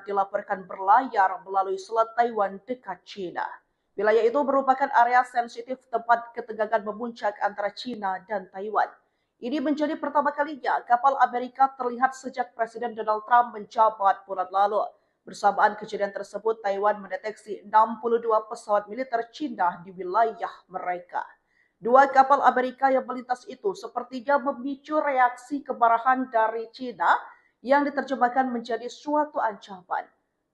dilaporkan berlayar melalui Selat Taiwan dekat China. Wilayah itu merupakan area sensitif tempat ketegangan memuncak antara China dan Taiwan. Ini menjadi pertama kalinya kapal Amerika terlihat sejak Presiden Donald Trump menjabat bulan lalu. Bersamaan kejadian tersebut, Taiwan mendeteksi 62 pesawat militer China di wilayah mereka. Dua kapal Amerika yang melintas itu sepertinya memicu reaksi kemarahan dari China yang diterjemahkan menjadi suatu ancaman.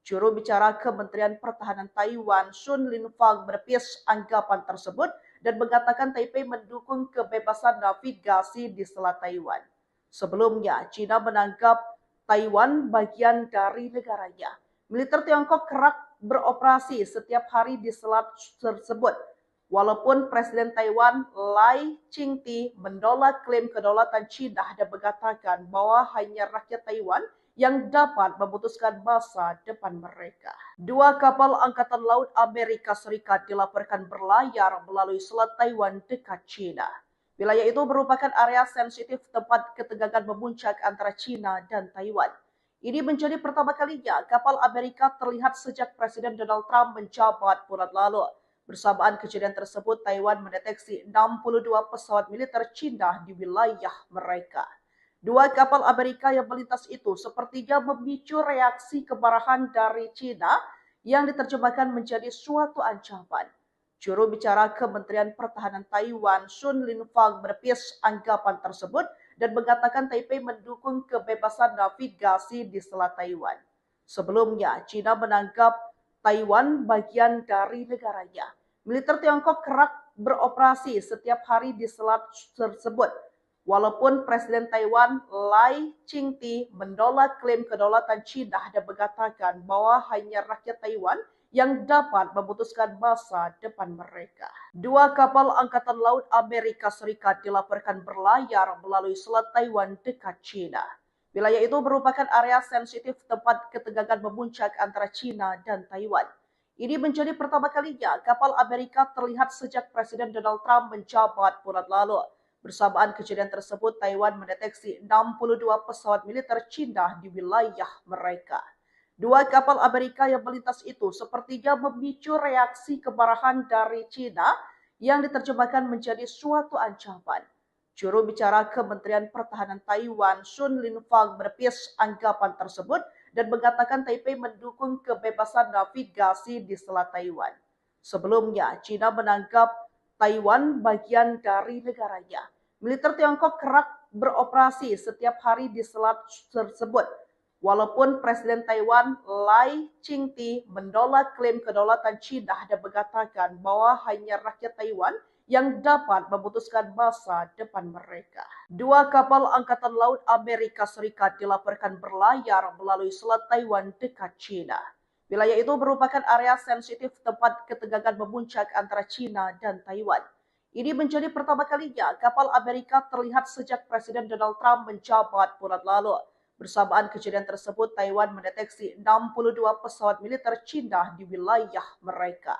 Juru bicara Kementerian Pertahanan Taiwan, Sun Linfang, menepis anggapan tersebut dan mengatakan Taipei mendukung kebebasan navigasi di Selat Taiwan. Sebelumnya, China menganggap Taiwan bagian dari negaranya. Militer Tiongkok kerap beroperasi setiap hari di selat tersebut. Walaupun Presiden Taiwan Lai Ching-te menolak klaim kedaulatan China dan mengatakan bahwa hanya rakyat Taiwan yang dapat memutuskan masa depan mereka. Dua kapal Angkatan Laut Amerika Serikat dilaporkan berlayar melalui Selat Taiwan dekat China. Wilayah itu merupakan area sensitif tempat ketegangan memuncak antara China dan Taiwan. Ini menjadi pertama kalinya kapal Amerika terlihat sejak Presiden Donald Trump menjabat bulan lalu. Bersamaan kejadian tersebut, Taiwan mendeteksi 62 pesawat militer China di wilayah mereka. Dua kapal Amerika yang melintas itu sepertinya memicu reaksi kemarahan dari China yang diterjemahkan menjadi suatu ancaman. Juru bicara Kementerian Pertahanan Taiwan, Sun Linfang, menepis anggapan tersebut dan mengatakan Taipei mendukung kebebasan navigasi di Selat Taiwan. Sebelumnya, China menganggap Taiwan bagian dari negaranya. Militer Tiongkok kerap beroperasi setiap hari di selat tersebut. Walaupun Presiden Taiwan Lai Ching-te menolak klaim kedaulatan China dan mengatakan bahwa hanya rakyat Taiwan yang dapat memutuskan masa depan mereka. Dua kapal Angkatan Laut Amerika Serikat dilaporkan berlayar melalui Selat Taiwan dekat China. Wilayah itu merupakan area sensitif tempat ketegangan memuncak antara China dan Taiwan. Ini menjadi pertama kalinya kapal Amerika terlihat sejak Presiden Donald Trump menjabat bulan lalu. Bersamaan kejadian tersebut, Taiwan mendeteksi 62 pesawat militer China di wilayah mereka. Dua kapal Amerika yang melintas itu sepertinya memicu reaksi kemarahan dari China yang diterjemahkan menjadi suatu ancaman. Juru bicara Kementerian Pertahanan Taiwan, Sun Linfang, menepis anggapan tersebut dan mengatakan Taipei mendukung kebebasan navigasi di Selat Taiwan. Sebelumnya, China menganggap Taiwan bagian dari negaranya. Militer Tiongkok kerap beroperasi setiap hari di selat tersebut. Walaupun Presiden Taiwan Lai Ching-te menolak klaim kedaulatan China dan mengatakan bahwa hanya rakyat Taiwan yang dapat memutuskan masa depan mereka. Dua kapal Angkatan Laut Amerika Serikat dilaporkan berlayar melalui Selat Taiwan dekat China. Wilayah itu merupakan area sensitif tempat ketegangan memuncak antara China dan Taiwan. Ini menjadi pertama kalinya kapal Amerika terlihat sejak Presiden Donald Trump menjabat bulan lalu. Bersamaan kejadian tersebut, Taiwan mendeteksi 62 pesawat militer China di wilayah mereka.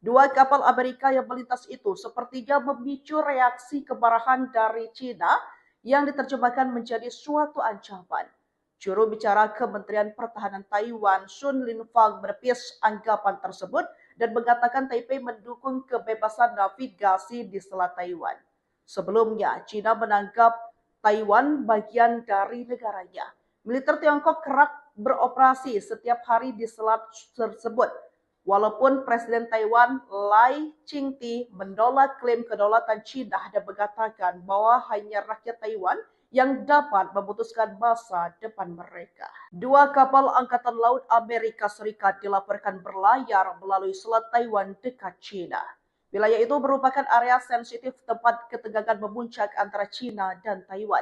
Dua kapal Amerika yang melintas itu sepertinya memicu reaksi kemarahan dari China yang diterjemahkan menjadi suatu ancaman. Juru bicara Kementerian Pertahanan Taiwan, Sun Linfang, menepis anggapan tersebut dan mengatakan Taipei mendukung kebebasan navigasi di Selat Taiwan. Sebelumnya, China menganggap Taiwan bagian dari negaranya. Militer Tiongkok kerap beroperasi setiap hari di selat tersebut. Walaupun Presiden Taiwan Lai Ching-te menolak klaim kedaulatan China dan mengatakan bahwa hanya rakyat Taiwan yang dapat memutuskan masa depan mereka. Dua kapal Angkatan Laut Amerika Serikat dilaporkan berlayar melalui Selat Taiwan dekat China. Wilayah itu merupakan area sensitif tempat ketegangan memuncak antara China dan Taiwan.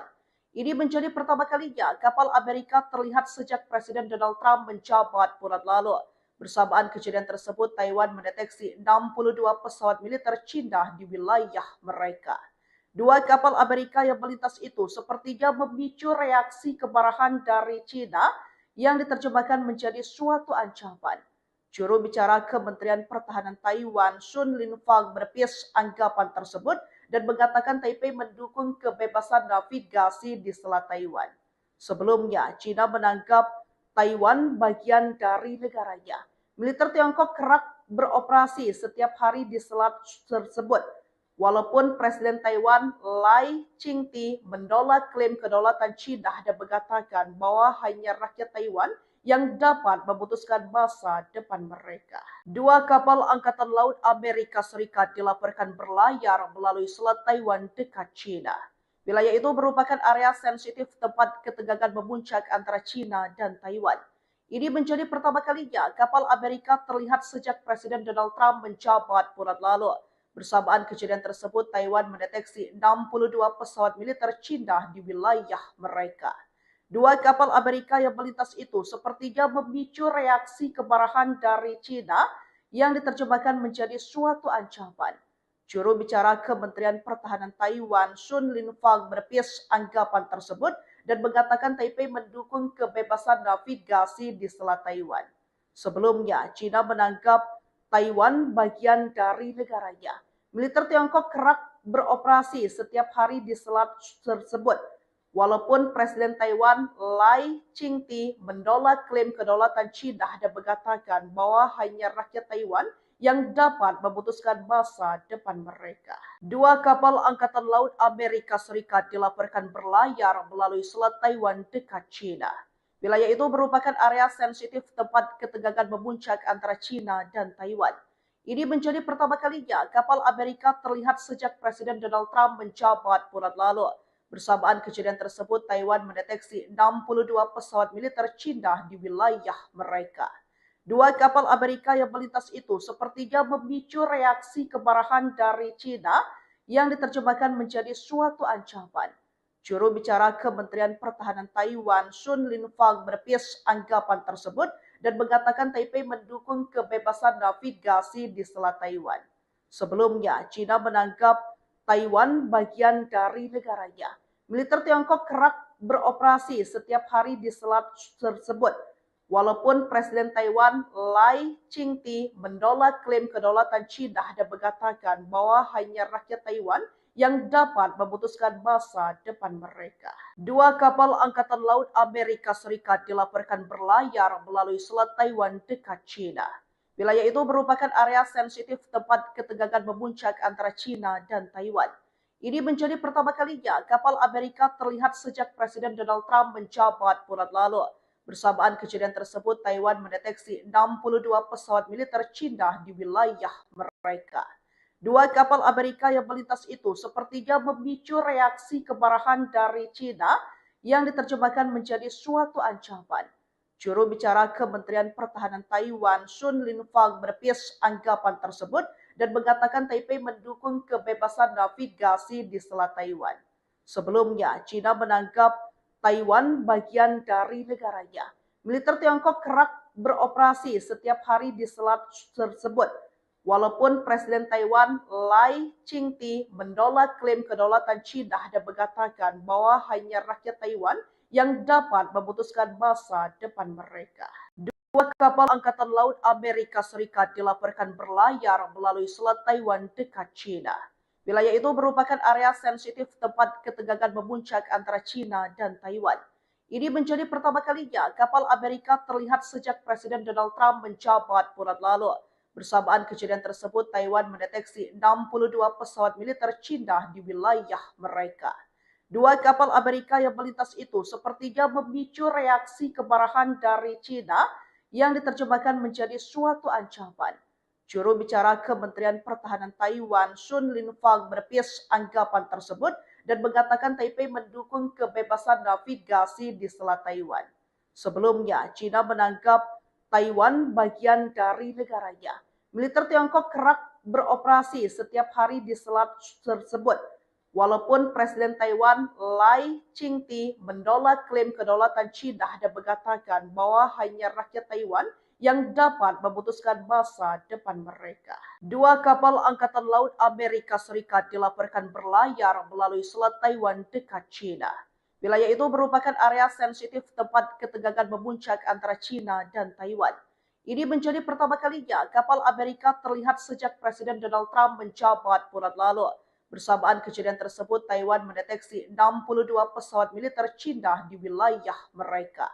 Ini menjadi pertama kalinya kapal Amerika terlihat sejak Presiden Donald Trump menjabat bulan lalu. Bersamaan kejadian tersebut, Taiwan mendeteksi 62 pesawat militer China di wilayah mereka. Dua kapal Amerika yang melintas itu sepertinya memicu reaksi kemarahan dari China yang diterjemahkan menjadi suatu ancaman. Juru bicara Kementerian Pertahanan Taiwan, Sun Linfang, menepis anggapan tersebut dan mengatakan Taipei mendukung kebebasan navigasi di Selat Taiwan. Sebelumnya, China menganggap Taiwan bagian dari negaranya. Militer Tiongkok kerap beroperasi setiap hari di selat tersebut. Walaupun Presiden Taiwan Lai Ching-te menolak klaim kedaulatan China dan mengatakan bahwa hanya rakyat Taiwan yang dapat memutuskan masa depan mereka. Dua kapal Angkatan Laut Amerika Serikat dilaporkan berlayar melalui Selat Taiwan dekat China. Wilayah itu merupakan area sensitif tempat ketegangan memuncak antara China dan Taiwan. Ini menjadi pertama kalinya kapal Amerika terlihat sejak Presiden Donald Trump menjabat bulan lalu. Bersamaan kejadian tersebut, Taiwan mendeteksi 62 pesawat militer China di wilayah mereka. Dua kapal Amerika yang melintas itu sepertinya memicu reaksi kemarahan dari China yang diterjemahkan menjadi suatu ancaman. Juru bicara Kementerian Pertahanan Taiwan, Sun Linfang, menepis anggapan tersebut dan mengatakan Taipei mendukung kebebasan navigasi di Selat Taiwan. Sebelumnya, China menganggap Taiwan bagian dari negaranya. Militer Tiongkok kerap beroperasi setiap hari di selat tersebut. Walaupun Presiden Taiwan Lai Ching-te menolak klaim kedaulatan China dan mengatakan bahwa hanya rakyat Taiwan yang dapat memutuskan masa depan mereka. Dua kapal Angkatan Laut Amerika Serikat dilaporkan berlayar melalui Selat Taiwan dekat China. Wilayah itu merupakan area sensitif tempat ketegangan memuncak antara China dan Taiwan. Ini menjadi pertama kalinya kapal Amerika terlihat sejak Presiden Donald Trump menjabat bulan lalu. Bersamaan kejadian tersebut, Taiwan mendeteksi 62 pesawat militer China di wilayah mereka. Dua kapal Amerika yang melintas itu sepertinya memicu reaksi kemarahan dari China yang diterjemahkan menjadi suatu ancaman. Juru bicara Kementerian Pertahanan Taiwan, Sun Linfang, menepis anggapan tersebut dan mengatakan Taipei mendukung kebebasan navigasi di Selat Taiwan. Sebelumnya, China menganggap Taiwan bagian dari negaranya. Militer Tiongkok kerap beroperasi setiap hari di selat tersebut. Walaupun Presiden Taiwan Lai Ching-te menolak klaim kedaulatan China dan mengatakan bahwa hanya rakyat Taiwan yang dapat memutuskan masa depan mereka. Dua kapal Angkatan Laut Amerika Serikat dilaporkan berlayar melalui Selat Taiwan dekat China. Wilayah itu merupakan area sensitif tempat ketegangan memuncak antara China dan Taiwan. Ini menjadi pertama kalinya kapal Amerika terlihat sejak Presiden Donald Trump menjabat bulan lalu. Bersamaan kejadian tersebut, Taiwan mendeteksi 62 pesawat militer China di wilayah mereka. Dua kapal Amerika yang melintas itu sepertinya memicu reaksi kemarahan dari China yang diterjemahkan menjadi suatu ancaman. Juru bicara Kementerian Pertahanan Taiwan, Sun Linfang, menepis anggapan tersebut dan mengatakan Taipei mendukung kebebasan navigasi di Selat Taiwan. Sebelumnya, China menganggap Taiwan bagian dari negaranya. Militer Tiongkok kerap beroperasi setiap hari di selat tersebut. Walaupun Presiden Taiwan Lai Ching-te menolak klaim kedaulatan China dan mengatakan bahwa hanya rakyat Taiwan yang dapat memutuskan masa depan mereka. Dua kapal Angkatan Laut Amerika Serikat dilaporkan berlayar melalui Selat Taiwan dekat China. Wilayah itu merupakan area sensitif tempat ketegangan memuncak antara China dan Taiwan. Ini menjadi pertama kalinya kapal Amerika terlihat sejak Presiden Donald Trump menjabat bulan lalu. Bersamaan kejadian tersebut, Taiwan mendeteksi 62 pesawat militer China di wilayah mereka. Dua kapal Amerika yang melintas itu sepertinya memicu reaksi kemarahan dari China yang diterjemahkan menjadi suatu ancaman. Juru bicara Kementerian Pertahanan Taiwan, Sun Linfang, menepis anggapan tersebut dan mengatakan Taipei mendukung kebebasan navigasi di Selat Taiwan. Sebelumnya, China menganggap Taiwan bagian dari negaranya. Militer Tiongkok kerap beroperasi setiap hari di selat tersebut. Walaupun Presiden Taiwan Lai Ching-te menolak klaim kedaulatan China dan mengatakan bahwa hanya rakyat Taiwan yang dapat memutuskan masa depan mereka. Dua kapal Angkatan Laut Amerika Serikat dilaporkan berlayar melalui Selat Taiwan dekat China. Wilayah itu merupakan area sensitif tempat ketegangan memuncak antara China dan Taiwan. Ini menjadi pertama kalinya kapal Amerika terlihat sejak Presiden Donald Trump menjabat bulan lalu. Bersamaan kejadian tersebut, Taiwan mendeteksi 62 pesawat militer China di wilayah mereka.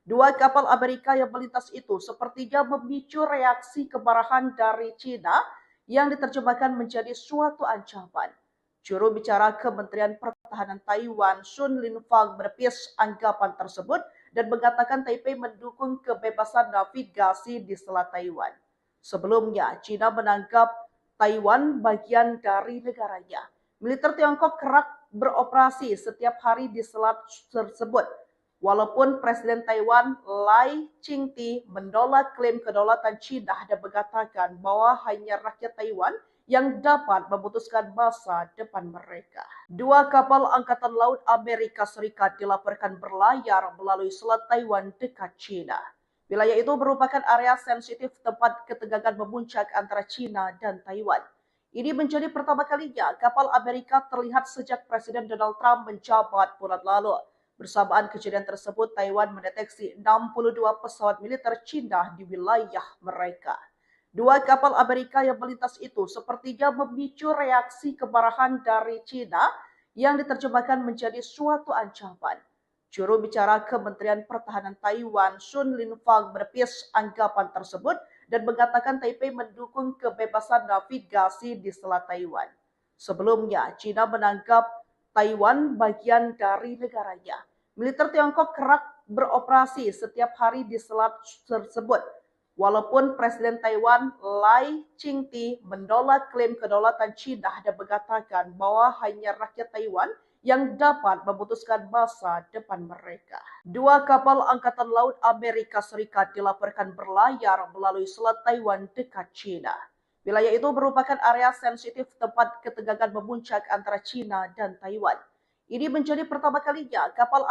Dua kapal Amerika yang melintas itu sepertinya memicu reaksi kemarahan dari China yang diterjemahkan menjadi suatu ancaman. Juru bicara Kementerian Pertahanan Taiwan, Sun Linfang, menepis anggapan tersebut dan mengatakan Taipei mendukung kebebasan navigasi di Selat Taiwan. Sebelumnya, China menganggap Taiwan bagian dari negaranya. Militer Tiongkok kerap beroperasi setiap hari di selat tersebut. Walaupun Presiden Taiwan Lai Ching-te menolak klaim kedaulatan China dan mengatakan bahwa hanya rakyat Taiwan yang dapat memutuskan masa depan mereka. Dua kapal Angkatan Laut Amerika Serikat dilaporkan berlayar melalui Selat Taiwan dekat China. Wilayah itu merupakan area sensitif tempat ketegangan memuncak antara China dan Taiwan. Ini menjadi pertama kalinya kapal Amerika terlihat sejak Presiden Donald Trump menjabat bulan lalu. Bersamaan kejadian tersebut, Taiwan mendeteksi 62 pesawat militer China di wilayah mereka. Dua kapal Amerika yang melintas itu sepertinya memicu reaksi kemarahan dari China yang diterjemahkan menjadi suatu ancaman. Juru bicara Kementerian Pertahanan Taiwan, Sun Linfang, menepis anggapan tersebut dan mengatakan Taipei mendukung kebebasan navigasi di Selat Taiwan. Sebelumnya, China menganggap Taiwan bagian dari negaranya. Militer Tiongkok kerap beroperasi setiap hari di selat tersebut. Walaupun Presiden Taiwan Lai Ching-te menolak klaim kedaulatan China dan mengatakan bahwa hanya rakyat Taiwan yang dapat memutuskan masa depan mereka. Dua kapal Angkatan Laut Amerika Serikat dilaporkan berlayar melalui Selat Taiwan dekat China. Wilayah itu merupakan area sensitif tempat ketegangan memuncak antara China dan Taiwan. Ini menjadi pertama kalinya kapal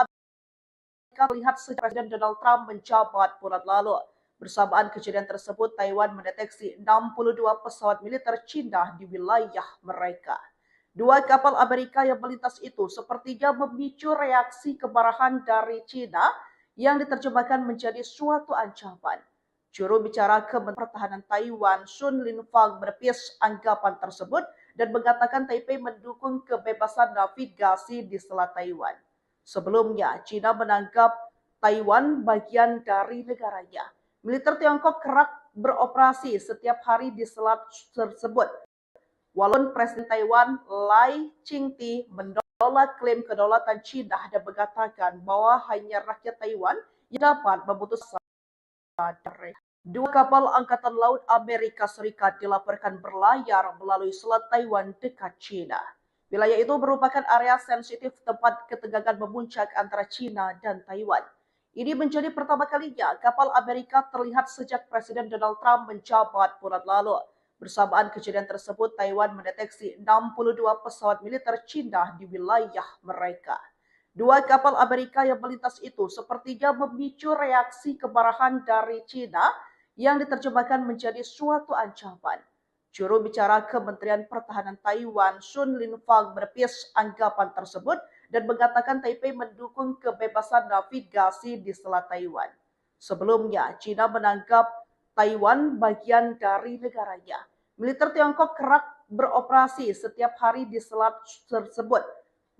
terlihat sejak Presiden Donald Trump menjabat bulan lalu. Bersamaan kejadian tersebut, Taiwan mendeteksi 62 pesawat militer China di wilayah mereka. Dua kapal Amerika yang melintas itu sepertinya memicu reaksi kemarahan dari China yang diterjemahkan menjadi suatu ancaman. Juru bicara Kementerian Pertahanan Taiwan, Sun Linfang, menepis anggapan tersebut dan mengatakan Taipei mendukung kebebasan navigasi di Selat Taiwan. Sebelumnya, China menganggap Taiwan bagian dari negaranya. Militer Tiongkok kerap beroperasi setiap hari di selat tersebut. Walaupun Presiden Taiwan Lai Ching-te menolak klaim kedaulatan China dan mengatakan bahwa hanya rakyat Taiwan yang dapat memutuskan. Dua kapal Angkatan Laut Amerika Serikat dilaporkan berlayar melalui Selat Taiwan dekat China. Wilayah itu merupakan area sensitif tempat ketegangan memuncak antara China dan Taiwan. Ini menjadi pertama kalinya kapal Amerika terlihat sejak Presiden Donald Trump menjabat bulan lalu. Bersamaan kejadian tersebut, Taiwan mendeteksi 62 pesawat militer China di wilayah mereka. Dua kapal Amerika yang melintas itu sepertinya memicu reaksi kemarahan dari China yang diterjemahkan menjadi suatu ancaman. Juru bicara Kementerian Pertahanan Taiwan, Sun Linfang, menepis anggapan tersebut dan mengatakan Taipei mendukung kebebasan navigasi di Selat Taiwan. Sebelumnya, China menganggap Taiwan bagian dari negaranya. Militer Tiongkok kerap beroperasi setiap hari di selat tersebut.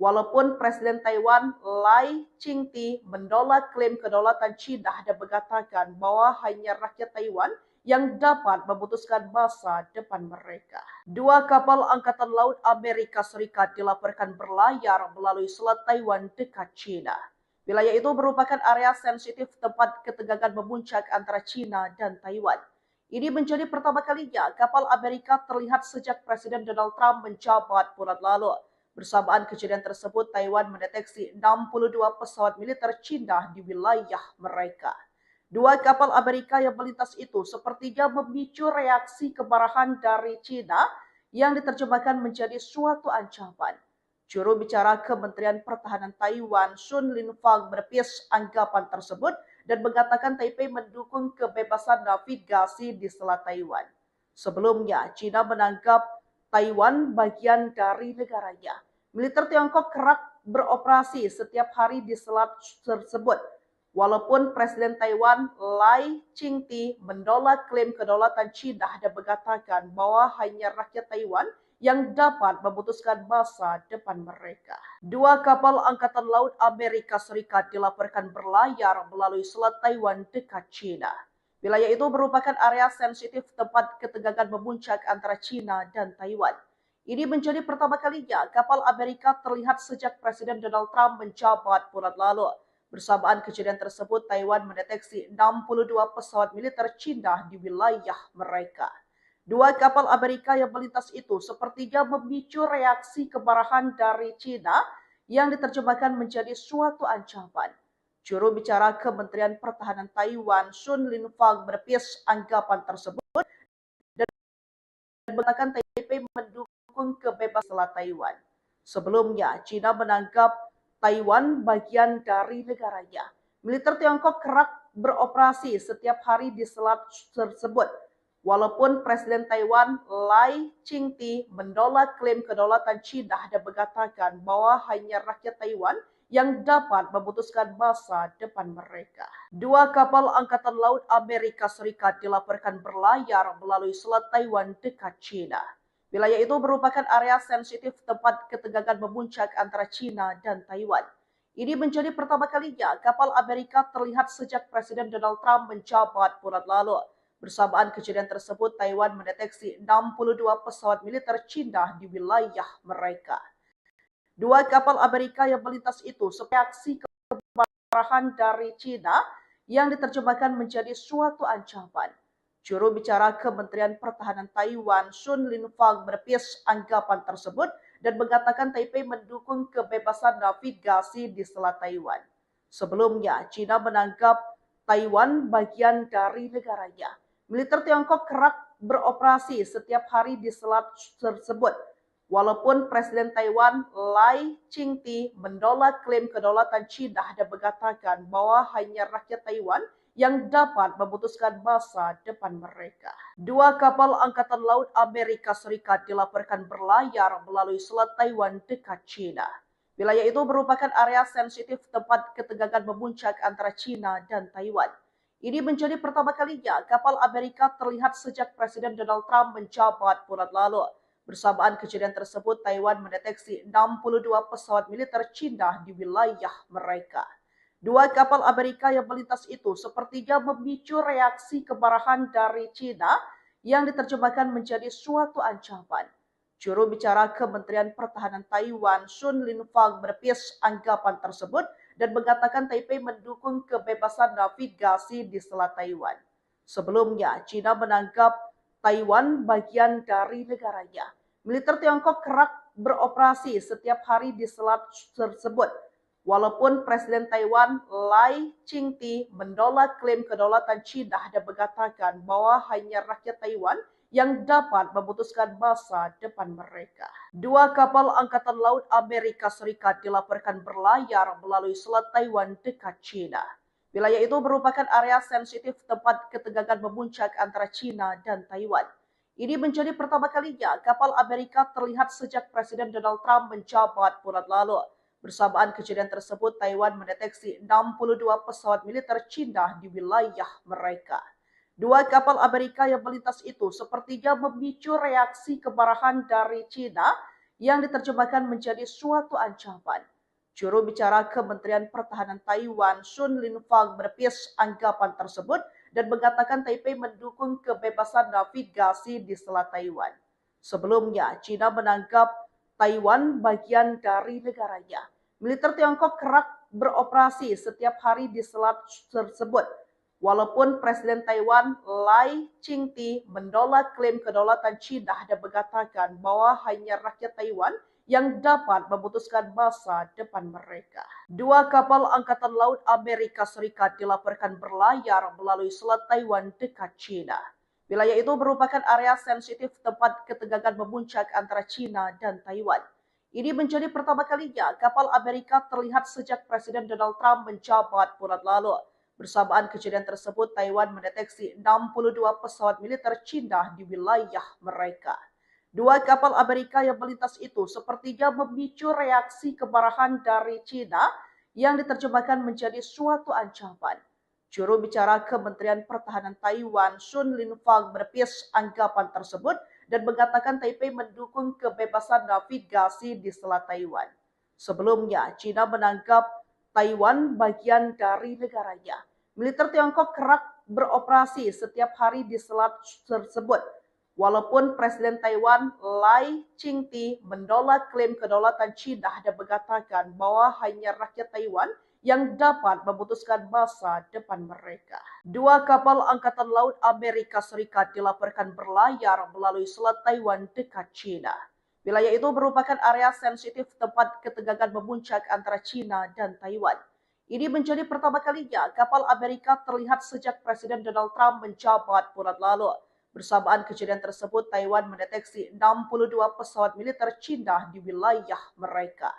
Walaupun Presiden Taiwan Lai Ching-te menolak klaim kedaulatan China dan mengatakan bahwa hanya rakyat Taiwan yang dapat memutuskan masa depan mereka. Dua kapal Angkatan Laut Amerika Serikat dilaporkan berlayar melalui Selat Taiwan dekat China. Wilayah itu merupakan area sensitif tempat ketegangan memuncak antara China dan Taiwan. Ini menjadi pertama kalinya kapal Amerika terlihat sejak Presiden Donald Trump menjabat bulan lalu. Bersamaan kejadian tersebut, Taiwan mendeteksi 62 pesawat militer China di wilayah mereka. Dua kapal Amerika yang melintas itu sepertinya memicu reaksi kemarahan dari China yang diterjemahkan menjadi suatu ancaman. Juru bicara Kementerian Pertahanan Taiwan, Sun Linfang, menepis anggapan tersebut dan mengatakan Taipei mendukung kebebasan navigasi di Selat Taiwan. Sebelumnya, China menganggap Taiwan bagian dari negaranya. Militer Tiongkok kerap beroperasi setiap hari di selat tersebut. Walaupun Presiden Taiwan Lai Ching-te menolak klaim kedaulatan China dan mengatakan bahwa hanya rakyat Taiwan yang dapat memutuskan masa depan mereka. Dua kapal Angkatan Laut Amerika Serikat dilaporkan berlayar melalui Selat Taiwan dekat China. Wilayah itu merupakan area sensitif tempat ketegangan memuncak antara China dan Taiwan. Ini menjadi pertama kalinya kapal Amerika terlihat sejak Presiden Donald Trump menjabat bulan lalu. Bersamaan kejadian tersebut, Taiwan mendeteksi 62 pesawat militer China di wilayah mereka. Dua kapal Amerika yang melintas itu sepertinya memicu reaksi kemarahan dari China yang diterjemahkan menjadi suatu ancaman. Juru bicara Kementerian Pertahanan Taiwan, Sun Linfang, menepis anggapan tersebut dan mengatakan Taipei mendukung kebebasan Selat Taiwan. Sebelumnya, China menganggap Taiwan bagian dari negaranya. Militer Tiongkok kerap beroperasi setiap hari di selat tersebut. Walaupun Presiden Taiwan Lai Ching-te menolak klaim kedaulatan China dan mengatakan bahwa hanya rakyat Taiwan yang dapat memutuskan masa depan mereka. Dua kapal Angkatan Laut Amerika Serikat dilaporkan berlayar melalui Selat Taiwan dekat China. Wilayah itu merupakan area sensitif tempat ketegangan memuncak antara China dan Taiwan. Ini menjadi pertama kalinya kapal Amerika terlihat sejak Presiden Donald Trump menjabat bulan lalu. Bersamaan kejadian tersebut, Taiwan mendeteksi 62 pesawat militer China di wilayah mereka. Dua kapal Amerika yang melintas itu reaksi kemarahan dari China yang diterjemahkan menjadi suatu ancaman. Juru bicara Kementerian Pertahanan Taiwan, Sun Linfang, menepis anggapan tersebut dan mengatakan Taipei mendukung kebebasan navigasi di Selat Taiwan. Sebelumnya, China menganggap Taiwan bagian dari negaranya. Militer Tiongkok kerap beroperasi setiap hari di selat tersebut. Walaupun Presiden Taiwan Lai Ching-te menolak klaim kedaulatan China dan mengatakan bahwa hanya rakyat Taiwan yang dapat memutuskan masa depan mereka. Dua kapal Angkatan Laut Amerika Serikat dilaporkan berlayar melalui Selat Taiwan dekat China. Wilayah itu merupakan area sensitif tempat ketegangan memuncak antara China dan Taiwan. Ini menjadi pertama kalinya kapal Amerika terlihat sejak Presiden Donald Trump menjabat bulan lalu. Bersamaan kejadian tersebut, Taiwan mendeteksi 62 pesawat militer China di wilayah mereka. Dua kapal Amerika yang melintas itu sepertinya memicu reaksi kemarahan dari China yang diterjemahkan menjadi suatu ancaman. Juru bicara Kementerian Pertahanan Taiwan, Sun Linfang, menepis anggapan tersebut dan mengatakan Taipei mendukung kebebasan navigasi di Selat Taiwan. Sebelumnya, China menganggap Taiwan bagian dari negaranya. Militer Tiongkok kerap beroperasi setiap hari di selat tersebut. Walaupun Presiden Taiwan Lai Ching-te menolak klaim kedaulatan China dan mengatakan bahwa hanya rakyat Taiwan yang dapat memutuskan masa depan mereka. Dua kapal Angkatan Laut Amerika Serikat dilaporkan berlayar melalui Selat Taiwan dekat China. Wilayah itu merupakan area sensitif tempat ketegangan memuncak antara China dan Taiwan. Ini menjadi pertama kalinya kapal Amerika terlihat sejak Presiden Donald Trump menjabat bulan lalu. Bersamaan kejadian tersebut, Taiwan mendeteksi 62 pesawat militer China di wilayah mereka. Dua kapal Amerika yang melintas itu sepertinya memicu reaksi kemarahan dari China yang diterjemahkan menjadi suatu ancaman. Juru bicara Kementerian Pertahanan Taiwan, Sun Linfang, menepis anggapan tersebut dan mengatakan Taipei mendukung kebebasan navigasi di Selat Taiwan. Sebelumnya, China menganggap Taiwan bagian dari negaranya. Militer Tiongkok kerap beroperasi setiap hari di selat tersebut. Walaupun Presiden Taiwan Lai Ching-te menolak klaim kedaulatan China dan mengatakan bahwa hanya rakyat Taiwan yang dapat memutuskan masa depan mereka. Dua kapal Angkatan Laut Amerika Serikat dilaporkan berlayar melalui Selat Taiwan dekat China. Wilayah itu merupakan area sensitif tempat ketegangan memuncak antara China dan Taiwan. Ini menjadi pertama kalinya kapal Amerika terlihat sejak Presiden Donald Trump menjabat bulan lalu. Bersamaan kejadian tersebut, Taiwan mendeteksi 62 pesawat militer China di wilayah mereka. Dua kapal Amerika yang melintas itu sepertinya memicu reaksi kemarahan dari China yang diterjemahkan menjadi suatu ancaman. Juru bicara Kementerian Pertahanan Taiwan, Sun Linfang, menepis anggapan tersebut dan mengatakan Taipei mendukung kebebasan navigasi di Selat Taiwan. Sebelumnya, China menganggap Taiwan bagian dari negaranya. Militer Tiongkok kerap beroperasi setiap hari di selat tersebut. Walaupun Presiden Taiwan Lai Ching-te menolak klaim kedaulatan China dan mengatakan bahwa hanya rakyat Taiwan yang dapat memutuskan masa depan mereka. Dua kapal Angkatan Laut Amerika Serikat dilaporkan berlayar melalui Selat Taiwan dekat China. Wilayah itu merupakan area sensitif tempat ketegangan memuncak antara China dan Taiwan. Ini menjadi pertama kalinya kapal Amerika terlihat sejak Presiden Donald Trump menjabat bulan lalu. Bersamaan kejadian tersebut, Taiwan mendeteksi 62 pesawat militer China di wilayah mereka.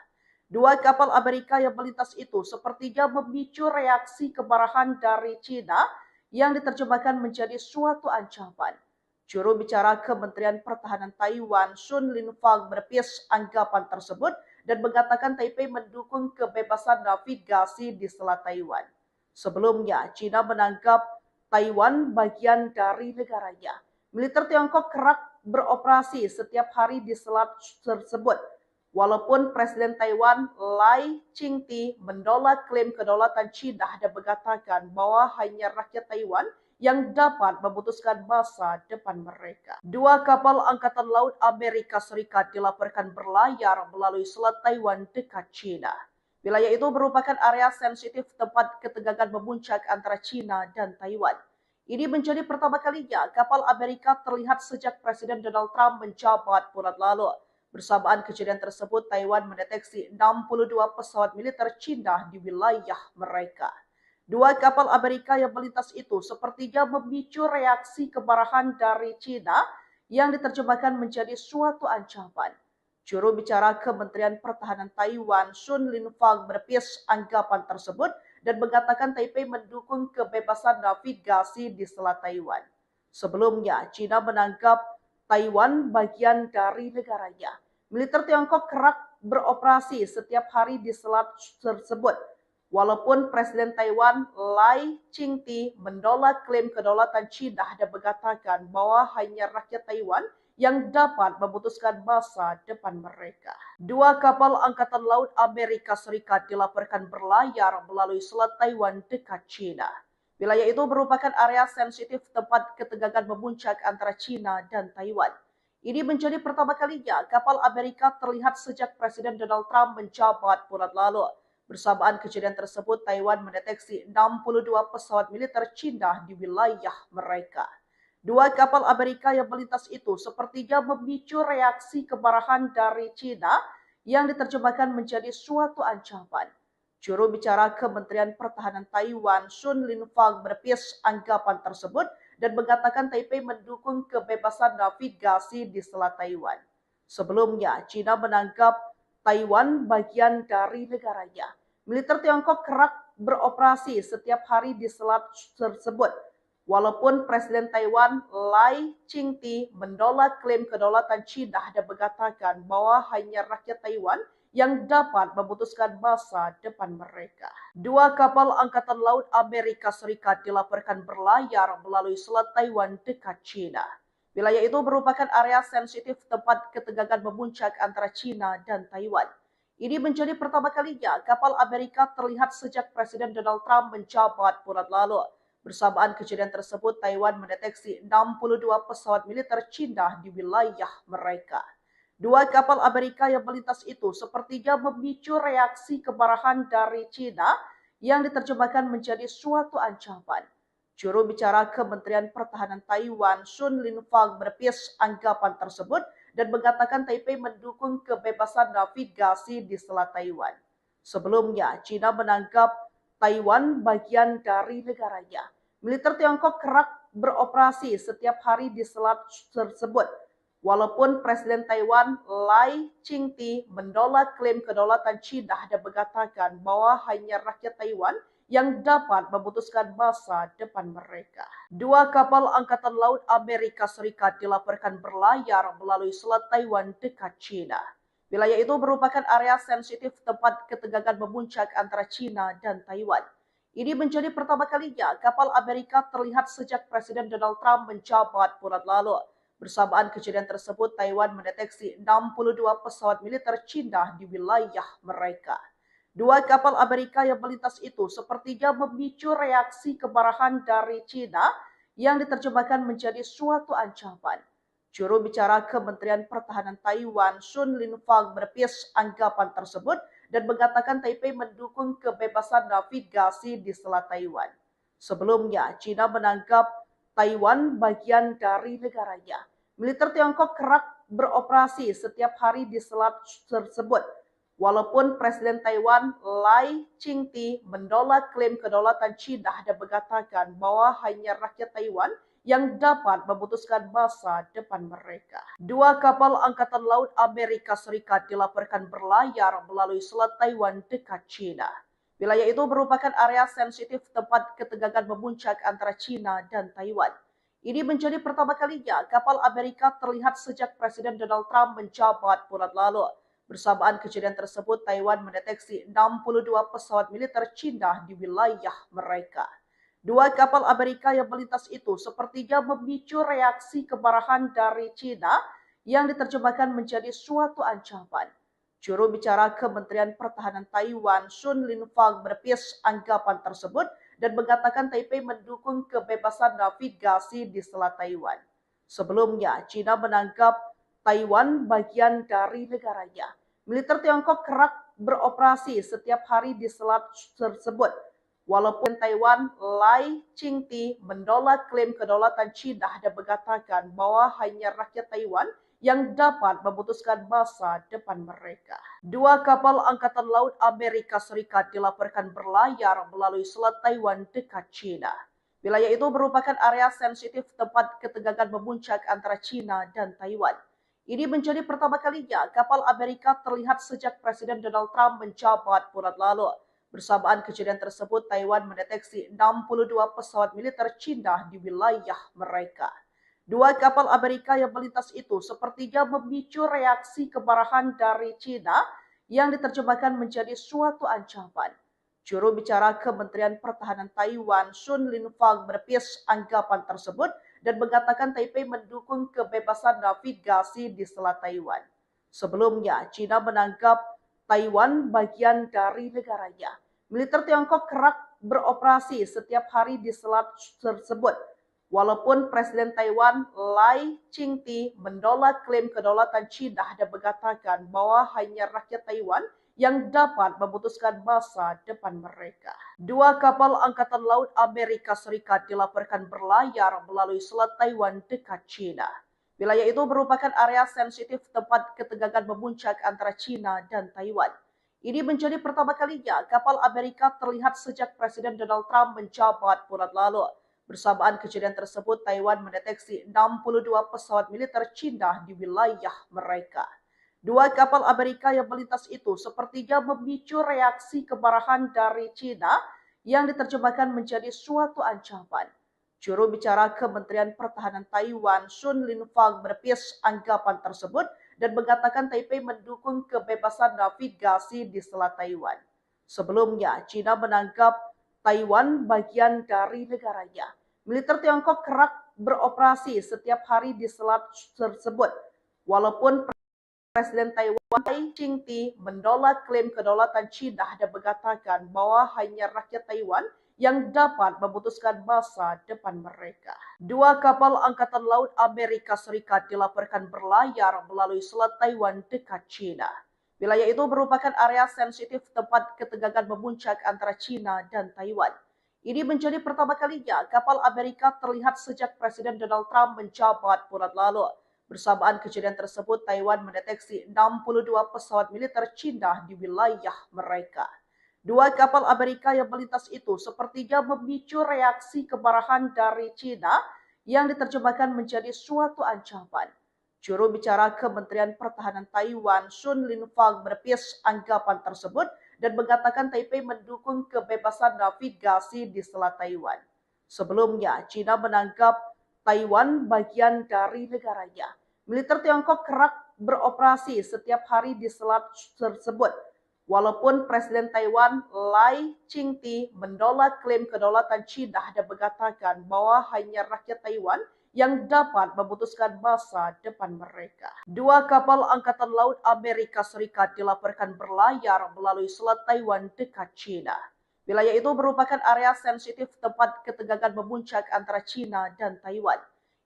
Dua kapal Amerika yang melintas itu sepertinya memicu reaksi kemarahan dari China yang diterjemahkan menjadi suatu ancaman. Juru bicara Kementerian Pertahanan Taiwan, Sun Linfang, menepis anggapan tersebut dan mengatakan Taipei mendukung kebebasan navigasi di Selat Taiwan. Sebelumnya, China menganggap Taiwan bagian dari negaranya. Militer Tiongkok kerap beroperasi setiap hari di selat tersebut. Walaupun Presiden Taiwan Lai Ching-te menolak klaim kedaulatan China dan mengatakan bahwa hanya rakyat Taiwan yang dapat memutuskan masa depan mereka. Dua kapal Angkatan Laut Amerika Serikat dilaporkan berlayar melalui Selat Taiwan dekat China. Wilayah itu merupakan area sensitif tempat ketegangan memuncak antara China dan Taiwan. Ini menjadi pertama kalinya kapal Amerika terlihat sejak Presiden Donald Trump menjabat bulan lalu. Bersamaan kejadian tersebut, Taiwan mendeteksi 62 pesawat militer China di wilayah mereka. Dua kapal Amerika yang melintas itu sepertinya memicu reaksi kemarahan dari China yang diterjemahkan menjadi suatu ancaman. Juru bicara Kementerian Pertahanan Taiwan, Sun Linfang, menepis anggapan tersebut dan mengatakan Taipei mendukung kebebasan navigasi di Selat Taiwan. Sebelumnya, China menganggap Taiwan bagian dari negaranya. Militer Tiongkok kerap beroperasi setiap hari di selat tersebut. Walaupun Presiden Taiwan Lai Ching-te menolak klaim kedaulatan China dan mengatakan bahwa hanya rakyat Taiwan yang dapat memutuskan masa depan mereka. Dua kapal Angkatan Laut Amerika Serikat dilaporkan berlayar melalui Selat Taiwan dekat China. Wilayah itu merupakan area sensitif tempat ketegangan memuncak antara China dan Taiwan. Ini menjadi pertama kalinya kapal Amerika terlihat sejak Presiden Donald Trump menjabat bulan lalu. Bersamaan kejadian tersebut, Taiwan mendeteksi 62 pesawat militer China di wilayah mereka. Dua kapal Amerika yang melintas itu sepertinya memicu reaksi kemarahan dari China yang diterjemahkan menjadi suatu ancaman. Juru bicara Kementerian Pertahanan Taiwan, Sun Linfang, menepis anggapan tersebut dan mengatakan Taipei mendukung kebebasan navigasi di Selat Taiwan. Sebelumnya, China menganggap Taiwan bagian dari negaranya. Militer Tiongkok kerap beroperasi setiap hari di selat tersebut. Walaupun Presiden Taiwan Lai Ching-te menolak klaim kedaulatan China dan mengatakan bahwa hanya rakyat Taiwan yang dapat memutuskan masa depan mereka. Dua kapal Angkatan Laut Amerika Serikat dilaporkan berlayar melalui Selat Taiwan dekat China. Wilayah itu merupakan area sensitif tempat ketegangan memuncak antara China dan Taiwan. Ini menjadi pertama kalinya kapal Amerika terlihat sejak Presiden Donald Trump menjabat bulan lalu. Bersamaan kejadian tersebut, Taiwan mendeteksi 62 pesawat militer China di wilayah mereka. Dua kapal Amerika yang melintas itu sepertinya memicu reaksi kemarahan dari China yang diterjemahkan menjadi suatu ancaman. Juru bicara Kementerian Pertahanan Taiwan, Sun Linfang, menepis anggapan tersebut dan mengatakan Taipei mendukung kebebasan navigasi di Selat Taiwan. Sebelumnya, China menganggap Taiwan bagian dari negaranya. Militer Tiongkok kerap beroperasi setiap hari di selat tersebut. Walaupun Presiden Taiwan Lai Ching-te menolak klaim kedaulatan China dan mengatakan bahwa hanya rakyat Taiwan yang dapat memutuskan masa depan mereka. Dua kapal Angkatan Laut Amerika Serikat dilaporkan berlayar melalui Selat Taiwan dekat China. Wilayah itu merupakan area sensitif tempat ketegangan memuncak antara China dan Taiwan. Ini menjadi pertama kalinya kapal Amerika terlihat sejak Presiden Donald Trump menjabat bulan lalu. Bersamaan kejadian tersebut, Taiwan mendeteksi 62 pesawat militer Cina di wilayah mereka. Dua kapal Amerika yang melintas itu sepertinya memicu reaksi kemarahan dari Cina yang diterjemahkan menjadi suatu ancaman. Juru bicara Kementerian Pertahanan Taiwan, Sun Linfang, menepis anggapan tersebut dan mengatakan Taipei mendukung kebebasan navigasi di Selat Taiwan. Sebelumnya, China menganggap Taiwan bagian dari negaranya. Militer Tiongkok kerap beroperasi setiap hari di selat tersebut. Walaupun Presiden Taiwan Lai Ching-te menolak klaim kedaulatan China dan mengatakan bahwa hanya rakyat Taiwan yang dapat memutuskan masa depan mereka. Dua kapal Angkatan Laut Amerika Serikat dilaporkan berlayar melalui Selat Taiwan dekat China. Wilayah itu merupakan area sensitif tempat ketegangan memuncak antara China dan Taiwan. Ini menjadi pertama kalinya kapal Amerika terlihat sejak Presiden Donald Trump menjabat bulan lalu. Bersamaan kejadian tersebut, Taiwan mendeteksi 62 pesawat militer China di wilayah mereka. Dua kapal Amerika yang melintas itu sepertinya memicu reaksi kemarahan dari China yang diterjemahkan menjadi suatu ancaman. Juru bicara Kementerian Pertahanan Taiwan, Sun Linfang, menepis anggapan tersebut dan mengatakan Taipei mendukung kebebasan navigasi di Selat Taiwan. Sebelumnya, China menganggap Taiwan bagian dari negaranya. Militer Tiongkok kerap beroperasi setiap hari di selat tersebut. Walaupun Taiwan Lai Ching-te menolak klaim kedaulatan China dan mengatakan bahwa hanya rakyat Taiwan yang dapat memutuskan masa depan mereka. Dua kapal Angkatan Laut Amerika Serikat dilaporkan berlayar melalui Selat Taiwan dekat China. Wilayah itu merupakan area sensitif tempat ketegangan memuncak antara China dan Taiwan. Ini menjadi pertama kalinya kapal Amerika terlihat sejak Presiden Donald Trump menjabat bulan lalu. Bersamaan kejadian tersebut, Taiwan mendeteksi 62 pesawat militer China di wilayah mereka. Dua kapal Amerika yang melintas itu sepertinya memicu reaksi kemarahan dari China yang diterjemahkan menjadi suatu ancaman. Juru bicara Kementerian Pertahanan Taiwan, Sun Linfang, menepis anggapan tersebut dan mengatakan Taipei mendukung kebebasan navigasi di Selat Taiwan. Sebelumnya, China menganggap Taiwan bagian dari negaranya. Militer Tiongkok kerap beroperasi setiap hari di selat tersebut. Walaupun Presiden Taiwan Lai Ching-te menolak klaim kedaulatan China dan mengatakan bahwa hanya rakyat Taiwan yang dapat memutuskan masa depan mereka. Dua kapal Angkatan Laut Amerika Serikat dilaporkan berlayar melalui Selat Taiwan dekat China. Wilayah itu merupakan area sensitif tempat ketegangan memuncak antara China dan Taiwan. Ini menjadi pertama kalinya kapal Amerika terlihat sejak Presiden Donald Trump menjabat bulan lalu. Bersamaan kejadian tersebut, Taiwan mendeteksi 62 pesawat militer China di wilayah mereka. Dua kapal Amerika yang melintas itu sepertinya memicu reaksi kemarahan dari China yang diterjemahkan menjadi suatu ancaman. Juru bicara Kementerian Pertahanan Taiwan, Sun Linfang, menepis anggapan tersebut dan mengatakan Taipei mendukung kebebasan navigasi di Selat Taiwan. Sebelumnya, China menganggap Taiwan bagian dari negaranya. Militer Tiongkok kerap beroperasi setiap hari di selat tersebut. Walaupun Presiden Taiwan Lai Ching-te menolak klaim kedaulatan China dan mengatakan bahwa hanya rakyat Taiwan yang dapat memutuskan masa depan mereka. Dua kapal Angkatan Laut Amerika Serikat dilaporkan berlayar melalui Selat Taiwan dekat China. Wilayah itu merupakan area sensitif tempat ketegangan memuncak antara China dan Taiwan. Ini menjadi pertama kalinya kapal Amerika terlihat sejak Presiden Donald Trump menjabat bulan lalu. Bersamaan kejadian tersebut, Taiwan mendeteksi 62 pesawat militer China di wilayah mereka. Dua kapal Amerika yang melintas itu sepertinya memicu reaksi kemarahan dari China yang diterjemahkan menjadi suatu ancaman. Juru bicara Kementerian Pertahanan Taiwan, Sun Linfang, menepis anggapan tersebut dan mengatakan Taipei mendukung kebebasan navigasi di Selat Taiwan. Sebelumnya, China menganggap Taiwan bagian dari negaranya. Militer Tiongkok kerap beroperasi setiap hari di selat tersebut. Walaupun Presiden Taiwan Lai Ching-te menolak klaim kedaulatan China dan mengatakan bahwa hanya rakyat Taiwan yang dapat memutuskan masa depan mereka. Dua kapal Angkatan Laut Amerika Serikat dilaporkan berlayar melalui Selat Taiwan dekat China. Wilayah itu merupakan area sensitif tempat ketegangan memuncak antara China dan Taiwan.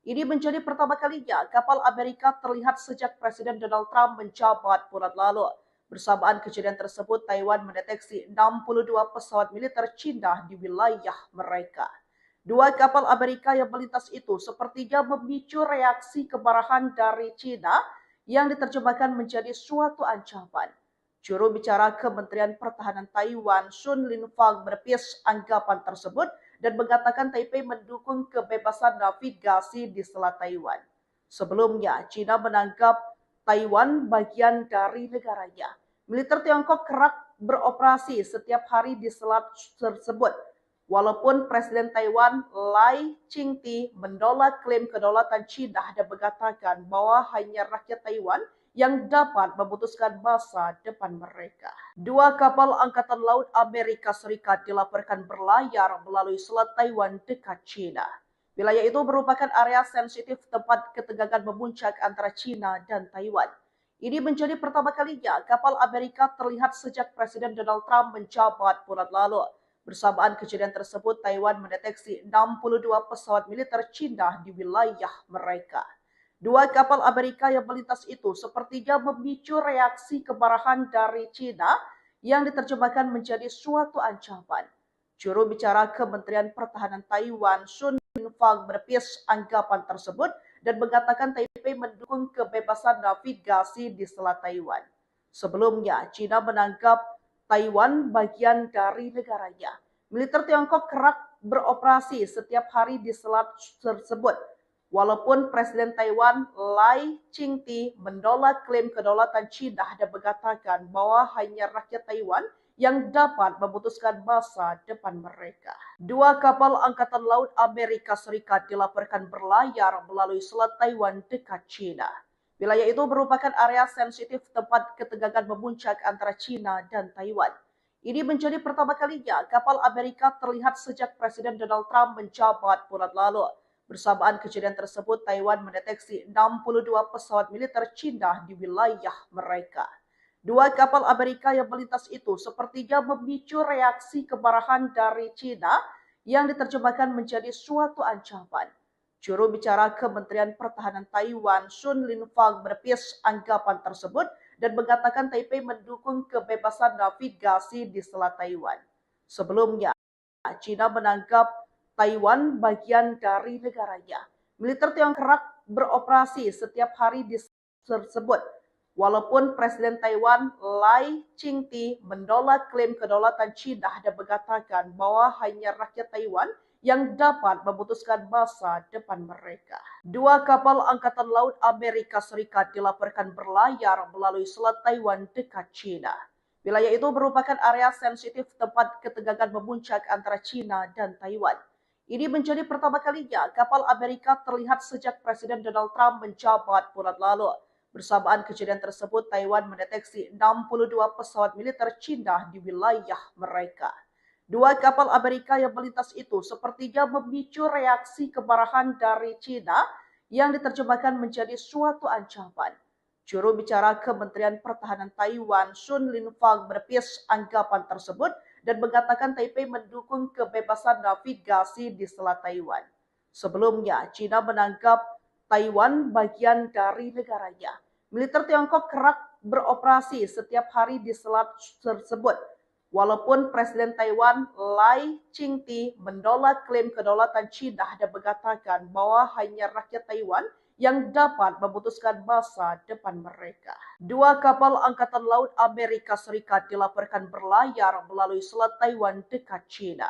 Ini menjadi pertama kalinya kapal Amerika terlihat sejak Presiden Donald Trump menjabat bulan lalu. Bersamaan kejadian tersebut, Taiwan mendeteksi 62 pesawat militer China di wilayah mereka. Dua kapal Amerika yang melintas itu sepertinya memicu reaksi kemarahan dari China yang diterjemahkan menjadi suatu ancaman. Juru bicara Kementerian Pertahanan Taiwan, Sun Linfang, menepis anggapan tersebut dan mengatakan Taipei mendukung kebebasan navigasi di Selat Taiwan. Sebelumnya, China menganggap Taiwan bagian dari negaranya. Militer Tiongkok kerap beroperasi setiap hari di selat tersebut. Walaupun Presiden Taiwan Lai Ching-te menolak klaim kedaulatan China dan mengatakan bahwa hanya rakyat Taiwan yang dapat memutuskan masa depan mereka. Dua kapal Angkatan Laut Amerika Serikat dilaporkan berlayar melalui Selat Taiwan dekat China. Wilayah itu merupakan area sensitif tempat ketegangan memuncak antara China dan Taiwan. Ini menjadi pertama kalinya kapal Amerika terlihat sejak Presiden Donald Trump menjabat bulan lalu. Bersamaan kejadian tersebut, Taiwan mendeteksi 62 pesawat militer China di wilayah mereka. Dua kapal Amerika yang melintas itu sepertinya memicu reaksi kemarahan dari China yang diterjemahkan menjadi suatu ancaman. Juru bicara Kementerian Pertahanan Taiwan, Sun Linfang, menepis anggapan tersebut dan mengatakan Taipei mendukung kebebasan navigasi di Selat Taiwan. Sebelumnya, China menganggap Taiwan bagian dari negaranya. Militer Tiongkok kerap beroperasi setiap hari di selat tersebut. Walaupun Presiden Taiwan Lai Ching-te menolak klaim kedaulatan China dan mengatakan bahwa hanya rakyat Taiwan yang dapat memutuskan masa depan mereka. Dua kapal Angkatan Laut Amerika Serikat dilaporkan berlayar melalui Selat Taiwan dekat China. Wilayah itu merupakan area sensitif tempat ketegangan memuncak antara China dan Taiwan. Ini menjadi pertama kalinya kapal Amerika terlihat sejak Presiden Donald Trump menjabat bulan lalu. Bersamaan kejadian tersebut, Taiwan mendeteksi 62 pesawat militer China di wilayah mereka. Dua kapal Amerika yang melintas itu sepertinya memicu reaksi kemarahan dari China yang diterjemahkan menjadi suatu ancaman. Juru bicara Kementerian Pertahanan Taiwan, Sun Linfang, menepis anggapan tersebut dan mengatakan Taipei mendukung kebebasan navigasi di Selat Taiwan. Sebelumnya, China menganggap Taiwan bagian dari negaranya. Militer Tiongkok kerap beroperasi setiap hari di tersebut. Walaupun Presiden Taiwan Lai Ching-te menolak klaim kedaulatan China dan mengatakan bahwa hanya rakyat Taiwan yang dapat memutuskan masa depan mereka. Dua kapal Angkatan Laut Amerika Serikat dilaporkan berlayar melalui Selat Taiwan dekat China. Wilayah itu merupakan area sensitif tempat ketegangan memuncak antara China dan Taiwan. Ini menjadi pertama kalinya kapal Amerika terlihat sejak Presiden Donald Trump menjabat bulan lalu. Bersamaan kejadian tersebut, Taiwan mendeteksi 62 pesawat militer China di wilayah mereka. Dua kapal Amerika yang melintas itu sepertinya memicu reaksi kemarahan dari China yang diterjemahkan menjadi suatu ancaman. Juru bicara Kementerian Pertahanan Taiwan, Sun Linfang, menepis anggapan tersebut dan mengatakan Taipei mendukung kebebasan navigasi di Selat Taiwan. Sebelumnya, China menganggap Taiwan bagian dari negaranya. Militer Tiongkok kerap beroperasi setiap hari di selat tersebut. Walaupun Presiden Taiwan Lai Ching-te menolak klaim kedaulatan China dan mengatakan bahwa hanya rakyat Taiwan yang dapat memutuskan masa depan mereka. Dua kapal Angkatan Laut Amerika Serikat dilaporkan berlayar melalui Selat Taiwan dekat China.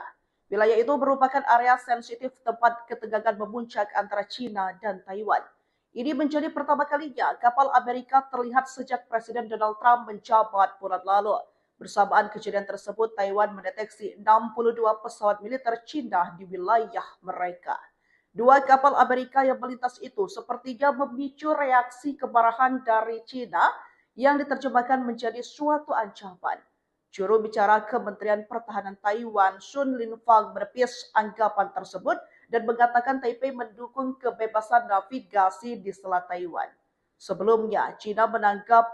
Wilayah itu merupakan area sensitif tempat ketegangan memuncak antara China dan Taiwan. Ini menjadi pertama kalinya kapal Amerika terlihat sejak Presiden Donald Trump menjabat bulan lalu. Bersamaan kejadian tersebut, Taiwan mendeteksi 62 pesawat militer China di wilayah mereka. Dua kapal Amerika yang melintas itu sepertinya memicu reaksi kemarahan dari China yang diterjemahkan menjadi suatu ancaman. Juru bicara Kementerian Pertahanan Taiwan, Sun Linfang, menepis anggapan tersebut dan mengatakan Taipei mendukung kebebasan navigasi di Selat Taiwan. Sebelumnya, China menganggap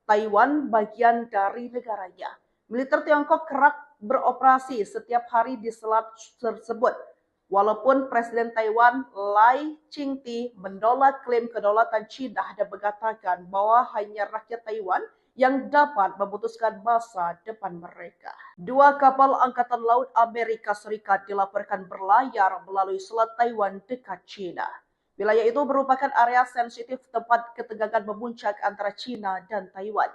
Taiwan bagian dari negaranya. Militer Tiongkok kerap beroperasi setiap hari di selat tersebut. Walaupun Presiden Taiwan Lai Ching-te menolak klaim kedaulatan China dan mengatakan bahwa hanya rakyat Taiwan yang dapat memutuskan masa depan mereka. Dua kapal Angkatan Laut Amerika Serikat dilaporkan berlayar melalui Selat Taiwan dekat China. Wilayah itu merupakan area sensitif tempat ketegangan memuncak antara China dan Taiwan.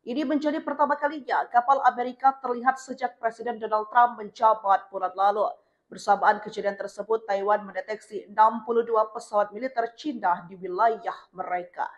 Ini menjadi pertama kalinya kapal Amerika terlihat sejak Presiden Donald Trump menjabat bulan lalu. Bersamaan kejadian tersebut, Taiwan mendeteksi 62 pesawat militer China di wilayah mereka.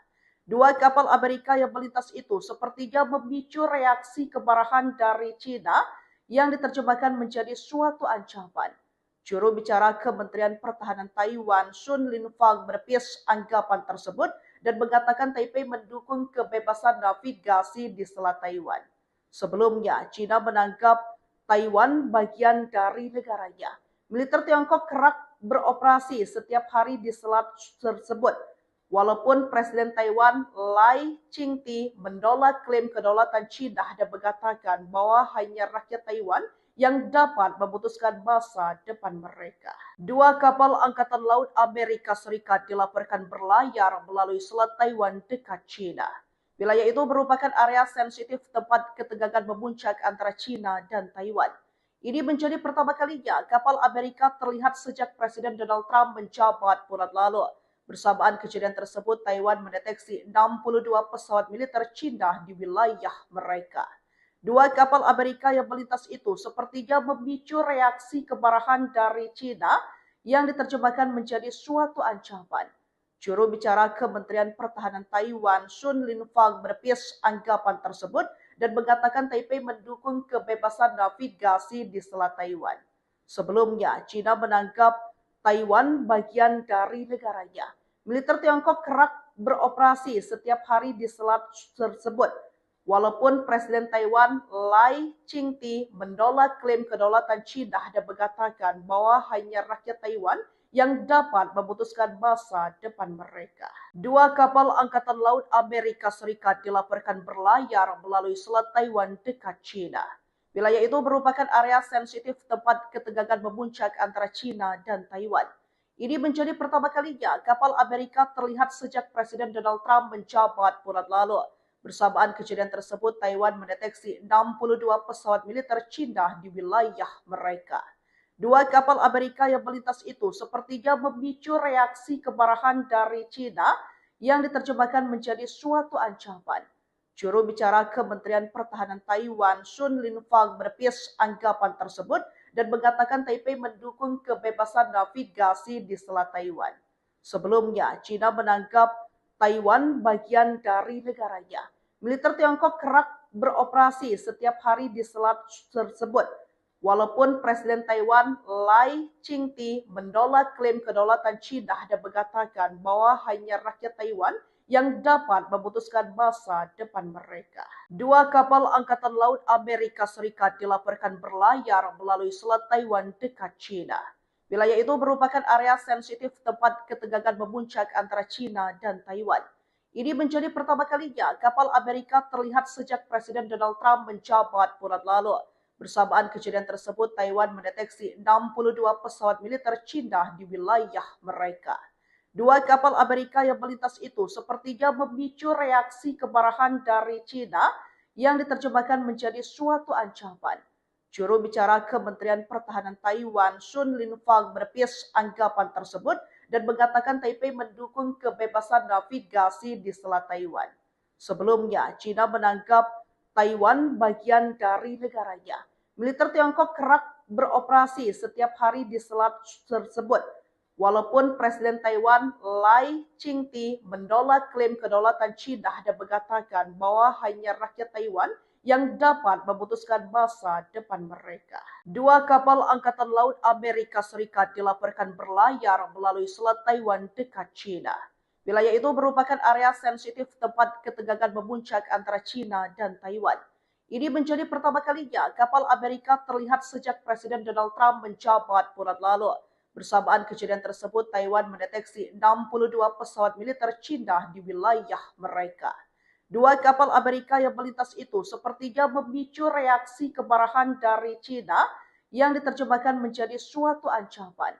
Dua kapal Amerika yang melintas itu sepertinya memicu reaksi kemarahan dari China yang diterjemahkan menjadi suatu ancaman. Juru bicara Kementerian Pertahanan Taiwan, Sun Linfang, menepis anggapan tersebut dan mengatakan Taipei mendukung kebebasan navigasi di Selat Taiwan. Sebelumnya, China menganggap Taiwan bagian dari negaranya. Militer Tiongkok kerap beroperasi setiap hari di selat tersebut. Walaupun Presiden Taiwan Lai Ching-te menolak klaim kedaulatan China dan mengatakan bahwa hanya rakyat Taiwan yang dapat memutuskan masa depan mereka. Dua kapal Angkatan Laut Amerika Serikat dilaporkan berlayar melalui Selat Taiwan dekat China. Wilayah itu merupakan area sensitif tempat ketegangan memuncak antara China dan Taiwan. Ini menjadi pertama kalinya kapal Amerika terlihat sejak Presiden Donald Trump menjabat bulan lalu. Bersamaan kejadian tersebut, Taiwan mendeteksi 62 pesawat militer China di wilayah mereka. Dua kapal Amerika yang melintas itu sepertinya memicu reaksi kemarahan dari China yang diterjemahkan menjadi suatu ancaman. Juru bicara Kementerian Pertahanan Taiwan, Sun Linfang, menepis anggapan tersebut dan mengatakan Taipei mendukung kebebasan navigasi di Selat Taiwan. Sebelumnya, China menganggap Taiwan bagian dari negaranya. Militer Tiongkok kerap beroperasi setiap hari di selat tersebut. Walaupun Presiden Taiwan Lai Ching-te menolak klaim kedaulatan China dan mengatakan bahwa hanya rakyat Taiwan yang dapat memutuskan masa depan mereka. Dua kapal Angkatan Laut Amerika Serikat dilaporkan berlayar melalui Selat Taiwan dekat China. Wilayah itu merupakan area sensitif tempat ketegangan memuncak antara China dan Taiwan. Ini menjadi pertama kalinya kapal Amerika terlihat sejak Presiden Donald Trump menjabat bulan lalu. Bersamaan kejadian tersebut, Taiwan mendeteksi 62 pesawat militer China di wilayah mereka. Dua kapal Amerika yang melintas itu sepertinya memicu reaksi kemarahan dari China yang diterjemahkan menjadi suatu ancaman. Juru bicara Kementerian Pertahanan Taiwan, Sun Linfang, menepis anggapan tersebut dan mengatakan Taipei mendukung kebebasan navigasi di Selat Taiwan. Sebelumnya, China menganggap Taiwan bagian dari negaranya. Militer Tiongkok kerap beroperasi setiap hari di selat tersebut. Walaupun Presiden Taiwan Lai Ching-te menolak klaim kedaulatan China dan mengatakan bahwa hanya rakyat Taiwan yang dapat memutuskan masa depan mereka. Dua kapal Angkatan Laut Amerika Serikat dilaporkan berlayar melalui Selat Taiwan dekat China. Wilayah itu merupakan area sensitif tempat ketegangan memuncak antara China dan Taiwan. Ini menjadi pertama kalinya kapal Amerika terlihat sejak Presiden Donald Trump menjabat bulan lalu. Bersamaan kejadian tersebut, Taiwan mendeteksi 62 pesawat militer China di wilayah mereka. Dua kapal Amerika yang melintas itu sepertinya memicu reaksi kemarahan dari China yang diterjemahkan menjadi suatu ancaman. Juru bicara Kementerian Pertahanan Taiwan, Sun Linfang, menepis anggapan tersebut dan mengatakan Taipei mendukung kebebasan navigasi di Selat Taiwan. Sebelumnya, China menganggap Taiwan bagian dari negaranya. Militer Tiongkok kerap beroperasi setiap hari di selat tersebut. Walaupun Presiden Taiwan Lai Ching-te menolak klaim kedaulatan China dan mengatakan bahwa hanya rakyat Taiwan yang dapat memutuskan masa depan mereka. Dua kapal Angkatan Laut Amerika Serikat dilaporkan berlayar melalui Selat Taiwan dekat China. Wilayah itu merupakan area sensitif tempat ketegangan memuncak antara China dan Taiwan. Ini menjadi pertama kalinya kapal Amerika terlihat sejak Presiden Donald Trump menjabat bulan lalu. Bersamaan kejadian tersebut, Taiwan mendeteksi 62 pesawat militer Cina di wilayah mereka. Dua kapal Amerika yang melintas itu sepertinya memicu reaksi kemarahan dari Cina yang diterjemahkan menjadi suatu ancaman.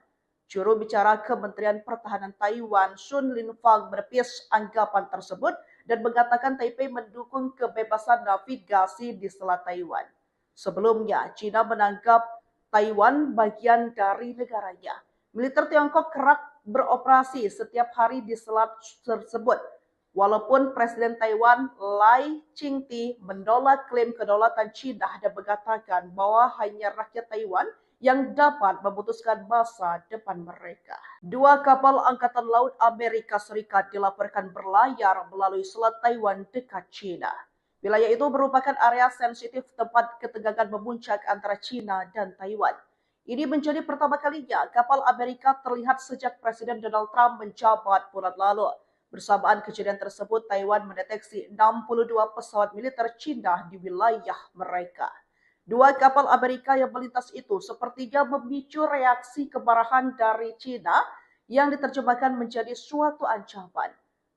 Juru bicara Kementerian Pertahanan Taiwan, Sun Linfang, menepis anggapan tersebut dan mengatakan Taipei mendukung kebebasan navigasi di Selat Taiwan. Sebelumnya, Cina menganggap Taiwan bagian dari negaranya. Militer Tiongkok kerap beroperasi setiap hari di selat tersebut. Walaupun Presiden Taiwan Lai Ching-te menolak klaim kedaulatan Cina dan mengatakan bahwa hanya rakyat Taiwan yang dapat memutuskan masa depan mereka. Dua kapal Angkatan Laut Amerika Serikat dilaporkan berlayar melalui Selat Taiwan dekat Cina. Wilayah itu merupakan area sensitif tempat ketegangan memuncak antara Cina dan Taiwan. Ini menjadi pertama kalinya kapal Amerika terlihat sejak Presiden Donald Trump menjabat bulan lalu. Bersamaan kejadian tersebut, Taiwan mendeteksi 62 pesawat militer Cina di wilayah mereka. Dua kapal Amerika yang melintas itu sepertinya memicu reaksi kemarahan dari Cina yang diterjemahkan menjadi suatu ancaman.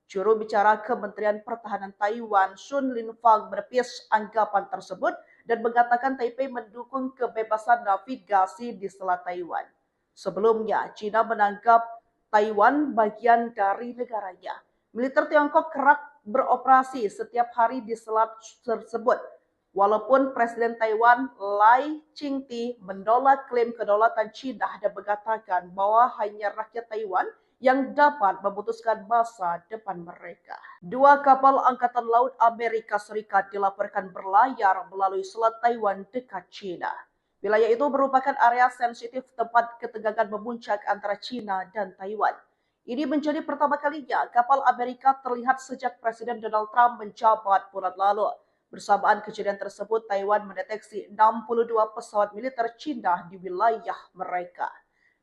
Juru bicara Kementerian Pertahanan Taiwan, Sun Linfang, menepis anggapan tersebut dan mengatakan Taipei mendukung kebebasan navigasi di Selat Taiwan. Sebelumnya, Cina menganggap Taiwan bagian dari negaranya. Militer Tiongkok kerap beroperasi setiap hari di selat tersebut. Walaupun Presiden Taiwan Lai Ching-te menolak klaim kedaulatan Cina dan mengatakan bahwa hanya rakyat Taiwan yang dapat memutuskan masa depan mereka. Dua kapal Angkatan Laut Amerika Serikat dilaporkan berlayar melalui Selat Taiwan dekat Cina. Wilayah itu merupakan area sensitif tempat ketegangan memuncak antara Cina dan Taiwan. Ini menjadi pertama kalinya kapal Amerika terlihat sejak Presiden Donald Trump menjabat bulan lalu. Bersamaan kejadian tersebut, Taiwan mendeteksi 62 pesawat militer Cina di wilayah mereka.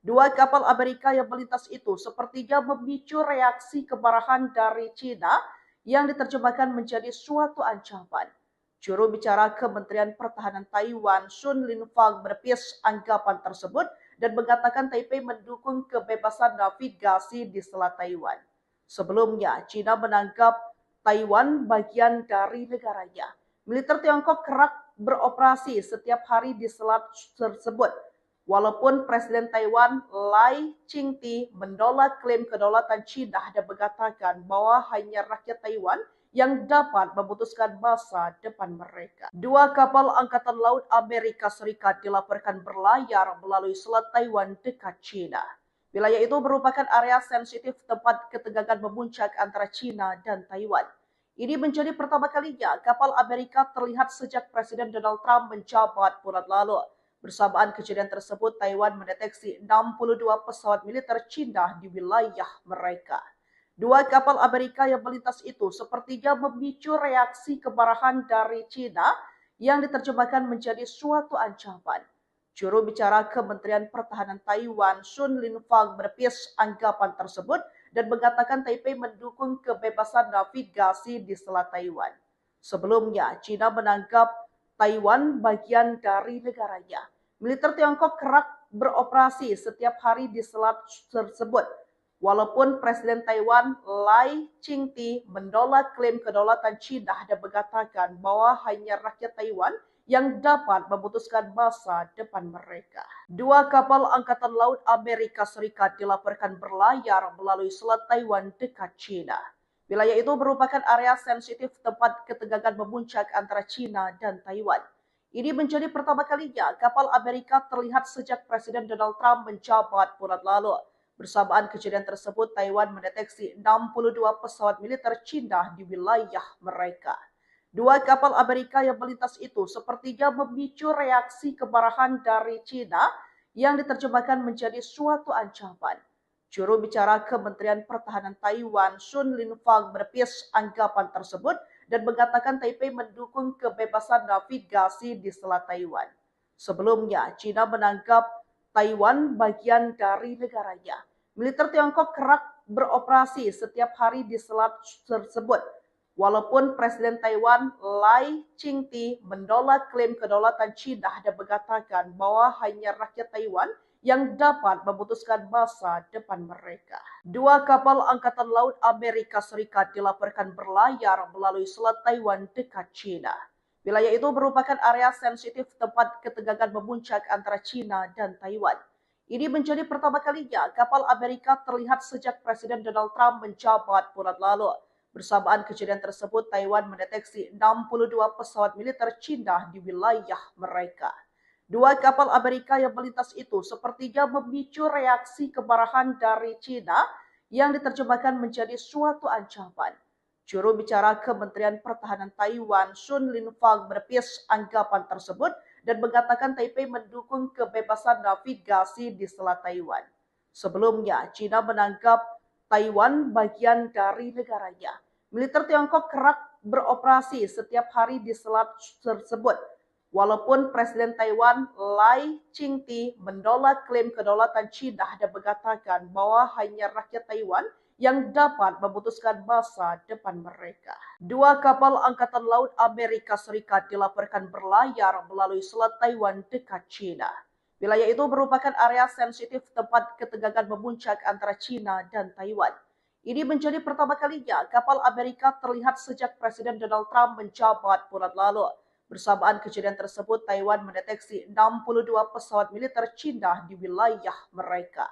Dua kapal Amerika yang melintas itu sepertinya memicu reaksi kemarahan dari Cina yang diterjemahkan menjadi suatu ancaman. Juru bicara Kementerian Pertahanan Taiwan, Sun Linfang, menepis anggapan tersebut dan mengatakan Taipei mendukung kebebasan navigasi di Selat Taiwan. Sebelumnya, Cina menganggap Taiwan bagian dari negaranya. Militer Tiongkok kerap beroperasi setiap hari di selat tersebut. Walaupun Presiden Taiwan Lai Ching-te menolak klaim kedaulatan Cina dan mengatakan bahwa hanya rakyat Taiwan yang dapat memutuskan masa depan mereka. Dua kapal Angkatan Laut Amerika Serikat dilaporkan berlayar melalui Selat Taiwan dekat Cina. Wilayah itu merupakan area sensitif tempat ketegangan memuncak antara Cina dan Taiwan. Ini menjadi pertama kalinya kapal Amerika terlihat sejak Presiden Donald Trump menjabat bulan lalu. Bersamaan kejadian tersebut, Taiwan mendeteksi 62 pesawat militer Cina di wilayah mereka. Dua kapal Amerika yang melintas itu sepertinya memicu reaksi kemarahan dari Cina yang diterjemahkan menjadi suatu ancaman. Juru bicara Kementerian Pertahanan Taiwan, Sun Linfang, menepis anggapan tersebut dan mengatakan Taipei mendukung kebebasan navigasi di Selat Taiwan. Sebelumnya, Cina menganggap Taiwan bagian dari negaranya. Militer Tiongkok kerap beroperasi setiap hari di selat tersebut. Walaupun Presiden Taiwan Lai Ching-te menolak klaim kedaulatan Cina dan mengatakan bahwa hanya rakyat Taiwan yang dapat memutuskan masa depan mereka. Dua kapal Angkatan Laut Amerika Serikat dilaporkan berlayar melalui Selat Taiwan dekat Cina. Wilayah itu merupakan area sensitif tempat ketegangan memuncak antara Cina dan Taiwan. Ini menjadi pertama kalinya kapal Amerika terlihat sejak Presiden Donald Trump menjabat bulan lalu. Bersamaan kejadian tersebut, Taiwan mendeteksi 62 pesawat militer Cina di wilayah mereka. Dua kapal Amerika yang melintas itu sepertinya memicu reaksi kemarahan dari Cina yang diterjemahkan menjadi suatu ancaman. Juru bicara Kementerian Pertahanan Taiwan, Sun Linfang, menepis anggapan tersebut dan mengatakan Taipei mendukung kebebasan navigasi di Selat Taiwan. Sebelumnya, Cina menganggap Taiwan bagian dari negaranya. Militer Tiongkok kerap beroperasi setiap hari di selat tersebut. Walaupun Presiden Taiwan Lai Ching-te menolak klaim kedaulatan Cina dan mengatakan bahwa hanya rakyat Taiwan yang dapat memutuskan masa depan mereka. Dua kapal Angkatan Laut Amerika Serikat dilaporkan berlayar melalui Selat Taiwan dekat China. Wilayah itu merupakan area sensitif tempat ketegangan memuncak antara China dan Taiwan. Ini menjadi pertama kalinya kapal Amerika terlihat sejak Presiden Donald Trump menjabat bulan lalu. Bersamaan kejadian tersebut, Taiwan mendeteksi 62 pesawat militer China di wilayah mereka. Dua kapal Amerika yang melintas itu sepertinya memicu reaksi kemarahan dari China yang diterjemahkan menjadi suatu ancaman. Juru bicara Kementerian Pertahanan Taiwan, Sun Linfang, menepis anggapan tersebut dan mengatakan Taipei mendukung kebebasan navigasi di Selat Taiwan. Sebelumnya, China menganggap Taiwan bagian dari negaranya. Militer Tiongkok kerap beroperasi setiap hari di selat tersebut. Walaupun Presiden Taiwan Lai Ching-te menolak klaim kedaulatan China dan mengatakan bahwa hanya rakyat Taiwan yang dapat memutuskan masa depan mereka. Dua kapal Angkatan Laut Amerika Serikat dilaporkan berlayar melalui Selat Taiwan dekat China. Wilayah itu merupakan area sensitif tempat ketegangan memuncak antara China dan Taiwan. Ini menjadi pertama kalinya kapal Amerika terlihat sejak Presiden Donald Trump menjabat bulan lalu. Bersamaan kejadian tersebut, Taiwan mendeteksi 62 pesawat militer China di wilayah mereka.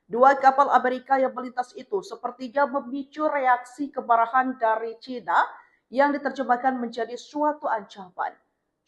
Dua kapal Amerika yang melintas itu sepertinya memicu reaksi kemarahan dari China yang diterjemahkan menjadi suatu ancaman.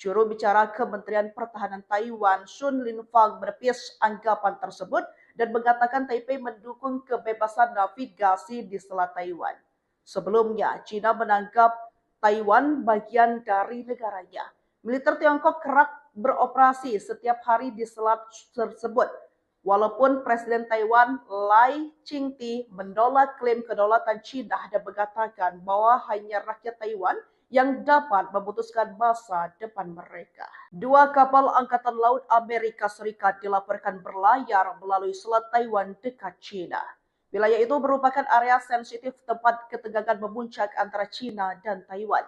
Juru bicara Kementerian Pertahanan Taiwan, Sun Linfang, menepis anggapan tersebut dan mengatakan Taipei mendukung kebebasan navigasi di Selat Taiwan. Sebelumnya, China menganggap Taiwan bagian dari negaranya. Militer Tiongkok kerap beroperasi setiap hari di selat tersebut. Walaupun Presiden Taiwan Lai Ching-te menolak klaim kedaulatan China dan mengatakan bahwa hanya rakyat Taiwan yang dapat memutuskan masa depan mereka. Dua kapal Angkatan Laut Amerika Serikat dilaporkan berlayar melalui Selat Taiwan dekat China. Wilayah itu merupakan area sensitif tempat ketegangan memuncak antara China dan Taiwan.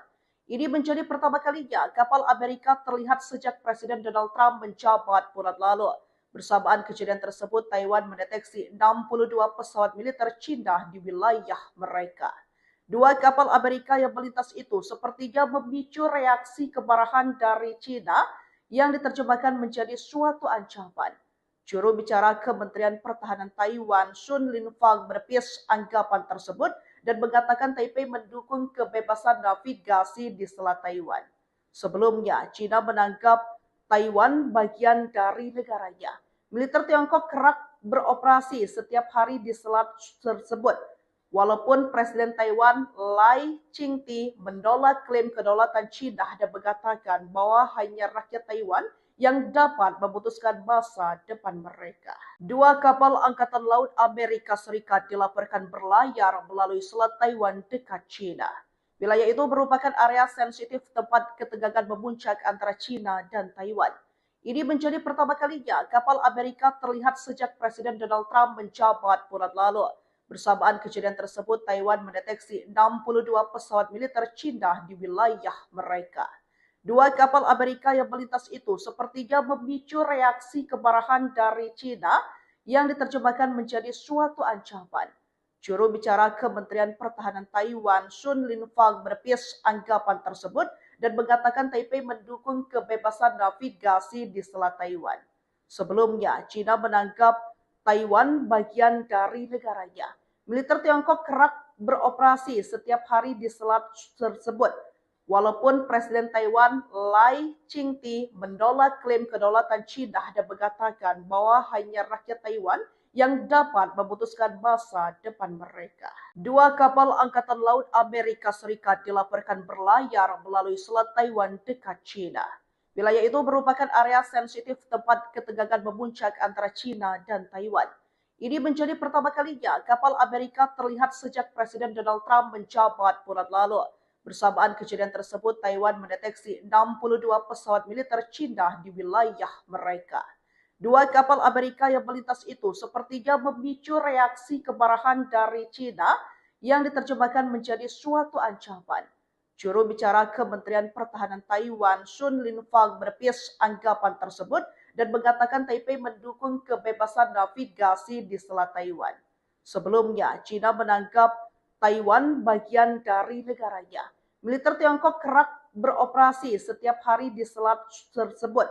Ini menjadi pertama kalinya kapal Amerika terlihat sejak Presiden Donald Trump menjabat bulan lalu. Bersamaan kejadian tersebut, Taiwan mendeteksi 62 pesawat militer China di wilayah mereka. Dua kapal Amerika yang melintas itu sepertinya memicu reaksi kemarahan dari China yang diterjemahkan menjadi suatu ancaman. Juru bicara Kementerian Pertahanan Taiwan, Sun Linfang, menepis anggapan tersebut dan mengatakan Taipei mendukung kebebasan navigasi di Selat Taiwan. Sebelumnya, China menganggap Taiwan bagian dari negaranya. Militer Tiongkok kerap beroperasi setiap hari di selat tersebut. Walaupun Presiden Taiwan Lai Ching-te menolak klaim kedaulatan China dan mengatakan bahwa hanya rakyat Taiwan yang dapat memutuskan masa depan mereka. Dua kapal Angkatan Laut Amerika Serikat dilaporkan berlayar melalui Selat Taiwan dekat China. Wilayah itu merupakan area sensitif tempat ketegangan memuncak antara China dan Taiwan. Ini menjadi pertama kalinya kapal Amerika terlihat sejak Presiden Donald Trump menjabat bulan lalu. Bersamaan kejadian tersebut, Taiwan mendeteksi 62 pesawat militer China di wilayah mereka. Dua kapal Amerika yang melintas itu sepertinya memicu reaksi kemarahan dari China yang diterjemahkan menjadi suatu ancaman. Juru bicara Kementerian Pertahanan Taiwan, Sun Linfang, menepis anggapan tersebut dan mengatakan Taipei mendukung kebebasan navigasi di Selat Taiwan. Sebelumnya, China menganggap Taiwan bagian dari negaranya. Militer Tiongkok kerap beroperasi setiap hari di selat tersebut. Walaupun Presiden Taiwan Lai Ching-te menolak klaim kedaulatan China dan mengatakan bahwa hanya rakyat Taiwan yang dapat memutuskan masa depan mereka. Dua kapal Angkatan Laut Amerika Serikat dilaporkan berlayar melalui Selat Taiwan dekat China. Wilayah itu merupakan area sensitif tempat ketegangan memuncak antara China dan Taiwan. Ini menjadi pertama kalinya kapal Amerika terlihat sejak Presiden Donald Trump menjabat bulan lalu. Bersamaan kejadian tersebut, Taiwan mendeteksi 62 pesawat militer China di wilayah mereka. Dua kapal Amerika yang melintas itu sepertinya memicu reaksi kemarahan dari China yang diterjemahkan menjadi suatu ancaman. Juru bicara Kementerian Pertahanan Taiwan, Sun Linfang, menepis anggapan tersebut dan mengatakan Taipei mendukung kebebasan navigasi di Selat Taiwan. Sebelumnya, China menganggap Taiwan bagian dari negaranya. Militer Tiongkok kerap beroperasi setiap hari di selat tersebut.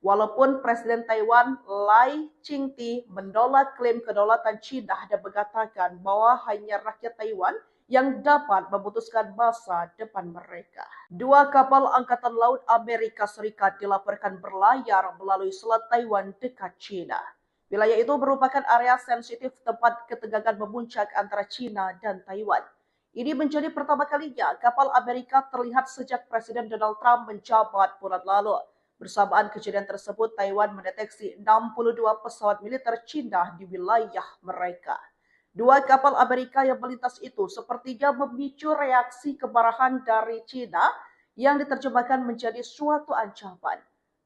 Walaupun Presiden Taiwan Lai Ching-te menolak klaim kedaulatan China dan mengatakan bahwa hanya rakyat Taiwan yang dapat memutuskan masa depan mereka. Dua kapal Angkatan Laut Amerika Serikat dilaporkan berlayar melalui Selat Taiwan dekat China. Wilayah itu merupakan area sensitif tempat ketegangan memuncak antara China dan Taiwan. Ini menjadi pertama kalinya kapal Amerika terlihat sejak Presiden Donald Trump menjabat bulan lalu. Bersamaan kejadian tersebut, Taiwan mendeteksi 62 pesawat militer China di wilayah mereka. Dua kapal Amerika yang melintas itu sepertinya memicu reaksi kemarahan dari China yang diterjemahkan menjadi suatu ancaman.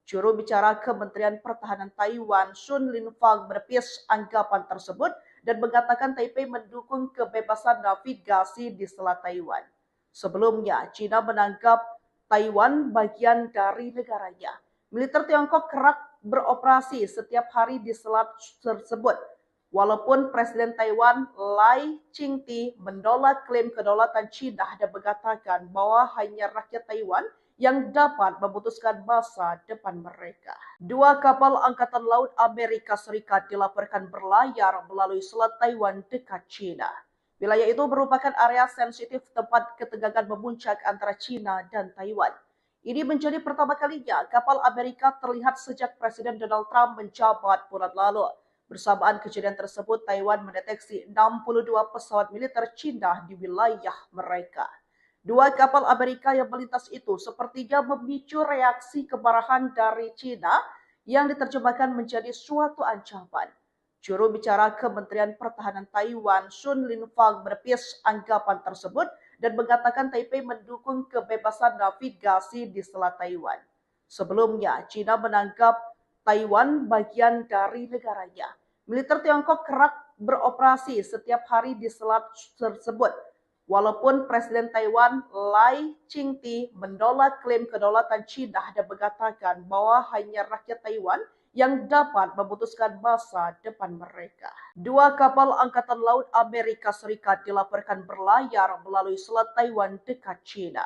Juru bicara Kementerian Pertahanan Taiwan, Sun Linfang, menepis anggapan tersebut dan mengatakan Taipei mendukung kebebasan navigasi di Selat Taiwan. Sebelumnya, China menganggap Taiwan bagian dari negaranya. Militer Tiongkok kerap beroperasi setiap hari di selat tersebut. Walaupun Presiden Taiwan Lai Ching-te menolak klaim kedaulatan China dan mengatakan bahwa hanya rakyat Taiwan yang dapat memutuskan masa depan mereka. Dua kapal Angkatan Laut Amerika Serikat dilaporkan berlayar melalui Selat Taiwan dekat China. Wilayah itu merupakan area sensitif tempat ketegangan memuncak antara China dan Taiwan. Ini menjadi pertama kalinya kapal Amerika terlihat sejak Presiden Donald Trump menjabat bulan lalu. Bersamaan kejadian tersebut, Taiwan mendeteksi 62 pesawat militer China di wilayah mereka. Dua kapal Amerika yang melintas itu sepertinya memicu reaksi kemarahan dari China yang diterjemahkan menjadi suatu ancaman. Juru bicara Kementerian Pertahanan Taiwan, Sun Linfang, menepis anggapan tersebut dan mengatakan Taipei mendukung kebebasan navigasi di Selat Taiwan. Sebelumnya, China menganggap Taiwan bagian dari negaranya. Militer Tiongkok kerap beroperasi setiap hari di selat tersebut. Walaupun Presiden Taiwan Lai Ching-te menolak klaim kedaulatan China dan mengatakan bahwa hanya rakyat Taiwan yang dapat memutuskan masa depan mereka. Dua kapal Angkatan Laut Amerika Serikat dilaporkan berlayar melalui Selat Taiwan dekat China.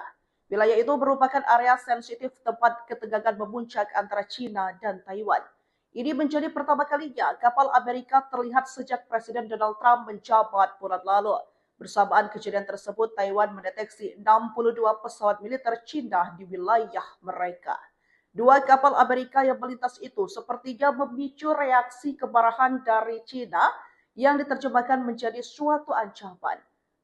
Wilayah itu merupakan area sensitif tempat ketegangan memuncak antara China dan Taiwan. Ini menjadi pertama kalinya kapal Amerika terlihat sejak Presiden Donald Trump menjabat bulan lalu. Bersamaan kejadian tersebut, Taiwan mendeteksi 62 pesawat militer China di wilayah mereka. Dua kapal Amerika yang melintas itu sepertinya memicu reaksi kemarahan dari China yang diterjemahkan menjadi suatu ancaman.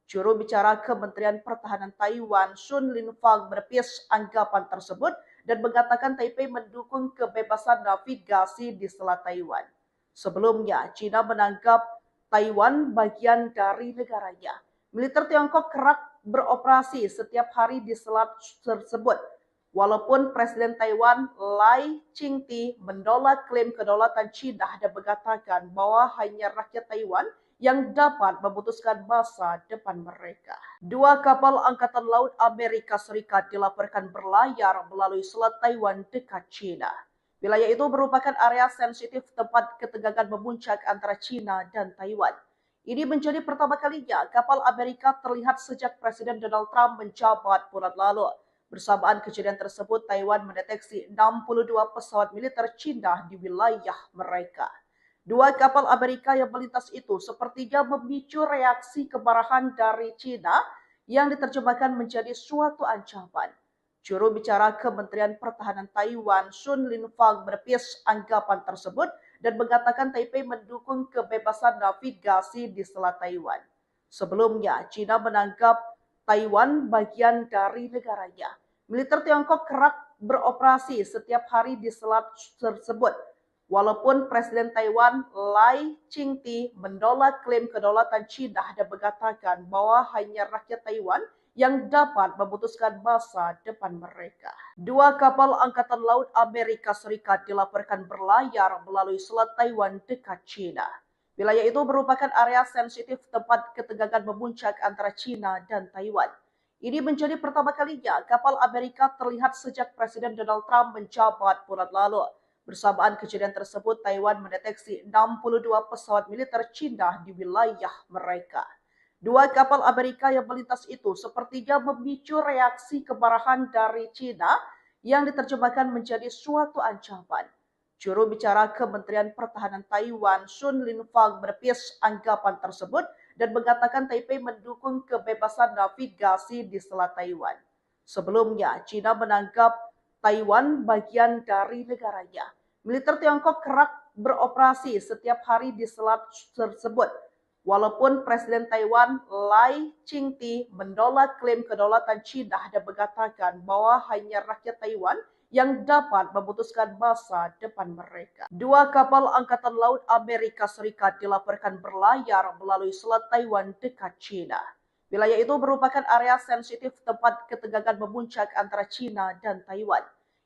Juru bicara Kementerian Pertahanan Taiwan, Sun Linfang, menepis anggapan tersebut dan mengatakan Taipei mendukung kebebasan navigasi di Selat Taiwan. Sebelumnya, China menganggap Taiwan bagian dari negaranya. Militer Tiongkok kerap beroperasi setiap hari di selat tersebut. Walaupun Presiden Taiwan Lai Ching-te menolak klaim kedaulatan China dan mengatakan bahwa hanya rakyat Taiwan yang dapat memutuskan masa depan mereka. Dua kapal Angkatan Laut Amerika Serikat dilaporkan berlayar melalui Selat Taiwan dekat China. Wilayah itu merupakan area sensitif tempat ketegangan memuncak antara China dan Taiwan. Ini menjadi pertama kalinya kapal Amerika terlihat sejak Presiden Donald Trump menjabat bulan lalu. Bersamaan kejadian tersebut, Taiwan mendeteksi 62 pesawat militer China di wilayah mereka. Dua kapal Amerika yang melintas itu sepertinya memicu reaksi kemarahan dari China yang diterjemahkan menjadi suatu ancaman. Juru bicara Kementerian Pertahanan Taiwan, Sun Linfang, menepis anggapan tersebut dan mengatakan Taipei mendukung kebebasan navigasi di Selat Taiwan. Sebelumnya, China menganggap Taiwan bagian dari negaranya. Militer Tiongkok kerap beroperasi setiap hari di selat tersebut. Walaupun Presiden Taiwan Lai Ching-te menolak klaim kedaulatan China dan mengatakan bahwa hanya rakyat Taiwan yang dapat memutuskan masa depan mereka. Dua kapal Angkatan Laut Amerika Serikat dilaporkan berlayar melalui Selat Taiwan dekat China. Wilayah itu merupakan area sensitif tempat ketegangan memuncak antara China dan Taiwan. Ini menjadi pertama kalinya kapal Amerika terlihat sejak Presiden Donald Trump menjabat bulan lalu. Bersamaan kejadian tersebut, Taiwan mendeteksi 62 pesawat militer Cina di wilayah mereka. Dua kapal Amerika yang melintas itu sepertinya memicu reaksi kemarahan dari Cina yang diterjemahkan menjadi suatu ancaman. Juru bicara Kementerian Pertahanan Taiwan, Sun Linfang, menepis anggapan tersebut dan mengatakan Taipei mendukung kebebasan navigasi di Selat Taiwan. Sebelumnya, China menganggap Taiwan bagian dari negaranya. Militer Tiongkok kerap beroperasi setiap hari di selat tersebut. Walaupun Presiden Taiwan Lai Ching-te menolak klaim kedaulatan China dan mengatakan bahwa hanya rakyat Taiwan yang dapat memutuskan masa depan mereka. Dua kapal Angkatan Laut Amerika Serikat dilaporkan berlayar melalui Selat Taiwan dekat China. Wilayah itu merupakan area sensitif tempat ketegangan memuncak antara China dan Taiwan.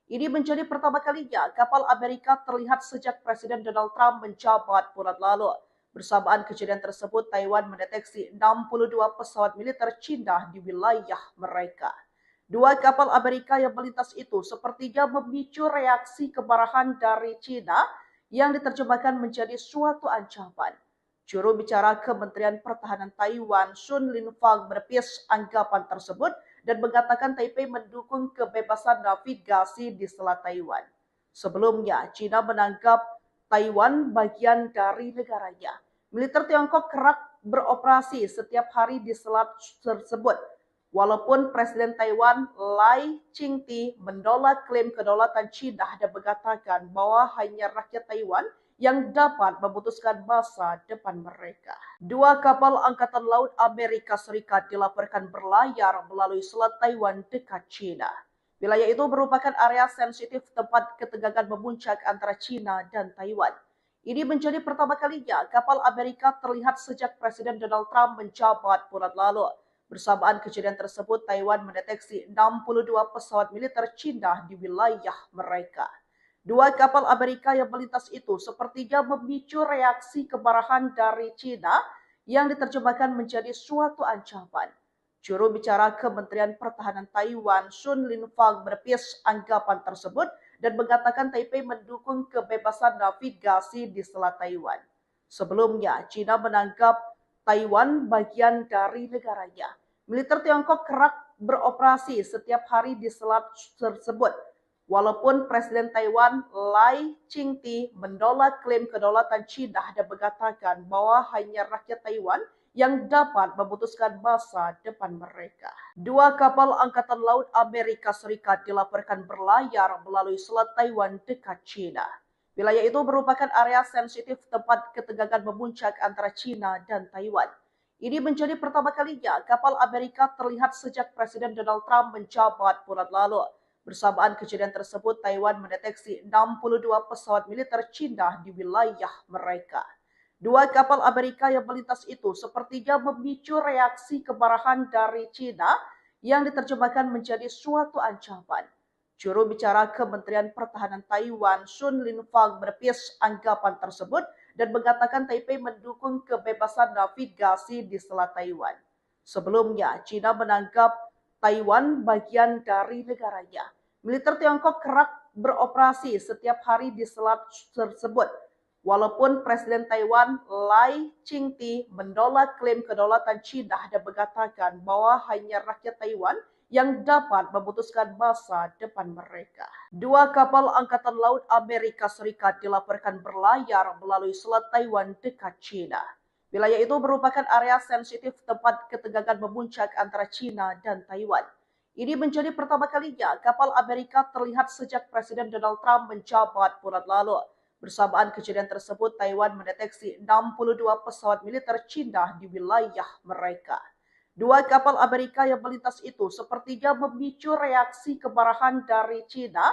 Ini menjadi pertama kalinya kapal Amerika terlihat sejak Presiden Donald Trump menjabat bulan lalu. Bersamaan kejadian tersebut, Taiwan mendeteksi 62 pesawat militer Cina di wilayah mereka. Dua kapal Amerika yang melintas itu sepertinya memicu reaksi kemarahan dari Cina yang diterjemahkan menjadi suatu ancaman. Juru bicara Kementerian Pertahanan Taiwan, Sun Linfang, menepis anggapan tersebut dan mengatakan Taipei mendukung kebebasan navigasi di Selat Taiwan. Sebelumnya, China menganggap Taiwan bagian dari negaranya. Militer Tiongkok kerap beroperasi setiap hari di selat tersebut. Walaupun Presiden Taiwan Lai Ching-te menolak klaim kedaulatan China dan mengatakan bahwa hanya rakyat Taiwan yang dapat memutuskan masa depan mereka. Dua kapal Angkatan Laut Amerika Serikat dilaporkan berlayar melalui Selat Taiwan dekat China. Wilayah itu merupakan area sensitif tempat ketegangan memuncak antara China dan Taiwan. Ini menjadi pertama kalinya kapal Amerika terlihat sejak Presiden Donald Trump menjabat bulan lalu. Bersamaan kejadian tersebut, Taiwan mendeteksi 62 pesawat militer Cina di wilayah mereka. Dua kapal Amerika yang melintas itu sepertinya memicu reaksi kemarahan dari Cina yang diterjemahkan menjadi suatu ancaman. Juru bicara Kementerian Pertahanan Taiwan, Sun Linfang, menepis anggapan tersebut dan mengatakan Taipei mendukung kebebasan navigasi di Selat Taiwan. Sebelumnya, China menganggap Taiwan bagian dari negaranya. Militer Tiongkok kerap beroperasi setiap hari di selat tersebut. Walaupun Presiden Taiwan Lai Ching-te menolak klaim kedaulatan China dan mengatakan bahwa hanya rakyat Taiwan yang dapat memutuskan masa depan mereka. Dua kapal Angkatan Laut Amerika Serikat dilaporkan berlayar melalui Selat Taiwan dekat China. Wilayah itu merupakan area sensitif tempat ketegangan memuncak antara China dan Taiwan. Ini menjadi pertama kalinya kapal Amerika terlihat sejak Presiden Donald Trump menjabat bulan lalu. Bersamaan kejadian tersebut, Taiwan mendeteksi 62 pesawat militer China di wilayah mereka. Dua kapal Amerika yang melintas itu sepertinya memicu reaksi kemarahan dari China yang diterjemahkan menjadi suatu ancaman. Juru bicara Kementerian Pertahanan Taiwan, Sun Linfang, menepis anggapan tersebut dan mengatakan Taipei mendukung kebebasan navigasi di Selat Taiwan. Sebelumnya, China menganggap Taiwan bagian dari negaranya. Militer Tiongkok kerap beroperasi setiap hari di selat tersebut. Walaupun Presiden Taiwan Lai Ching-te menolak klaim kedaulatan China dan mengatakan bahwa hanya rakyat Taiwan yang dapat memutuskan masa depan mereka. Dua kapal Angkatan Laut Amerika Serikat dilaporkan berlayar melalui Selat Taiwan dekat China. Wilayah itu merupakan area sensitif tempat ketegangan memuncak antara China dan Taiwan. Ini menjadi pertama kalinya kapal Amerika terlihat sejak Presiden Donald Trump menjabat bulan lalu. Bersamaan kejadian tersebut, Taiwan mendeteksi 62 pesawat militer Cina di wilayah mereka. Dua kapal Amerika yang melintas itu sepertinya memicu reaksi kemarahan dari China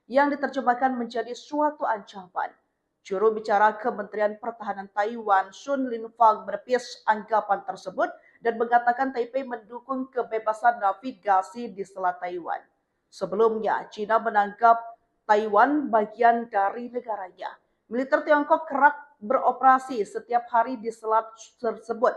yang diterjemahkan menjadi suatu ancaman. Juru bicara Kementerian Pertahanan Taiwan, Sun Linfang, menepis anggapan tersebut dan mengatakan Taipei mendukung kebebasan navigasi di Selat Taiwan. Sebelumnya, China menganggap Taiwan bagian dari negaranya. Militer Tiongkok kerap beroperasi setiap hari di selat tersebut.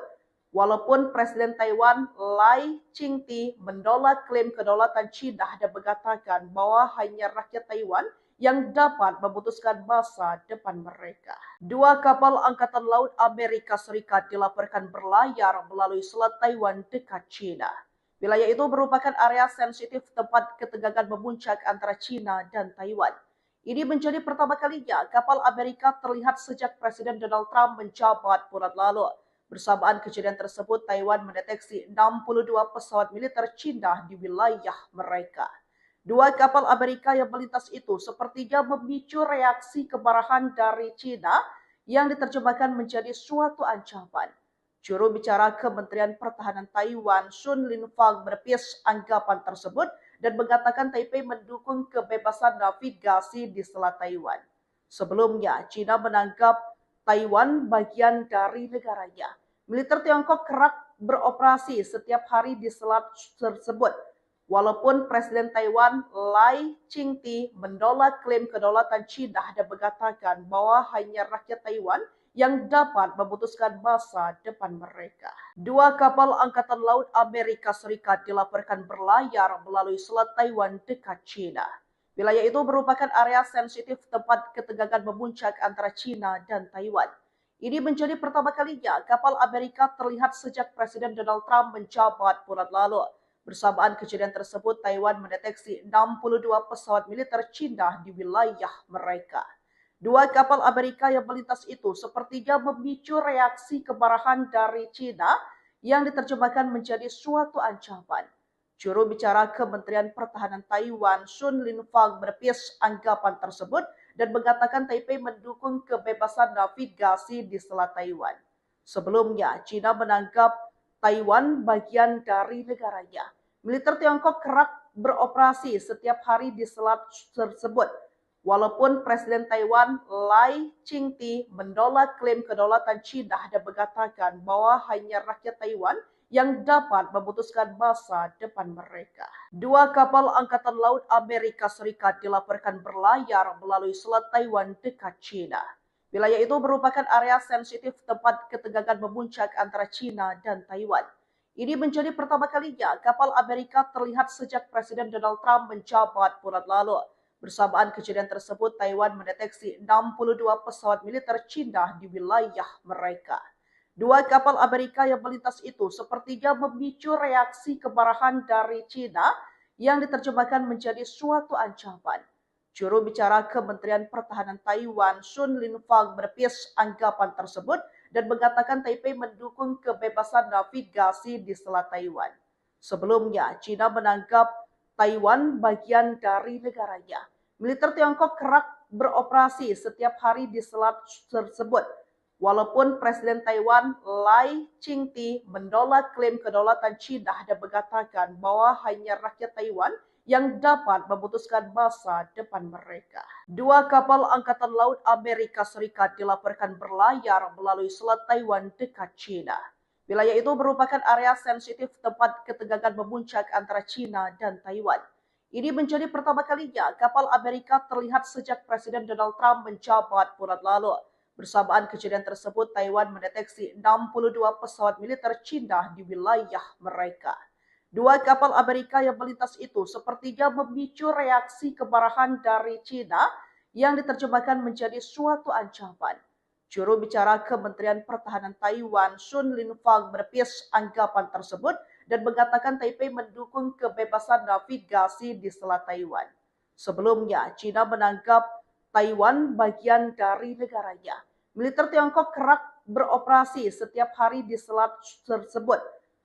Walaupun Presiden Taiwan Lai Ching-te menolak klaim kedaulatan China dan mengatakan bahwa hanya rakyat Taiwan yang dapat memutuskan masa depan mereka. Dua kapal Angkatan Laut Amerika Serikat dilaporkan berlayar melalui Selat Taiwan dekat China. Wilayah itu merupakan area sensitif tempat ketegangan memuncak antara China dan Taiwan. Ini menjadi pertama kalinya kapal Amerika terlihat sejak Presiden Donald Trump menjabat bulan lalu. Bersamaan kejadian tersebut, Taiwan mendeteksi 62 pesawat militer China di wilayah mereka. Dua kapal Amerika yang melintas itu sepertinya memicu reaksi kemarahan dari China yang diterjemahkan menjadi suatu ancaman. Juru bicara Kementerian Pertahanan Taiwan, Sun Linfang, menepis anggapan tersebut dan mengatakan Taipei mendukung kebebasan navigasi di Selat Taiwan. Sebelumnya, China menganggap Taiwan bagian dari negaranya. Militer Tiongkok kerap beroperasi setiap hari di selat tersebut. Walaupun Presiden Taiwan Lai Ching-te menolak klaim kedaulatan China dan mengatakan bahwa hanya rakyat Taiwan yang dapat memutuskan masa depan mereka. Dua kapal Angkatan Laut Amerika Serikat dilaporkan berlayar melalui Selat Taiwan dekat China. Wilayah itu merupakan area sensitif tempat ketegangan memuncak antara China dan Taiwan. Ini menjadi pertama kalinya kapal Amerika terlihat sejak Presiden Donald Trump menjabat bulan lalu. Bersamaan kejadian tersebut, Taiwan mendeteksi 62 pesawat militer China di wilayah mereka. Dua kapal Amerika yang melintas itu sepertinya memicu reaksi kemarahan dari China yang diterjemahkan menjadi suatu ancaman. Juru bicara Kementerian Pertahanan Taiwan, Sun Linfang, menepis anggapan tersebut dan mengatakan Taipei mendukung kebebasan navigasi di Selat Taiwan. Sebelumnya, China menganggap Taiwan bagian dari negaranya. Militer Tiongkok kerap beroperasi setiap hari di selat tersebut. Walaupun Presiden Taiwan Lai Ching-te menolak klaim kedaulatan China dan mengatakan bahwa hanya rakyat Taiwan yang dapat memutuskan masa depan mereka. Dua kapal Angkatan Laut Amerika Serikat dilaporkan berlayar melalui Selat Taiwan dekat China. Wilayah itu merupakan area sensitif tempat ketegangan memuncak antara China dan Taiwan. Ini menjadi pertama kalinya kapal Amerika terlihat sejak Presiden Donald Trump menjabat bulan lalu. Bersamaan kejadian tersebut, Taiwan mendeteksi 62 pesawat militer China di wilayah mereka. Dua kapal Amerika yang melintas itu sepertinya memicu reaksi kemarahan dari China yang diterjemahkan menjadi suatu ancaman. Juru bicara Kementerian Pertahanan Taiwan, Sun Linfang, menepis anggapan tersebut dan mengatakan Taipei mendukung kebebasan navigasi di Selat Taiwan. Sebelumnya, China menganggap Taiwan bagian dari negaranya. Militer Tiongkok kerap beroperasi setiap hari di selat tersebut. Walaupun Presiden Taiwan Lai Ching-te menolak klaim kedaulatan China dan mengatakan bahwa hanya rakyat Taiwan yang dapat memutuskan masa depan mereka. Dua kapal Angkatan Laut Amerika Serikat dilaporkan berlayar melalui Selat Taiwan dekat China. Wilayah itu merupakan area sensitif tempat ketegangan memuncak antara China dan Taiwan. Ini menjadi pertama kalinya kapal Amerika terlihat sejak Presiden Donald Trump menjabat bulan lalu. Bersamaan kejadian tersebut, Taiwan mendeteksi 62 pesawat militer China di wilayah mereka. Dua kapal Amerika yang melintas itu sepertinya memicu reaksi kemarahan dari China yang diterjemahkan menjadi suatu ancaman. Juru bicara Kementerian Pertahanan Taiwan, Sun Linfang, menepis anggapan tersebut dan mengatakan Taipei mendukung kebebasan navigasi di Selat Taiwan. Sebelumnya, China menganggap Taiwan bagian dari negaranya. Militer Tiongkok kerap beroperasi setiap hari di selat tersebut.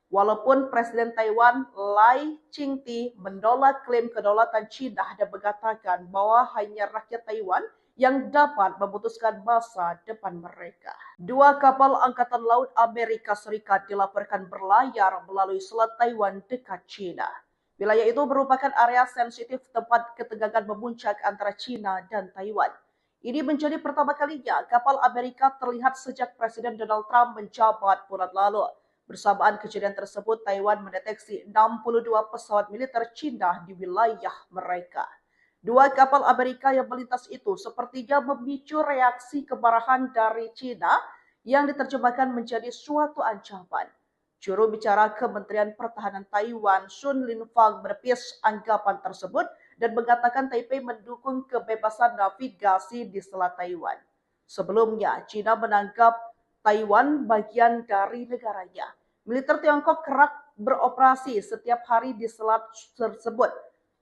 Walaupun Presiden Taiwan Lai Ching-te menolak klaim kedaulatan China dan mengatakan bahwa hanya rakyat Taiwan yang dapat memutuskan masa depan mereka. Dua kapal Angkatan Laut Amerika Serikat dilaporkan berlayar melalui Selat Taiwan dekat China. Wilayah itu merupakan area sensitif tempat ketegangan memuncak antara China dan Taiwan. Ini menjadi pertama kalinya kapal Amerika terlihat sejak Presiden Donald Trump menjabat bulan lalu. Bersamaan kejadian tersebut, Taiwan mendeteksi 62 pesawat militer China di wilayah mereka. Dua kapal Amerika yang melintas itu sepertinya memicu reaksi kemarahan dari China yang diterjemahkan menjadi suatu ancaman. Juru bicara Kementerian Pertahanan Taiwan, Sun Linfang, menepis anggapan tersebut dan mengatakan Taipei mendukung kebebasan navigasi di Selat Taiwan. Sebelumnya, China menganggap Taiwan bagian dari negaranya. Militer Tiongkok kerap beroperasi setiap hari di selat tersebut.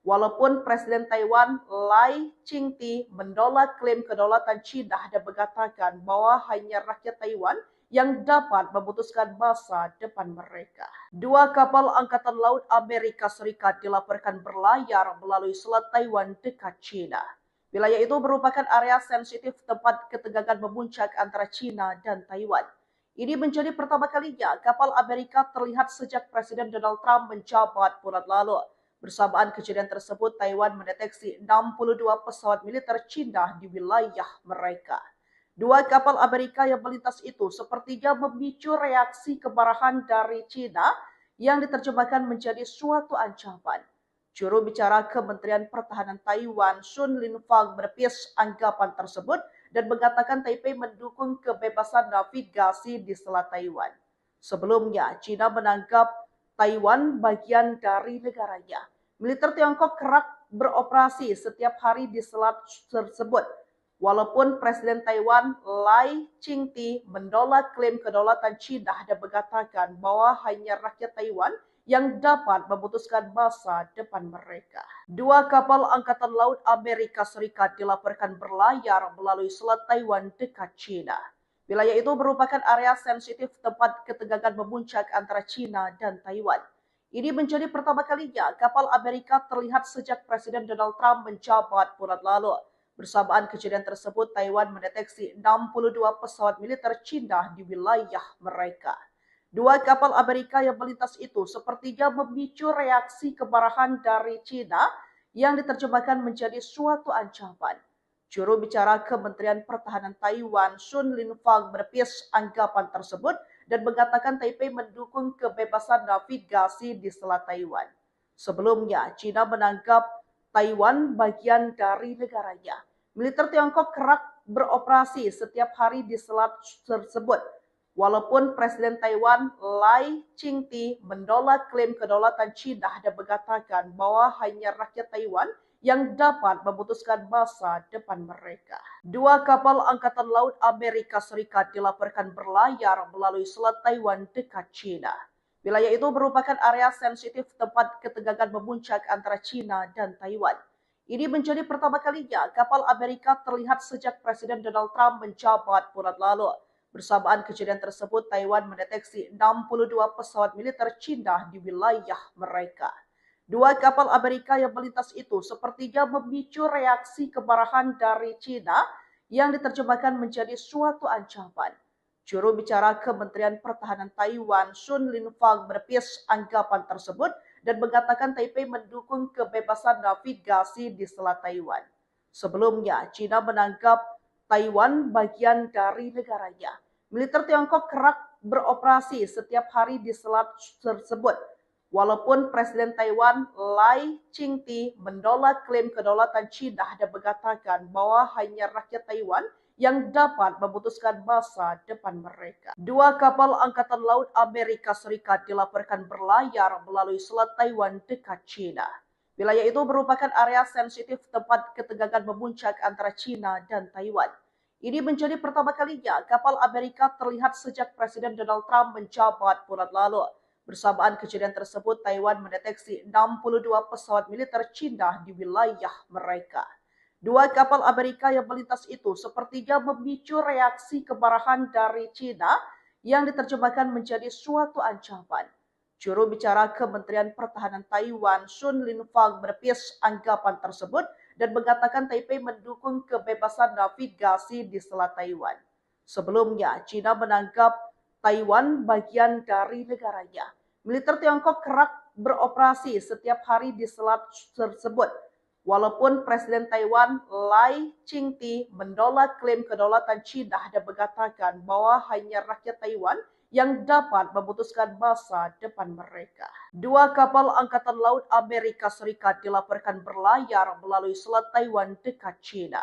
Walaupun Presiden Taiwan Lai Ching-te menolak klaim kedaulatan China dan mengatakan bahwa hanya rakyat Taiwan yang dapat memutuskan masa depan mereka. Dua kapal Angkatan Laut Amerika Serikat dilaporkan berlayar melalui Selat Taiwan dekat China. Wilayah itu merupakan area sensitif tempat ketegangan memuncak antara China dan Taiwan. Ini menjadi pertama kalinya kapal Amerika terlihat sejak Presiden Donald Trump menjabat bulan lalu. Bersamaan kejadian tersebut, Taiwan mendeteksi 62 pesawat militer China di wilayah mereka. Dua kapal Amerika yang melintas itu sepertinya memicu reaksi kemarahan dari China yang diterjemahkan menjadi suatu ancaman. Juru bicara Kementerian Pertahanan Taiwan, Sun Linfang, menepis anggapan tersebut dan mengatakan Taipei mendukung kebebasan navigasi di Selat Taiwan. Sebelumnya, China menganggap Taiwan bagian dari negaranya. Militer Tiongkok kerap beroperasi setiap hari di selat tersebut. Walaupun Presiden Taiwan Lai Ching-te menolak klaim kedaulatan China dan mengatakan bahwa hanya rakyat Taiwan yang dapat memutuskan masa depan mereka. Dua kapal Angkatan Laut Amerika Serikat dilaporkan berlayar melalui Selat Taiwan dekat China. Wilayah itu merupakan area sensitif tempat ketegangan memuncak antara China dan Taiwan. Ini menjadi pertama kalinya kapal Amerika terlihat sejak Presiden Donald Trump menjabat bulan lalu. Bersamaan kejadian tersebut, Taiwan mendeteksi 62 pesawat militer China di wilayah mereka. Dua kapal Amerika yang melintas itu sepertinya memicu reaksi kemarahan dari China yang diterjemahkan menjadi suatu ancaman. Juru bicara Kementerian Pertahanan Taiwan, Sun Linfang, menepis anggapan tersebut dan mengatakan Taipei mendukung kebebasan navigasi di Selat Taiwan. Sebelumnya, China menganggap Taiwan bagian dari negaranya. Militer Tiongkok kerap beroperasi setiap hari di selat tersebut. Walaupun Presiden Taiwan Lai Ching-te menolak klaim kedaulatan China dan mengatakan bahwa hanya rakyat Taiwan yang dapat memutuskan masa depan mereka. Dua kapal Angkatan Laut Amerika Serikat dilaporkan berlayar melalui Selat Taiwan dekat China. Wilayah itu merupakan area sensitif tempat ketegangan memuncak antara China dan Taiwan. Ini menjadi pertama kalinya kapal Amerika terlihat sejak Presiden Donald Trump menjabat bulan lalu. Bersamaan kejadian tersebut, Taiwan mendeteksi 62 pesawat militer China di wilayah mereka. Dua kapal Amerika yang melintas itu sepertinya memicu reaksi kemarahan dari China yang diterjemahkan menjadi suatu ancaman. Juru bicara Kementerian Pertahanan Taiwan, Sun Linfang, menepis anggapan tersebut dan mengatakan Taipei mendukung kebebasan navigasi di Selat Taiwan. Sebelumnya, China menganggap Taiwan bagian dari negaranya. Militer Tiongkok kerap beroperasi setiap hari di selat tersebut. Walaupun Presiden Taiwan Lai Ching-te menolak klaim kedaulatan China dan mengatakan bahwa hanya rakyat Taiwan yang dapat memutuskan masa depan mereka. Dua kapal Angkatan Laut Amerika Serikat dilaporkan berlayar melalui Selat Taiwan dekat China. Wilayah itu merupakan area sensitif tempat ketegangan memuncak antara China dan Taiwan. Ini menjadi pertama kalinya kapal Amerika terlihat sejak Presiden Donald Trump menjabat bulan lalu. Bersamaan kejadian tersebut, Taiwan mendeteksi 62 pesawat militer China di wilayah mereka. Dua kapal Amerika yang melintas itu sepertinya memicu reaksi kemarahan dari China yang diterjemahkan menjadi suatu ancaman. Juru bicara Kementerian Pertahanan Taiwan, Sun Linfang, menepis anggapan tersebut dan mengatakan Taipei mendukung kebebasan navigasi di Selat Taiwan. Sebelumnya, China menganggap Taiwan bagian dari negaranya. Militer Tiongkok kerap beroperasi setiap hari di selat tersebut. Walaupun Presiden Taiwan Lai Ching-te menolak klaim kedaulatan China dan mengatakan bahwa hanya rakyat Taiwan yang dapat memutuskan masa depan mereka. Dua kapal Angkatan Laut Amerika Serikat dilaporkan berlayar melalui Selat Taiwan dekat China.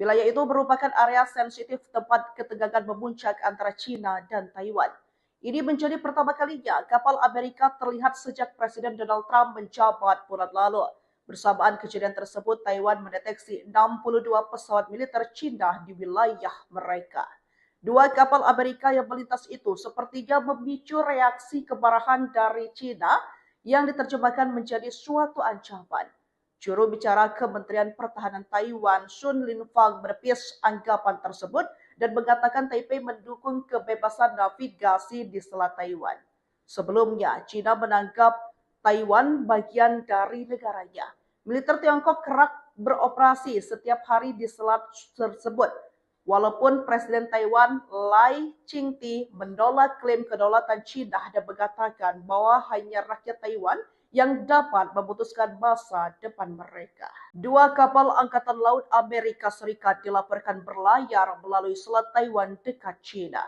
Wilayah itu merupakan area sensitif tempat ketegangan memuncak antara China dan Taiwan. Ini menjadi pertama kalinya kapal Amerika terlihat sejak Presiden Donald Trump menjabat bulan lalu. Bersamaan kejadian tersebut, Taiwan mendeteksi 62 pesawat militer Cina di wilayah mereka. Dua kapal Amerika yang melintas itu sepertinya memicu reaksi kemarahan dari Cina yang diterjemahkan menjadi suatu ancaman. Juru bicara Kementerian Pertahanan Taiwan, Sun Linfang, menepis anggapan tersebut dan mengatakan Taipei mendukung kebebasan navigasi di Selat Taiwan. Sebelumnya, China menganggap Taiwan bagian dari negaranya. Militer Tiongkok kerap beroperasi setiap hari di selat tersebut. Walaupun Presiden Taiwan Lai Ching-te menolak klaim kedaulatan China dan mengatakan bahwa hanya rakyat Taiwan yang dapat memutuskan masa depan mereka. Dua kapal Angkatan Laut Amerika Serikat dilaporkan berlayar melalui Selat Taiwan dekat China.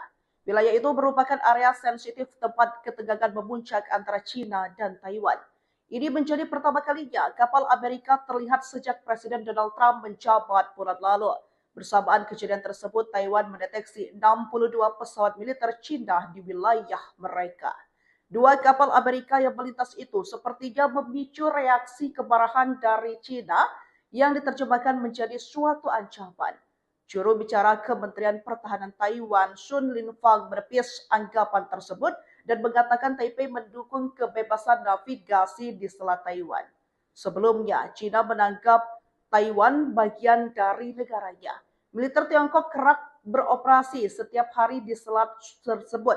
Wilayah itu merupakan area sensitif tempat ketegangan memuncak antara China dan Taiwan. Ini menjadi pertama kalinya kapal Amerika terlihat sejak Presiden Donald Trump menjabat bulan lalu. Bersamaan kejadian tersebut, Taiwan mendeteksi 62 pesawat militer China di wilayah mereka. Dua kapal Amerika yang melintas itu sepertinya memicu reaksi kemarahan dari China yang diterjemahkan menjadi suatu ancaman. Juru bicara Kementerian Pertahanan Taiwan, Sun Linfang, menepis anggapan tersebut dan mengatakan Taipei mendukung kebebasan navigasi di Selat Taiwan. Sebelumnya, China menganggap Taiwan bagian dari negaranya. Militer Tiongkok kerap beroperasi setiap hari di selat tersebut.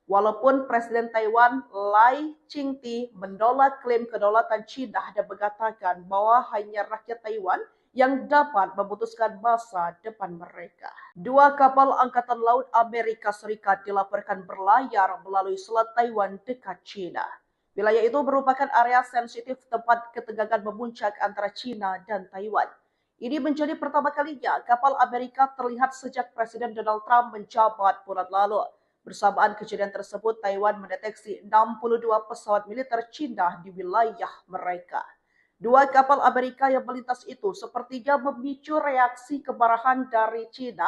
Walaupun Presiden Taiwan Lai Ching-te menolak klaim kedaulatan China dan mengatakan bahwa hanya rakyat Taiwan yang dapat memutuskan masa depan mereka. Dua kapal Angkatan Laut Amerika Serikat dilaporkan berlayar melalui Selat Taiwan dekat China. Wilayah itu merupakan area sensitif tempat ketegangan memuncak antara China dan Taiwan. Ini menjadi pertama kalinya kapal Amerika terlihat sejak Presiden Donald Trump menjabat bulan lalu. Bersamaan kejadian tersebut, Taiwan mendeteksi 62 pesawat militer China di wilayah mereka. Dua kapal Amerika yang melintas itu sepertinya memicu reaksi kemarahan dari China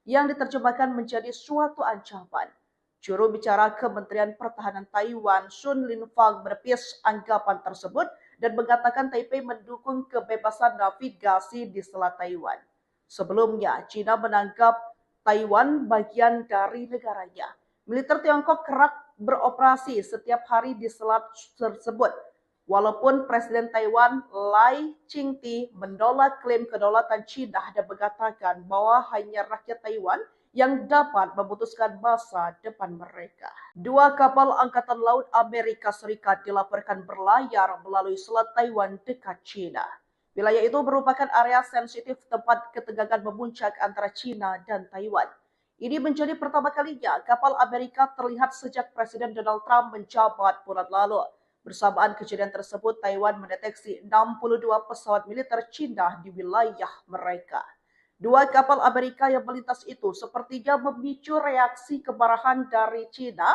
yang diterjemahkan menjadi suatu ancaman. Juru bicara Kementerian Pertahanan Taiwan, Sun Linfang, menepis anggapan tersebut dan mengatakan Taipei mendukung kebebasan navigasi di Selat Taiwan. Sebelumnya, China menganggap Taiwan bagian dari negaranya. Militer Tiongkok kerap beroperasi setiap hari di selat tersebut. Walaupun Presiden Taiwan Lai Ching-te menolak klaim kedaulatan China dan mengatakan bahwa hanya rakyat Taiwan yang dapat memutuskan masa depan mereka. Dua kapal Angkatan Laut Amerika Serikat dilaporkan berlayar melalui Selat Taiwan dekat China. Wilayah itu merupakan area sensitif tempat ketegangan memuncak antara China dan Taiwan. Ini menjadi pertama kalinya kapal Amerika terlihat sejak Presiden Donald Trump menjabat bulan lalu. Bersamaan kejadian tersebut, Taiwan mendeteksi 62 pesawat militer China di wilayah mereka. Dua kapal Amerika yang melintas itu sepertinya memicu reaksi kemarahan dari China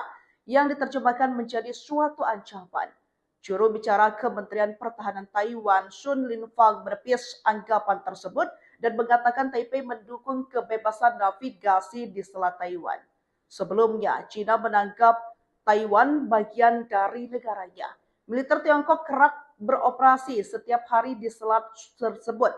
yang diterjemahkan menjadi suatu ancaman. Juru bicara Kementerian Pertahanan Taiwan, Sun Linfang, menepis anggapan tersebut dan mengatakan Taipei mendukung kebebasan navigasi di Selat Taiwan. Sebelumnya, China menganggap Taiwan bagian dari negaranya. Militer Tiongkok kerap beroperasi setiap hari di selat tersebut.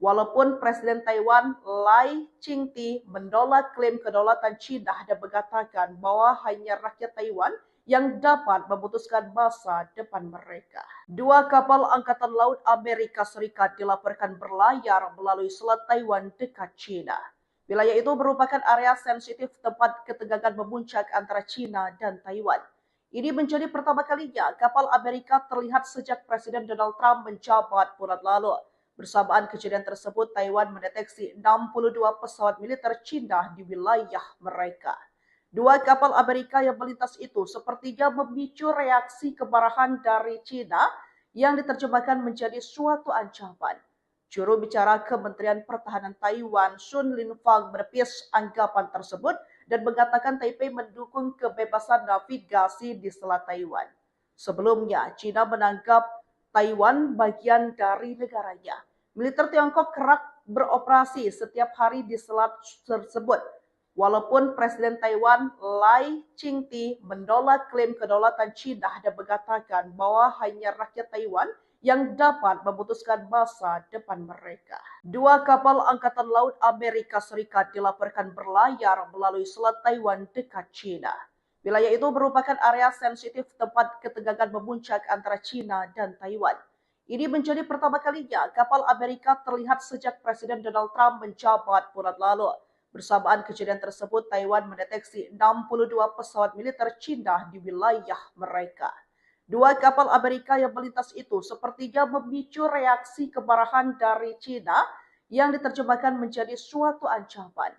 Walaupun Presiden Taiwan Lai Ching-te menolak klaim kedaulatan China dan mengatakan bahwa hanya rakyat Taiwan yang dapat memutuskan masa depan mereka. Dua kapal Angkatan Laut Amerika Serikat dilaporkan berlayar melalui Selat Taiwan dekat China. Wilayah itu merupakan area sensitif tempat ketegangan memuncak antara China dan Taiwan. Ini menjadi pertama kalinya kapal Amerika terlihat sejak Presiden Donald Trump menjabat bulan lalu. Bersamaan kejadian tersebut, Taiwan mendeteksi 62 pesawat militer China di wilayah mereka. Dua kapal Amerika yang melintas itu sepertinya memicu reaksi kemarahan dari China yang diterjemahkan menjadi suatu ancaman. Juru bicara Kementerian Pertahanan Taiwan, Sun Linfang, menepis anggapan tersebut dan mengatakan Taipei mendukung kebebasan navigasi di Selat Taiwan. Sebelumnya, China menganggap Taiwan bagian dari negaranya. Militer Tiongkok kerap beroperasi setiap hari di selat tersebut. Walaupun Presiden Taiwan Lai Ching-te menolak klaim kedaulatan China dan mengatakan bahwa hanya rakyat Taiwan yang dapat memutuskan masa depan mereka. Dua kapal Angkatan Laut Amerika Serikat dilaporkan berlayar melalui Selat Taiwan dekat China. Wilayah itu merupakan area sensitif tempat ketegangan memuncak antara China dan Taiwan. Ini menjadi pertama kalinya kapal Amerika terlihat sejak Presiden Donald Trump menjabat bulan lalu. Bersamaan kejadian tersebut, Taiwan mendeteksi 62 pesawat militer China di wilayah mereka. Dua kapal Amerika yang melintas itu sepertinya memicu reaksi kemarahan dari China yang diterjemahkan menjadi suatu ancaman.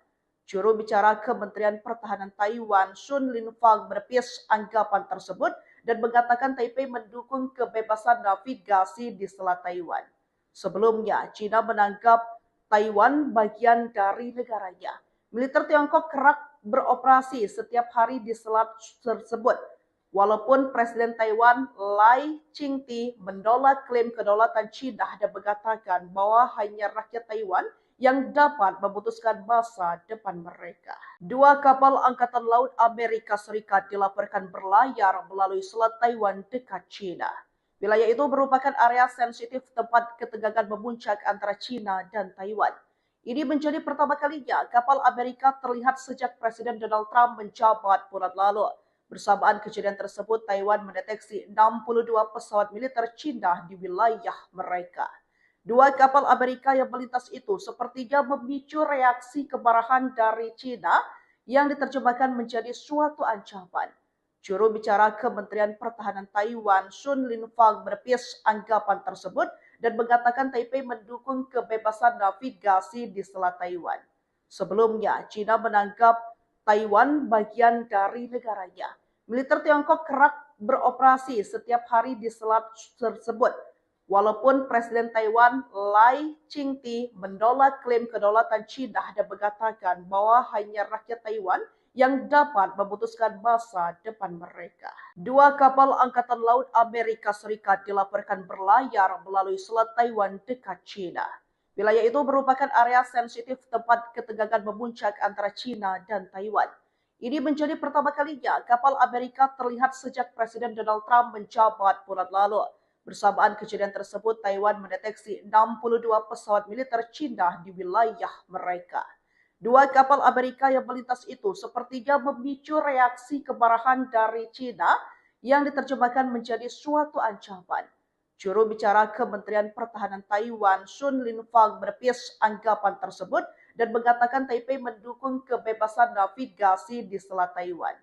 Juru bicara Kementerian Pertahanan Taiwan, Sun Linfang, menepis anggapan tersebut dan mengatakan Taipei mendukung kebebasan navigasi di Selat Taiwan. Sebelumnya, China menganggap Taiwan bagian dari negaranya. Militer Tiongkok kerap beroperasi setiap hari di selat tersebut. Walaupun Presiden Taiwan Lai Ching-te menolak klaim kedaulatan China dan mengatakan bahwa hanya rakyat Taiwan yang dapat memutuskan masa depan mereka. Dua kapal Angkatan Laut Amerika Serikat dilaporkan berlayar melalui Selat Taiwan dekat China. Wilayah itu merupakan area sensitif tempat ketegangan memuncak antara China dan Taiwan. Ini menjadi pertama kalinya kapal Amerika terlihat sejak Presiden Donald Trump menjabat bulan lalu. Bersamaan kejadian tersebut, Taiwan mendeteksi 62 pesawat militer China di wilayah mereka. Dua kapal Amerika yang melintas itu sepertinya memicu reaksi kemarahan dari China yang diterjemahkan menjadi suatu ancaman. Juru bicara Kementerian Pertahanan Taiwan, Sun Linfang, menepis anggapan tersebut dan mengatakan Taipei mendukung kebebasan navigasi di Selat Taiwan. Sebelumnya, China menganggap Taiwan bagian dari negaranya. Militer Tiongkok kerap beroperasi setiap hari di selat tersebut. Walaupun Presiden Taiwan Lai Ching-te menolak klaim kedaulatan China dan mengatakan bahwa hanya rakyat Taiwan yang dapat memutuskan masa depan mereka. Dua kapal Angkatan Laut Amerika Serikat dilaporkan berlayar melalui Selat Taiwan dekat China. Wilayah itu merupakan area sensitif tempat ketegangan memuncak antara China dan Taiwan. Ini menjadi pertama kalinya kapal Amerika terlihat sejak Presiden Donald Trump menjabat bulan lalu. Bersamaan kejadian tersebut, Taiwan mendeteksi 62 pesawat militer China di wilayah mereka. Dua kapal Amerika yang melintas itu sepertinya memicu reaksi kemarahan dari China yang diterjemahkan menjadi suatu ancaman. Juru bicara Kementerian Pertahanan Taiwan, Sun Linfang, menepis anggapan tersebut dan mengatakan Taipei mendukung kebebasan navigasi di Selat Taiwan.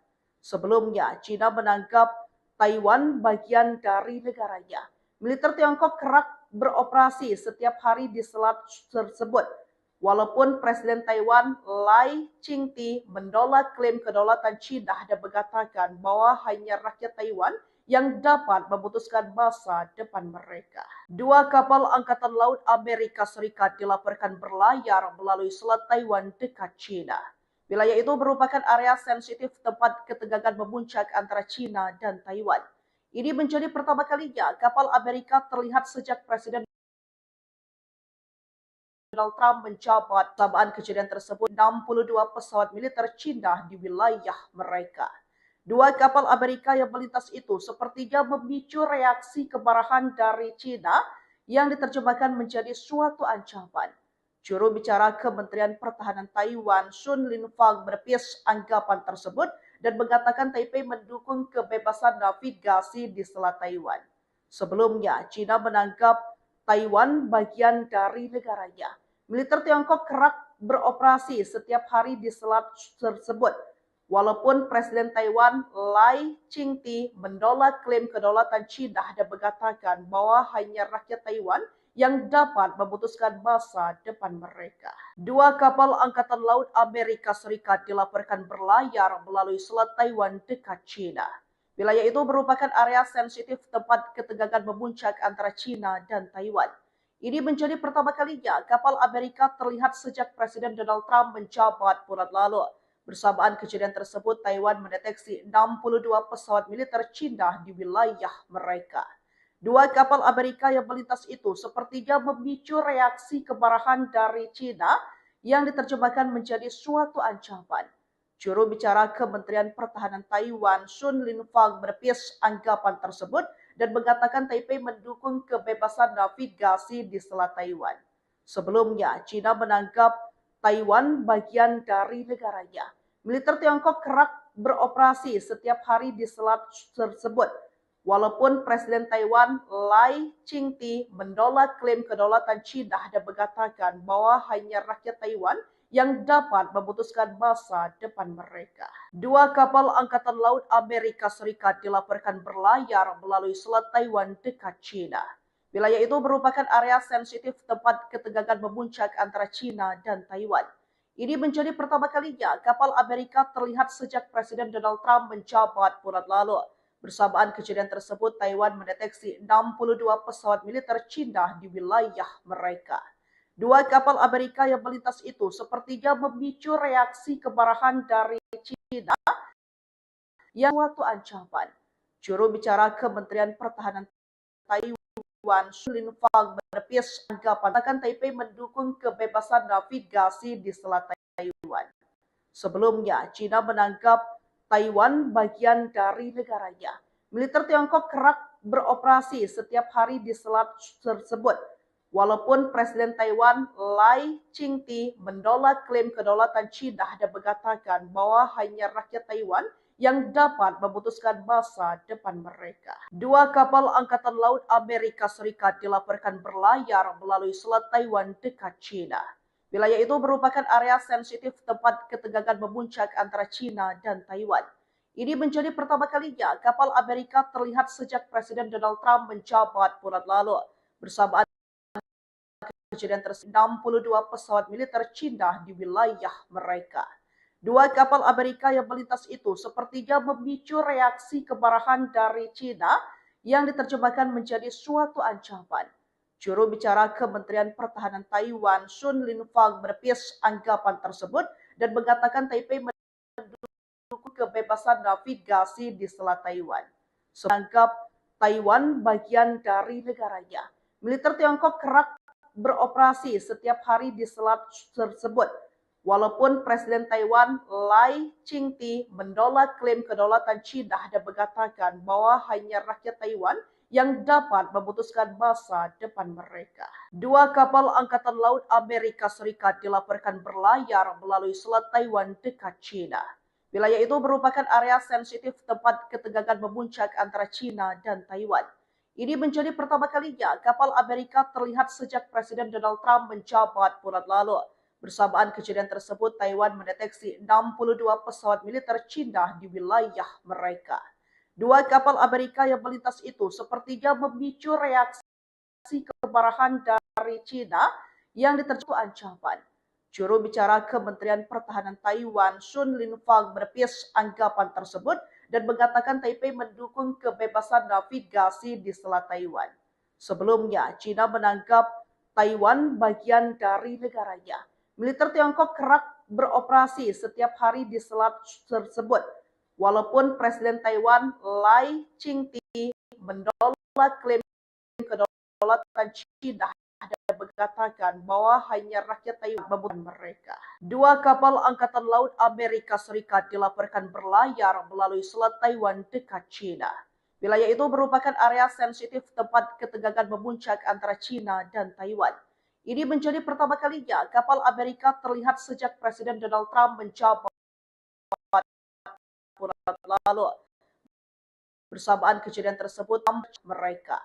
Sebelumnya, China menganggap Taiwan bagian dari negaranya. Militer Tiongkok kerap beroperasi setiap hari di selat tersebut. Walaupun Presiden Taiwan Lai Ching-te menolak klaim kedaulatan China dan mengatakan bahwa hanya rakyat Taiwan yang dapat memutuskan masa depan mereka. Dua kapal Angkatan Laut Amerika Serikat dilaporkan berlayar melalui Selat Taiwan dekat China. Wilayah itu merupakan area sensitif tempat ketegangan memuncak antara China dan Taiwan. Ini menjadi pertama kalinya kapal Amerika terlihat sejak Presiden Donald Trump menjabat. Bersamaan kejadian tersebut, 62 pesawat militer China di wilayah mereka. Dua kapal Amerika yang melintas itu sepertinya memicu reaksi kemarahan dari China yang diterjemahkan menjadi suatu ancaman. Juru bicara Kementerian Pertahanan Taiwan, Sun Linfang, menepis anggapan tersebut dan mengatakan Taipei mendukung kebebasan navigasi di Selat Taiwan. Sebelumnya, China menganggap Taiwan bagian dari negaranya. Militer Tiongkok kerap beroperasi setiap hari di selat tersebut. Walaupun Presiden Taiwan Lai Ching-te menolak klaim kedaulatan China dan mengatakan bahwa hanya rakyat Taiwan yang dapat memutuskan masa depan mereka. Dua kapal Angkatan Laut Amerika Serikat dilaporkan berlayar melalui Selat Taiwan dekat China. Wilayah itu merupakan area sensitif tempat ketegangan memuncak antara China dan Taiwan. Ini menjadi pertama kalinya kapal Amerika terlihat sejak Presiden Donald Trump menjabat bulan lalu. Bersamaan kejadian tersebut, Taiwan mendeteksi 62 pesawat militer China di wilayah mereka. Dua kapal Amerika yang melintas itu sepertinya memicu reaksi kemarahan dari China yang diterjemahkan menjadi suatu ancaman. Juru bicara Kementerian Pertahanan Taiwan, Sun Linfang, menepis anggapan tersebut dan mengatakan Taipei mendukung kebebasan navigasi di Selat Taiwan. Sebelumnya, China menganggap Taiwan bagian dari negaranya. Militer Tiongkok kerap beroperasi setiap hari di selat tersebut. Walaupun Presiden Taiwan Lai Ching-te menolak klaim kedaulatan China dan mengatakan bahwa hanya rakyat Taiwan yang dapat memutuskan masa depan mereka. Dua kapal Angkatan Laut Amerika Serikat dilaporkan berlayar melalui Selat Taiwan dekat China. Wilayah itu merupakan area sensitif tempat ketegangan memuncak antara China dan Taiwan. Ini menjadi pertama kalinya kapal Amerika terlihat sejak Presiden Donald Trump menjabat bulan lalu. Bersamaan kejadian tersebut, Taiwan mendeteksi 62 pesawat militer China di wilayah mereka. Dua kapal Amerika yang melintas itu sepertinya memicu reaksi kemarahan dari China yang suatu ancaman. Juru bicara Kementerian Pertahanan Taiwan, Su Linfang, menepis anggapan Taipei mendukung kebebasan navigasi di Selat Taiwan. Sebelumnya, China menganggap Taiwan bagian dari negaranya. Militer Tiongkok kerap beroperasi setiap hari di selat tersebut. Walaupun Presiden Taiwan Lai Ching-te menolak klaim kedaulatan China dan mengatakan bahwa hanya rakyat Taiwan yang dapat memutuskan masa depan mereka. Dua kapal Angkatan Laut Amerika Serikat dilaporkan berlayar melalui Selat Taiwan dekat China. Wilayah itu merupakan area sensitif tempat ketegangan memuncak antara China dan Taiwan. Ini menjadi pertama kalinya kapal Amerika terlihat sejak Presiden Donald Trump menjabat bulan lalu. Bersamaan kejadian tersebut, 62 pesawat militer China di wilayah mereka. Dua kapal Amerika yang melintas itu sepertinya memicu reaksi kemarahan dari China yang diterjemahkan menjadi suatu ancaman. Juru bicara Kementerian Pertahanan Taiwan, Su Linfang, menepis anggapan tersebut dan mengatakan Taipei mendukung kebebasan navigasi di Selat Taiwan. Menganggap Taiwan bagian dari negaranya. Militer Tiongkok kerap beroperasi setiap hari di selat tersebut. Walaupun Presiden Taiwan Lai Ching-te menolak klaim kedaulatan China dan mengatakan bahwa hanya rakyat Taiwan yang dapat memutuskan masa depan mereka. Dua kapal Angkatan Laut Amerika Serikat dilaporkan berlayar melalui Selat Taiwan dekat China. Wilayah itu merupakan area sensitif tempat ketegangan memuncak antara China dan Taiwan. Ini menjadi pertama kalinya kapal Amerika terlihat sejak Presiden Donald Trump menjabat bulan lalu. Bersamaan kejadian tersebut, Taiwan mendeteksi 62 pesawat militer China di wilayah mereka. Dua kapal Amerika yang melintas itu sepertinya memicu reaksi kemarahan dari China yang diterjemahkan ancaman. Juru bicara Kementerian Pertahanan Taiwan, Su Linfang, menepis anggapan tersebut dan mengatakan Taipei mendukung kebebasan navigasi di Selat Taiwan. Sebelumnya, China menganggap Taiwan bagian dari negaranya. Militer Tiongkok kerap beroperasi setiap hari di selat tersebut. Walaupun Presiden Taiwan Lai Ching-te menolak klaim kedaulatan China dan mengatakan bahwa hanya rakyat Taiwan membutuhkan mereka. Dua kapal Angkatan Laut Amerika Serikat dilaporkan berlayar melalui Selat Taiwan dekat China. Wilayah itu merupakan area sensitif tempat ketegangan memuncak antara China dan Taiwan. Ini menjadi pertama kalinya kapal Amerika terlihat sejak Presiden Donald Trump menjabat bulan lalu. Bersamaan kejadian tersebut, mereka.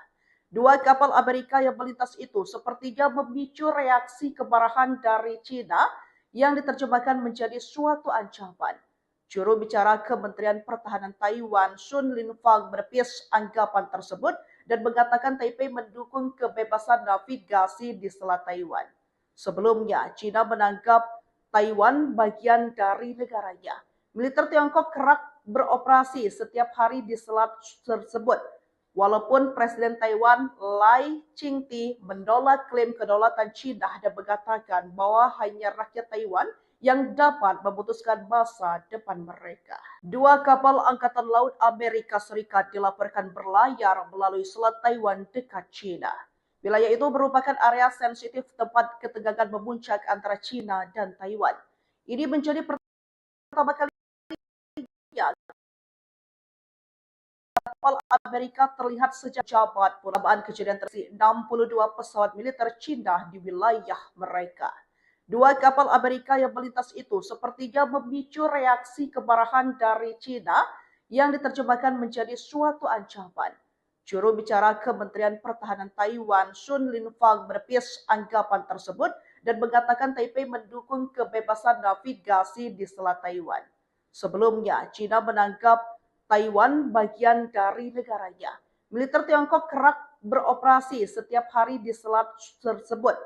Dua kapal Amerika yang melintas itu sepertinya memicu reaksi kemarahan dari China yang diterjemahkan menjadi suatu ancaman. Juru bicara Kementerian Pertahanan Taiwan, Su Linfang, menepis anggapan tersebut dan mengatakan Taipei mendukung kebebasan navigasi di Selat Taiwan. Sebelumnya, China menganggap Taiwan bagian dari negaranya. Militer Tiongkok kerap beroperasi setiap hari di selat tersebut. Walaupun Presiden Taiwan Lai Ching-te menolak klaim kedaulatan China dan mengatakan bahwa hanya rakyat Taiwan yang dapat memutuskan masa depan mereka. Dua kapal Angkatan Laut Amerika Serikat dilaporkan berlayar melalui Selat Taiwan dekat China. Wilayah itu merupakan area sensitif tempat ketegangan memuncak antara China dan Taiwan. Ini menjadi pertama kalinya kapal Amerika terlihat sejak jabat penambahan kejadian terjadi 62 pesawat militer Cina di wilayah mereka. Dua kapal Amerika yang melintas itu sepertinya memicu reaksi kemarahan dari Cina yang diterjemahkan menjadi suatu ancaman. Juru bicara Kementerian Pertahanan Taiwan, Sun Linfang, menepis anggapan tersebut dan mengatakan Taipei mendukung kebebasan navigasi di Selat Taiwan. Sebelumnya, Cina menganggap Taiwan bagian dari negaranya. Militer Tiongkok kerap beroperasi setiap hari di selat tersebut.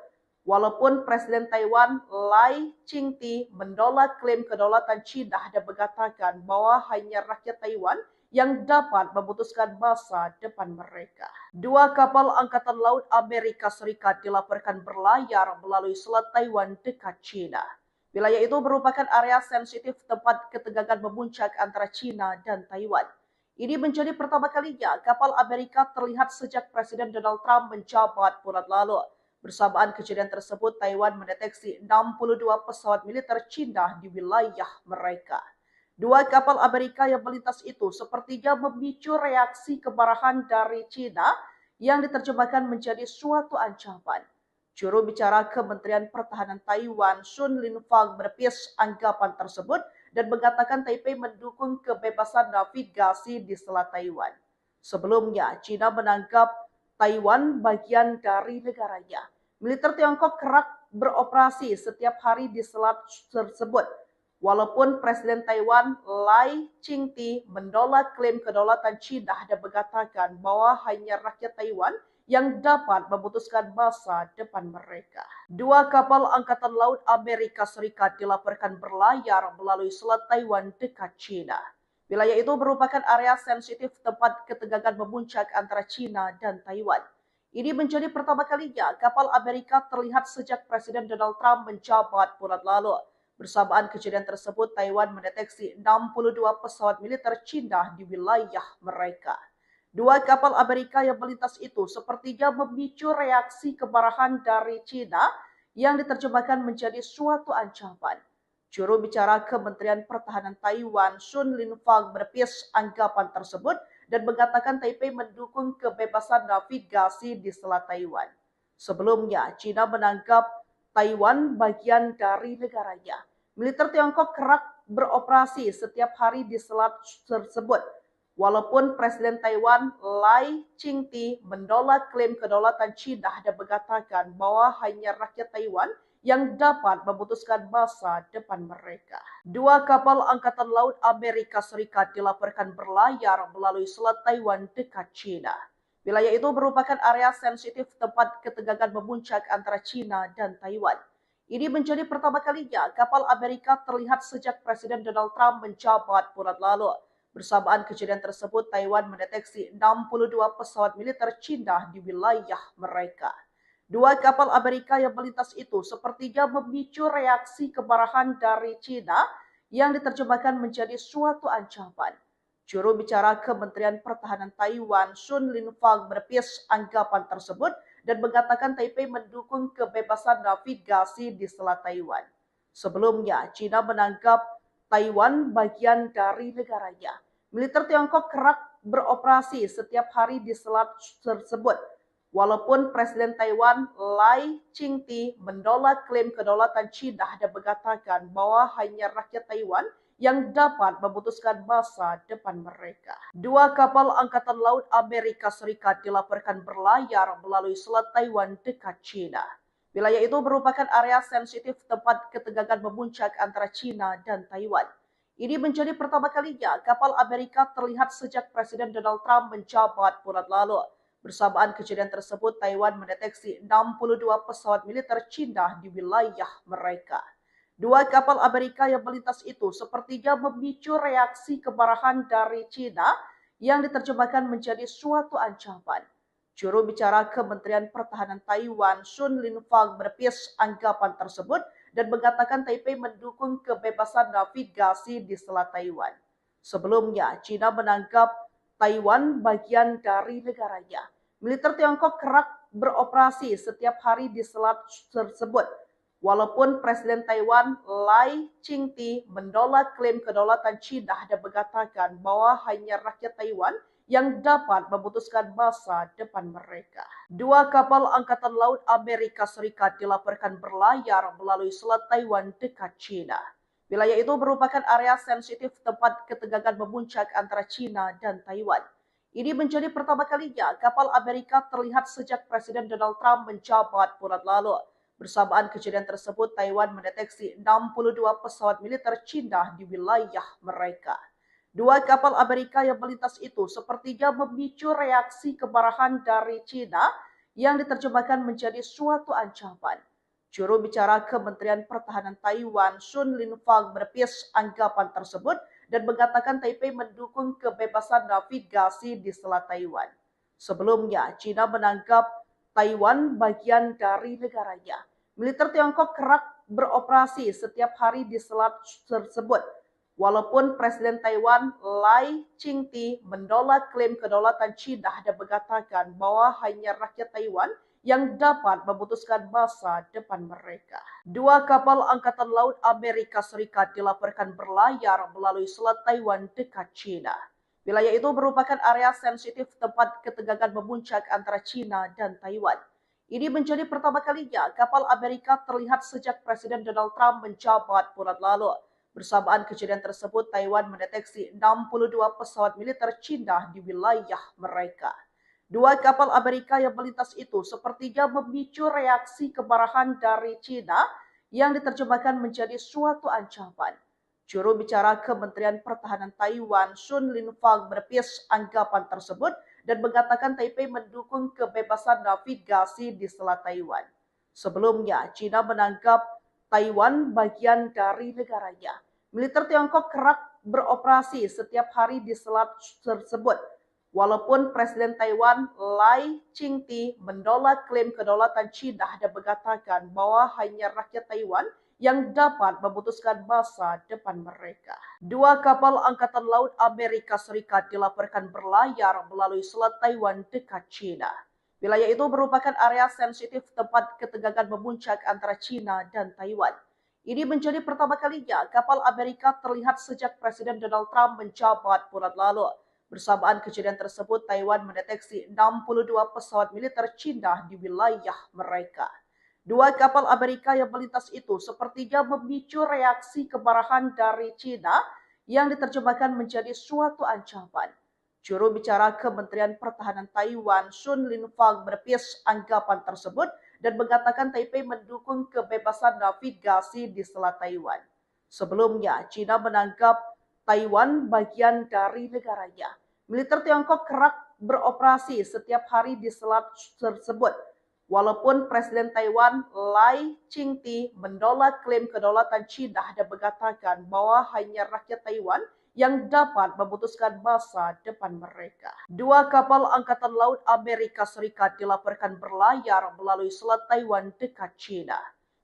Walaupun Presiden Taiwan Lai Ching-te menolak klaim kedaulatan Cina dan mengatakan bahwa hanya rakyat Taiwan yang dapat memutuskan masa depan mereka. Dua kapal Angkatan Laut Amerika Serikat dilaporkan berlayar melalui Selat Taiwan dekat Cina. Wilayah itu merupakan area sensitif tempat ketegangan memuncak antara Cina dan Taiwan. Ini menjadi pertama kalinya kapal Amerika terlihat sejak Presiden Donald Trump menjabat bulan lalu. Bersamaan kejadian tersebut, Taiwan mendeteksi 62 pesawat militer Cina di wilayah mereka. Dua kapal Amerika yang melintas itu sepertinya memicu reaksi kemarahan dari Cina yang diterjemahkan menjadi suatu ancaman. Juru bicara Kementerian Pertahanan Taiwan, Sun Linfang, menepis anggapan tersebut dan mengatakan Taipei mendukung kebebasan navigasi di Selat Taiwan. Sebelumnya, Cina menganggap Taiwan bagian dari negaranya. Militer Tiongkok kerap beroperasi setiap hari di selat tersebut. Walaupun Presiden Taiwan Lai Ching-te menolak klaim kedaulatan Cina dan mengatakan bahwa hanya rakyat Taiwan yang dapat memutuskan masa depan mereka. Dua kapal Angkatan Laut Amerika Serikat dilaporkan berlayar melalui Selat Taiwan dekat Cina. Wilayah itu merupakan area sensitif tempat ketegangan memuncak antara Cina dan Taiwan. Ini menjadi pertama kalinya kapal Amerika terlihat sejak Presiden Donald Trump menjabat bulan lalu. Bersamaan kejadian tersebut, Taiwan mendeteksi 62 pesawat militer Cina di wilayah mereka. Dua kapal Amerika yang melintas itu sepertinya memicu reaksi kemarahan dari Cina yang diterjemahkan menjadi suatu ancaman. Juru bicara Kementerian Pertahanan Taiwan, Sun Linfang, menepis anggapan tersebut dan mengatakan Taipei mendukung kebebasan navigasi di Selat Taiwan. Sebelumnya, Cina menganggap Taiwan bagian dari negaranya. Militer Tiongkok kerap beroperasi setiap hari di selat tersebut. Walaupun Presiden Taiwan Lai Ching-te menolak klaim kedaulatan Cina dan mengatakan bahwa hanya rakyat Taiwan yang dapat memutuskan masa depan mereka. Dua kapal Angkatan Laut Amerika Serikat dilaporkan berlayar melalui Selat Taiwan dekat Cina. Wilayah itu merupakan area sensitif tempat ketegangan memuncak antara Cina dan Taiwan. Ini menjadi pertama kalinya kapal Amerika terlihat sejak Presiden Donald Trump menjabat bulan lalu. Bersamaan kejadian tersebut, Taiwan mendeteksi 62 pesawat militer Cina di wilayah mereka. Dua kapal Amerika yang melintas itu sepertinya memicu reaksi kemarahan dari Cina yang diterjemahkan menjadi suatu ancaman. Juru bicara Kementerian Pertahanan Taiwan, Sun Linfang, menepis anggapan tersebut dan mengatakan Taipei mendukung kebebasan navigasi di Selat Taiwan. Sebelumnya, Cina menganggap Taiwan bagian dari negaranya. Militer Tiongkok kerap beroperasi setiap hari di selat tersebut. Walaupun Presiden Taiwan Lai Ching-te menolak klaim kedaulatan Cina dan mengatakan bahwa hanya rakyat Taiwan yang dapat memutuskan masa depan mereka. Dua kapal Angkatan Laut Amerika Serikat dilaporkan berlayar melalui Selat Taiwan dekat Cina. Wilayah itu merupakan area sensitif tempat ketegangan memuncak antara Cina dan Taiwan. Ini menjadi pertama kalinya kapal Amerika terlihat sejak Presiden Donald Trump menjabat bulan lalu. Bersamaan kejadian tersebut, Taiwan mendeteksi 62 pesawat militer Cina di wilayah mereka. Dua kapal Amerika yang melintas itu sepertinya memicu reaksi kemarahan dari Cina yang diterjemahkan menjadi suatu ancaman. Juru bicara Kementerian Pertahanan Taiwan, Sun Linfang, menepis anggapan tersebut dan mengatakan Taipei mendukung kebebasan navigasi di Selat Taiwan. Sebelumnya, Cina menganggap Taiwan bagian dari negaranya. Militer Tiongkok kerap beroperasi setiap hari di selat tersebut. Walaupun Presiden Taiwan Lai Ching-te menolak klaim kedaulatan Cina dan mengatakan bahwa hanya rakyat Taiwan yang dapat memutuskan masa depan mereka. Dua kapal Angkatan Laut Amerika Serikat dilaporkan berlayar melalui Selat Taiwan dekat China. Wilayah itu merupakan area sensitif tempat ketegangan memuncak antara China dan Taiwan. Ini menjadi pertama kalinya kapal Amerika terlihat sejak Presiden Donald Trump menjabat bulan lalu. Bersamaan kejadian tersebut, Taiwan mendeteksi 62 pesawat militer Cina di wilayah mereka. Dua kapal Amerika yang melintas itu sepertinya memicu reaksi kemarahan dari Cina yang diterjemahkan menjadi suatu ancaman. Juru bicara Kementerian Pertahanan Taiwan, Sun Linfang, menepis anggapan tersebut dan mengatakan Taipei mendukung kebebasan navigasi di Selat Taiwan. Sebelumnya, China menganggap Taiwan bagian dari negaranya. Militer Tiongkok kerap beroperasi setiap hari di selat tersebut. Walaupun Presiden Taiwan Lai Ching-te menolak klaim kedaulatan China dan mengatakan bahwa hanya rakyat Taiwan yang dapat memutuskan masa depan mereka. Dua kapal Angkatan Laut Amerika Serikat dilaporkan berlayar melalui Selat Taiwan dekat China. Wilayah itu merupakan area sensitif tempat ketegangan memuncak antara China dan Taiwan. Ini menjadi pertama kalinya kapal Amerika terlihat sejak Presiden Donald Trump menjabat bulan lalu. Bersamaan kejadian tersebut, Taiwan mendeteksi 62 pesawat militer China di wilayah mereka. Dua kapal Amerika yang melintas itu sepertinya memicu reaksi kemarahan dari China yang diterjemahkan menjadi suatu ancaman. Juru bicara Kementerian Pertahanan Taiwan, Sun Linfang, menepis anggapan tersebut dan mengatakan Taipei mendukung kebebasan navigasi di Selat Taiwan. Sebelumnya, China menganggap Taiwan bagian dari negaranya. Militer Tiongkok kerap beroperasi setiap hari di selat tersebut. Walaupun Presiden Taiwan Lai Ching-te menolak klaim kedaulatan China dan mengatakan bahwa hanya rakyat Taiwan yang dapat memutuskan masa depan mereka. Dua kapal Angkatan Laut Amerika Serikat dilaporkan berlayar melalui Selat Taiwan dekat China. Wilayah itu merupakan area sensitif tempat ketegangan memuncak antara China dan Taiwan. Ini menjadi pertama kalinya kapal Amerika terlihat sejak Presiden Donald Trump menjabat bulan lalu. Bersamaan kejadian tersebut, Taiwan mendeteksi 62 pesawat militer China di wilayah mereka. Dua kapal Amerika yang melintas itu sepertinya memicu reaksi kemarahan dari China yang diterjemahkan menjadi suatu ancaman. Juru bicara Kementerian Pertahanan Taiwan, Sun Linfang, menepis anggapan tersebut dan mengatakan Taipei mendukung kebebasan navigasi di Selat Taiwan. Sebelumnya, China menganggap Taiwan bagian dari negaranya. Militer Tiongkok kerap beroperasi setiap hari di selat tersebut. Walaupun Presiden Taiwan Lai Ching-te menolak klaim kedaulatan China dan mengatakan bahwa hanya rakyat Taiwan yang dapat memutuskan masa depan mereka. Dua kapal Angkatan Laut Amerika Serikat dilaporkan berlayar melalui Selat Taiwan dekat China.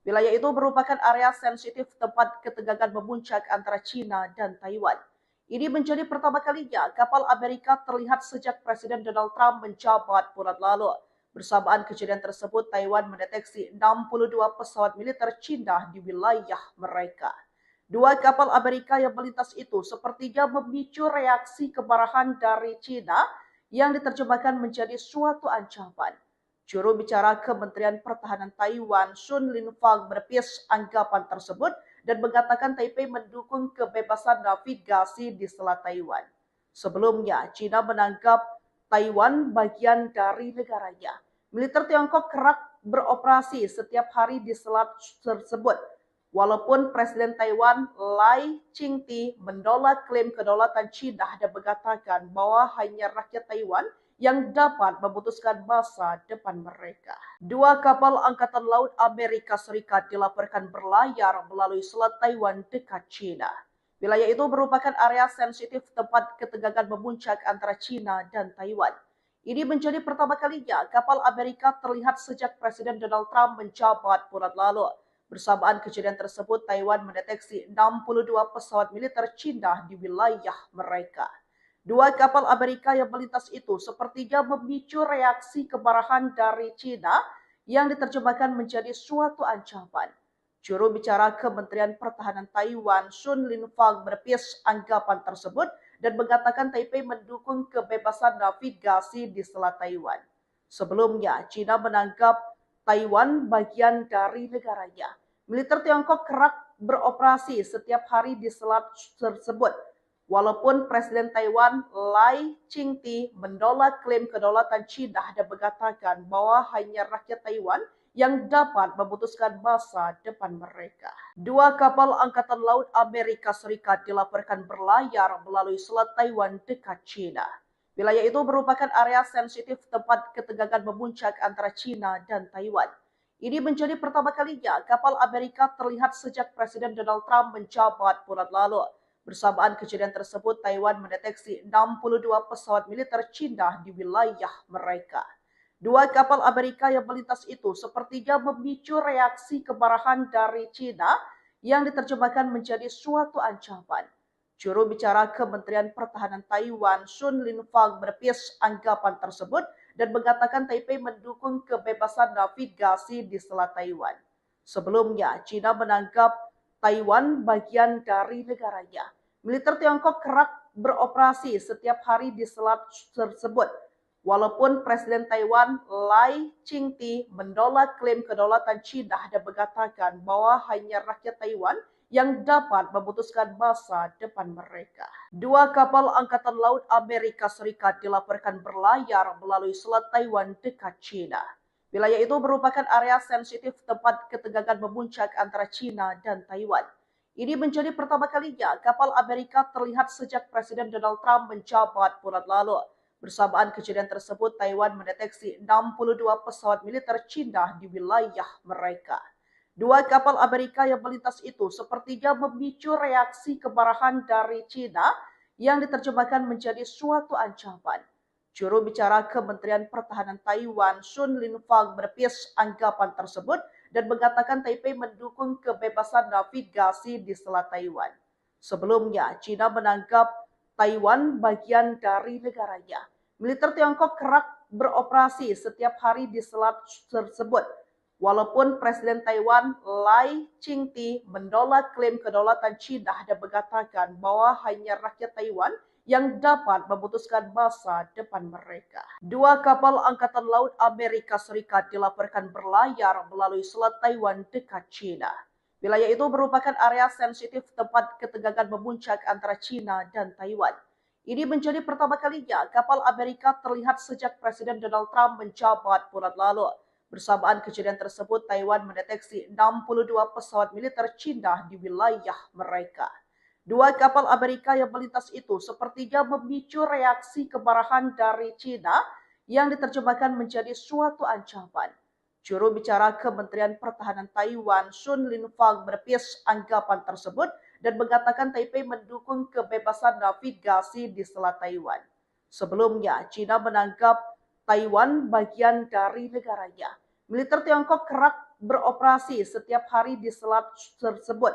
Wilayah itu merupakan area sensitif tempat ketegangan memuncak antara China dan Taiwan. Ini menjadi pertama kalinya kapal Amerika terlihat sejak Presiden Donald Trump menjabat bulan lalu. Bersamaan kejadian tersebut, Taiwan mendeteksi 62 pesawat militer China di wilayah mereka. Dua kapal Amerika yang melintas itu sepertinya memicu reaksi kemarahan dari China yang diterjemahkan menjadi suatu ancaman. Juru bicara Kementerian Pertahanan Taiwan, Sun Linfang, menepis anggapan tersebut dan mengatakan Taipei mendukung kebebasan navigasi di Selat Taiwan. Sebelumnya, China menganggap Taiwan bagian dari negaranya. Militer Tiongkok kerap beroperasi setiap hari di selat tersebut. Walaupun Presiden Taiwan Lai Ching-te menolak klaim kedaulatan China dan mengatakan bahwa hanya rakyat Taiwan yang dapat memutuskan masa depan mereka. Dua kapal Angkatan Laut Amerika Serikat dilaporkan berlayar melalui Selat Taiwan dekat China. Wilayah itu merupakan area sensitif tempat ketegangan memuncak antara China dan Taiwan. Ini menjadi pertama kalinya kapal Amerika terlihat sejak Presiden Donald Trump menjabat bulan lalu. Bersamaan kejadian tersebut, Taiwan mendeteksi 62 pesawat militer China di wilayah mereka. Dua kapal Amerika yang melintas itu sepertinya memicu reaksi kemarahan dari China yang diterjemahkan menjadi suatu ancaman. Juru bicara Kementerian Pertahanan Taiwan, Sun Linfang, menepis anggapan tersebut dan mengatakan Taipei mendukung kebebasan navigasi di Selat Taiwan. Sebelumnya, China menganggap Taiwan bagian dari negaranya. Militer Tiongkok kerap beroperasi setiap hari di selat tersebut. Walaupun Presiden Taiwan Lai Ching-te menolak klaim kedaulatan China dan mengatakan bahwa hanya rakyat Taiwan yang dapat memutuskan masa depan mereka. Dua kapal Angkatan Laut Amerika Serikat dilaporkan berlayar melalui Selat Taiwan dekat China. Wilayah itu merupakan area sensitif tempat ketegangan memuncak antara China dan Taiwan. Ini menjadi pertama kalinya kapal Amerika terlihat sejak Presiden Donald Trump menjabat bulan lalu. Bersamaan kejadian tersebut, Taiwan mendeteksi 62 pesawat militer China di wilayah mereka. Dua kapal Amerika yang melintas itu sepertinya memicu reaksi kemarahan dari China yang diterjemahkan menjadi suatu ancaman. Juru bicara Kementerian Pertahanan Taiwan, Sun Linfang, menepis anggapan tersebut dan mengatakan Taipei mendukung kebebasan navigasi di Selat Taiwan. Sebelumnya, China menganggap Taiwan bagian dari negaranya. Militer Tiongkok kerap beroperasi setiap hari di selat tersebut. Walaupun Presiden Taiwan Lai Ching-te menolak klaim kedaulatan China dan mengatakan bahwa hanya rakyat Taiwan yang dapat memutuskan masa depan mereka. Dua kapal Angkatan Laut Amerika Serikat dilaporkan berlayar melalui Selat Taiwan dekat China. Wilayah itu merupakan area sensitif tempat ketegangan memuncak antara China dan Taiwan. Ini menjadi pertama kalinya kapal Amerika terlihat sejak Presiden Donald Trump menjabat bulan lalu. Bersamaan kejadian tersebut, Taiwan mendeteksi 62 pesawat militer China di wilayah mereka. Dua kapal Amerika yang melintas itu sepertinya memicu reaksi kemarahan dari China yang diterjemahkan menjadi suatu ancaman. Juru bicara Kementerian Pertahanan Taiwan, Sun Linfang, menepis anggapan tersebut dan mengatakan Taipei mendukung kebebasan navigasi di Selat Taiwan. Sebelumnya, China menganggap Taiwan bagian dari negaranya. Militer Tiongkok kerap beroperasi setiap hari di selat tersebut. Walaupun Presiden Taiwan Lai Ching-te menolak klaim kedaulatan China dan mengatakan bahwa hanya rakyat Taiwan yang dapat memutuskan masa depan mereka. Dua kapal Angkatan Laut Amerika Serikat dilaporkan berlayar melalui Selat Taiwan dekat China. Wilayah itu merupakan area sensitif tempat ketegangan memuncak antara China dan Taiwan. Ini menjadi pertama kalinya kapal Amerika terlihat sejak Presiden Donald Trump menjabat bulan lalu. Bersamaan kejadian tersebut, Taiwan mendeteksi 62 pesawat militer China di wilayah mereka. Dua kapal Amerika yang melintas itu sepertinya memicu reaksi kemarahan dari China yang diterjemahkan menjadi suatu ancaman. Juru bicara Kementerian Pertahanan Taiwan, Sun Linfang, menepis anggapan tersebut dan mengatakan Taipei mendukung kebebasan navigasi di Selat Taiwan. Sebelumnya, China menganggap Taiwan bagian dari negaranya. Militer Tiongkok kerap beroperasi setiap hari di selat tersebut.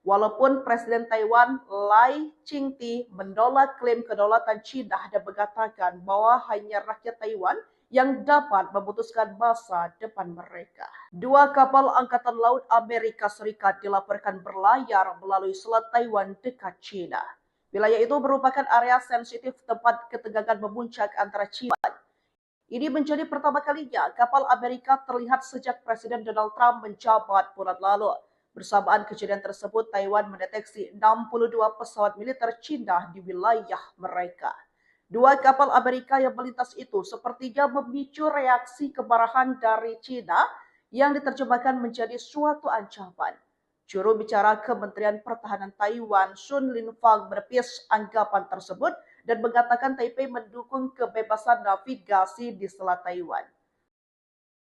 Walaupun Presiden Taiwan Lai Ching-te menolak klaim kedaulatan China dan mengatakan bahwa hanya rakyat Taiwan yang dapat memutuskan masa depan mereka. Dua kapal Angkatan Laut Amerika Serikat dilaporkan berlayar melalui Selat Taiwan dekat China. Wilayah itu merupakan area sensitif tempat ketegangan memuncak antara China. Ini menjadi pertama kalinya kapal Amerika terlihat sejak Presiden Donald Trump menjabat bulan lalu. Bersamaan kejadian tersebut, Taiwan mendeteksi 62 pesawat militer China di wilayah mereka. Dua kapal Amerika yang melintas itu sepertinya memicu reaksi kemarahan dari China yang diterjemahkan menjadi suatu ancaman. Juru bicara Kementerian Pertahanan Taiwan, Sun Linfang, menepis anggapan tersebut dan mengatakan Taipei mendukung kebebasan navigasi di Selat Taiwan.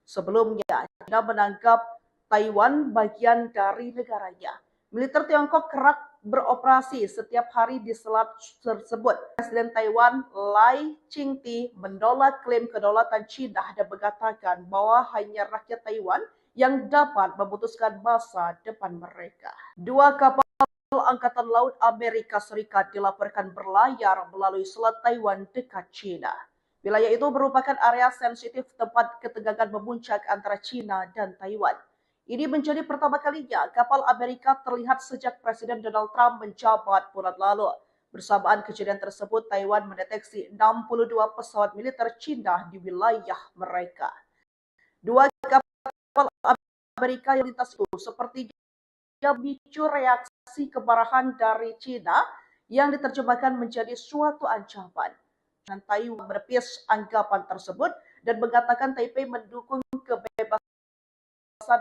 Sebelumnya, China menganggap Taiwan bagian dari negaranya. Militer Tiongkok kerap beroperasi setiap hari di selat tersebut. Presiden Taiwan Lai Ching-te menolak klaim kedaulatan China dan mengatakan bahwa hanya rakyat Taiwan yang dapat memutuskan masa depan mereka. Dua kapal Angkatan Laut Amerika Serikat dilaporkan berlayar melalui Selat Taiwan dekat China. Wilayah itu merupakan area sensitif tempat ketegangan memuncak antara China dan Taiwan. Ini menjadi pertama kalinya kapal Amerika terlihat sejak Presiden Donald Trump menjabat bulan lalu. Bersamaan kejadian tersebut, Taiwan mendeteksi 62 pesawat militer Cina di wilayah mereka. Dua kapal Amerika yang lintas itu sepertinya memicu reaksi kemarahan dari Cina yang diterjemahkan menjadi suatu ancaman. Dan Taiwan menepis anggapan tersebut dan mengatakan Taipei mendukung kebebasan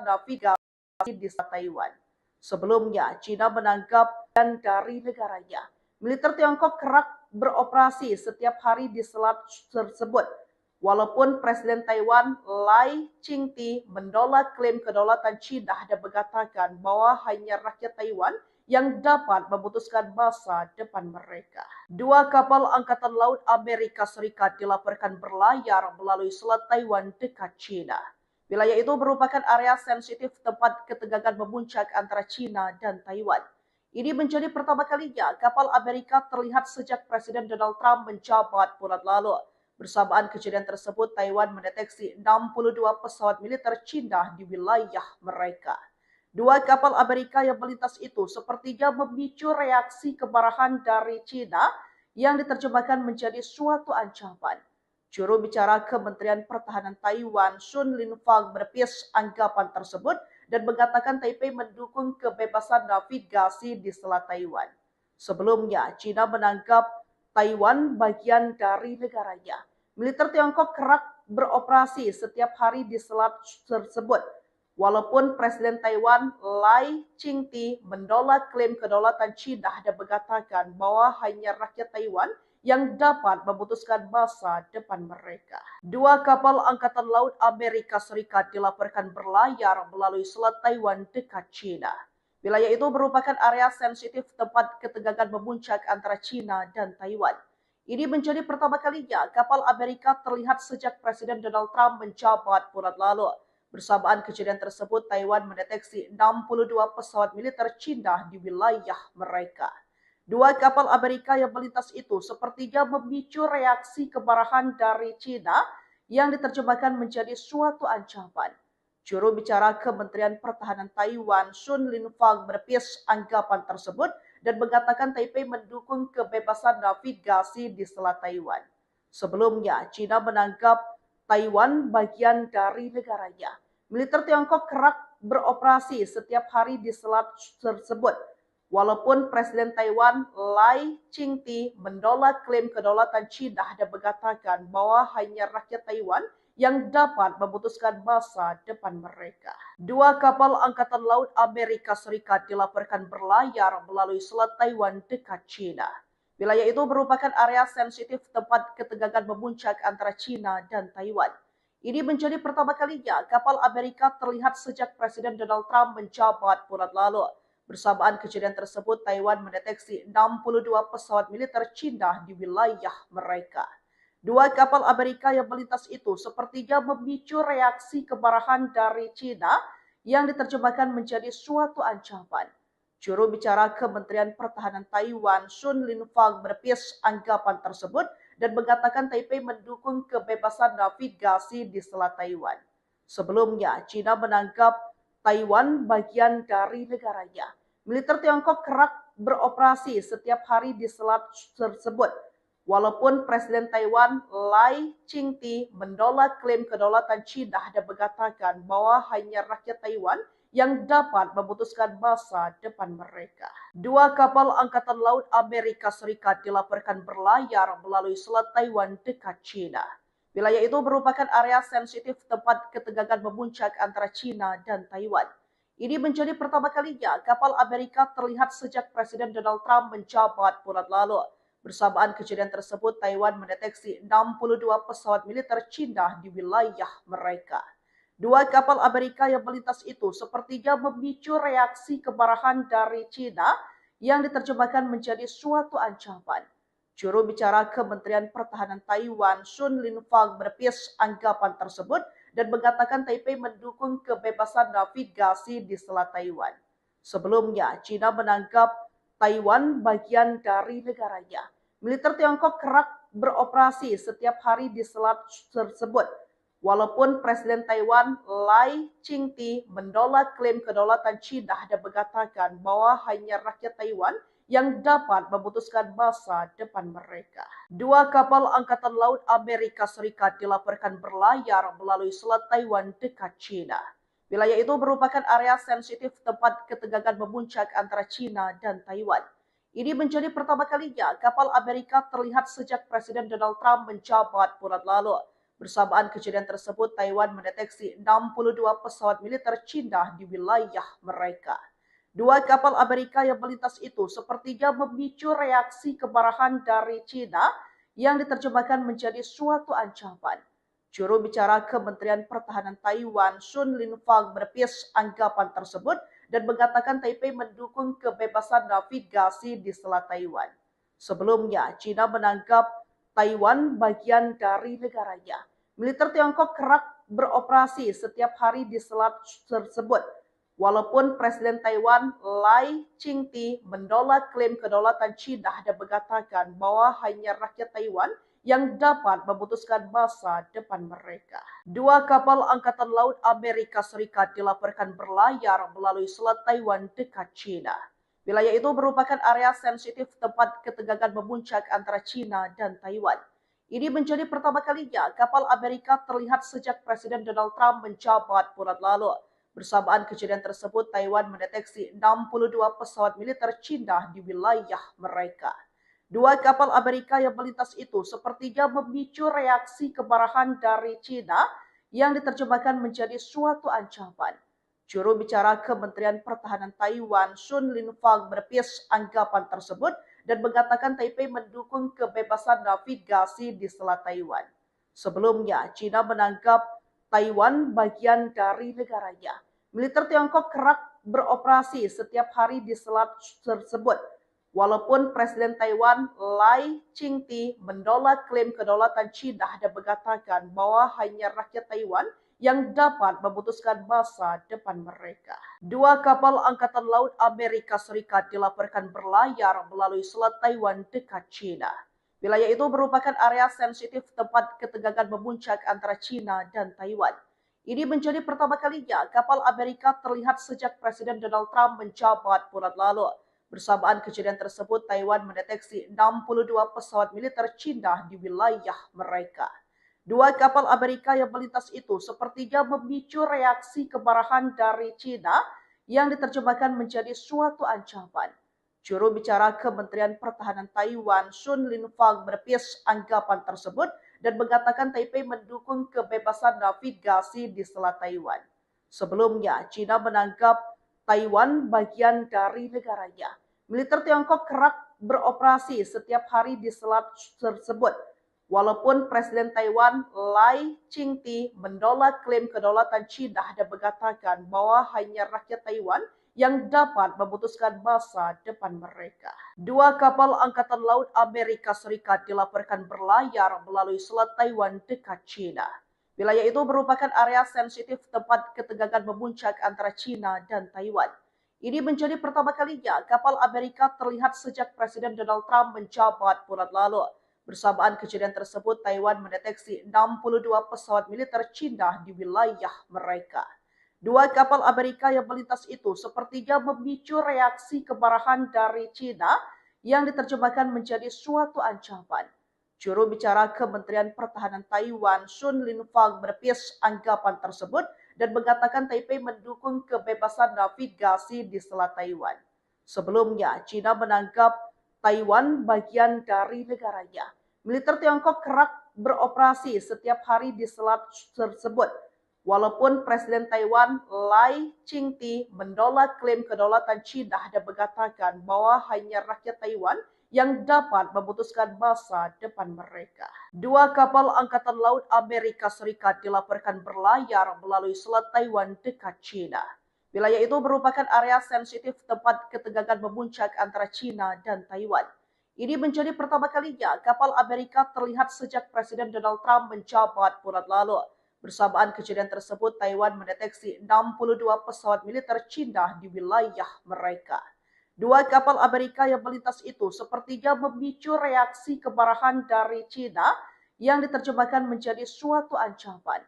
navigasi di Taiwan. Sebelumnya, Cina menangkap dan dari negaranya. Militer Tiongkok kerap beroperasi setiap hari di selat tersebut. Walaupun Presiden Taiwan Lai Ching-te menolak klaim kedaulatan Cina dan mengatakan bahwa hanya rakyat Taiwan yang dapat memutuskan masa depan mereka. Dua kapal Angkatan Laut Amerika Serikat dilaporkan berlayar melalui selat Taiwan dekat Cina. Wilayah itu merupakan area sensitif tempat ketegangan memuncak antara Cina dan Taiwan. Ini menjadi pertama kalinya kapal Amerika terlihat sejak Presiden Donald Trump menjabat bulan lalu. Bersamaan kejadian tersebut, Taiwan mendeteksi 62 pesawat militer Cina di wilayah mereka. Dua kapal Amerika yang melintas itu sepertinya memicu reaksi kemarahan dari Cina yang diterjemahkan menjadi suatu ancaman. Juru bicara Kementerian Pertahanan Taiwan, Sun Linfang, menepis anggapan tersebut dan mengatakan Taipei mendukung kebebasan navigasi di Selat Taiwan. Sebelumnya, Cina menganggap Taiwan bagian dari negaranya. Militer Tiongkok kerap beroperasi setiap hari di selat tersebut. Walaupun Presiden Taiwan Lai Ching-te menolak klaim kedaulatan Cina dan mengatakan bahwa hanya rakyat Taiwan yang dapat memutuskan masa depan mereka. Dua kapal Angkatan Laut Amerika Serikat dilaporkan berlayar melalui selat Taiwan dekat Cina. Wilayah itu merupakan area sensitif tempat ketegangan memuncak antara Cina dan Taiwan. Ini menjadi pertama kalinya kapal Amerika terlihat sejak Presiden Donald Trump menjabat bulan lalu. Bersamaan kejadian tersebut, Taiwan mendeteksi 62 pesawat militer Cina di wilayah mereka. Dua kapal Amerika yang melintas itu sepertinya memicu reaksi kemarahan dari Cina yang diterjemahkan menjadi suatu ancaman. Juru bicara Kementerian Pertahanan Taiwan, Sun Linfang, menepis anggapan tersebut dan mengatakan Taipei mendukung kebebasan navigasi di Selat Taiwan. Sebelumnya, Cina menganggap Taiwan bagian dari negaranya. Militer Tiongkok kerap beroperasi setiap hari di selat tersebut. Walaupun Presiden Taiwan Lai Ching-te menolak klaim kedaulatan Cina dan mengatakan bahwa hanya rakyat Taiwan yang dapat memutuskan masa depan mereka. Dua kapal Angkatan Laut Amerika Serikat dilaporkan berlayar melalui selat Taiwan dekat Cina. Wilayah itu merupakan area sensitif tempat ketegangan memuncak antara Cina dan Taiwan. Ini menjadi pertama kalinya kapal Amerika terlihat sejak Presiden Donald Trump menjabat bulan lalu. Bersamaan kejadian tersebut, Taiwan mendeteksi 62 pesawat militer Cina di wilayah mereka. Dua kapal Amerika yang melintas itu sepertinya memicu reaksi kemarahan dari Cina yang diterjemahkan menjadi suatu ancaman. Juru bicara Kementerian Pertahanan Taiwan, Sun Linfang, menepis anggapan tersebut dan mengatakan Taipei mendukung kebebasan navigasi di Selat Taiwan. Sebelumnya, Cina menganggap Taiwan bagian dari negaranya. Militer Tiongkok kerap beroperasi setiap hari di selat tersebut. Walaupun Presiden Taiwan Lai Ching-te menolak klaim kedaulatan Cina dan mengatakan bahwa hanya rakyat Taiwan yang dapat memutuskan masa depan mereka. Dua kapal Angkatan Laut Amerika Serikat dilaporkan berlayar melalui selat Taiwan dekat Cina. Wilayah itu merupakan area sensitif tempat ketegangan memuncak antara Cina dan Taiwan. Ini menjadi pertama kalinya kapal Amerika terlihat sejak Presiden Donald Trump menjabat bulan lalu. Bersamaan kejadian tersebut, Taiwan mendeteksi 62 pesawat militer Cina di wilayah mereka. Dua kapal Amerika yang melintas itu sepertinya memicu reaksi kemarahan dari Cina yang diterjemahkan menjadi suatu ancaman. Juru bicara Kementerian Pertahanan Taiwan, Sun Linfang, menepis anggapan tersebut dan mengatakan Taipei mendukung kebebasan navigasi di Selat Taiwan. Sebelumnya, Cina menganggap Taiwan bagian dari negaranya. Militer Tiongkok kerap beroperasi setiap hari di selat tersebut. Walaupun Presiden Taiwan Lai Ching-te menolak klaim kedaulatan Cina dan mengatakan bahwa hanya rakyat Taiwan yang dapat memutuskan masa depan mereka. Dua kapal Angkatan Laut Amerika Serikat dilaporkan berlayar melalui Selat Taiwan dekat China. Wilayah itu merupakan area sensitif tempat ketegangan memuncak antara China dan Taiwan. Ini menjadi pertama kalinya kapal Amerika terlihat sejak Presiden Donald Trump menjabat bulan lalu. Bersamaan kejadian tersebut, Taiwan mendeteksi 62 pesawat militer China di wilayah mereka. Dua kapal Amerika yang melintas itu sepertinya memicu reaksi kemarahan dari China yang diterjemahkan menjadi suatu ancaman. Juru bicara Kementerian Pertahanan Taiwan, Sun Linfang, menepis anggapan tersebut dan mengatakan Taipei mendukung kebebasan navigasi di Selat Taiwan. Sebelumnya, China menganggap Taiwan bagian dari negaranya. Militer Tiongkok kerap beroperasi setiap hari di selat tersebut. Walaupun Presiden Taiwan Lai Ching-te menolak klaim kedaulatan China dan mengatakan bahwa hanya rakyat Taiwan yang dapat memutuskan masa depan mereka. Dua kapal Angkatan Laut Amerika Serikat dilaporkan berlayar melalui Selat Taiwan dekat China. Wilayah itu merupakan area sensitif tempat ketegangan memuncak antara China dan Taiwan. Ini menjadi pertama kalinya kapal Amerika terlihat sejak Presiden Donald Trump menjabat bulan lalu. Bersamaan kejadian tersebut, Taiwan mendeteksi 62 pesawat militer China di wilayah mereka. Dua kapal Amerika yang melintas itu sepertinya memicu reaksi kemarahan dari China yang diterjemahkan menjadi suatu ancaman. Juru bicara Kementerian Pertahanan Taiwan, Sun Linfang, menepis anggapan tersebut dan mengatakan Taipei mendukung kebebasan navigasi di Selat Taiwan. Sebelumnya, China menganggap Taiwan bagian dari negaranya. Militer Tiongkok kerap beroperasi setiap hari di selat tersebut. Walaupun Presiden Taiwan Lai Ching-te menolak klaim kedaulatan China dan mengatakan bahwa hanya rakyat Taiwan yang dapat memutuskan masa depan mereka. Dua kapal Angkatan Laut Amerika Serikat dilaporkan berlayar melalui Selat Taiwan dekat China. Wilayah itu merupakan area sensitif tempat ketegangan memuncak antara China dan Taiwan. Ini menjadi pertama kalinya kapal Amerika terlihat sejak Presiden Donald Trump menjabat bulan lalu. Bersamaan kejadian tersebut, Taiwan mendeteksi 62 pesawat militer China di wilayah mereka. Dua kapal Amerika yang melintas itu sepertinya memicu reaksi kemarahan dari China yang diterjemahkan menjadi suatu ancaman. Juru bicara Kementerian Pertahanan Taiwan, Sun Linfang, menepis anggapan tersebut dan mengatakan Taipei mendukung kebebasan navigasi di Selat Taiwan. Sebelumnya, China menganggap Taiwan bagian dari negaranya. Militer Tiongkok kerap beroperasi setiap hari di selat tersebut. Walaupun Presiden Taiwan Lai Ching-te menolak klaim kedaulatan China dan mengatakan bahwa hanya rakyat Taiwan yang dapat memutuskan masa depan mereka. Dua kapal Angkatan Laut Amerika Serikat dilaporkan berlayar melalui Selat Taiwan dekat China. Wilayah itu merupakan area sensitif tempat ketegangan memuncak antara China dan Taiwan. Ini menjadi pertama kalinya kapal Amerika terlihat sejak Presiden Donald Trump menjabat bulan lalu. Bersamaan kejadian tersebut, Taiwan mendeteksi 62 pesawat militer China di wilayah mereka. Dua kapal Amerika yang melintas itu sepertinya memicu reaksi kemarahan dari China yang diterjemahkan menjadi suatu ancaman. Juru bicara Kementerian Pertahanan Taiwan, Sun Linfang, menepis anggapan tersebut dan mengatakan Taipei mendukung kebebasan navigasi di Selat Taiwan. Sebelumnya, China menganggap Taiwan bagian dari negaranya. Militer Tiongkok kerap beroperasi setiap hari di selat tersebut. Walaupun Presiden Taiwan Lai Ching-te menolak klaim kedaulatan China dan mengatakan bahwa hanya rakyat Taiwan yang dapat memutuskan masa depan mereka. Dua kapal Angkatan Laut Amerika Serikat dilaporkan berlayar melalui Selat Taiwan dekat China. Wilayah itu merupakan area sensitif tempat ketegangan memuncak antara China dan Taiwan. Ini menjadi pertama kalinya kapal Amerika terlihat sejak Presiden Donald Trump menjabat bulan lalu. Bersamaan kejadian tersebut, Taiwan mendeteksi 62 pesawat militer China di wilayah mereka. Dua kapal Amerika yang melintas itu sepertinya memicu reaksi kemarahan dari China yang diterjemahkan menjadi suatu ancaman.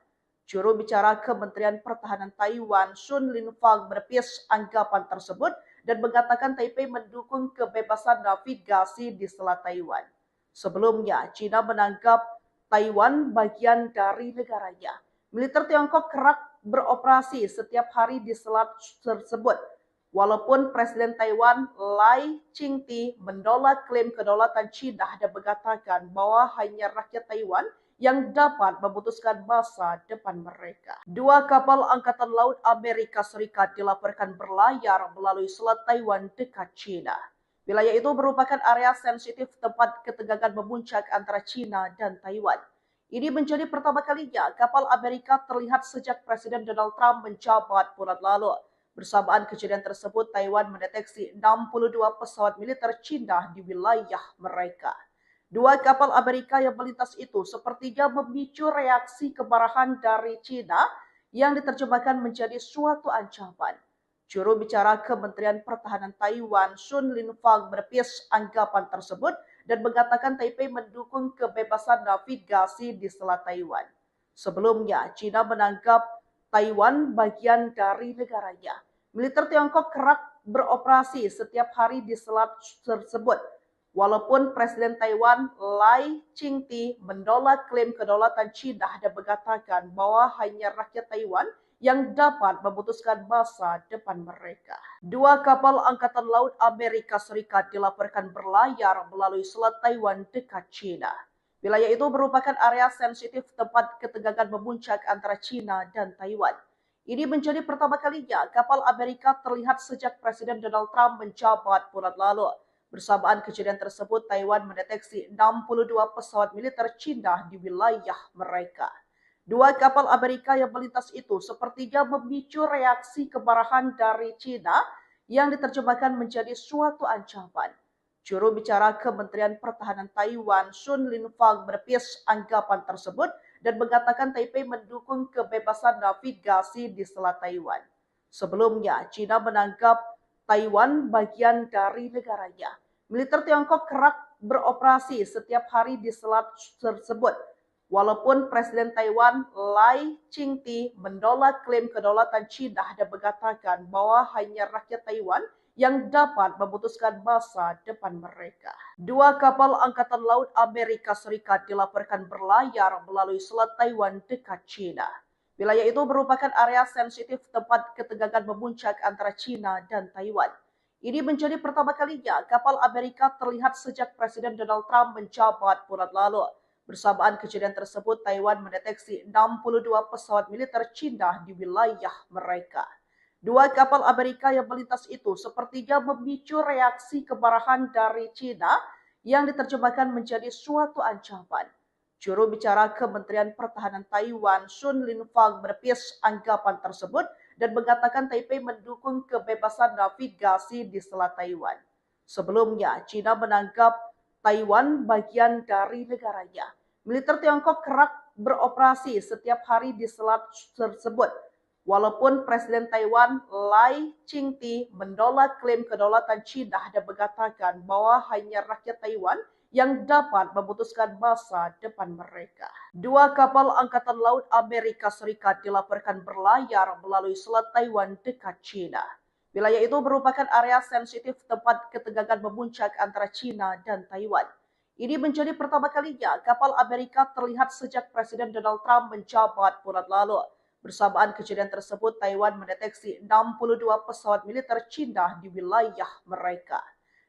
Juru bicara Kementerian Pertahanan Taiwan, Sun Linfang, menepis anggapan tersebut dan mengatakan Taipei mendukung kebebasan navigasi di Selat Taiwan. Sebelumnya, China menganggap Taiwan bagian dari negaranya. Militer Tiongkok kerap beroperasi setiap hari di selat tersebut. Walaupun Presiden Taiwan Lai Ching-te menolak klaim kedaulatan China dan mengatakan bahwa hanya rakyat Taiwan yang dapat memutuskan masa depan mereka. Dua kapal Angkatan Laut Amerika Serikat dilaporkan berlayar melalui Selat Taiwan dekat China. Wilayah itu merupakan area sensitif tempat ketegangan memuncak antara China dan Taiwan. Ini menjadi pertama kalinya kapal Amerika terlihat sejak Presiden Donald Trump menjabat bulan lalu. Bersamaan kejadian tersebut, Taiwan mendeteksi 62 pesawat militer China di wilayah mereka. Dua kapal Amerika yang melintas itu sepertinya memicu reaksi kemarahan dari China yang diterjemahkan menjadi suatu ancaman. Juru bicara Kementerian Pertahanan Taiwan, Sun Linfang, menepis anggapan tersebut dan mengatakan Taipei mendukung kebebasan navigasi di Selat Taiwan. Sebelumnya, China menganggap Taiwan bagian dari negaranya. Militer Tiongkok kerap beroperasi setiap hari di selat tersebut. Walaupun Presiden Taiwan Lai Ching-te menolak klaim kedaulatan China dan mengatakan bahwa hanya rakyat Taiwan yang dapat memutuskan masa depan mereka. Dua kapal Angkatan Laut Amerika Serikat dilaporkan berlayar melalui Selat Taiwan dekat China. Wilayah itu merupakan area sensitif tempat ketegangan memuncak antara China dan Taiwan. Ini menjadi pertama kalinya kapal Amerika terlihat sejak Presiden Donald Trump menjabat bulan lalu. Bersamaan kejadian tersebut, Taiwan mendeteksi 62 pesawat militer China di wilayah mereka. Dua kapal Amerika yang melintas itu sepertinya memicu reaksi kemarahan dari China yang diterjemahkan menjadi suatu ancaman. Juru bicara Kementerian Pertahanan Taiwan, Sun Linfang, menepis anggapan tersebut dan mengatakan Taipei mendukung kebebasan navigasi di Selat Taiwan. Sebelumnya, China menganggap Taiwan bagian dari negaranya. Militer Tiongkok kerap beroperasi setiap hari di selat tersebut. Walaupun Presiden Taiwan Lai Ching-te menolak klaim kedaulatan China dan mengatakan bahwa hanya rakyat Taiwan yang dapat memutuskan masa depan mereka. Dua kapal Angkatan Laut Amerika Serikat dilaporkan berlayar melalui Selat Taiwan dekat China. Wilayah itu merupakan area sensitif tempat ketegangan memuncak antara China dan Taiwan. Ini menjadi pertama kalinya kapal Amerika terlihat sejak Presiden Donald Trump menjabat bulan lalu. Bersamaan kejadian tersebut, Taiwan mendeteksi 62 pesawat militer China di wilayah mereka. Dua kapal Amerika yang melintas itu sepertinya memicu reaksi kemarahan dari China yang diterjemahkan menjadi suatu ancaman. Juru bicara Kementerian Pertahanan Taiwan, Sun Linfang, menepis anggapan tersebut dan mengatakan Taipei mendukung kebebasan navigasi di Selat Taiwan. Sebelumnya, China menganggap Taiwan bagian dari negaranya. Militer Tiongkok kerap beroperasi setiap hari di selat tersebut. Walaupun Presiden Taiwan Lai Ching-te menolak klaim kedaulatan China dan mengatakan bahwa hanya rakyat Taiwan yang dapat memutuskan masa depan mereka. Dua kapal Angkatan Laut Amerika Serikat dilaporkan berlayar melalui Selat Taiwan dekat China. Wilayah itu merupakan area sensitif tempat ketegangan memuncak antara China dan Taiwan. Ini menjadi pertama kalinya kapal Amerika terlihat sejak Presiden Donald Trump menjabat bulan lalu. Bersamaan kejadian tersebut, Taiwan mendeteksi 62 pesawat militer China di wilayah mereka.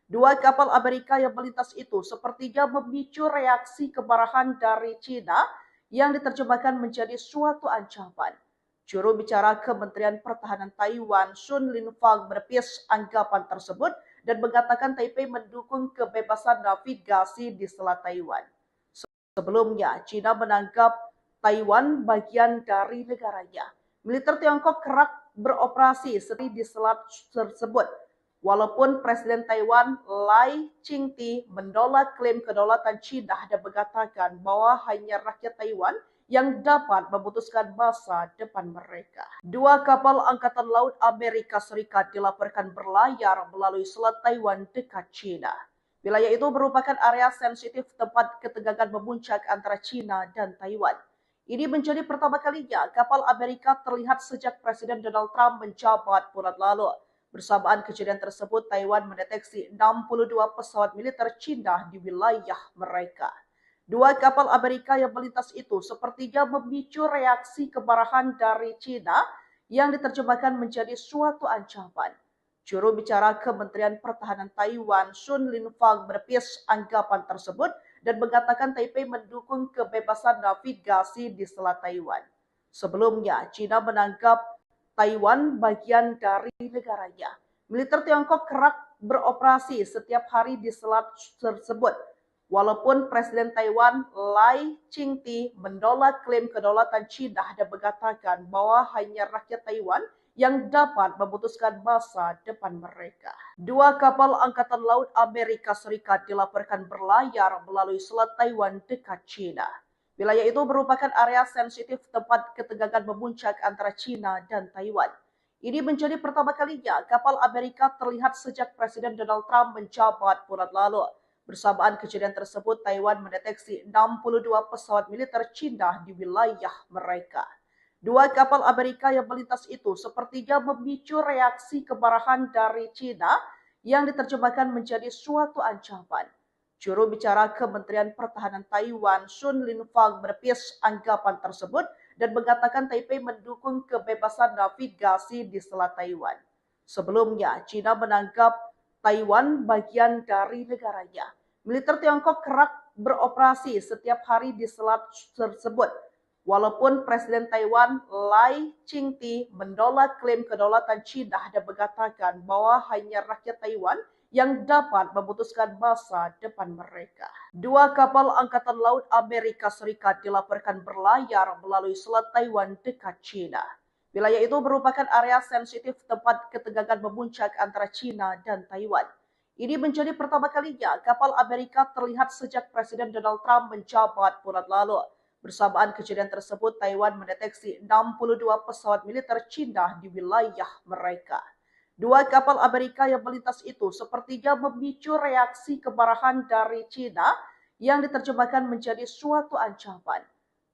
Dua kapal Amerika yang melintas itu sepertinya memicu reaksi kemarahan dari China yang diterjemahkan menjadi suatu ancaman. Juru bicara Kementerian Pertahanan Taiwan, Sun Linfang, menepis anggapan tersebut dan mengatakan Taipei mendukung kebebasan navigasi di Selat Taiwan. Sebelumnya, China menganggap Taiwan bagian dari negaranya. Militer Tiongkok kerap beroperasi di selat tersebut. Walaupun Presiden Taiwan Lai Ching-te menolak klaim kedaulatan China dan mengatakan bahwa hanya rakyat Taiwan yang dapat memutuskan masa depan mereka. Dua kapal Angkatan Laut Amerika Serikat dilaporkan berlayar melalui Selat Taiwan dekat China. Wilayah itu merupakan area sensitif tempat ketegangan memuncak antara China dan Taiwan. Ini menjadi pertama kalinya kapal Amerika terlihat sejak Presiden Donald Trump menjabat bulan lalu. Bersamaan kejadian tersebut, Taiwan mendeteksi 62 pesawat militer Cina di wilayah mereka. Dua kapal Amerika yang melintas itu sepertinya memicu reaksi kemarahan dari Cina yang diterjemahkan menjadi suatu ancaman. Juru bicara Kementerian Pertahanan Taiwan, Sun Linfang, menepis anggapan tersebut dan mengatakan Taipei mendukung kebebasan navigasi di Selat Taiwan. Sebelumnya, Cina menganggap Taiwan bagian dari negaranya. Militer Tiongkok kerap beroperasi setiap hari di selat tersebut. Walaupun Presiden Taiwan Lai Ching-te menolak klaim kedaulatan Cina dan mengatakan bahwa hanya rakyat Taiwan yang dapat memutuskan masa depan mereka. Dua kapal Angkatan Laut Amerika Serikat dilaporkan berlayar melalui Selat Taiwan dekat Cina. Wilayah itu merupakan area sensitif tempat ketegangan memuncak antara Cina dan Taiwan. Ini menjadi pertama kalinya kapal Amerika terlihat sejak Presiden Donald Trump menjabat bulan lalu. Bersamaan kejadian tersebut, Taiwan mendeteksi 62 pesawat militer Cina di wilayah mereka. Dua kapal Amerika yang melintas itu sepertinya memicu reaksi kemarahan dari Cina yang diterjemahkan menjadi suatu ancaman. Juru bicara Kementerian Pertahanan Taiwan, Sun Linfang, menepis anggapan tersebut dan mengatakan Taipei mendukung kebebasan navigasi di Selat Taiwan. Sebelumnya, Cina menganggap Taiwan bagian dari negaranya. Militer Tiongkok kerap beroperasi setiap hari di selat tersebut. Walaupun Presiden Taiwan Lai Ching-te menolak klaim kedaulatan Cina dan mengatakan bahwa hanya rakyat Taiwan yang dapat memutuskan masa depan mereka. Dua kapal Angkatan Laut Amerika Serikat dilaporkan berlayar melalui Selat Taiwan dekat Cina. Wilayah itu merupakan area sensitif tempat ketegangan memuncak antara Cina dan Taiwan. Ini menjadi pertama kalinya kapal Amerika terlihat sejak Presiden Donald Trump menjabat bulan lalu. Bersamaan kejadian tersebut, Taiwan mendeteksi 62 pesawat militer Cina di wilayah mereka. Dua kapal Amerika yang melintas itu sepertinya memicu reaksi kemarahan dari Cina yang diterjemahkan menjadi suatu ancaman.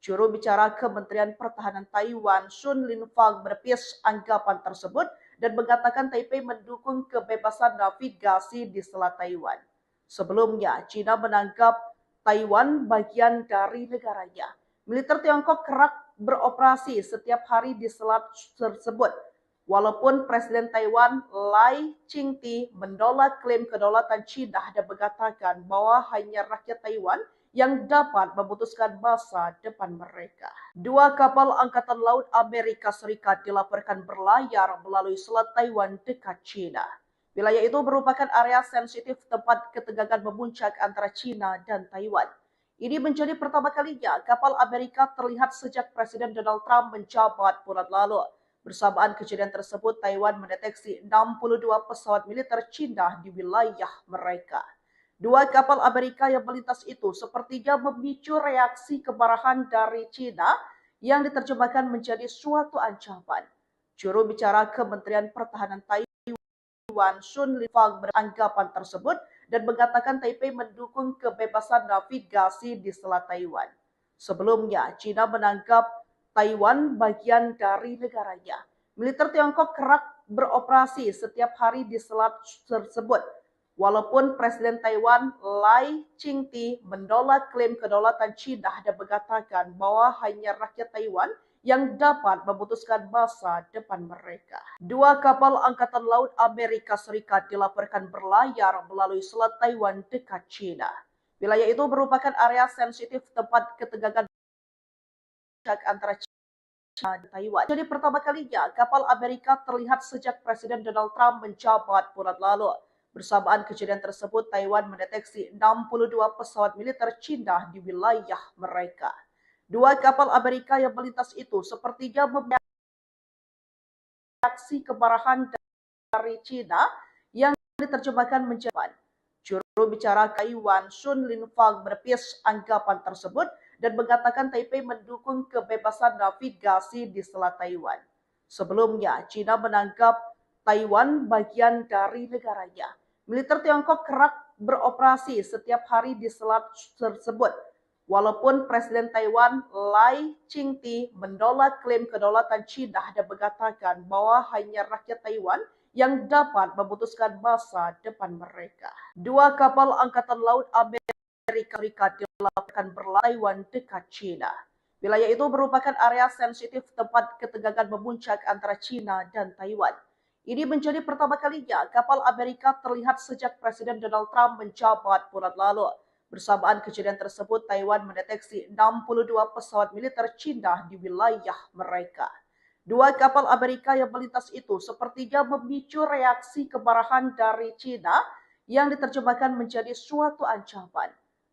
Juru bicara Kementerian Pertahanan Taiwan, Sun Linfang, menepis anggapan tersebut dan mengatakan Taipei mendukung kebebasan navigasi di Selat Taiwan. Sebelumnya, Cina menganggap Taiwan bagian dari negaranya. Militer Tiongkok kerap beroperasi setiap hari di selat tersebut. Walaupun Presiden Taiwan Lai Ching-te menolak klaim kedaulatan Cina dan mengatakan bahwa hanya rakyat Taiwan yang dapat memutuskan masa depan mereka. Dua kapal Angkatan Laut Amerika Serikat dilaporkan berlayar melalui Selat Taiwan dekat Cina. Wilayah itu merupakan area sensitif tempat ketegangan memuncak antara Cina dan Taiwan. Ini menjadi pertama kalinya kapal Amerika terlihat sejak Presiden Donald Trump menjabat bulan lalu. Bersamaan kejadian tersebut, Taiwan mendeteksi 62 pesawat militer Cina di wilayah mereka. Dua kapal Amerika yang melintas itu sepertinya memicu reaksi kemarahan dari Cina yang diterjemahkan menjadi suatu ancaman. Juru bicara Kementerian Pertahanan Taiwan, Sun Linfang, beranggapan tersebut dan mengatakan Taipei mendukung kebebasan navigasi di Selat Taiwan. Sebelumnya, Cina menganggap Taiwan bagian dari negaranya. Militer Tiongkok kerap beroperasi setiap hari di selat tersebut. Walaupun Presiden Taiwan Lai Ching-te menolak klaim kedaulatan Cina dan mengatakan bahwa hanya rakyat Taiwan yang dapat memutuskan masa depan mereka. Dua kapal Angkatan Laut Amerika Serikat dilaporkan berlayar melalui Selat Taiwan dekat Cina. Wilayah itu merupakan area sensitif tempat ketegangan antara Cina dan Taiwan. Jadi pertama kalinya kapal Amerika terlihat sejak Presiden Donald Trump menjabat bulan lalu. Bersamaan kejadian tersebut, Taiwan mendeteksi 62 pesawat militer Cina di wilayah mereka. Dua kapal Amerika yang melintas itu sepertinya reaksi kemarahan dari Cina yang diterjemahkan menjadi. Juru bicara Taiwan, Sun Linfang, menepis anggapan tersebut dan mengatakan Taipei mendukung kebebasan navigasi di Selat Taiwan. Sebelumnya, Cina menganggap Taiwan bagian dari negaranya. Militer Tiongkok kerap beroperasi setiap hari di selat tersebut. Walaupun Presiden Taiwan Lai Ching-te menolak klaim kedaulatan Cina dan mengatakan bahwa hanya rakyat Taiwan yang dapat memutuskan masa depan mereka. Dua kapal Angkatan Laut Amerika Serikat dilaporkan berlayar Taiwan dekat China. Wilayah itu merupakan area sensitif tempat ketegangan memuncak antara China dan Taiwan. Ini menjadi pertama kalinya kapal Amerika terlihat sejak Presiden Donald Trump menjabat bulan lalu. Bersamaan kejadian tersebut, Taiwan mendeteksi 62 pesawat militer China di wilayah mereka. Dua kapal Amerika yang melintas itu sepertinya memicu reaksi kemarahan dari China yang diterjemahkan menjadi suatu ancaman.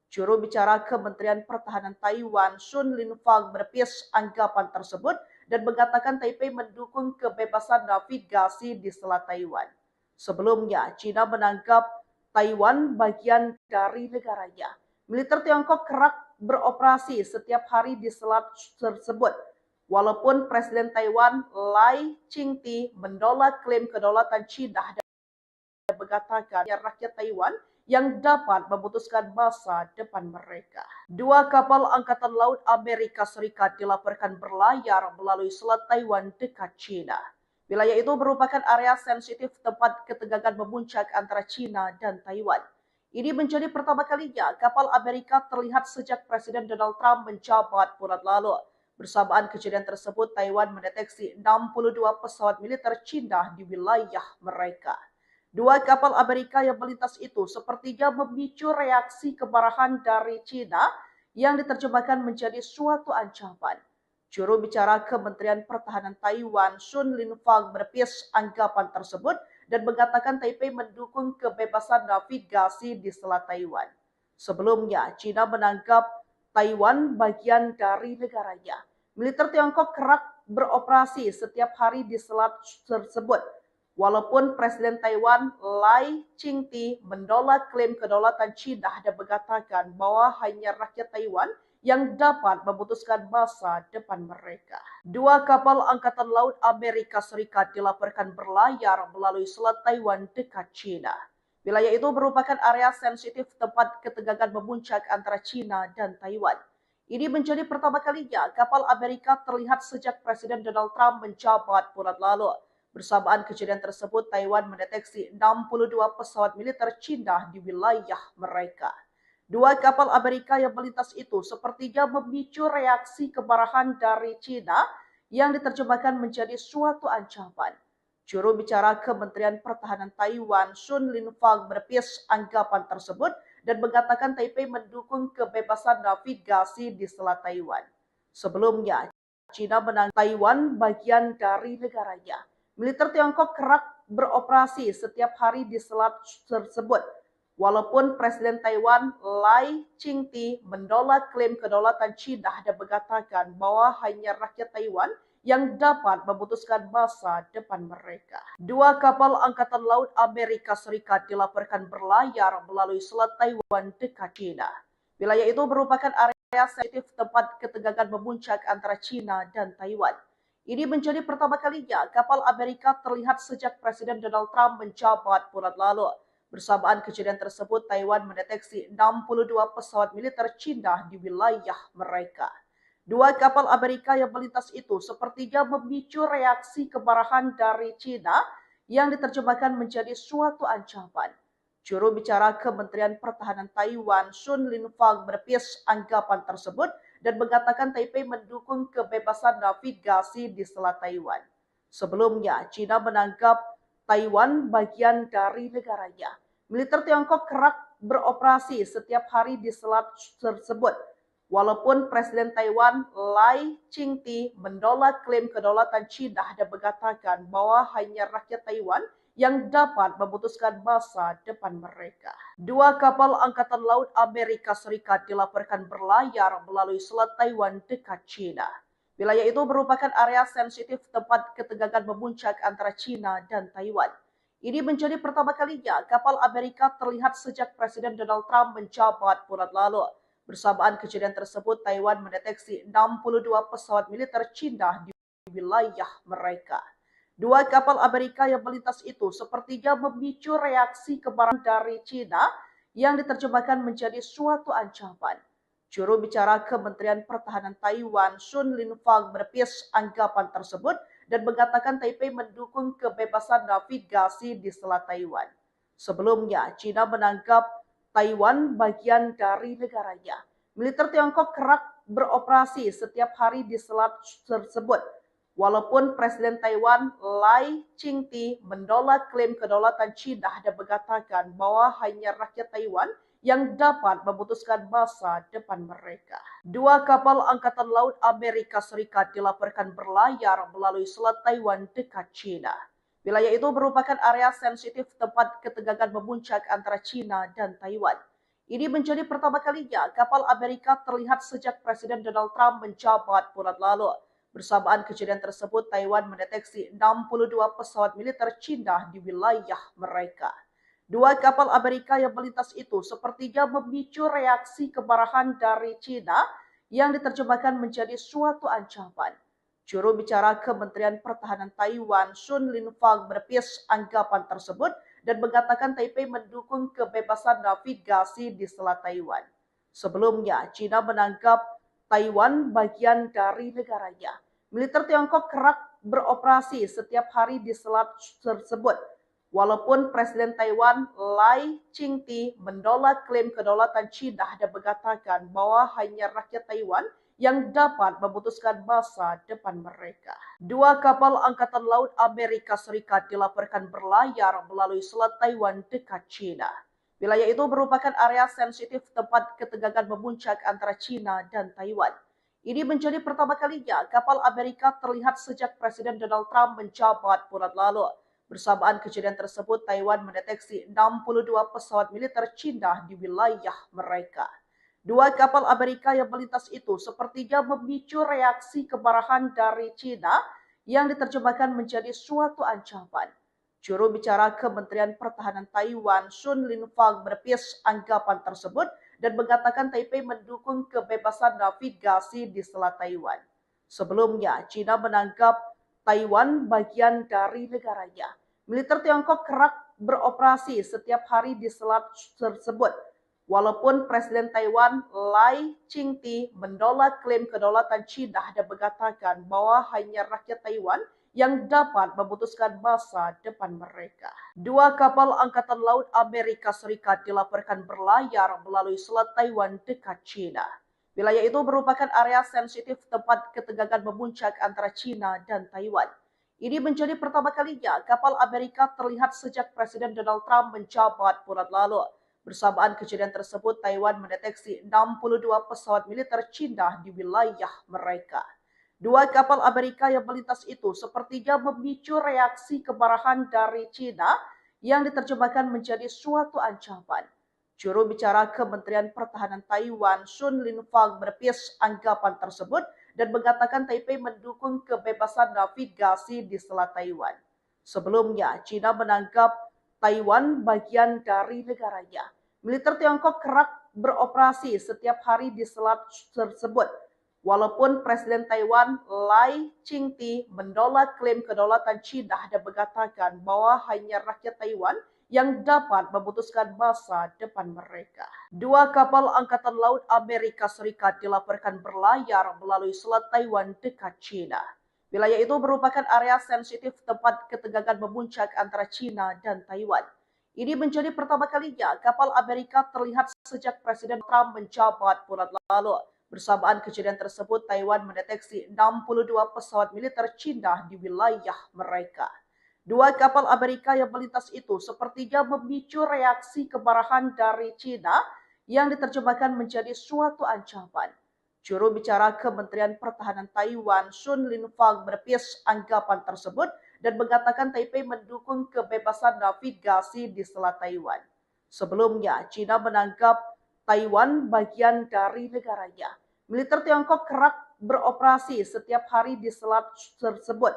Juru bicara Kementerian Pertahanan Taiwan, Sun Linfang, menepis anggapan tersebut dan mengatakan Taipei mendukung kebebasan navigasi di Selat Taiwan. Sebelumnya, China menganggap Taiwan bagian dari negaranya. Militer Tiongkok kerap beroperasi setiap hari di selat tersebut. Walaupun Presiden Taiwan Lai Ching-te menolak klaim kedaulatan China dan mengatakan rakyat Taiwan yang dapat memutuskan masa depan mereka. Dua kapal Angkatan Laut Amerika Serikat dilaporkan berlayar melalui Selat Taiwan dekat China. Wilayah itu merupakan area sensitif tempat ketegangan memuncak antara China dan Taiwan. Ini menjadi pertama kalinya kapal Amerika terlihat sejak Presiden Donald Trump menjabat bulan lalu. Bersamaan kejadian tersebut, Taiwan mendeteksi 62 pesawat militer China di wilayah mereka. Dua kapal Amerika yang melintas itu sepertinya memicu reaksi kemarahan dari China yang diterjemahkan menjadi suatu ancaman. Juru bicara Kementerian Pertahanan Taiwan, Sun Linfang, menepis anggapan tersebut dan mengatakan Taipei mendukung kebebasan navigasi di Selat Taiwan. Sebelumnya, China menganggap Taiwan bagian dari negaranya. Militer Tiongkok kerap beroperasi setiap hari di selat tersebut. Walaupun Presiden Taiwan Lai Ching-te menolak klaim kedaulatan China dan mengatakan bahwa hanya rakyat Taiwan yang dapat memutuskan masa depan mereka. Dua kapal Angkatan Laut Amerika Serikat dilaporkan berlayar melalui Selat Taiwan dekat China. Wilayah itu merupakan area sensitif tempat ketegangan memuncak antara China dan Taiwan. Ini menjadi pertama kalinya kapal Amerika terlihat sejak Presiden Donald Trump menjabat bulan lalu. Bersamaan kejadian tersebut, Taiwan mendeteksi 62 pesawat militer China di wilayah mereka. Dua kapal Amerika yang melintas itu sepertinya memicu reaksi kemarahan dari China yang diterjemahkan menjadi suatu ancaman. Juru bicara Kementerian Pertahanan Taiwan, Sun Linfang, menepis anggapan tersebut dan mengatakan Taipei mendukung kebebasan navigasi di Selat Taiwan. Sebelumnya, China menanggap Taiwan bagian dari negaranya. Militer Tiongkok kerap beroperasi setiap hari di selat tersebut. Walaupun Presiden Taiwan Lai Ching-te menolak klaim kedaulatan China dan mengatakan bahwa hanya rakyat Taiwan yang dapat memutuskan masa depan mereka. Dua kapal Angkatan Laut Amerika Serikat dilaporkan berlayar melalui Selat Taiwan dekat China. Wilayah itu merupakan area sensitif tempat ketegangan memuncak antara China dan Taiwan. Ini menjadi pertama kalinya kapal Amerika terlihat sejak Presiden Donald Trump menjabat bulan lalu. Bersamaan kejadian tersebut, Taiwan mendeteksi 62 pesawat militer China di wilayah mereka. Dua kapal Amerika yang melintas itu sepertinya memicu reaksi kemarahan dari China yang diterjemahkan menjadi suatu ancaman. Juru bicara Kementerian Pertahanan Taiwan, Sun Linfang, menepis anggapan tersebut dan mengatakan Taipei mendukung kebebasan navigasi di Selat Taiwan. Sebelumnya, China menganggap Taiwan bagian dari negaranya. Militer Tiongkok kerap beroperasi setiap hari di selat tersebut. Walaupun Presiden Taiwan Lai Ching-te menolak klaim kedaulatan China dan mengatakan bahwa hanya rakyat Taiwan yang dapat memutuskan masa depan mereka. Dua kapal Angkatan Laut Amerika Serikat dilaporkan berlayar melalui Selat Taiwan dekat China. Wilayah itu merupakan area sensitif tempat ketegangan memuncak antara China dan Taiwan. Ini menjadi pertama kalinya kapal Amerika terlihat sejak Presiden Donald Trump menjabat bulan lalu. Bersamaan kejadian tersebut, Taiwan mendeteksi 62 pesawat militer China di wilayah mereka. Dua kapal Amerika yang melintas itu sepertinya memicu reaksi kemarahan dari China yang diterjemahkan menjadi suatu ancaman. Juru bicara Kementerian Pertahanan Taiwan, Sun Linfang, menepis anggapan tersebut dan mengatakan Taipei mendukung kebebasan navigasi di Selat Taiwan. Sebelumnya, China menganggap Taiwan bagian dari negaranya. Militer Tiongkok kerap beroperasi setiap hari di selat tersebut. Walaupun Presiden Taiwan Lai Ching-te menolak klaim kedaulatan China dan mengatakan bahwa hanya rakyat Taiwan yang dapat memutuskan masa depan mereka. Dua kapal Angkatan Laut Amerika Serikat dilaporkan berlayar melalui Selat Taiwan dekat China. Wilayah itu merupakan area sensitif tempat ketegangan memuncak antara China dan Taiwan. Ini menjadi pertama kalinya kapal Amerika terlihat sejak Presiden Donald Trump menjabat bulan lalu. Bersamaan kejadian tersebut, Taiwan mendeteksi 62 pesawat militer China di wilayah mereka. Dua kapal Amerika yang melintas itu sepertinya memicu reaksi kemarahan dari China yang diterjemahkan menjadi suatu ancaman. Juru bicara Kementerian Pertahanan Taiwan, Sun Linfang, menepis anggapan tersebut dan mengatakan Taipei mendukung kebebasan navigasi di Selat Taiwan. Sebelumnya, China menganggap Taiwan bagian dari negaranya. Militer Tiongkok kerap beroperasi setiap hari di selat tersebut. Walaupun Presiden Taiwan Lai Ching-te menolak klaim kedaulatan China dan mengatakan bahwa hanya rakyat Taiwan yang dapat memutuskan masa depan mereka. Dua kapal Angkatan Laut Amerika Serikat dilaporkan berlayar melalui Selat Taiwan dekat China. Wilayah itu merupakan area sensitif tempat ketegangan memuncak antara China dan Taiwan. Ini menjadi pertama kalinya kapal Amerika terlihat sejak Presiden Donald Trump menjabat bulan lalu. Bersamaan kejadian tersebut, Taiwan mendeteksi 62 pesawat militer China di wilayah mereka. Dua kapal Amerika yang melintas itu sepertinya memicu reaksi kemarahan dari China yang diterjemahkan menjadi suatu ancaman. Juru bicara Kementerian Pertahanan Taiwan, Sun Linfang, menepis anggapan tersebut dan mengatakan Taipei mendukung kebebasan navigasi di Selat Taiwan. Sebelumnya, China menganggap Taiwan bagian dari negaranya. Militer Tiongkok kerap beroperasi setiap hari di selat tersebut. Walaupun Presiden Taiwan Lai Ching-te menolak klaim kedaulatan China dan mengatakan bahwa hanya rakyat Taiwan yang dapat memutuskan masa depan mereka. Dua kapal Angkatan Laut Amerika Serikat dilaporkan berlayar melalui Selat Taiwan dekat China. Wilayah itu merupakan area sensitif tempat ketegangan memuncak antara China dan Taiwan. Ini menjadi pertama kalinya kapal Amerika terlihat sejak Presiden Donald Trump menjabat bulan lalu. Bersamaan kejadian tersebut, Taiwan mendeteksi 62 pesawat militer China di wilayah mereka. Dua kapal Amerika yang melintas itu sepertinya memicu reaksi kemarahan dari China yang diterjemahkan menjadi suatu ancaman. Juru bicara Kementerian Pertahanan Taiwan, Sun Linfang, menepis anggapan tersebut dan mengatakan Taipei mendukung kebebasan navigasi di Selat Taiwan. Sebelumnya, China menganggap Taiwan bagian dari negaranya. Militer Tiongkok kerap beroperasi setiap hari di selat tersebut. Walaupun Presiden Taiwan Lai Ching-te menolak klaim kedaulatan China dan mengatakan bahwa hanya rakyat Taiwan yang dapat memutuskan masa depan mereka. Dua kapal Angkatan Laut Amerika Serikat dilaporkan berlayar melalui Selat Taiwan dekat China. Wilayah itu merupakan area sensitif tempat ketegangan memuncak antara China dan Taiwan. Ini menjadi pertama kalinya kapal Amerika terlihat sejak Presiden Trump menjabat bulan lalu. Bersamaan kejadian tersebut, Taiwan mendeteksi 62 pesawat militer China di wilayah mereka. Dua kapal Amerika yang melintas itu sepertinya memicu reaksi kemarahan dari China yang diterjemahkan menjadi suatu ancaman. Juru bicara Kementerian Pertahanan Taiwan, Sun Linfang, menepis anggapan tersebut dan mengatakan Taipei mendukung kebebasan navigasi di Selat Taiwan. Sebelumnya, China menganggap Taiwan bagian dari negaranya. Militer Tiongkok kerap beroperasi setiap hari di selat tersebut.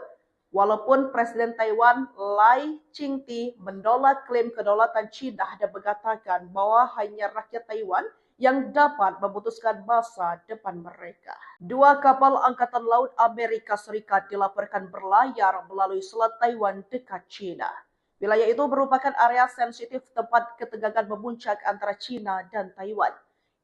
Walaupun Presiden Taiwan Lai Ching-te menolak klaim kedaulatan China dan mengatakan bahwa hanya rakyat Taiwan yang dapat memutuskan masa depan mereka. Dua kapal Angkatan Laut Amerika Serikat dilaporkan berlayar melalui Selat Taiwan dekat China. Wilayah itu merupakan area sensitif tempat ketegangan memuncak antara China dan Taiwan.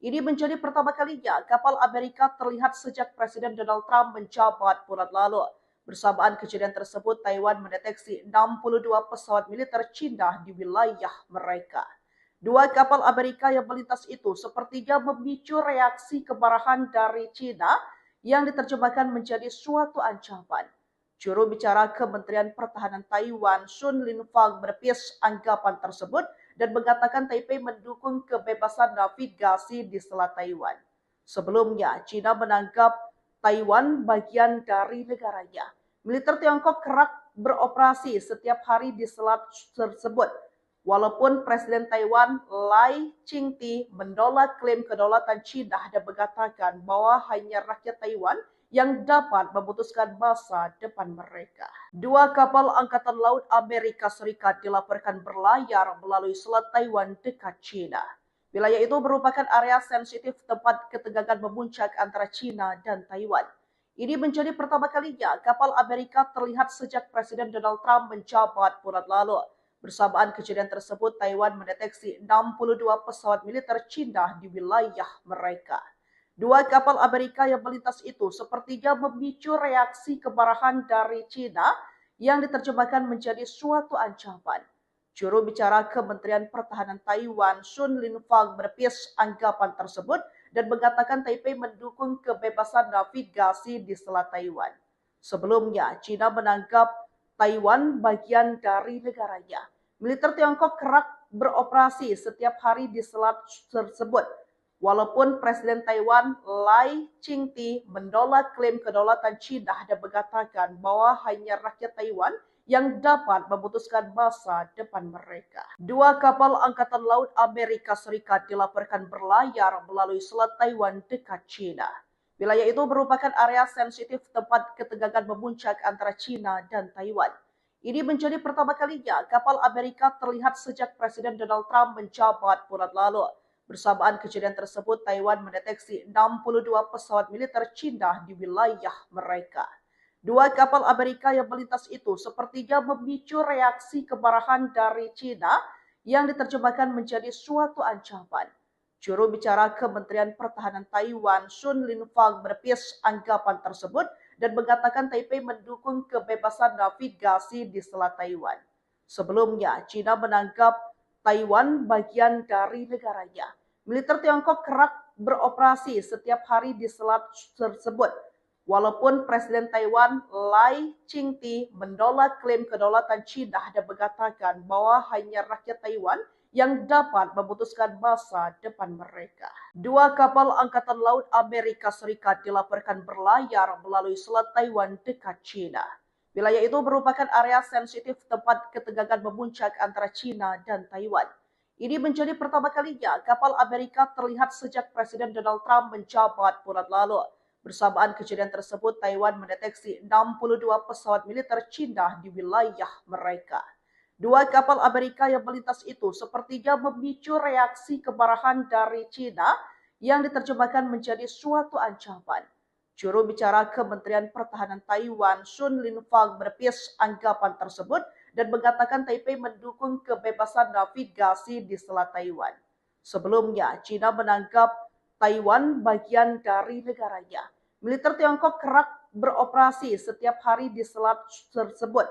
Ini menjadi pertama kalinya kapal Amerika terlihat sejak Presiden Donald Trump menjabat bulan lalu. Bersamaan kejadian tersebut, Taiwan mendeteksi 62 pesawat militer Cina di wilayah mereka. Dua kapal Amerika yang melintas itu sepertinya memicu reaksi kemarahan dari Cina yang diterjemahkan menjadi suatu ancaman. Juru bicara Kementerian Pertahanan Taiwan, Sun Linfang, menepis anggapan tersebut dan mengatakan Taipei mendukung kebebasan navigasi di Selat Taiwan. Sebelumnya, China menganggap Taiwan bagian dari negaranya. Militer Tiongkok kerap beroperasi setiap hari di selat tersebut. Walaupun Presiden Taiwan Lai Ching-te menolak klaim kedaulatan China dan mengatakan bahwa hanya rakyat Taiwan yang dapat memutuskan masa depan mereka. Dua kapal Angkatan Laut Amerika Serikat dilaporkan berlayar melalui Selat Taiwan dekat China. Wilayah itu merupakan area sensitif tempat ketegangan memuncak antara China dan Taiwan. Ini menjadi pertama kalinya kapal Amerika terlihat sejak Presiden Donald Trump menjabat bulan lalu. Bersamaan kejadian tersebut, Taiwan mendeteksi 62 pesawat militer China di wilayah mereka. Dua kapal Amerika yang melintas itu sepertinya memicu reaksi kemarahan dari China yang diterjemahkan menjadi suatu ancaman. Juru bicara Kementerian Pertahanan Taiwan, Sun Linfang, menepis anggapan tersebut dan mengatakan Taipei mendukung kebebasan navigasi di Selat Taiwan. Sebelumnya, China menganggap Taiwan bagian dari negaranya. Militer Tiongkok kerap beroperasi setiap hari di selat tersebut. Walaupun Presiden Taiwan Lai Ching-te menolak klaim kedaulatan China dan mengatakan bahwa hanya rakyat Taiwan yang dapat memutuskan masa depan mereka. Dua kapal Angkatan Laut Amerika Serikat dilaporkan berlayar melalui Selat Taiwan dekat China. Wilayah itu merupakan area sensitif tempat ketegangan memuncak antara China dan Taiwan. Ini menjadi pertama kalinya kapal Amerika terlihat sejak Presiden Donald Trump menjabat bulan lalu. Bersamaan kejadian tersebut, Taiwan mendeteksi 62 pesawat militer China di wilayah mereka. Dua kapal Amerika yang melintas itu sepertinya memicu reaksi kemarahan dari China yang diterjemahkan menjadi suatu ancaman. Juru bicara Kementerian Pertahanan Taiwan, Sun Linfang, menepis anggapan tersebut dan mengatakan Taipei mendukung kebebasan navigasi di Selat Taiwan. Sebelumnya, China menganggap Taiwan bagian dari negaranya. Militer Tiongkok kerap beroperasi setiap hari di selat tersebut. Walaupun Presiden Taiwan Lai Ching-te menolak klaim kedaulatan China dan mengatakan bahwa hanya rakyat Taiwan yang dapat memutuskan masa depan mereka. Dua kapal Angkatan Laut Amerika Serikat dilaporkan berlayar melalui Selat Taiwan dekat China. Wilayah itu merupakan area sensitif tempat ketegangan memuncak antara China dan Taiwan. Ini menjadi pertama kalinya kapal Amerika terlihat sejak Presiden Donald Trump menjabat bulan lalu. Bersamaan kejadian tersebut, Taiwan mendeteksi 62 pesawat militer China di wilayah mereka. Dua kapal Amerika yang melintas itu sepertinya memicu reaksi kemarahan dari China yang diterjemahkan menjadi suatu ancaman. Juru bicara Kementerian Pertahanan Taiwan, Sun Linfang, menepis anggapan tersebut dan mengatakan Taipei mendukung kebebasan navigasi di Selat Taiwan. Sebelumnya, China menganggap Taiwan bagian dari negaranya. Militer Tiongkok kerap beroperasi setiap hari di selat tersebut.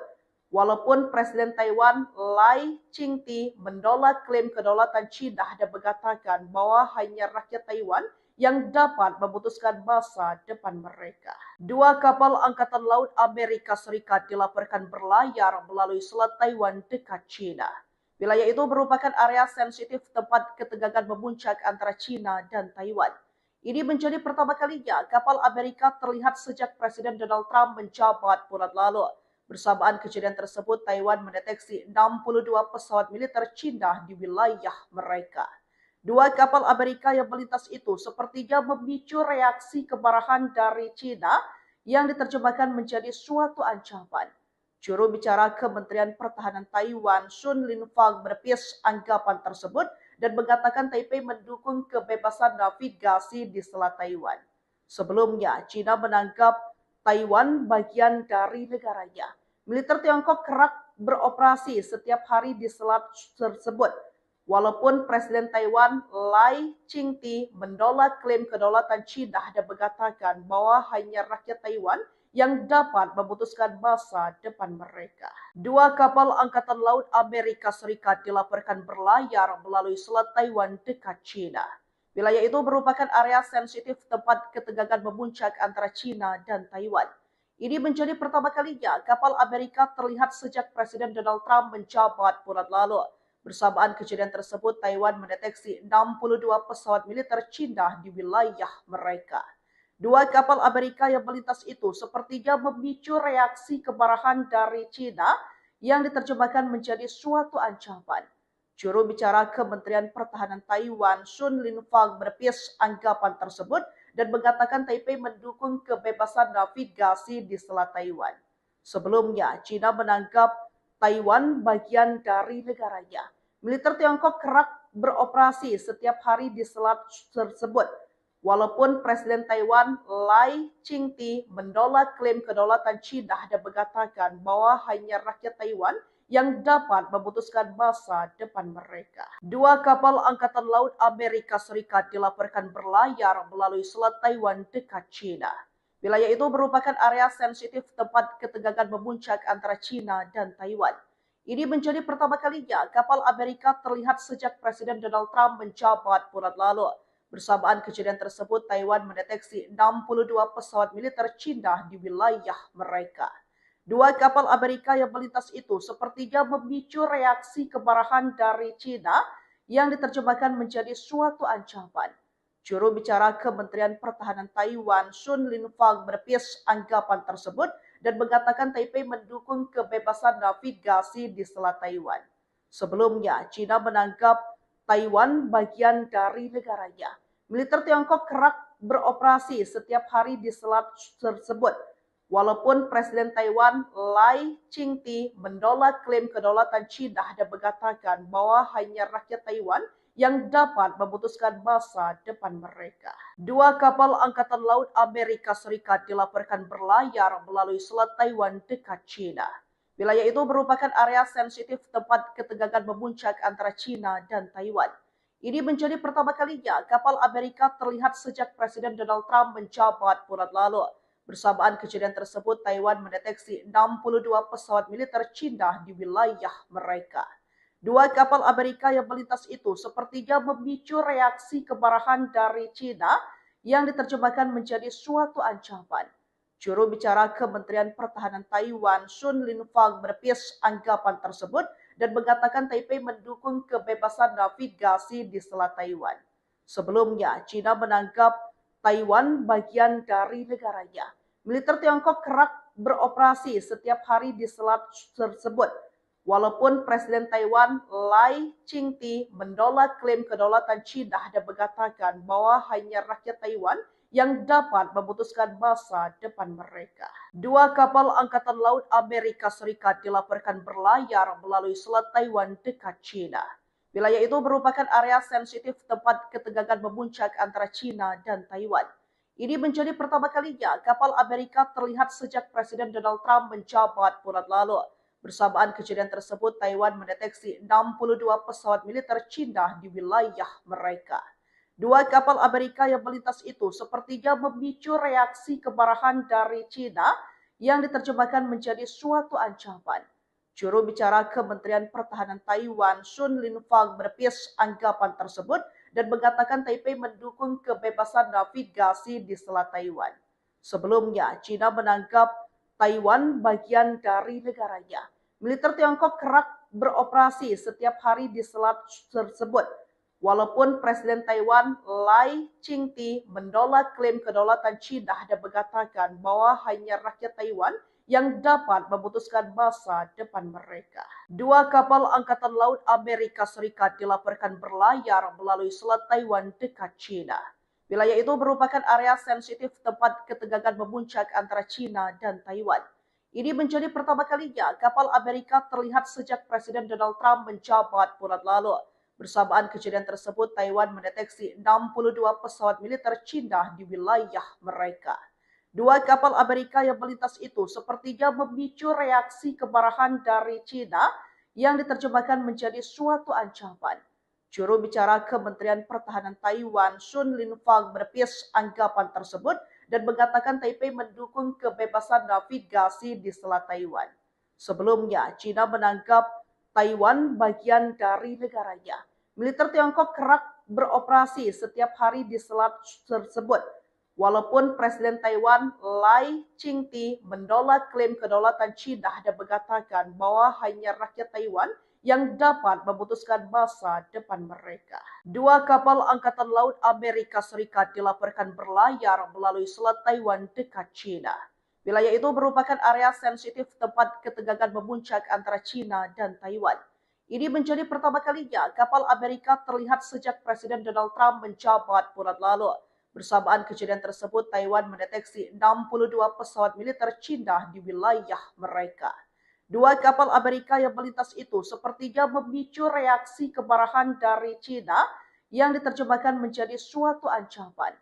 Walaupun Presiden Taiwan Lai Ching-te menolak klaim kedaulatan China dan mengatakan bahwa hanya rakyat Taiwan yang dapat memutuskan masa depan mereka. Dua kapal Angkatan Laut Amerika Serikat dilaporkan berlayar melalui Selat Taiwan dekat China. Wilayah itu merupakan area sensitif tempat ketegangan memuncak antara China dan Taiwan. Ini menjadi pertama kalinya kapal Amerika terlihat sejak Presiden Donald Trump menjabat bulan lalu. Bersamaan kejadian tersebut, Taiwan mendeteksi 62 pesawat militer China di wilayah mereka. Dua kapal Amerika yang melintas itu sepertinya memicu reaksi kemarahan dari China yang diterjemahkan menjadi suatu ancaman. Juru bicara Kementerian Pertahanan Taiwan, Sun Linfang, menepis anggapan tersebut dan mengatakan Taipei mendukung kebebasan navigasi di Selat Taiwan. Sebelumnya, China menganggap Taiwan bagian dari negaranya. Militer Tiongkok kerap beroperasi setiap hari di selat tersebut. Walaupun Presiden Taiwan Lai Ching-te menolak klaim kedaulatan China dan mengatakan bahwa hanya rakyat Taiwan yang dapat memutuskan masa depan mereka. Dua kapal Angkatan Laut Amerika Serikat dilaporkan berlayar melalui Selat Taiwan dekat China. Wilayah itu merupakan area sensitif tempat ketegangan memuncak antara China dan Taiwan. Ini menjadi pertama kalinya kapal Amerika terlihat sejak Presiden Donald Trump menjabat bulan lalu. Bersamaan kejadian tersebut, Taiwan mendeteksi 62 pesawat militer China di wilayah mereka. Dua kapal Amerika yang melintas itu sepertinya memicu reaksi kemarahan dari China yang diterjemahkan menjadi suatu ancaman. Juru bicara Kementerian Pertahanan Taiwan, Sun Linfang, menepis anggapan tersebut dan mengatakan Taipei mendukung kebebasan navigasi di Selat Taiwan. Sebelumnya, China menganggap Taiwan bagian dari negaranya. Militer Tiongkok kerap beroperasi setiap hari di selat tersebut. Walaupun Presiden Taiwan Lai Ching-te menolak klaim kedaulatan China dan mengatakan bahwa hanya rakyat Taiwan yang dapat memutuskan masa depan mereka. Dua kapal Angkatan Laut Amerika Serikat dilaporkan berlayar melalui Selat Taiwan dekat China. Wilayah itu merupakan area sensitif tempat ketegangan memuncak antara China dan Taiwan. Ini menjadi pertama kalinya kapal Amerika terlihat sejak Presiden Donald Trump menjabat bulan lalu. Bersamaan kejadian tersebut, Taiwan mendeteksi 62 pesawat militer China di wilayah mereka. Dua kapal Amerika yang melintas itu sepertinya memicu reaksi kemarahan dari China yang diterjemahkan menjadi suatu ancaman. Juru bicara Kementerian Pertahanan Taiwan, Sun Linfang, menepis anggapan tersebut dan mengatakan Taipei mendukung kebebasan navigasi di Selat Taiwan. Sebelumnya, China menganggap Taiwan bagian dari negaranya. Militer Tiongkok kerap beroperasi setiap hari di selat tersebut. Walaupun Presiden Taiwan Lai Ching-te menolak klaim kedaulatan China dan mengatakan bahwa hanya rakyat Taiwan yang dapat memutuskan masa depan mereka. Dua kapal Angkatan Laut Amerika Serikat dilaporkan berlayar melalui Selat Taiwan dekat China. Wilayah itu merupakan area sensitif tempat ketegangan memuncak antara China dan Taiwan. Ini menjadi pertama kalinya kapal Amerika terlihat sejak Presiden Donald Trump menjabat bulan lalu. Bersamaan kejadian tersebut, Taiwan mendeteksi 62 pesawat militer China di wilayah mereka. Dua kapal Amerika yang melintas itu sepertinya memicu reaksi kemarahan dari China yang diterjemahkan menjadi suatu ancaman. Juru bicara Kementerian Pertahanan Taiwan, Sun Linfang, menepis anggapan tersebut dan mengatakan Taipei mendukung kebebasan navigasi di Selat Taiwan. Sebelumnya, China menganggap Taiwan bagian dari negaranya. Militer Tiongkok kerap beroperasi setiap hari di selat tersebut. Walaupun Presiden Taiwan Lai Ching-te menolak klaim kedaulatan China dan mengatakan bahwa hanya rakyat Taiwan yang dapat memutuskan masa depan mereka. Dua kapal Angkatan Laut Amerika Serikat dilaporkan berlayar melalui Selat Taiwan dekat China. Wilayah itu merupakan area sensitif tempat ketegangan memuncak antara China dan Taiwan. Ini menjadi pertama kalinya kapal Amerika terlihat sejak Presiden Donald Trump menjabat bulan lalu. Bersamaan kejadian tersebut, Taiwan mendeteksi 62 pesawat militer China di wilayah mereka. Dua kapal Amerika yang melintas itu sepertinya memicu reaksi kemarahan dari China yang diterjemahkan menjadi suatu ancaman. Juru bicara Kementerian Pertahanan Taiwan, Sun Linfang, menepis anggapan tersebut dan mengatakan Taipei mendukung kebebasan navigasi di Selat Taiwan. Sebelumnya, China menganggap Taiwan bagian dari negaranya. Militer Tiongkok kerap beroperasi setiap hari di selat tersebut. Walaupun Presiden Taiwan Lai Ching-te menolak klaim kedaulatan China dan mengatakan bahwa hanya rakyat Taiwan yang dapat memutuskan masa depan mereka. Dua kapal Angkatan Laut Amerika Serikat dilaporkan berlayar melalui Selat Taiwan dekat China. Wilayah itu merupakan area sensitif tempat ketegangan memuncak antara China dan Taiwan. Ini menjadi pertama kalinya kapal Amerika terlihat sejak Presiden Donald Trump menjabat bulan lalu. Bersamaan kejadian tersebut, Taiwan mendeteksi 62 pesawat militer China di wilayah mereka. Dua kapal Amerika yang melintas itu sepertinya memicu reaksi kemarahan dari China yang diterjemahkan menjadi suatu ancaman. Juru bicara Kementerian Pertahanan Taiwan, Sun Linfang, menepis anggapan tersebut dan mengatakan Taipei mendukung kebebasan navigasi di Selat Taiwan. Sebelumnya, China menganggap Taiwan bagian dari negaranya. Militer Tiongkok kerap beroperasi setiap hari di selat tersebut. Walaupun Presiden Taiwan Lai Ching-te menolak klaim kedaulatan China dan mengatakan bahwa hanya rakyat Taiwan yang dapat memutuskan masa depan mereka. Dua kapal Angkatan Laut Amerika Serikat dilaporkan berlayar melalui Selat Taiwan dekat China. Wilayah itu merupakan area sensitif tempat ketegangan memuncak antara China dan Taiwan. Ini menjadi pertama kalinya kapal Amerika terlihat sejak Presiden Donald Trump menjabat bulan lalu. Bersamaan kejadian tersebut, Taiwan mendeteksi 62 pesawat militer China di wilayah mereka. Dua kapal Amerika yang melintas itu sepertinya memicu reaksi kemarahan dari China yang diterjemahkan menjadi suatu ancaman.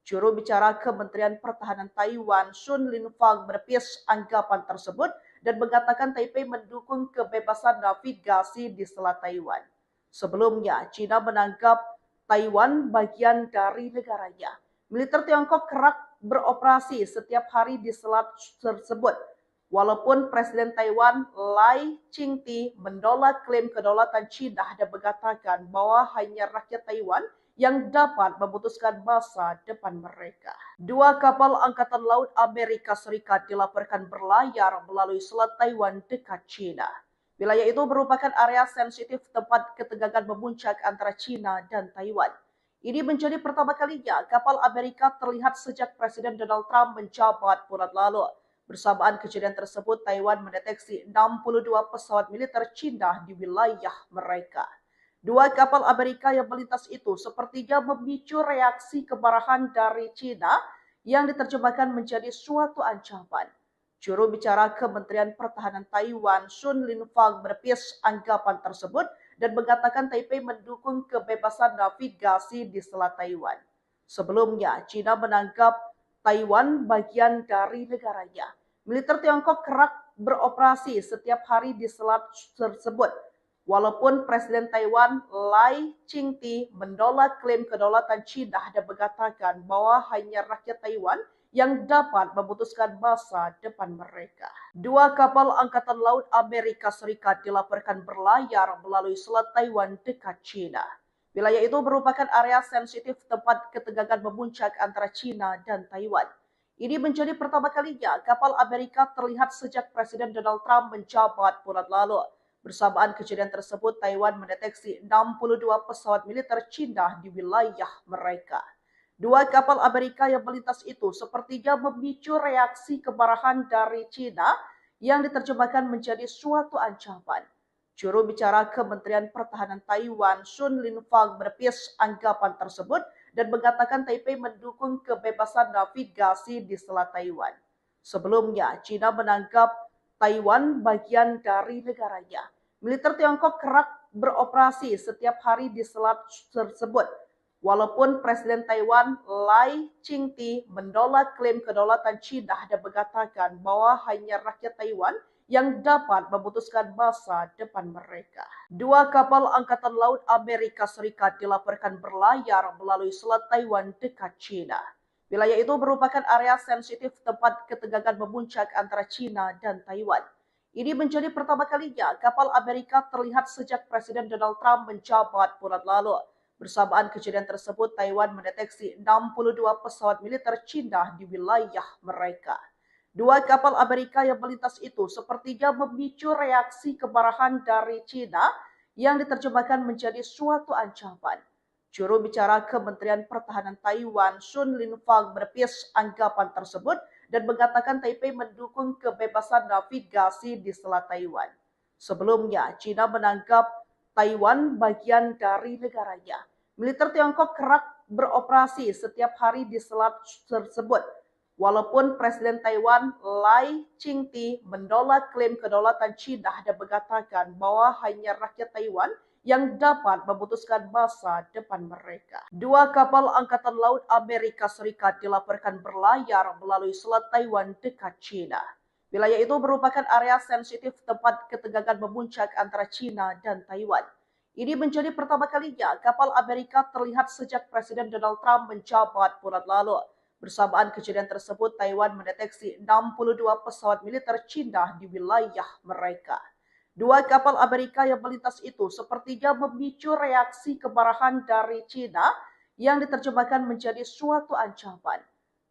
Juru bicara Kementerian Pertahanan Taiwan, Sun Linfang, menepis anggapan tersebut dan mengatakan Taipei mendukung kebebasan navigasi di Selat Taiwan. Sebelumnya, China menganggap Taiwan bagian dari negaranya. Militer Tiongkok kerap beroperasi setiap hari di selat tersebut. Walaupun Presiden Taiwan Lai Ching-te menolak klaim kedaulatan China dan mengatakan bahwa hanya rakyat Taiwan yang dapat memutuskan masa depan mereka. Dua kapal Angkatan Laut Amerika Serikat dilaporkan berlayar melalui Selat Taiwan dekat China. Wilayah itu merupakan area sensitif tempat ketegangan memuncak antara China dan Taiwan. Ini menjadi pertama kalinya kapal Amerika terlihat sejak Presiden Donald Trump menjabat bulan lalu. Bersamaan kejadian tersebut, Taiwan mendeteksi 62 pesawat militer China di wilayah mereka. Dua kapal Amerika yang melintas itu sepertinya memicu reaksi kemarahan dari China yang diterjemahkan menjadi suatu ancaman. Juru bicara Kementerian Pertahanan Taiwan, Sun Linfang, menepis anggapan tersebut dan mengatakan Taipei mendukung kebebasan navigasi di Selat Taiwan. Sebelumnya, China menganggap Taiwan bagian dari negaranya. Militer Tiongkok kerap beroperasi setiap hari di selat tersebut. Walaupun Presiden Taiwan Lai Ching-te menolak klaim kedaulatan China dan mengatakan bahwa hanya rakyat Taiwan yang dapat memutuskan masa depan mereka. Dua kapal Angkatan Laut Amerika Serikat dilaporkan berlayar melalui Selat Taiwan dekat China. Wilayah itu merupakan area sensitif tempat ketegangan memuncak antara China dan Taiwan. Ini menjadi pertama kalinya kapal Amerika terlihat sejak Presiden Donald Trump menjabat bulan lalu. Bersamaan kejadian tersebut, Taiwan mendeteksi 62 pesawat militer China di wilayah mereka. Dua kapal Amerika yang melintas itu sepertinya memicu reaksi kemarahan dari China yang diterjemahkan menjadi suatu ancaman. Juru bicara Kementerian Pertahanan Taiwan, Sun Linfang, menepis anggapan tersebut dan mengatakan Taipei mendukung kebebasan navigasi di Selat Taiwan. Sebelumnya, China menganggap Taiwan bagian dari negaranya. Militer Tiongkok kerap beroperasi setiap hari di selat tersebut. Walaupun Presiden Taiwan Lai Ching-te menolak klaim kedaulatan China dan mengatakan bahwa hanya rakyat Taiwan yang dapat memutuskan masa depan mereka. Dua kapal Angkatan Laut Amerika Serikat dilaporkan berlayar melalui Selat Taiwan dekat China. Wilayah itu merupakan area sensitif tempat ketegangan memuncak antara China dan Taiwan. Ini menjadi pertama kalinya kapal Amerika terlihat sejak Presiden Donald Trump menjabat bulan lalu. Bersamaan kejadian tersebut, Taiwan mendeteksi 62 pesawat militer China di wilayah mereka. Dua kapal Amerika yang melintas itu sepertinya memicu reaksi kemarahan dari China yang diterjemahkan menjadi suatu ancaman. Juru bicara Kementerian Pertahanan Taiwan, Sun Linfang, menepis anggapan tersebut dan mengatakan Taipei mendukung kebebasan navigasi di Selat Taiwan. Sebelumnya, China menganggap Taiwan bagian dari negaranya. Militer Tiongkok kerap beroperasi setiap hari di selat tersebut. Walaupun Presiden Taiwan Lai Ching-te menolak klaim kedaulatan China dan mengatakan bahwa hanya rakyat Taiwan yang dapat memutuskan masa depan mereka. Dua kapal Angkatan Laut Amerika Serikat dilaporkan berlayar melalui Selat Taiwan dekat China. Wilayah itu merupakan area sensitif tempat ketegangan memuncak antara China dan Taiwan. Ini menjadi pertama kalinya kapal Amerika terlihat sejak Presiden Donald Trump menjabat bulan lalu. Bersamaan kejadian tersebut, Taiwan mendeteksi 62 pesawat militer Cina di wilayah mereka. Dua kapal Amerika yang melintas itu sepertinya memicu reaksi kemarahan dari Cina yang diterjemahkan menjadi suatu ancaman.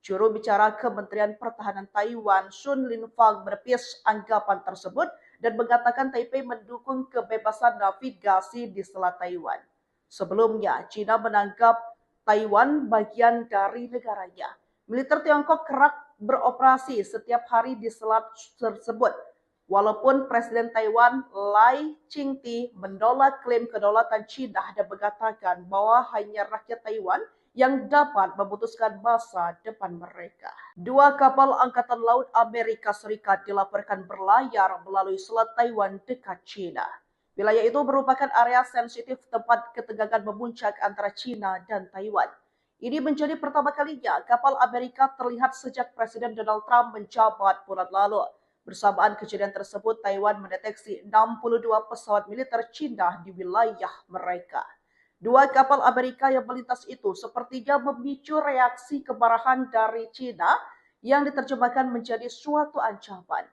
Juru bicara Kementerian Pertahanan Taiwan, Sun Linfang, menepis anggapan tersebut dan mengatakan Taipei mendukung kebebasan navigasi di Selat Taiwan. Sebelumnya, China menganggap Taiwan bagian dari negaranya. Militer Tiongkok kerap beroperasi setiap hari di selat tersebut. Walaupun Presiden Taiwan Lai Ching-te menolak klaim kedaulatan China dan mengatakan bahwa hanya rakyat Taiwan yang dapat memutuskan masa depan mereka. Dua kapal Angkatan Laut Amerika Serikat dilaporkan berlayar melalui Selat Taiwan dekat China. Wilayah itu merupakan area sensitif tempat ketegangan memuncak antara China dan Taiwan. Ini menjadi pertama kalinya kapal Amerika terlihat sejak Presiden Donald Trump menjabat bulan lalu. Bersamaan kejadian tersebut, Taiwan mendeteksi 62 pesawat militer China di wilayah mereka. Dua kapal Amerika yang melintas itu sepertinya memicu reaksi kemarahan dari China yang diterjemahkan menjadi suatu ancaman.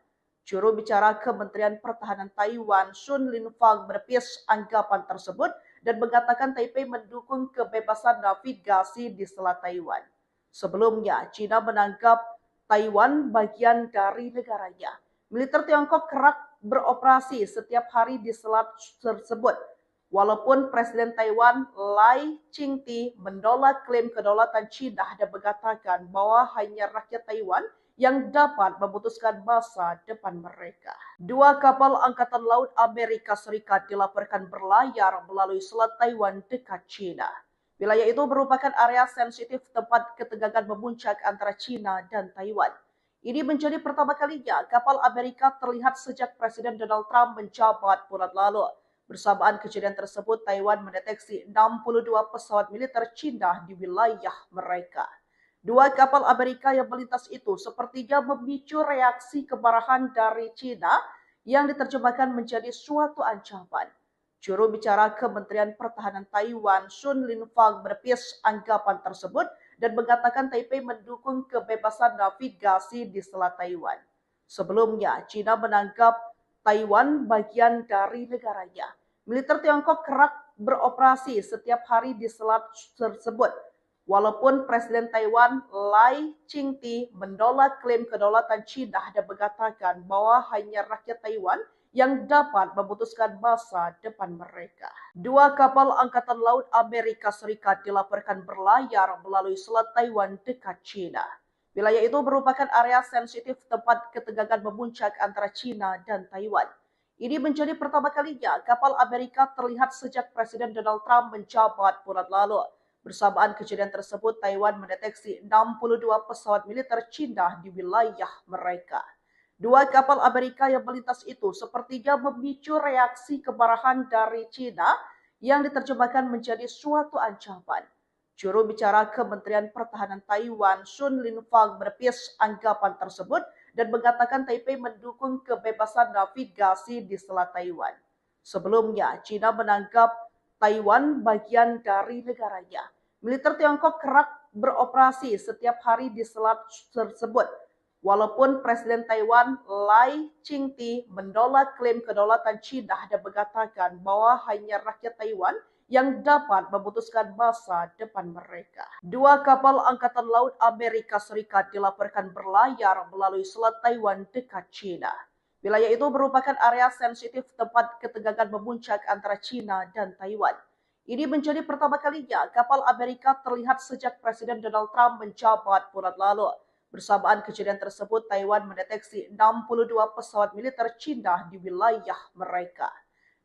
Juru bicara Kementerian Pertahanan Taiwan, Sun Linfang, menepis anggapan tersebut dan mengatakan Taipei mendukung kebebasan navigasi di Selat Taiwan. Sebelumnya, China menganggap Taiwan bagian dari negaranya. Militer Tiongkok kerap beroperasi setiap hari di selat tersebut. Walaupun Presiden Taiwan Lai Ching-te menolak klaim kedaulatan China dan mengatakan bahwa hanya rakyat Taiwan yang dapat memutuskan masa depan mereka. Dua kapal Angkatan Laut Amerika Serikat dilaporkan berlayar melalui Selat Taiwan dekat China. Wilayah itu merupakan area sensitif tempat ketegangan memuncak antara China dan Taiwan. Ini menjadi pertama kalinya kapal Amerika terlihat sejak Presiden Donald Trump menjabat bulan lalu. Bersamaan kejadian tersebut, Taiwan mendeteksi 62 pesawat militer China di wilayah mereka. Dua kapal Amerika yang melintas itu sepertinya memicu reaksi kemarahan dari China yang diterjemahkan menjadi suatu ancaman. Juru bicara Kementerian Pertahanan Taiwan, Sun Linfang, menepis anggapan tersebut dan mengatakan Taipei mendukung kebebasan navigasi di Selat Taiwan. Sebelumnya, China menganggap Taiwan bagian dari negaranya. Militer Tiongkok kerap beroperasi setiap hari di selat tersebut. Walaupun Presiden Taiwan Lai Ching-te menolak klaim kedaulatan China dan mengatakan bahwa hanya rakyat Taiwan yang dapat memutuskan masa depan mereka. Dua kapal Angkatan Laut Amerika Serikat dilaporkan berlayar melalui Selat Taiwan dekat China. Wilayah itu merupakan area sensitif tempat ketegangan memuncak antara China dan Taiwan. Ini menjadi pertama kalinya kapal Amerika terlihat sejak Presiden Donald Trump menjabat bulan lalu. Bersamaan kejadian tersebut, Taiwan mendeteksi 62 pesawat militer China di wilayah mereka. Dua kapal Amerika yang melintas itu sepertinya memicu reaksi kemarahan dari China yang diterjemahkan menjadi suatu ancaman. Juru bicara Kementerian Pertahanan Taiwan, Sun Linfang, menepis anggapan tersebut dan mengatakan Taipei mendukung kebebasan navigasi di Selat Taiwan. Sebelumnya, China menganggap Taiwan bagian dari negaranya. Militer Tiongkok kerap beroperasi setiap hari di selat tersebut. Walaupun Presiden Taiwan Lai Ching-te menolak klaim kedaulatan China dan mengatakan bahwa hanya rakyat Taiwan yang dapat memutuskan masa depan mereka. Dua kapal Angkatan Laut Amerika Serikat dilaporkan berlayar melalui Selat Taiwan dekat China. Wilayah itu merupakan area sensitif tempat ketegangan memuncak antara China dan Taiwan. Ini menjadi pertama kalinya kapal Amerika terlihat sejak Presiden Donald Trump menjabat bulan lalu. Bersamaan kejadian tersebut, Taiwan mendeteksi 62 pesawat militer China di wilayah mereka.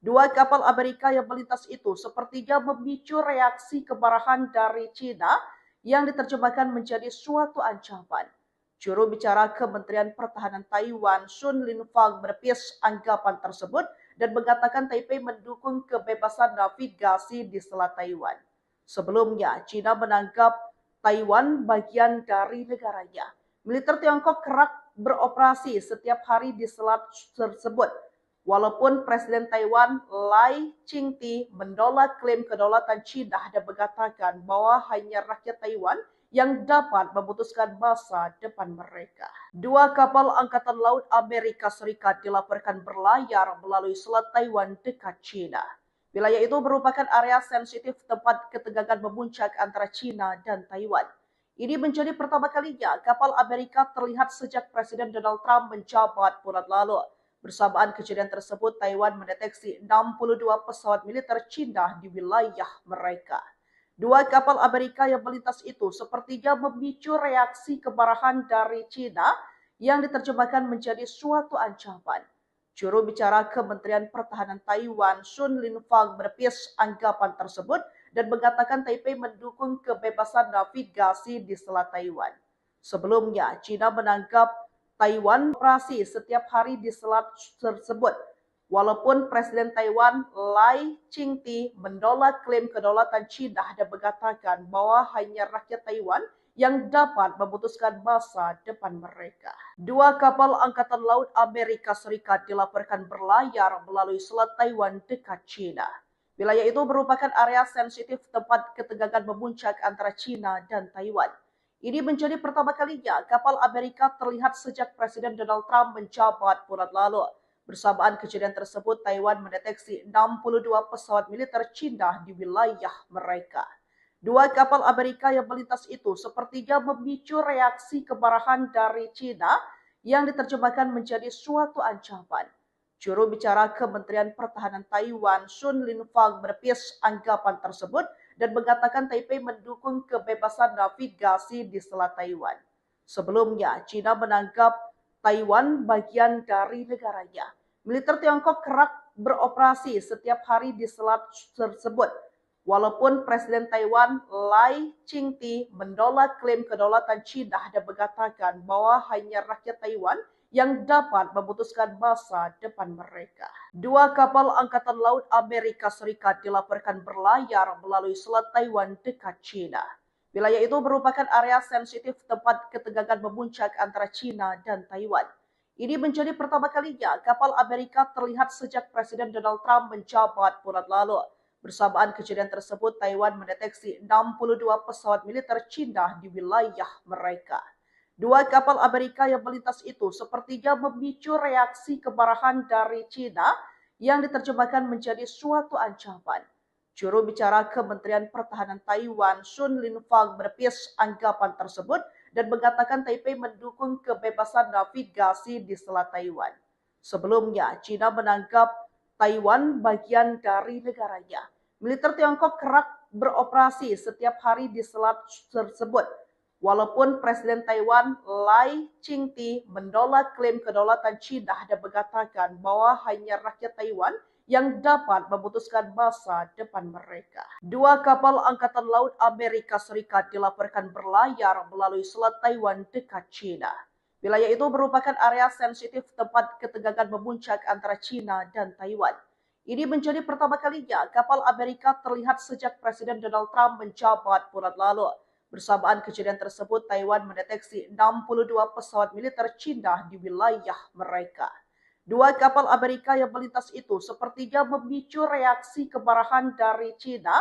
Dua kapal Amerika yang melintas itu sepertinya memicu reaksi kemarahan dari China yang diterjemahkan menjadi suatu ancaman. Juru bicara Kementerian Pertahanan Taiwan, Sun Linfang, menepis anggapan tersebut dan mengatakan Taipei mendukung kebebasan navigasi di Selat Taiwan. Sebelumnya, China menganggap Taiwan bagian dari negaranya. Militer Tiongkok kerap beroperasi setiap hari di selat tersebut. Walaupun Presiden Taiwan Lai Ching-te menolak klaim kedaulatan China dan mengatakan bahwa hanya rakyat Taiwan yang dapat memutuskan masa depan mereka. Dua kapal Angkatan Laut Amerika Serikat dilaporkan berlayar melalui Selat Taiwan dekat China. Wilayah itu merupakan area sensitif tempat ketegangan memuncak antara China dan Taiwan. Ini menjadi pertama kalinya kapal Amerika terlihat sejak Presiden Donald Trump menjabat bulan lalu. Bersamaan kejadian tersebut, Taiwan mendeteksi 62 pesawat militer China di wilayah mereka. Dua kapal Amerika yang melintas itu sepertinya memicu reaksi kemarahan dari China yang diterjemahkan menjadi suatu ancaman. Juru bicara Kementerian Pertahanan Taiwan, Sun Linfang, menepis anggapan tersebut dan mengatakan Taipei mendukung kebebasan navigasi di Selat Taiwan. Sebelumnya, China menangkap Taiwan operasi setiap hari di selat tersebut. Walaupun Presiden Taiwan Lai Ching-te menolak klaim kedaulatan China dan mengatakan bahwa hanya rakyat Taiwan yang dapat memutuskan masa depan mereka. Dua kapal Angkatan Laut Amerika Serikat dilaporkan berlayar melalui Selat Taiwan dekat China. Wilayah itu merupakan area sensitif tempat ketegangan memuncak antara China dan Taiwan. Ini menjadi pertama kalinya kapal Amerika terlihat sejak Presiden Donald Trump menjabat bulan lalu. Bersamaan kejadian tersebut, Taiwan mendeteksi 62 pesawat militer China di wilayah mereka. Dua kapal Amerika yang melintas itu sepertinya memicu reaksi kemarahan dari China yang diterjemahkan menjadi suatu ancaman. Juru bicara Kementerian Pertahanan Taiwan, Sun Linfang, menepis anggapan tersebut dan mengatakan Taipei mendukung kebebasan navigasi di Selat Taiwan. Sebelumnya, China menganggap Taiwan bagian dari negaranya. Militer Tiongkok kerap beroperasi setiap hari di selat tersebut. Walaupun Presiden Taiwan Lai Ching-te menolak klaim kedaulatan China dan mengatakan bahwa hanya rakyat Taiwan yang dapat memutuskan masa depan mereka. Dua kapal Angkatan Laut Amerika Serikat dilaporkan berlayar melalui Selat Taiwan dekat China. Wilayah itu merupakan area sensitif tempat ketegangan memuncak antara China dan Taiwan. Ini menjadi pertama kalinya kapal Amerika terlihat sejak Presiden Donald Trump menjabat bulan lalu. Bersamaan kejadian tersebut, Taiwan mendeteksi 62 pesawat militer China di wilayah mereka. Dua kapal Amerika yang melintas itu sepertinya memicu reaksi kemarahan dari China yang diterjemahkan menjadi suatu ancaman. Juru bicara Kementerian Pertahanan Taiwan, Sun Linfang, menepis anggapan tersebut dan mengatakan Taipei mendukung kebebasan navigasi di Selat Taiwan. Sebelumnya, China menganggap Taiwan bagian dari negaranya. Militer Tiongkok kerap beroperasi setiap hari di selat tersebut. Walaupun Presiden Taiwan Lai Ching-te menolak klaim kedaulatan China dan mengatakan bahwa hanya rakyat Taiwan yang dapat memutuskan masa depan mereka. Dua kapal Angkatan Laut Amerika Serikat dilaporkan berlayar melalui Selat Taiwan dekat China. Wilayah itu merupakan area sensitif tempat ketegangan memuncak antara China dan Taiwan. Ini menjadi pertama kalinya kapal Amerika terlihat sejak Presiden Donald Trump menjabat bulan lalu. Bersamaan kejadian tersebut, Taiwan mendeteksi 62 pesawat militer China di wilayah mereka. Dua kapal Amerika yang melintas itu sepertinya memicu reaksi kemarahan dari China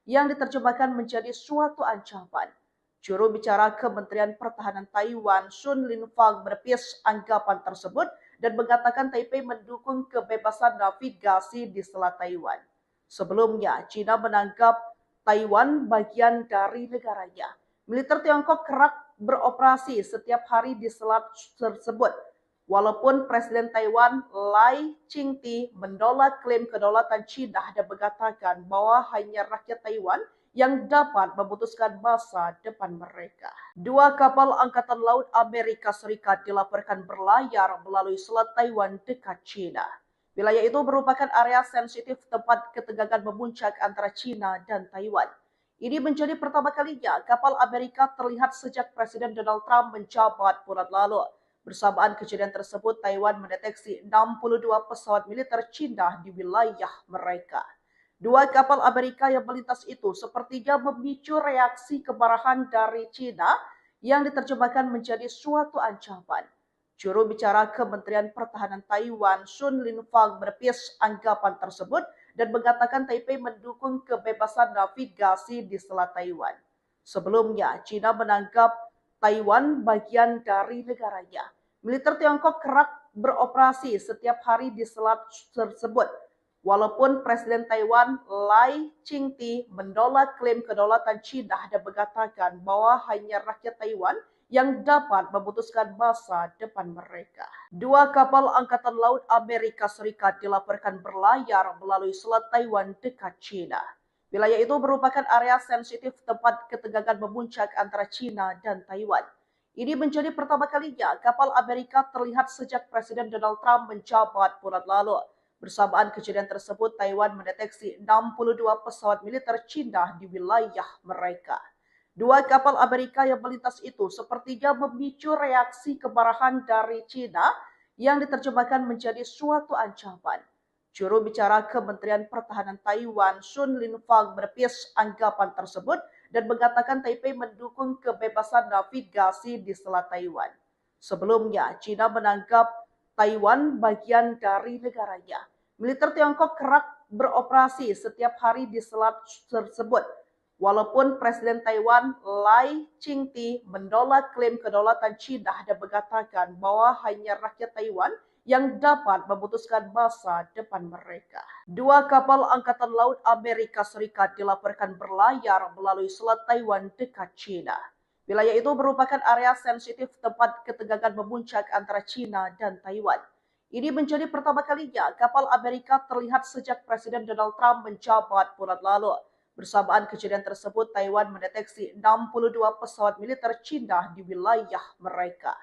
yang diterjemahkan menjadi suatu ancaman. Juru bicara Kementerian Pertahanan Taiwan, Sun Linfang, menepis anggapan tersebut dan mengatakan Taipei mendukung kebebasan navigasi di Selat Taiwan. Sebelumnya, China menganggap Taiwan bagian dari negaranya. Militer Tiongkok kerap beroperasi setiap hari di selat tersebut. Walaupun Presiden Taiwan Lai Ching-te menolak klaim kedaulatan China dan mengatakan bahwa hanya rakyat Taiwan yang dapat memutuskan masa depan mereka. Dua kapal Angkatan Laut Amerika Serikat dilaporkan berlayar melalui Selat Taiwan dekat China. Wilayah itu merupakan area sensitif tempat ketegangan memuncak antara China dan Taiwan. Ini menjadi pertama kalinya kapal Amerika terlihat sejak Presiden Donald Trump menjabat bulan lalu. Bersamaan kejadian tersebut, Taiwan mendeteksi 62 pesawat militer China di wilayah mereka. Dua kapal Amerika yang melintas itu sepertinya memicu reaksi kemarahan dari China yang diterjemahkan menjadi suatu ancaman. Juru bicara Kementerian Pertahanan Taiwan, Sun Linfang, menepis anggapan tersebut dan mengatakan Taipei mendukung kebebasan navigasi di Selat Taiwan. Sebelumnya, China menganggap Taiwan bagian dari negaranya. Militer Tiongkok kerap beroperasi setiap hari di selat tersebut. Walaupun Presiden Taiwan Lai Ching-te menolak klaim kedaulatan China dan mengatakan bahwa hanya rakyat Taiwan yang dapat memutuskan masa depan mereka. Dua kapal Angkatan Laut Amerika Serikat dilaporkan berlayar melalui Selat Taiwan dekat China. Wilayah itu merupakan area sensitif tempat ketegangan memuncak antara China dan Taiwan. Ini menjadi pertama kalinya kapal Amerika terlihat sejak Presiden Donald Trump menjabat bulan lalu. Bersamaan kejadian tersebut, Taiwan mendeteksi 62 pesawat militer China di wilayah mereka. Dua kapal Amerika yang melintas itu sepertinya memicu reaksi kemarahan dari China yang diterjemahkan menjadi suatu ancaman. Juru bicara Kementerian Pertahanan Taiwan, Sun Linfang, menepis anggapan tersebut dan mengatakan Taipei mendukung kebebasan navigasi di Selat Taiwan. Sebelumnya, China menganggap Taiwan bagian dari negaranya. Militer Tiongkok kerap beroperasi setiap hari di selat tersebut. Walaupun Presiden Taiwan Lai Ching-te menolak klaim kedaulatan China dan mengatakan bahwa hanya rakyat Taiwan yang dapat memutuskan masa depan mereka. Dua kapal Angkatan Laut Amerika Serikat dilaporkan berlayar melalui Selat Taiwan dekat China. Wilayah itu merupakan area sensitif tempat ketegangan memuncak antara China dan Taiwan. Ini menjadi pertama kalinya kapal Amerika terlihat sejak Presiden Donald Trump menjabat bulan lalu. Bersamaan kejadian tersebut, Taiwan mendeteksi 62 pesawat militer China di wilayah mereka.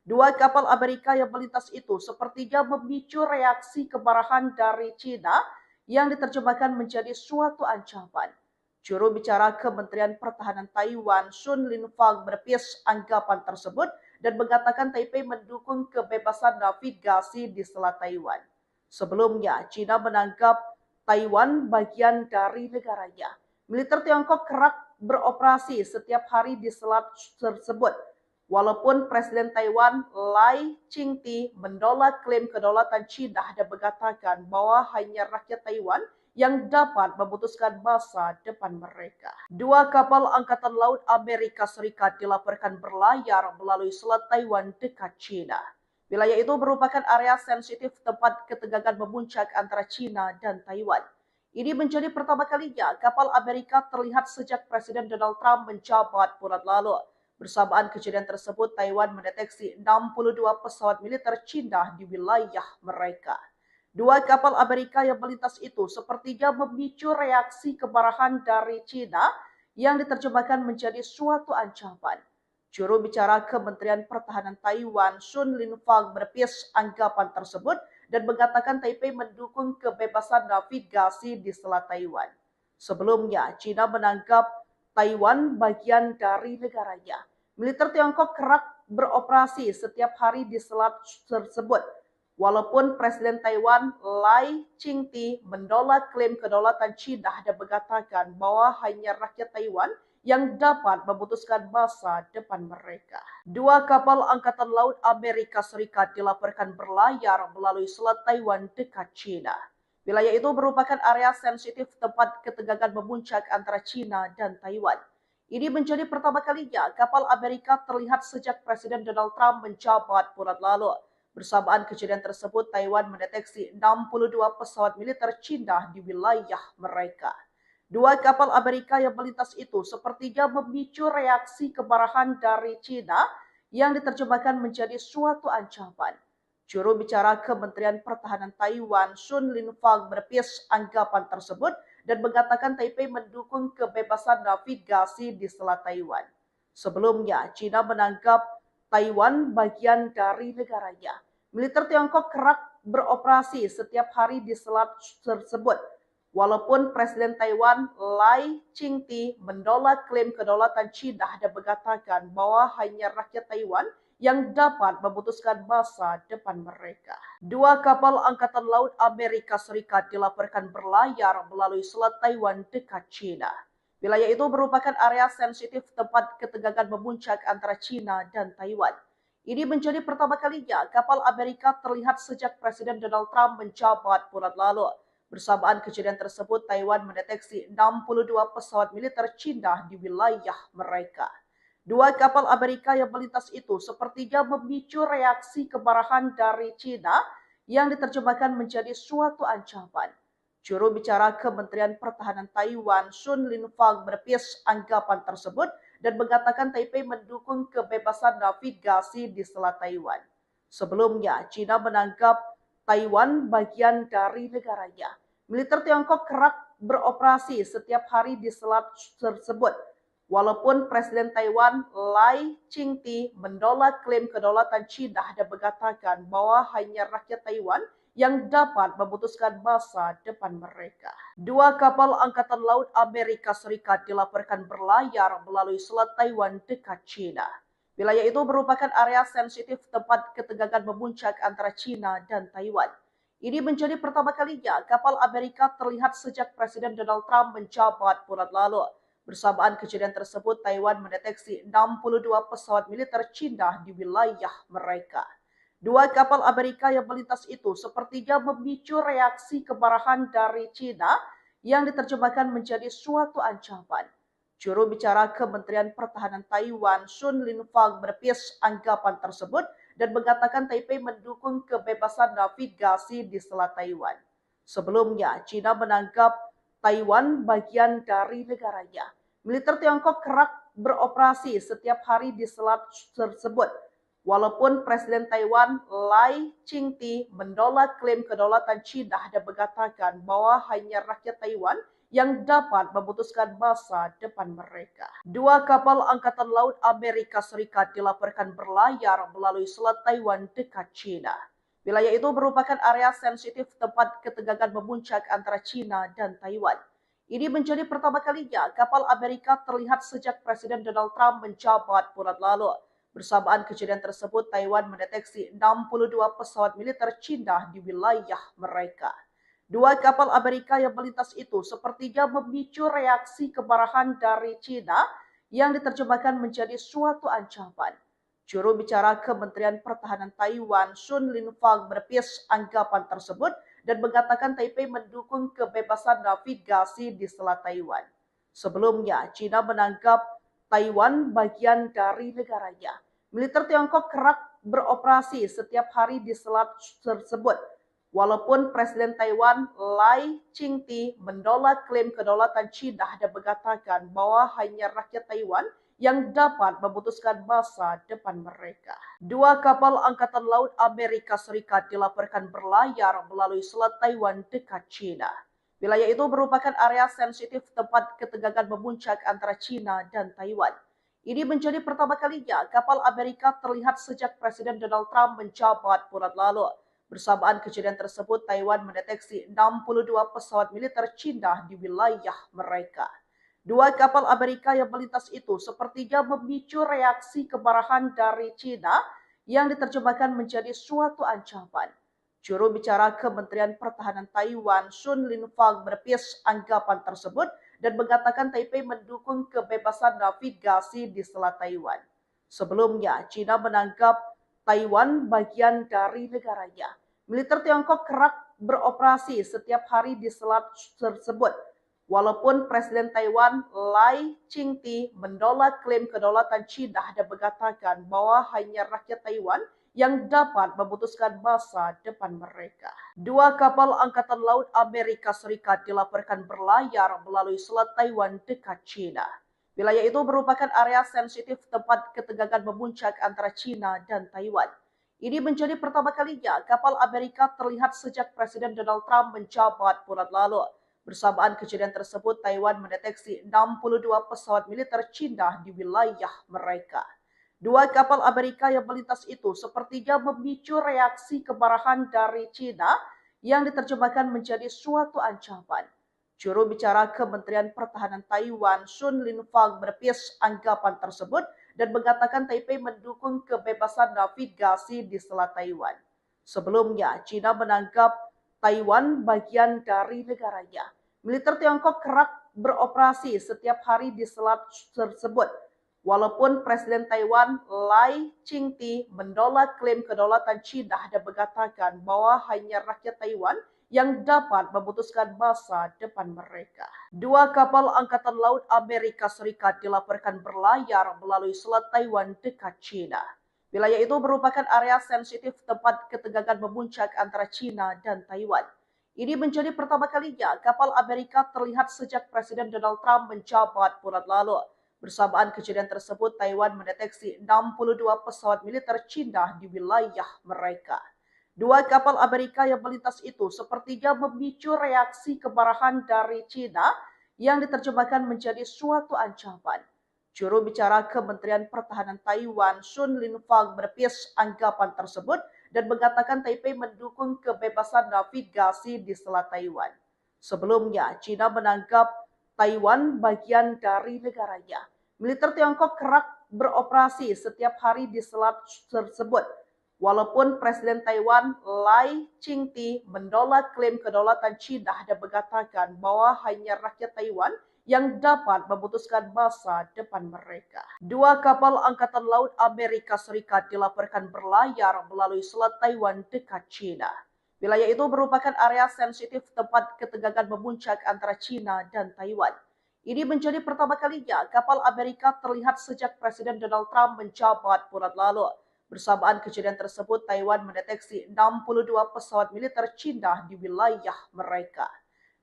Dua kapal Amerika yang melintas itu sepertinya memicu reaksi kemarahan dari China yang diterjemahkan menjadi suatu ancaman. Juru bicara Kementerian Pertahanan Taiwan, Sun Linfang, menepis anggapan tersebut dan mengatakan Taipei mendukung kebebasan navigasi di Selat Taiwan. Sebelumnya, China menganggap Taiwan bagian dari negaranya. Militer Tiongkok kerap beroperasi setiap hari di selat tersebut. Walaupun Presiden Taiwan Lai Ching-te menolak klaim kedaulatan China dan mengatakan bahwa hanya rakyat Taiwan yang dapat memutuskan masa depan mereka. Dua kapal Angkatan Laut Amerika Serikat dilaporkan berlayar melalui Selat Taiwan dekat China. Wilayah itu merupakan area sensitif tempat ketegangan memuncak antara China dan Taiwan. Ini menjadi pertama kalinya kapal Amerika terlihat sejak Presiden Donald Trump menjabat bulan lalu. Bersamaan kejadian tersebut, Taiwan mendeteksi 62 pesawat militer China di wilayah mereka. Dua kapal Amerika yang melintas itu sepertinya memicu reaksi kemarahan dari China yang diterjemahkan menjadi suatu ancaman. Juru bicara Kementerian Pertahanan Taiwan, Sun Linfang, menepis anggapan tersebut dan mengatakan Taipei mendukung kebebasan navigasi di Selat Taiwan. Sebelumnya, China menganggap Taiwan bagian dari negaranya. Militer Tiongkok kerap beroperasi setiap hari di selat tersebut. Walaupun Presiden Taiwan Lai Ching-te menolak klaim kedaulatan China dan mengatakan bahwa hanya rakyat Taiwan yang dapat memutuskan masa depan mereka. Dua kapal Angkatan Laut Amerika Serikat dilaporkan berlayar melalui Selat Taiwan dekat China. Wilayah itu merupakan area sensitif tempat ketegangan memuncak antara China dan Taiwan. Ini menjadi pertama kalinya kapal Amerika terlihat sejak Presiden Donald Trump menjabat bulan lalu. Bersamaan kejadian tersebut, Taiwan mendeteksi 62 pesawat militer China di wilayah mereka. Dua kapal Amerika yang melintas itu sepertinya memicu reaksi kemarahan dari China yang diterjemahkan menjadi suatu ancaman. Juru bicara Kementerian Pertahanan Taiwan, Sun Linfang, menepis anggapan tersebut dan mengatakan Taipei mendukung kebebasan navigasi di Selat Taiwan. Sebelumnya, China menganggap Taiwan bagian dari negaranya. Militer Tiongkok kerap beroperasi setiap hari di selat tersebut. Walaupun Presiden Taiwan Lai Ching-te menolak klaim kedaulatan China dan mengatakan bahwa hanya rakyat Taiwan yang dapat memutuskan masa depan mereka. Dua kapal Angkatan Laut Amerika Serikat dilaporkan berlayar melalui Selat Taiwan dekat China. Wilayah itu merupakan area sensitif tempat ketegangan memuncak antara China dan Taiwan. Ini menjadi pertama kalinya kapal Amerika terlihat sejak Presiden Donald Trump menjabat bulan lalu. Bersamaan kejadian tersebut, Taiwan mendeteksi 62 pesawat militer Cina di wilayah mereka. Dua kapal Amerika yang melintas itu sepertinya memicu reaksi kemarahan dari Cina yang diterjemahkan menjadi suatu ancaman. Juru bicara Kementerian Pertahanan Taiwan, Sun Linfang, menepis anggapan tersebut dan mengatakan Taipei mendukung kebebasan navigasi di Selat Taiwan. Sebelumnya, China menganggap Taiwan bagian dari negaranya. Militer Tiongkok kerap beroperasi setiap hari di selat tersebut. Walaupun Presiden Taiwan Lai Ching-te menolak klaim kedaulatan China dan mengatakan bahwa hanya rakyat Taiwan yang dapat memutuskan masa depan mereka. Dua kapal Angkatan Laut Amerika Serikat dilaporkan berlayar melalui Selat Taiwan dekat China. Wilayah itu merupakan area sensitif tempat ketegangan memuncak antara China dan Taiwan. Ini menjadi pertama kalinya kapal Amerika terlihat sejak Presiden Donald Trump menjabat bulan lalu. Bersamaan kejadian tersebut, Taiwan mendeteksi 62 pesawat militer China di wilayah mereka. Dua kapal Amerika yang melintas itu sepertinya memicu reaksi kemarahan dari China yang diterjemahkan menjadi suatu ancaman. Juru bicara Kementerian Pertahanan Taiwan, Sun Linfang, menepis anggapan tersebut dan mengatakan Taipei mendukung kebebasan navigasi di Selat Taiwan. Sebelumnya, China menganggap Taiwan bagian dari negaranya. Militer Tiongkok kerap beroperasi setiap hari di selat tersebut. Walaupun Presiden Taiwan Lai Ching-te menolak klaim kedaulatan China dan mengatakan bahwa hanya rakyat Taiwan yang dapat memutuskan masa depan mereka. Dua kapal Angkatan Laut Amerika Serikat dilaporkan berlayar melalui Selat Taiwan dekat China. Wilayah itu merupakan area sensitif tempat ketegangan memuncak antara China dan Taiwan. Ini menjadi pertama kalinya kapal Amerika terlihat sejak Presiden Donald Trump menjabat bulan lalu. Bersamaan kejadian tersebut, Taiwan mendeteksi 62 pesawat militer China di wilayah mereka. Dua kapal Amerika yang melintas itu sepertinya memicu reaksi kemarahan dari China yang diterjemahkan menjadi suatu ancaman. Juru bicara Kementerian Pertahanan Taiwan, Sun Linfang, menepis anggapan tersebut dan mengatakan Taipei mendukung kebebasan navigasi di Selat Taiwan. Sebelumnya, China menganggap Taiwan bagian dari negaranya. Militer Tiongkok kerap beroperasi setiap hari di selat tersebut. Walaupun Presiden Taiwan Lai Ching-te menolak klaim kedaulatan China dan mengatakan bahwa hanya rakyat Taiwan yang dapat memutuskan masa depan mereka. Dua kapal Angkatan Laut Amerika Serikat dilaporkan berlayar melalui Selat Taiwan dekat China. Wilayah itu merupakan area sensitif tempat ketegangan memuncak antara China dan Taiwan. Ini menjadi pertama kalinya kapal Amerika terlihat sejak Presiden Donald Trump menjabat bulan lalu. Bersamaan kejadian tersebut, Taiwan mendeteksi 62 pesawat militer China di wilayah mereka. Dua kapal Amerika yang melintas itu sepertinya memicu reaksi kemarahan dari China yang diterjemahkan menjadi suatu ancaman. Juru bicara Kementerian Pertahanan Taiwan, Sun Linfang, menepis anggapan tersebut dan mengatakan Taipei mendukung kebebasan navigasi di Selat Taiwan. Sebelumnya, China menganggap Taiwan bagian dari negaranya. Militer Tiongkok kerap beroperasi setiap hari di selat tersebut. Walaupun Presiden Taiwan Lai Ching-te menolak klaim kedaulatan China dan mengatakan bahwa hanya rakyat Taiwan yang dapat memutuskan masa depan mereka. Dua kapal Angkatan Laut Amerika Serikat dilaporkan berlayar melalui Selat Taiwan dekat China. Wilayah itu merupakan area sensitif tempat ketegangan memuncak antara China dan Taiwan. Ini menjadi pertama kalinya kapal Amerika terlihat sejak Presiden Donald Trump menjabat bulan lalu. Bersamaan kejadian tersebut, Taiwan mendeteksi 62 pesawat militer China di wilayah mereka. Dua kapal Amerika yang melintas itu sepertinya memicu reaksi kemarahan dari China yang diterjemahkan menjadi suatu ancaman. Juru bicara Kementerian Pertahanan Taiwan, Sun Linfang, menepis anggapan tersebut dan mengatakan Taipei mendukung kebebasan navigasi di Selat Taiwan. Sebelumnya, China menganggap Taiwan bagian dari negaranya. Militer Tiongkok kerap beroperasi setiap hari di selat tersebut. Walaupun Presiden Taiwan Lai Ching-te menolak klaim kedaulatan China dan mengatakan bahwa hanya rakyat Taiwan yang dapat memutuskan masa depan mereka. Dua kapal Angkatan Laut Amerika Serikat dilaporkan berlayar melalui Selat Taiwan dekat China. Wilayah itu merupakan area sensitif tempat ketegangan memuncak antara China dan Taiwan. Ini menjadi pertama kalinya kapal Amerika terlihat sejak Presiden Donald Trump menjabat bulan lalu. Bersamaan kejadian tersebut, Taiwan mendeteksi 62 pesawat militer China di wilayah mereka. Dua kapal Amerika yang melintas itu sepertinya memicu reaksi kemarahan dari China yang diterjemahkan menjadi suatu ancaman. Juru bicara Kementerian Pertahanan Taiwan, Sun Linfang, menepis anggapan tersebut dan mengatakan Taipei mendukung kebebasan navigasi di Selat Taiwan. Sebelumnya, China menganggap Taiwan bagian dari negaranya. Militer Tiongkok kerap beroperasi setiap hari di selat tersebut. Walaupun Presiden Taiwan Lai Ching-te menolak klaim kedaulatan China dan mengatakan bahwa hanya rakyat Taiwan yang dapat memutuskan masa depan mereka. Dua kapal Angkatan Laut Amerika Serikat dilaporkan berlayar melalui Selat Taiwan dekat China. Wilayah itu merupakan area sensitif tempat ketegangan memuncak antara China dan Taiwan. Ini menjadi pertama kalinya kapal Amerika terlihat sejak Presiden Donald Trump menjabat bulan lalu. Bersamaan kejadian tersebut, Taiwan mendeteksi 62 pesawat militer China di wilayah mereka.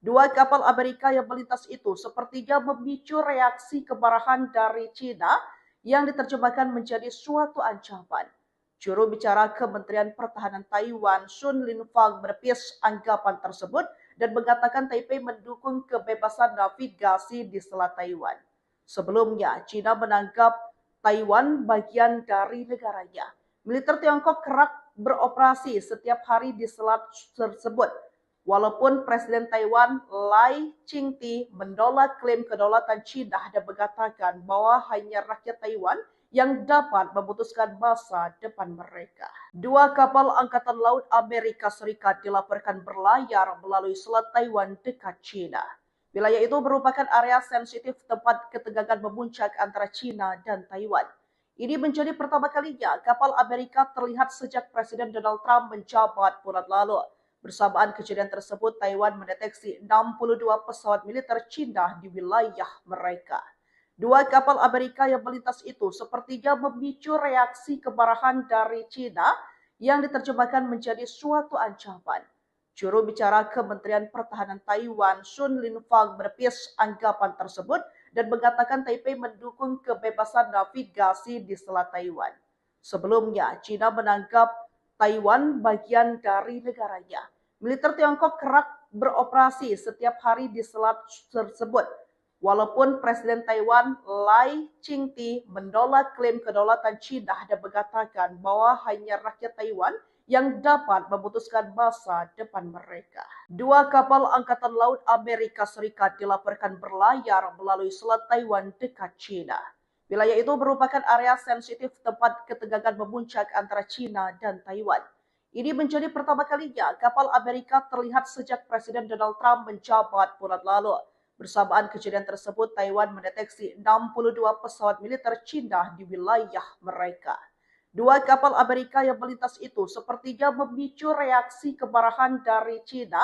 Dua kapal Amerika yang melintas itu sepertinya memicu reaksi kemarahan dari China yang diterjemahkan menjadi suatu ancaman. Juru bicara Kementerian Pertahanan Taiwan, Sun Linfang, menepis anggapan tersebut dan mengatakan Taipei mendukung kebebasan navigasi di Selat Taiwan. Sebelumnya, China menganggap Taiwan bagian dari negaranya. Militer Tiongkok kerap beroperasi setiap hari di selat tersebut. Walaupun Presiden Taiwan Lai Ching-te menolak klaim kedaulatan China dan mengatakan bahwa hanya rakyat Taiwan yang dapat memutuskan masa depan mereka. Dua kapal Angkatan Laut Amerika Serikat dilaporkan berlayar melalui Selat Taiwan dekat China. Wilayah itu merupakan area sensitif tempat ketegangan memuncak antara China dan Taiwan. Ini menjadi pertama kalinya kapal Amerika terlihat sejak Presiden Donald Trump menjabat bulan lalu. Bersamaan kejadian tersebut, Taiwan mendeteksi 62 pesawat militer China di wilayah mereka. Dua kapal Amerika yang melintas itu sepertinya memicu reaksi kemarahan dari China yang diterjemahkan menjadi suatu ancaman. Juru bicara Kementerian Pertahanan Taiwan, Sun Linfang, menepis anggapan tersebut dan mengatakan Taipei mendukung kebebasan navigasi di Selat Taiwan. Sebelumnya, China menganggap Taiwan bagian dari negaranya. Militer Tiongkok kerap beroperasi setiap hari di selat tersebut. Walaupun Presiden Taiwan Lai Ching-te menolak klaim kedaulatan China dan mengatakan bahwa hanya rakyat Taiwan yang dapat memutuskan masa depan mereka. Dua kapal Angkatan Laut Amerika Serikat dilaporkan berlayar melalui Selat Taiwan dekat China. Wilayah itu merupakan area sensitif tempat ketegangan memuncak antara China dan Taiwan. Ini menjadi pertama kalinya kapal Amerika terlihat sejak Presiden Donald Trump menjabat bulan lalu. Bersamaan kejadian tersebut, Taiwan mendeteksi 62 pesawat militer China di wilayah mereka. Dua kapal Amerika yang melintas itu sepertinya memicu reaksi kemarahan dari China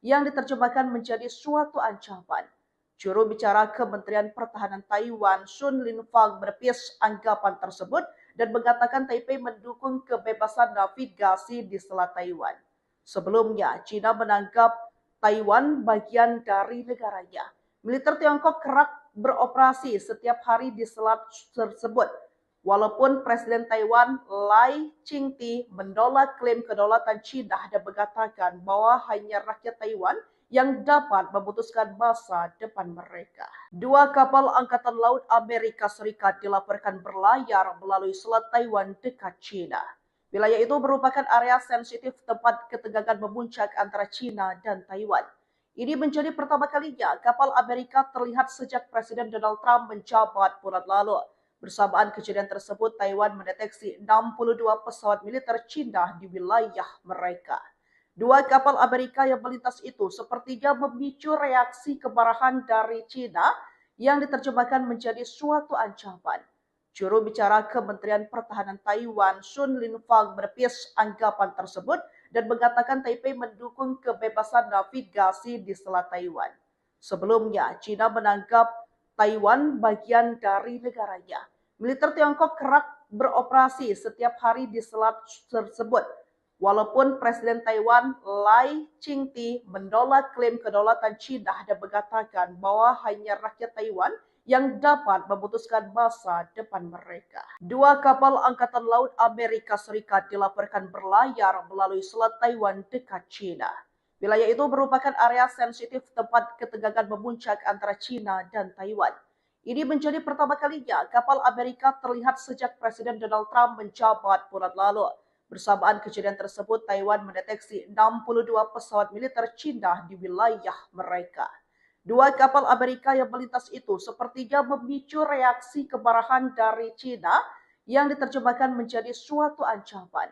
yang diterjemahkan menjadi suatu ancaman. Juru bicara Kementerian Pertahanan Taiwan, Sun Linfang, menepis anggapan tersebut dan mengatakan Taipei mendukung kebebasan navigasi di Selat Taiwan. Sebelumnya, China menganggap Taiwan bagian dari negaranya. Militer Tiongkok kerap beroperasi setiap hari di selat tersebut. Walaupun Presiden Taiwan Lai Ching-te menolak klaim kedaulatan China dan mengatakan bahwa hanya rakyat Taiwan yang dapat memutuskan masa depan mereka. Dua kapal Angkatan Laut Amerika Serikat dilaporkan berlayar melalui Selat Taiwan dekat China. Wilayah itu merupakan area sensitif tempat ketegangan memuncak antara China dan Taiwan. Ini menjadi pertama kalinya kapal Amerika terlihat sejak Presiden Donald Trump menjabat bulan lalu. Bersamaan kejadian tersebut, Taiwan mendeteksi 62 pesawat militer China di wilayah mereka. Dua kapal Amerika yang melintas itu sepertinya memicu reaksi kemarahan dari China yang diterjemahkan menjadi suatu ancaman. Juru bicara Kementerian Pertahanan Taiwan, Sun Linfang, menepis anggapan tersebut dan mengatakan Taipei mendukung kebebasan navigasi di Selat Taiwan. Sebelumnya, China menganggap Taiwan bagian dari negaranya. Militer Tiongkok kerap beroperasi setiap hari di selat tersebut. Walaupun Presiden Taiwan Lai Ching-te menolak klaim kedaulatan China dan mengatakan bahwa hanya rakyat Taiwan yang dapat memutuskan masa depan mereka. Dua kapal Angkatan Laut Amerika Serikat dilaporkan berlayar melalui Selat Taiwan dekat China. Wilayah itu merupakan area sensitif tempat ketegangan memuncak antara China dan Taiwan. Ini menjadi pertama kalinya kapal Amerika terlihat sejak Presiden Donald Trump menjabat bulan lalu. Bersamaan kejadian tersebut, Taiwan mendeteksi 62 pesawat militer China di wilayah mereka. Dua kapal Amerika yang melintas itu sepertinya memicu reaksi kemarahan dari China yang diterjemahkan menjadi suatu ancaman.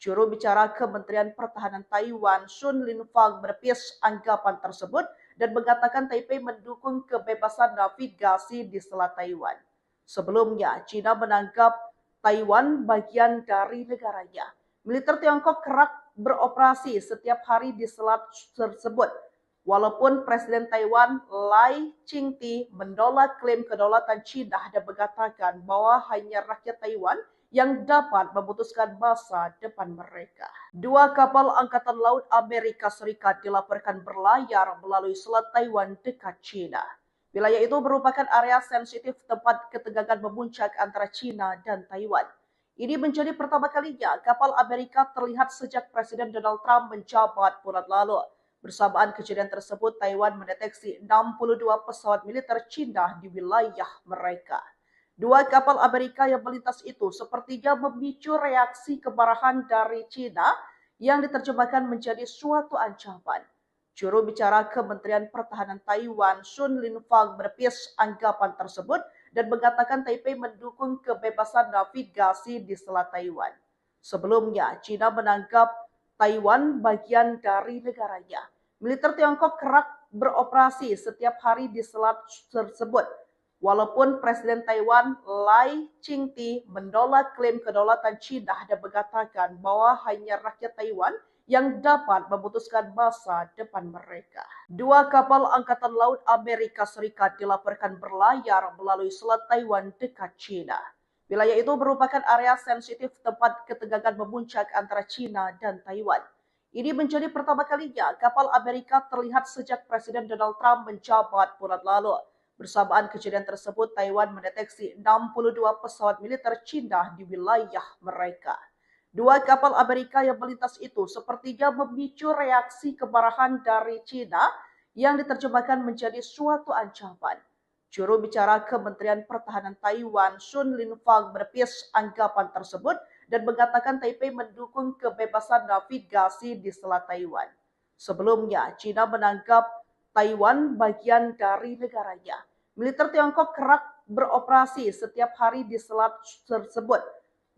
Juru bicara Kementerian Pertahanan Taiwan, Sun Linfang, menepis anggapan tersebut dan mengatakan Taipei mendukung kebebasan navigasi di Selat Taiwan. Sebelumnya, China menganggap Taiwan bagian dari negaranya. Militer Tiongkok kerap beroperasi setiap hari di selat tersebut. Walaupun Presiden Taiwan Lai Ching-te menolak klaim kedaulatan China dan mengatakan bahwa hanya rakyat Taiwan yang dapat memutuskan masa depan mereka. Dua kapal Angkatan Laut Amerika Serikat dilaporkan berlayar melalui Selat Taiwan dekat China. Wilayah itu merupakan area sensitif tempat ketegangan memuncak antara China dan Taiwan. Ini menjadi pertama kalinya kapal Amerika terlihat sejak Presiden Donald Trump menjabat bulan lalu. Bersamaan kejadian tersebut, Taiwan mendeteksi 62 pesawat militer China di wilayah mereka. Dua kapal Amerika yang melintas itu sepertinya memicu reaksi kemarahan dari China yang diterjemahkan menjadi suatu ancaman. Juru bicara Kementerian Pertahanan Taiwan, Sun Linfang, menepis anggapan tersebut dan mengatakan Taipei mendukung kebebasan navigasi di Selat Taiwan. Sebelumnya, China menganggap Taiwan bagian dari negaranya. Militer Tiongkok kerap beroperasi setiap hari di selat tersebut. Walaupun Presiden Taiwan Lai Ching-te menolak klaim kedaulatan China dan mengatakan bahwa hanya rakyat Taiwan yang dapat memutuskan masa depan mereka. Dua kapal Angkatan Laut Amerika Serikat dilaporkan berlayar melalui Selat Taiwan dekat China. Wilayah itu merupakan area sensitif tempat ketegangan memuncak antara China dan Taiwan. Ini menjadi pertama kalinya kapal Amerika terlihat sejak Presiden Donald Trump menjabat bulan lalu. Bersamaan kejadian tersebut, Taiwan mendeteksi 62 pesawat militer China di wilayah mereka. Dua kapal Amerika yang melintas itu sepertinya memicu reaksi kemarahan dari China yang diterjemahkan menjadi suatu ancaman. Juru bicara Kementerian Pertahanan Taiwan, Sun Linfang, menepis anggapan tersebut dan mengatakan Taipei mendukung kebebasan navigasi di Selat Taiwan. Sebelumnya, China menganggap Taiwan bagian dari negaranya. Militer Tiongkok kerap beroperasi setiap hari di selat tersebut.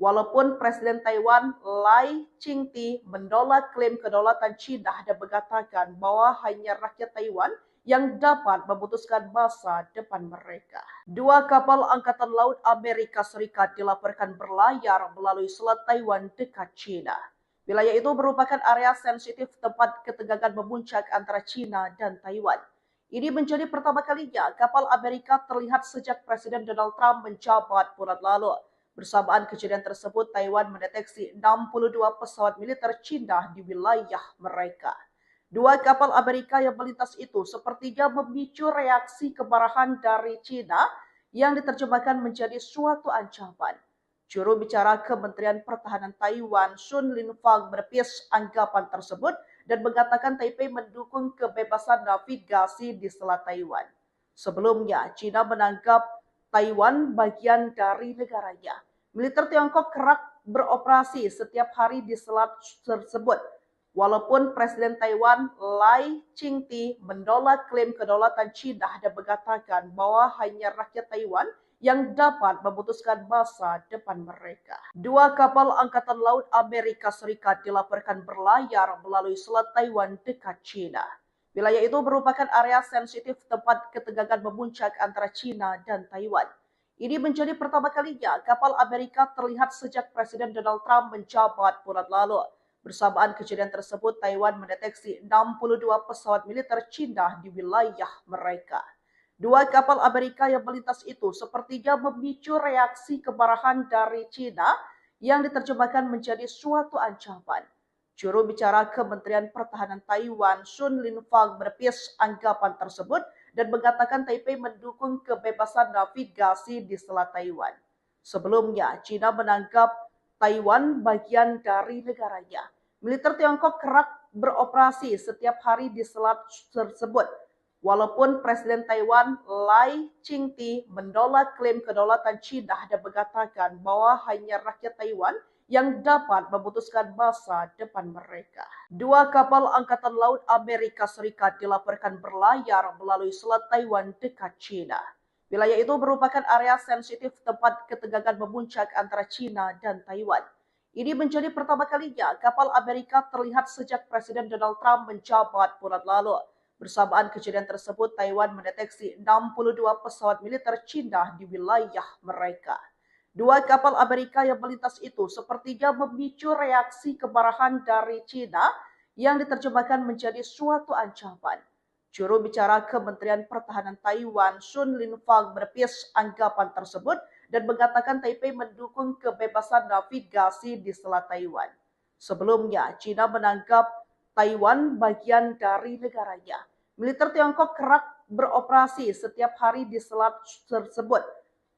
Walaupun Presiden Taiwan Lai Ching-te menolak klaim kedaulatan China dan mengatakan bahwa hanya rakyat Taiwan yang dapat memutuskan masa depan mereka. Dua kapal Angkatan Laut Amerika Serikat dilaporkan berlayar melalui Selat Taiwan dekat China. Wilayah itu merupakan area sensitif tempat ketegangan memuncak antara China dan Taiwan. Ini menjadi pertama kalinya kapal Amerika terlihat sejak Presiden Donald Trump menjabat bulan lalu. Bersamaan kejadian tersebut, Taiwan mendeteksi 62 pesawat militer China di wilayah mereka. Dua kapal Amerika yang melintas itu sepertinya memicu reaksi kemarahan dari China yang diterjemahkan menjadi suatu ancaman. Juru bicara Kementerian Pertahanan Taiwan, Sun Linfang, menepis anggapan tersebut dan mengatakan Taipei mendukung kebebasan navigasi di Selat Taiwan. Sebelumnya, China menganggap Taiwan bagian dari negaranya. Militer Tiongkok kerap beroperasi setiap hari di selat tersebut. Walaupun Presiden Taiwan Lai Ching-te menolak klaim kedaulatan China dan mengatakan bahwa hanya rakyat Taiwan yang dapat memutuskan masa depan mereka. Dua kapal Angkatan Laut Amerika Serikat dilaporkan berlayar melalui Selat Taiwan dekat China. Wilayah itu merupakan area sensitif tempat ketegangan memuncak antara China dan Taiwan. Ini menjadi pertama kalinya kapal Amerika terlihat sejak Presiden Donald Trump menjabat bulan lalu. Bersamaan kejadian tersebut, Taiwan mendeteksi 62 pesawat militer Cina di wilayah mereka. Dua kapal Amerika yang melintas itu sepertinya memicu reaksi kemarahan dari Cina yang diterjemahkan menjadi suatu ancaman. Juru bicara Kementerian Pertahanan Taiwan, Sun Linfang, menepis anggapan tersebut dan mengatakan Taipei mendukung kebebasan navigasi di Selat Taiwan. Sebelumnya, Cina menganggap Taiwan bagian dari negaranya. Militer Tiongkok kerap beroperasi setiap hari di selat tersebut. Walaupun Presiden Taiwan Lai Ching-te menolak klaim kedaulatan Cina dan mengatakan bahwa hanya rakyat Taiwan yang dapat memutuskan masa depan mereka. Dua kapal Angkatan Laut Amerika Serikat dilaporkan berlayar melalui Selat Taiwan dekat Cina. Wilayah itu merupakan area sensitif tempat ketegangan memuncak antara Cina dan Taiwan. Ini menjadi pertama kalinya kapal Amerika terlihat sejak Presiden Donald Trump menjabat bulan lalu. Bersamaan kejadian tersebut, Taiwan mendeteksi 62 pesawat militer Cina di wilayah mereka. Dua kapal Amerika yang melintas itu sepertinya memicu reaksi kemarahan dari Cina yang diterjemahkan menjadi suatu ancaman. Juru bicara Kementerian Pertahanan Taiwan, Sun Linfang, menepis anggapan tersebut dan mengatakan Taipei mendukung kebebasan navigasi di Selat Taiwan. Sebelumnya, Cina menganggap Taiwan bagian dari negaranya. Militer Tiongkok kerap beroperasi setiap hari di selat tersebut.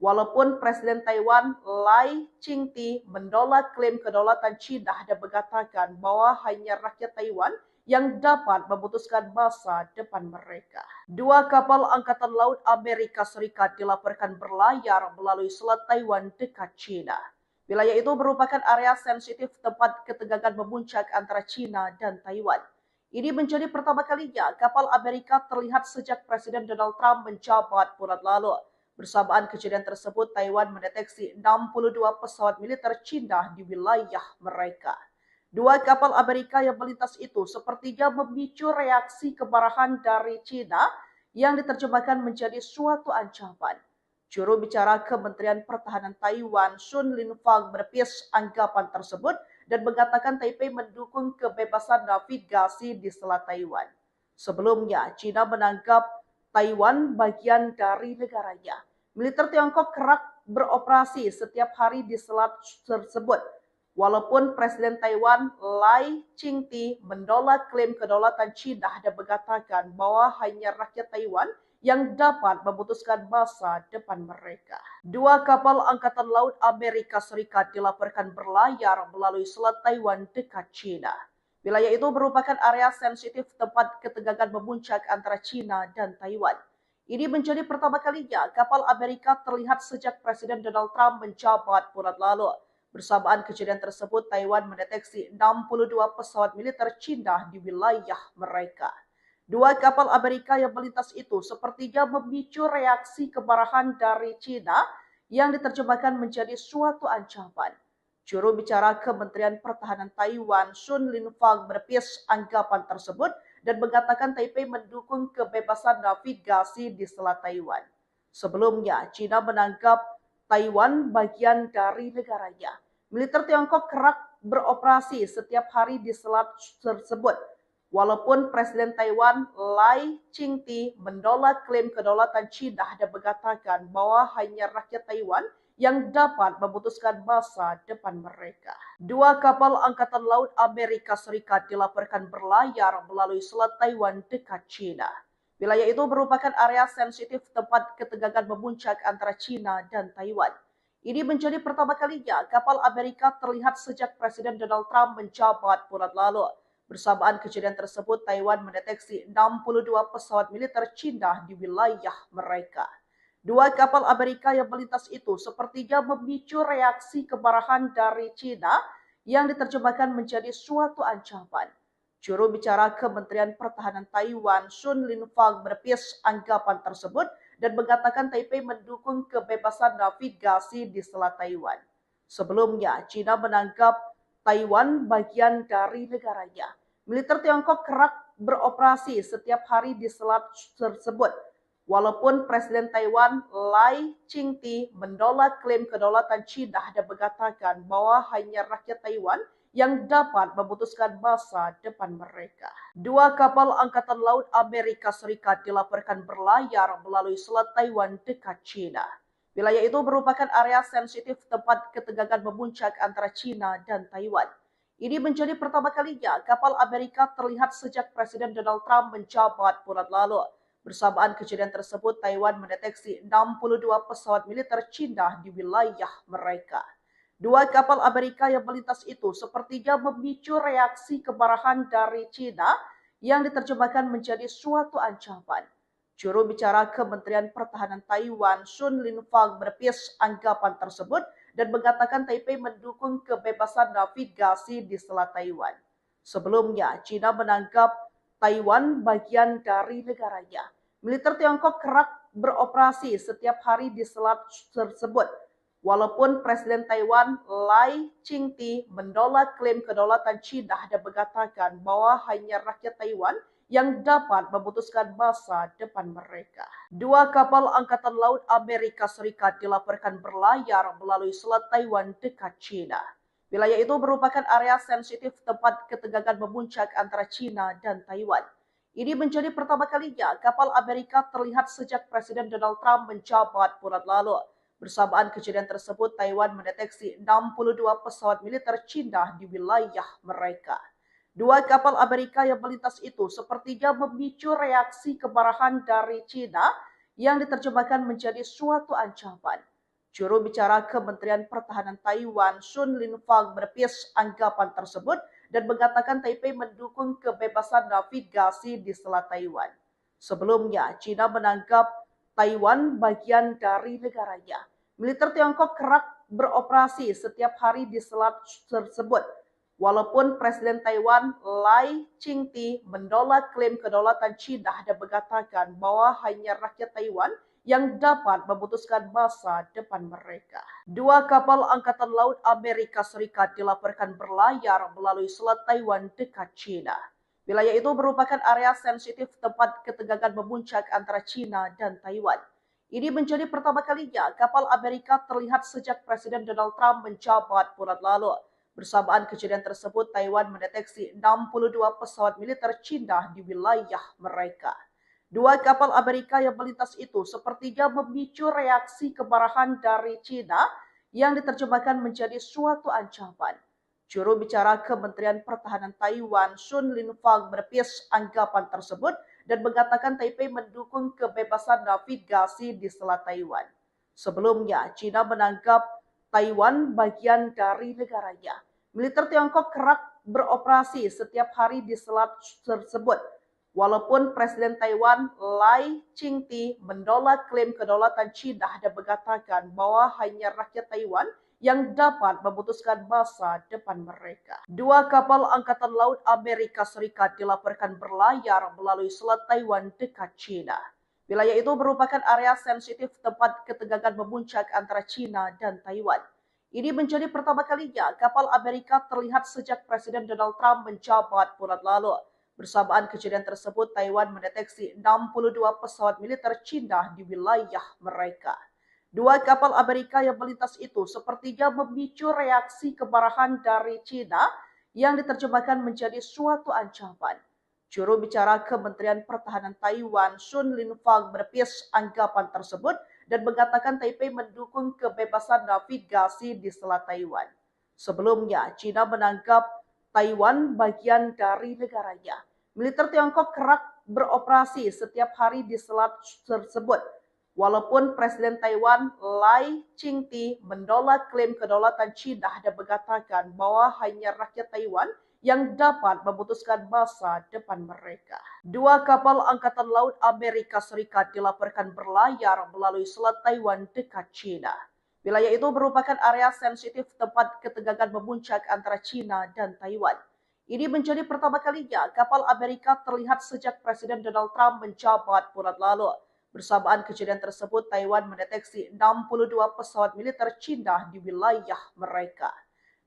Walaupun Presiden Taiwan Lai Ching-te menolak klaim kedaulatan Cina dan mengatakan bahwa hanya rakyat Taiwan yang dapat memutuskan masa depan mereka. Dua kapal Angkatan Laut Amerika Serikat dilaporkan berlayar melalui Selat Taiwan dekat Cina. Wilayah itu merupakan area sensitif tempat ketegangan memuncak antara Cina dan Taiwan. Ini menjadi pertama kalinya kapal Amerika terlihat sejak Presiden Donald Trump menjabat bulan lalu. Bersamaan kejadian tersebut, Taiwan mendeteksi 62 pesawat militer Cina di wilayah mereka. Dua kapal Amerika yang melintas itu sepertinya memicu reaksi kemarahan dari Cina yang diterjemahkan menjadi suatu ancaman. Juru bicara Kementerian Pertahanan Taiwan, Sun Linfang, menepis anggapan tersebut dan mengatakan Taipei mendukung kebebasan navigasi di Selat Taiwan. Sebelumnya, Cina menganggap Taiwan bagian dari negaranya. Militer Tiongkok kerap beroperasi setiap hari di selat tersebut. Walaupun Presiden Taiwan Lai Ching-te menolak klaim kedaulatan Cina dan mengatakan bahwa hanya rakyat Taiwan yang dapat memutuskan masa depan mereka. Dua kapal Angkatan Laut Amerika Serikat dilaporkan berlayar melalui Selat Taiwan dekat Cina. Wilayah itu merupakan area sensitif tempat ketegangan memuncak antara Cina dan Taiwan. Ini menjadi pertama kalinya kapal Amerika terlihat sejak Presiden Donald Trump menjabat bulan lalu. Bersamaan kejadian tersebut, Taiwan mendeteksi 62 pesawat militer Cina di wilayah mereka. Dua kapal Amerika yang melintas itu sepertinya memicu reaksi kemarahan dari Cina yang diterjemahkan menjadi suatu ancaman. Juru bicara Kementerian Pertahanan Taiwan, Sun Linfang, menepis anggapan tersebut dan mengatakan Taipei mendukung kebebasan navigasi di Selat Taiwan. Sebelumnya, Cina menganggap Taiwan bagian dari negaranya. Militer Tiongkok kerap beroperasi setiap hari di selat tersebut. Walaupun Presiden Taiwan Lai Ching-te menolak klaim kedaulatan Cina dan mengatakan bahwa hanya rakyat Taiwan yang dapat memutuskan masa depan mereka. Dua kapal Angkatan Laut Amerika Serikat dilaporkan berlayar melalui Selat Taiwan dekat Cina. Wilayah itu merupakan area sensitif tempat ketegangan memuncak antara Cina dan Taiwan. Ini menjadi pertama kalinya kapal Amerika terlihat sejak Presiden Donald Trump menjabat bulan lalu. Bersamaan kejadian tersebut, Taiwan mendeteksi 62 pesawat militer Cina di wilayah mereka. Dua kapal Amerika yang melintas itu sepertinya memicu reaksi kemarahan dari Cina yang diterjemahkan menjadi suatu ancaman. Juru bicara Kementerian Pertahanan Taiwan, Sun Linfang, menepis anggapan tersebut dan mengatakan Taipei mendukung kebebasan navigasi di Selat Taiwan. Sebelumnya, Cina menganggap Taiwan bagian dari negaranya. Militer Tiongkok kerap beroperasi setiap hari di selat tersebut. Walaupun Presiden Taiwan Lai Ching-te menolak klaim kedaulatan Cina dan mengatakan bahwa hanya rakyat Taiwan yang dapat memutuskan masa depan mereka. Dua kapal Angkatan Laut Amerika Serikat dilaporkan berlayar melalui Selat Taiwan dekat China. Wilayah itu merupakan area sensitif tempat ketegangan memuncak antara China dan Taiwan. Ini menjadi pertama kalinya kapal Amerika terlihat sejak Presiden Donald Trump menjabat bulan lalu. Bersamaan kejadian tersebut, Taiwan mendeteksi 62 pesawat militer China di wilayah mereka. Dua kapal Amerika yang melintas itu sepertinya memicu reaksi kemarahan dari China yang diterjemahkan menjadi suatu ancaman. Juru bicara Kementerian Pertahanan Taiwan, Sun Linfang, menepis anggapan tersebut dan mengatakan Taipei mendukung kebebasan navigasi di Selat Taiwan. Sebelumnya, China menganggap Taiwan bagian dari negaranya. Militer Tiongkok kerap beroperasi setiap hari di selat tersebut. Walaupun Presiden Taiwan Lai Ching-te menolak klaim kedaulatan China dan mengatakan bahwa hanya rakyat Taiwan yang dapat memutuskan masa depan mereka. Dua kapal Angkatan Laut Amerika Serikat dilaporkan berlayar melalui Selat Taiwan dekat China. Wilayah itu merupakan area sensitif tempat ketegangan memuncak antara China dan Taiwan. Ini menjadi pertama kalinya kapal Amerika terlihat sejak Presiden Donald Trump menjabat bulan lalu. Bersamaan kejadian tersebut, Taiwan mendeteksi 62 pesawat militer China di wilayah mereka. Dua kapal Amerika yang melintas itu sepertinya memicu reaksi kemarahan dari China yang diterjemahkan menjadi suatu ancaman. Juru bicara Kementerian Pertahanan Taiwan, Sun Linfang, menepis anggapan tersebut dan mengatakan Taipei mendukung kebebasan navigasi di Selat Taiwan. Sebelumnya, China menganggap Taiwan bagian dari negaranya. Militer Tiongkok kerap beroperasi setiap hari di selat tersebut. Walaupun Presiden Taiwan Lai Ching-te menolak klaim kedaulatan China dan mengatakan bahwa hanya rakyat Taiwan yang dapat memutuskan masa depan mereka. Dua kapal Angkatan Laut Amerika Serikat dilaporkan berlayar melalui Selat Taiwan dekat China. Wilayah itu merupakan area sensitif tempat ketegangan memuncak antara China dan Taiwan. Ini menjadi pertama kalinya kapal Amerika terlihat sejak Presiden Donald Trump menjabat bulan lalu. Bersamaan kejadian tersebut, Taiwan mendeteksi 62 pesawat militer China di wilayah mereka. Dua kapal Amerika yang melintas itu sepertinya memicu reaksi kemarahan dari China yang diterjemahkan menjadi suatu ancaman. Juru bicara Kementerian Pertahanan Taiwan, Sun Linfang, menepis anggapan tersebut dan mengatakan Taipei mendukung kebebasan navigasi di Selat Taiwan. Sebelumnya, China menganggap Taiwan bagian dari negaranya. Militer Tiongkok kerap beroperasi setiap hari di selat tersebut. Walaupun Presiden Taiwan Lai Ching-te menolak klaim kedaulatan China dan mengatakan bahwa hanya rakyat Taiwan yang dapat memutuskan masa depan mereka. Dua kapal Angkatan Laut Amerika Serikat dilaporkan berlayar melalui Selat Taiwan dekat China. Wilayah itu merupakan area sensitif tempat ketegangan memuncak antara China dan Taiwan. Ini menjadi pertama kalinya kapal Amerika terlihat sejak Presiden Donald Trump menjabat bulan lalu. Bersamaan kejadian tersebut, Taiwan mendeteksi 62 pesawat militer China di wilayah mereka. Dua kapal Amerika yang melintas itu sepertinya memicu reaksi kemarahan dari China yang diterjemahkan menjadi suatu ancaman. Juru bicara Kementerian Pertahanan Taiwan, Sun Linfang, menepis anggapan tersebut dan mengatakan Taipei mendukung kebebasan navigasi di Selat Taiwan. Sebelumnya, China menganggap Taiwan bagian dari negaranya. Militer Tiongkok kerap beroperasi setiap hari di selat tersebut. Walaupun Presiden Taiwan Lai Ching-te menolak klaim kedaulatan China dan mengatakan bahwa hanya rakyat Taiwan yang dapat memutuskan masa depan mereka. Dua kapal Angkatan Laut Amerika Serikat dilaporkan berlayar melalui Selat Taiwan dekat China. Wilayah itu merupakan area sensitif tempat ketegangan memuncak antara China dan Taiwan. Ini menjadi pertama kalinya kapal Amerika terlihat sejak Presiden Donald Trump menjabat bulan lalu. Bersamaan kejadian tersebut, Taiwan mendeteksi 62 pesawat militer China di wilayah mereka.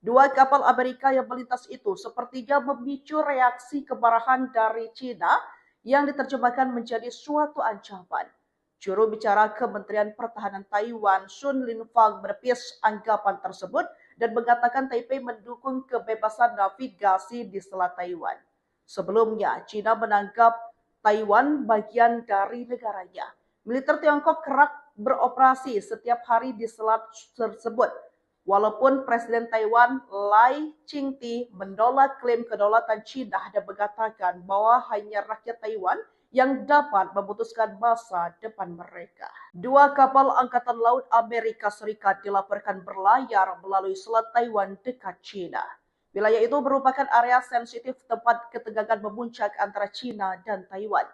Dua kapal Amerika yang melintas itu sepertinya memicu reaksi kemarahan dari China yang diterjemahkan menjadi suatu ancaman. Juru bicara Kementerian Pertahanan Taiwan, Sun Linfang, menepis anggapan tersebut dan mengatakan Taipei mendukung kebebasan navigasi di Selat Taiwan. Sebelumnya, China menganggap Taiwan bagian dari negaranya. Militer Tiongkok kerap beroperasi setiap hari di selat tersebut. Walaupun Presiden Taiwan Lai Ching-te menolak klaim kedaulatan China dan mengatakan bahwa hanya rakyat Taiwan yang dapat memutuskan masa depan mereka. Dua kapal Angkatan Laut Amerika Serikat dilaporkan berlayar melalui Selat Taiwan dekat China. Wilayah itu merupakan area sensitif tempat ketegangan memuncak antara China dan Taiwan.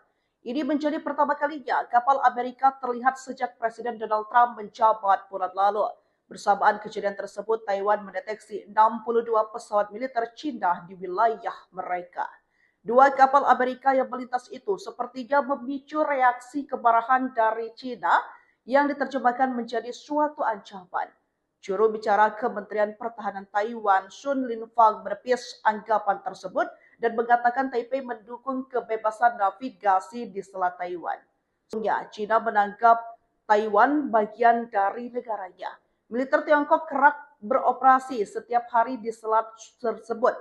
Ini menjadi pertama kalinya kapal Amerika terlihat sejak Presiden Donald Trump menjabat bulan lalu. Bersamaan kejadian tersebut, Taiwan mendeteksi 62 pesawat militer China di wilayah mereka. Dua kapal Amerika yang melintas itu sepertinya memicu reaksi kemarahan dari China yang diterjemahkan menjadi suatu ancaman. Juru bicara Kementerian Pertahanan Taiwan, Sun Linfang, menepis anggapan tersebut dan mengatakan Taipei mendukung kebebasan navigasi di Selat Taiwan. China menganggap Taiwan bagian dari negaranya. Militer Tiongkok kerap beroperasi setiap hari di selat tersebut.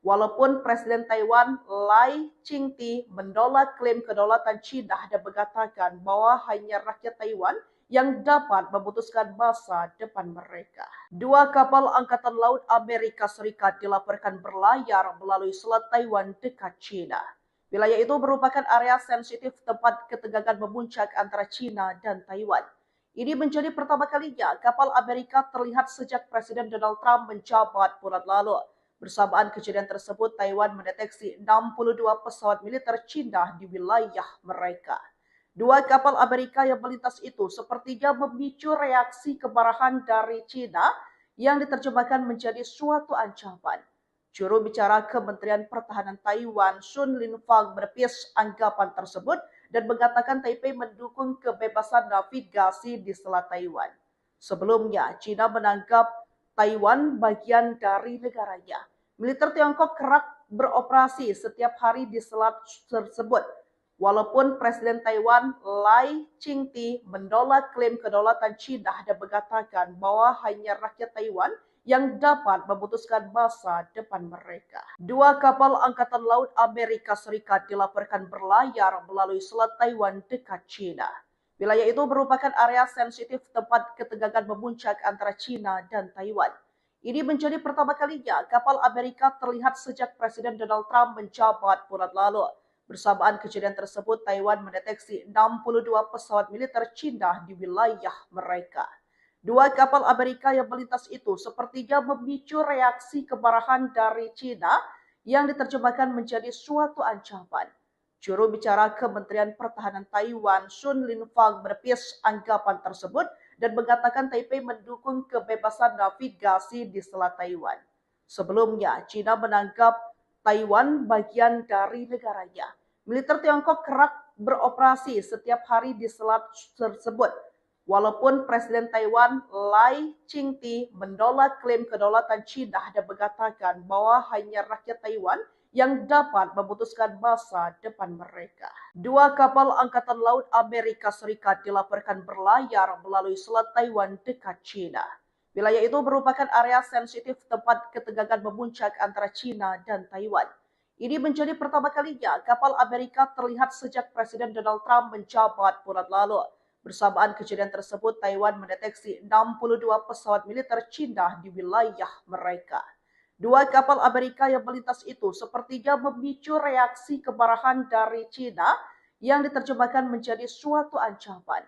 Walaupun Presiden Taiwan Lai Ching-te menolak klaim kedaulatan China dan mengatakan bahwa hanya rakyat Taiwan yang dapat memutuskan masa depan mereka. Dua kapal Angkatan Laut Amerika Serikat dilaporkan berlayar melalui Selat Taiwan dekat China. Wilayah itu merupakan area sensitif tempat ketegangan memuncak antara China dan Taiwan. Ini menjadi pertama kalinya kapal Amerika terlihat sejak Presiden Donald Trump menjabat bulan lalu. Bersamaan kejadian tersebut, Taiwan mendeteksi 62 pesawat militer China di wilayah mereka. Dua kapal Amerika yang melintas itu sepertinya memicu reaksi kemarahan dari China yang diterjemahkan menjadi suatu ancaman. Juru bicara Kementerian Pertahanan Taiwan, Sun Linfang, menepis anggapan tersebut dan mengatakan Taipei mendukung kebebasan navigasi di Selat Taiwan. Sebelumnya, China menganggap Taiwan bagian dari negaranya. Militer Tiongkok kerap beroperasi setiap hari di selat tersebut. Walaupun Presiden Taiwan Lai Ching-te menolak klaim kedaulatan China dan mengatakan bahwa hanya rakyat Taiwan yang dapat memutuskan masa depan mereka. Dua kapal Angkatan Laut Amerika Serikat dilaporkan berlayar melalui Selat Taiwan dekat China. Wilayah itu merupakan area sensitif tempat ketegangan memuncak antara China dan Taiwan. Ini menjadi pertama kalinya kapal Amerika terlihat sejak Presiden Donald Trump menjabat bulan lalu. Bersamaan kejadian tersebut, Taiwan mendeteksi 62 pesawat militer China di wilayah mereka. Dua kapal Amerika yang melintas itu sepertinya memicu reaksi kemarahan dari China yang diterjemahkan menjadi suatu ancaman. Juru bicara Kementerian Pertahanan Taiwan, Sun Linfang, menepis anggapan tersebut dan mengatakan Taipei mendukung kebebasan navigasi di Selat Taiwan. Sebelumnya, China menganggap Taiwan bagian dari negaranya. Militer Tiongkok kerap beroperasi setiap hari di selat tersebut. Walaupun Presiden Taiwan Lai Ching-te menolak klaim kedaulatan China dan mengatakan bahwa hanya rakyat Taiwan yang dapat memutuskan masa depan mereka. Dua kapal Angkatan Laut Amerika Serikat dilaporkan berlayar melalui Selat Taiwan dekat China. Wilayah itu merupakan area sensitif tempat ketegangan memuncak antara China dan Taiwan. Ini menjadi pertama kalinya kapal Amerika terlihat sejak Presiden Donald Trump menjabat bulan lalu. Bersamaan kejadian tersebut, Taiwan mendeteksi 62 pesawat militer China di wilayah mereka. Dua kapal Amerika yang melintas itu sepertinya memicu reaksi kemarahan dari China yang diterjemahkan menjadi suatu ancaman.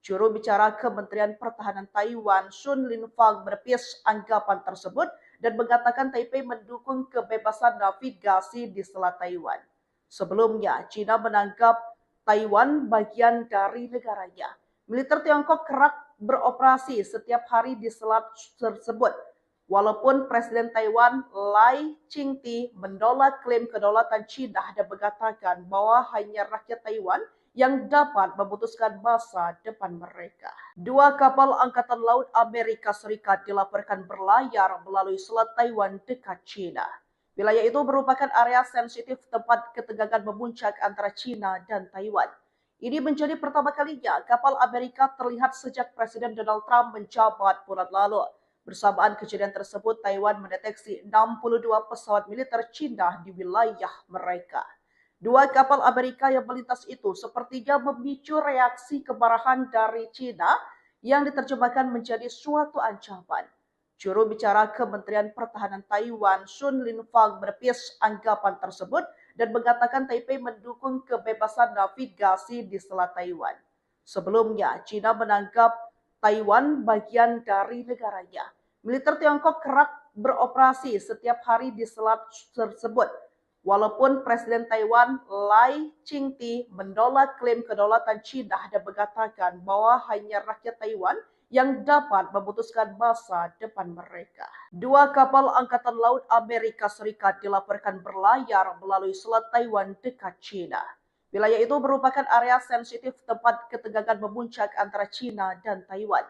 Juru bicara Kementerian Pertahanan Taiwan, Sun Linfang, menepis anggapan tersebut dan mengatakan Taipei mendukung kebebasan navigasi di Selat Taiwan. Sebelumnya, China menganggap Taiwan bagian dari negaranya. Militer Tiongkok kerap beroperasi setiap hari di selat tersebut. Walaupun Presiden Taiwan Lai Ching-te menolak klaim kedaulatan China dan mengatakan bahwa hanya rakyat Taiwan yang dapat memutuskan masa depan mereka. Dua kapal Angkatan Laut Amerika Serikat dilaporkan berlayar melalui Selat Taiwan dekat China. Wilayah itu merupakan area sensitif tempat ketegangan memuncak antara China dan Taiwan. Ini menjadi pertama kalinya kapal Amerika terlihat sejak Presiden Donald Trump menjabat bulan lalu. Bersamaan kejadian tersebut, Taiwan mendeteksi 62 pesawat militer Cina di wilayah mereka. Dua kapal Amerika yang melintas itu sepertinya memicu reaksi kemarahan dari Cina yang diterjemahkan menjadi suatu ancaman. Juru bicara Kementerian Pertahanan Taiwan, Sun Linfang, menepis anggapan tersebut dan mengatakan Taipei mendukung kebebasan navigasi di Selat Taiwan. Sebelumnya, Cina menganggap Taiwan bagian dari negaranya. Militer Tiongkok kerap beroperasi setiap hari di selat tersebut. Walaupun Presiden Taiwan Lai Ching-te menolak klaim kedaulatan Cina dan mengatakan bahwa hanya rakyat Taiwan yang dapat memutuskan masa depan mereka. Dua kapal Angkatan Laut Amerika Serikat dilaporkan berlayar melalui Selat Taiwan dekat Cina. Wilayah itu merupakan area sensitif tempat ketegangan memuncak antara Cina dan Taiwan.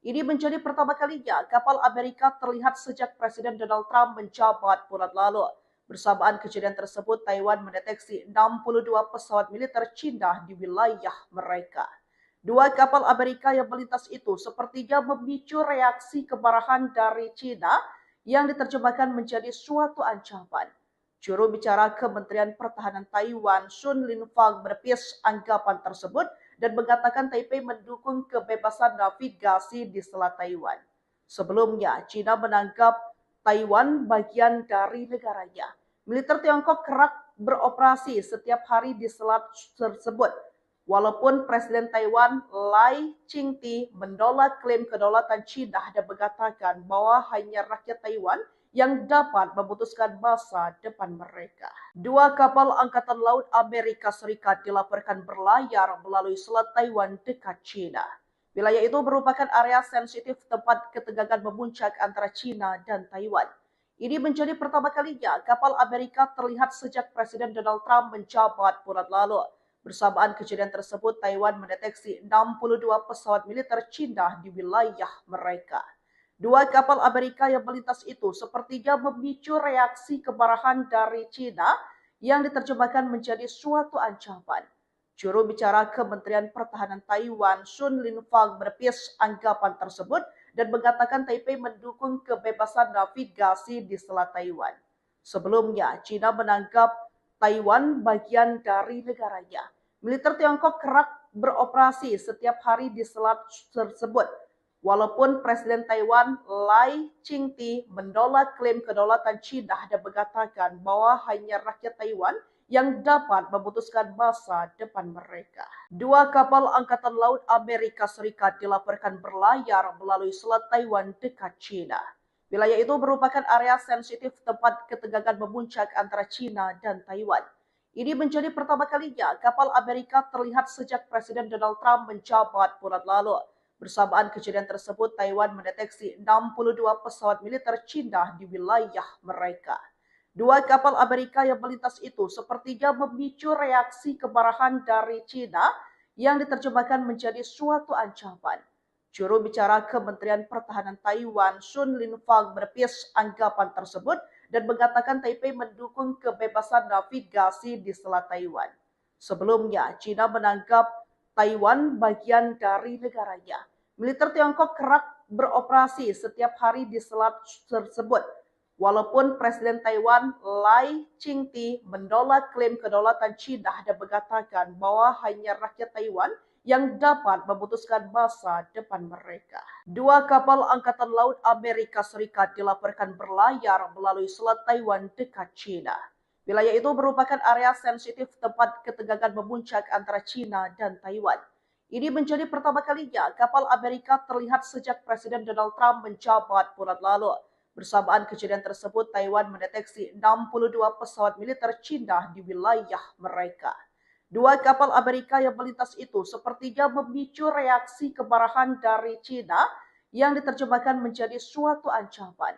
Ini menjadi pertama kalinya kapal Amerika terlihat sejak Presiden Donald Trump menjabat bulan lalu. Bersamaan kejadian tersebut, Taiwan mendeteksi 62 pesawat militer Cina di wilayah mereka. Dua kapal Amerika yang melintas itu sepertinya memicu reaksi kemarahan dari Cina yang diterjemahkan menjadi suatu ancaman. Juru bicara Kementerian Pertahanan Taiwan, Sun Linfang, menepis anggapan tersebut dan mengatakan Taipei mendukung kebebasan navigasi di Selat Taiwan. Sebelumnya, Cina menganggap Taiwan bagian dari negaranya. Militer Tiongkok kerap beroperasi setiap hari di selat tersebut. Walaupun Presiden Taiwan Lai Ching-te menolak klaim kedaulatan Cina dan mengatakan bahwa hanya rakyat Taiwan yang dapat memutuskan masa depan mereka. Dua kapal Angkatan Laut Amerika Serikat dilaporkan berlayar melalui Selat Taiwan dekat Cina. Wilayah itu merupakan area sensitif tempat ketegangan memuncak antara Cina dan Taiwan. Ini menjadi pertama kalinya kapal Amerika terlihat sejak Presiden Donald Trump menjabat bulan lalu. Bersamaan kejadian tersebut, Taiwan mendeteksi 62 pesawat militer Cina di wilayah mereka. Dua kapal Amerika yang melintas itu sepertinya memicu reaksi kemarahan dari Cina yang diterjemahkan menjadi suatu ancaman. Juru bicara Kementerian Pertahanan Taiwan, Sun Linfang, menepis anggapan tersebut dan mengatakan Taipei mendukung kebebasan navigasi di Selat Taiwan. Sebelumnya, Cina menganggap Taiwan bagian dari negaranya. Militer Tiongkok kerap beroperasi setiap hari di selat tersebut. Walaupun Presiden Taiwan Lai Ching-te menolak klaim kedaulatan Cina dan mengatakan bahwa hanya rakyat Taiwan yang dapat memutuskan masa depan mereka. Dua kapal Angkatan Laut Amerika Serikat dilaporkan berlayar melalui Selat Taiwan dekat Cina. Wilayah itu merupakan area sensitif tempat ketegangan memuncak antara Cina dan Taiwan. Ini menjadi pertama kalinya kapal Amerika terlihat sejak Presiden Donald Trump menjabat bulan lalu. Bersamaan kejadian tersebut, Taiwan mendeteksi 62 pesawat militer Cina di wilayah mereka. Dua kapal Amerika yang melintas itu sepertinya memicu reaksi kemarahan dari Cina yang diterjemahkan menjadi suatu ancaman. Juru bicara Kementerian Pertahanan Taiwan, Sun Linfang, menepis anggapan tersebut dan mengatakan Taipei mendukung kebebasan navigasi di Selat Taiwan. Sebelumnya, Cina menganggap Taiwan bagian dari negaranya. Militer Tiongkok kerap beroperasi setiap hari di selat tersebut. Walaupun Presiden Taiwan Lai Ching-te menolak klaim kedaulatan Cina dan mengatakan bahwa hanya rakyat Taiwan yang dapat memutuskan masa depan mereka. Dua kapal Angkatan Laut Amerika Serikat dilaporkan berlayar melalui Selat Taiwan dekat Cina. Wilayah itu merupakan area sensitif tempat ketegangan memuncak antara Cina dan Taiwan. Ini menjadi pertama kalinya kapal Amerika terlihat sejak Presiden Donald Trump menjabat bulan lalu. Bersamaan kejadian tersebut, Taiwan mendeteksi 62 pesawat militer Cina di wilayah mereka. Dua kapal Amerika yang melintas itu sepertinya memicu reaksi kemarahan dari Cina yang diterjemahkan menjadi suatu ancaman.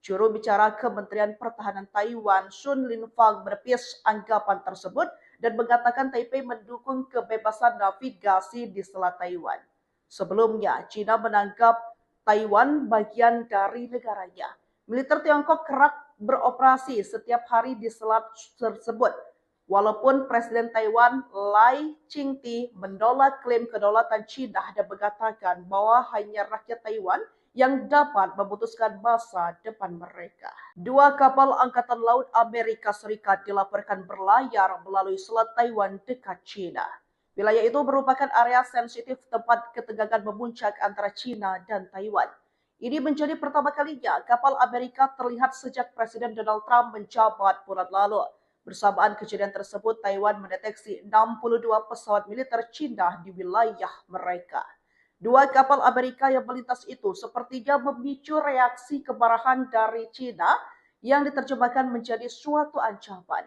Juru bicara Kementerian Pertahanan Taiwan, Sun Linfang, menepis anggapan tersebut dan mengatakan Taipei mendukung kebebasan navigasi di Selat Taiwan. Sebelumnya, Cina menganggap Taiwan bagian dari negaranya. Militer Tiongkok kerap beroperasi setiap hari di selat tersebut. Walaupun Presiden Taiwan Lai Ching-te menolak klaim kedaulatan Cina dan mengatakan bahwa hanya rakyat Taiwan yang dapat memutuskan masa depan mereka. Dua kapal Angkatan Laut Amerika Serikat dilaporkan berlayar melalui Selat Taiwan dekat China. Wilayah itu merupakan area sensitif tempat ketegangan memuncak antara China dan Taiwan. Ini menjadi pertama kalinya kapal Amerika terlihat sejak Presiden Donald Trump menjabat bulan lalu. Bersamaan kejadian tersebut, Taiwan mendeteksi 62 pesawat militer China di wilayah mereka. Dua kapal Amerika yang melintas itu sepertinya memicu reaksi kemarahan dari China yang diterjemahkan menjadi suatu ancaman.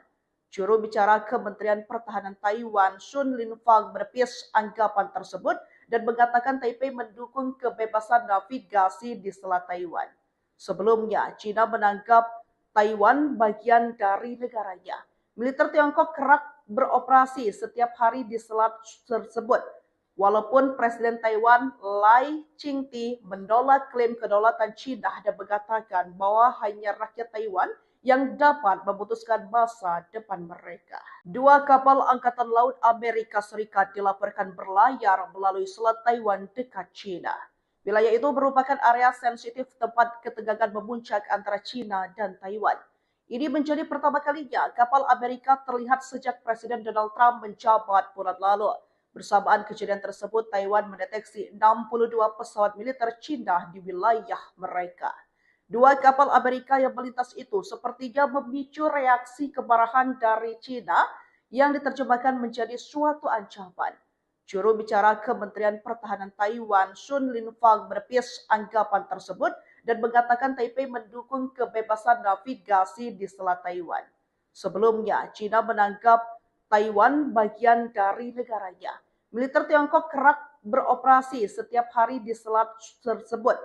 Juru bicara Kementerian Pertahanan Taiwan, Sun Linfang, menepis anggapan tersebut dan mengatakan Taipei mendukung kebebasan navigasi di Selat Taiwan. Sebelumnya, China menganggap Taiwan bagian dari negaranya. Militer Tiongkok kerap beroperasi setiap hari di selat tersebut. Walaupun Presiden Taiwan Lai Ching-te menolak klaim kedaulatan China dan mengatakan bahwa hanya rakyat Taiwan yang dapat memutuskan masa depan mereka. Dua kapal Angkatan Laut Amerika Serikat dilaporkan berlayar melalui Selat Taiwan dekat China. Wilayah itu merupakan area sensitif tempat ketegangan memuncak antara China dan Taiwan. Ini menjadi pertama kalinya kapal Amerika terlihat sejak Presiden Donald Trump menjabat bulan lalu. Bersamaan kejadian tersebut, Taiwan mendeteksi 62 pesawat militer China di wilayah mereka. Dua kapal Amerika yang melintas itu sepertinya memicu reaksi kemarahan dari China yang diterjemahkan menjadi suatu ancaman. Juru bicara Kementerian Pertahanan Taiwan, Sun Linfang, menepis anggapan tersebut dan mengatakan Taipei mendukung kebebasan navigasi di Selat Taiwan. Sebelumnya, China menganggap Taiwan bagian dari negaranya. Militer Tiongkok kerap beroperasi setiap hari di selat tersebut.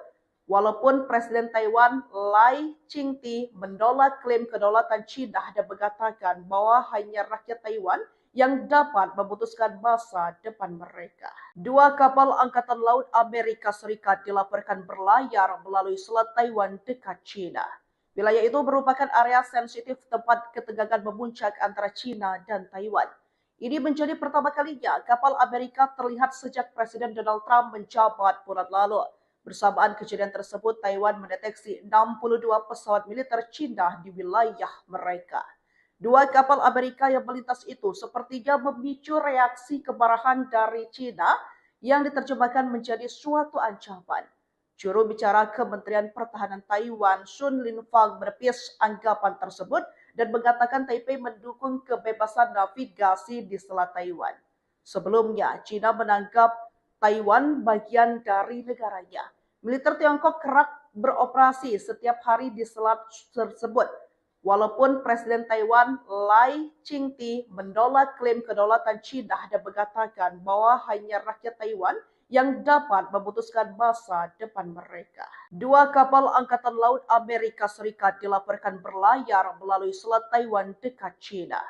Walaupun Presiden Taiwan Lai Ching-te menolak klaim kedaulatan China dan mengatakan bahwa hanya rakyat Taiwan yang dapat memutuskan masa depan mereka. Dua kapal Angkatan Laut Amerika Serikat dilaporkan berlayar melalui Selat Taiwan dekat China. Wilayah itu merupakan area sensitif tempat ketegangan memuncak antara China dan Taiwan. Ini menjadi pertama kalinya kapal Amerika terlihat sejak Presiden Donald Trump menjabat bulan lalu. Bersamaan kejadian tersebut, Taiwan mendeteksi 62 pesawat militer China di wilayah mereka. Dua kapal Amerika yang melintas itu sepertinya memicu reaksi kemarahan dari China yang diterjemahkan menjadi suatu ancaman. Juru bicara Kementerian Pertahanan Taiwan, Sun Linfang, menepis anggapan tersebut dan mengatakan Taipei mendukung kebebasan navigasi di Selat Taiwan. Sebelumnya, China menganggap Taiwan bagian dari negaranya. Militer Tiongkok kerap beroperasi setiap hari di selat tersebut. Walaupun Presiden Taiwan Lai Ching-te menolak klaim kedaulatan China dan mengatakan bahwa hanya rakyat Taiwan yang dapat memutuskan masa depan mereka. Dua kapal Angkatan Laut Amerika Serikat dilaporkan berlayar melalui Selat Taiwan dekat China.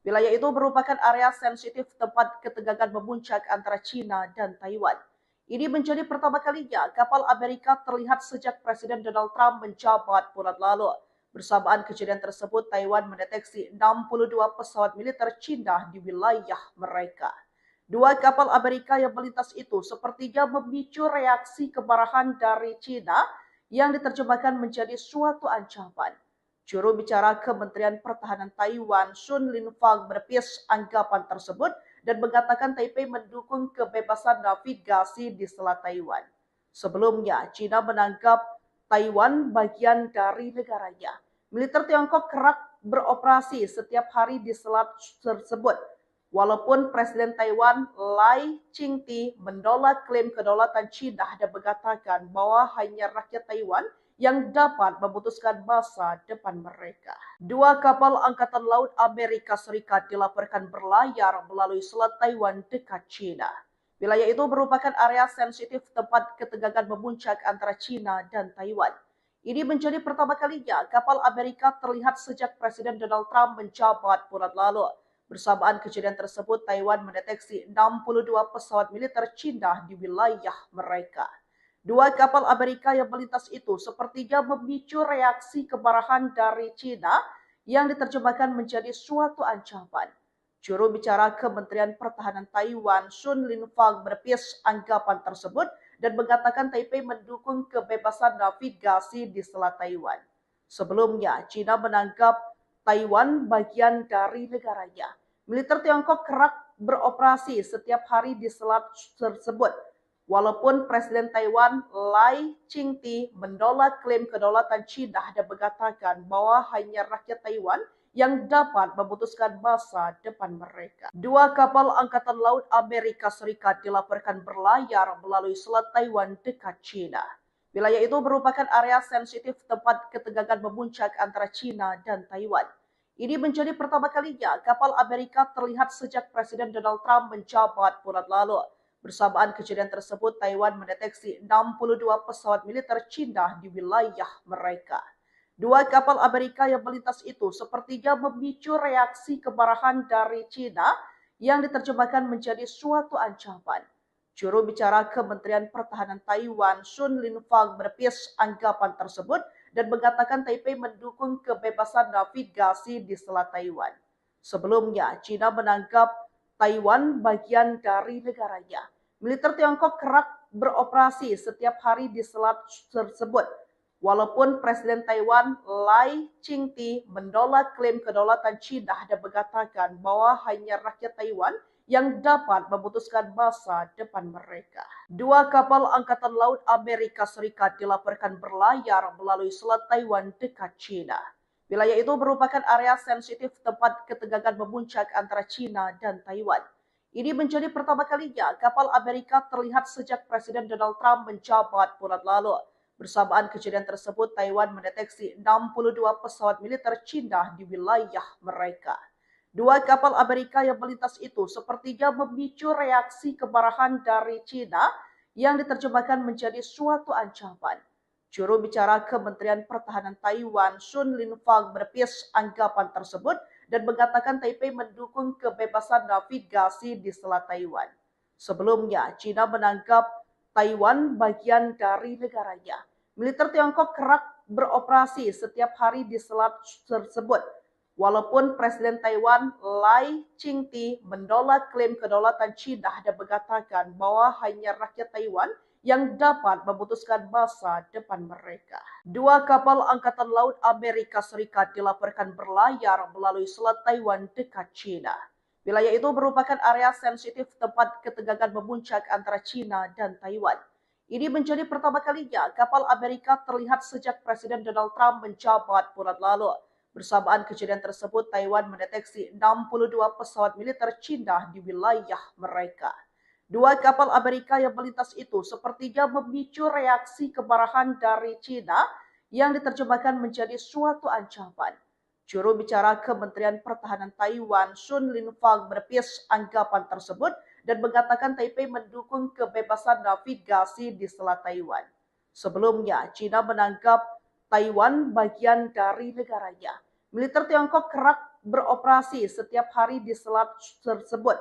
Wilayah itu merupakan area sensitif tempat ketegangan memuncak antara China dan Taiwan. Ini menjadi pertama kalinya kapal Amerika terlihat sejak Presiden Donald Trump menjabat bulan lalu. Bersamaan kejadian tersebut, Taiwan mendeteksi 62 pesawat militer China di wilayah mereka. Dua kapal Amerika yang melintas itu sepertinya memicu reaksi kemarahan dari China yang diterjemahkan menjadi suatu ancaman. Juru bicara Kementerian Pertahanan Taiwan, Sun Linfang, menepis anggapan tersebut dan mengatakan Taipei mendukung kebebasan navigasi di Selat Taiwan. Sebelumnya, China menganggap Taiwan bagian dari negaranya. Militer Tiongkok kerap beroperasi setiap hari di selat tersebut. Walaupun Presiden Taiwan Lai Ching-te menolak klaim kedaulatan China dan mengatakan bahwa hanya rakyat Taiwan yang dapat memutuskan masa depan mereka. Dua kapal Angkatan Laut Amerika Serikat dilaporkan berlayar melalui Selat Taiwan dekat China. Wilayah itu merupakan area sensitif tempat ketegangan memuncak antara China dan Taiwan. Ini menjadi pertama kalinya kapal Amerika terlihat sejak Presiden Donald Trump menjabat bulan lalu. Bersamaan kejadian tersebut, Taiwan mendeteksi 62 pesawat militer China di wilayah mereka. Dua kapal Amerika yang melintas itu sepertinya memicu reaksi kemarahan dari China yang diterjemahkan menjadi suatu ancaman. Juru bicara Kementerian Pertahanan Taiwan, Sun Linfang, menepis anggapan tersebut dan mengatakan Taipei mendukung kebebasan navigasi di Selat Taiwan. Sebelumnya, China menganggap Taiwan bagian dari negaranya. Militer Tiongkok kerap beroperasi setiap hari di selat tersebut. Walaupun Presiden Taiwan Lai Ching-te menolak klaim kedaulatan China dan mengatakan bahwa hanya rakyat Taiwan yang dapat memutuskan masa depan mereka. Dua kapal Angkatan Laut Amerika Serikat dilaporkan berlayar melalui Selat Taiwan dekat China. Wilayah itu merupakan area sensitif tempat ketegangan memuncak antara China dan Taiwan. Ini menjadi pertama kalinya kapal Amerika terlihat sejak Presiden Donald Trump menjabat bulan lalu. Bersamaan kejadian tersebut, Taiwan mendeteksi 62 pesawat militer China di wilayah mereka. Dua kapal Amerika yang melintas itu sepertinya memicu reaksi kemarahan dari China yang diterjemahkan menjadi suatu ancaman. Juru bicara Kementerian Pertahanan Taiwan, Sun Linfang, menepis anggapan tersebut dan mengatakan Taipei mendukung kebebasan navigasi di Selat Taiwan. Sebelumnya, China menganggap Taiwan bagian dari negaranya. Militer Tiongkok kerap beroperasi setiap hari di selat tersebut. Walaupun Presiden Taiwan Lai Ching-te menolak klaim kedaulatan China dan mengatakan bahwa hanya rakyat Taiwan yang dapat memutuskan masa depan mereka. Dua kapal Angkatan Laut Amerika Serikat dilaporkan berlayar melalui Selat Taiwan dekat China. Wilayah itu merupakan area sensitif tempat ketegangan memuncak antara China dan Taiwan. Ini menjadi pertama kalinya kapal Amerika terlihat sejak Presiden Donald Trump menjabat bulan lalu. Bersamaan kejadian tersebut, Taiwan mendeteksi 62 pesawat militer China di wilayah mereka. Dua kapal Amerika yang melintas itu sepertinya memicu reaksi kemarahan dari China yang diterjemahkan menjadi suatu ancaman. Juru bicara Kementerian Pertahanan Taiwan, Sun Linfang, menepis anggapan tersebut dan mengatakan Taipei mendukung kebebasan navigasi di Selat Taiwan. Sebelumnya, China menganggap Taiwan bagian dari negaranya. Militer Tiongkok kerap beroperasi setiap hari di selat tersebut. Walaupun Presiden Taiwan Lai Ching-te menolak klaim kedaulatan China dan mengatakan bahwa hanya rakyat Taiwan yang dapat memutuskan masa depan mereka. Dua kapal Angkatan Laut Amerika Serikat dilaporkan berlayar melalui Selat Taiwan dekat China. Wilayah itu merupakan area sensitif tempat ketegangan memuncak antara China dan Taiwan. Ini menjadi pertama kalinya kapal Amerika terlihat sejak Presiden Donald Trump menjabat bulan lalu. Bersamaan kejadian tersebut, Taiwan mendeteksi 62 pesawat militer China di wilayah mereka. Dua kapal Amerika yang melintas itu sepertinya memicu reaksi kemarahan dari China yang diterjemahkan menjadi suatu ancaman. Juru bicara Kementerian Pertahanan Taiwan, Sun Linfang, menepis anggapan tersebut dan mengatakan Taipei mendukung kebebasan navigasi di Selat Taiwan. Sebelumnya, China menganggap Taiwan bagian dari negaranya. Militer Tiongkok kerap beroperasi setiap hari di selat tersebut.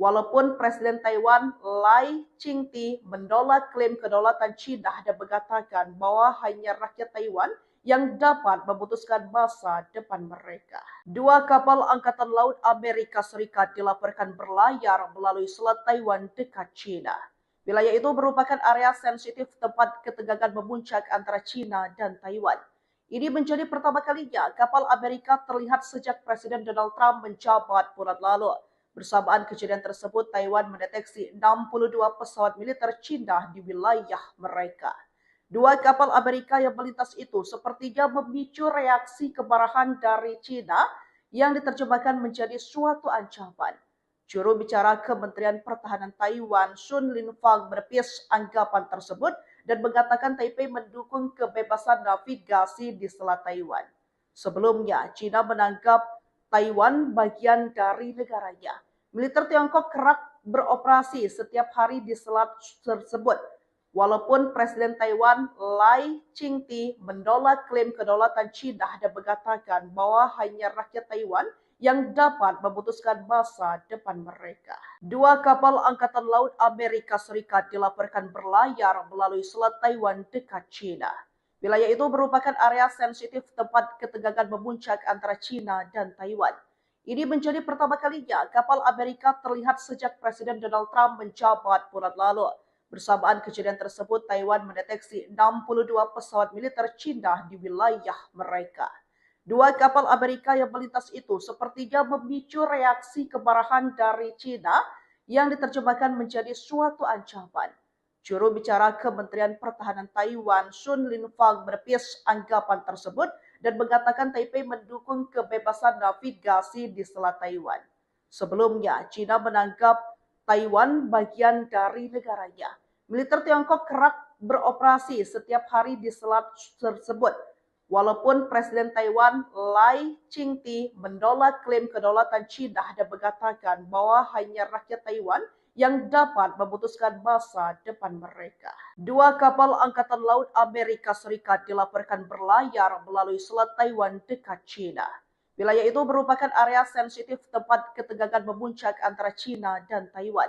Walaupun Presiden Taiwan Lai Ching-te menolak klaim kedaulatan China dan mengatakan bahwa hanya rakyat Taiwan yang dapat memutuskan masa depan mereka. Dua kapal Angkatan Laut Amerika Serikat dilaporkan berlayar melalui Selat Taiwan dekat China. Wilayah itu merupakan area sensitif tempat ketegangan memuncak antara China dan Taiwan. Ini menjadi pertama kalinya kapal Amerika terlihat sejak Presiden Donald Trump menjabat bulan lalu. Bersamaan kejadian tersebut, Taiwan mendeteksi 62 pesawat militer China di wilayah mereka. Dua kapal Amerika yang melintas itu sepertinya memicu reaksi kemarahan dari China yang diterjemahkan menjadi suatu ancaman. Juru bicara Kementerian Pertahanan Taiwan, Sun Linfang, menepis anggapan tersebut dan mengatakan Taipei mendukung kebebasan navigasi di Selat Taiwan. Sebelumnya, China menganggap Taiwan bagian dari negaranya. Militer Tiongkok kerap beroperasi setiap hari di selat tersebut. Walaupun Presiden Taiwan Lai Ching-te menolak klaim kedaulatan China dan mengatakan bahwa hanya rakyat Taiwan yang dapat memutuskan masa depan mereka. Dua kapal Angkatan Laut Amerika Serikat dilaporkan berlayar melalui Selat Taiwan dekat China. Wilayah itu merupakan area sensitif tempat ketegangan memuncak antara China dan Taiwan. Ini menjadi pertama kalinya kapal Amerika terlihat sejak Presiden Donald Trump menjabat bulan lalu. Bersamaan kejadian tersebut, Taiwan mendeteksi 62 pesawat militer Cina di wilayah mereka. Dua kapal Amerika yang melintas itu sepertinya memicu reaksi kemarahan dari Cina yang diterjemahkan menjadi suatu ancaman. Juru bicara Kementerian Pertahanan Taiwan, Sun Linfang, menepis anggapan tersebut dan mengatakan Taipei mendukung kebebasan navigasi di Selat Taiwan. Sebelumnya, China menganggap Taiwan bagian dari negaranya. Militer Tiongkok kerap beroperasi setiap hari di selat tersebut. Walaupun Presiden Taiwan Lai Ching-te menolak klaim kedaulatan China dan mengatakan bahwa hanya rakyat Taiwan yang dapat memutuskan masa depan mereka. Dua kapal Angkatan Laut Amerika Serikat dilaporkan berlayar melalui Selat Taiwan dekat China. Wilayah itu merupakan area sensitif tempat ketegangan memuncak antara China dan Taiwan.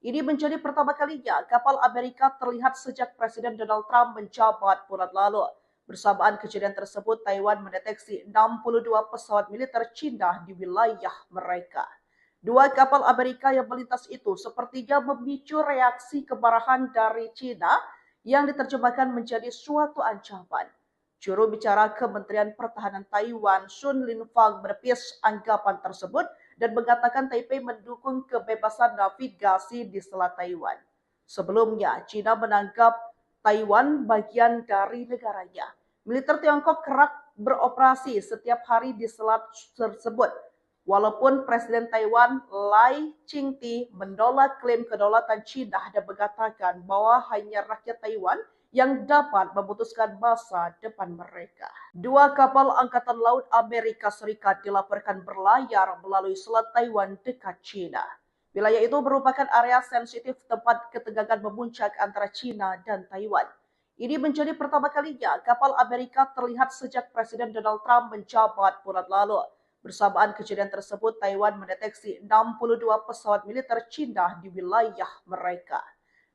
Ini menjadi pertama kalinya kapal Amerika terlihat sejak Presiden Donald Trump menjabat bulan lalu. Bersamaan kejadian tersebut, Taiwan mendeteksi 62 pesawat militer China di wilayah mereka. Dua kapal Amerika yang melintas itu sepertinya memicu reaksi kemarahan dari China yang diterjemahkan menjadi suatu ancaman. Juru bicara Kementerian Pertahanan Taiwan, Sun Linfang, menepis anggapan tersebut dan mengatakan Taipei mendukung kebebasan navigasi di Selat Taiwan. Sebelumnya, China menganggap Taiwan bagian dari negaranya. Militer Tiongkok kerap beroperasi setiap hari di selat tersebut. Walaupun Presiden Taiwan Lai Ching-te menolak klaim kedaulatan China dan mengatakan bahwa hanya rakyat Taiwan yang dapat memutuskan masa depan mereka. Dua kapal Angkatan Laut Amerika Serikat dilaporkan berlayar melalui Selat Taiwan dekat China. Wilayah itu merupakan area sensitif tempat ketegangan memuncak antara China dan Taiwan. Ini menjadi pertama kalinya kapal Amerika terlihat sejak Presiden Donald Trump menjabat bulan lalu. Bersamaan kejadian tersebut, Taiwan mendeteksi 62 pesawat militer China di wilayah mereka.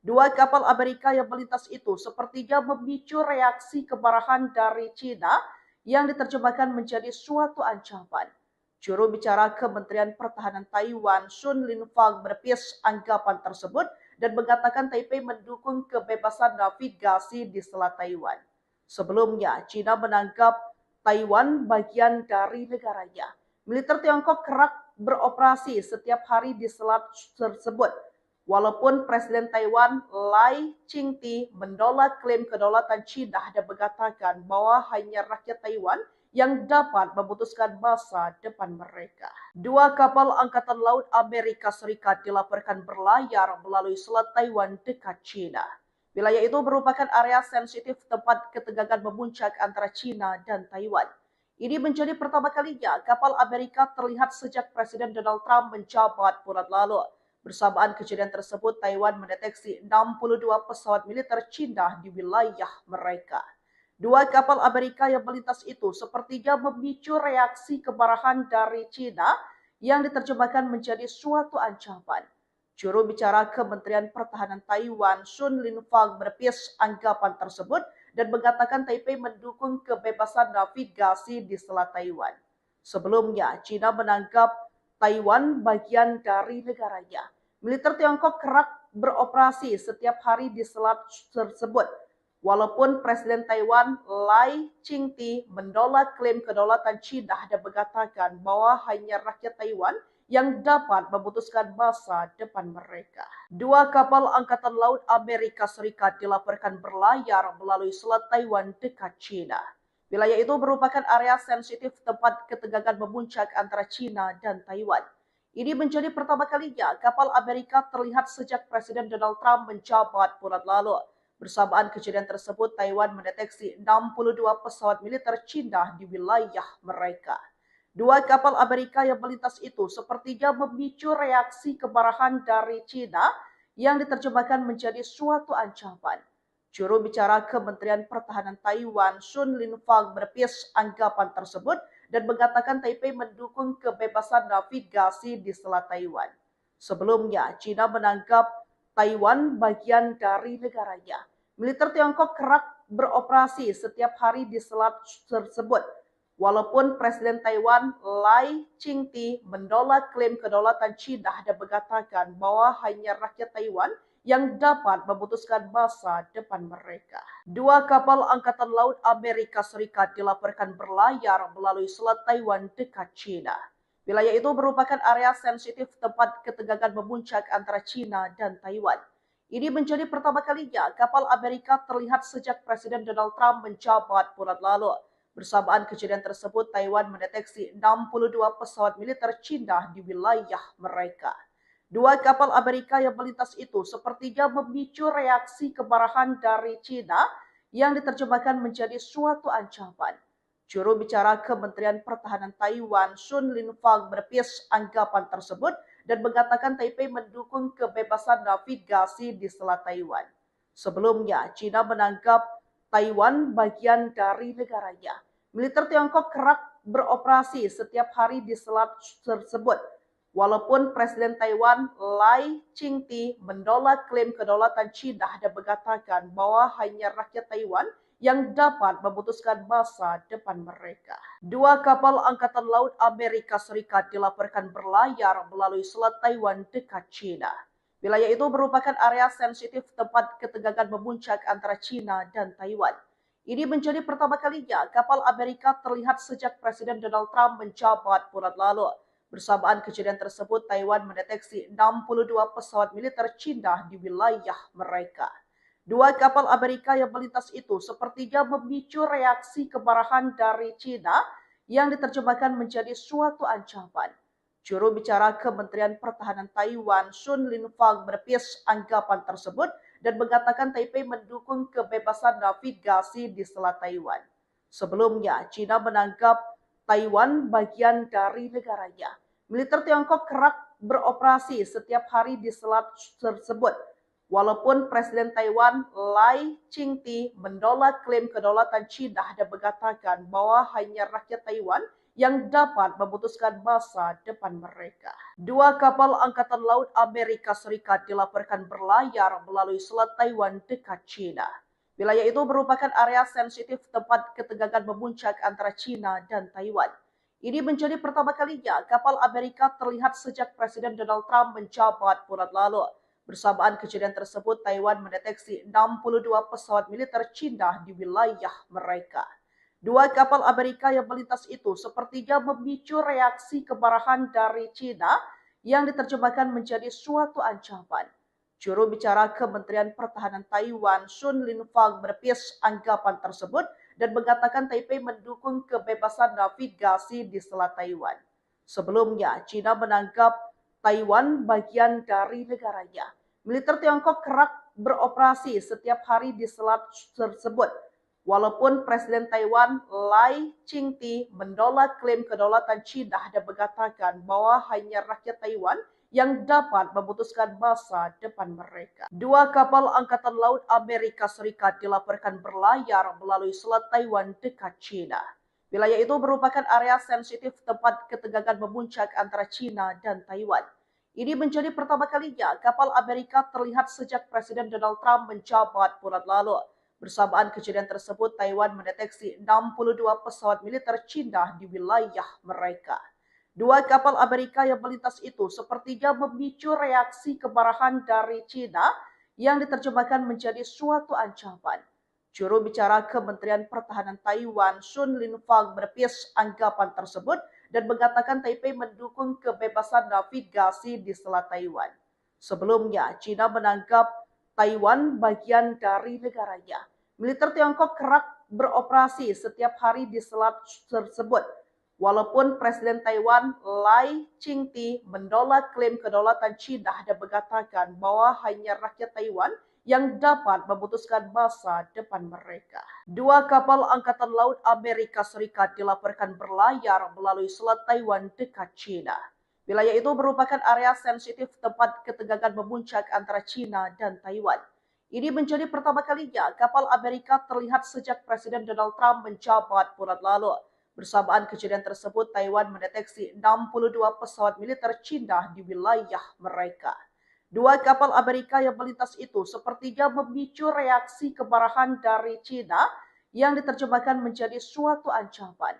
Dua kapal Amerika yang melintas itu sepertinya memicu reaksi kemarahan dari China yang diterjemahkan menjadi suatu ancaman. Juru bicara Kementerian Pertahanan Taiwan, Sun Linfang, menepis anggapan tersebut dan mengatakan Taipei mendukung kebebasan navigasi di Selat Taiwan. Sebelumnya, China menganggap Taiwan bagian dari negaranya. Militer Tiongkok kerap beroperasi setiap hari di selat tersebut. Walaupun Presiden Taiwan Lai Ching-te menolak klaim kedaulatan China dan mengatakan bahwa hanya rakyat Taiwan yang dapat memutuskan masa depan mereka. Dua kapal Angkatan Laut Amerika Serikat dilaporkan berlayar melalui Selat Taiwan dekat China. Wilayah itu merupakan area sensitif tempat ketegangan memuncak antara China dan Taiwan. Ini menjadi pertama kalinya kapal Amerika terlihat sejak Presiden Donald Trump menjabat bulan lalu. Bersamaan kejadian tersebut, Taiwan mendeteksi 62 pesawat militer China di wilayah mereka. Dua kapal Amerika yang melintas itu sepertinya memicu reaksi kemarahan dari China yang diterjemahkan menjadi suatu ancaman. Juru bicara Kementerian Pertahanan Taiwan, Sun Linfang, menepis anggapan tersebut dan mengatakan Taipei mendukung kebebasan navigasi di Selat Taiwan. Sebelumnya, China menganggap Taiwan bagian dari negaranya. Militer Tiongkok kerap beroperasi setiap hari di selat tersebut. Walaupun Presiden Taiwan Lai Ching-te menolak klaim kedaulatan China dan mengatakan bahwa hanya rakyat Taiwan yang dapat memutuskan masa depan mereka. Dua kapal Angkatan Laut Amerika Serikat dilaporkan berlayar melalui Selat Taiwan dekat China. Wilayah itu merupakan area sensitif tempat ketegangan memuncak antara China dan Taiwan. Ini menjadi pertama kalinya kapal Amerika terlihat sejak Presiden Donald Trump menjabat bulan lalu. Bersamaan kejadian tersebut, Taiwan mendeteksi 62 pesawat militer China di wilayah mereka. Dua kapal Amerika yang melintas itu sepertinya memicu reaksi kemarahan dari China yang diterjemahkan menjadi suatu ancaman. Juru bicara Kementerian Pertahanan Taiwan, Sun Linfang, menepis anggapan tersebut dan mengatakan Taipei mendukung kebebasan navigasi di Selat Taiwan. Sebelumnya, China menganggap Taiwan bagian dari negaranya. Militer Tiongkok kerap beroperasi setiap hari di selat tersebut. Walaupun Presiden Taiwan Lai Ching-te menolak klaim kedaulatan China dan mengatakan bahwa hanya rakyat Taiwan yang dapat memutuskan masa depan mereka. Dua kapal Angkatan Laut Amerika Serikat dilaporkan berlayar melalui Selat Taiwan dekat China. Wilayah itu merupakan area sensitif tempat ketegangan memuncak antara China dan Taiwan. Ini menjadi pertama kalinya kapal Amerika terlihat sejak Presiden Donald Trump menjabat bulan lalu. Bersamaan kejadian tersebut, Taiwan mendeteksi 62 pesawat militer China di wilayah mereka. Dua kapal Amerika yang melintas itu sepertinya memicu reaksi kemarahan dari China yang diterjemahkan menjadi suatu ancaman. Juru bicara Kementerian Pertahanan Taiwan, Sun Linfang, menepis anggapan tersebut dan mengatakan Taipei mendukung kebebasan navigasi di Selat Taiwan. Sebelumnya, China menganggap Taiwan bagian dari negaranya. Militer Tiongkok kerap beroperasi setiap hari di selat tersebut. Walaupun Presiden Taiwan Lai Ching-te menolak klaim kedaulatan China dan mengatakan bahwa hanya rakyat Taiwan yang dapat memutuskan masa depan mereka. Dua kapal Angkatan Laut Amerika Serikat dilaporkan berlayar melalui Selat Taiwan dekat China. Wilayah itu merupakan area sensitif tempat ketegangan memuncak antara China dan Taiwan. Ini menjadi pertama kalinya kapal Amerika terlihat sejak Presiden Donald Trump menjabat bulan lalu. Bersamaan kejadian tersebut, Taiwan mendeteksi 62 pesawat militer China di wilayah mereka. Dua kapal Amerika yang melintas itu sepertinya memicu reaksi kemarahan dari China yang diterjemahkan menjadi suatu ancaman. Juru bicara Kementerian Pertahanan Taiwan, Sun Linfang, menepis anggapan tersebut dan mengatakan Taipei mendukung kebebasan navigasi di Selat Taiwan. Sebelumnya, China menganggap Taiwan bagian dari negaranya. Militer Tiongkok kerap beroperasi setiap hari di selat tersebut. Walaupun Presiden Taiwan Lai Ching-te menolak klaim kedaulatan China dan mengatakan bahwa hanya rakyat Taiwan yang dapat memutuskan masa depan mereka. Dua kapal Angkatan Laut Amerika Serikat dilaporkan berlayar melalui Selat Taiwan dekat China. Wilayah itu merupakan area sensitif tempat ketegangan memuncak antara China dan Taiwan. Ini menjadi pertama kalinya kapal Amerika terlihat sejak Presiden Donald Trump menjabat bulan lalu. Bersamaan kejadian tersebut, Taiwan mendeteksi 62 pesawat militer China di wilayah mereka. Dua kapal Amerika yang melintas itu sepertinya memicu reaksi kemarahan dari China yang diterjemahkan menjadi suatu ancaman. Juru bicara Kementerian Pertahanan Taiwan, Sun Linfang, menepis anggapan tersebut dan mengatakan Taipei mendukung kebebasan navigasi di Selat Taiwan. Sebelumnya, China menganggap Taiwan bagian dari negaranya. Militer Tiongkok kerap beroperasi setiap hari di selat tersebut. Walaupun Presiden Taiwan Lai Ching-te menolak klaim kedaulatan China dan mengatakan bahwa hanya rakyat Taiwan yang dapat memutuskan masa depan mereka. Dua kapal Angkatan Laut Amerika Serikat dilaporkan berlayar melalui Selat Taiwan dekat China. Wilayah itu merupakan area sensitif tempat ketegangan memuncak antara China dan Taiwan. Ini menjadi pertama kalinya kapal Amerika terlihat sejak Presiden Donald Trump menjabat bulan lalu. Bersamaan kejadian tersebut, Taiwan mendeteksi 62 pesawat militer China di wilayah mereka. Dua kapal Amerika yang melintas itu sepertinya memicu reaksi kemarahan dari China yang diterjemahkan menjadi suatu ancaman. Juru bicara Kementerian Pertahanan Taiwan, Sun Linfang, menepis anggapan tersebut dan mengatakan Taipei mendukung kebebasan navigasi di Selat Taiwan. Sebelumnya, China menganggap Taiwan bagian dari negaranya. Militer Tiongkok kerap beroperasi setiap hari di selat tersebut. Walaupun Presiden Taiwan Lai Ching-te menolak klaim kedaulatan China dan mengatakan bahwa hanya rakyat Taiwan yang dapat memutuskan masa depan mereka. Dua kapal Angkatan Laut Amerika Serikat dilaporkan berlayar melalui Selat Taiwan dekat China. Wilayah itu merupakan area sensitif tempat ketegangan memuncak antara China dan Taiwan. Ini menjadi pertama kalinya kapal Amerika terlihat sejak Presiden Donald Trump menjabat bulan lalu. Bersamaan kejadian tersebut, Taiwan mendeteksi 62 pesawat militer China di wilayah mereka. Dua kapal Amerika yang melintas itu sepertinya memicu reaksi kemarahan dari China yang diterjemahkan menjadi suatu ancaman.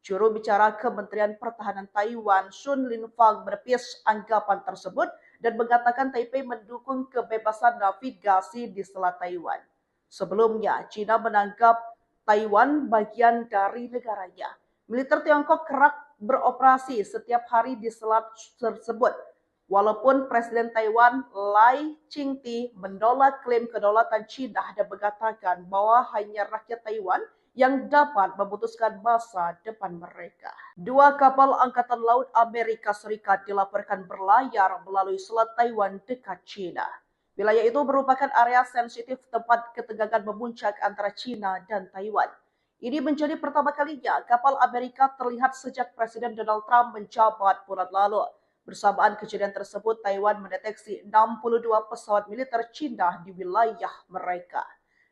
Juru bicara Kementerian Pertahanan Taiwan, Sun Linfang, menepis anggapan tersebut dan mengatakan Taipei mendukung kebebasan navigasi di Selat Taiwan. Sebelumnya, China menganggap Taiwan bagian dari negaranya. Militer Tiongkok kerap beroperasi setiap hari di selat tersebut. Walaupun Presiden Taiwan Lai Ching-te menolak klaim kedaulatan China dan mengatakan bahwa hanya rakyat Taiwan yang dapat memutuskan masa depan mereka. Dua kapal Angkatan Laut Amerika Serikat dilaporkan berlayar melalui Selat Taiwan dekat China. Wilayah itu merupakan area sensitif tempat ketegangan memuncak antara China dan Taiwan. Ini menjadi pertama kalinya kapal Amerika terlihat sejak Presiden Donald Trump menjabat bulan lalu. Bersamaan kejadian tersebut, Taiwan mendeteksi 62 pesawat militer China di wilayah mereka.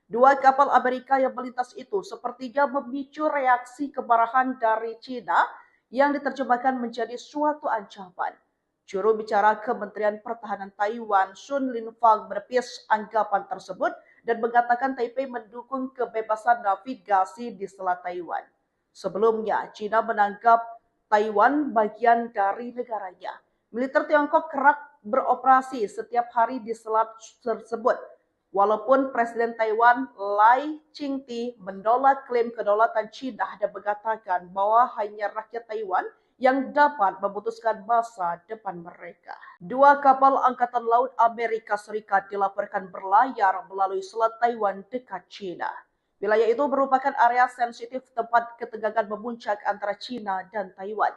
Dua kapal Amerika yang melintas itu sepertinya memicu reaksi kemarahan dari China yang diterjemahkan menjadi suatu ancaman. Juru bicara Kementerian Pertahanan Taiwan, Sun Linfang, menepis anggapan tersebut dan mengatakan Taipei mendukung kebebasan navigasi di Selat Taiwan. Sebelumnya, China menganggap Taiwan bagian dari negaranya. Militer Tiongkok kerap beroperasi setiap hari di selat tersebut. Walaupun Presiden Taiwan Lai Ching-te menolak klaim kedaulatan China dan mengatakan bahwa hanya rakyat Taiwan yang dapat memutuskan masa depan mereka. Dua kapal Angkatan Laut Amerika Serikat dilaporkan berlayar melalui Selat Taiwan dekat China. Wilayah itu merupakan area sensitif tempat ketegangan memuncak antara China dan Taiwan.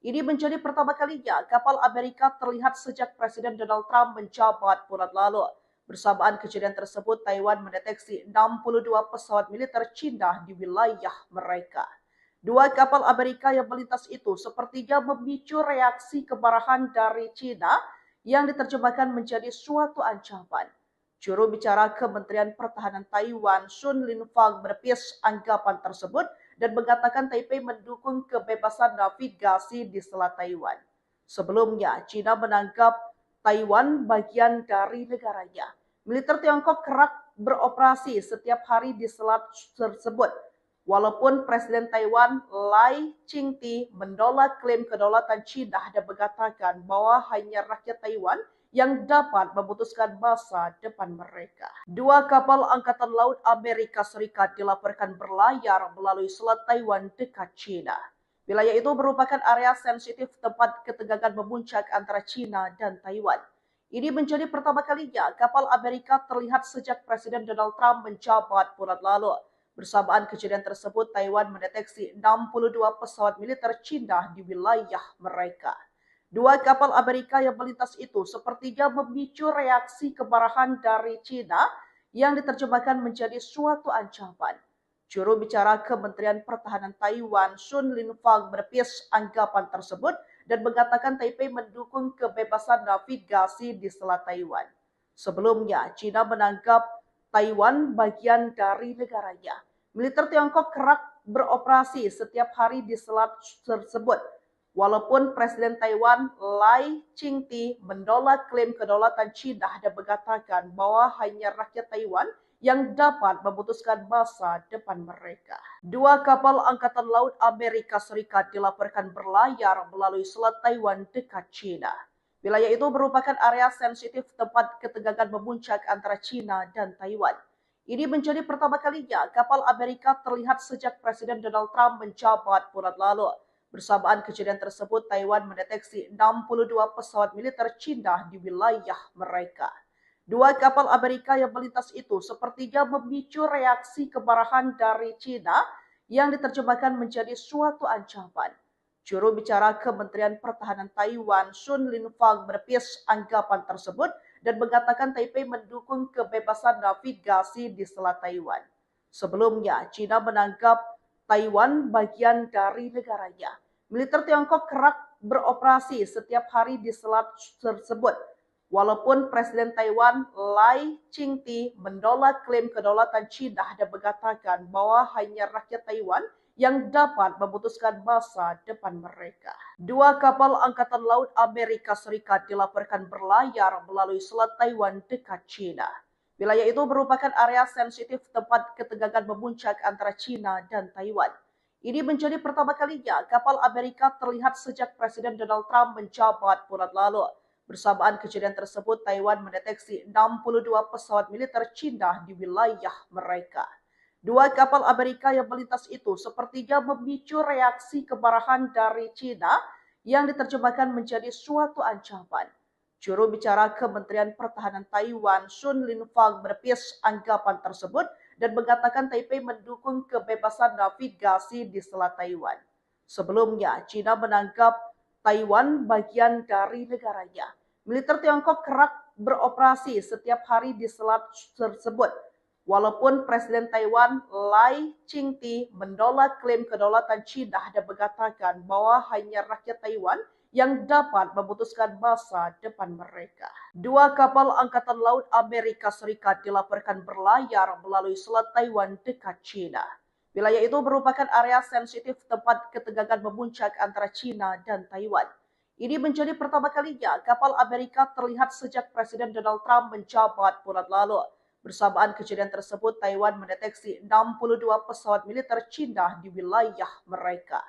Ini menjadi pertama kalinya kapal Amerika terlihat sejak Presiden Donald Trump menjabat bulan lalu. Bersamaan kejadian tersebut, Taiwan mendeteksi 62 pesawat militer China di wilayah mereka. Dua kapal Amerika yang melintas itu sepertinya memicu reaksi kemarahan dari China yang diterjemahkan menjadi suatu ancaman. Juru bicara Kementerian Pertahanan Taiwan, Sun Linfang, menepis anggapan tersebut dan mengatakan Taipei mendukung kebebasan navigasi di Selat Taiwan. Sebelumnya, China menganggap Taiwan bagian dari negaranya. Militer Tiongkok kerap beroperasi setiap hari di selat tersebut. Walaupun Presiden Taiwan Lai Ching-te menolak klaim kedaulatan China dan mengatakan bahwa hanya rakyat Taiwan yang dapat memutuskan masa depan mereka. Dua kapal Angkatan Laut Amerika Serikat dilaporkan berlayar melalui Selat Taiwan dekat China. Wilayah itu merupakan area sensitif tempat ketegangan memuncak antara China dan Taiwan. Ini menjadi pertama kalinya kapal Amerika terlihat sejak Presiden Donald Trump menjabat bulan lalu. Bersamaan kejadian tersebut, Taiwan mendeteksi 62 pesawat militer China di wilayah mereka. Dua kapal Amerika yang melintas itu sepertinya memicu reaksi kemarahan dari China yang diterjemahkan menjadi suatu ancaman. Juru bicara Kementerian Pertahanan Taiwan, Sun Linfang, menepis anggapan tersebut dan mengatakan Taipei mendukung kebebasan navigasi di Selat Taiwan. Sebelumnya, China menganggap Taiwan bagian dari negaranya. Militer Tiongkok kerap beroperasi setiap hari di selat tersebut. Walaupun Presiden Taiwan Lai Ching-te menolak klaim kedaulatan China dan mengatakan bahwa hanya rakyat Taiwan yang dapat memutuskan masa depan mereka. Dua kapal Angkatan Laut Amerika Serikat dilaporkan berlayar melalui Selat Taiwan dekat China. Wilayah itu merupakan area sensitif tempat ketegangan memuncak antara China dan Taiwan. Ini menjadi pertama kalinya kapal Amerika terlihat sejak Presiden Donald Trump menjabat bulan lalu. Bersamaan kejadian tersebut, Taiwan mendeteksi 62 pesawat militer China di wilayah mereka. Dua kapal Amerika yang melintas itu sepertinya memicu reaksi kemarahan dari China yang diterjemahkan menjadi suatu ancaman. Juru bicara Kementerian Pertahanan Taiwan, Sun Linfang, menepis anggapan tersebut dan mengatakan Taipei mendukung kebebasan navigasi di Selat Taiwan. Sebelumnya, China menganggap Taiwan bagian dari negaranya. Militer Tiongkok kerap beroperasi setiap hari di selat tersebut. Walaupun Presiden Taiwan Lai Ching-te menolak klaim kedaulatan China dan mengatakan bahwa hanya rakyat Taiwan yang dapat memutuskan masa depan mereka. Dua kapal Angkatan Laut Amerika Serikat dilaporkan berlayar melalui Selat Taiwan dekat China. Wilayah itu merupakan area sensitif tempat ketegangan memuncak antara China dan Taiwan. Ini menjadi pertama kalinya kapal Amerika terlihat sejak Presiden Donald Trump menjabat bulan lalu. Bersamaan kejadian tersebut, Taiwan mendeteksi 62 pesawat militer Cina di wilayah mereka. Dua kapal Amerika yang melintas itu sepertinya memicu reaksi kemarahan dari Cina yang diterjemahkan menjadi suatu ancaman. Juru bicara Kementerian Pertahanan Taiwan, Sun Linfang, menepis anggapan tersebut dan mengatakan Taipei mendukung kebebasan navigasi di Selat Taiwan. Sebelumnya, Cina menganggap Taiwan bagian dari negaranya. Militer Tiongkok kerap beroperasi setiap hari di selat tersebut. Walaupun Presiden Taiwan Lai Ching-te menolak klaim kedaulatan Cina dan mengatakan bahwa hanya rakyat Taiwan yang dapat memutuskan masa depan mereka. Dua kapal Angkatan Laut Amerika Serikat dilaporkan berlayar melalui Selat Taiwan dekat Cina. Wilayah itu merupakan area sensitif tempat ketegangan memuncak antara Cina dan Taiwan. Ini menjadi pertama kalinya kapal Amerika terlihat sejak Presiden Donald Trump menjabat bulan lalu. Bersamaan kejadian tersebut, Taiwan mendeteksi 62 pesawat militer Cina di wilayah mereka.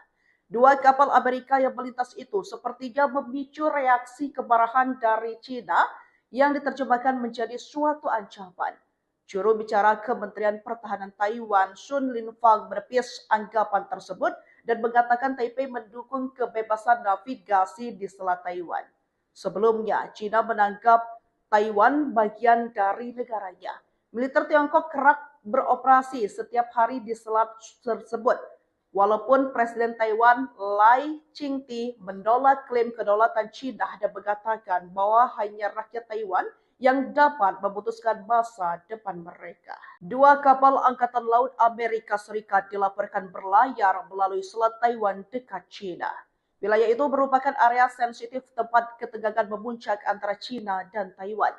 Dua kapal Amerika yang melintas itu sepertinya memicu reaksi kemarahan dari Cina yang diterjemahkan menjadi suatu ancaman. Juru bicara Kementerian Pertahanan Taiwan, Sun Linfang, menepis anggapan tersebut dan mengatakan Taipei mendukung kebebasan navigasi di Selat Taiwan. Sebelumnya, Cina menganggap Taiwan bagian dari negaranya. Militer Tiongkok kerap beroperasi setiap hari di selat tersebut. Walaupun Presiden Taiwan Lai Ching-te menolak klaim kedaulatan Cina dan mengatakan bahwa hanya rakyat Taiwan yang dapat memutuskan masa depan mereka. Dua kapal Angkatan Laut Amerika Serikat dilaporkan berlayar melalui Selat Taiwan dekat Cina. Wilayah itu merupakan area sensitif tempat ketegangan memuncak antara Cina dan Taiwan.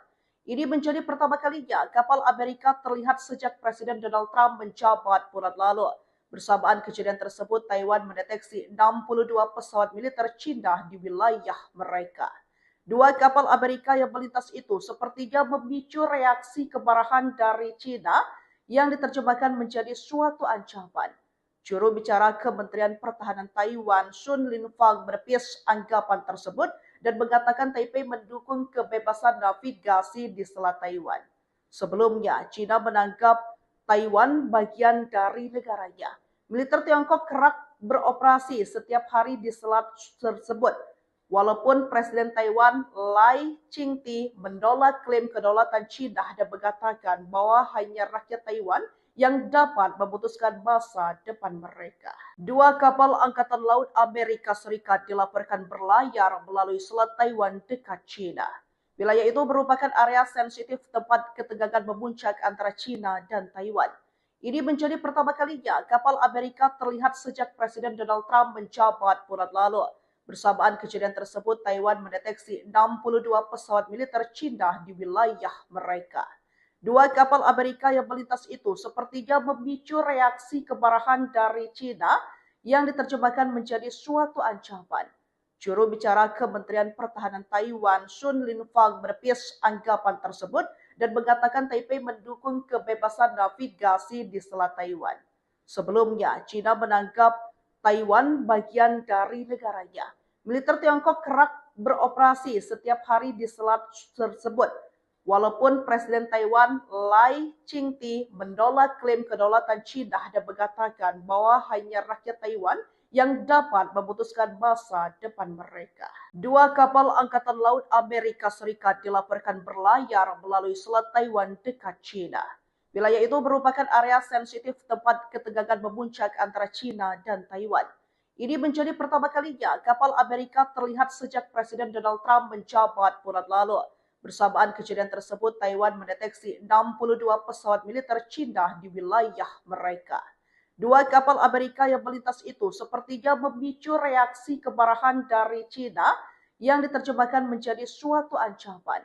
Ini menjadi pertama kalinya kapal Amerika terlihat sejak Presiden Donald Trump menjabat bulan lalu. Bersamaan kejadian tersebut, Taiwan mendeteksi 62 pesawat militer Cina di wilayah mereka. Dua kapal Amerika yang melintas itu sepertinya memicu reaksi kemarahan dari Cina yang diterjemahkan menjadi suatu ancaman. Juru bicara Kementerian Pertahanan Taiwan, Sun Linfang, menepis anggapan tersebut dan mengatakan Taipei mendukung kebebasan navigasi di Selat Taiwan. Sebelumnya, Cina menganggap Taiwan bagian dari negaranya. Militer Tiongkok kerap beroperasi setiap hari di selat tersebut. Walaupun Presiden Taiwan Lai Ching-te menolak klaim kedaulatan Cina dan mengatakan bahwa hanya rakyat Taiwan yang dapat memutuskan masa depan mereka. Dua kapal Angkatan Laut Amerika Serikat dilaporkan berlayar melalui Selat Taiwan dekat Cina. Wilayah itu merupakan area sensitif tempat ketegangan memuncak antara Cina dan Taiwan. Ini menjadi pertama kalinya kapal Amerika terlihat sejak Presiden Donald Trump menjabat bulan lalu. Bersamaan kejadian tersebut, Taiwan mendeteksi 62 pesawat militer Cina di wilayah mereka. Dua kapal Amerika yang melintas itu sepertinya memicu reaksi kemarahan dari Cina yang diterjemahkan menjadi suatu ancaman. Juru bicara Kementerian Pertahanan Taiwan, Sun Linfang, menepis anggapan tersebut dan mengatakan Taipei mendukung kebebasan navigasi di Selat Taiwan. Sebelumnya, Cina menganggap Taiwan bagian dari negaranya. Militer Tiongkok kerap beroperasi setiap hari di selat tersebut. Walaupun Presiden Taiwan Lai Ching-te menolak klaim kedaulatan Cina dan mengatakan bahwa hanya rakyat Taiwan yang dapat memutuskan masa depan mereka. Dua kapal Angkatan Laut Amerika Serikat dilaporkan berlayar melalui Selat Taiwan dekat Cina. Wilayah itu merupakan area sensitif tempat ketegangan memuncak antara Cina dan Taiwan. Ini menjadi pertama kalinya kapal Amerika terlihat sejak Presiden Donald Trump menjabat bulan lalu. Bersamaan kejadian tersebut, Taiwan mendeteksi 62 pesawat militer Cina di wilayah mereka. Dua kapal Amerika yang melintas itu sepertinya memicu reaksi kemarahan dari Cina yang diterjemahkan menjadi suatu ancaman.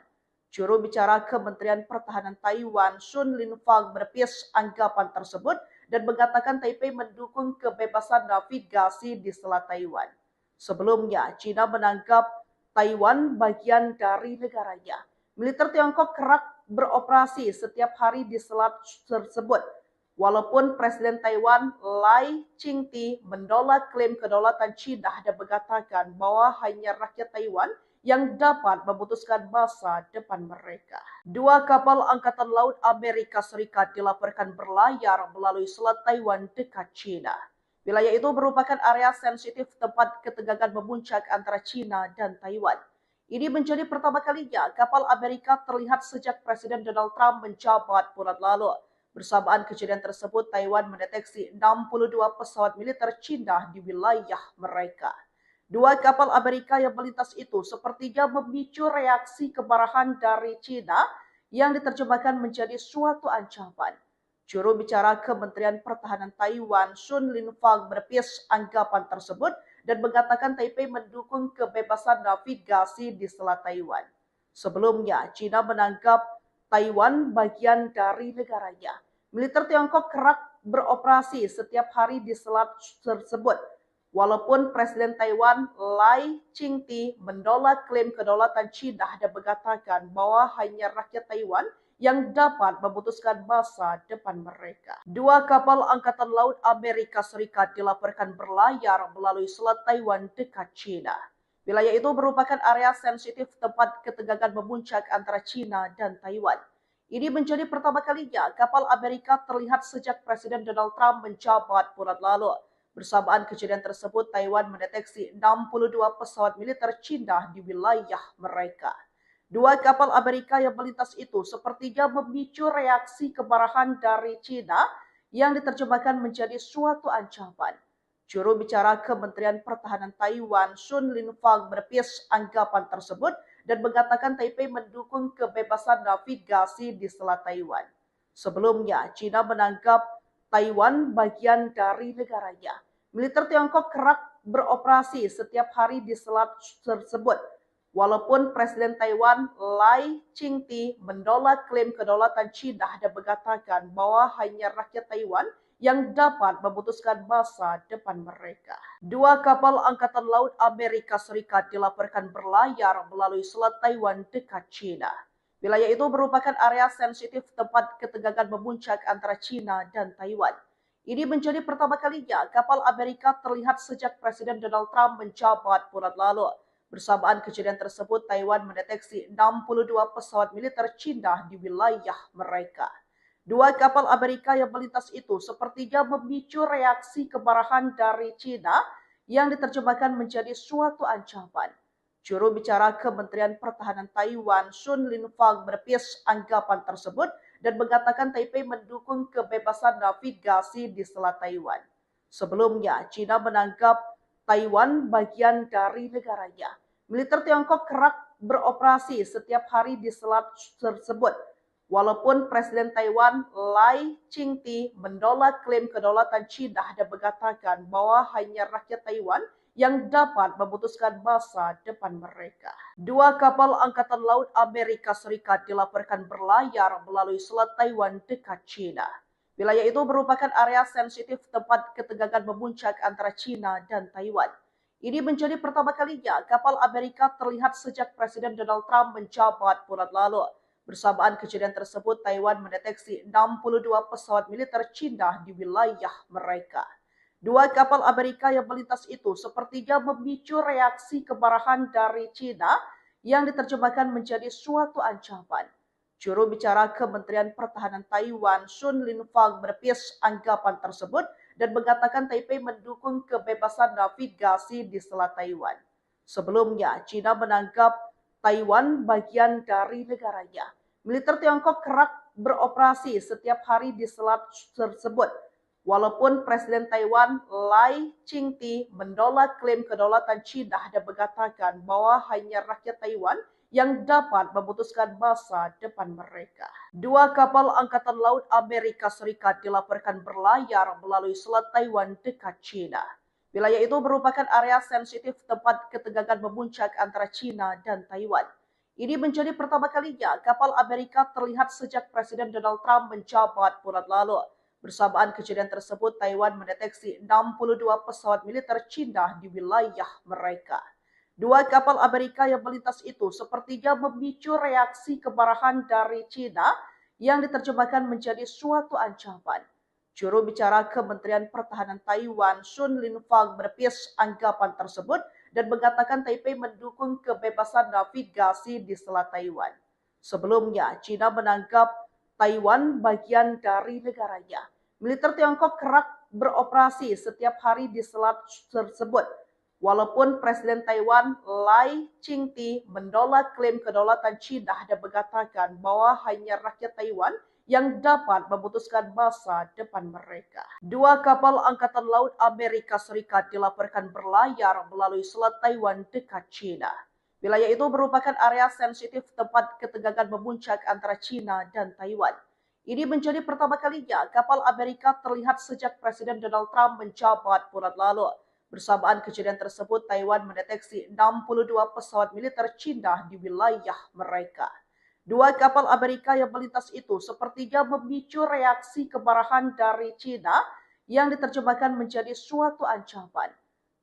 Juru bicara Kementerian Pertahanan Taiwan, Sun Linfang, menepis anggapan tersebut dan mengatakan Taipei mendukung kebebasan navigasi di Selat Taiwan. Sebelumnya, Cina menganggap Taiwan bagian dari negaranya. Militer Tiongkok kerap beroperasi setiap hari di selat tersebut. Walaupun Presiden Taiwan Lai Ching-te menolak klaim kedaulatan Cina dan mengatakan bahwa hanya rakyat Taiwan yang dapat memutuskan masa depan mereka. Dua kapal Angkatan Laut Amerika Serikat dilaporkan berlayar melalui Selat Taiwan dekat China. Wilayah itu merupakan area sensitif tempat ketegangan memuncak antara China dan Taiwan. Ini menjadi pertama kalinya kapal Amerika terlihat sejak Presiden Donald Trump menjabat bulan lalu. Bersamaan kejadian tersebut, Taiwan mendeteksi 62 pesawat militer China di wilayah mereka. Dua kapal Amerika yang melintas itu sepertinya memicu reaksi kemarahan dari China yang diterjemahkan menjadi suatu ancaman. Juru bicara Kementerian Pertahanan Taiwan, Sun Linfang, menepis anggapan tersebut dan mengatakan Taipei mendukung kebebasan navigasi di Selat Taiwan. Sebelumnya, China menganggap Taiwan bagian dari negaranya. Militer Tiongkok kerap beroperasi setiap hari di selat tersebut. Walaupun Presiden Taiwan Lai Ching-te menolak klaim kedaulatan China dan mengatakan bahwa hanya rakyat Taiwan yang dapat memutuskan masa depan mereka. Dua kapal Angkatan Laut Amerika Serikat dilaporkan berlayar melalui Selat Taiwan dekat China. Wilayah itu merupakan area sensitif tempat ketegangan memuncak antara China dan Taiwan. Ini menjadi pertama kalinya kapal Amerika terlihat sejak Presiden Donald Trump menjabat bulan lalu. Bersamaan kejadian tersebut, Taiwan mendeteksi 62 pesawat militer China di wilayah mereka. Dua kapal Amerika yang melintas itu sepertinya memicu reaksi kemarahan dari China yang diterjemahkan menjadi suatu ancaman. Juru bicara Kementerian Pertahanan Taiwan, Sun Linfang, menepis anggapan tersebut dan mengatakan Taipei mendukung kebebasan navigasi di Selat Taiwan. Sebelumnya, China menganggap Taiwan bagian dari negaranya. Militer Tiongkok kerap beroperasi setiap hari di selat tersebut. Walaupun Presiden Taiwan Lai Ching-te menolak klaim kedaulatan China dan mengatakan bahwa hanya rakyat Taiwan yang dapat memutuskan masa depan mereka. Dua kapal Angkatan Laut Amerika Serikat dilaporkan berlayar melalui Selat Taiwan dekat China. Wilayah itu merupakan area sensitif tempat ketegangan memuncak antara China dan Taiwan. Ini menjadi pertama kalinya kapal Amerika terlihat sejak Presiden Donald Trump menjabat bulan lalu. Bersamaan kejadian tersebut, Taiwan mendeteksi 62 pesawat militer China di wilayah mereka. Dua kapal Amerika yang melintas itu sepertinya memicu reaksi kemarahan dari China yang diterjemahkan menjadi suatu ancaman. Juru bicara Kementerian Pertahanan Taiwan, Sun Linfang, menepis anggapan tersebut dan mengatakan Taipei mendukung kebebasan navigasi di Selat Taiwan. Sebelumnya, China menganggap Taiwan bagian dari negaranya. Militer Tiongkok kerap beroperasi setiap hari di selat tersebut. Walaupun Presiden Taiwan Lai Ching-te menolak klaim kedaulatan China dan mengatakan bahwa hanya rakyat Taiwan yang dapat memutuskan masa depan mereka. Dua kapal Angkatan Laut Amerika Serikat dilaporkan berlayar melalui Selat Taiwan dekat China. Wilayah itu merupakan area sensitif tempat ketegangan memuncak antara China dan Taiwan. Ini menjadi pertama kalinya kapal Amerika terlihat sejak Presiden Donald Trump menjabat bulan lalu. Bersamaan kejadian tersebut, Taiwan mendeteksi 62 pesawat militer China di wilayah mereka. Dua kapal Amerika yang melintas itu sepertinya memicu reaksi kemarahan dari China yang diterjemahkan menjadi suatu ancaman. Juru bicara Kementerian Pertahanan Taiwan, Sun Linfang, menepis anggapan tersebut dan mengatakan Taipei mendukung kebebasan navigasi di Selat Taiwan. Sebelumnya, China menganggap Taiwan bagian dari negaranya. Militer Tiongkok kerap beroperasi setiap hari di selat tersebut. Walaupun Presiden Taiwan Lai Ching-te menolak klaim kedaulatan China dan mengatakan bahwa hanya rakyat Taiwan yang dapat memutuskan masa depan mereka. Dua kapal Angkatan Laut Amerika Serikat dilaporkan berlayar melalui Selat Taiwan dekat China. Wilayah itu merupakan area sensitif tempat ketegangan memuncak antara China dan Taiwan. Ini menjadi pertama kalinya kapal Amerika terlihat sejak Presiden Donald Trump menjabat bulan lalu. Bersamaan kejadian tersebut, Taiwan mendeteksi 62 pesawat militer China di wilayah mereka. Dua kapal Amerika yang melintas itu sepertinya memicu reaksi kemarahan dari China yang diterjemahkan menjadi suatu ancaman. Juru bicara Kementerian Pertahanan Taiwan, Sun Linfang, menepis anggapan tersebut dan mengatakan Taipei mendukung kebebasan navigasi di Selat Taiwan. Sebelumnya, China menganggap Taiwan bagian dari negaranya. Militer Tiongkok kerap beroperasi setiap hari di selat tersebut. Walaupun Presiden Taiwan Lai Ching-te menolak klaim kedaulatan China dan mengatakan bahwa hanya rakyat Taiwan yang dapat memutuskan masa depan mereka. Dua kapal Angkatan Laut Amerika Serikat dilaporkan berlayar melalui Selat Taiwan dekat China. Wilayah itu merupakan area sensitif tempat ketegangan memuncak antara China dan Taiwan. Ini menjadi pertama kalinya kapal Amerika terlihat sejak Presiden Donald Trump menjabat bulan lalu. Bersamaan kejadian tersebut, Taiwan mendeteksi 62 pesawat militer China di wilayah mereka. Dua kapal Amerika yang melintas itu sepertinya memicu reaksi kemarahan dari China yang diterjemahkan menjadi suatu ancaman.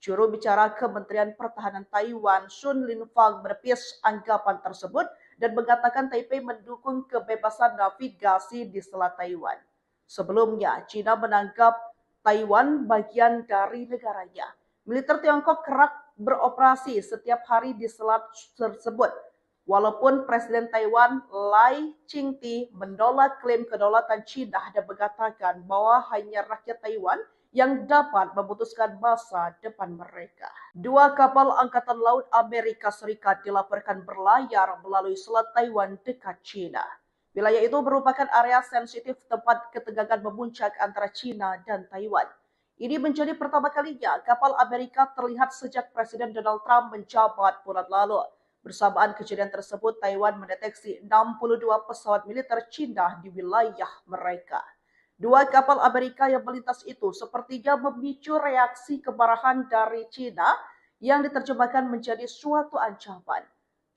Juru bicara Kementerian Pertahanan Taiwan, Sun Linfang, menepis anggapan tersebut dan mengatakan Taipei mendukung kebebasan navigasi di Selat Taiwan. Sebelumnya, China menganggap Taiwan bagian dari negaranya. Militer Tiongkok kerap beroperasi setiap hari di selat tersebut. Walaupun Presiden Taiwan Lai Ching-te menolak klaim kedaulatan China dan mengatakan bahwa hanya rakyat Taiwan yang dapat memutuskan masa depan mereka. Dua kapal Angkatan Laut Amerika Serikat dilaporkan berlayar melalui Selat Taiwan dekat China. Wilayah itu merupakan area sensitif tempat ketegangan memuncak antara China dan Taiwan. Ini menjadi pertama kalinya kapal Amerika terlihat sejak Presiden Donald Trump menjabat bulan lalu. Bersamaan kejadian tersebut, Taiwan mendeteksi 62 pesawat militer China di wilayah mereka. Dua kapal Amerika yang melintas itu sepertinya memicu reaksi kemarahan dari China yang diterjemahkan menjadi suatu ancaman.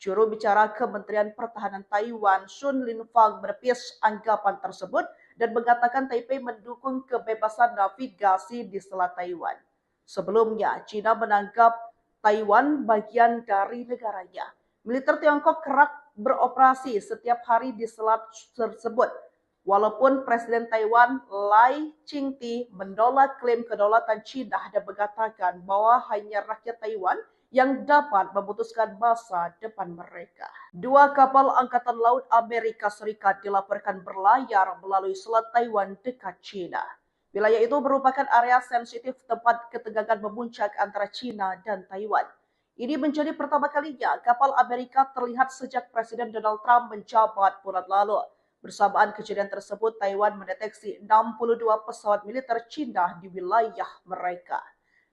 Juru bicara Kementerian Pertahanan Taiwan, Sun Linfang, menepis anggapan tersebut dan mengatakan Taipei mendukung kebebasan navigasi di Selat Taiwan. Sebelumnya, China menganggap Taiwan bagian dari negaranya. Militer Tiongkok kerap beroperasi setiap hari di selat tersebut. Walaupun Presiden Taiwan Lai Ching-te menolak klaim kedaulatan China dan mengatakan bahwa hanya rakyat Taiwan yang dapat memutuskan masa depan mereka. Dua kapal Angkatan Laut Amerika Serikat dilaporkan berlayar melalui Selat Taiwan dekat China. Wilayah itu merupakan area sensitif tempat ketegangan memuncak antara China dan Taiwan. Ini menjadi pertama kalinya kapal Amerika terlihat sejak Presiden Donald Trump menjabat bulan lalu. Bersamaan kejadian tersebut, Taiwan mendeteksi 62 pesawat militer China di wilayah mereka.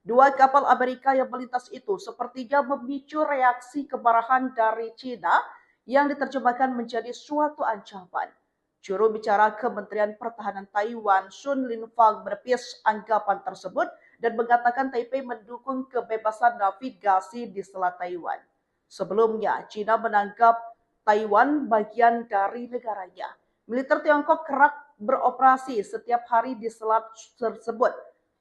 Dua kapal Amerika yang melintas itu sepertinya memicu reaksi kemarahan dari China yang diterjemahkan menjadi suatu ancaman. Juru bicara Kementerian Pertahanan Taiwan, Sun Linfang, menepis anggapan tersebut dan mengatakan Taipei mendukung kebebasan navigasi di Selat Taiwan. Sebelumnya, China menganggap Taiwan bagian dari negaranya. Militer Tiongkok kerap beroperasi setiap hari di selat tersebut.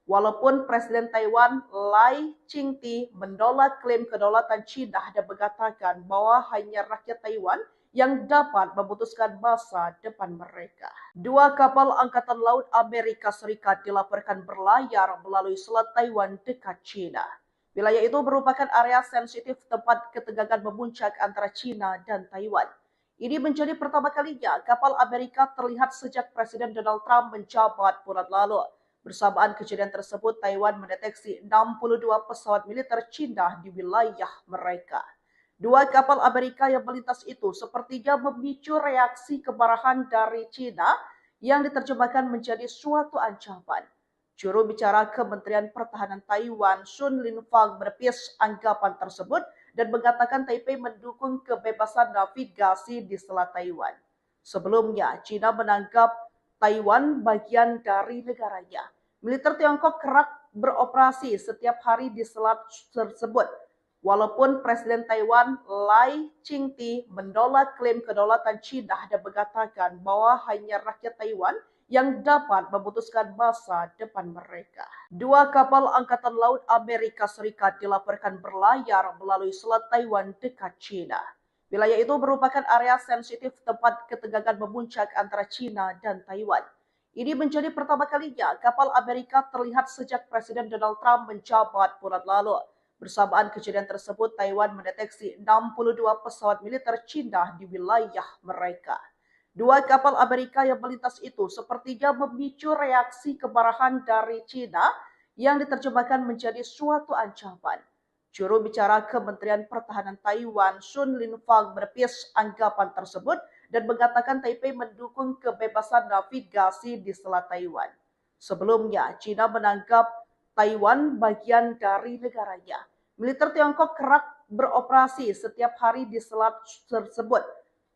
Walaupun Presiden Taiwan Lai Ching-te menolak klaim kedaulatan China dan mengatakan bahwa hanya rakyat Taiwan yang dapat memutuskan masa depan mereka. Dua kapal Angkatan Laut Amerika Serikat dilaporkan berlayar melalui Selat Taiwan dekat China. Wilayah itu merupakan area sensitif tempat ketegangan memuncak antara China dan Taiwan. Ini menjadi pertama kalinya kapal Amerika terlihat sejak Presiden Donald Trump menjabat bulan lalu. Bersamaan kejadian tersebut, Taiwan mendeteksi 62 pesawat militer China di wilayah mereka. Dua kapal Amerika yang melintas itu sepertinya memicu reaksi kemarahan dari China yang diterjemahkan menjadi suatu ancaman. Juru bicara Kementerian Pertahanan Taiwan, Sun Linfang, menepis anggapan tersebut dan mengatakan Taipei mendukung kebebasan navigasi di Selat Taiwan. Sebelumnya, China menganggap Taiwan bagian dari negaranya. Militer Tiongkok kerap beroperasi setiap hari di selat tersebut. Walaupun Presiden Taiwan Lai Ching-te menolak klaim kedaulatan China dan mengatakan bahwa hanya rakyat Taiwan yang dapat memutuskan masa depan mereka. Dua kapal Angkatan Laut Amerika Serikat dilaporkan berlayar melalui Selat Taiwan dekat China. Wilayah itu merupakan area sensitif tempat ketegangan memuncak antara China dan Taiwan. Ini menjadi pertama kalinya kapal Amerika terlihat sejak Presiden Donald Trump menjabat bulan lalu. Bersamaan kejadian tersebut, Taiwan mendeteksi 62 pesawat militer Cina di wilayah mereka. Dua kapal Amerika yang melintas itu sepertinya memicu reaksi kemarahan dari Cina yang diterjemahkan menjadi suatu ancaman. Juru bicara Kementerian Pertahanan Taiwan, Sun Linfang, menepis anggapan tersebut dan mengatakan Taipei mendukung kebebasan navigasi di Selat Taiwan. Sebelumnya, Cina menganggap Taiwan bagian dari negaranya. Militer Tiongkok kerap beroperasi setiap hari di selat tersebut.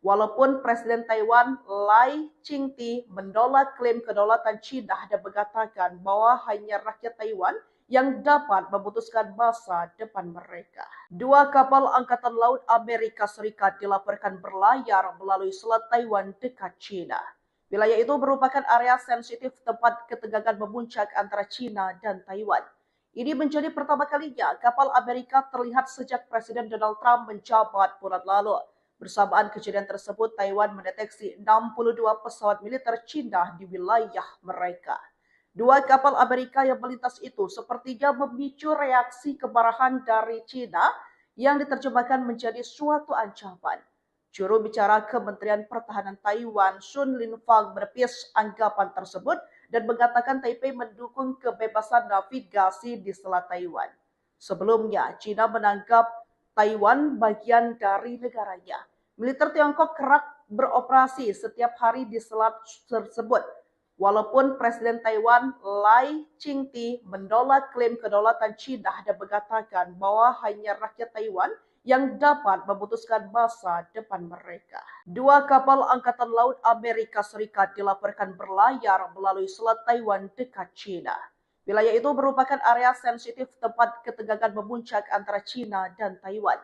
Walaupun Presiden Taiwan Lai Ching-te menolak klaim kedaulatan Cina dan mengatakan bahwa hanya rakyat Taiwan yang dapat memutuskan masa depan mereka. Dua kapal Angkatan Laut Amerika Serikat dilaporkan berlayar melalui Selat Taiwan dekat Cina. Wilayah itu merupakan area sensitif tempat ketegangan memuncak antara Cina dan Taiwan. Ini menjadi pertama kalinya kapal Amerika terlihat sejak Presiden Donald Trump menjabat bulan lalu. Bersamaan kejadian tersebut, Taiwan mendeteksi 62 pesawat militer Cina di wilayah mereka. Dua kapal Amerika yang melintas itu sepertinya memicu reaksi kemarahan dari Cina yang diterjemahkan menjadi suatu ancaman. Juru bicara Kementerian Pertahanan Taiwan, Sun Linfang, menepis anggapan tersebut dan mengatakan Taipei mendukung kebebasan navigasi di Selat Taiwan. Sebelumnya, Cina menganggap Taiwan bagian dari negaranya. Militer Tiongkok kerap beroperasi setiap hari di selat tersebut. Walaupun Presiden Taiwan Lai Ching-te menolak klaim kedaulatan Cina dan mengatakan bahwa hanya rakyat Taiwan yang dapat memutuskan masa depan mereka. Dua kapal Angkatan Laut Amerika Serikat dilaporkan berlayar melalui Selat Taiwan dekat Cina. Wilayah itu merupakan area sensitif tempat ketegangan memuncak antara Cina dan Taiwan.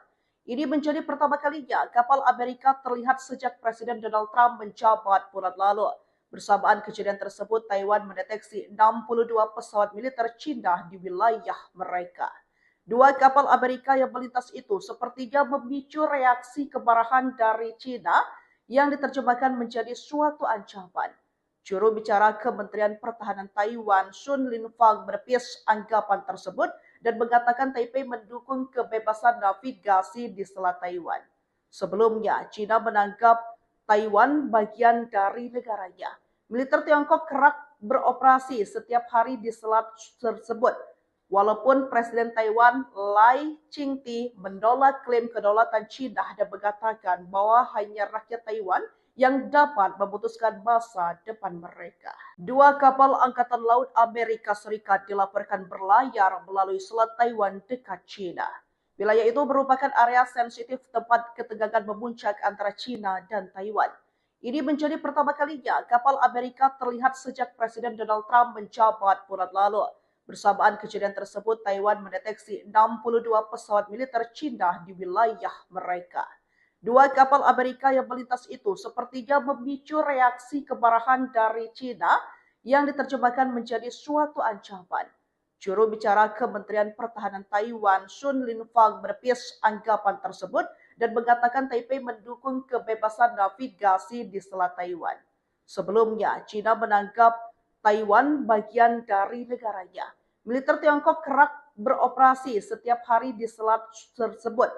Ini menjadi pertama kalinya kapal Amerika terlihat sejak Presiden Donald Trump menjabat bulan lalu. Bersamaan kejadian tersebut, Taiwan mendeteksi 62 pesawat militer Cina di wilayah mereka. Dua kapal Amerika yang melintas itu sepertinya memicu reaksi kemarahan dari Cina yang diterjemahkan menjadi suatu ancaman. Juru bicara Kementerian Pertahanan Taiwan, Sun Linfang, menepis anggapan tersebut dan mengatakan Taipei mendukung kebebasan navigasi di Selat Taiwan. Sebelumnya, Cina menganggap Taiwan bagian dari negaranya. Militer Tiongkok kerap beroperasi setiap hari di selat tersebut. Walaupun Presiden Taiwan Lai Ching-te menolak klaim kedaulatan Cina dan mengatakan bahwa hanya rakyat Taiwan yang dapat memutuskan masa depan mereka. Dua kapal Angkatan Laut Amerika Serikat dilaporkan berlayar melalui Selat Taiwan dekat Cina. Wilayah itu merupakan area sensitif tempat ketegangan memuncak antara Cina dan Taiwan. Ini menjadi pertama kalinya kapal Amerika terlihat sejak Presiden Donald Trump menjabat bulan lalu. Bersamaan kejadian tersebut, Taiwan mendeteksi 62 pesawat militer Cina di wilayah mereka. Dua kapal Amerika yang melintas itu sepertinya memicu reaksi kemarahan dari Cina yang diterjemahkan menjadi suatu ancaman. Juru bicara Kementerian Pertahanan Taiwan, Sun Linfang, menepis anggapan tersebut dan mengatakan Taipei mendukung kebebasan navigasi di Selat Taiwan. Sebelumnya, Cina menganggap Taiwan bagian dari negaranya. Militer Tiongkok kerap beroperasi setiap hari di selat tersebut.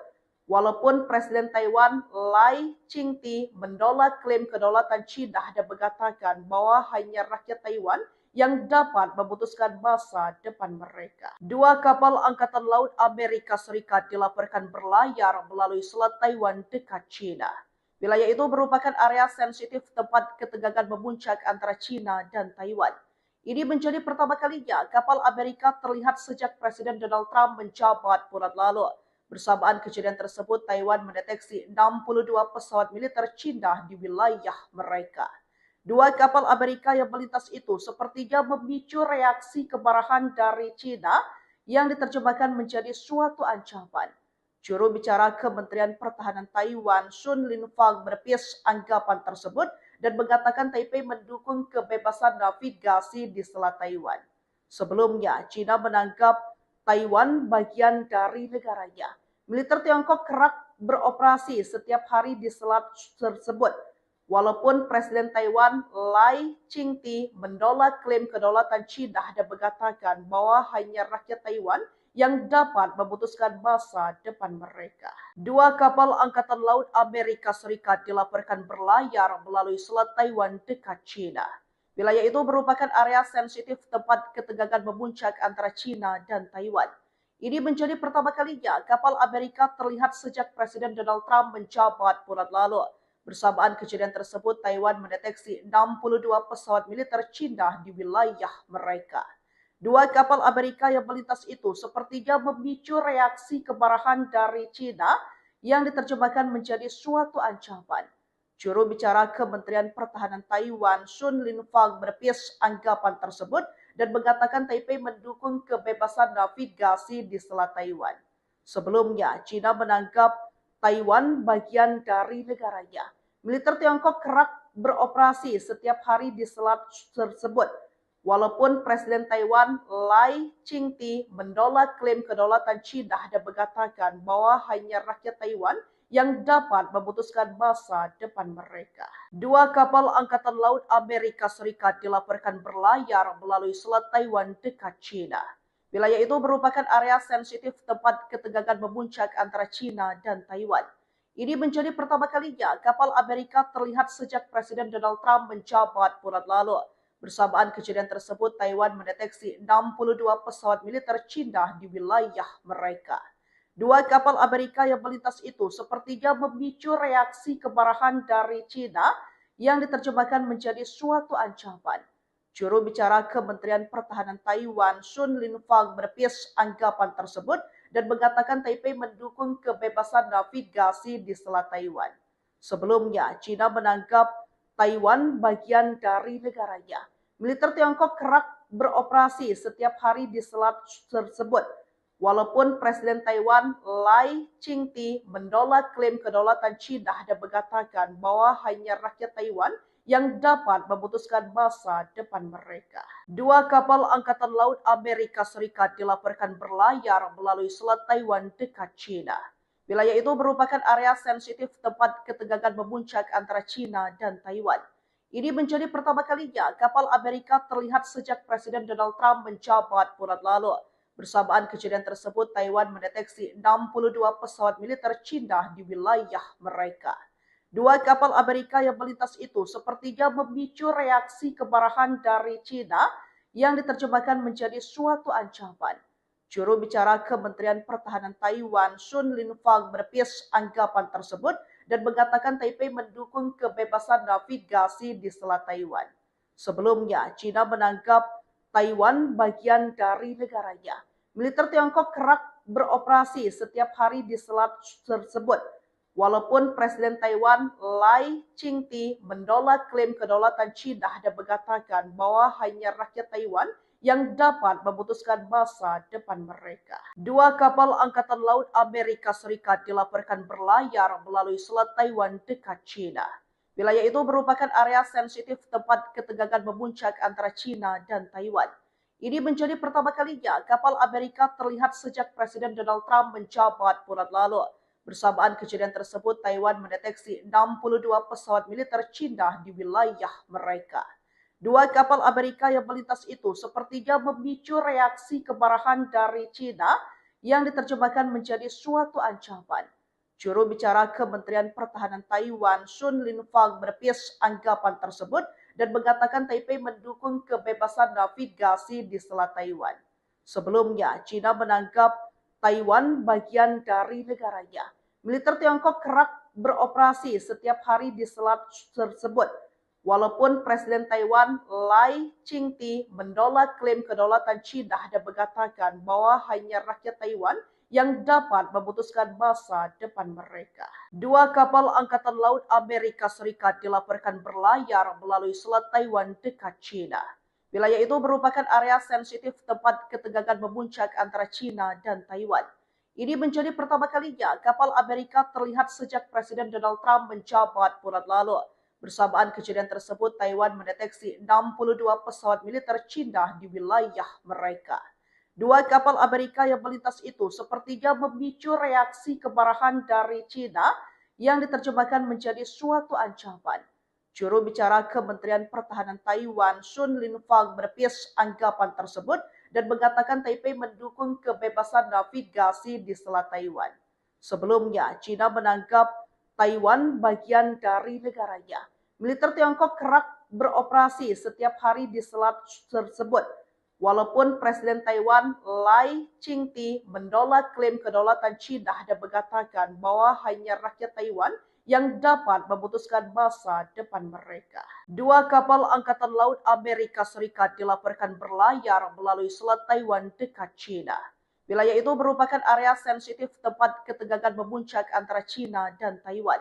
Walaupun Presiden Taiwan Lai Ching-te menolak klaim kedaulatan Cina dan mengatakan bahwa hanya rakyat Taiwan yang dapat memutuskan masa depan mereka. Dua kapal Angkatan Laut Amerika Serikat dilaporkan berlayar melalui Selat Taiwan dekat Cina. Wilayah itu merupakan area sensitif tempat ketegangan memuncak antara Cina dan Taiwan. Ini menjadi pertama kalinya kapal Amerika terlihat sejak Presiden Donald Trump menjabat bulan lalu. Bersamaan kejadian tersebut, Taiwan mendeteksi 62 pesawat militer Cina di wilayah mereka. Dua kapal Amerika yang melintas itu sepertinya memicu reaksi kemarahan dari Cina yang diterjemahkan menjadi suatu ancaman. Juru bicara Kementerian Pertahanan Taiwan, Sun Linfang, menepis anggapan tersebut dan mengatakan Taipei mendukung kebebasan navigasi di Selat Taiwan. Sebelumnya, Cina menganggap Taiwan bagian dari negaranya. Militer Tiongkok kerap beroperasi setiap hari di selat tersebut. Walaupun Presiden Taiwan Lai Ching-te menolak klaim kedaulatan Cina dan mengatakan bahwa hanya rakyat Taiwan yang dapat memutuskan masa depan mereka. Dua kapal Angkatan Laut Amerika Serikat dilaporkan berlayar melalui Selat Taiwan dekat China. Wilayah itu merupakan area sensitif tempat ketegangan memuncak antara China dan Taiwan. Ini menjadi pertama kalinya kapal Amerika terlihat sejak Presiden Donald Trump menjabat bulan lalu. Bersamaan kejadian tersebut, Taiwan mendeteksi 62 pesawat militer China di wilayah mereka. Dua kapal Amerika yang melintas itu sepertinya memicu reaksi kemarahan dari China yang diterjemahkan menjadi suatu ancaman. Juru bicara Kementerian Pertahanan Taiwan, Sun Linfang, menepis anggapan tersebut dan mengatakan Taipei mendukung kebebasan navigasi di Selat Taiwan. Sebelumnya, China menganggap Taiwan bagian dari negaranya. Militer Tiongkok kerap beroperasi setiap hari di selat tersebut. Walaupun Presiden Taiwan Lai Ching-te menolak klaim kedaulatan China dan mengatakan bahwa hanya rakyat Taiwan yang dapat memutuskan masa depan mereka. Dua kapal Angkatan Laut Amerika Serikat dilaporkan berlayar melalui Selat Taiwan dekat China. Wilayah itu merupakan area sensitif tempat ketegangan memuncak antara China dan Taiwan. Ini menjadi pertama kalinya kapal Amerika terlihat sejak Presiden Donald Trump menjabat bulan lalu. Bersamaan kejadian tersebut, Taiwan mendeteksi 62 pesawat militer China di wilayah mereka. Dua kapal Amerika yang melintas itu sepertinya memicu reaksi kemarahan dari China yang diterjemahkan menjadi suatu ancaman. Juru bicara Kementerian Pertahanan Taiwan, Sun Linfang, menepis anggapan tersebut dan mengatakan Taipei mendukung kebebasan navigasi di Selat Taiwan. Sebelumnya, China menganggap Taiwan bagian dari negaranya. Militer Tiongkok kerap beroperasi setiap hari di selat tersebut. Walaupun Presiden Taiwan Lai Ching-te menolak klaim kedaulatan China dan mengatakan bahwa hanya rakyat Taiwan yang dapat memutuskan masa depan mereka. Dua kapal Angkatan Laut Amerika Serikat dilaporkan berlayar melalui Selat Taiwan dekat China. Wilayah itu merupakan area sensitif tempat ketegangan memuncak antara China dan Taiwan. Ini menjadi pertama kalinya kapal Amerika terlihat sejak Presiden Donald Trump menjabat bulan lalu. Bersamaan kejadian tersebut, Taiwan mendeteksi 62 pesawat militer China di wilayah mereka. Dua kapal Amerika yang melintas itu sepertinya memicu reaksi kemarahan dari China yang diterjemahkan menjadi suatu ancaman. Juru bicara Kementerian Pertahanan Taiwan, Sun Linfang, menepis anggapan tersebut dan mengatakan Taipei mendukung kebebasan navigasi di Selat Taiwan. Sebelumnya, China menganggap Taiwan bagian dari negaranya. Militer Tiongkok kerap beroperasi setiap hari di selat tersebut. Walaupun Presiden Taiwan Lai Ching-te menolak klaim kedaulatan China dan mengatakan bahwa hanya rakyat Taiwan yang dapat memutuskan masa depan mereka. Dua kapal Angkatan Laut Amerika Serikat dilaporkan berlayar melalui Selat Taiwan dekat China. Wilayah itu merupakan area sensitif tempat ketegangan memuncak antara China dan Taiwan. Ini menjadi pertama kalinya kapal Amerika terlihat sejak Presiden Donald Trump menjabat bulan lalu. Bersamaan kejadian tersebut, Taiwan mendeteksi 62 pesawat militer China di wilayah mereka. Dua kapal Amerika yang melintas itu sepertinya memicu reaksi kemarahan dari China yang diterjemahkan menjadi suatu ancaman. Juru bicara Kementerian Pertahanan Taiwan, Sun Linfang, menepis anggapan tersebut dan mengatakan Taipei mendukung kebebasan navigasi di Selat Taiwan. Sebelumnya, China menganggap Taiwan bagian dari negaranya. Militer Tiongkok kerap beroperasi setiap hari di selat tersebut. Walaupun Presiden Taiwan Lai Ching-te menolak klaim kedaulatan China dan mengatakan bahwa hanya rakyat Taiwan yang dapat memutuskan masa depan mereka. Dua kapal Angkatan Laut Amerika Serikat dilaporkan berlayar melalui Selat Taiwan dekat China. Wilayah itu merupakan area sensitif tempat ketegangan memuncak antara China dan Taiwan. Ini menjadi pertama kalinya kapal Amerika terlihat sejak Presiden Donald Trump menjabat bulan lalu. Bersamaan kejadian tersebut, Taiwan mendeteksi 62 pesawat militer China di wilayah mereka. Dua kapal Amerika yang melintas itu sepertinya memicu reaksi kemarahan dari China yang diterjemahkan menjadi suatu ancaman. Juru bicara Kementerian Pertahanan Taiwan, Sun Linfang, menepis anggapan tersebut dan mengatakan Taipei mendukung kebebasan navigasi di Selat Taiwan. Sebelumnya, China menganggap Taiwan bagian dari negaranya. Militer Tiongkok kerap beroperasi setiap hari di selat tersebut. Walaupun Presiden Taiwan Lai Ching-te menolak klaim kedaulatan China dan mengatakan bahwa hanya rakyat Taiwan yang dapat memutuskan masa depan mereka. Dua kapal Angkatan Laut Amerika Serikat dilaporkan berlayar melalui Selat Taiwan dekat China. Wilayah itu merupakan area sensitif tempat ketegangan memuncak antara China dan Taiwan.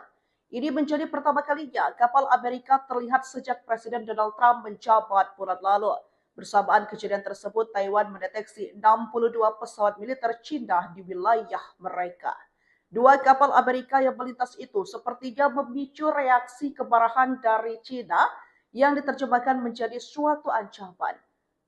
Ini menjadi pertama kalinya kapal Amerika terlihat sejak Presiden Donald Trump menjabat bulan lalu. Bersamaan kejadian tersebut, Taiwan mendeteksi 62 pesawat militer China di wilayah mereka. Dua kapal Amerika yang melintas itu sepertinya memicu reaksi kemarahan dari China yang diterjemahkan menjadi suatu ancaman.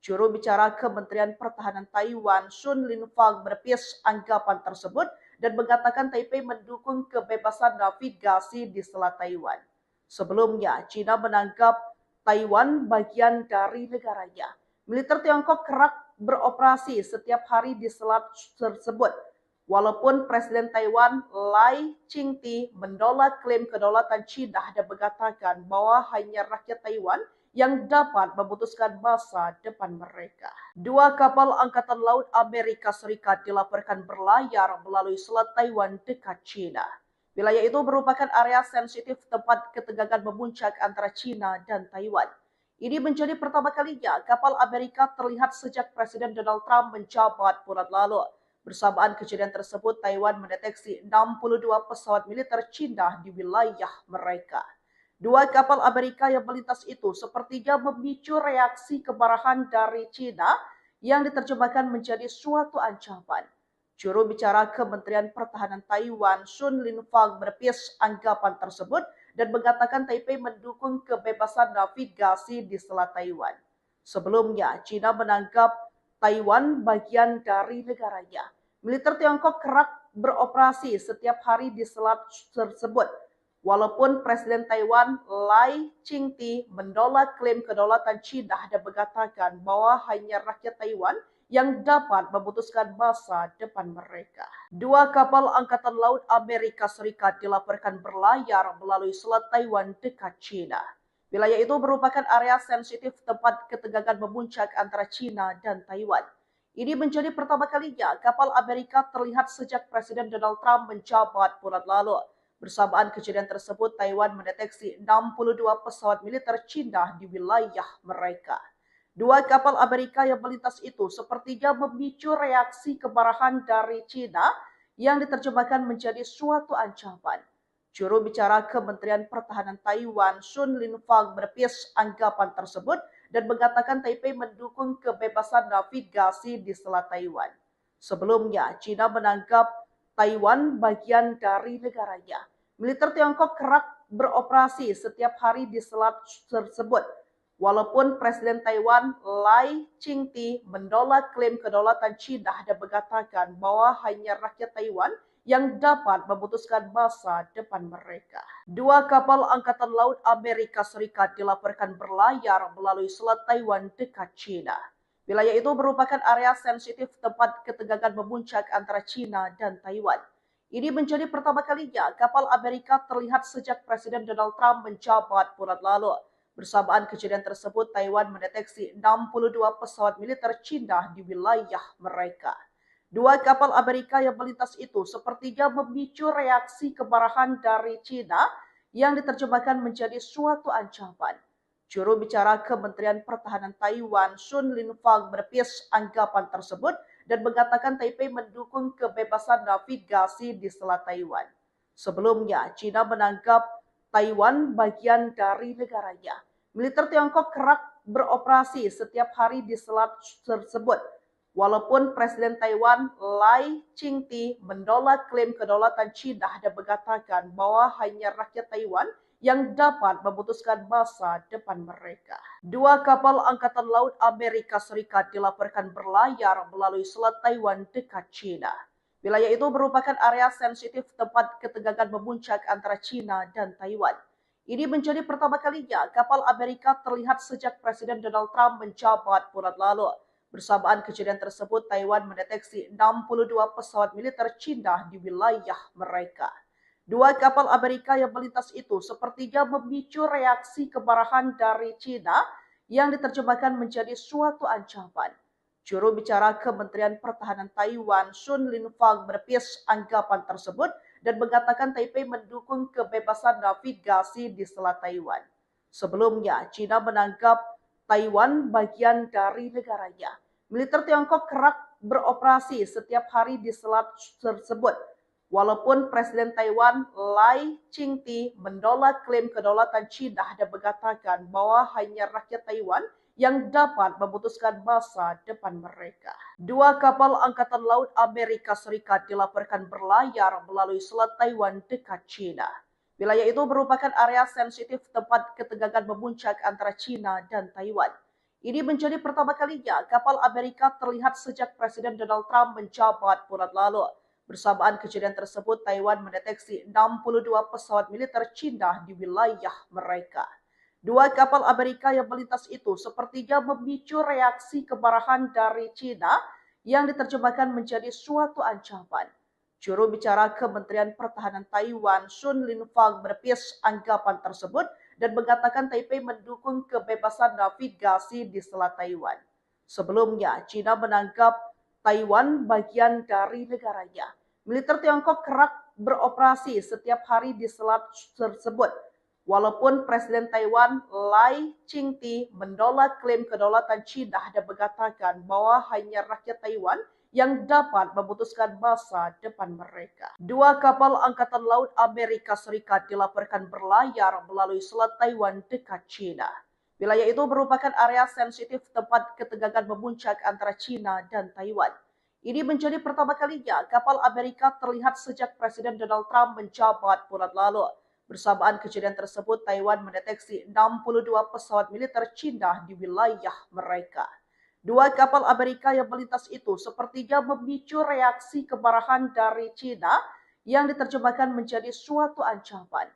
Juru bicara Kementerian Pertahanan Taiwan, Sun Linfang, menepis anggapan tersebut dan mengatakan Taipei mendukung kebebasan navigasi di Selat Taiwan. Sebelumnya, China menganggap Taiwan bagian dari negaranya. Militer Tiongkok kerap beroperasi setiap hari di selat tersebut. Walaupun Presiden Taiwan Lai Ching-te menolak klaim kedaulatan China dan mengatakan bahwa hanya rakyat Taiwan yang dapat memutuskan masa depan mereka. Dua kapal Angkatan Laut Amerika Serikat dilaporkan berlayar melalui Selat Taiwan dekat China. Wilayah itu merupakan area sensitif tempat ketegangan memuncak antara China dan Taiwan. Ini menjadi pertama kalinya kapal Amerika terlihat sejak Presiden Donald Trump menjabat bulan lalu. Bersamaan kejadian tersebut, Taiwan mendeteksi 62 pesawat militer China di wilayah mereka. Dua kapal Amerika yang melintas itu sepertinya memicu reaksi kemarahan dari China yang diterjemahkan menjadi suatu ancaman. Juru bicara Kementerian Pertahanan Taiwan, Sun Linfang, menepis anggapan tersebut dan mengatakan Taipei mendukung kebebasan navigasi di Selat Taiwan. Sebelumnya, China menganggap Taiwan bagian dari negaranya. Militer Tiongkok kerap beroperasi setiap hari di selat tersebut. Walaupun Presiden Taiwan Lai Ching-te menolak klaim kedaulatan China dan mengatakan bahwa hanya rakyat Taiwan yang dapat memutuskan masa depan mereka. Dua kapal Angkatan Laut Amerika Serikat dilaporkan berlayar melalui Selat Taiwan dekat China. Wilayah itu merupakan area sensitif tempat ketegangan memuncak antara China dan Taiwan. Ini menjadi pertama kalinya kapal Amerika terlihat sejak Presiden Donald Trump menjabat bulan lalu. Bersamaan kejadian tersebut, Taiwan mendeteksi 62 pesawat militer China di wilayah mereka. Dua kapal Amerika yang melintas itu sepertinya memicu reaksi kemarahan dari China yang diterjemahkan menjadi suatu ancaman. Juru bicara Kementerian Pertahanan Taiwan, Sun Linfang, menepis anggapan tersebut dan mengatakan Taipei mendukung kebebasan navigasi di Selat Taiwan. Sebelumnya, China menganggap Taiwan bagian dari negaranya. Militer Tiongkok kerap beroperasi setiap hari di selat tersebut. Walaupun Presiden Taiwan Lai Ching-te menolak klaim kedaulatan China dan mengatakan bahwa hanya rakyat Taiwan yang dapat memutuskan masa depan mereka. Dua kapal Angkatan Laut Amerika Serikat dilaporkan berlayar melalui Selat Taiwan dekat China. Wilayah itu merupakan area sensitif tempat ketegangan memuncak antara China dan Taiwan. Ini menjadi pertama kalinya kapal Amerika terlihat sejak Presiden Donald Trump menjabat bulan lalu. Bersamaan kejadian tersebut, Taiwan mendeteksi 62 pesawat militer China di wilayah mereka. Dua kapal Amerika yang melintas itu sepertinya memicu reaksi kemarahan dari China yang diterjemahkan menjadi suatu ancaman. Juru bicara Kementerian Pertahanan Taiwan, Sun Linfang, menepis anggapan tersebut dan mengatakan Taipei mendukung kebebasan navigasi di Selat Taiwan. Sebelumnya, China menganggap Taiwan bagian dari negaranya. Militer Tiongkok kerap beroperasi setiap hari di selat tersebut. Walaupun Presiden Taiwan Lai Ching-te menolak klaim kedaulatan China dan mengatakan bahwa hanya rakyat Taiwan yang dapat memutuskan masa depan mereka. Dua kapal Angkatan Laut Amerika Serikat dilaporkan berlayar melalui Selat Taiwan dekat China. Wilayah itu merupakan area sensitif tempat ketegangan memuncak antara China dan Taiwan. Ini menjadi pertama kalinya kapal Amerika terlihat sejak Presiden Donald Trump menjabat bulan lalu. Bersamaan kejadian tersebut, Taiwan mendeteksi 62 pesawat militer Cina di wilayah mereka. Dua kapal Amerika yang melintas itu sepertinya memicu reaksi kemarahan dari Cina yang diterjemahkan menjadi suatu ancaman. Juru bicara Kementerian Pertahanan Taiwan, Sun Linfang, menepis anggapan tersebut dan mengatakan Taipei mendukung kebebasan navigasi di Selat Taiwan. Sebelumnya, Cina menganggap Taiwan bagian dari negaranya. Militer Tiongkok kerap beroperasi setiap hari di selat tersebut. Walaupun Presiden Taiwan Lai Ching-te menolak klaim kedaulatan Cina dan mengatakan bahwa hanya rakyat Taiwan yang dapat memutuskan masa depan mereka. Dua kapal Angkatan Laut Amerika Serikat dilaporkan berlayar melalui Selat Taiwan dekat Cina. Wilayah itu merupakan area sensitif tempat ketegangan memuncak antara Cina dan Taiwan. Ini menjadi pertama kalinya kapal Amerika terlihat sejak Presiden Donald Trump menjabat bulan lalu. Bersamaan kejadian tersebut, Taiwan mendeteksi 62 pesawat militer Cina di wilayah mereka. Dua kapal Amerika yang melintas itu sepertinya memicu reaksi kemarahan dari Cina yang diterjemahkan menjadi suatu ancaman. Juru bicara Kementerian Pertahanan Taiwan, Sun Linfang, menepis anggapan tersebut dan mengatakan Taipei mendukung kebebasan navigasi di Selat Taiwan. Sebelumnya, Cina menganggap Taiwan bagian dari negaranya. Militer Tiongkok kerap beroperasi setiap hari di selat tersebut. Walaupun Presiden Taiwan Lai Ching-te menolak klaim kedaulatan Cina dan mengatakan bahwa hanya rakyat Taiwan yang dapat memutuskan masa depan mereka. Dua kapal Angkatan Laut Amerika Serikat dilaporkan berlayar melalui Selat Taiwan dekat Cina. Wilayah itu merupakan area sensitif tempat ketegangan memuncak antara Cina dan Taiwan. Ini menjadi pertama kalinya kapal Amerika terlihat sejak Presiden Donald Trump menjabat bulan lalu. Bersamaan kejadian tersebut, Taiwan mendeteksi 62 pesawat militer Cina di wilayah mereka. Dua kapal Amerika yang melintas itu sepertinya memicu reaksi kemarahan dari Cina yang diterjemahkan menjadi suatu ancaman.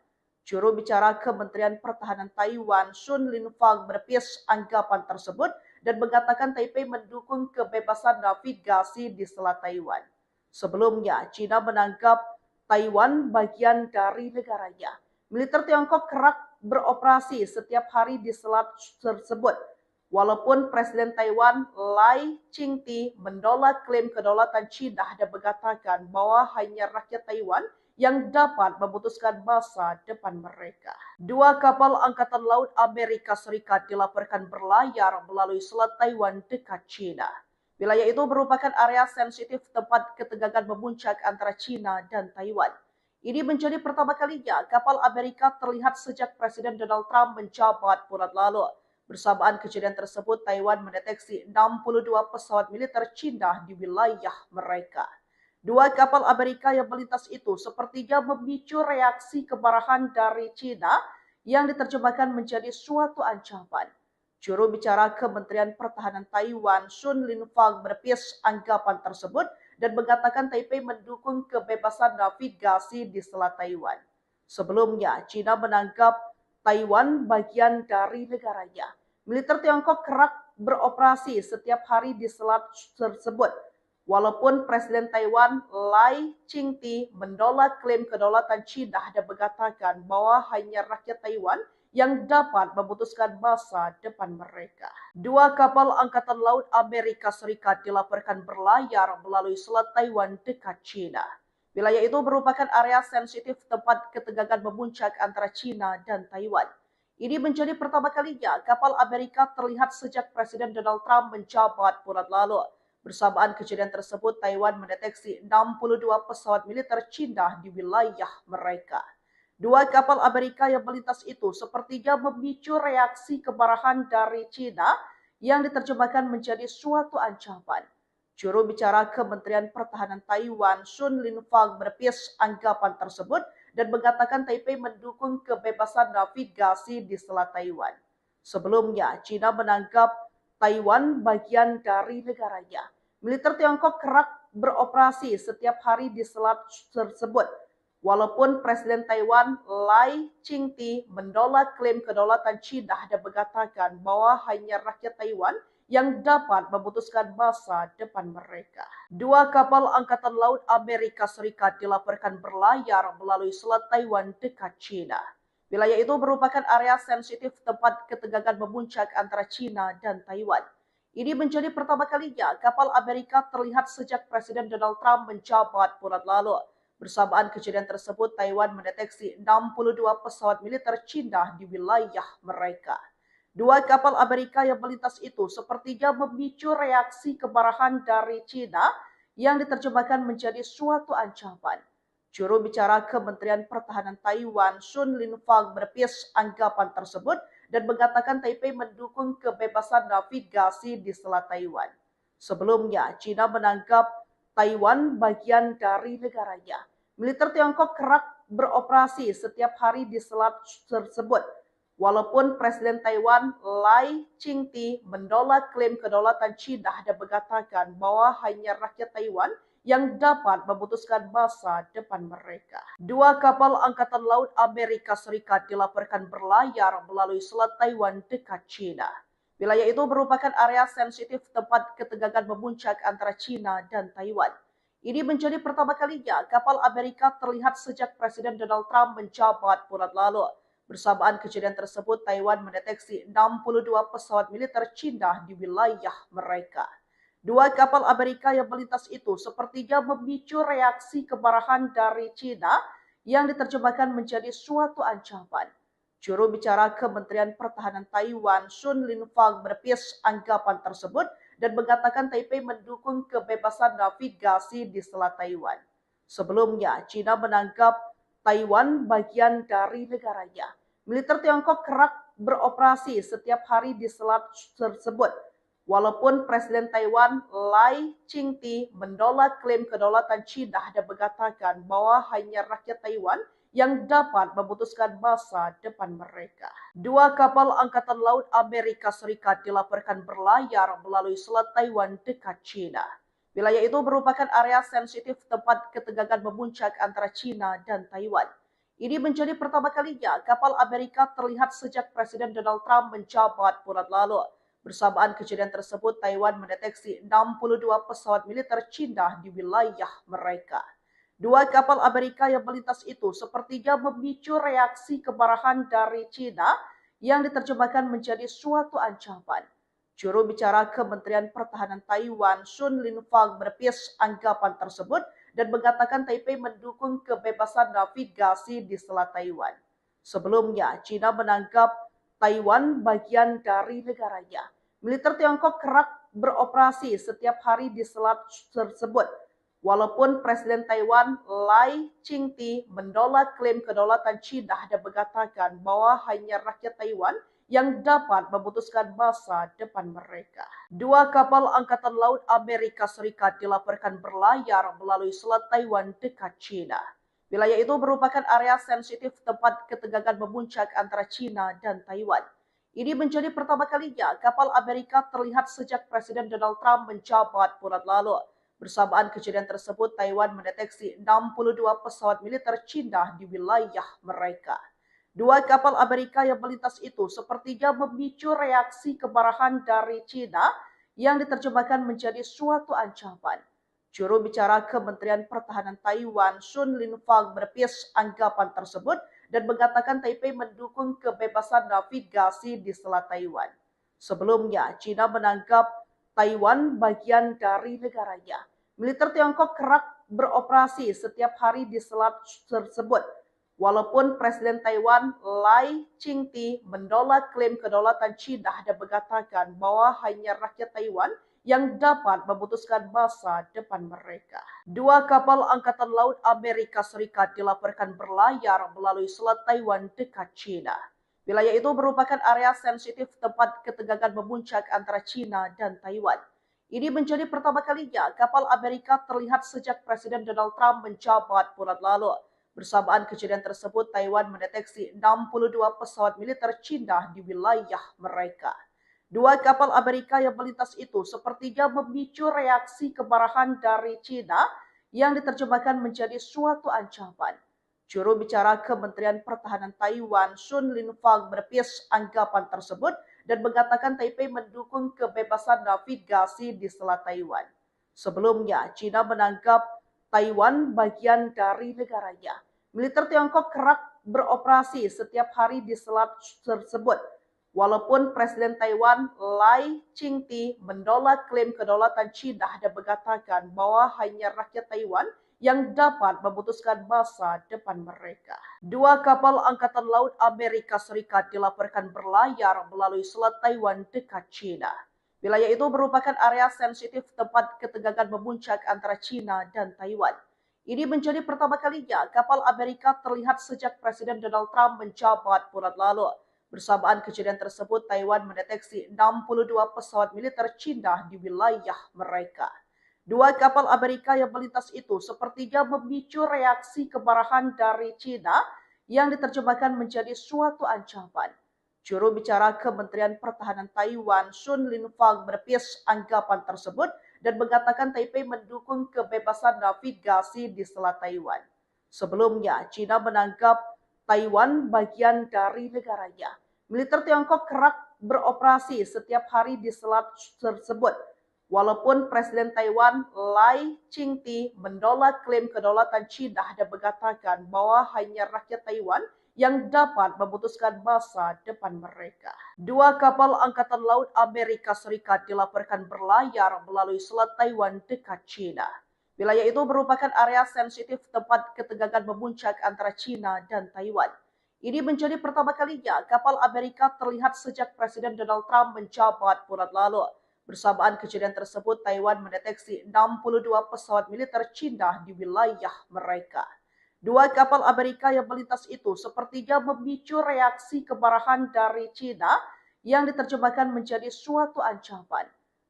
Juru bicara Kementerian Pertahanan Taiwan, Sun Linfang, menepis anggapan tersebut dan mengatakan Taipei mendukung kebebasan navigasi di Selat Taiwan. Sebelumnya, Cina menganggap Taiwan bagian dari negaranya. Militer Tiongkok kerap beroperasi setiap hari di selat tersebut. Walaupun Presiden Taiwan Lai Ching-te menolak klaim kedaulatan Cina dan mengatakan bahwa hanya rakyat Taiwan yang dapat memutuskan masa depan mereka. Dua kapal Angkatan Laut Amerika Serikat dilaporkan berlayar melalui Selat Taiwan dekat Cina. Wilayah itu merupakan area sensitif tempat ketegangan memuncak antara Cina dan Taiwan. Ini menjadi pertama kalinya kapal Amerika terlihat sejak Presiden Donald Trump menjabat bulan lalu. Bersamaan kejadian tersebut, Taiwan mendeteksi 62 pesawat militer Cina di wilayah mereka. Dua kapal Amerika yang melintas itu sepertinya memicu reaksi kemarahan dari Cina yang diterjemahkan menjadi suatu ancaman. Juru bicara Kementerian Pertahanan Taiwan, Sun Linfang, menepis anggapan tersebut dan mengatakan Taipei mendukung kebebasan navigasi di Selat Taiwan. Sebelumnya, Cina menganggap Taiwan bagian dari negaranya. Militer Tiongkok kerap beroperasi setiap hari di selat tersebut. Walaupun Presiden Taiwan Lai Ching-te menolak klaim kedaulatan Cina dan mengatakan bahwa hanya rakyat Taiwan yang dapat memutuskan masa depan mereka. Dua kapal Angkatan Laut Amerika Serikat dilaporkan berlayar melalui Selat Taiwan dekat Cina. Wilayah itu merupakan area sensitif tempat ketegangan memuncak antara Cina dan Taiwan. Ini menjadi pertama kalinya kapal Amerika terlihat sejak Presiden Donald Trump menjabat bulan lalu. Bersamaan kejadian tersebut, Taiwan mendeteksi 62 pesawat militer Cina di wilayah mereka. Dua kapal Amerika yang melintas itu sepertinya memicu reaksi kemarahan dari Cina yang diterjemahkan menjadi suatu ancaman. Juru bicara Kementerian Pertahanan Taiwan, Sun Linfang, menepis anggapan tersebut dan mengatakan Taipei mendukung kebebasan navigasi di Selat Taiwan. Sebelumnya, Cina menganggap Taiwan bagian dari negaranya. Militer Tiongkok kerap beroperasi setiap hari di selat tersebut. Walaupun Presiden Taiwan Lai Ching-te menolak klaim kedaulatan Cina dan mengatakan bahwa hanya rakyat Taiwan yang dapat memutuskan masa depan mereka. Dua kapal Angkatan Laut Amerika Serikat dilaporkan berlayar melalui Selat Taiwan dekat China. Wilayah itu merupakan area sensitif tempat ketegangan memuncak antara China dan Taiwan. Ini menjadi pertama kalinya kapal Amerika terlihat sejak Presiden Donald Trump menjabat bulan lalu. Bersamaan kejadian tersebut, Taiwan mendeteksi 62 pesawat militer China di wilayah mereka. Dua kapal Amerika yang melintas itu sepertinya memicu reaksi kemarahan dari China yang diterjemahkan menjadi suatu ancaman. Juru bicara Kementerian Pertahanan Taiwan, Sun Linfang, menepis anggapan tersebut dan mengatakan Taipei mendukung kebebasan navigasi di Selat Taiwan. Sebelumnya, China menganggap Taiwan bagian dari negaranya. Militer Tiongkok kerap beroperasi setiap hari di selat tersebut. Walaupun Presiden Taiwan Lai Ching-te menolak klaim kedaulatan China dan mengatakan bahwa hanya rakyat Taiwan yang dapat memutuskan masa depan mereka. Dua kapal Angkatan Laut Amerika Serikat dilaporkan berlayar melalui Selat Taiwan dekat China. Wilayah itu merupakan area sensitif tempat ketegangan memuncak antara China dan Taiwan. Ini menjadi pertama kalinya kapal Amerika terlihat sejak Presiden Donald Trump menjabat bulan lalu. Bersamaan kejadian tersebut, Taiwan mendeteksi 62 pesawat militer China di wilayah mereka. Dua kapal Amerika yang melintas itu sepertinya memicu reaksi kemarahan dari China yang diterjemahkan menjadi suatu ancaman. Juru bicara Kementerian Pertahanan Taiwan, Sun Linfang, menepis anggapan tersebut dan mengatakan Taipei mendukung kebebasan navigasi di Selat Taiwan. Sebelumnya, China menganggap Taiwan bagian dari negaranya. Militer Tiongkok kerap beroperasi setiap hari di selat tersebut. Walaupun Presiden Taiwan Lai Ching-te menolak klaim kedaulatan China dan mengatakan bahwa hanya rakyat Taiwan yang dapat memutuskan masa depan mereka. Dua kapal Angkatan Laut Amerika Serikat dilaporkan berlayar melalui Selat Taiwan dekat China. Wilayah itu merupakan area sensitif tempat ketegangan memuncak antara China dan Taiwan. Ini menjadi pertama kalinya kapal Amerika terlihat sejak Presiden Donald Trump menjabat bulan lalu. Bersamaan kejadian tersebut, Taiwan mendeteksi 62 pesawat militer China di wilayah mereka. Dua kapal Amerika yang melintas itu sepertinya memicu reaksi kemarahan dari China yang diterjemahkan menjadi suatu ancaman. Juru bicara Kementerian Pertahanan Taiwan, Sun Linfang, menepis anggapan tersebut dan mengatakan Taipei mendukung kebebasan navigasi di Selat Taiwan. Sebelumnya, China menganggap Taiwan bagian dari negaranya. Militer Tiongkok kerap beroperasi setiap hari di selat tersebut. Walaupun Presiden Taiwan Lai Ching-te menolak klaim kedaulatan China dan mengatakan bahwa hanya rakyat Taiwan yang dapat memutuskan masa depan mereka. Dua kapal Angkatan Laut Amerika Serikat dilaporkan berlayar melalui Selat Taiwan dekat China. Wilayah itu merupakan area sensitif tempat ketegangan memuncak antara China dan Taiwan. Ini menjadi pertama kalinya kapal Amerika terlihat sejak Presiden Donald Trump menjabat bulan lalu. Bersamaan kejadian tersebut, Taiwan mendeteksi 62 pesawat militer China di wilayah mereka. Dua kapal Amerika yang melintas itu sepertinya memicu reaksi kemarahan dari China yang diterjemahkan menjadi suatu ancaman. Juru bicara Kementerian Pertahanan Taiwan, Sun Linfang, menepis anggapan tersebut dan mengatakan Taipei mendukung kebebasan navigasi di Selat Taiwan. Sebelumnya, China menganggap Taiwan bagian dari negaranya. Militer Tiongkok kerap beroperasi setiap hari di selat tersebut. Walaupun Presiden Taiwan Lai Ching-te menolak klaim kedaulatan China dan mengatakan bahwa hanya rakyat Taiwan yang dapat memutuskan masa depan mereka. Dua kapal Angkatan Laut Amerika Serikat dilaporkan berlayar melalui Selat Taiwan dekat China. Wilayah itu merupakan area sensitif tempat ketegangan memuncak antara China dan Taiwan. Ini menjadi pertama kalinya kapal Amerika terlihat sejak Presiden Donald Trump menjabat bulan lalu. Bersamaan kejadian tersebut, Taiwan mendeteksi 62 pesawat militer China di wilayah mereka. Dua kapal Amerika yang melintas itu sepertinya memicu reaksi kemarahan dari China yang diterjemahkan menjadi suatu ancaman. Juru bicara Kementerian Pertahanan Taiwan, Sun Linfang, menepis anggapan tersebut dan mengatakan Taipei mendukung kebebasan navigasi di Selat Taiwan. Sebelumnya, China menganggap Taiwan bagian dari negaranya. Militer Tiongkok kerap beroperasi setiap hari di selat tersebut. Walaupun Presiden Taiwan Lai Ching-te menolak klaim kedaulatan China dan mengatakan bahwa hanya rakyat Taiwan yang dapat memutuskan masa depan mereka. Dua kapal Angkatan Laut Amerika Serikat dilaporkan berlayar melalui Selat Taiwan dekat China. Wilayah itu merupakan area sensitif tempat ketegangan memuncak antara China dan Taiwan. Ini menjadi pertama kalinya kapal Amerika terlihat sejak Presiden Donald Trump menjabat bulan lalu. Bersamaan kejadian tersebut, Taiwan mendeteksi 62 pesawat militer China di wilayah mereka. Dua kapal Amerika yang melintas itu sepertinya memicu reaksi kemarahan dari China yang diterjemahkan menjadi suatu ancaman. Juru bicara Kementerian Pertahanan Taiwan, Sun Linfang, menepis anggapan tersebut dan mengatakan Taipei mendukung kebebasan navigasi di Selat Taiwan. Sebelumnya, China menganggap Taiwan bagian dari negaranya. Militer Tiongkok kerap beroperasi setiap hari di selat tersebut. Walaupun Presiden Taiwan Lai Ching-te menolak klaim kedaulatan China dan mengatakan bahwa hanya rakyat Taiwan yang dapat memutuskan masa depan mereka. Dua kapal Angkatan Laut Amerika Serikat dilaporkan berlayar melalui Selat Taiwan dekat China. Wilayah itu merupakan area sensitif tempat ketegangan memuncak antara China dan Taiwan. Ini menjadi pertama kalinya kapal Amerika terlihat sejak Presiden Donald Trump menjabat bulan lalu. Bersamaan kejadian tersebut, Taiwan mendeteksi 62 pesawat militer China di wilayah mereka. Dua kapal Amerika yang melintas itu sepertinya memicu reaksi kemarahan dari China yang diterjemahkan menjadi suatu ancaman.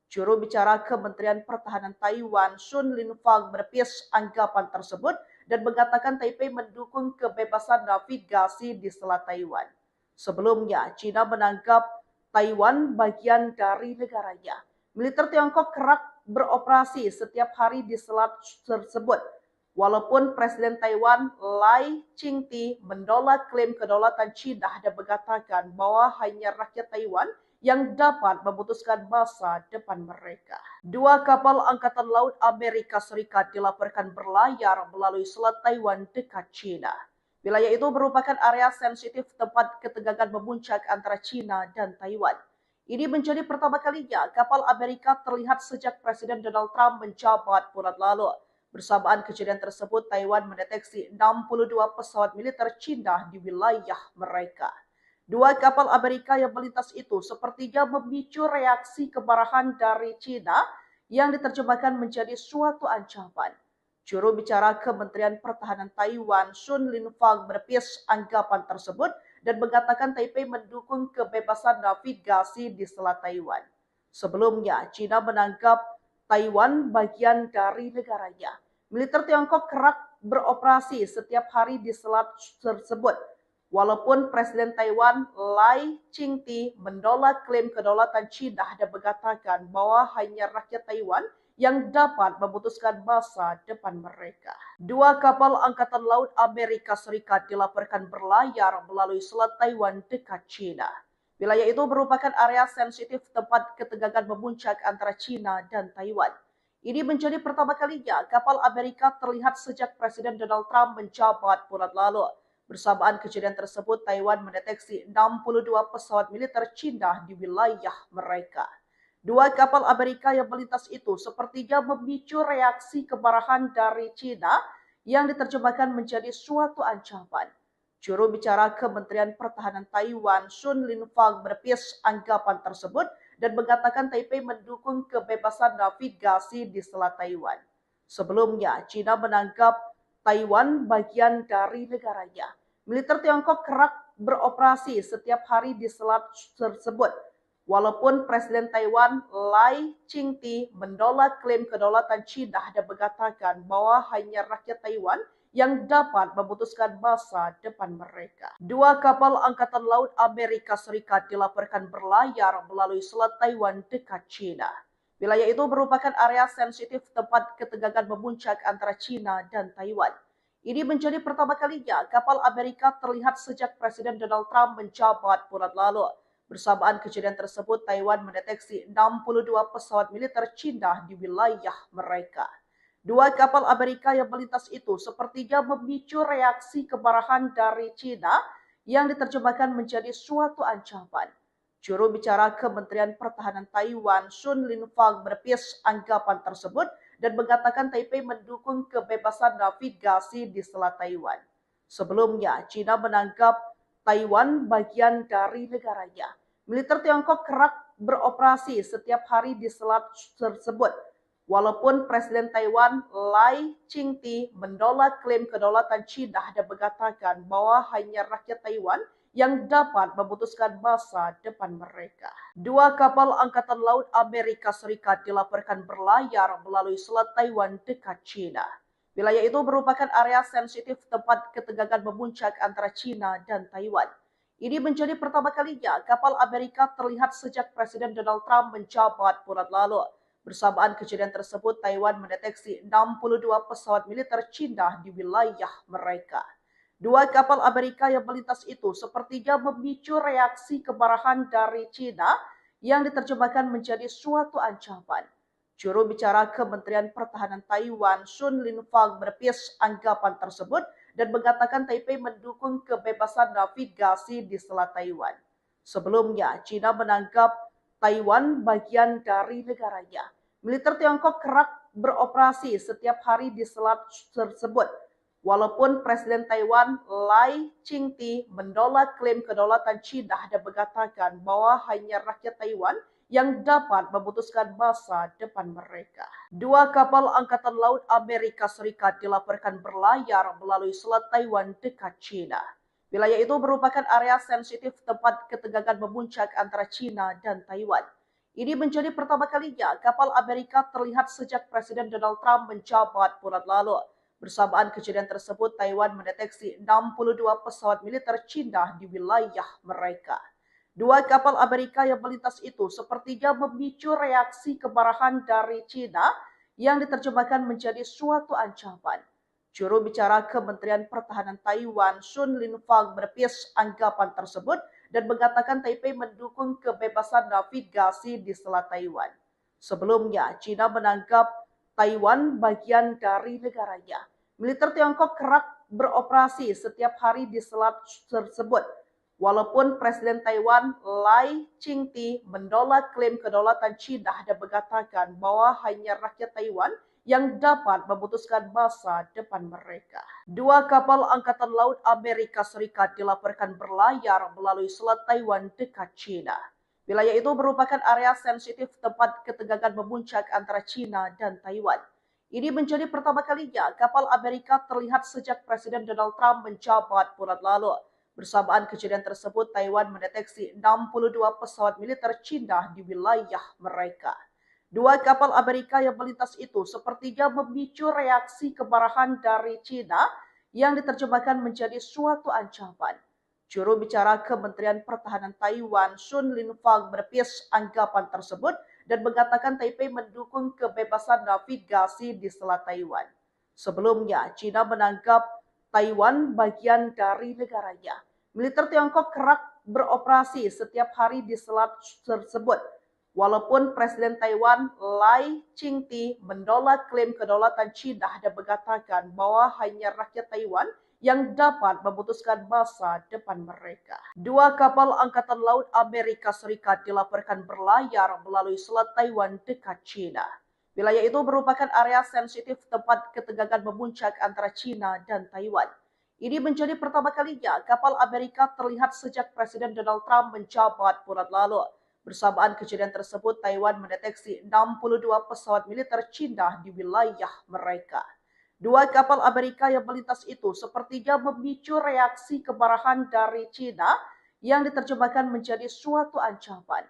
Juru bicara Kementerian Pertahanan Taiwan, Sun Linfang, menepis anggapan tersebut dan mengatakan Taipei mendukung kebebasan navigasi di Selat Taiwan. Sebelumnya, China menganggap Taiwan bagian dari negaranya. Militer Tiongkok kerap beroperasi setiap hari di selat tersebut. Walaupun Presiden Taiwan Lai Ching-te menolak klaim kedaulatan China dan mengatakan bahwa hanya rakyat Taiwan yang dapat memutuskan masa depan mereka. Dua kapal Angkatan Laut Amerika Serikat dilaporkan berlayar melalui Selat Taiwan dekat China. Wilayah itu merupakan area sensitif tempat ketegangan memuncak antara China dan Taiwan. Ini menjadi pertama kalinya kapal Amerika terlihat sejak Presiden Donald Trump menjabat bulan lalu. Bersamaan kejadian tersebut, Taiwan mendeteksi 62 pesawat militer China di wilayah mereka. Dua kapal Amerika yang melintas itu sepertinya memicu reaksi kemarahan dari China yang diterjemahkan menjadi suatu ancaman. Juru bicara Kementerian Pertahanan Taiwan, Sun Linfang, menepis anggapan tersebut dan mengatakan Taipei mendukung kebebasan navigasi di Selat Taiwan. Sebelumnya, China menganggap Taiwan bagian dari negaranya. Militer Tiongkok kerap beroperasi setiap hari di selat tersebut. Walaupun Presiden Taiwan Lai Ching-te menolak klaim kedaulatan China dan mengatakan bahwa hanya rakyat Taiwan yang dapat memutuskan masa depan mereka. Dua kapal Angkatan Laut Amerika Serikat dilaporkan berlayar melalui Selat Taiwan dekat China. Wilayah itu merupakan area sensitif tempat ketegangan memuncak antara China dan Taiwan. Ini menjadi pertama kalinya kapal Amerika terlihat sejak Presiden Donald Trump menjabat bulan lalu. Bersamaan kejadian tersebut, Taiwan mendeteksi 62 pesawat militer China di wilayah mereka. Dua kapal Amerika yang melintas itu sepertinya memicu reaksi kemarahan dari China yang diterjemahkan menjadi suatu ancaman. Juru bicara Kementerian Pertahanan Taiwan, Sun Linfang, menepis anggapan tersebut dan mengatakan Taipei mendukung kebebasan navigasi di Selat Taiwan. Sebelumnya, China menganggap Taiwan bagian dari negaranya. Militer Tiongkok kerap beroperasi setiap hari di selat tersebut. Walaupun Presiden Taiwan Lai Ching-te menolak klaim kedaulatan China dan mengatakan bahwa hanya rakyat Taiwan yang dapat memutuskan masa depan mereka. Dua kapal Angkatan Laut Amerika Serikat dilaporkan berlayar melalui Selat Taiwan dekat China. Wilayah itu merupakan area sensitif tempat ketegangan memuncak antara China dan Taiwan. Ini menjadi pertama kalinya kapal Amerika terlihat sejak Presiden Donald Trump menjabat bulan lalu. Bersamaan kejadian tersebut, Taiwan mendeteksi 62 pesawat militer Cina di wilayah mereka. Dua kapal Amerika yang melintas itu sepertinya memicu reaksi kemarahan dari Cina yang diterjemahkan menjadi suatu ancaman. Juru bicara Kementerian Pertahanan Taiwan, Sun Linfang, menepis anggapan tersebut dan mengatakan Taipei mendukung kebebasan navigasi di Selat Taiwan. Sebelumnya, Cina menganggap Taiwan bagian dari negaranya. Militer Tiongkok kerap beroperasi setiap hari di selat tersebut. Walaupun Presiden Taiwan Lai Ching-te menolak klaim kedaulatan Cina dan mengatakan bahwa hanya rakyat Taiwan yang dapat memutuskan masa depan mereka. Dua kapal Angkatan Laut Amerika Serikat dilaporkan berlayar melalui Selat Taiwan dekat Cina. Wilayah itu merupakan area sensitif tempat ketegangan memuncak antara Cina dan Taiwan. Ini menjadi pertama kalinya kapal Amerika terlihat sejak Presiden Donald Trump menjabat bulan lalu. Bersamaan kejadian tersebut, Taiwan mendeteksi 62 pesawat militer Cina di wilayah mereka. Dua kapal Amerika yang melintas itu sepertinya memicu reaksi kemarahan dari Cina yang diterjemahkan menjadi suatu ancaman. Juru bicara Kementerian Pertahanan Taiwan, Sun Linfang, menepis anggapan tersebut dan mengatakan Taipei mendukung kebebasan navigasi di Selat Taiwan. Sebelumnya, Cina menganggap Taiwan bagian dari negaranya. Militer Tiongkok kerap beroperasi setiap hari di selat tersebut. Walaupun Presiden Taiwan Lai Ching-te menolak klaim kedaulatan Cina dan mengatakan bahwa hanya rakyat Taiwan yang dapat memutuskan masa depan mereka. Dua kapal Angkatan Laut Amerika Serikat dilaporkan berlayar melalui Selat Taiwan dekat Cina. Wilayah itu merupakan area sensitif tempat ketegangan memuncak antara Cina dan Taiwan. Ini menjadi pertama kalinya kapal Amerika terlihat sejak Presiden Donald Trump menjabat bulan lalu. Bersamaan kejadian tersebut, Taiwan mendeteksi 62 pesawat militer Cina di wilayah mereka. Dua kapal Amerika yang melintas itu sepertinya memicu reaksi kemarahan dari Cina yang diterjemahkan menjadi suatu ancaman. Juru bicara Kementerian Pertahanan Taiwan, Sun Linfang, menepis anggapan tersebut dan mengatakan Taipei mendukung kebebasan navigasi di Selat Taiwan. Sebelumnya, Cina menganggap Taiwan bagian dari negaranya. Militer Tiongkok kerap beroperasi setiap hari di selat tersebut. Walaupun Presiden Taiwan Lai Ching-te menolak klaim kedaulatan Cina dan mengatakan bahwa hanya rakyat Taiwan yang dapat memutuskan masa depan mereka. Dua kapal Angkatan Laut Amerika Serikat dilaporkan berlayar melalui Selat Taiwan dekat Cina. Wilayah itu merupakan area sensitif tempat ketegangan memuncak antara Cina dan Taiwan. Ini menjadi pertama kalinya kapal Amerika terlihat sejak Presiden Donald Trump menjabat bulan lalu. Bersamaan kejadian tersebut, Taiwan mendeteksi 62 pesawat militer Cina di wilayah mereka. Dua kapal Amerika yang melintas itu sepertinya memicu reaksi kemarahan dari Cina yang diterjemahkan menjadi suatu ancaman. Juru bicara Kementerian Pertahanan Taiwan, Sun Linfang, menepis anggapan tersebut dan mengatakan Taipei mendukung kebebasan navigasi di Selat Taiwan. Sebelumnya, Cina menganggap Taiwan bagian dari negaranya. Militer Tiongkok kerap beroperasi setiap hari di selat tersebut. Walaupun Presiden Taiwan Lai Ching-te menolak klaim kedaulatan Cina dan mengatakan bahwa hanya rakyat Taiwan yang dapat memutuskan masa depan mereka. Dua kapal Angkatan Laut Amerika Serikat dilaporkan berlayar melalui Selat Taiwan dekat Cina. Wilayah itu merupakan area sensitif tempat ketegangan memuncak antara Cina dan Taiwan. Ini menjadi pertama kalinya kapal Amerika terlihat sejak Presiden Donald Trump menjabat bulan lalu. Bersamaan kejadian tersebut, Taiwan mendeteksi 62 pesawat militer Cina di wilayah mereka. Dua kapal Amerika yang melintas itu sepertinya memicu reaksi kemarahan dari Cina yang diterjemahkan menjadi suatu ancaman.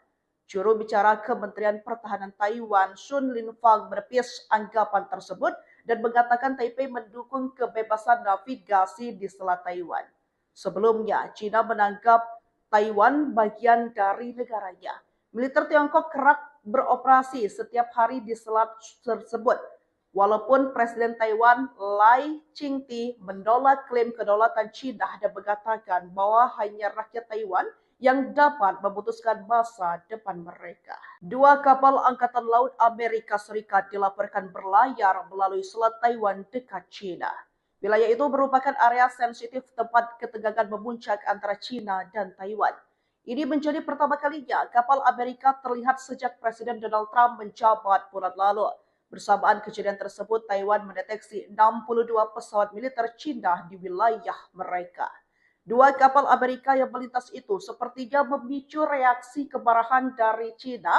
Juru bicara Kementerian Pertahanan Taiwan, Sun Linfang, menepis anggapan tersebut dan mengatakan Taipei mendukung kebebasan navigasi di Selat Taiwan. Sebelumnya, Cina menganggap Taiwan bagian dari negaranya. Militer Tiongkok kerap beroperasi setiap hari di selat tersebut. Walaupun Presiden Taiwan Lai Ching-te menolak klaim kedaulatan Cina dan mengatakan bahwa hanya rakyat Taiwan yang dapat memutuskan masa depan mereka. Dua kapal Angkatan Laut Amerika Serikat dilaporkan berlayar melalui Selat Taiwan dekat China. Wilayah itu merupakan area sensitif tempat ketegangan memuncak antara China dan Taiwan. Ini menjadi pertama kalinya kapal Amerika terlihat sejak Presiden Donald Trump menjabat bulan lalu. Bersamaan kejadian tersebut, Taiwan mendeteksi 62 pesawat militer China di wilayah mereka. Dua kapal Amerika yang melintas itu sepertinya memicu reaksi kemarahan dari China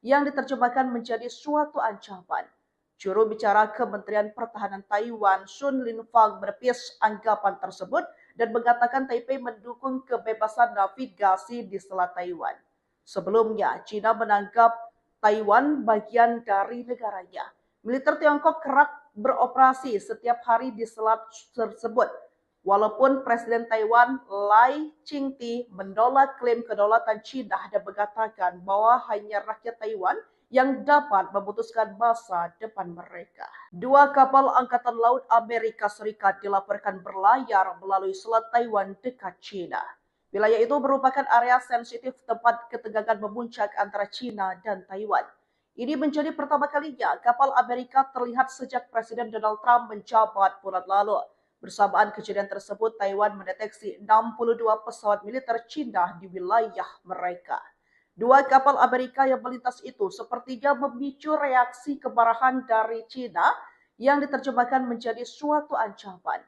yang diterjemahkan menjadi suatu ancaman. Juru bicara Kementerian Pertahanan Taiwan, Sun Linfang, menepis anggapan tersebut dan mengatakan Taipei mendukung kebebasan navigasi di Selat Taiwan. Sebelumnya, China menganggap Taiwan bagian dari negaranya. Militer Tiongkok kerap beroperasi setiap hari di selat tersebut. Walaupun Presiden Taiwan Lai Ching-te menolak klaim kedaulatan China dan mengatakan bahwa hanya rakyat Taiwan yang dapat memutuskan masa depan mereka. Dua kapal Angkatan Laut Amerika Serikat dilaporkan berlayar melalui Selat Taiwan dekat China. Wilayah itu merupakan area sensitif tempat ketegangan memuncak antara China dan Taiwan. Ini menjadi pertama kalinya kapal Amerika terlihat sejak Presiden Donald Trump menjabat bulan lalu. Bersamaan kejadian tersebut, Taiwan mendeteksi 62 pesawat militer China di wilayah mereka. Dua kapal Amerika yang melintas itu sepertinya memicu reaksi kemarahan dari China yang diterjemahkan menjadi suatu ancaman.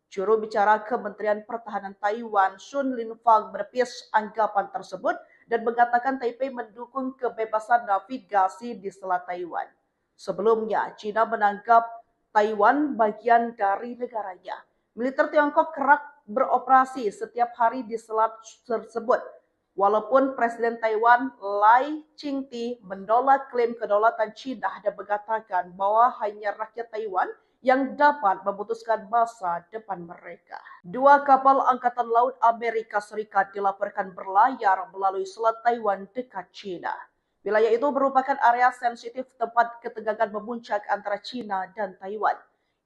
Juru bicara Kementerian Pertahanan Taiwan, Sun Linfang, menepis anggapan tersebut dan mengatakan Taipei mendukung kebebasan navigasi di Selat Taiwan. Sebelumnya, China menganggap Taiwan bagian dari negaranya. Militer Tiongkok kerap beroperasi setiap hari di selat tersebut. Walaupun Presiden Taiwan Lai Ching-te menolak klaim kedaulatan China dan mengatakan bahwa hanya rakyat Taiwan yang dapat memutuskan masa depan mereka. Dua kapal Angkatan Laut Amerika Serikat dilaporkan berlayar melalui Selat Taiwan dekat China. Wilayah itu merupakan area sensitif tempat ketegangan memuncak antara China dan Taiwan.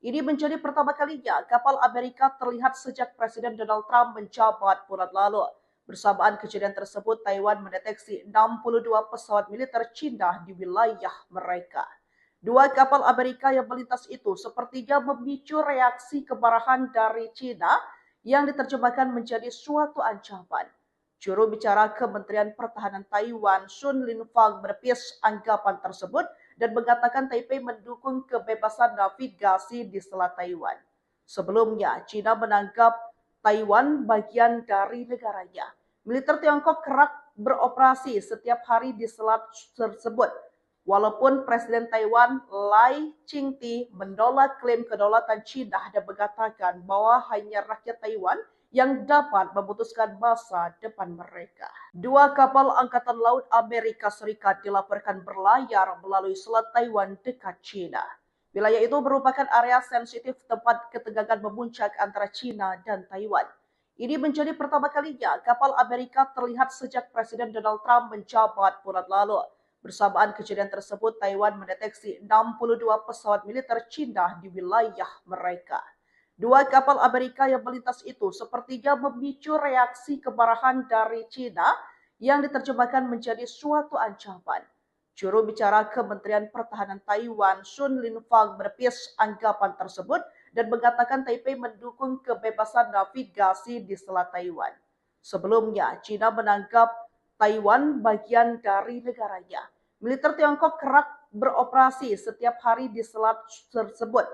Ini menjadi pertama kalinya kapal Amerika terlihat sejak Presiden Donald Trump menjabat bulan lalu. Bersamaan kejadian tersebut, Taiwan mendeteksi 62 pesawat militer China di wilayah mereka. Dua kapal Amerika yang melintas itu sepertinya memicu reaksi kemarahan dari China yang diterjemahkan menjadi suatu ancaman. Juru bicara Kementerian Pertahanan Taiwan, Sun Linfang, menepis anggapan tersebut dan mengatakan Taipei mendukung kebebasan navigasi di Selat Taiwan. Sebelumnya, China menganggap Taiwan bagian dari negaranya. Militer Tiongkok kerap beroperasi setiap hari di selat tersebut. Walaupun Presiden Taiwan Lai Ching-te menolak klaim kedaulatan China dan mengatakan bahwa hanya rakyat Taiwan yang dapat memutuskan masa depan mereka. Dua kapal Angkatan Laut Amerika Serikat dilaporkan berlayar melalui Selat Taiwan dekat China. Wilayah itu merupakan area sensitif tempat ketegangan memuncak antara China dan Taiwan. Ini menjadi pertama kalinya kapal Amerika terlihat sejak Presiden Donald Trump menjabat bulan lalu. Bersamaan kejadian tersebut, Taiwan mendeteksi 62 pesawat militer China di wilayah mereka. Dua kapal Amerika yang melintas itu sepertinya memicu reaksi kemarahan dari China yang diterjemahkan menjadi suatu ancaman. Juru bicara Kementerian Pertahanan Taiwan, Sun Linfang, menepis anggapan tersebut dan mengatakan Taipei mendukung kebebasan navigasi di Selat Taiwan. Sebelumnya, China menganggap Taiwan bagian dari negaranya. Militer Tiongkok kerap beroperasi setiap hari di selat tersebut.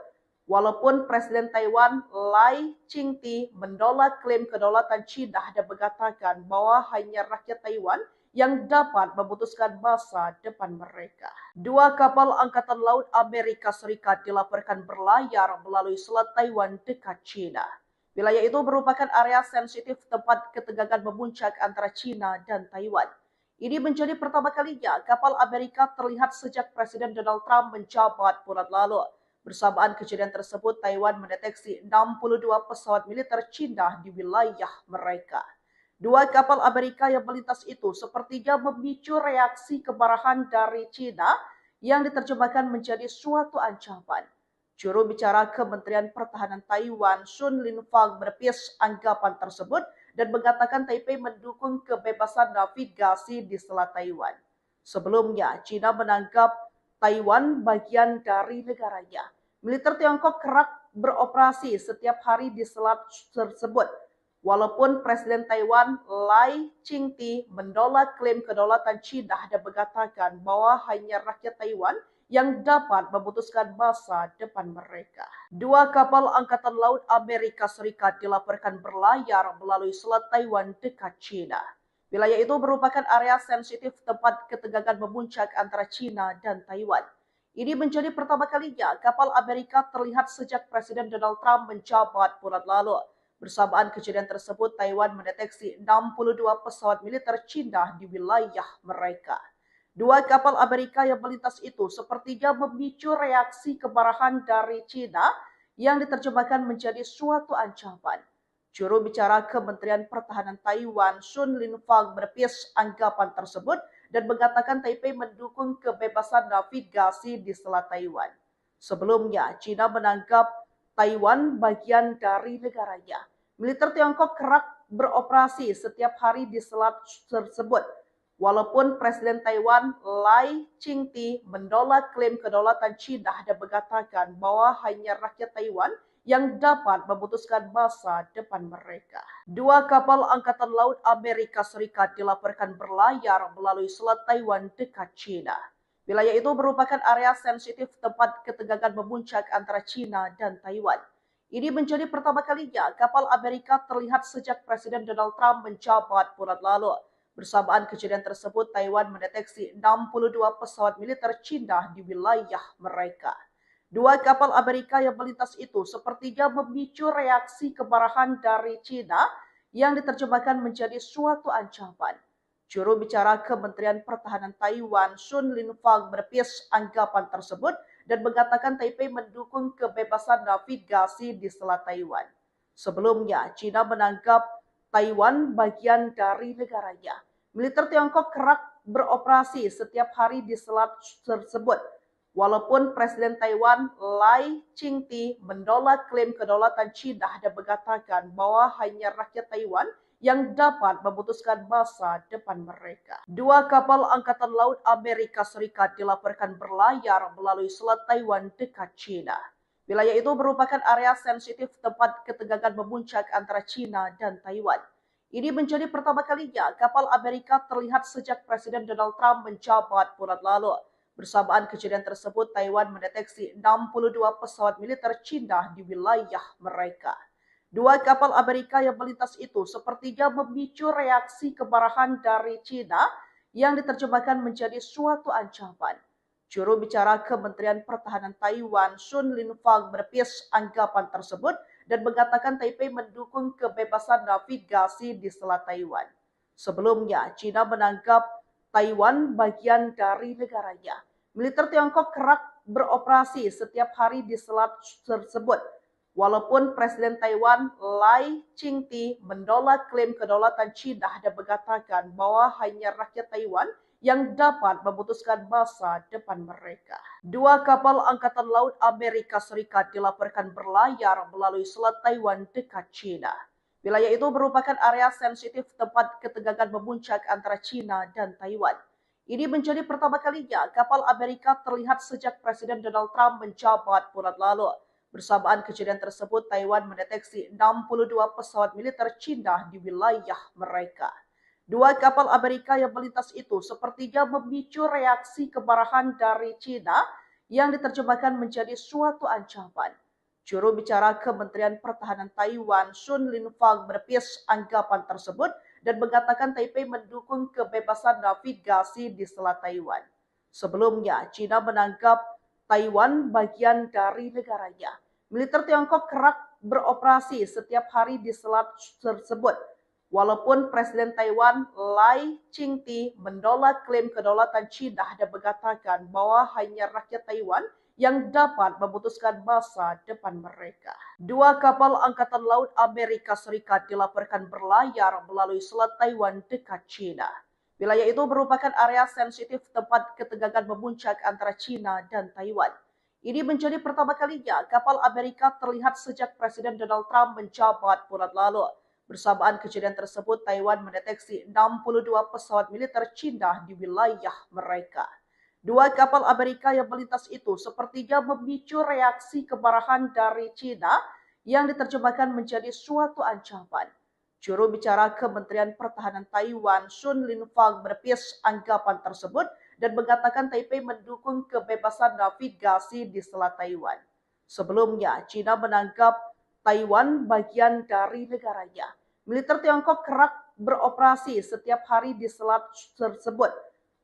Walaupun Presiden Taiwan Lai Ching-te menolak klaim kedaulatan China dan mengatakan bahwa hanya rakyat Taiwan yang dapat memutuskan masa depan mereka. Dua kapal Angkatan Laut Amerika Serikat dilaporkan berlayar melalui Selat Taiwan dekat China. Wilayah itu merupakan area sensitif tempat ketegangan memuncak antara China dan Taiwan. Ini menjadi pertama kalinya kapal Amerika terlihat sejak Presiden Donald Trump menjabat bulan lalu. Bersamaan kejadian tersebut, Taiwan mendeteksi 62 pesawat militer China di wilayah mereka. Dua kapal Amerika yang melintas itu sepertinya memicu reaksi kemarahan dari China yang diterjemahkan menjadi suatu ancaman. Juru bicara Kementerian Pertahanan Taiwan, Sun Linfang, menepis anggapan tersebut dan mengatakan Taipei mendukung kebebasan navigasi di Selat Taiwan. Sebelumnya, China menganggap Taiwan bagian dari negaranya. Militer Tiongkok kerap beroperasi setiap hari di selat tersebut. Walaupun Presiden Taiwan Lai Ching-te menolak klaim kedaulatan China dan mengatakan bahwa hanya rakyat Taiwan yang dapat memutuskan masa depan mereka. Dua kapal Angkatan Laut Amerika Serikat dilaporkan berlayar melalui Selat Taiwan dekat China. Wilayah itu merupakan area sensitif tempat ketegangan memuncak antara China dan Taiwan. Ini menjadi pertama kalinya kapal Amerika terlihat sejak Presiden Donald Trump menjabat bulan lalu. Bersamaan kejadian tersebut, Taiwan mendeteksi 62 pesawat militer China di wilayah mereka. Dua kapal Amerika yang melintas itu sepertinya memicu reaksi kemarahan dari China yang diterjemahkan menjadi suatu ancaman. Juru bicara Kementerian Pertahanan Taiwan, Sun Linfang, menepis anggapan tersebut dan mengatakan Taipei mendukung kebebasan navigasi di Selat Taiwan. Sebelumnya, China menganggap Taiwan bagian dari negaranya. Militer Tiongkok kerap beroperasi setiap hari di selat tersebut. Walaupun Presiden Taiwan Lai Ching-te menolak klaim kedaulatan China dan mengatakan bahwa hanya rakyat Taiwan yang dapat memutuskan masa depan mereka. Dua kapal Angkatan Laut Amerika Serikat dilaporkan berlayar melalui Selat Taiwan dekat China. Wilayah itu merupakan area sensitif tempat ketegangan memuncak antara China dan Taiwan. Ini menjadi pertama kalinya kapal Amerika terlihat sejak Presiden Donald Trump menjabat bulan lalu. Bersamaan kejadian tersebut, Taiwan mendeteksi 62 pesawat militer China di wilayah mereka. Dua kapal Amerika yang melintas itu sepertinya memicu reaksi kemarahan dari China yang diterjemahkan menjadi suatu ancaman. Juru bicara Kementerian Pertahanan Taiwan, Sun Linfang, menepis anggapan tersebut dan mengatakan Taipei mendukung kebebasan navigasi di Selat Taiwan. Sebelumnya, China menganggap Taiwan bagian dari negaranya. Militer Tiongkok kerap beroperasi setiap hari di selat tersebut. Walaupun Presiden Taiwan Lai Ching-te menolak klaim kedaulatan China dan mengatakan bahwa hanya rakyat Taiwan yang dapat memutuskan masa depan mereka. Dua kapal Angkatan Laut Amerika Serikat dilaporkan berlayar melalui Selat Taiwan dekat China. Wilayah itu merupakan area sensitif tempat ketegangan memuncak antara China dan Taiwan. Ini menjadi pertama kalinya kapal Amerika terlihat sejak Presiden Donald Trump menjabat bulan lalu. Bersamaan kejadian tersebut, Taiwan mendeteksi 62 pesawat militer China di wilayah mereka. Dua kapal Amerika yang melintas itu sepertinya memicu reaksi kemarahan dari China yang diterjemahkan menjadi suatu ancaman. Juru bicara Kementerian Pertahanan Taiwan, Sun Linfang, menepis anggapan tersebut dan mengatakan Taipei mendukung kebebasan navigasi di Selat Taiwan. Sebelumnya, China menganggap Taiwan bagian dari negaranya. Militer Tiongkok kerap beroperasi setiap hari di selat tersebut. Walaupun Presiden Taiwan Lai Ching-te menolak klaim kedaulatan China dan mengatakan bahwa hanya rakyat Taiwan yang dapat memutuskan masa depan mereka. Dua kapal Angkatan Laut Amerika Serikat dilaporkan berlayar melalui Selat Taiwan dekat China. Wilayah itu merupakan area sensitif tempat ketegangan memuncak antara China dan Taiwan. Ini menjadi pertama kalinya kapal Amerika terlihat sejak Presiden Donald Trump menjabat bulan lalu. Bersamaan kejadian tersebut, Taiwan mendeteksi 62 pesawat militer China di wilayah mereka. Dua kapal Amerika yang melintas itu sepertinya memicu reaksi kemarahan dari China yang diterjemahkan menjadi suatu ancaman. Juru bicara Kementerian Pertahanan Taiwan, Sun Linfang, menepis anggapan tersebut dan mengatakan Taipei mendukung kebebasan navigasi di Selat Taiwan. Sebelumnya, China menganggap Taiwan bagian dari negaranya. Militer Tiongkok kerap beroperasi setiap hari di selat tersebut. Walaupun Presiden Taiwan Lai Ching-te menolak klaim kedaulatan China dan mengatakan bahwa hanya rakyat Taiwan yang dapat memutuskan masa depan mereka. Dua kapal Angkatan Laut Amerika Serikat dilaporkan berlayar melalui Selat Taiwan dekat China. Wilayah itu merupakan area sensitif tempat ketegangan memuncak antara China dan Taiwan. Ini menjadi pertama kalinya kapal Amerika terlihat sejak Presiden Donald Trump menjabat bulan lalu. Bersamaan kejadian tersebut, Taiwan mendeteksi 62 pesawat militer Cina di wilayah mereka. Dua kapal Amerika yang melintas itu sepertinya memicu reaksi kemarahan dari Cina yang diterjemahkan menjadi suatu ancaman. Juru bicara Kementerian Pertahanan Taiwan, Sun Linfang, menepis anggapan tersebut dan mengatakan Taipei mendukung kebebasan navigasi di Selat Taiwan. Sebelumnya, Cina menganggap Taiwan bagian dari negaranya. Militer Tiongkok kerap beroperasi setiap hari di selat tersebut.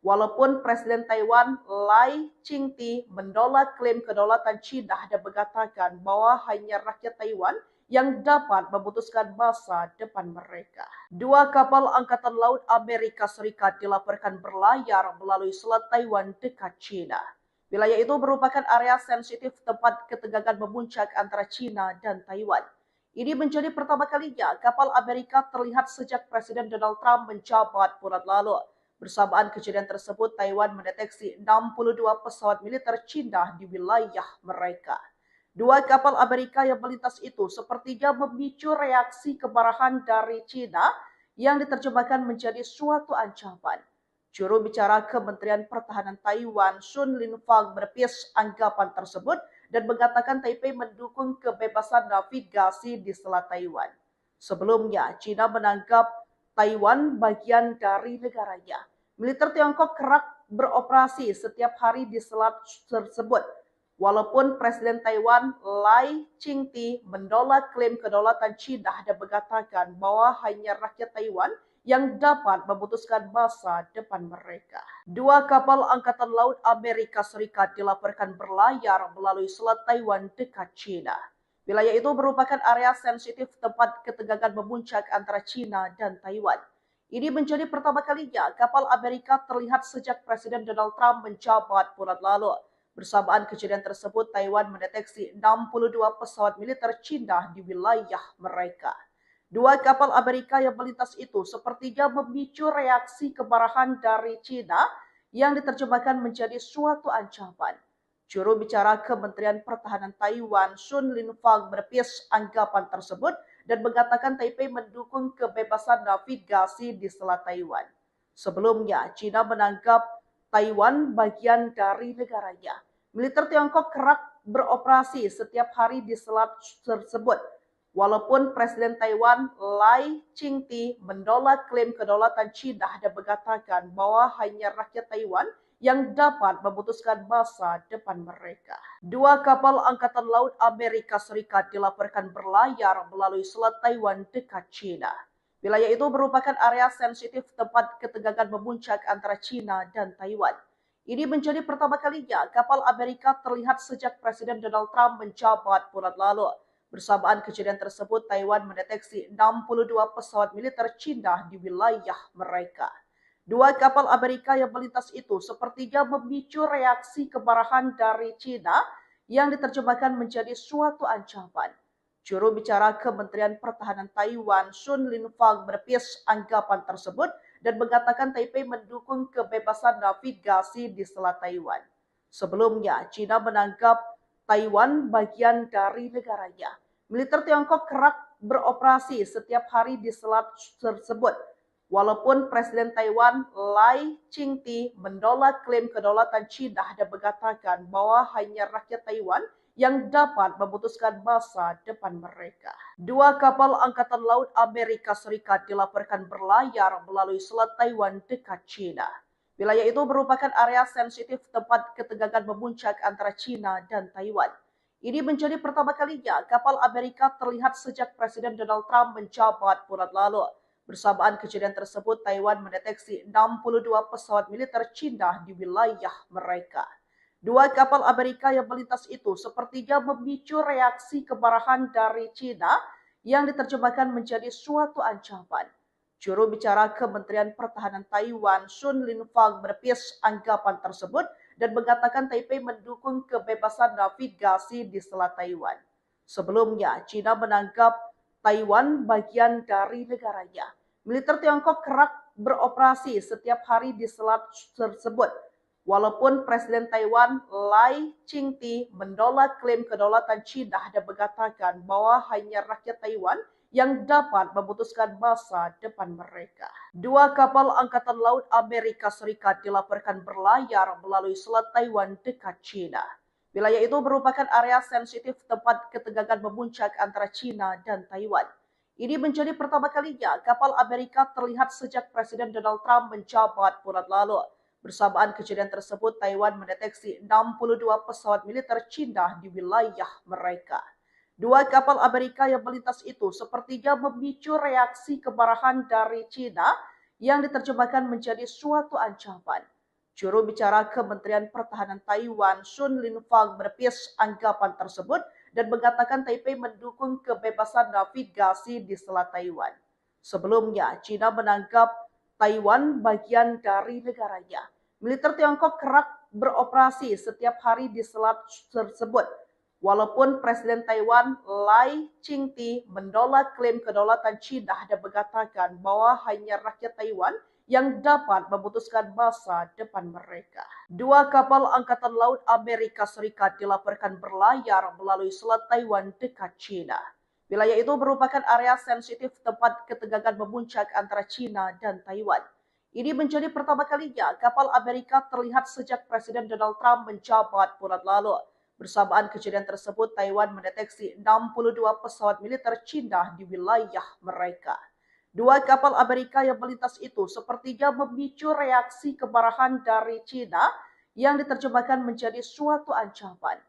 Walaupun Presiden Taiwan Lai Ching-te menolak klaim kedaulatan Cina dan mengatakan bahwa hanya rakyat Taiwan yang dapat memutuskan masa depan mereka. Dua kapal Angkatan Laut Amerika Serikat dilaporkan berlayar melalui Selat Taiwan dekat Cina. Wilayah itu merupakan area sensitif tempat ketegangan memuncak antara Cina dan Taiwan. Ini menjadi pertama kalinya kapal Amerika terlihat sejak Presiden Donald Trump menjabat bulan lalu. Bersamaan kejadian tersebut, Taiwan mendeteksi 62 pesawat militer Cina di wilayah mereka. Dua kapal Amerika yang melintas itu sepertinya memicu reaksi kemarahan dari Cina yang diterjemahkan menjadi suatu ancaman. Juru bicara Kementerian Pertahanan Taiwan, Sun Linfang, menepis anggapan tersebut dan mengatakan Taipei mendukung kebebasan navigasi di Selat Taiwan. Sebelumnya, Cina menganggap Taiwan bagian dari negaranya. Militer Tiongkok kerap beroperasi setiap hari di selat tersebut. Walaupun Presiden Taiwan Lai Ching-te menolak klaim kedaulatan Cina dan mengatakan bahwa hanya rakyat Taiwan yang dapat memutuskan masa depan mereka. Dua kapal Angkatan Laut Amerika Serikat dilaporkan berlayar melalui Selat Taiwan dekat Cina. Wilayah itu merupakan area sensitif tempat ketegangan memuncak antara Cina dan Taiwan. Ini menjadi pertama kalinya kapal Amerika terlihat sejak Presiden Donald Trump menjabat bulan lalu. Bersamaan kejadian tersebut, Taiwan mendeteksi 62 pesawat militer Cina di wilayah mereka. Dua kapal Amerika yang melintas itu sepertinya memicu reaksi kemarahan dari Cina yang diterjemahkan menjadi suatu ancaman. Juru bicara Kementerian Pertahanan Taiwan, Sun Linfang, menepis anggapan tersebut dan mengatakan Taipei mendukung kebebasan navigasi di Selat Taiwan. Sebelumnya, Cina menganggap Taiwan bagian dari negaranya. Militer Tiongkok kerap beroperasi setiap hari di selat tersebut. Walaupun Presiden Taiwan Lai Ching-te menolak klaim kedaulatan Cina dan mengatakan bahwa hanya rakyat Taiwan yang dapat memutuskan masa depan mereka. Dua kapal Angkatan Laut Amerika Serikat dilaporkan berlayar melalui Selat Taiwan dekat Cina. Wilayah itu merupakan area sensitif tempat ketegangan memuncak antara Cina dan Taiwan. Ini menjadi pertama kalinya kapal Amerika terlihat sejak Presiden Donald Trump menjabat bulan lalu. Bersamaan kejadian tersebut, Taiwan mendeteksi 62 pesawat militer Cina di wilayah mereka. Dua kapal Amerika yang melintas itu sepertinya memicu reaksi kemarahan dari Cina yang diterjemahkan menjadi suatu ancaman. Juru bicara Kementerian Pertahanan Taiwan, Sun Linfang, menepis anggapan tersebut dan mengatakan Taipei mendukung kebebasan navigasi di Selat Taiwan. Sebelumnya, Cina menganggap Taiwan bagian dari negaranya. Militer Tiongkok kerap beroperasi setiap hari di selat tersebut. Walaupun Presiden Taiwan Lai Ching-te menolak klaim kedaulatan Cina dan mengatakan bahwa hanya rakyat Taiwan yang dapat memutuskan masa depan mereka. Dua kapal Angkatan Laut Amerika Serikat dilaporkan berlayar melalui Selat Taiwan dekat Cina. Wilayah itu merupakan area sensitif tempat ketegangan memuncak antara Cina dan Taiwan. Ini menjadi pertama kalinya kapal Amerika terlihat sejak Presiden Donald Trump menjabat bulan lalu. Bersamaan kejadian tersebut, Taiwan mendeteksi 62 pesawat militer Cina di wilayah mereka. Dua kapal Amerika yang melintas itu sepertinya memicu reaksi kemarahan dari Cina yang diterjemahkan menjadi suatu ancaman. Juru bicara Kementerian Pertahanan Taiwan, Sun Linfang, menepis anggapan tersebut dan mengatakan Taipei mendukung kebebasan navigasi di Selat Taiwan. Sebelumnya, Cina menganggap Taiwan bagian dari negaranya. Militer Tiongkok kerap beroperasi setiap hari di selat tersebut. Walaupun Presiden Taiwan Lai Ching-te menolak klaim kedaulatan Cina dan mengatakan bahwa hanya rakyat Taiwan yang dapat memutuskan masa depan mereka. Dua kapal Angkatan Laut Amerika Serikat dilaporkan berlayar melalui Selat Taiwan dekat China. Wilayah itu merupakan area sensitif tempat ketegangan memuncak antara China dan Taiwan. Ini menjadi pertama kalinya kapal Amerika terlihat sejak Presiden Donald Trump menjabat bulan lalu. Bersamaan kejadian tersebut, Taiwan mendeteksi 62 pesawat militer China di wilayah mereka. Dua kapal Amerika yang melintas itu sepertinya memicu reaksi kemarahan dari China yang diterjemahkan menjadi suatu ancaman. Juru bicara Kementerian Pertahanan Taiwan, Sun Linfang, menepis anggapan tersebut dan mengatakan Taipei mendukung kebebasan navigasi di Selat Taiwan. Sebelumnya, China menganggap Taiwan bagian dari negaranya. Militer Tiongkok kerap beroperasi setiap hari di selat tersebut. Walaupun Presiden Taiwan Lai Ching-te menolak klaim kedaulatan China dan mengatakan bahwa hanya rakyat Taiwan yang dapat memutuskan masa depan mereka. Dua kapal Angkatan Laut Amerika Serikat dilaporkan berlayar melalui Selat Taiwan dekat China. Wilayah itu merupakan area sensitif tempat ketegangan memuncak antara China dan Taiwan. Ini menjadi pertama kalinya kapal Amerika terlihat sejak Presiden Donald Trump menjabat bulan lalu. Bersamaan kejadian tersebut, Taiwan mendeteksi 62 pesawat militer China di wilayah mereka. Dua kapal Amerika yang melintas itu sepertinya memicu reaksi kemarahan dari China yang diterjemahkan menjadi suatu ancaman.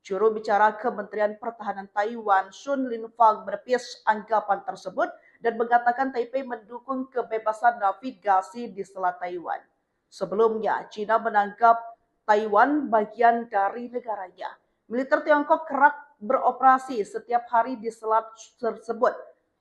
Juru bicara Kementerian Pertahanan Taiwan, Sun Linfang, menepis anggapan tersebut dan mengatakan Taipei mendukung kebebasan navigasi di Selat Taiwan. Sebelumnya, China menganggap Taiwan bagian dari negaranya. Militer Tiongkok kerap beroperasi setiap hari di selat tersebut.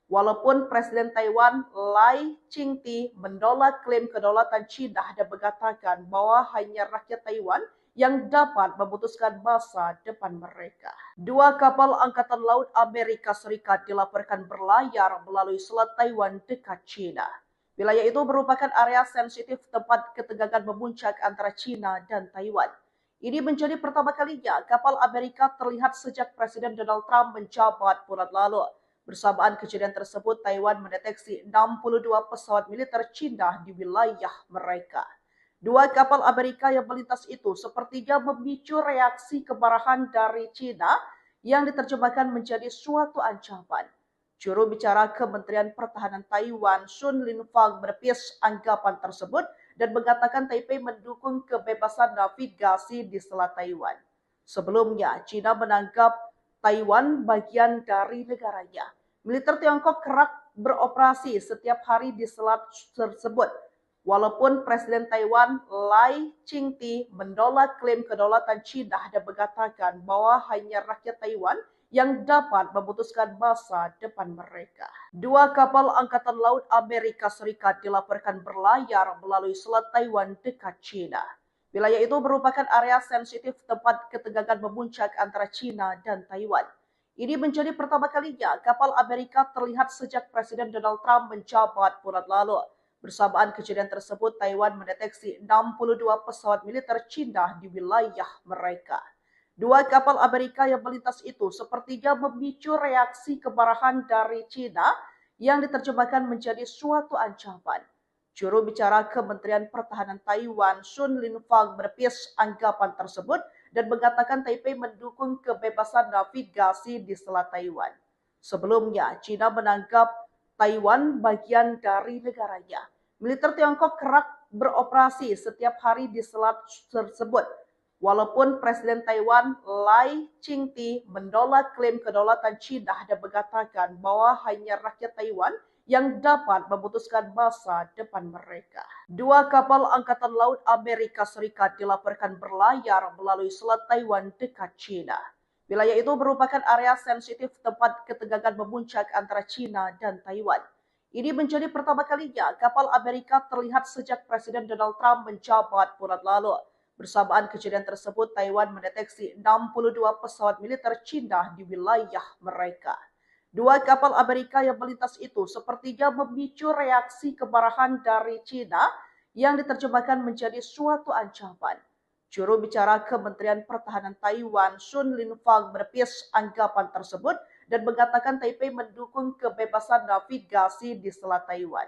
Walaupun Presiden Taiwan Lai Ching-te menolak klaim kedaulatan China dan mengatakan bahwa hanya rakyat Taiwan yang dapat memutuskan masa depan mereka. Dua kapal Angkatan Laut Amerika Serikat dilaporkan berlayar melalui Selat Taiwan dekat China. Wilayah itu merupakan area sensitif tempat ketegangan memuncak antara China dan Taiwan. Ini menjadi pertama kalinya kapal Amerika terlihat sejak Presiden Donald Trump menjabat bulan lalu. Bersamaan kejadian tersebut, Taiwan mendeteksi 62 pesawat militer China di wilayah mereka. Dua kapal Amerika yang melintas itu sepertinya memicu reaksi kemarahan dari China yang diterjemahkan menjadi suatu ancaman. Juru bicara Kementerian Pertahanan Taiwan, Sun Linfang, menepis anggapan tersebut dan mengatakan Taipei mendukung kebebasan navigasi di Selat Taiwan. Sebelumnya, China menganggap Taiwan bagian dari negaranya. Militer Tiongkok kerap beroperasi setiap hari di selat tersebut. Walaupun Presiden Taiwan Lai Ching-te menolak klaim kedaulatan China dan mengatakan bahwa hanya rakyat Taiwan yang dapat memutuskan masa depan mereka. Dua kapal Angkatan Laut Amerika Serikat dilaporkan berlayar melalui Selat Taiwan dekat China. Wilayah itu merupakan area sensitif tempat ketegangan memuncak antara China dan Taiwan. Ini menjadi pertama kalinya kapal Amerika terlihat sejak Presiden Donald Trump menjabat bulan lalu. Bersamaan kejadian tersebut, Taiwan mendeteksi 62 pesawat militer China di wilayah mereka. Dua kapal Amerika yang melintas itu sepertinya memicu reaksi kemarahan dari China yang diterjemahkan menjadi suatu ancaman. Juru bicara Kementerian Pertahanan Taiwan, Sun Linfang, menepis anggapan tersebut dan mengatakan Taipei mendukung kebebasan navigasi di Selat Taiwan. Sebelumnya, China menganggap Taiwan bagian dari negaranya. Militer Tiongkok kerap beroperasi setiap hari di selat tersebut. Walaupun Presiden Taiwan Lai Ching-te menolak klaim kedaulatan China dan mengatakan bahwa hanya rakyat Taiwan yang dapat memutuskan masa depan mereka. Dua kapal Angkatan Laut Amerika Serikat dilaporkan berlayar melalui Selat Taiwan dekat China. Wilayah itu merupakan area sensitif tempat ketegangan memuncak antara China dan Taiwan. Ini menjadi pertama kalinya kapal Amerika terlihat sejak Presiden Donald Trump menjabat bulan lalu. Bersamaan kejadian tersebut, Taiwan mendeteksi 62 pesawat militer China di wilayah mereka. Dua kapal Amerika yang melintas itu sepertinya memicu reaksi kemarahan dari China yang diterjemahkan menjadi suatu ancaman. Juru bicara Kementerian Pertahanan Taiwan, Sun Linfang, menepis anggapan tersebut dan mengatakan Taipei mendukung kebebasan navigasi di Selat Taiwan.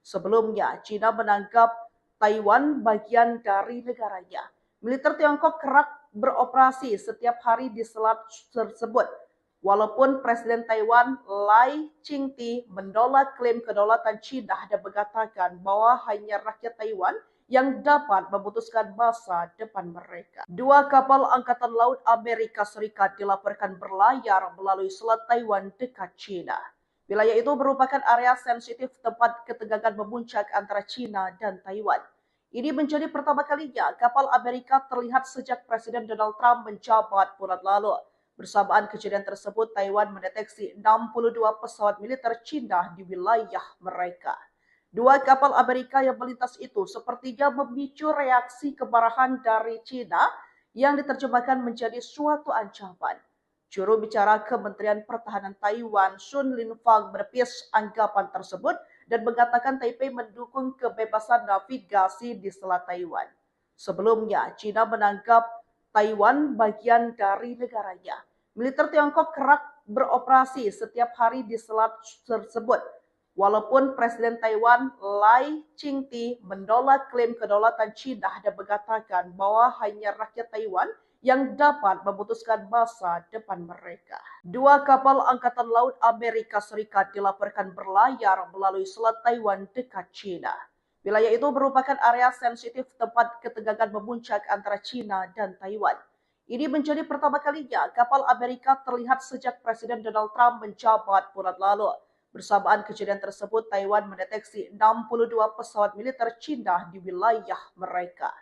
Sebelumnya, China menganggap Taiwan bagian dari negaranya. Militer Tiongkok kerap beroperasi setiap hari di selat tersebut. Walaupun Presiden Taiwan Lai Ching-te menolak klaim kedaulatan China dan mengatakan bahwa hanya rakyat Taiwan yang dapat memutuskan masa depan mereka. Dua kapal Angkatan Laut Amerika Serikat dilaporkan berlayar melalui Selat Taiwan dekat China. Wilayah itu merupakan area sensitif tempat ketegangan memuncak antara China dan Taiwan. Ini menjadi pertama kalinya kapal Amerika terlihat sejak Presiden Donald Trump menjabat bulan lalu. Bersamaan kejadian tersebut, Taiwan mendeteksi 62 pesawat militer China di wilayah mereka. Dua kapal Amerika yang melintas itu sepertinya memicu reaksi kemarahan dari China yang diterjemahkan menjadi suatu ancaman. Juru bicara Kementerian Pertahanan Taiwan, Sun Linfang, menepis anggapan tersebut dan mengatakan Taipei mendukung kebebasan navigasi di Selat Taiwan. Sebelumnya, China menganggap Taiwan bagian dari negaranya. Militer Tiongkok kerap beroperasi setiap hari di selat tersebut. Walaupun Presiden Taiwan Lai Ching-te menolak klaim kedaulatan China dan mengatakan bahwa hanya rakyat Taiwan yang dapat memutuskan masa depan mereka. Dua kapal Angkatan Laut Amerika Serikat dilaporkan berlayar melalui Selat Taiwan dekat China. Wilayah itu merupakan area sensitif tempat ketegangan memuncak antara China dan Taiwan. Ini menjadi pertama kalinya kapal Amerika terlihat sejak Presiden Donald Trump menjabat bulan lalu. Bersamaan kejadian tersebut, Taiwan mendeteksi 62 pesawat militer China di wilayah mereka.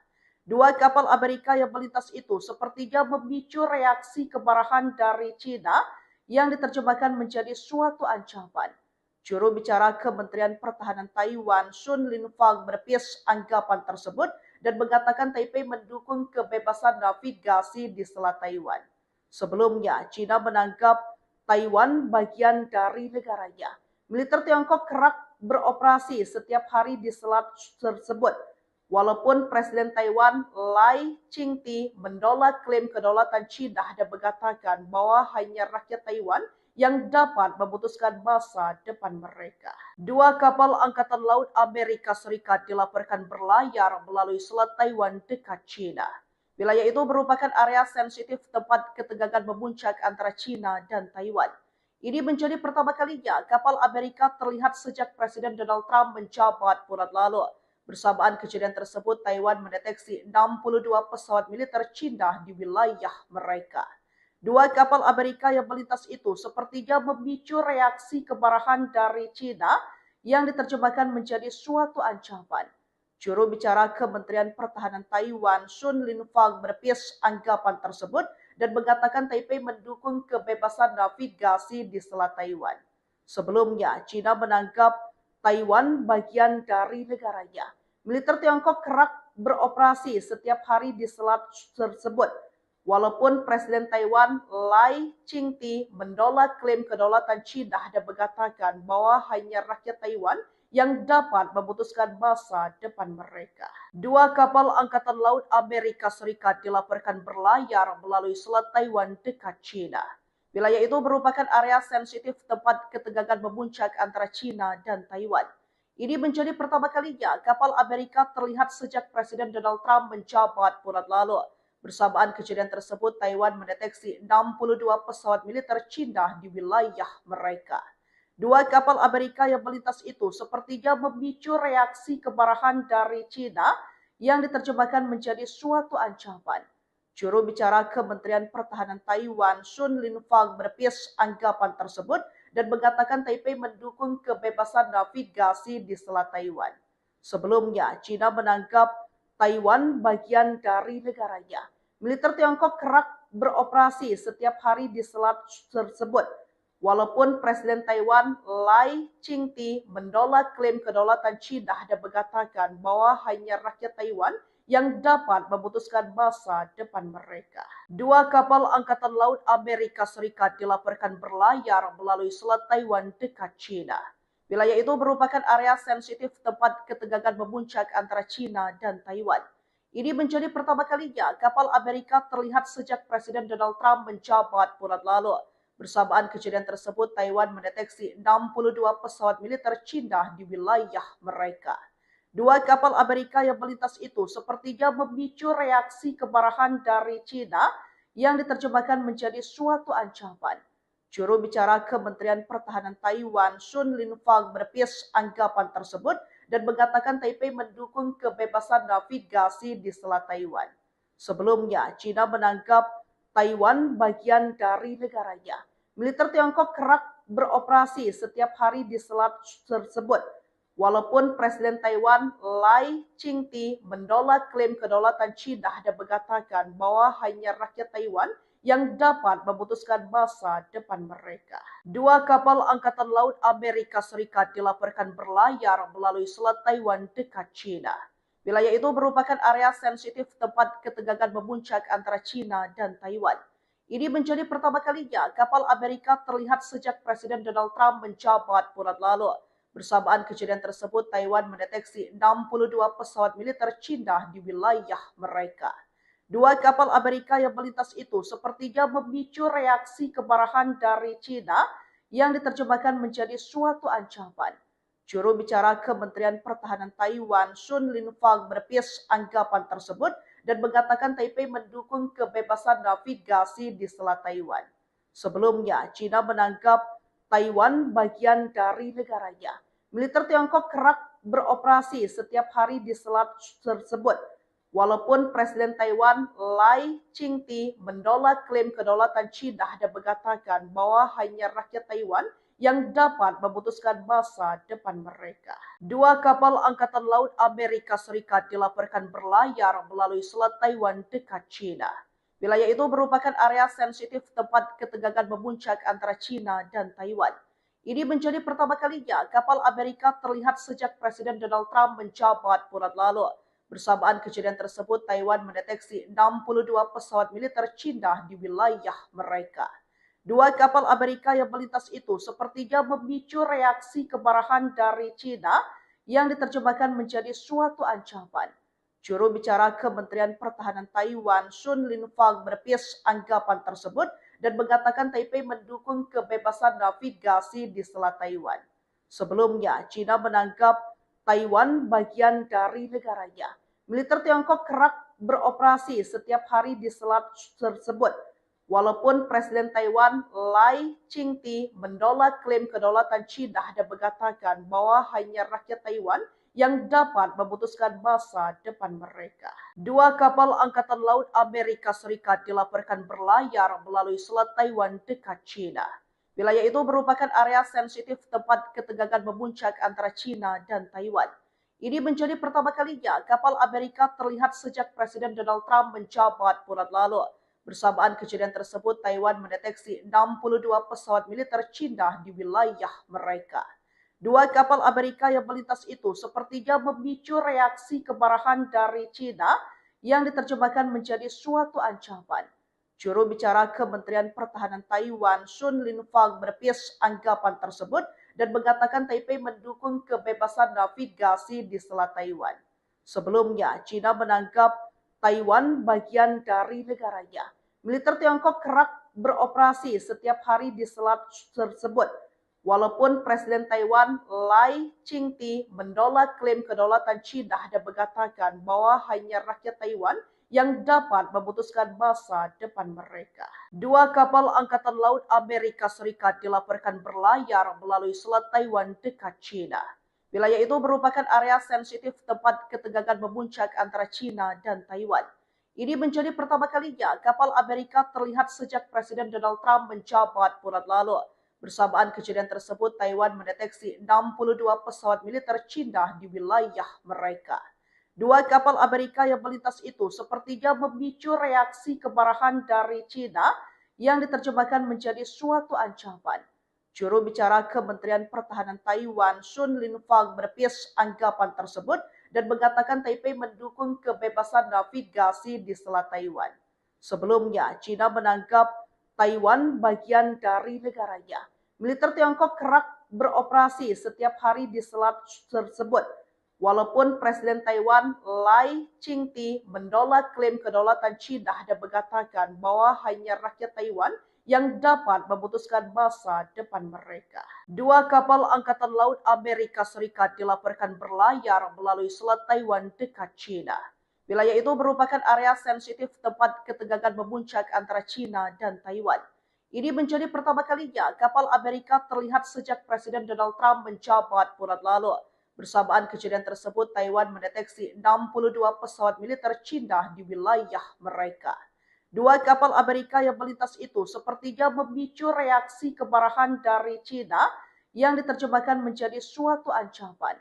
Dua kapal Amerika yang melintas itu sepertinya memicu reaksi kemarahan dari China yang diterjemahkan menjadi suatu ancaman. Juru bicara Kementerian Pertahanan Taiwan, Sun Linfang, menepis anggapan tersebut dan mengatakan Taipei mendukung kebebasan navigasi di Selat Taiwan. Sebelumnya, China menganggap Taiwan bagian dari negaranya. Militer Tiongkok kerap beroperasi setiap hari di selat tersebut. Walaupun Presiden Taiwan Lai Ching-te menolak klaim kedaulatan China dan mengatakan bahwa hanya rakyat Taiwan yang dapat memutuskan masa depan mereka. Dua kapal Angkatan Laut Amerika Serikat dilaporkan berlayar melalui Selat Taiwan dekat China. Wilayah itu merupakan area sensitif tempat ketegangan memuncak antara China dan Taiwan. Ini menjadi pertama kalinya kapal Amerika terlihat sejak Presiden Donald Trump menjabat bulan lalu. Bersamaan kejadian tersebut, Taiwan mendeteksi 62 pesawat militer China di wilayah mereka. Dua kapal Amerika yang melintas itu sepertinya memicu reaksi kemarahan dari China yang diterjemahkan menjadi suatu ancaman. Juru bicara Kementerian Pertahanan Taiwan, Sun Linfang, menepis anggapan tersebut dan mengatakan Taipei mendukung kebebasan navigasi di Selat Taiwan. Sebelumnya, China menganggap Taiwan bagian dari negaranya. Militer Tiongkok kerap beroperasi setiap hari di selat tersebut. Walaupun Presiden Taiwan Lai Ching-te menolak klaim kedaulatan China dan mengatakan bahwa hanya rakyat Taiwan yang dapat memutuskan masa depan mereka. Dua kapal Angkatan Laut Amerika Serikat dilaporkan berlayar melalui Selat Taiwan dekat China. Wilayah itu merupakan area sensitif tempat ketegangan memuncak antara China dan Taiwan. Ini menjadi pertama kalinya kapal Amerika terlihat sejak Presiden Donald Trump menjabat bulan lalu. Bersamaan kejadian tersebut, Taiwan mendeteksi 62 pesawat militer China di wilayah mereka. Dua kapal Amerika yang melintas itu sepertinya memicu reaksi kemarahan dari China yang diterjemahkan menjadi suatu ancaman. Juru bicara Kementerian Pertahanan Taiwan, Sun Linfang, menepis anggapan tersebut dan mengatakan Taipei mendukung kebebasan navigasi di Selat Taiwan. Sebelumnya, China menganggap Taiwan bagian dari negaranya. Militer Tiongkok kerap beroperasi setiap hari di selat tersebut. Walaupun Presiden Taiwan Lai Ching-te menolak klaim kedaulatan China dan mengatakan bahwa hanya rakyat Taiwan yang dapat memutuskan masa depan mereka. Dua kapal Angkatan Laut Amerika Serikat dilaporkan berlayar melalui Selat Taiwan dekat China. Wilayah itu merupakan area sensitif tempat ketegangan memuncak antara China dan Taiwan. Ini menjadi pertama kalinya kapal Amerika terlihat sejak Presiden Donald Trump menjabat bulan lalu. Bersamaan kejadian tersebut, Taiwan mendeteksi 62 pesawat militer Cina di wilayah mereka. Dua kapal Amerika yang melintas itu sepertinya memicu reaksi kemarahan dari Cina yang diterjemahkan menjadi suatu ancaman. Juru bicara Kementerian Pertahanan Taiwan, Sun Linfang, menepis anggapan tersebut dan mengatakan Taipei mendukung kebebasan navigasi di Selat Taiwan. Sebelumnya, China menganggap Taiwan bagian dari negaranya. Militer Tiongkok kerap beroperasi setiap hari di selat tersebut. Walaupun Presiden Taiwan Lai Ching-te menolak klaim kedaulatan China dan mengatakan bahwa hanya rakyat Taiwan yang dapat memutuskan masa depan mereka. Dua kapal Angkatan Laut Amerika Serikat dilaporkan berlayar melalui Selat Taiwan dekat China. Wilayah itu merupakan area sensitif tempat ketegangan memuncak antara China dan Taiwan. Ini menjadi pertama kalinya kapal Amerika terlihat sejak Presiden Donald Trump menjabat bulan lalu. Bersamaan kejadian tersebut, Taiwan mendeteksi 62 pesawat militer China di wilayah mereka. Dua kapal Amerika yang melintas itu sepertinya memicu reaksi kemarahan dari China yang diterjemahkan menjadi suatu ancaman. Juru bicara Kementerian Pertahanan Taiwan, Sun Linfang, menepis anggapan tersebut dan mengatakan Taipei mendukung kebebasan navigasi di Selat Taiwan. Sebelumnya, China menganggap Taiwan bagian dari negaranya. Militer Tiongkok kerap beroperasi setiap hari di selat tersebut. Walaupun Presiden Taiwan Lai Ching-te menolak klaim kedaulatan China dan mengatakan bahwa hanya rakyat Taiwan yang dapat memutuskan masa depan mereka. Dua kapal Angkatan Laut Amerika Serikat dilaporkan berlayar melalui Selat Taiwan dekat China. Wilayah itu merupakan area sensitif tempat ketegangan memuncak antara China dan Taiwan. Ini menjadi pertama kalinya kapal Amerika terlihat sejak Presiden Donald Trump menjabat bulan lalu. Bersamaan kejadian tersebut, Taiwan mendeteksi 62 pesawat militer China di wilayah mereka. Dua kapal Amerika yang melintas itu sepertinya memicu reaksi kemarahan dari China yang diterjemahkan menjadi suatu ancaman. Juru bicara Kementerian Pertahanan Taiwan, Sun Linfang, menepis anggapan tersebut dan mengatakan Taipei mendukung kebebasan navigasi di Selat Taiwan. Sebelumnya, China menganggap Taiwan bagian dari negaranya. Militer Tiongkok kerap beroperasi setiap hari di selat tersebut. Walaupun Presiden Taiwan Lai Ching-te menolak klaim kedaulatan China dan mengatakan bahwa hanya rakyat Taiwan yang dapat memutuskan masa depan mereka. Dua kapal Angkatan Laut Amerika Serikat dilaporkan berlayar melalui Selat Taiwan dekat China. Wilayah itu merupakan area sensitif tempat ketegangan memuncak antara China dan Taiwan. Ini menjadi pertama kalinya kapal Amerika terlihat sejak Presiden Donald Trump menjabat bulan lalu. Bersamaan kejadian tersebut, Taiwan mendeteksi 62 pesawat militer China di wilayah mereka. Dua kapal Amerika yang melintas itu sepertinya memicu reaksi kemarahan dari China yang diterjemahkan menjadi suatu ancaman. Juru bicara Kementerian Pertahanan Taiwan, Sun Linfang, menepis anggapan tersebut dan mengatakan Taipei mendukung kebebasan navigasi di Selat Taiwan. Sebelumnya, China menganggap Taiwan bagian dari negaranya. Militer Tiongkok kerap beroperasi setiap hari di selat tersebut. Walaupun Presiden Taiwan Lai Ching-te menolak klaim kedaulatan China dan mengatakan bahwa hanya rakyat Taiwan yang dapat memutuskan masa depan mereka. Dua kapal Angkatan Laut Amerika Serikat dilaporkan berlayar melalui Selat Taiwan dekat China. Wilayah itu merupakan area sensitif tempat ketegangan memuncak antara China dan Taiwan. Ini menjadi pertama kalinya kapal Amerika terlihat sejak Presiden Donald Trump menjabat bulan lalu. Bersamaan kejadian tersebut, Taiwan mendeteksi 62 pesawat militer China di wilayah mereka. Dua kapal Amerika yang melintas itu sepertinya memicu reaksi kemarahan dari China yang diterjemahkan menjadi suatu ancaman. Juru bicara Kementerian Pertahanan Taiwan, Sun Linfang, menepis anggapan tersebut dan mengatakan Taipei mendukung kebebasan navigasi di Selat Taiwan. Sebelumnya, China menganggap Taiwan bagian dari negaranya. Militer Tiongkok kerap beroperasi setiap hari di selat tersebut. Walaupun Presiden Taiwan Lai Ching-te menolak klaim kedaulatan China dan mengatakan bahwa hanya rakyat Taiwan yang dapat memutuskan masa depan mereka. Dua kapal Angkatan Laut Amerika Serikat dilaporkan berlayar melalui Selat Taiwan dekat China. Wilayah itu merupakan area sensitif tempat ketegangan memuncak antara China dan Taiwan. Ini menjadi pertama kalinya kapal Amerika terlihat sejak Presiden Donald Trump menjabat bulan lalu. Bersamaan kejadian tersebut, Taiwan mendeteksi 62 pesawat militer China di wilayah mereka. Dua kapal Amerika yang melintas itu sepertinya memicu reaksi kemarahan dari China yang diterjemahkan menjadi suatu ancaman.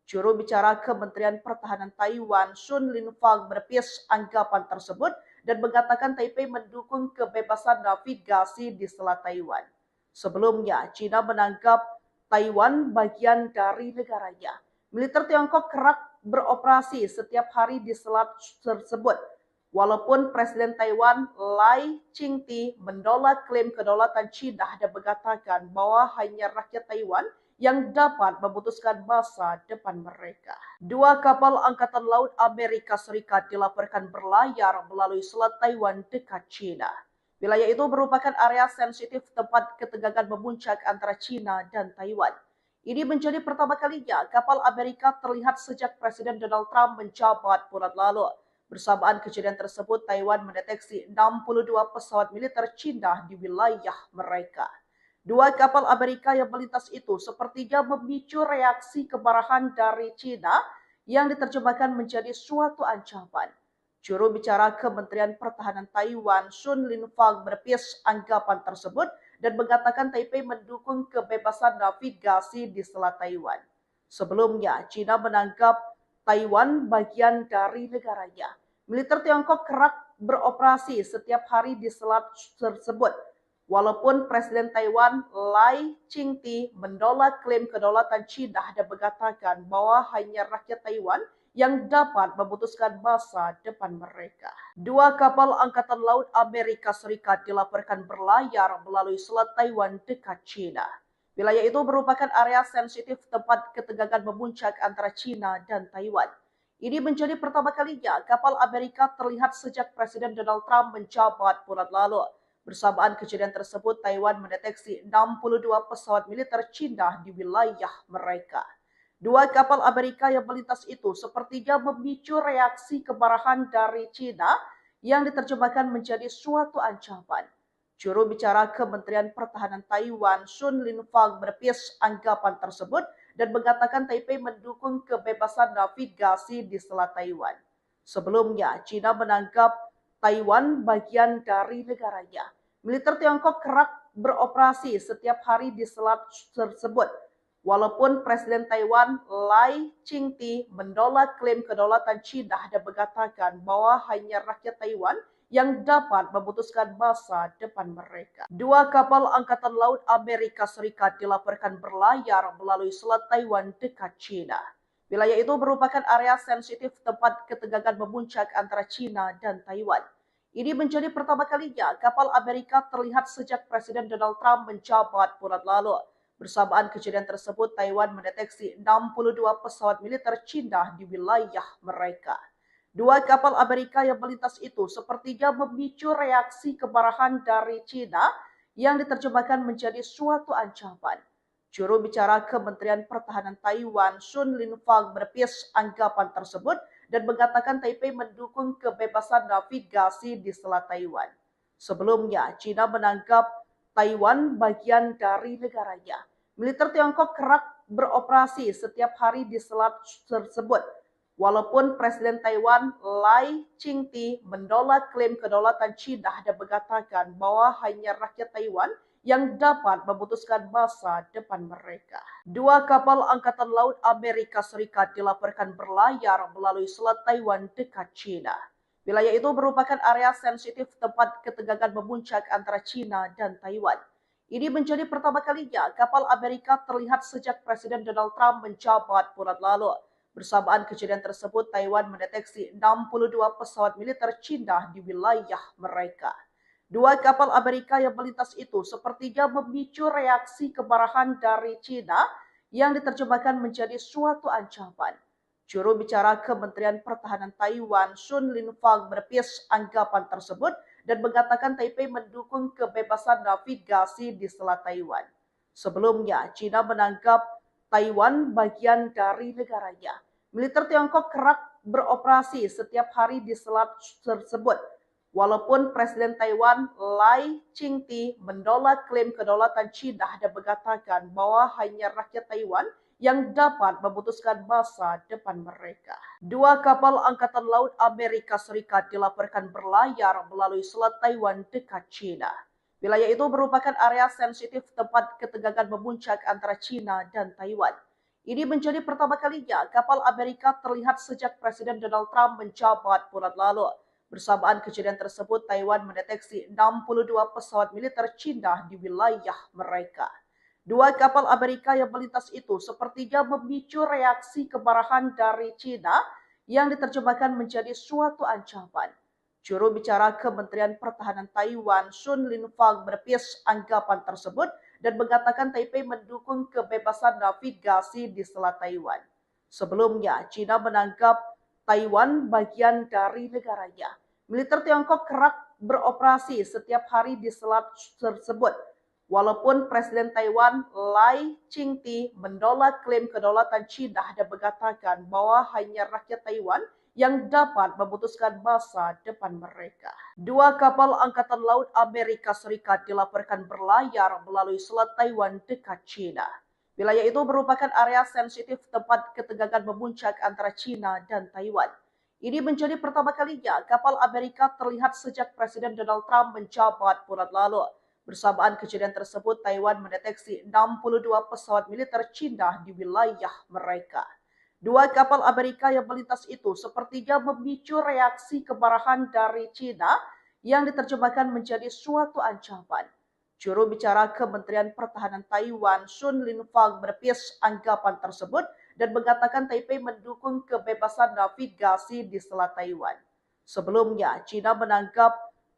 Juru bicara Kementerian Pertahanan Taiwan, Sun Linfang, menepis anggapan tersebut dan mengatakan Taipei mendukung kebebasan navigasi di Selat Taiwan. Sebelumnya, China menganggap Taiwan bagian dari negaranya. Militer Tiongkok kerap beroperasi setiap hari di selat tersebut. Walaupun Presiden Taiwan Lai Ching-te menolak klaim kedaulatan China dan mengatakan bahwa hanya rakyat Taiwan yang dapat memutuskan masa depan mereka. Dua kapal Angkatan Laut Amerika Serikat dilaporkan berlayar melalui Selat Taiwan dekat China. Wilayah itu merupakan area sensitif tempat ketegangan memuncak antara China dan Taiwan. Ini menjadi pertama kalinya kapal Amerika terlihat sejak Presiden Donald Trump menjabat bulan lalu. Bersamaan kejadian tersebut, Taiwan mendeteksi 62 pesawat militer China di wilayah mereka. Dua kapal Amerika yang melintas itu sepertinya memicu reaksi kemarahan dari China yang diterjemahkan menjadi suatu ancaman. Juru bicara Kementerian Pertahanan Taiwan, Sun Linfang, menepis anggapan tersebut dan mengatakan Taipei mendukung kebebasan navigasi di Selat Taiwan. Sebelumnya, China menganggap Taiwan bagian dari negaranya. Militer Tiongkok kerap beroperasi setiap hari di selat tersebut. Walaupun Presiden Taiwan Lai Ching-te menolak klaim kedaulatan China dan mengatakan bahwa hanya rakyat Taiwan yang dapat memutuskan masa depan mereka. Dua kapal Angkatan Laut Amerika Serikat dilaporkan berlayar melalui Selat Taiwan dekat China. Wilayah itu merupakan area sensitif tempat ketegangan memuncak antara China dan Taiwan. Ini menjadi pertama kalinya kapal Amerika terlihat sejak Presiden Donald Trump menjabat bulan lalu. Bersamaan kejadian tersebut, Taiwan mendeteksi 62 pesawat militer China di wilayah mereka. Dua kapal Amerika yang melintas itu sepertinya memicu reaksi kemarahan dari China yang diterjemahkan menjadi suatu ancaman. Juru bicara Kementerian Pertahanan Taiwan, Sun Linfang, menepis anggapan tersebut dan mengatakan Taipei mendukung kebebasan navigasi di Selat Taiwan. Sebelumnya, China menganggap Taiwan bagian dari negaranya. Militer Tiongkok kerap beroperasi setiap hari di selat tersebut. Walaupun Presiden Taiwan Lai Ching-te menolak klaim kedaulatan China dan mengatakan bahwa hanya rakyat Taiwan yang dapat memutuskan masa depan mereka. Dua kapal Angkatan Laut Amerika Serikat dilaporkan berlayar melalui Selat Taiwan dekat China. Wilayah itu merupakan area sensitif tempat ketegangan memuncak antara China dan Taiwan. Ini menjadi pertama kalinya kapal Amerika terlihat sejak Presiden Donald Trump menjabat bulan lalu. Bersamaan kejadian tersebut, Taiwan mendeteksi 62 pesawat militer China di wilayah mereka. Dua kapal Amerika yang melintas itu sepertinya memicu reaksi kemarahan dari China yang diterjemahkan menjadi suatu ancaman. Juru bicara Kementerian Pertahanan Taiwan, Sun Linfang, menepis anggapan tersebut dan mengatakan Taipei mendukung kebebasan navigasi di Selat Taiwan. Sebelumnya, China menganggap Taiwan bagian dari negaranya. Militer Tiongkok kerap beroperasi setiap hari di selat tersebut. Walaupun Presiden Taiwan Lai Ching-te menolak klaim kedaulatan China dan mengatakan bahwa hanya rakyat Taiwan yang dapat memutuskan masa depan mereka. Dua kapal Angkatan Laut Amerika Serikat dilaporkan berlayar melalui Selat Taiwan dekat China. Wilayah itu merupakan area sensitif tempat ketegangan memuncak antara China dan Taiwan. Ini menjadi pertama kalinya kapal Amerika terlihat sejak Presiden Donald Trump menjabat bulan lalu. Bersamaan kejadian tersebut, Taiwan mendeteksi 62 pesawat militer China di wilayah mereka. Dua kapal Amerika yang melintas itu sepertinya memicu reaksi kemarahan dari China yang diterjemahkan menjadi suatu ancaman. Juru bicara Kementerian Pertahanan Taiwan, Sun Linfang, menepis anggapan tersebut dan mengatakan Taipei mendukung kebebasan navigasi di Selat Taiwan. Sebelumnya, China menganggap Taiwan bagian dari negaranya. Militer Tiongkok kerap beroperasi setiap hari di selat tersebut. Walaupun Presiden Taiwan Lai Ching-te menolak klaim kedaulatan China dan mengatakan bahwa hanya rakyat Taiwan yang dapat memutuskan masa depan mereka. Dua kapal Angkatan Laut Amerika Serikat dilaporkan berlayar melalui Selat Taiwan dekat China. Wilayah itu merupakan area sensitif tempat ketegangan memuncak antara China dan Taiwan. Ini menjadi pertama kalinya kapal Amerika terlihat sejak Presiden Donald Trump menjabat bulan lalu. Bersamaan kejadian tersebut, Taiwan mendeteksi 62 pesawat militer China di wilayah mereka. Dua kapal Amerika yang melintas itu sepertinya memicu reaksi kemarahan dari China yang diterjemahkan menjadi suatu ancaman. Juru bicara Kementerian Pertahanan Taiwan, Sun Linfang, menepis anggapan tersebut dan mengatakan Taipei mendukung kebebasan navigasi di Selat Taiwan. Sebelumnya, China menganggap Taiwan bagian dari negaranya. Militer Tiongkok kerap beroperasi setiap hari di selat tersebut. Walaupun Presiden Taiwan Lai Ching-te menolak klaim kedaulatan China dan mengatakan bahwa hanya rakyat Taiwan yang dapat memutuskan masa depan mereka. Dua kapal Angkatan Laut Amerika Serikat dilaporkan berlayar melalui Selat Taiwan dekat China. Wilayah itu merupakan area sensitif tempat ketegangan memuncak antara China dan Taiwan. Ini menjadi pertama kalinya kapal Amerika terlihat sejak Presiden Donald Trump menjabat bulan lalu. Bersamaan kejadian tersebut, Taiwan mendeteksi 62 pesawat militer China di wilayah mereka. Dua kapal Amerika yang melintas itu sepertinya memicu reaksi kemarahan dari China yang diterjemahkan menjadi suatu ancaman. Juru bicara Kementerian Pertahanan Taiwan, Sun Linfang, menepis anggapan tersebut dan mengatakan Taipei mendukung kebebasan navigasi di Selat Taiwan. Sebelumnya, China menganggap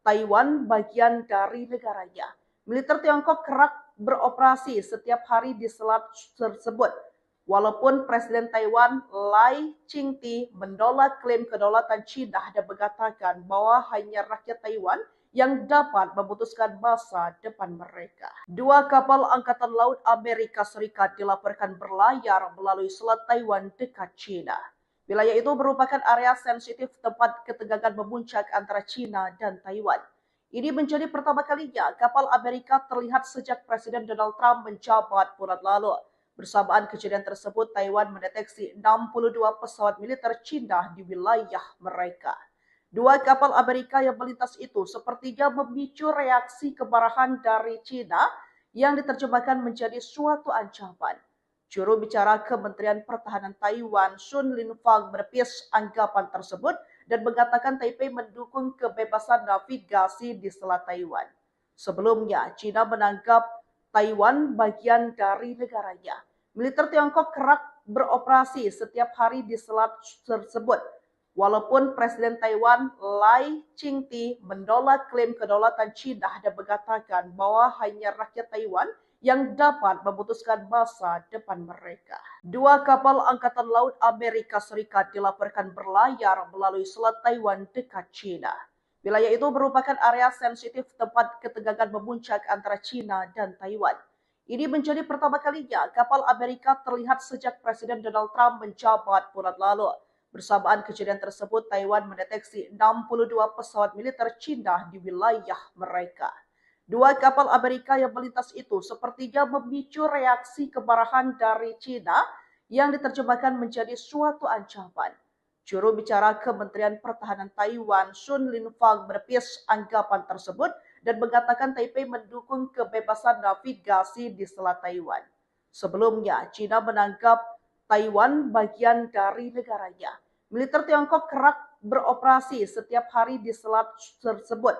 Taiwan bagian dari negaranya. Militer Tiongkok kerap beroperasi setiap hari di selat tersebut. Walaupun Presiden Taiwan Lai Ching-te menolak klaim kedaulatan China dan mengatakan bahwa hanya rakyat Taiwan yang dapat memutuskan masa depan mereka. Dua kapal Angkatan Laut Amerika Serikat dilaporkan berlayar melalui Selat Taiwan dekat China. Wilayah itu merupakan area sensitif tempat ketegangan memuncak antara China dan Taiwan. Ini menjadi pertama kalinya kapal Amerika terlihat sejak Presiden Donald Trump menjabat bulan lalu. Bersamaan kejadian tersebut, Taiwan mendeteksi 62 pesawat militer China di wilayah mereka. Dua kapal Amerika yang melintas itu sepertinya memicu reaksi kemarahan dari China yang diterjemahkan menjadi suatu ancaman. Juru bicara Kementerian Pertahanan Taiwan, Sun Linfang, menepis anggapan tersebut dan mengatakan Taipei mendukung kebebasan navigasi di Selat Taiwan. Sebelumnya, China menganggap Taiwan bagian dari negaranya. Militer Tiongkok kerap beroperasi setiap hari di selat tersebut. Walaupun Presiden Taiwan Lai Ching-te menolak klaim kedaulatan China dan mengatakan bahwa hanya rakyat Taiwan yang dapat memutuskan masa depan mereka. Dua kapal Angkatan Laut Amerika Serikat dilaporkan berlayar melalui Selat Taiwan dekat China. Wilayah itu merupakan area sensitif tempat ketegangan memuncak antara China dan Taiwan. Ini menjadi pertama kalinya kapal Amerika terlihat sejak Presiden Donald Trump menjabat bulan lalu. Bersamaan kejadian tersebut, Taiwan mendeteksi 62 pesawat militer China di wilayah mereka. Dua kapal Amerika yang melintas itu sepertinya memicu reaksi kemarahan dari China yang diterjemahkan menjadi suatu ancaman. Juru bicara Kementerian Pertahanan Taiwan, Sun Linfang, menepis anggapan tersebut dan mengatakan Taipei mendukung kebebasan navigasi di Selat Taiwan. Sebelumnya, China menganggap Taiwan bagian dari negaranya. Militer Tiongkok kerap beroperasi setiap hari di selat tersebut.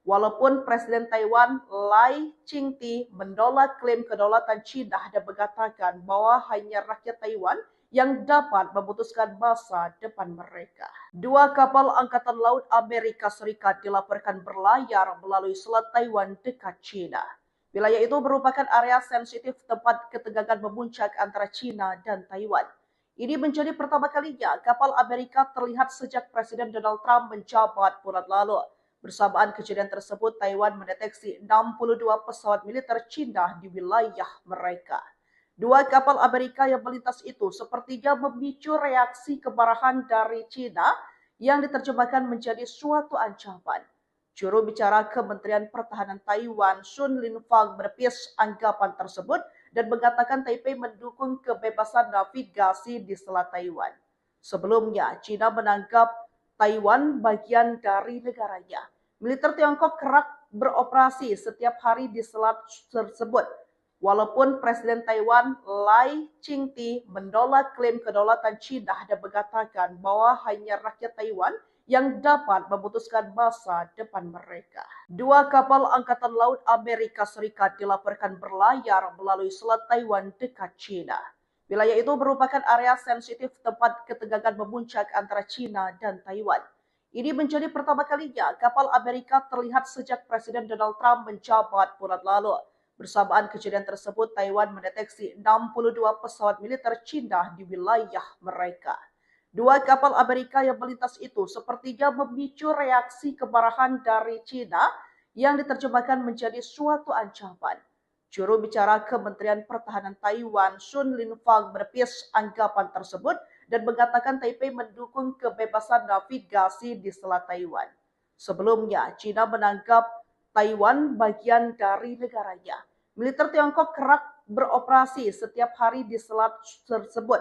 Walaupun Presiden Taiwan Lai Ching-te menolak klaim kedaulatan China dan mengatakan bahwa hanya rakyat Taiwan yang dapat memutuskan masa depan mereka. Dua kapal Angkatan Laut Amerika Serikat dilaporkan berlayar melalui Selat Taiwan dekat China. Wilayah itu merupakan area sensitif tempat ketegangan memuncak antara China dan Taiwan. Ini menjadi pertama kalinya kapal Amerika terlihat sejak Presiden Donald Trump menjabat bulan lalu. Bersamaan kejadian tersebut, Taiwan mendeteksi 62 pesawat militer Cina di wilayah mereka. Dua kapal Amerika yang melintas itu sepertinya memicu reaksi kemarahan dari Cina yang diterjemahkan menjadi suatu ancaman. Juru bicara Kementerian Pertahanan Taiwan, Sun Linfang, menepis anggapan tersebut dan mengatakan Taipei mendukung kebebasan navigasi di Selat Taiwan. Sebelumnya, Cina menganggap Taiwan bagian dari negaranya. Militer Tiongkok kerap beroperasi setiap hari di selat tersebut. Walaupun Presiden Taiwan Lai Ching-te menolak klaim kedaulatan Cina dan mengatakan bahwa hanya rakyat Taiwan yang dapat memutuskan masa depan mereka. Dua kapal Angkatan Laut Amerika Serikat dilaporkan berlayar melalui Selat Taiwan dekat Cina. Wilayah itu merupakan area sensitif tempat ketegangan memuncak antara Cina dan Taiwan. Ini menjadi pertama kalinya kapal Amerika terlihat sejak Presiden Donald Trump menjabat bulan lalu. Bersamaan kejadian tersebut, Taiwan mendeteksi 62 pesawat militer Cina di wilayah mereka. Dua kapal Amerika yang melintas itu sepertinya memicu reaksi kemarahan dari Cina yang diterjemahkan menjadi suatu ancaman. Juru bicara Kementerian Pertahanan Taiwan, Sun Linfang, menepis anggapan tersebut dan mengatakan Taipei mendukung kebebasan navigasi di Selat Taiwan. Sebelumnya, Cina menganggap Taiwan bagian dari negaranya. Militer Tiongkok kerap beroperasi setiap hari di selat tersebut.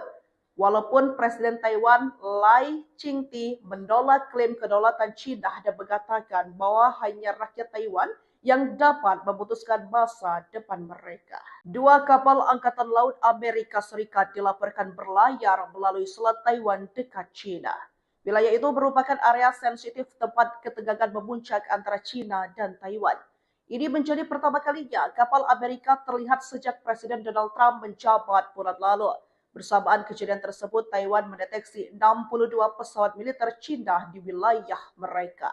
Walaupun Presiden Taiwan Lai Ching-te menolak klaim kedaulatan Cina dan mengatakan bahwa hanya rakyat Taiwan yang dapat memutuskan masa depan mereka. Dua kapal Angkatan Laut Amerika Serikat dilaporkan berlayar melalui Selat Taiwan dekat Cina. Wilayah itu merupakan area sensitif tempat ketegangan memuncak antara Cina dan Taiwan. Ini menjadi pertama kalinya kapal Amerika terlihat sejak Presiden Donald Trump menjabat bulan lalu. Bersamaan kejadian tersebut, Taiwan mendeteksi 62 pesawat militer Cina di wilayah mereka.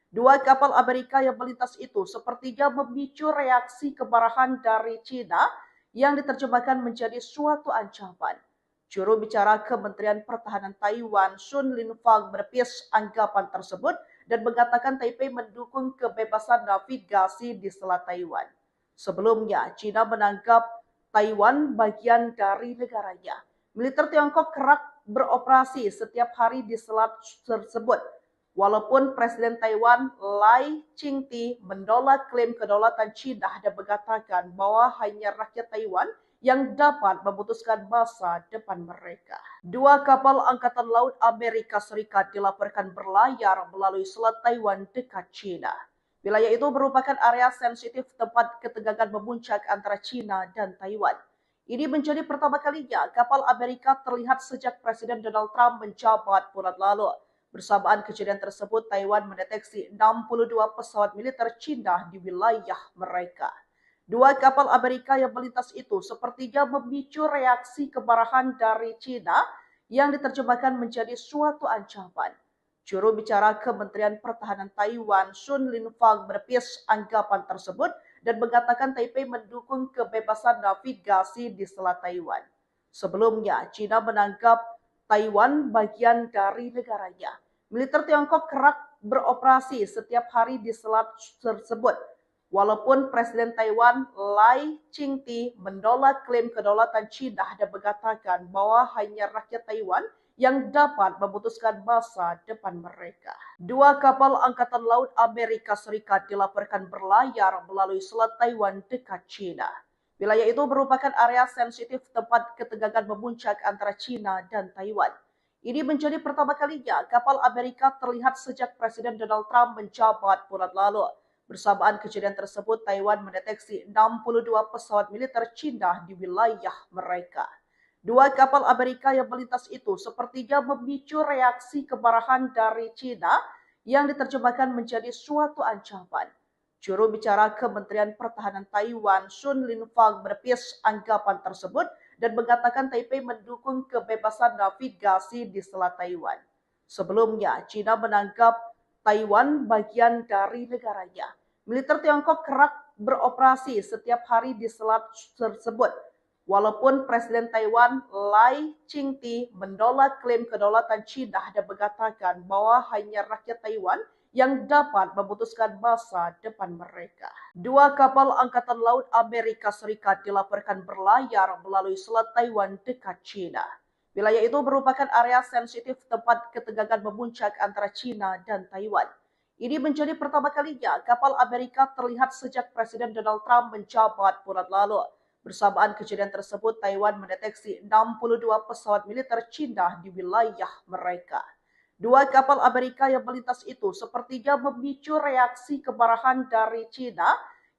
Dua kapal Amerika yang melintas itu sepertinya memicu reaksi kemarahan dari Cina yang diterjemahkan menjadi suatu ancaman. Juru bicara Kementerian Pertahanan Taiwan, Sun Linfang, menepis anggapan tersebut dan mengatakan Taipei mendukung kebebasan navigasi di Selat Taiwan. Sebelumnya, Cina menganggap Taiwan bagian dari negaranya. Militer Tiongkok kerap beroperasi setiap hari di selat tersebut. Walaupun Presiden Taiwan Lai Ching-te menolak klaim kedaulatan Cina dan mengatakan bahwa hanya rakyat Taiwan yang dapat memutuskan masa depan mereka. Dua kapal Angkatan Laut Amerika Serikat dilaporkan berlayar melalui Selat Taiwan dekat Cina. Wilayah itu merupakan area sensitif tempat ketegangan memuncak antara Cina dan Taiwan. Ini menjadi pertama kalinya kapal Amerika terlihat sejak Presiden Donald Trump menjabat bulan lalu. Bersamaan kejadian tersebut, Taiwan mendeteksi 62 pesawat militer Cina di wilayah mereka. Dua kapal Amerika yang melintas itu sepertinya memicu reaksi kemarahan dari Cina yang diterjemahkan menjadi suatu ancaman. Juru bicara Kementerian Pertahanan Taiwan, Sun Linfang, menepis anggapan tersebut dan mengatakan Taipei mendukung kebebasan navigasi di Selat Taiwan. Sebelumnya, Cina menganggap Taiwan bagian dari negaranya. Militer Tiongkok kerap beroperasi setiap hari di selat tersebut. Walaupun Presiden Taiwan Lai Ching-te menolak klaim kedaulatan Cina dan mengatakan bahwa hanya rakyat Taiwan yang dapat memutuskan masa depan mereka. Dua kapal Angkatan Laut Amerika Serikat dilaporkan berlayar melalui Selat Taiwan dekat Cina. Wilayah itu merupakan area sensitif tempat ketegangan memuncak antara Cina dan Taiwan. Ini menjadi pertama kalinya kapal Amerika terlihat sejak Presiden Donald Trump menjabat bulan lalu. Bersamaan kejadian tersebut, Taiwan mendeteksi 62 pesawat militer Cina di wilayah mereka. Dua kapal Amerika yang melintas itu sepertinya memicu reaksi kemarahan dari Cina yang diterjemahkan menjadi suatu ancaman. Juru bicara Kementerian Pertahanan Taiwan, Sun Linfang, menepis anggapan tersebut dan mengatakan Taipei mendukung kebebasan navigasi di Selat Taiwan. Sebelumnya, Cina menganggap Taiwan bagian dari negaranya. Militer Tiongkok kerap beroperasi setiap hari di selat tersebut. Walaupun Presiden Taiwan Lai Ching-te menolak klaim kedaulatan Cina dan mengatakan bahwa hanya rakyat Taiwan yang dapat memutuskan masa depan mereka. Dua kapal Angkatan Laut Amerika Serikat dilaporkan berlayar melalui Selat Taiwan dekat China. Wilayah itu merupakan area sensitif tempat ketegangan memuncak antara China dan Taiwan. Ini menjadi pertama kalinya kapal Amerika terlihat sejak Presiden Donald Trump menjabat bulan lalu. Bersamaan kejadian tersebut, Taiwan mendeteksi 62 pesawat militer China di wilayah mereka. Dua kapal Amerika yang melintas itu sepertinya memicu reaksi kemarahan dari China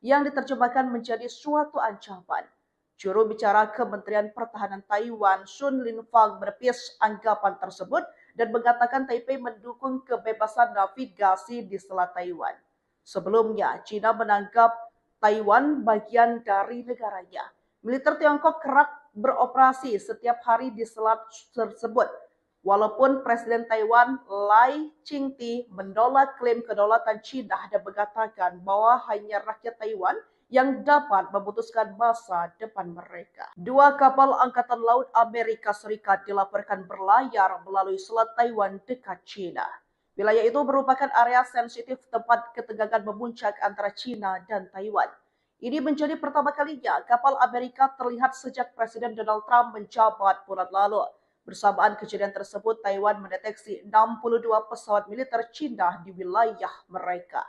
yang diterjemahkan menjadi suatu ancaman. Juru bicara Kementerian Pertahanan Taiwan, Sun Linfang, menepis anggapan tersebut dan mengatakan Taipei mendukung kebebasan navigasi di Selat Taiwan. Sebelumnya, China menganggap Taiwan bagian dari negaranya. Militer Tiongkok kerap beroperasi setiap hari di selat tersebut. Walaupun Presiden Taiwan Lai Ching-te menolak klaim kedaulatan China dan mengatakan bahwa hanya rakyat Taiwan yang dapat memutuskan masa depan mereka. Dua kapal Angkatan Laut Amerika Serikat dilaporkan berlayar melalui Selat Taiwan dekat China. Wilayah itu merupakan area sensitif tempat ketegangan memuncak antara China dan Taiwan. Ini menjadi pertama kalinya kapal Amerika terlihat sejak Presiden Donald Trump menjabat bulan lalu. Bersamaan kejadian tersebut, Taiwan mendeteksi 62 pesawat militer China di wilayah mereka.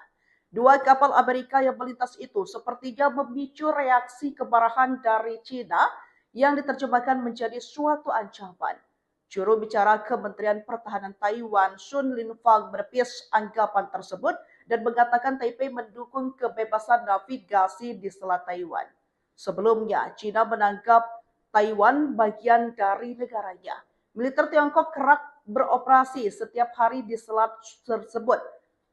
Dua kapal Amerika yang melintas itu sepertinya memicu reaksi kemarahan dari China yang diterjemahkan menjadi suatu ancaman. Juru bicara Kementerian Pertahanan Taiwan, Sun Linfang, menepis anggapan tersebut dan mengatakan Taipei mendukung kebebasan navigasi di Selat Taiwan. Sebelumnya, China menganggap Taiwan bagian dari negaranya. Militer Tiongkok kerap beroperasi setiap hari di selat tersebut.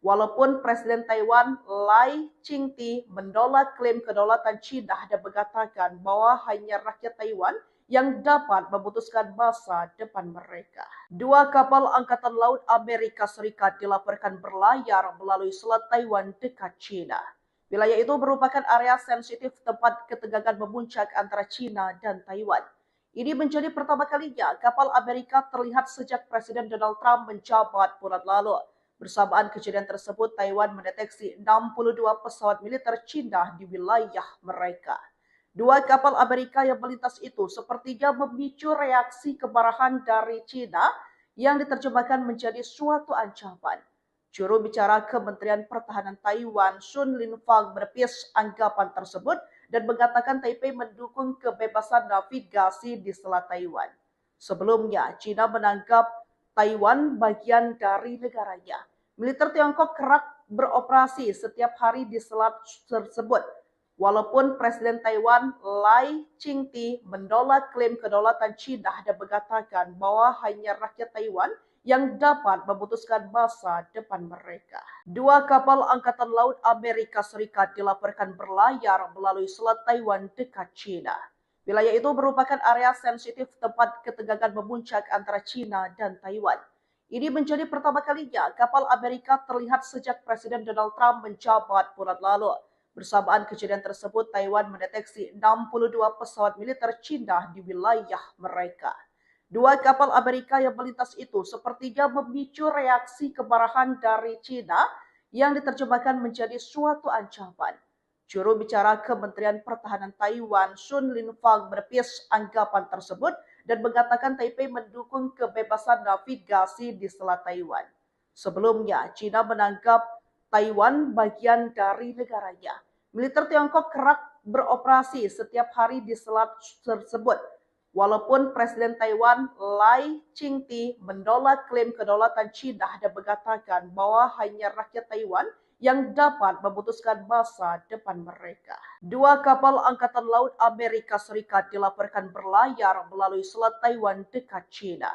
Walaupun Presiden Taiwan Lai Ching-te menolak klaim kedaulatan China dan mengatakan bahwa hanya rakyat Taiwan yang dapat memutuskan masa depan mereka. Dua kapal Angkatan Laut Amerika Serikat dilaporkan berlayar melalui Selat Taiwan dekat China. Wilayah itu merupakan area sensitif tempat ketegangan memuncak antara China dan Taiwan. Ini menjadi pertama kalinya kapal Amerika terlihat sejak Presiden Donald Trump menjabat bulan lalu. Bersamaan kejadian tersebut, Taiwan mendeteksi 62 pesawat militer China di wilayah mereka. Dua kapal Amerika yang melintas itu sepertinya memicu reaksi kemarahan dari China yang diterjemahkan menjadi suatu ancaman. Juru bicara Kementerian Pertahanan Taiwan, Sun Linfang, menepis anggapan tersebut dan mengatakan Taipei mendukung kebebasan navigasi di Selat Taiwan. Sebelumnya, China menganggap Taiwan bagian dari negaranya. Militer Tiongkok kerap beroperasi setiap hari di selat tersebut. Walaupun Presiden Taiwan Lai Ching-te menolak klaim kedaulatan China dan mengatakan bahwa hanya rakyat Taiwan yang dapat memutuskan masa depan mereka. Dua kapal Angkatan Laut Amerika Serikat dilaporkan berlayar melalui Selat Taiwan dekat China. Wilayah itu merupakan area sensitif tempat ketegangan memuncak antara China dan Taiwan. Ini menjadi pertama kalinya kapal Amerika terlihat sejak Presiden Donald Trump menjabat bulan lalu. Bersamaan kejadian tersebut, Taiwan mendeteksi 62 pesawat militer China di wilayah mereka. Dua kapal Amerika yang melintas itu sepertinya memicu reaksi kemarahan dari China yang diterjemahkan menjadi suatu ancaman. Juru bicara Kementerian Pertahanan Taiwan, Sun Linfang, menepis anggapan tersebut dan mengatakan Taipei mendukung kebebasan navigasi di Selat Taiwan. Sebelumnya, China menganggap Taiwan bagian dari negaranya. Militer Tiongkok kerap beroperasi setiap hari di selat tersebut. Walaupun Presiden Taiwan Lai Ching-te menolak klaim kedaulatan China dan mengatakan bahwa hanya rakyat Taiwan yang dapat memutuskan masa depan mereka. Dua kapal Angkatan Laut Amerika Serikat dilaporkan berlayar melalui Selat Taiwan dekat China.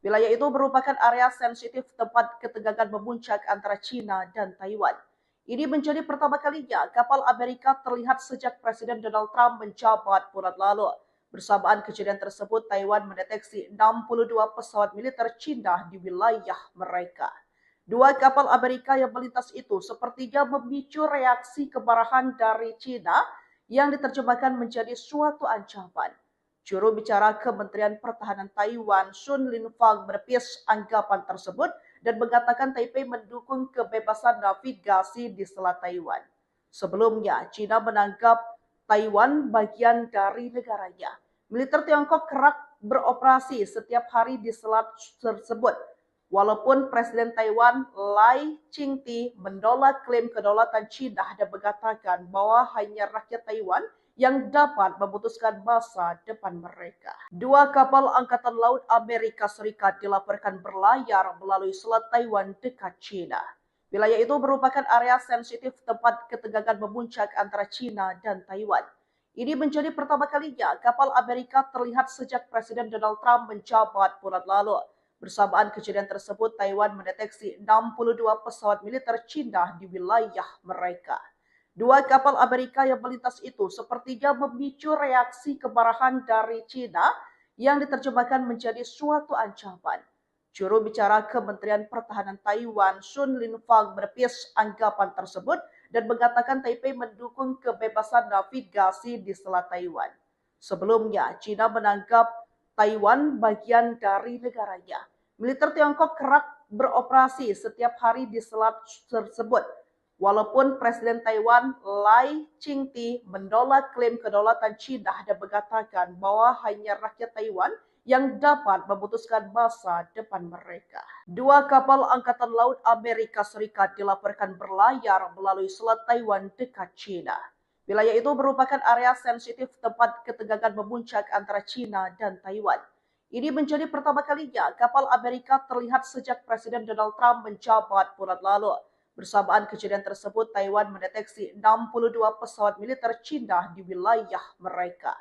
Wilayah itu merupakan area sensitif tempat ketegangan memuncak antara China dan Taiwan. Ini menjadi pertama kalinya kapal Amerika terlihat sejak Presiden Donald Trump menjabat bulan lalu. Bersamaan kejadian tersebut, Taiwan mendeteksi 62 pesawat militer China di wilayah mereka. Dua kapal Amerika yang melintas itu sepertinya memicu reaksi kemarahan dari China yang diterjemahkan menjadi suatu ancaman. Juru bicara Kementerian Pertahanan Taiwan, Sun Linfang, menepis anggapan tersebut dan mengatakan Taipei mendukung kebebasan navigasi di Selat Taiwan. Sebelumnya, China menganggap Taiwan bagian dari negaranya. Militer Tiongkok kerap beroperasi setiap hari di selat tersebut. Walaupun Presiden Taiwan Lai Ching-te menolak klaim kedaulatan China dan mengatakan bahwa hanya rakyat Taiwan yang dapat memutuskan masa depan mereka. Dua kapal Angkatan Laut Amerika Serikat dilaporkan berlayar melalui Selat Taiwan dekat China. Wilayah itu merupakan area sensitif tempat ketegangan memuncak antara China dan Taiwan. Ini menjadi pertama kalinya kapal Amerika terlihat sejak Presiden Donald Trump menjabat bulan lalu. Bersamaan kejadian tersebut, Taiwan mendeteksi 62 pesawat militer China di wilayah mereka. Dua kapal Amerika yang melintas itu sepertinya memicu reaksi kemarahan dari China yang diterjemahkan menjadi suatu ancaman. Juru bicara Kementerian Pertahanan Taiwan, Sun Linfang, menepis anggapan tersebut dan mengatakan Taipei mendukung kebebasan navigasi di Selat Taiwan. Sebelumnya, China menganggap Taiwan bagian dari negaranya. Militer Tiongkok kerap beroperasi setiap hari di selat tersebut. Walaupun Presiden Taiwan Lai Ching-te menolak klaim kedaulatan China dan mengatakan bahwa hanya rakyat Taiwan yang dapat memutuskan masa depan mereka. Dua kapal Angkatan Laut Amerika Serikat dilaporkan berlayar melalui Selat Taiwan dekat China. Wilayah itu merupakan area sensitif tempat ketegangan memuncak antara China dan Taiwan. Ini menjadi pertama kalinya kapal Amerika terlihat sejak Presiden Donald Trump menjabat bulan lalu. Bersamaan kejadian tersebut, Taiwan mendeteksi 62 pesawat militer China di wilayah mereka.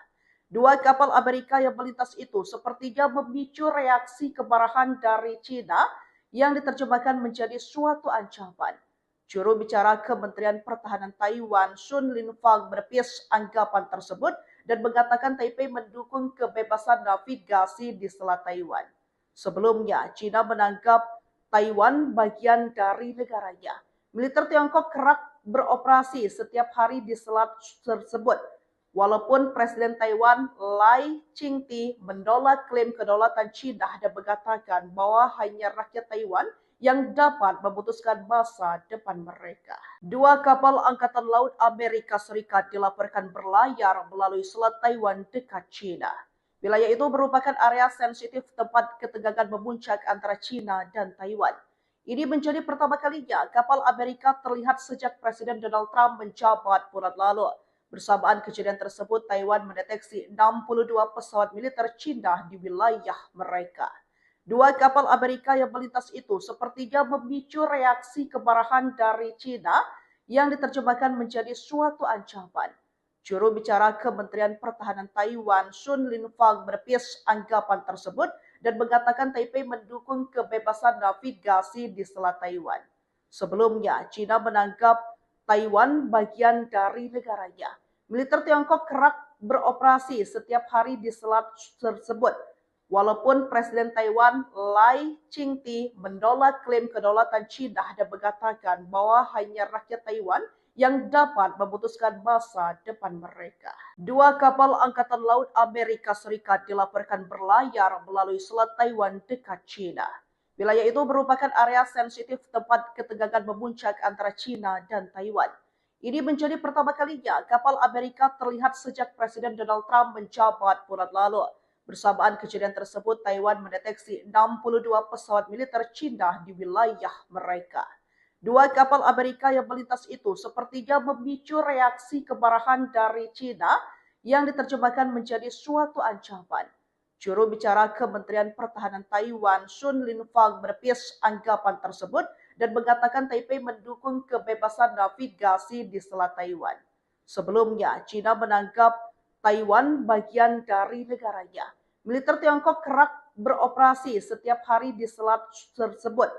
Dua kapal Amerika yang melintas itu sepertinya memicu reaksi kemarahan dari China yang diterjemahkan menjadi suatu ancaman. Juru bicara Kementerian Pertahanan Taiwan, Sun Linfang, menepis anggapan tersebut dan mengatakan Taipei mendukung kebebasan navigasi di Selat Taiwan. Sebelumnya, China menganggap Taiwan bagian dari negaranya. Militer Tiongkok kerap beroperasi setiap hari di selat tersebut. Walaupun Presiden Taiwan Lai Ching-te menolak klaim kedaulatan China dan mengatakan bahwa hanya rakyat Taiwan yang dapat memutuskan masa depan mereka. Dua kapal Angkatan Laut Amerika Serikat dilaporkan berlayar melalui Selat Taiwan dekat China. Wilayah itu merupakan area sensitif tempat ketegangan memuncak antara China dan Taiwan. Ini menjadi pertama kalinya kapal Amerika terlihat sejak Presiden Donald Trump menjabat bulan lalu. Bersamaan kejadian tersebut, Taiwan mendeteksi 62 pesawat militer China di wilayah mereka. Dua kapal Amerika yang melintas itu sepertinya memicu reaksi kemarahan dari China yang diterjemahkan menjadi suatu ancaman. Juru bicara Kementerian Pertahanan Taiwan, Sun Linfang, menepis anggapan tersebut dan mengatakan Taipei mendukung kebebasan navigasi di Selat Taiwan. Sebelumnya, China menganggap Taiwan bagian dari negaranya. Militer Tiongkok kerap beroperasi setiap hari di selat tersebut. Walaupun Presiden Taiwan Lai Ching-te menolak klaim kedaulatan China dan mengatakan bahwa hanya rakyat Taiwan yang dapat memutuskan masa depan mereka. Dua kapal Angkatan Laut Amerika Serikat dilaporkan berlayar melalui Selat Taiwan dekat China. Wilayah itu merupakan area sensitif tempat ketegangan memuncak antara China dan Taiwan. Ini menjadi pertama kalinya kapal Amerika terlihat sejak Presiden Donald Trump menjabat bulan lalu. Bersamaan kejadian tersebut, Taiwan mendeteksi 62 pesawat militer China di wilayah mereka. Dua kapal Amerika yang melintas itu sepertinya memicu reaksi kemarahan dari China yang diterjemahkan menjadi suatu ancaman. Juru bicara Kementerian Pertahanan Taiwan, Sun Linfang, menepis anggapan tersebut dan mengatakan Taipei mendukung kebebasan navigasi di Selat Taiwan. Sebelumnya, China menganggap Taiwan bagian dari negaranya. Militer Tiongkok kerap beroperasi setiap hari di selat tersebut.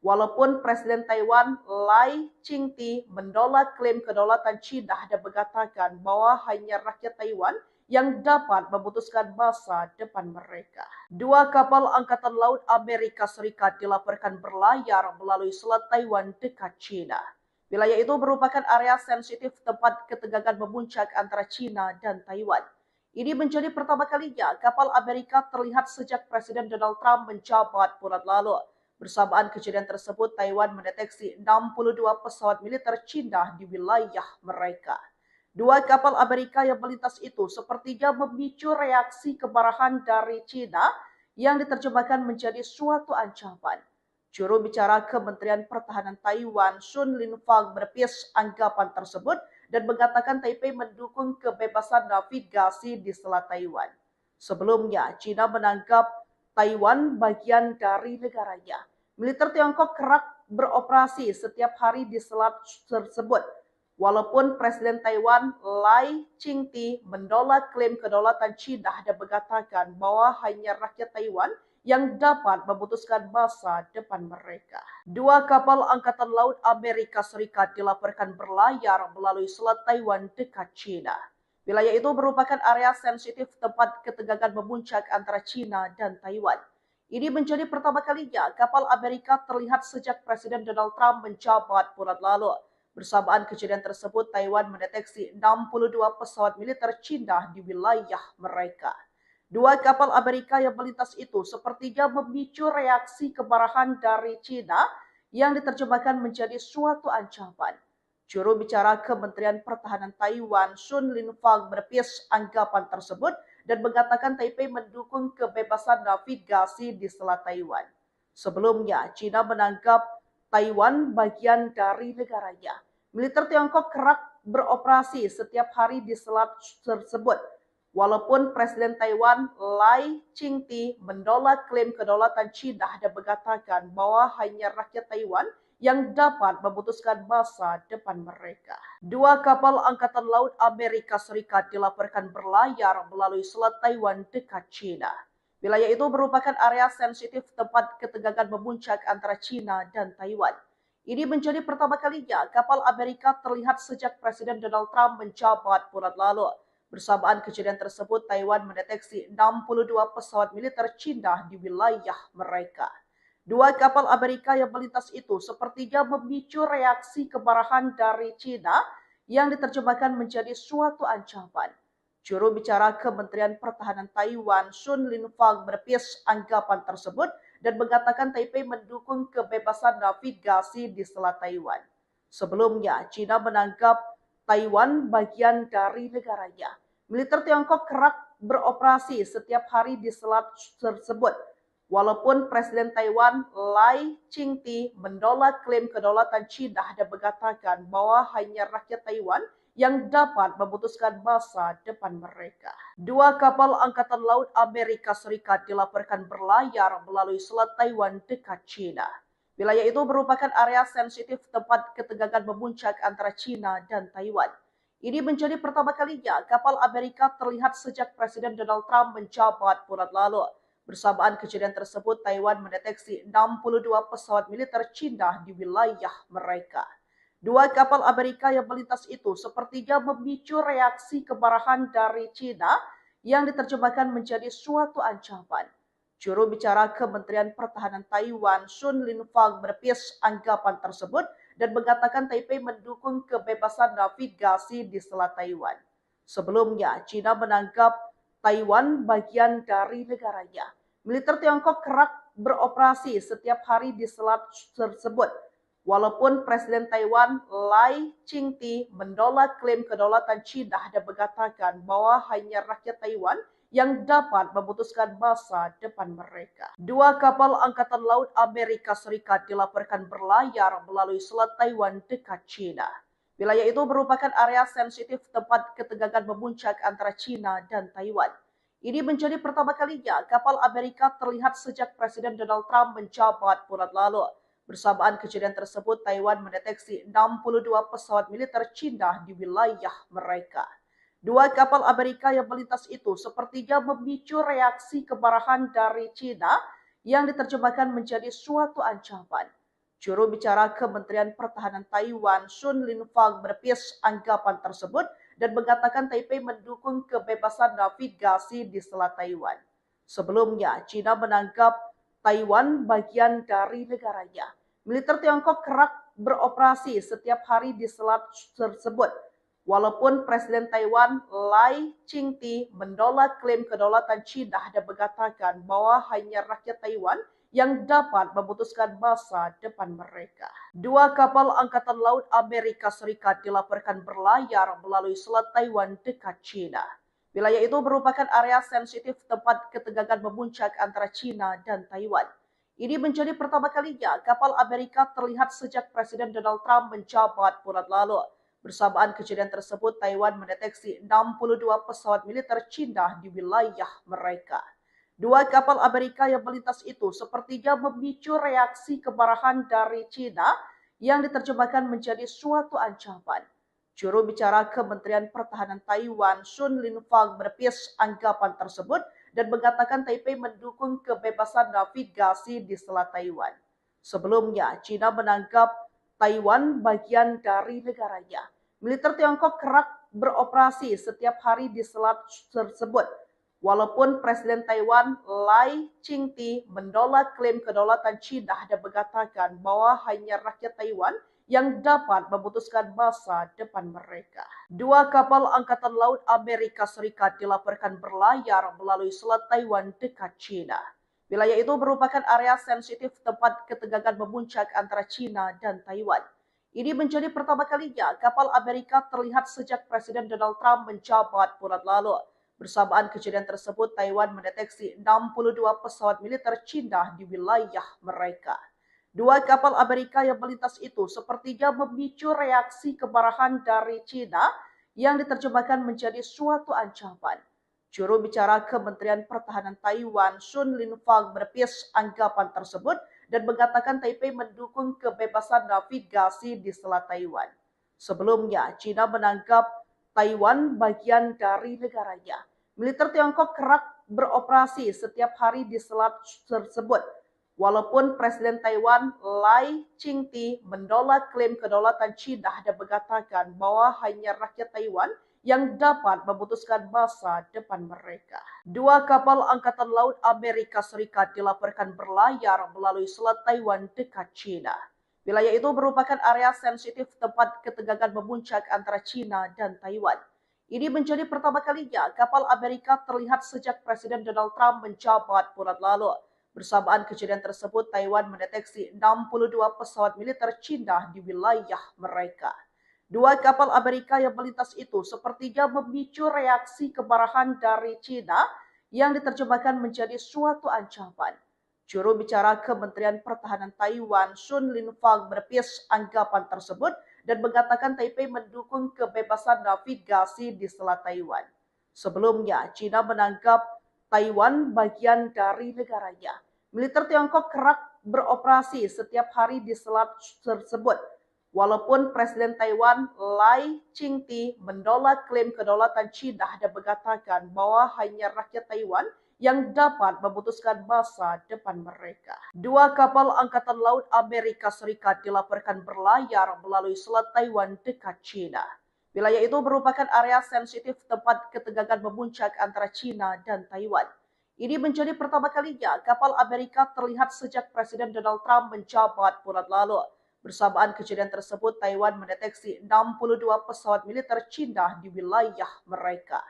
Walaupun Presiden Taiwan Lai Ching-te menolak klaim kedaulatan China dan mengatakan bahwa hanya rakyat Taiwan yang dapat memutuskan masa depan mereka. Dua kapal Angkatan Laut Amerika Serikat dilaporkan berlayar melalui Selat Taiwan dekat China. Wilayah itu merupakan area sensitif tempat ketegangan memuncak antara China dan Taiwan. Ini menjadi pertama kalinya kapal Amerika terlihat sejak Presiden Donald Trump menjabat bulan lalu. Bersamaan kejadian tersebut, Taiwan mendeteksi 62 pesawat militer Cina di wilayah mereka. Dua kapal Amerika yang melintas itu sepertinya memicu reaksi kemarahan dari Cina yang diterjemahkan menjadi suatu ancaman. Juru bicara Kementerian Pertahanan Taiwan, Sun Linfang, menepis anggapan tersebut dan mengatakan Taipei mendukung kebebasan navigasi di Selat Taiwan. Sebelumnya, Cina menganggap Taiwan bagian dari negaranya. Militer Tiongkok kerap beroperasi setiap hari di selat tersebut. Walaupun Presiden Taiwan Lai Ching-te menolak klaim kedaulatan Cina dan mengatakan bahwa hanya rakyat Taiwan yang dapat memutuskan masa depan mereka. Dua kapal Angkatan Laut Amerika Serikat dilaporkan berlayar melalui Selat Taiwan dekat Cina. Wilayah itu merupakan area sensitif tempat ketegangan memuncak antara Cina dan Taiwan. Ini menjadi pertama kalinya kapal Amerika terlihat sejak Presiden Donald Trump menjabat bulan lalu. Bersamaan kejadian tersebut, Taiwan mendeteksi 62 pesawat militer Cina di wilayah mereka. Dua kapal Amerika yang melintas itu sepertinya memicu reaksi kemarahan dari Cina yang diterjemahkan menjadi suatu ancaman. Juru bicara Kementerian Pertahanan Taiwan, Sun Linfang, menepis anggapan tersebut dan mengatakan Taipei mendukung kebebasan navigasi di Selat Taiwan. Sebelumnya, Cina menganggap Taiwan bagian dari negaranya. Militer Tiongkok kerap beroperasi setiap hari di selat tersebut. Walaupun Presiden Taiwan Lai Ching-te menolak klaim kedaulatan Cina dan mengatakan bahwa hanya rakyat Taiwan yang dapat memutuskan masa depan mereka. Dua kapal Angkatan Laut Amerika Serikat dilaporkan berlayar melalui Selat Taiwan dekat Cina. Wilayah itu merupakan area sensitif tempat ketegangan memuncak antara Cina dan Taiwan. Ini menjadi pertama kalinya kapal Amerika terlihat sejak Presiden Donald Trump menjabat bulan lalu. Bersamaan kejadian tersebut, Taiwan mendeteksi 62 pesawat militer Cina di wilayah mereka. Dua kapal Amerika yang melintas itu sepertinya memicu reaksi kemarahan dari Cina yang diterjemahkan menjadi suatu ancaman. Juru bicara Kementerian Pertahanan Taiwan, Sun Linfang, menepis anggapan tersebut dan mengatakan Taipei mendukung kebebasan navigasi di Selat Taiwan. Sebelumnya, Cina menganggap Taiwan bagian dari negaranya. Militer Tiongkok kerap beroperasi setiap hari di selat tersebut. Walaupun Presiden Taiwan Lai Ching-te menolak klaim kedaulatan Cina dan mengatakan bahwa hanya rakyat Taiwan yang dapat memutuskan masa depan mereka. Dua kapal Angkatan Laut Amerika Serikat dilaporkan berlayar melalui Selat Taiwan dekat Cina. Wilayah itu merupakan area sensitif tempat ketegangan memuncak antara Cina dan Taiwan. Ini menjadi pertama kalinya kapal Amerika terlihat sejak Presiden Donald Trump menjabat bulan lalu. Bersamaan kejadian tersebut, Taiwan mendeteksi 62 pesawat militer Cina di wilayah mereka. Dua kapal Amerika yang melintas itu sepertinya memicu reaksi kemarahan dari Cina yang diterjemahkan menjadi suatu ancaman. Juru bicara Kementerian Pertahanan Taiwan, Sun Linfang, menepis anggapan tersebut dan mengatakan Taipei mendukung kebebasan navigasi di Selat Taiwan. Sebelumnya, Cina menganggap Taiwan bagian dari negaranya. Militer Tiongkok kerap beroperasi setiap hari di selat tersebut. Walaupun Presiden Taiwan Lai Ching-te menolak klaim kedaulatan Cina dan mengatakan bahwa hanya rakyat Taiwan yang dapat memutuskan masa depan mereka. Dua kapal Angkatan Laut Amerika Serikat dilaporkan berlayar melalui Selat Taiwan dekat Cina. Wilayah itu merupakan area sensitif tempat ketegangan memuncak antara Cina dan Taiwan. Ini menjadi pertama kalinya kapal Amerika terlihat sejak Presiden Donald Trump menjabat bulan lalu. Bersamaan kejadian tersebut, Taiwan mendeteksi 62 pesawat militer Cina di wilayah mereka. Dua kapal Amerika yang melintas itu sepertinya memicu reaksi kemarahan dari Cina yang diterjemahkan menjadi suatu ancaman. Juru bicara Kementerian Pertahanan Taiwan, Sun Linfang, menepis anggapan tersebut dan mengatakan Taipei mendukung kebebasan navigasi di Selat Taiwan. Sebelumnya, Cina menganggap Taiwan bagian dari negaranya. Militer Tiongkok kerap beroperasi setiap hari di selat tersebut. Walaupun Presiden Taiwan Lai Ching-te menolak klaim kedaulatan Cina dan mengatakan bahwa hanya rakyat Taiwan yang dapat memutuskan masa depan mereka. Dua kapal Angkatan Laut Amerika Serikat dilaporkan berlayar melalui Selat Taiwan dekat China. Wilayah itu merupakan area sensitif tempat ketegangan memuncak antara China dan Taiwan. Ini menjadi pertama kalinya kapal Amerika terlihat sejak Presiden Donald Trump menjabat bulan lalu. Bersamaan kejadian tersebut, Taiwan mendeteksi 62 pesawat militer China di wilayah mereka. Dua kapal Amerika yang melintas itu sepertinya memicu reaksi kemarahan dari China yang diterjemahkan menjadi suatu ancaman. Juru bicara Kementerian Pertahanan Taiwan, Sun Linfang, menepis anggapan tersebut dan mengatakan Taipei mendukung kebebasan navigasi di Selat Taiwan. Sebelumnya, China menganggap Taiwan bagian dari negaranya. Militer Tiongkok kerap beroperasi setiap hari di selat tersebut. Walaupun Presiden Taiwan Lai Ching-te menolak klaim kedaulatan China dan mengatakan bahwa hanya rakyat Taiwan yang dapat memutuskan masa depan mereka. Dua kapal Angkatan Laut Amerika Serikat dilaporkan berlayar melalui Selat Taiwan dekat China. Wilayah itu merupakan area sensitif tempat ketegangan memuncak antara China dan Taiwan. Ini menjadi pertama kalinya kapal Amerika terlihat sejak Presiden Donald Trump menjabat bulan lalu. Bersamaan kejadian tersebut, Taiwan mendeteksi 62 pesawat militer China di wilayah mereka. Dua kapal Amerika yang melintas itu sepertinya memicu reaksi kemarahan dari China yang diterjemahkan menjadi suatu ancaman. Juru bicara Kementerian Pertahanan Taiwan, Sun Linfang, menepis anggapan tersebut dan mengatakan Taipei mendukung kebebasan navigasi di Selat Taiwan. Sebelumnya, China menganggap Taiwan bagian dari negaranya. Militer Tiongkok kerap beroperasi setiap hari di selat tersebut. Walaupun Presiden Taiwan Lai Ching-te menolak klaim kedaulatan China dan mengatakan bahwa hanya rakyat Taiwan yang dapat memutuskan masa depan mereka. Dua kapal Angkatan Laut Amerika Serikat dilaporkan berlayar melalui Selat Taiwan dekat China. Wilayah itu merupakan area sensitif tempat ketegangan memuncak antara China dan Taiwan. Ini menjadi pertama kalinya kapal Amerika terlihat sejak Presiden Donald Trump menjabat bulan lalu. Bersamaan kejadian tersebut, Taiwan mendeteksi 62 pesawat militer China di wilayah mereka. Dua kapal Amerika yang melintas itu sepertinya memicu reaksi kemarahan dari China yang diterjemahkan menjadi suatu ancaman. Juru bicara Kementerian Pertahanan Taiwan, Sun Linfang, menepis anggapan tersebut dan mengatakan Taipei mendukung kebebasan navigasi di Selat Taiwan. Sebelumnya, China menganggap Taiwan bagian dari negaranya. Militer Tiongkok kerap beroperasi setiap hari di selat tersebut. Walaupun Presiden Taiwan Lai Ching-te menolak klaim kedaulatan China dan mengatakan bahwa hanya rakyat Taiwan yang dapat memutuskan masa depan mereka. Dua kapal Angkatan Laut Amerika Serikat dilaporkan berlayar melalui Selat Taiwan dekat China. Wilayah itu merupakan area sensitif tempat ketegangan memuncak antara China dan Taiwan. Ini menjadi pertama kalinya kapal Amerika terlihat sejak Presiden Donald Trump menjabat bulan lalu. Bersamaan kejadian tersebut, Taiwan mendeteksi 62 pesawat militer China di wilayah mereka.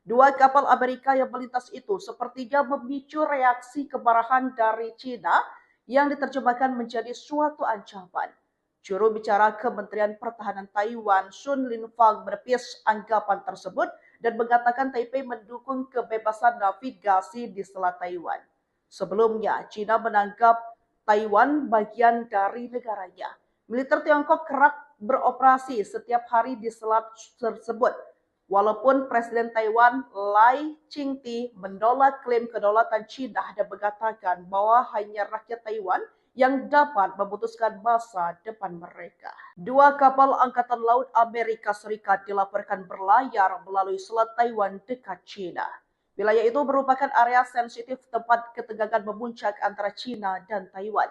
Dua kapal Amerika yang melintas itu sepertinya memicu reaksi kemarahan dari China yang diterjemahkan menjadi suatu ancaman. Juru bicara Kementerian Pertahanan Taiwan, Sun Linfang, menepis anggapan tersebut dan mengatakan Taipei mendukung kebebasan navigasi di Selat Taiwan. Sebelumnya, China menganggap Taiwan bagian dari negaranya. Militer Tiongkok kerap beroperasi setiap hari di selat tersebut. Walaupun Presiden Taiwan Lai Ching-te menolak klaim kedaulatan China dan mengatakan bahwa hanya rakyat Taiwan yang dapat memutuskan masa depan mereka. Dua kapal Angkatan Laut Amerika Serikat dilaporkan berlayar melalui Selat Taiwan dekat China. Wilayah itu merupakan area sensitif tempat ketegangan memuncak antara China dan Taiwan.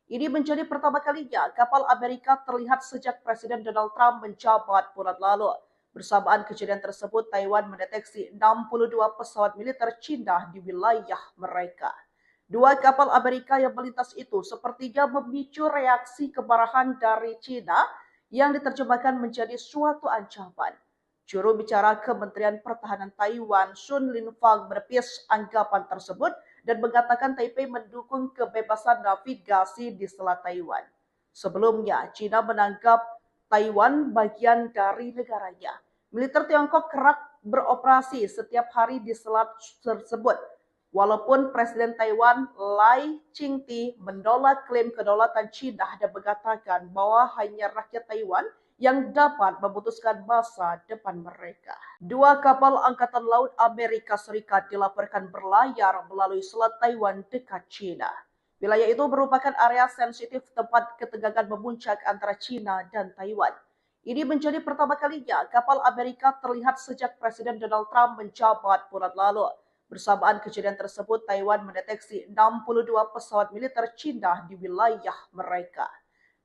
Ini menjadi pertama kalinya kapal Amerika terlihat sejak Presiden Donald Trump menjabat bulan lalu. Bersamaan kejadian tersebut, Taiwan mendeteksi 62 pesawat militer China di wilayah mereka. Dua kapal Amerika yang melintas itu sepertinya memicu reaksi kemarahan dari China yang diterjemahkan menjadi suatu ancaman. Juru bicara Kementerian Pertahanan Taiwan, Sun Linfang, menepis anggapan tersebut dan mengatakan Taipei mendukung kebebasan navigasi di Selat Taiwan. Sebelumnya, China menganggap Taiwan bagian dari negaranya. Militer Tiongkok kerap beroperasi setiap hari di selat tersebut. Walaupun Presiden Taiwan Lai Ching-te menolak klaim kedaulatan China dan mengatakan bahwa hanya rakyat Taiwan yang dapat memutuskan masa depan mereka. Dua kapal Angkatan Laut Amerika Serikat dilaporkan berlayar melalui Selat Taiwan dekat China. Wilayah itu merupakan area sensitif tempat ketegangan memuncak antara China dan Taiwan. Ini menjadi pertama kalinya kapal Amerika terlihat sejak Presiden Donald Trump menjabat bulan lalu. Bersamaan kejadian tersebut, Taiwan mendeteksi 62 pesawat militer China di wilayah mereka.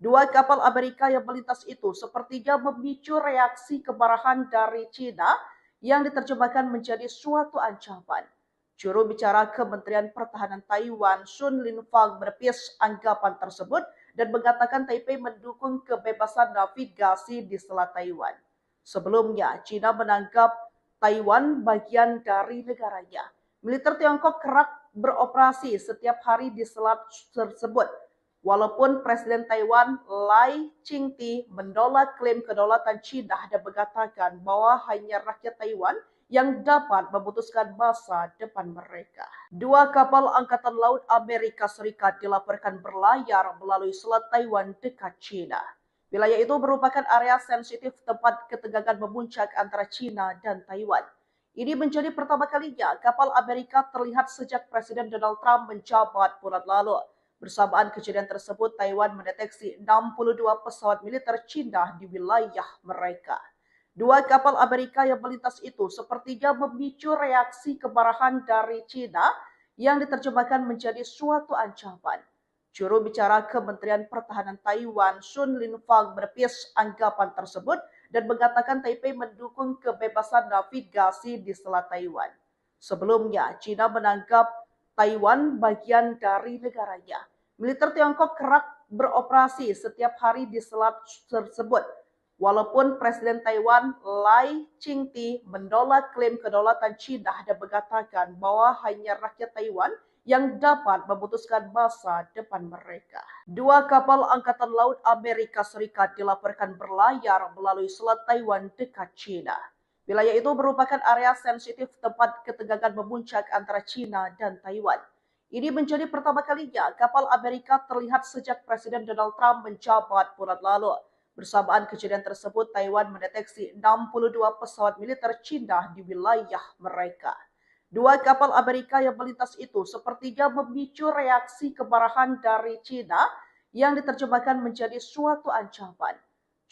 Dua kapal Amerika yang melintas itu sepertinya memicu reaksi kemarahan dari China yang diterjemahkan menjadi suatu ancaman. Juru bicara Kementerian Pertahanan Taiwan, Sun Linfang, menepis anggapan tersebut dan mengatakan Taipei mendukung kebebasan navigasi di Selat Taiwan. Sebelumnya, China menganggap Taiwan bagian dari negaranya. Militer Tiongkok kerap beroperasi setiap hari di selat tersebut. Walaupun Presiden Taiwan Lai Ching-te menolak klaim kedaulatan China dan mengatakan bahwa hanya rakyat Taiwan yang dapat memutuskan masa depan mereka. Dua kapal Angkatan Laut Amerika Serikat dilaporkan berlayar melalui Selat Taiwan dekat China. Wilayah itu merupakan area sensitif tempat ketegangan memuncak antara China dan Taiwan. Ini menjadi pertama kalinya kapal Amerika terlihat sejak Presiden Donald Trump menjabat bulan lalu. Bersamaan kejadian tersebut, Taiwan mendeteksi 62 pesawat militer China di wilayah mereka. Dua kapal Amerika yang melintas itu sepertinya memicu reaksi kemarahan dari China yang diterjemahkan menjadi suatu ancaman. Juru bicara Kementerian Pertahanan Taiwan, Sun Linfang, menepis anggapan tersebut dan mengatakan Taipei mendukung kebebasan navigasi di Selat Taiwan. Sebelumnya, China menganggap Taiwan bagian dari negaranya. Militer Tiongkok kerap beroperasi setiap hari di selat tersebut. Walaupun Presiden Taiwan Lai Ching-te menolak klaim kedaulatan China dan mengatakan bahwa hanya rakyat Taiwan yang dapat memutuskan masa depan mereka. Dua kapal Angkatan Laut Amerika Serikat dilaporkan berlayar melalui Selat Taiwan dekat China. Wilayah itu merupakan area sensitif tempat ketegangan memuncak antara China dan Taiwan. Ini menjadi pertama kalinya kapal Amerika terlihat sejak Presiden Donald Trump menjabat bulan lalu. Bersamaan kejadian tersebut, Taiwan mendeteksi 62 pesawat militer China di wilayah mereka. Dua kapal Amerika yang melintas itu sepertinya memicu reaksi kemarahan dari China yang diterjemahkan menjadi suatu ancaman.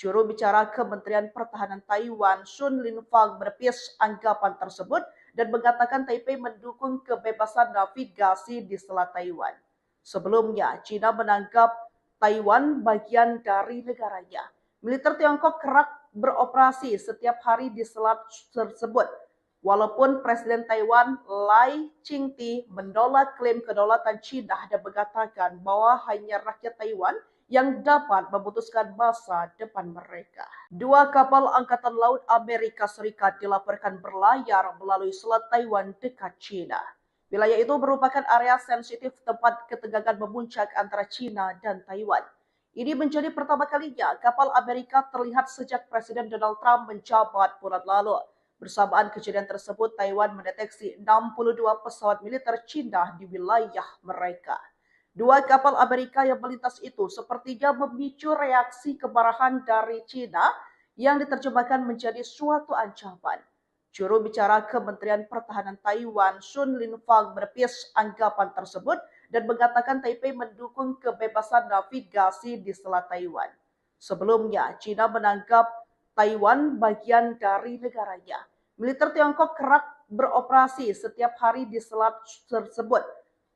Juru bicara Kementerian Pertahanan Taiwan, Sun Linfang, menepis anggapan tersebut dan mengatakan Taipei mendukung kebebasan navigasi di Selat Taiwan. Sebelumnya, China menganggap Taiwan bagian dari negaranya. Militer Tiongkok kerap beroperasi setiap hari di selat tersebut. Walaupun Presiden Taiwan Lai Ching-te menolak klaim kedaulatan China dan mengatakan bahwa hanya rakyat Taiwan yang dapat memutuskan masa depan mereka. Dua kapal Angkatan Laut Amerika Serikat dilaporkan berlayar melalui Selat Taiwan dekat China. Wilayah itu merupakan area sensitif tempat ketegangan memuncak antara China dan Taiwan. Ini menjadi pertama kalinya kapal Amerika terlihat sejak Presiden Donald Trump menjabat bulan lalu. Bersamaan kejadian tersebut, Taiwan mendeteksi 62 pesawat militer China di wilayah mereka. Dua kapal Amerika yang melintas itu sepertinya memicu reaksi kemarahan dari China yang diterjemahkan menjadi suatu ancaman. Juru bicara Kementerian Pertahanan Taiwan, Sun Linfang, menepis anggapan tersebut dan mengatakan Taipei mendukung kebebasan navigasi di Selat Taiwan. Sebelumnya, China menganggap Taiwan bagian dari negaranya. Militer Tiongkok kerap beroperasi setiap hari di selat tersebut.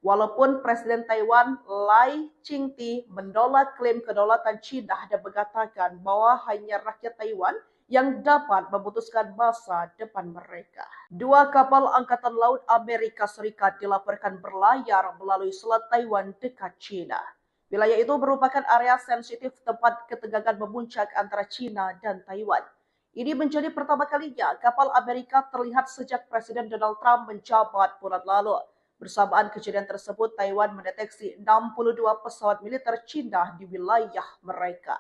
Walaupun Presiden Taiwan Lai Ching-te menolak klaim kedaulatan China dan mengatakan bahwa hanya rakyat Taiwan yang dapat memutuskan masa depan mereka. Dua kapal Angkatan Laut Amerika Serikat dilaporkan berlayar melalui Selat Taiwan dekat China. Wilayah itu merupakan area sensitif tempat ketegangan memuncak antara China dan Taiwan. Ini menjadi pertama kalinya kapal Amerika terlihat sejak Presiden Donald Trump menjabat bulan lalu. Bersamaan kejadian tersebut, Taiwan mendeteksi 62 pesawat militer Cina di wilayah mereka.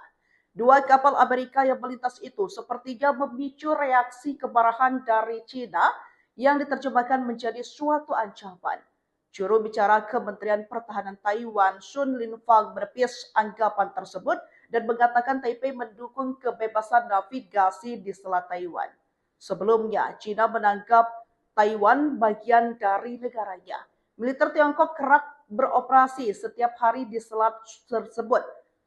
Dua kapal Amerika yang melintas itu sepertinya memicu reaksi kemarahan dari Cina yang diterjemahkan menjadi suatu ancaman. Juru bicara Kementerian Pertahanan Taiwan, Sun Linfang, menepis anggapan tersebut dan mengatakan Taipei mendukung kebebasan navigasi di Selat Taiwan. Sebelumnya, China menganggap Taiwan bagian dari negaranya. Militer Tiongkok kerap beroperasi setiap hari di selat tersebut.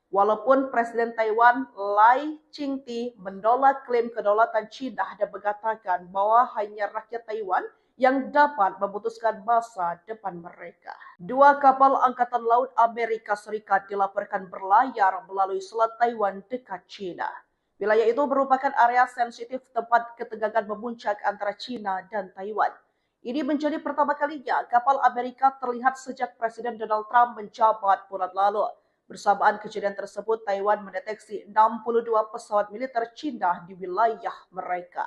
Walaupun Presiden Taiwan Lai Ching-te menolak klaim kedaulatan China dan mengatakan bahwa hanya rakyat Taiwan yang dapat memutuskan masa depan mereka. Dua kapal Angkatan Laut Amerika Serikat dilaporkan berlayar melalui Selat Taiwan dekat China. Wilayah itu merupakan area sensitif tempat ketegangan memuncak antara China dan Taiwan. Ini menjadi pertama kalinya kapal Amerika terlihat sejak Presiden Donald Trump menjabat bulan lalu. Bersamaan kejadian tersebut, Taiwan mendeteksi 62 pesawat militer China di wilayah mereka.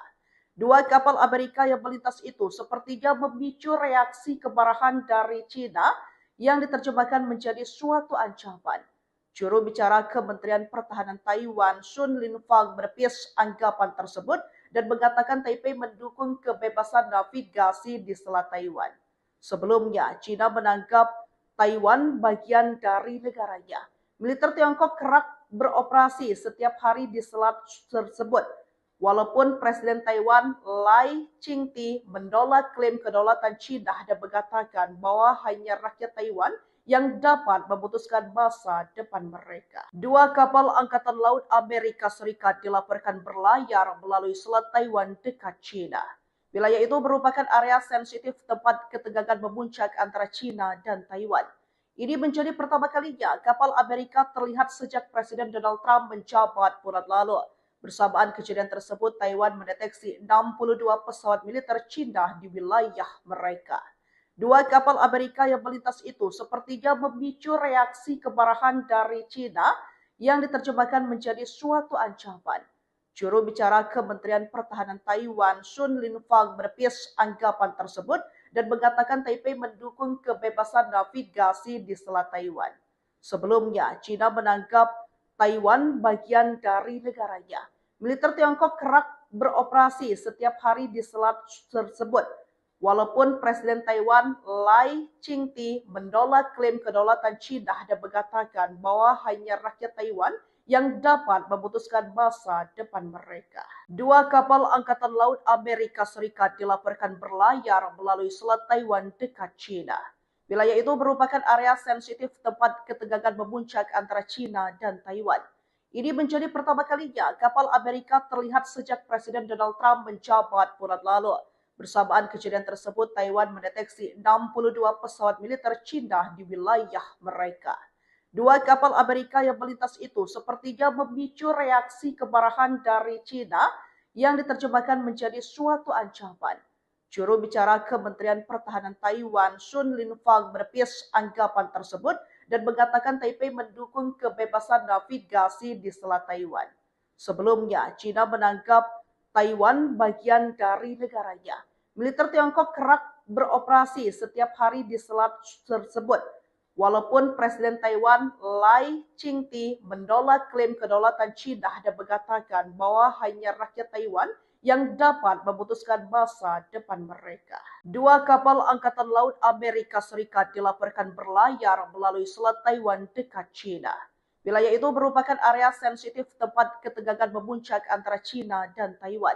Dua kapal Amerika yang melintas itu sepertinya memicu reaksi kemarahan dari China yang diterjemahkan menjadi suatu ancaman. Juru bicara Kementerian Pertahanan Taiwan, Sun Linfang, menepis anggapan tersebut dan mengatakan Taipei mendukung kebebasan navigasi di Selat Taiwan. Sebelumnya, China menganggap Taiwan bagian dari negaranya. Militer Tiongkok kerap beroperasi setiap hari di selat tersebut. Walaupun Presiden Taiwan Lai Ching-te menolak klaim kedaulatan China dan mengatakan bahwa hanya rakyat Taiwan yang dapat memutuskan masa depan mereka. Dua kapal Angkatan Laut Amerika Serikat dilaporkan berlayar melalui Selat Taiwan dekat China. Wilayah itu merupakan area sensitif tempat ketegangan memuncak antara China dan Taiwan. Ini menjadi pertama kalinya kapal Amerika terlihat sejak Presiden Donald Trump menjabat bulan lalu. Bersamaan kejadian tersebut, Taiwan mendeteksi 62 pesawat militer China di wilayah mereka. Dua kapal Amerika yang melintas itu sepertinya memicu reaksi kemarahan dari China yang diterjemahkan menjadi suatu ancaman. Juru bicara Kementerian Pertahanan Taiwan, Sun Linfang, menepis anggapan tersebut dan mengatakan Taipei mendukung kebebasan navigasi di Selat Taiwan. Sebelumnya, China menganggap Taiwan bagian dari negaranya. Militer Tiongkok kerap beroperasi setiap hari di selat tersebut. Walaupun Presiden Taiwan Lai Ching-te menolak klaim kedaulatan China dan mengatakan bahwa hanya rakyat Taiwan yang dapat memutuskan masa depan mereka. Dua kapal Angkatan Laut Amerika Serikat dilaporkan berlayar melalui Selat Taiwan dekat China. Wilayah itu merupakan area sensitif tempat ketegangan memuncak antara China dan Taiwan. Ini menjadi pertama kalinya kapal Amerika terlihat sejak Presiden Donald Trump menjabat bulan lalu. Bersamaan kejadian tersebut, Taiwan mendeteksi 62 pesawat militer China di wilayah mereka. Dua kapal Amerika yang melintas itu sepertinya memicu reaksi kemarahan dari China yang diterjemahkan menjadi suatu ancaman. Juru bicara Kementerian Pertahanan Taiwan, Sun Linfang, menepis anggapan tersebut dan mengatakan Taipei mendukung kebebasan navigasi di Selat Taiwan. Sebelumnya, China menganggap Taiwan bagian dari negaranya. Militer Tiongkok kerap beroperasi setiap hari di selat tersebut. Walaupun Presiden Taiwan Lai Ching-te menolak klaim kedaulatan China dan mengatakan bahwa hanya rakyat Taiwan yang dapat memutuskan masa depan mereka. Dua kapal Angkatan Laut Amerika Serikat dilaporkan berlayar melalui Selat Taiwan dekat China. Wilayah itu merupakan area sensitif tempat ketegangan memuncak antara China dan Taiwan.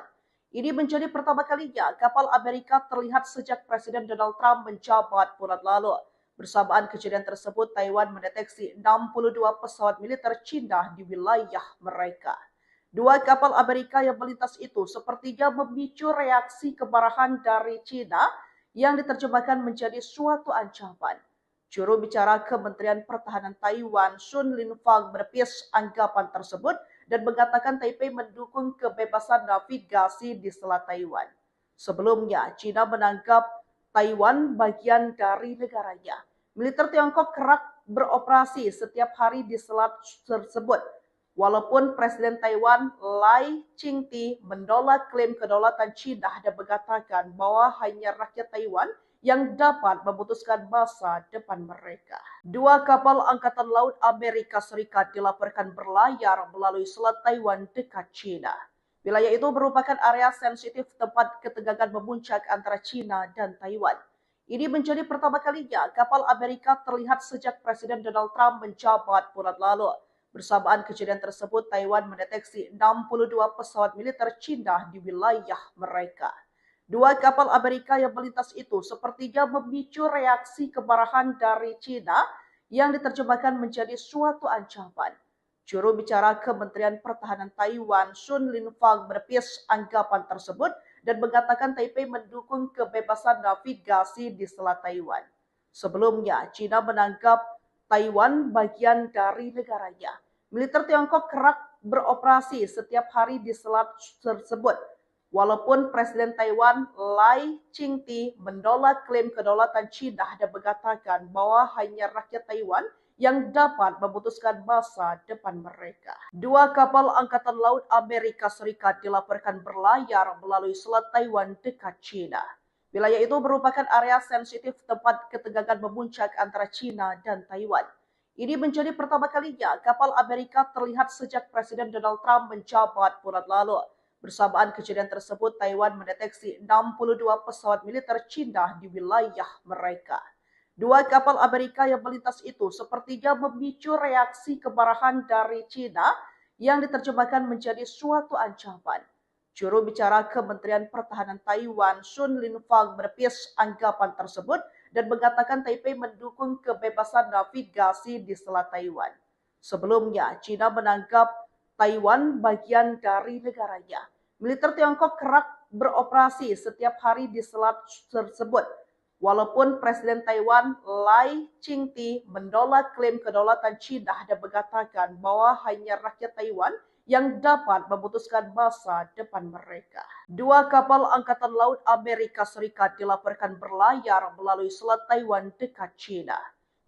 Ini menjadi pertama kalinya kapal Amerika terlihat sejak Presiden Donald Trump menjabat bulan lalu. Bersamaan kejadian tersebut, Taiwan mendeteksi 62 pesawat militer China di wilayah mereka. Dua kapal Amerika yang melintas itu sepertinya memicu reaksi kemarahan dari China yang diterjemahkan menjadi suatu ancaman. Juru bicara Kementerian Pertahanan Taiwan, Sun Linfang, menepis anggapan tersebut dan mengatakan Taipei mendukung kebebasan navigasi di Selat Taiwan. Sebelumnya, China menganggap Taiwan bagian dari negaranya. Militer Tiongkok kerap beroperasi setiap hari di selat tersebut. Walaupun Presiden Taiwan Lai Ching-te menolak klaim kedaulatan China dan mengatakan bahwa hanya rakyat Taiwan yang dapat memutuskan masa depan mereka. Dua kapal Angkatan Laut Amerika Serikat dilaporkan berlayar melalui Selat Taiwan dekat China. Wilayah itu merupakan area sensitif tempat ketegangan memuncak antara China dan Taiwan. Ini menjadi pertama kalinya kapal Amerika terlihat sejak Presiden Donald Trump menjabat bulan lalu. Bersamaan kejadian tersebut, Taiwan mendeteksi 62 pesawat militer China di wilayah mereka. Dua kapal Amerika yang melintas itu sepertinya memicu reaksi kemarahan dari China yang diterjemahkan menjadi suatu ancaman. Juru bicara Kementerian Pertahanan Taiwan, Sun Linfang, menepis anggapan tersebut dan mengatakan Taipei mendukung kebebasan navigasi di Selat Taiwan. Sebelumnya, China menganggap Taiwan bagian dari negaranya. Militer Tiongkok kerap beroperasi setiap hari di selat tersebut. Walaupun Presiden Taiwan Lai Ching-te menolak klaim kedaulatan China dan mengatakan bahwa hanya rakyat Taiwan yang dapat memutuskan masa depan mereka. Dua kapal Angkatan Laut Amerika Serikat dilaporkan berlayar melalui Selat Taiwan dekat China. Wilayah itu merupakan area sensitif tempat ketegangan memuncak antara China dan Taiwan. Ini menjadi pertama kalinya kapal Amerika terlihat sejak Presiden Donald Trump menjabat bulan lalu. Bersamaan kejadian tersebut, Taiwan mendeteksi 62 pesawat militer China di wilayah mereka. Dua kapal Amerika yang melintas itu sepertinya memicu reaksi kemarahan dari China yang diterjemahkan menjadi suatu ancaman. Juru bicara Kementerian Pertahanan Taiwan, Sun Linfang, menepis anggapan tersebut dan mengatakan Taipei mendukung kebebasan navigasi di Selat Taiwan. Sebelumnya, China menganggap Taiwan bagian dari negaranya. Militer Tiongkok kerap beroperasi setiap hari di selat tersebut. Walaupun Presiden Taiwan Lai Ching-te menolak klaim kedaulatan China dan mengatakan bahwa hanya rakyat Taiwan yang dapat memutuskan masa depan mereka. Dua kapal Angkatan Laut Amerika Serikat dilaporkan berlayar melalui Selat Taiwan dekat China.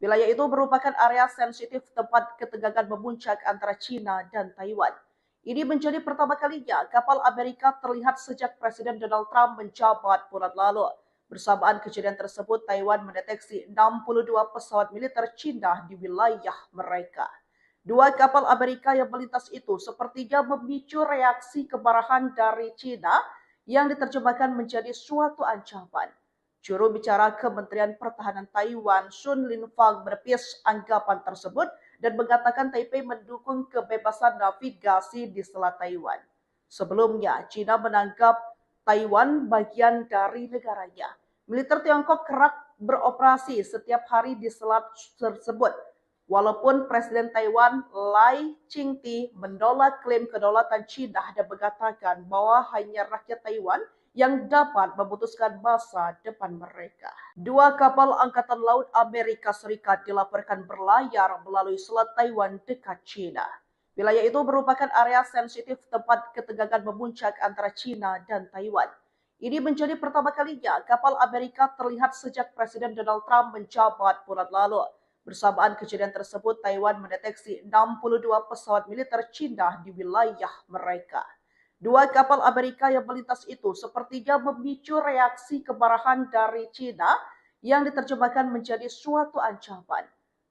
Wilayah itu merupakan area sensitif tempat ketegangan memuncak antara China dan Taiwan. Ini menjadi pertama kalinya kapal Amerika terlihat sejak Presiden Donald Trump menjabat bulan lalu. Bersamaan kejadian tersebut, Taiwan mendeteksi 62 pesawat militer China di wilayah mereka. Dua kapal Amerika yang melintas itu sepertinya memicu reaksi kemarahan dari China yang diterjemahkan menjadi suatu ancaman. Juru bicara Kementerian Pertahanan Taiwan, Sun Linfang, menepis anggapan tersebut dan mengatakan Taipei mendukung kebebasan navigasi di Selat Taiwan. Sebelumnya, China menganggap Taiwan bagian dari negaranya. Militer Tiongkok kerap beroperasi setiap hari di selat tersebut. Walaupun Presiden Taiwan Lai Ching-te menolak klaim kedaulatan China dan mengatakan bahwa hanya rakyat Taiwan yang dapat memutuskan masa depan mereka. Dua kapal Angkatan Laut Amerika Serikat dilaporkan berlayar melalui Selat Taiwan dekat China. Wilayah itu merupakan area sensitif tempat ketegangan memuncak antara China dan Taiwan. Ini menjadi pertama kalinya kapal Amerika terlihat sejak Presiden Donald Trump menjabat bulan lalu. Bersamaan kejadian tersebut, Taiwan mendeteksi 62 pesawat militer China di wilayah mereka. Dua kapal Amerika yang melintas itu sepertinya memicu reaksi kemarahan dari China yang diterjemahkan menjadi suatu ancaman.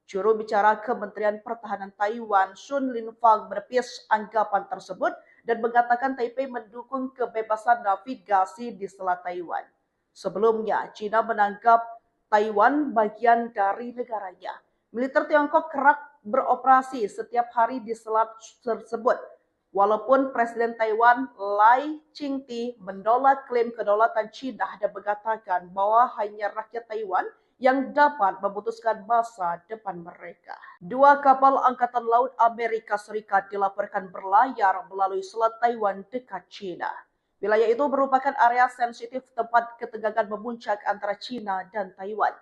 Juru bicara Kementerian Pertahanan Taiwan, Sun Linfang, menepis anggapan tersebut dan mengatakan Taipei mendukung kebebasan navigasi di Selat Taiwan. Sebelumnya, China menganggap Taiwan bagian dari negaranya. Militer Tiongkok kerap beroperasi setiap hari di selat tersebut. Walaupun Presiden Taiwan Lai Ching-te menolak klaim kedaulatan China dan mengatakan bahwa hanya rakyat Taiwan yang dapat memutuskan masa depan mereka. Dua kapal Angkatan Laut Amerika Serikat dilaporkan berlayar melalui Selat Taiwan dekat China. Wilayah itu merupakan area sensitif tempat ketegangan memuncak antara China dan Taiwan.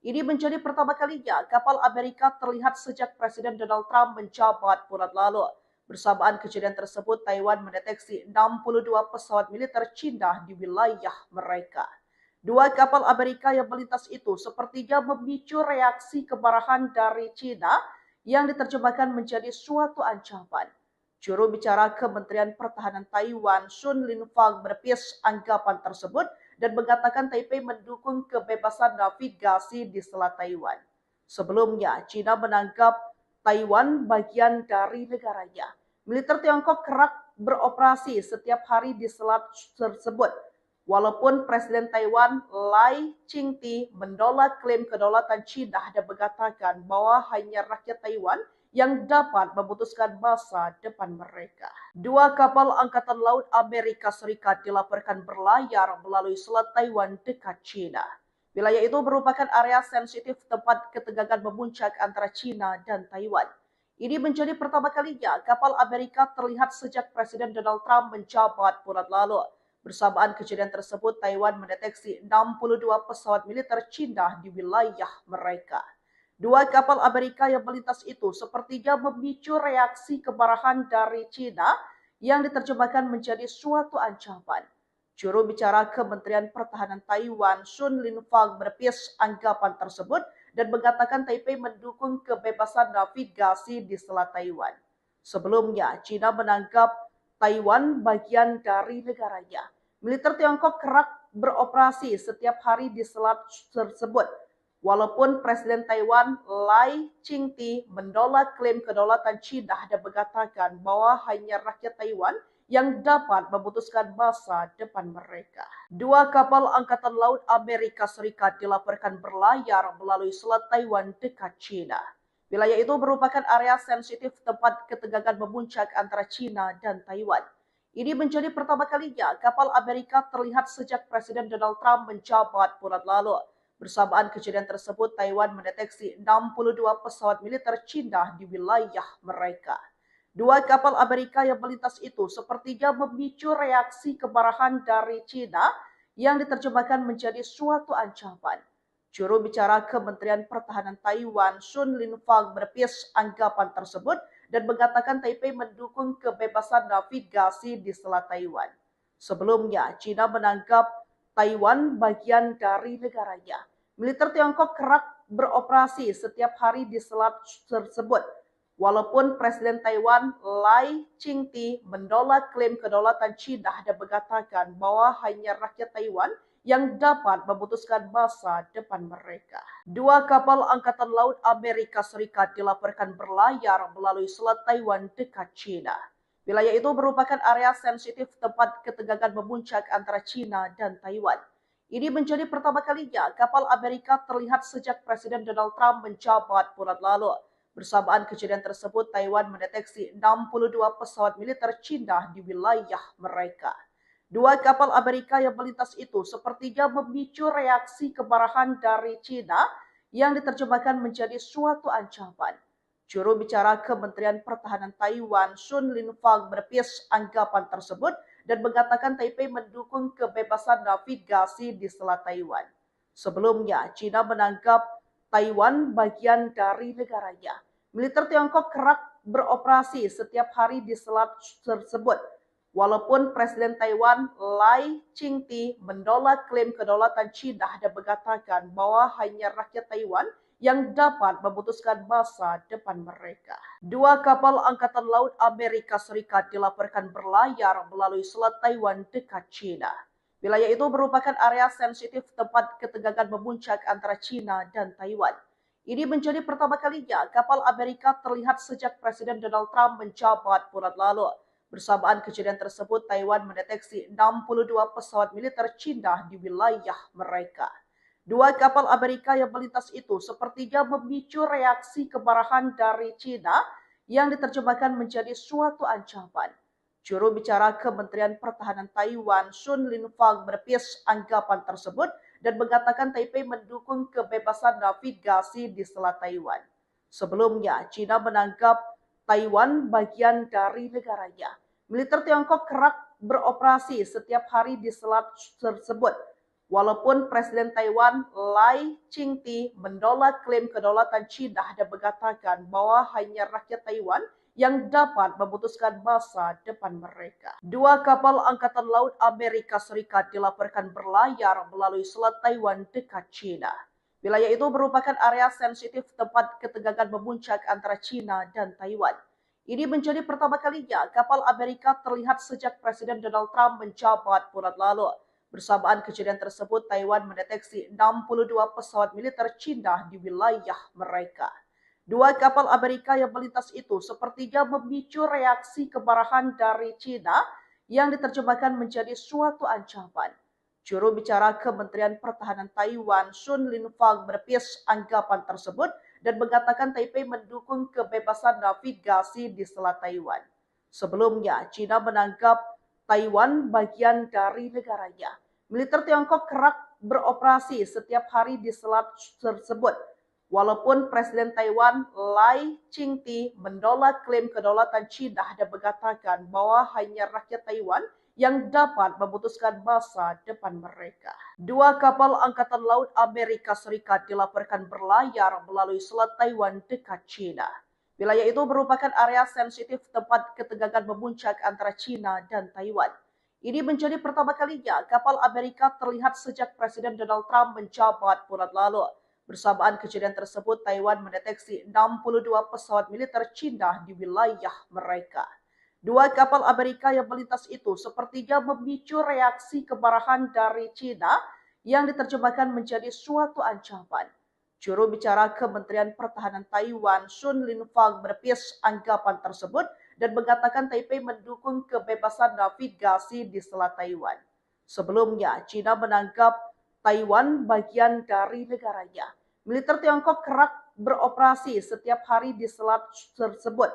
Ini menjadi pertama kalinya kapal Amerika terlihat sejak Presiden Donald Trump menjabat bulan lalu. Bersamaan kejadian tersebut, Taiwan mendeteksi 62 pesawat militer China di wilayah mereka. Dua kapal Amerika yang melintas itu sepertinya memicu reaksi kemarahan dari China yang diterjemahkan menjadi suatu ancaman. Juru bicara Kementerian Pertahanan Taiwan, Sun Linfang, menepis anggapan tersebut dan mengatakan Taipei mendukung kebebasan navigasi di Selat Taiwan. Sebelumnya, China menganggap Taiwan bagian dari negaranya. Militer Tiongkok kerap beroperasi setiap hari di selat tersebut. Walaupun Presiden Taiwan Lai Ching-te menolak klaim kedaulatan China dan mengatakan bahwa hanya rakyat Taiwan yang dapat memutuskan masa depan mereka. Dua kapal Angkatan Laut Amerika Serikat dilaporkan berlayar melalui Selat Taiwan dekat China. Wilayah itu merupakan area sensitif tempat ketegangan memuncak antara China dan Taiwan. Ini menjadi pertama kalinya kapal Amerika terlihat sejak Presiden Donald Trump menjabat bulan lalu. Bersamaan kejadian tersebut, Taiwan mendeteksi 62 pesawat militer China di wilayah mereka. Dua kapal Amerika yang melintas itu sepertinya memicu reaksi kemarahan dari China yang diterjemahkan menjadi suatu ancaman. Juru bicara Kementerian Pertahanan Taiwan, Sun Linfang, menepis anggapan tersebut dan mengatakan Taipei mendukung kebebasan navigasi di Selat Taiwan. Sebelumnya, China menganggap Taiwan bagian dari negaranya. Militer Tiongkok kerap beroperasi setiap hari di selat tersebut. Walaupun Presiden Taiwan Lai Ching-te menolak klaim kedaulatan China dan mengatakan bahwa hanya rakyat Taiwan yang dapat memutuskan masa depan mereka. Dua kapal Angkatan Laut Amerika Serikat dilaporkan berlayar melalui Selat Taiwan dekat China. Wilayah itu merupakan area sensitif tempat ketegangan memuncak antara China dan Taiwan. Ini menjadi pertama kalinya kapal Amerika terlihat sejak Presiden Donald Trump menjabat bulan lalu. Bersamaan kejadian tersebut, Taiwan mendeteksi 62 pesawat militer China di wilayah mereka. Dua kapal Amerika yang melintas itu sepertinya memicu reaksi kemarahan dari China yang diterjemahkan menjadi suatu ancaman. Juru bicara Kementerian Pertahanan Taiwan, Sun Linfang, menepis anggapan tersebut dan mengatakan Taipei mendukung kebebasan navigasi di Selat Taiwan. Sebelumnya, China menganggap Taiwan bagian dari negaranya. Militer Tiongkok kerap beroperasi setiap hari di selat tersebut. Walaupun Presiden Taiwan Lai Ching-te menolak klaim kedaulatan China dan mengatakan bahwa hanya rakyat Taiwan yang dapat memutuskan masa depan mereka. Dua kapal Angkatan Laut Amerika Serikat dilaporkan berlayar melalui Selat Taiwan dekat China. Wilayah itu merupakan area sensitif tempat ketegangan memuncak antara China dan Taiwan. Ini menjadi pertama kalinya kapal Amerika terlihat sejak Presiden Donald Trump menjabat bulan lalu. Bersamaan kejadian tersebut, Taiwan mendeteksi 62 pesawat militer China di wilayah mereka. Dua kapal Amerika yang melintas itu sepertinya memicu reaksi kemarahan dari China yang diterjemahkan menjadi suatu ancaman. Juru bicara Kementerian Pertahanan Taiwan, Sun Linfang, menepis anggapan tersebut dan mengatakan Taipei mendukung kebebasan navigasi di Selat Taiwan. Sebelumnya, China menganggap Taiwan bagian dari negaranya. Militer Tiongkok kerap beroperasi setiap hari di selat tersebut. Walaupun Presiden Taiwan Lai Ching-te menolak klaim kedaulatan China dan mengatakan bahwa hanya rakyat Taiwan yang dapat memutuskan masa depan mereka. Dua kapal Angkatan Laut Amerika Serikat dilaporkan berlayar melalui Selat Taiwan dekat China. Wilayah itu merupakan area sensitif tempat ketegangan memuncak antara China dan Taiwan. Ini menjadi pertama kalinya kapal Amerika terlihat sejak Presiden Donald Trump menjabat bulan lalu. Bersamaan kejadian tersebut, Taiwan mendeteksi 62 pesawat militer China di wilayah mereka. Dua kapal Amerika yang melintas itu sepertinya memicu reaksi kemarahan dari China yang diterjemahkan menjadi suatu ancaman. Juru bicara Kementerian Pertahanan Taiwan, Sun Linfang, menepis anggapan tersebut dan mengatakan Taipei mendukung kebebasan navigasi di Selat Taiwan. Sebelumnya, China menganggap Taiwan bagian dari negaranya. Militer Tiongkok kerap beroperasi setiap hari di selat tersebut. Walaupun Presiden Taiwan Lai Ching-te menolak klaim kedaulatan China dan mengatakan bahwa hanya rakyat Taiwan yang dapat memutuskan masa depan mereka. Dua kapal Angkatan Laut Amerika Serikat dilaporkan berlayar melalui Selat Taiwan dekat China. Wilayah itu merupakan area sensitif tempat ketegangan memuncak antara China dan Taiwan. Ini menjadi pertama kalinya kapal Amerika terlihat sejak Presiden Donald Trump menjabat bulan lalu. Bersamaan kejadian tersebut, Taiwan mendeteksi 62 pesawat militer Cina di wilayah mereka. Dua kapal Amerika yang melintas itu sepertinya memicu reaksi kemarahan dari Cina yang diterjemahkan menjadi suatu ancaman. Juru bicara Kementerian Pertahanan Taiwan, Sun Linfang, menepis anggapan tersebut dan mengatakan Taipei mendukung kebebasan navigasi di Selat Taiwan. Sebelumnya, Cina menganggap Taiwan bagian dari negaranya. Militer Tiongkok kerap beroperasi setiap hari di selat tersebut. Walaupun Presiden Taiwan Lai Ching-te menolak klaim kedaulatan Cina dan mengatakan bahwa hanya rakyat Taiwan yang dapat memutuskan masa depan mereka. Dua kapal Angkatan Laut Amerika Serikat dilaporkan berlayar melalui Selat Taiwan dekat Cina. Wilayah itu merupakan area sensitif tempat ketegangan memuncak antara Cina dan Taiwan. Ini menjadi pertama kalinya kapal Amerika terlihat sejak Presiden Donald Trump menjabat bulan lalu. Bersamaan kejadian tersebut, Taiwan mendeteksi 62 pesawat militer Cina di wilayah mereka. Dua kapal Amerika yang melintas itu sepertinya memicu reaksi kemarahan dari Cina yang diterjemahkan menjadi suatu ancaman. Juru bicara Kementerian Pertahanan Taiwan, Sun Linfang, menepis anggapan tersebut dan mengatakan Taipei mendukung kebebasan navigasi di Selat Taiwan. Sebelumnya, Cina menganggap Taiwan bagian dari negaranya. Militer Tiongkok kerap beroperasi setiap hari di selat tersebut.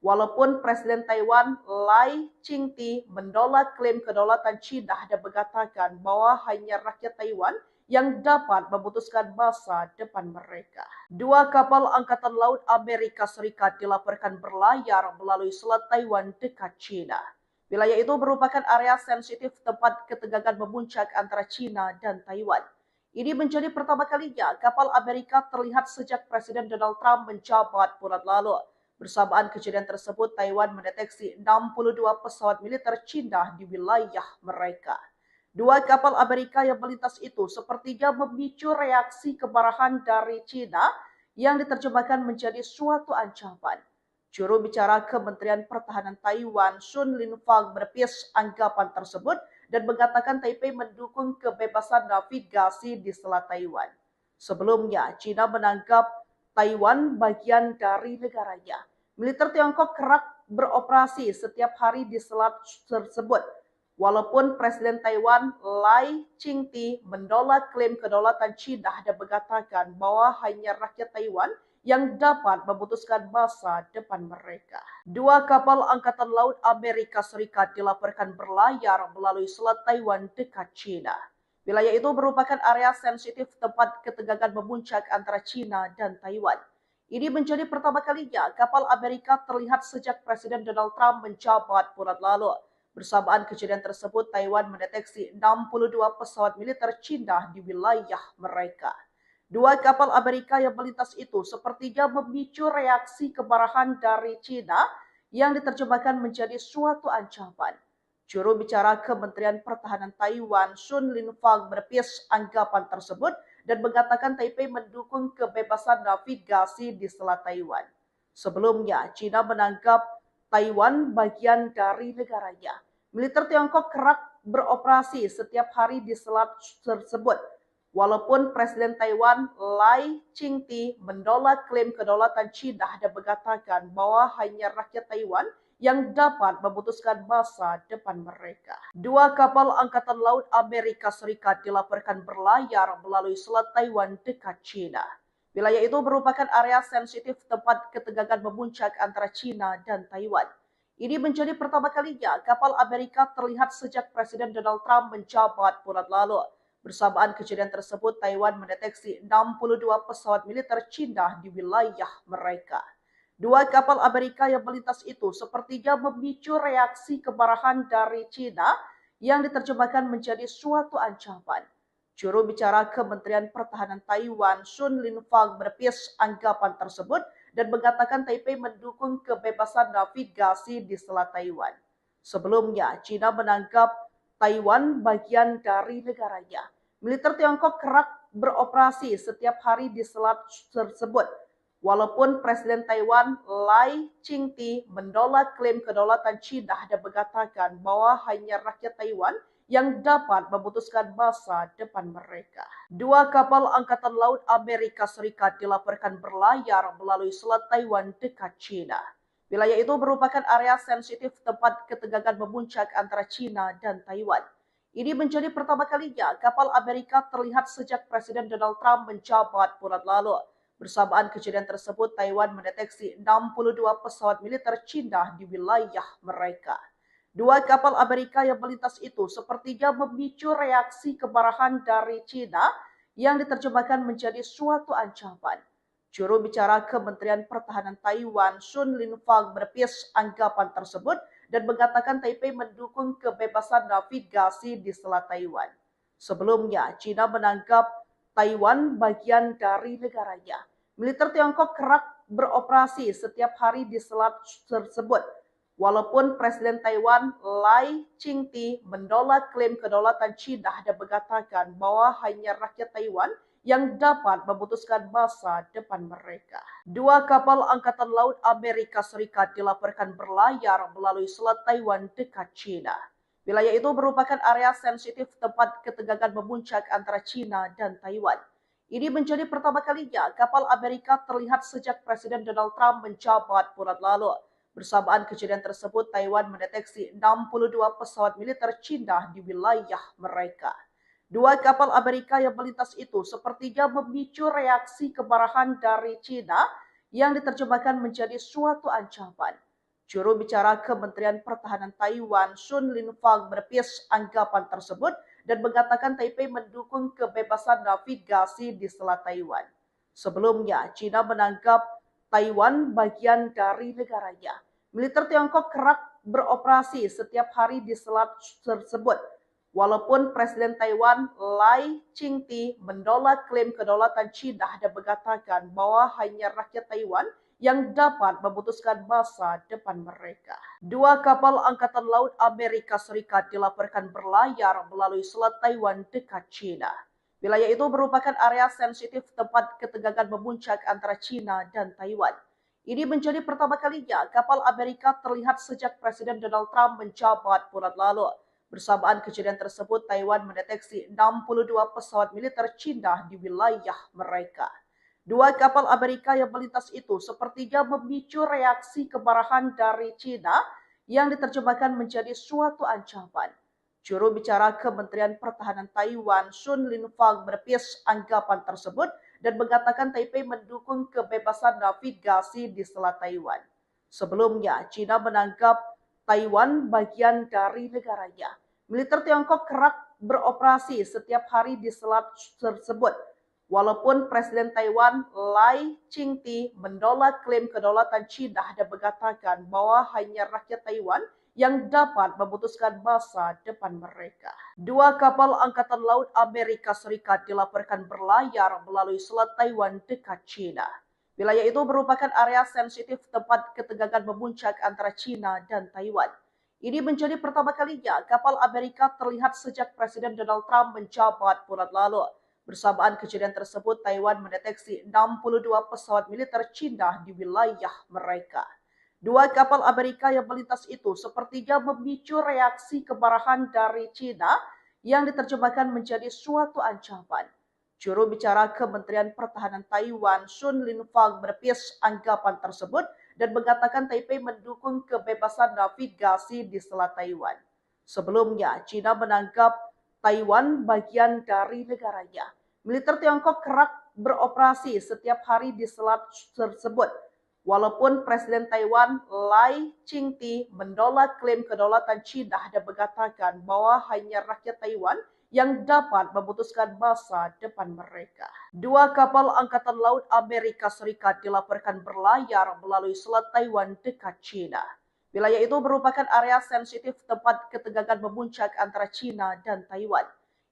Walaupun Presiden Taiwan Lai Ching-te menolak klaim kedaulatan Cina dan mengatakan bahwa hanya rakyat Taiwan yang dapat memutuskan masa depan mereka. Dua kapal Angkatan Laut Amerika Serikat dilaporkan berlayar melalui Selat Taiwan dekat Cina. Wilayah itu merupakan area sensitif tempat ketegangan memuncak antara Cina dan Taiwan. Ini menjadi pertama kalinya kapal Amerika terlihat sejak Presiden Donald Trump menjabat bulan lalu. Bersamaan kejadian tersebut, Taiwan mendeteksi 62 pesawat militer Cina di wilayah mereka. Dua kapal Amerika yang melintas itu sepertinya memicu reaksi kemarahan dari Cina yang diterjemahkan menjadi suatu ancaman. Juru bicara Kementerian Pertahanan Taiwan, Sun Linfang, menepis anggapan tersebut dan mengatakan Taipei mendukung kebebasan navigasi di Selat Taiwan. Sebelumnya, Cina menganggap Taiwan bagian dari negaranya. Militer Tiongkok kerap beroperasi setiap hari di selat tersebut. Walaupun Presiden Taiwan Lai Ching-te menolak klaim kedaulatan Cina dan mengatakan bahwa hanya rakyat Taiwan yang dapat memutuskan masa depan mereka. Dua kapal Angkatan Laut Amerika Serikat dilaporkan berlayar melalui Selat Taiwan dekat Cina. Wilayah itu merupakan area sensitif tempat ketegangan memuncak antara Cina dan Taiwan. Ini menjadi pertama kalinya kapal Amerika terlihat sejak Presiden Donald Trump menjabat bulan lalu. Bersamaan kejadian tersebut, Taiwan mendeteksi 62 pesawat militer Cina di wilayah mereka. Dua kapal Amerika yang melintas itu sepertinya memicu reaksi kemarahan dari Cina yang diterjemahkan menjadi suatu ancaman. Juru bicara Kementerian Pertahanan Taiwan, Sun Linfang, menepis anggapan tersebut dan mengatakan Taipei mendukung kebebasan navigasi di Selat Taiwan. Sebelumnya, Cina menganggap Taiwan bagian dari negaranya. Militer Tiongkok kerap beroperasi setiap hari di selat tersebut. Walaupun Presiden Taiwan Lai Ching-te menolak klaim kedaulatan Cina dan mengatakan bahwa hanya rakyat Taiwan yang dapat memutuskan masa depan mereka. Dua kapal Angkatan Laut Amerika Serikat dilaporkan berlayar melalui Selat Taiwan dekat Cina. Wilayah itu merupakan area sensitif tempat ketegangan memuncak antara Cina dan Taiwan. Ini menjadi pertama kalinya kapal Amerika terlihat sejak Presiden Donald Trump menjabat bulan lalu. Bersamaan kejadian tersebut, Taiwan mendeteksi 62 pesawat militer Cina di wilayah mereka. Dua kapal Amerika yang melintas itu sepertinya memicu reaksi kemarahan dari Cina yang diterjemahkan menjadi suatu ancaman. Juru bicara Kementerian Pertahanan Taiwan, Sun Linfang, menepis anggapan tersebut dan mengatakan Taipei mendukung kebebasan navigasi di Selat Taiwan. Sebelumnya, Cina menganggap Taiwan bagian dari negaranya. Militer Tiongkok kerap beroperasi setiap hari di selat tersebut. Walaupun Presiden Taiwan Lai Ching-te menolak klaim kedaulatan Cina dan mengatakan bahwa hanya rakyat Taiwan yang dapat memutuskan masa depan mereka. Dua kapal Angkatan Laut Amerika Serikat dilaporkan berlayar melalui Selat Taiwan dekat China. Wilayah itu merupakan area sensitif tempat ketegangan memuncak antara China dan Taiwan. Ini menjadi pertama kalinya kapal Amerika terlihat sejak Presiden Donald Trump menjabat bulan lalu. Bersamaan kejadian tersebut, Taiwan mendeteksi 62 pesawat militer China di wilayah mereka. Dua kapal Amerika yang melintas itu sepertinya memicu reaksi kemarahan dari China yang diterjemahkan menjadi suatu ancaman. Juru bicara Kementerian Pertahanan Taiwan, Sun Linfang, menepis anggapan tersebut dan mengatakan Taipei mendukung kebebasan navigasi di Selat Taiwan. Sebelumnya, China menganggap Taiwan bagian dari negaranya. Militer Tiongkok kerap beroperasi setiap hari di selat tersebut. Walaupun Presiden Taiwan Lai Ching-te menolak klaim kedaulatan China dan mengatakan bahwa hanya rakyat Taiwan yang dapat memutuskan masa depan mereka. Dua kapal Angkatan Laut Amerika Serikat dilaporkan berlayar melalui Selat Taiwan dekat China. Wilayah itu merupakan area sensitif tempat ketegangan memuncak antara China dan Taiwan. Ini menjadi pertama kalinya kapal Amerika terlihat sejak Presiden Donald Trump menjabat bulan lalu. Bersamaan kejadian tersebut, Taiwan mendeteksi 62 pesawat militer China di wilayah mereka. Dua kapal Amerika yang melintas itu sepertinya memicu reaksi kemarahan dari China yang diterjemahkan menjadi suatu ancaman. Juru bicara Kementerian Pertahanan Taiwan, Sun Linfang, menepis anggapan tersebut dan mengatakan Taipei mendukung kebebasan navigasi di Selat Taiwan. Sebelumnya, China menganggap Taiwan bagian dari negaranya. Militer Tiongkok kerap beroperasi setiap hari di selat tersebut. Walaupun Presiden Taiwan Lai Ching-te menolak klaim kedaulatan China dan mengatakan bahwa hanya rakyat Taiwan yang dapat memutuskan masa depan mereka. Dua kapal Angkatan Laut Amerika Serikat dilaporkan berlayar melalui Selat Taiwan dekat China. Wilayah itu merupakan area sensitif tempat ketegangan memuncak antara China dan Taiwan. Ini menjadi pertama kalinya kapal Amerika terlihat sejak Presiden Donald Trump menjabat bulan lalu. Bersamaan kejadian tersebut, Taiwan mendeteksi 62 pesawat militer China di wilayah mereka. Dua kapal Amerika yang melintas itu sepertinya memicu reaksi kemarahan dari China yang diterjemahkan menjadi suatu ancaman. Juru bicara Kementerian Pertahanan Taiwan, Sun Linfang, menepis anggapan tersebut dan mengatakan Taipei mendukung kebebasan navigasi di Selat Taiwan. Sebelumnya, China menganggap Taiwan bagian dari negaranya. Militer Tiongkok kerap beroperasi setiap hari di selat tersebut. Walaupun Presiden Taiwan Lai Ching-te menolak klaim kedaulatan China dan mengatakan bahwa hanya rakyat Taiwan yang dapat memutuskan masa depan mereka. Dua kapal Angkatan Laut Amerika Serikat dilaporkan berlayar melalui Selat Taiwan dekat China. Wilayah itu merupakan area sensitif tempat ketegangan memuncak antara China dan Taiwan. Ini menjadi pertama kalinya kapal Amerika terlihat sejak Presiden Donald Trump menjabat bulan lalu. Bersamaan kejadian tersebut, Taiwan mendeteksi 62 pesawat militer China di wilayah mereka. Dua kapal Amerika yang melintas itu sepertinya memicu reaksi kemarahan dari China yang diterjemahkan menjadi suatu ancaman. Juru bicara Kementerian Pertahanan Taiwan, Sun Linfang, menepis anggapan tersebut dan mengatakan Taipei mendukung kebebasan navigasi di Selat Taiwan. Sebelumnya, China menganggap Taiwan bagian dari negaranya. Militer Tiongkok kerap beroperasi setiap hari di selat tersebut. Walaupun Presiden Taiwan Lai Ching-te menolak klaim kedaulatan China dan mengatakan bahwa hanya rakyat Taiwan yang dapat memutuskan masa depan mereka. Dua kapal Angkatan Laut Amerika Serikat dilaporkan berlayar melalui Selat Taiwan dekat China. Wilayah itu merupakan area sensitif tempat ketegangan memuncak antara China dan Taiwan.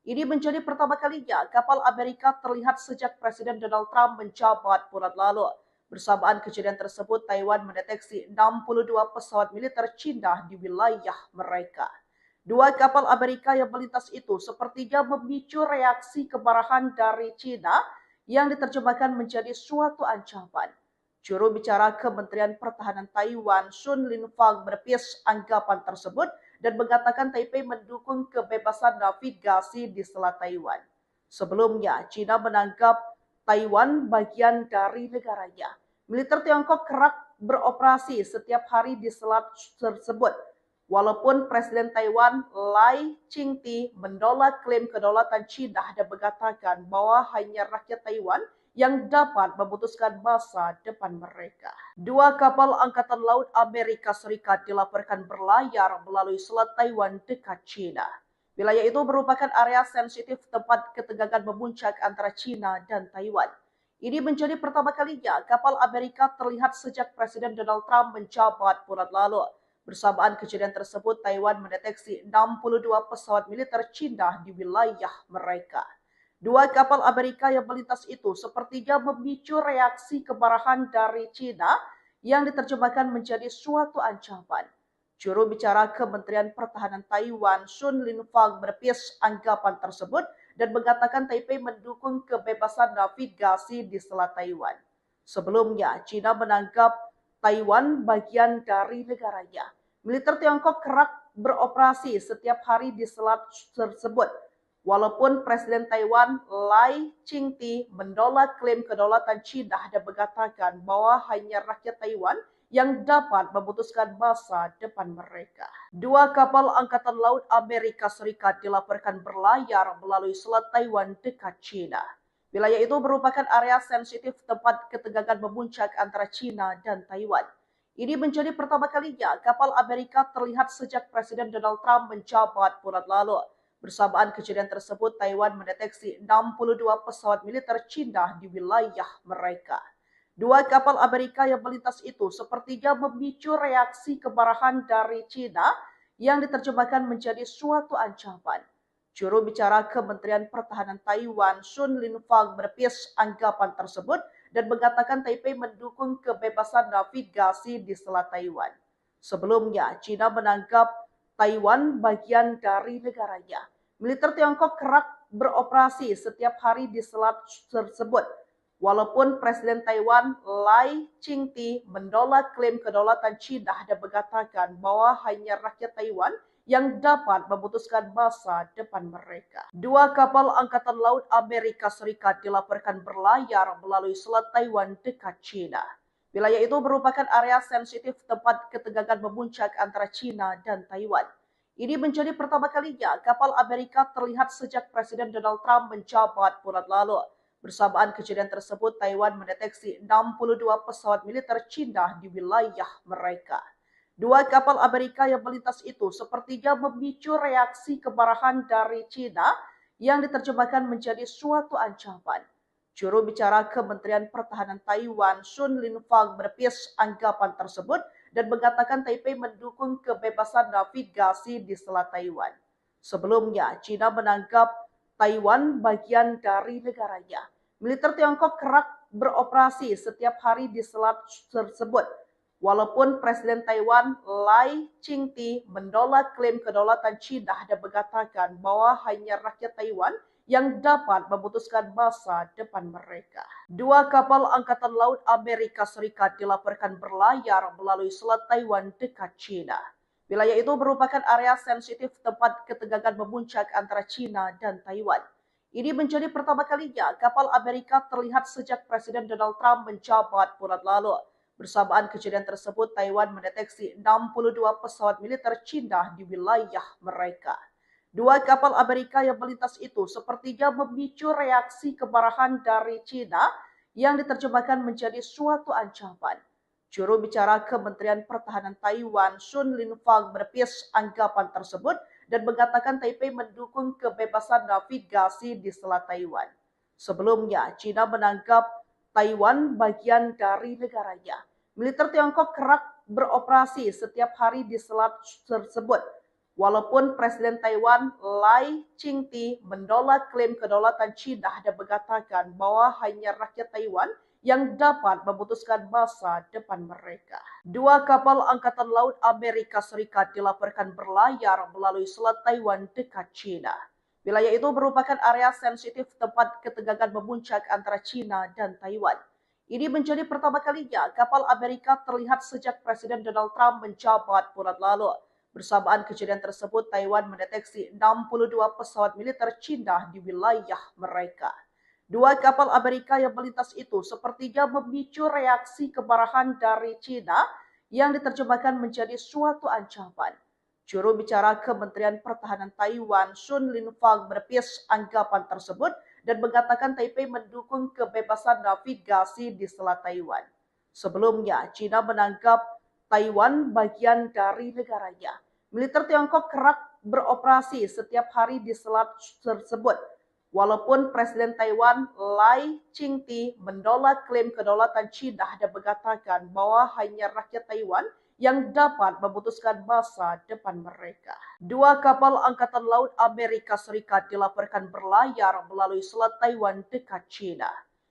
Ini menjadi pertama kalinya kapal Amerika terlihat sejak Presiden Donald Trump menjabat bulan lalu. Bersamaan kejadian tersebut, Taiwan mendeteksi 62 pesawat militer China di wilayah mereka. Dua kapal Amerika yang melintas itu sepertinya memicu reaksi kemarahan dari China yang diterjemahkan menjadi suatu ancaman. Juru bicara Kementerian Pertahanan Taiwan, Sun Linfang, menepis anggapan tersebut dan mengatakan Taipei mendukung kebebasan navigasi di Selat Taiwan. Sebelumnya, China menganggap Taiwan bagian dari negaranya. Militer Tiongkok kerap beroperasi setiap hari di selat tersebut. Walaupun Presiden Taiwan Lai Ching-te menolak klaim kedaulatan China dan mengatakan bahwa hanya rakyat Taiwan yang dapat memutuskan masa depan mereka. Dua kapal Angkatan Laut Amerika Serikat dilaporkan berlayar melalui Selat Taiwan dekat China. Wilayah itu merupakan area sensitif tempat ketegangan memuncak antara China dan Taiwan. Ini menjadi pertama kalinya kapal Amerika terlihat sejak Presiden Donald Trump menjabat bulan lalu. Bersamaan kejadian tersebut, Taiwan mendeteksi 62 pesawat militer China di wilayah mereka. Dua kapal Amerika yang melintas itu sepertinya memicu reaksi kemarahan dari China yang diterjemahkan menjadi suatu ancaman. Juru bicara Kementerian Pertahanan Taiwan, Sun Linfang, menepis anggapan tersebut dan mengatakan Taipei mendukung kebebasan navigasi di Selat Taiwan. Sebelumnya, China menganggap Taiwan bagian dari negaranya. Militer Tiongkok kerap beroperasi setiap hari di selat tersebut. Walaupun Presiden Taiwan Lai Ching-te menolak klaim kedaulatan China dan mengatakan bahwa hanya rakyat Taiwan yang dapat memutuskan masa depan mereka. Dua kapal Angkatan Laut Amerika Serikat dilaporkan berlayar melalui Selat Taiwan dekat China. Wilayah itu merupakan area sensitif tempat ketegangan memuncak antara China dan Taiwan. Ini menjadi pertama kalinya kapal Amerika terlihat sejak Presiden Donald Trump menjabat bulan lalu. Bersamaan kejadian tersebut, Taiwan mendeteksi 62 pesawat militer China di wilayah mereka. Dua kapal Amerika yang melintas itu sepertinya memicu reaksi kemarahan dari China yang diterjemahkan menjadi suatu ancaman. Juru bicara Kementerian Pertahanan Taiwan, Sun Linfang, menepis anggapan tersebut dan mengatakan Taipei mendukung kebebasan navigasi di Selat Taiwan. Sebelumnya, China menganggap Taiwan bagian dari negaranya. Militer Tiongkok kerap beroperasi setiap hari di selat tersebut. Walaupun Presiden Taiwan Lai Ching-te menolak klaim kedaulatan China dan mengatakan bahwa hanya rakyat Taiwan yang dapat memutuskan masa depan mereka. Dua kapal Angkatan Laut Amerika Serikat dilaporkan berlayar melalui Selat Taiwan dekat China. Wilayah itu merupakan area sensitif tempat ketegangan memuncak antara China dan Taiwan. Ini menjadi pertama kalinya kapal Amerika terlihat sejak Presiden Donald Trump menjabat bulan lalu. Bersamaan kejadian tersebut, Taiwan mendeteksi 62 pesawat militer China di wilayah mereka. Dua kapal Amerika yang melintas itu sepertinya memicu reaksi kemarahan dari China yang diterjemahkan menjadi suatu ancaman. Juru bicara Kementerian Pertahanan Taiwan, Sun Linfang, menepis anggapan tersebut dan mengatakan Taipei mendukung kebebasan navigasi di Selat Taiwan. Sebelumnya, China menganggap Taiwan bagian dari negaranya. Militer Tiongkok kerap beroperasi setiap hari di selat tersebut. Walaupun Presiden Taiwan Lai Ching-te menolak klaim kedaulatan China dan mengatakan bahwa hanya rakyat Taiwan yang dapat memutuskan masa depan mereka. Dua kapal Angkatan Laut Amerika Serikat dilaporkan berlayar melalui Selat Taiwan dekat China. Wilayah itu merupakan area sensitif tempat ketegangan memuncak antara China dan Taiwan. Ini menjadi pertama kalinya kapal Amerika terlihat sejak Presiden Donald Trump menjabat bulan lalu. Bersamaan kejadian tersebut, Taiwan mendeteksi 62 pesawat militer China di wilayah mereka. Dua kapal Amerika yang melintas itu sepertinya memicu reaksi kemarahan dari China yang diterjemahkan menjadi suatu ancaman. Juru bicara Kementerian Pertahanan Taiwan, Sun Linfang, menepis anggapan tersebut dan mengatakan Taipei mendukung kebebasan navigasi di Selat Taiwan. Sebelumnya, China menganggap Taiwan bagian dari negaranya. Militer Tiongkok kerap beroperasi setiap hari di selat tersebut. Walaupun Presiden Taiwan Lai Ching-te menolak klaim kedaulatan China dan mengatakan bahwa hanya rakyat Taiwan yang dapat memutuskan masa depan mereka. Dua kapal Angkatan Laut Amerika Serikat dilaporkan berlayar melalui Selat Taiwan dekat China. Wilayah itu merupakan area sensitif tempat ketegangan memuncak antara China dan Taiwan. Ini menjadi pertama kalinya kapal Amerika terlihat sejak Presiden Donald Trump menjabat bulan lalu. Bersamaan kejadian tersebut, Taiwan mendeteksi 62 pesawat militer Cina di wilayah mereka. Dua kapal Amerika yang melintas itu sepertinya memicu reaksi kemarahan dari Cina yang diterjemahkan menjadi suatu ancaman. Juru bicara Kementerian Pertahanan Taiwan, Sun Linfang, menepis anggapan tersebut dan mengatakan Taipei mendukung kebebasan navigasi di Selat Taiwan. Sebelumnya, Cina menganggap Taiwan bagian dari negaranya. Militer Tiongkok kerap beroperasi setiap hari di selat tersebut. Walaupun Presiden Taiwan Lai Ching-te menolak klaim kedaulatan Cina dan mengatakan bahwa hanya rakyat Taiwan yang dapat memutuskan masa depan mereka. Dua kapal Angkatan Laut Amerika Serikat dilaporkan berlayar melalui Selat Taiwan dekat Cina.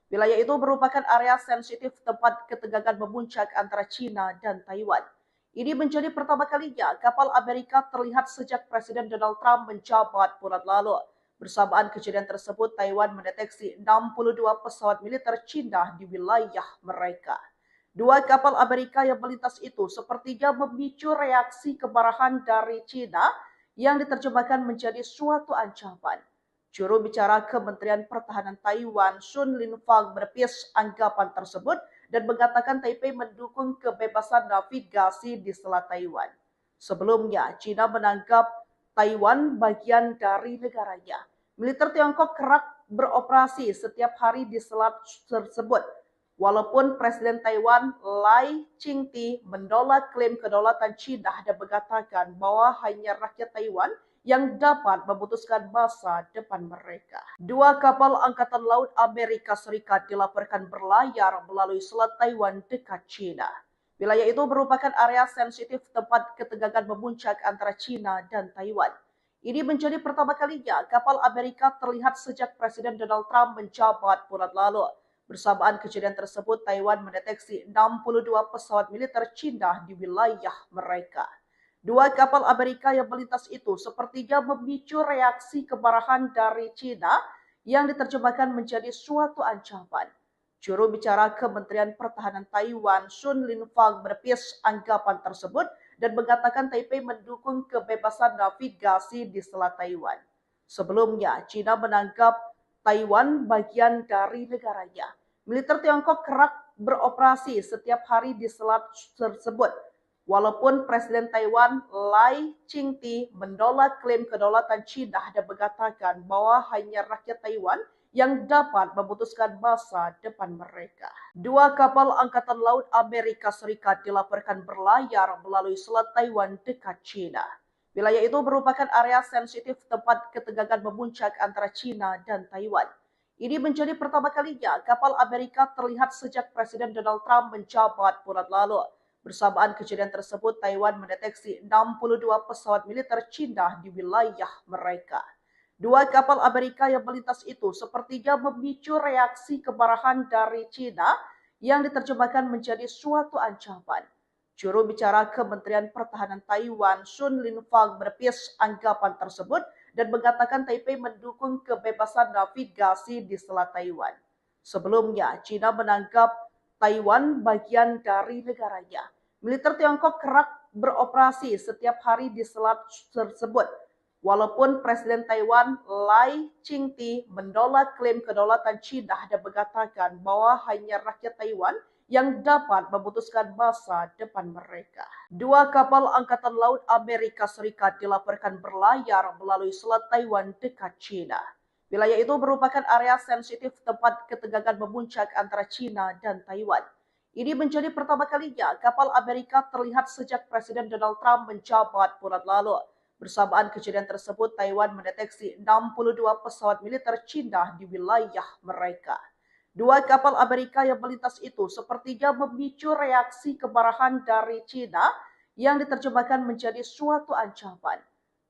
Wilayah itu merupakan area sensitif tempat ketegangan memuncak antara Cina dan Taiwan. Ini menjadi pertama kalinya kapal Amerika terlihat sejak Presiden Donald Trump menjabat bulan lalu. Bersamaan kejadian tersebut, Taiwan mendeteksi 62 pesawat militer Cina di wilayah mereka. Dua kapal Amerika yang melintas itu sepertinya memicu reaksi kemarahan dari Cina yang diterjemahkan menjadi suatu ancaman. Juru bicara Kementerian Pertahanan Taiwan, Sun Linfang, menepis anggapan tersebut dan mengatakan Taipei mendukung kebebasan navigasi di Selat Taiwan. Sebelumnya, Cina menganggap Taiwan bagian dari negaranya. Militer Tiongkok kerap beroperasi setiap hari di selat tersebut. Walaupun Presiden Taiwan Lai Ching-te menolak klaim kedaulatan Cina dan mengatakan bahwa hanya rakyat Taiwan yang dapat memutuskan masa depan mereka. Dua kapal Angkatan Laut Amerika Serikat dilaporkan berlayar melalui Selat Taiwan dekat Cina. Wilayah itu merupakan area sensitif tempat ketegangan memuncak antara Cina dan Taiwan. Ini menjadi pertama kalinya kapal Amerika terlihat sejak Presiden Donald Trump menjabat bulan lalu. Bersamaan kejadian tersebut, Taiwan mendeteksi 62 pesawat militer Cina di wilayah mereka. Dua kapal Amerika yang melintas itu sepertinya memicu reaksi kemarahan dari Cina yang diterjemahkan menjadi suatu ancaman. Juru bicara Kementerian Pertahanan Taiwan, Sun Linfang, menepis anggapan tersebut dan mengatakan Taipei mendukung kebebasan navigasi di Selat Taiwan. Sebelumnya, Cina menganggap Taiwan bagian dari negaranya. Militer Tiongkok kerap beroperasi setiap hari di selat tersebut. Walaupun Presiden Taiwan Lai Ching-te menolak klaim kedaulatan Cina dan mengatakan bahwa hanya rakyat Taiwan yang dapat memutuskan masa depan mereka. Dua kapal Angkatan Laut Amerika Serikat dilaporkan berlayar melalui Selat Taiwan dekat Cina. Wilayah itu merupakan area sensitif tempat ketegangan memuncak antara Cina dan Taiwan. Ini menjadi pertama kalinya kapal Amerika terlihat sejak Presiden Donald Trump menjabat bulan lalu. Bersamaan kejadian tersebut, Taiwan mendeteksi 62 pesawat militer Cina di wilayah mereka. Dua kapal Amerika yang melintas itu sepertinya memicu reaksi kemarahan dari Cina yang diterjemahkan menjadi suatu ancaman. Juru bicara Kementerian Pertahanan Taiwan, Sun Linfang, menepis anggapan tersebut dan mengatakan Taipei mendukung kebebasan navigasi di Selat Taiwan. Sebelumnya, Cina menganggap Taiwan bagian dari negaranya. Militer Tiongkok kerap beroperasi setiap hari di selat tersebut. Walaupun Presiden Taiwan Lai Ching-te menolak klaim kedaulatan Cina dan mengatakan bahwa hanya rakyat Taiwan yang dapat memutuskan masa depan mereka. Dua kapal Angkatan Laut Amerika Serikat dilaporkan berlayar melalui Selat Taiwan dekat Cina. Wilayah itu merupakan area sensitif tempat ketegangan memuncak antara Cina dan Taiwan. Ini menjadi pertama kalinya kapal Amerika terlihat sejak Presiden Donald Trump menjabat bulan lalu. Bersamaan kejadian tersebut, Taiwan mendeteksi 62 pesawat militer Cina di wilayah mereka. Dua kapal Amerika yang melintas itu sepertinya memicu reaksi kemarahan dari Cina yang diterjemahkan menjadi suatu ancaman.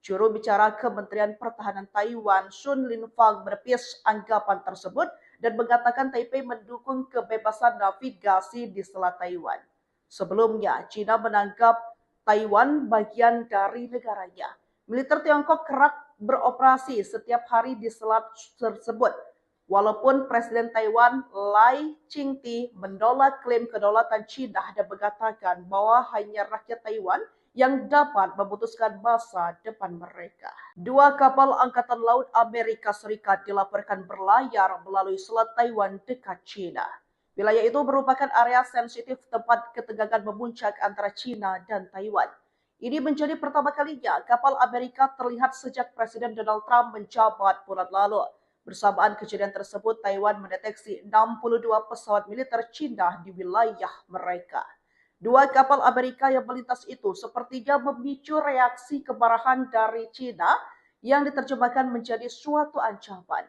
Juru bicara Kementerian Pertahanan Taiwan, Sun Linfang, menepis anggapan tersebut dan mengatakan Taipei mendukung kebebasan navigasi di Selat Taiwan. Sebelumnya, Cina menganggap Taiwan bagian dari negaranya. Militer Tiongkok kerap beroperasi setiap hari di selat tersebut. Walaupun Presiden Taiwan Lai Ching-te menolak klaim kedaulatan Cina dan mengatakan bahwa hanya rakyat Taiwan yang dapat memutuskan masa depan mereka. Dua kapal Angkatan Laut Amerika Serikat dilaporkan berlayar melalui Selat Taiwan dekat China. Wilayah itu merupakan area sensitif tempat ketegangan memuncak antara China dan Taiwan. Ini menjadi pertama kalinya kapal Amerika terlihat sejak Presiden Donald Trump menjabat bulan lalu. Bersamaan kejadian tersebut, Taiwan mendeteksi 62 pesawat militer China di wilayah mereka. Dua kapal Amerika yang melintas itu sepertinya memicu reaksi kemarahan dari China yang diterjemahkan menjadi suatu ancaman.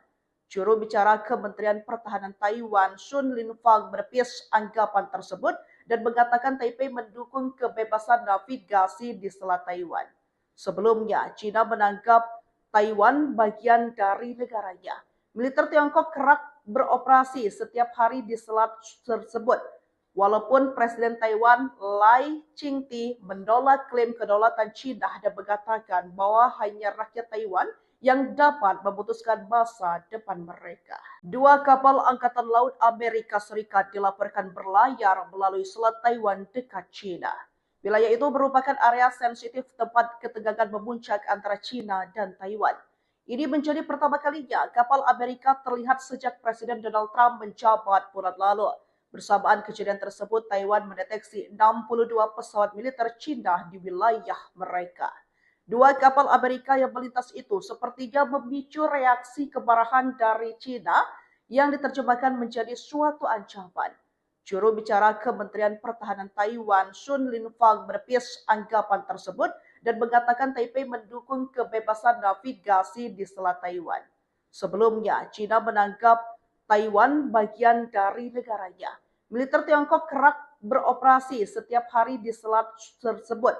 Juru bicara Kementerian Pertahanan Taiwan, Sun Linfang, menepis anggapan tersebut dan mengatakan Taipei mendukung kebebasan navigasi di Selat Taiwan. Sebelumnya, China menganggap Taiwan bagian dari negaranya. Militer Tiongkok kerap beroperasi setiap hari di selat tersebut. Walaupun Presiden Taiwan Lai Ching-te menolak klaim kedaulatan China dan mengatakan bahwa hanya rakyat Taiwan yang dapat memutuskan masa depan mereka. Dua kapal Angkatan Laut Amerika Serikat dilaporkan berlayar melalui Selat Taiwan dekat China. Wilayah itu merupakan area sensitif tempat ketegangan memuncak antara China dan Taiwan. Ini menjadi pertama kalinya kapal Amerika terlihat sejak Presiden Donald Trump menjabat bulan lalu. Bersamaan kejadian tersebut, Taiwan mendeteksi 62 pesawat militer China di wilayah mereka. Dua kapal Amerika yang melintas itu sepertinya memicu reaksi kemarahan dari China yang diterjemahkan menjadi suatu ancaman. Juru bicara Kementerian Pertahanan Taiwan, Sun Linfang, menepis anggapan tersebut dan mengatakan Taipei mendukung kebebasan navigasi di Selat Taiwan. Sebelumnya, China menganggap Taiwan bagian dari negaranya. Militer Tiongkok kerap beroperasi setiap hari di selat tersebut.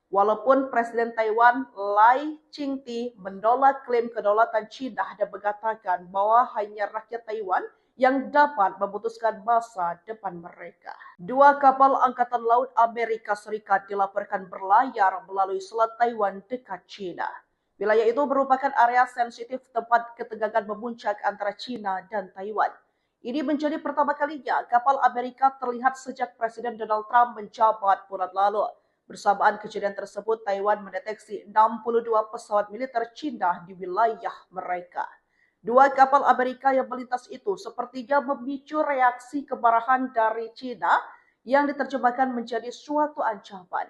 Walaupun Presiden Taiwan Lai Ching-te menolak klaim kedaulatan China dan mengatakan bahwa hanya rakyat Taiwan yang dapat memutuskan masa depan mereka. Dua kapal Angkatan Laut Amerika Serikat dilaporkan berlayar melalui Selat Taiwan dekat China. Wilayah itu merupakan area sensitif tempat ketegangan memuncak antara China dan Taiwan. Ini menjadi pertama kalinya kapal Amerika terlihat sejak Presiden Donald Trump menjabat bulan lalu. Bersamaan kejadian tersebut, Taiwan mendeteksi 62 pesawat militer China di wilayah mereka. Dua kapal Amerika yang melintas itu sepertinya memicu reaksi kemarahan dari China yang diterjemahkan menjadi suatu ancaman.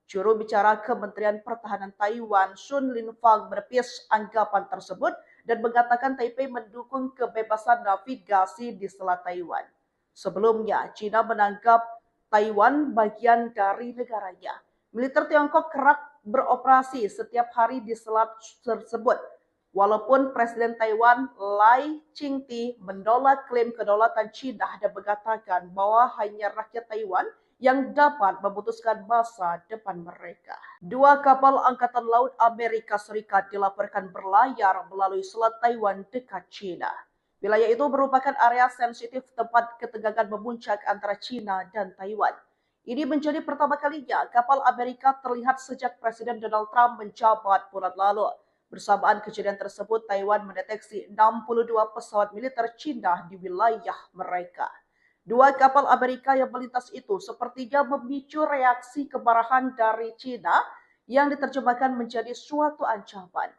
Juru bicara Kementerian Pertahanan Taiwan, Sun Linfang, menepis anggapan tersebut dan mengatakan Taipei mendukung kebebasan navigasi di Selat Taiwan. Sebelumnya, China menganggap Taiwan bagian dari negaranya. Militer Tiongkok kerap beroperasi setiap hari di selat tersebut. Walaupun Presiden Taiwan Lai Ching-te menolak klaim kedaulatan China dan mengatakan bahwa hanya rakyat Taiwan yang dapat memutuskan masa depan mereka. Dua kapal Angkatan Laut Amerika Serikat dilaporkan berlayar melalui Selat Taiwan dekat China. Wilayah itu merupakan area sensitif tempat ketegangan memuncak antara China dan Taiwan. Ini menjadi pertama kalinya kapal Amerika terlihat sejak Presiden Donald Trump menjabat bulan lalu. Bersamaan kejadian tersebut, Taiwan mendeteksi 62 pesawat militer China di wilayah mereka. Dua kapal Amerika yang melintas itu sepertinya memicu reaksi kemarahan dari China yang diterjemahkan menjadi suatu ancaman.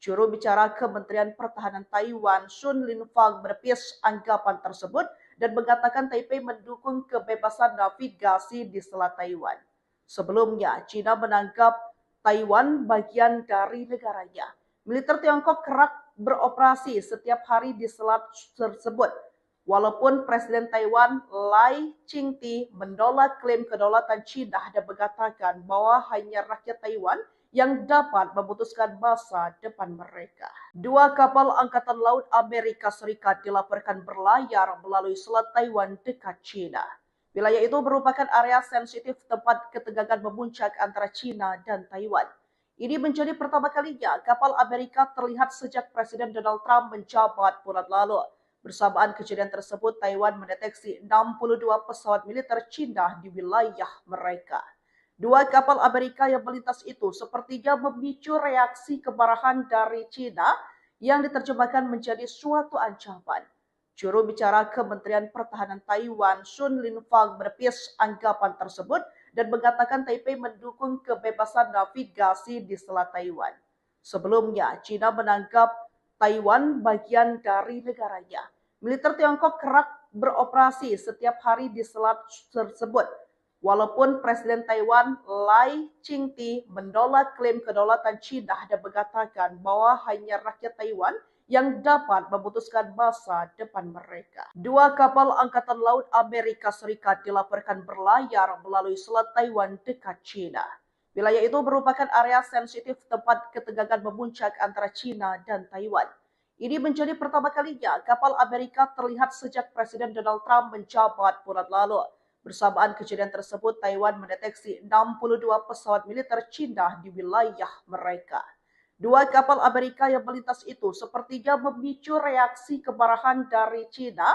Juru bicara Kementerian Pertahanan Taiwan, Sun Linfang, menepis anggapan tersebut dan mengatakan Taipei mendukung kebebasan navigasi di Selat Taiwan. Sebelumnya, China menganggap Taiwan bagian dari negaranya. Militer Tiongkok kerap beroperasi setiap hari di selat tersebut. Walaupun Presiden Taiwan Lai Ching-te menolak klaim kedaulatan China dan mengatakan bahwa hanya rakyat Taiwan yang dapat memutuskan masa depan mereka. Dua kapal Angkatan Laut Amerika Serikat dilaporkan berlayar melalui Selat Taiwan dekat China. Wilayah itu merupakan area sensitif tempat ketegangan memuncak antara China dan Taiwan. Ini menjadi pertama kalinya kapal Amerika terlihat sejak Presiden Donald Trump menjabat bulan lalu. Bersamaan kejadian tersebut, Taiwan mendeteksi 62 pesawat militer China di wilayah mereka. Dua kapal Amerika yang melintas itu sepertinya memicu reaksi kemarahan dari China yang diterjemahkan menjadi suatu ancaman. Juru bicara Kementerian Pertahanan Taiwan, Sun Linfang, menepis anggapan tersebut dan mengatakan Taipei mendukung kebebasan navigasi di Selat Taiwan. Sebelumnya, China menganggap Taiwan bagian dari negaranya. Militer Tiongkok kerap beroperasi setiap hari di selat tersebut. Walaupun Presiden Taiwan Lai Ching-te menolak klaim kedaulatan China dan mengatakan bahwa hanya rakyat Taiwan yang dapat memutuskan masa depan mereka. Dua kapal Angkatan Laut Amerika Serikat dilaporkan berlayar melalui Selat Taiwan dekat China. Wilayah itu merupakan area sensitif tempat ketegangan memuncak antara China dan Taiwan. Ini menjadi pertama kalinya kapal Amerika terlihat sejak Presiden Donald Trump menjabat bulan lalu. Bersamaan kejadian tersebut, Taiwan mendeteksi 62 pesawat militer China di wilayah mereka. Dua kapal Amerika yang melintas itu sepertinya memicu reaksi kemarahan dari China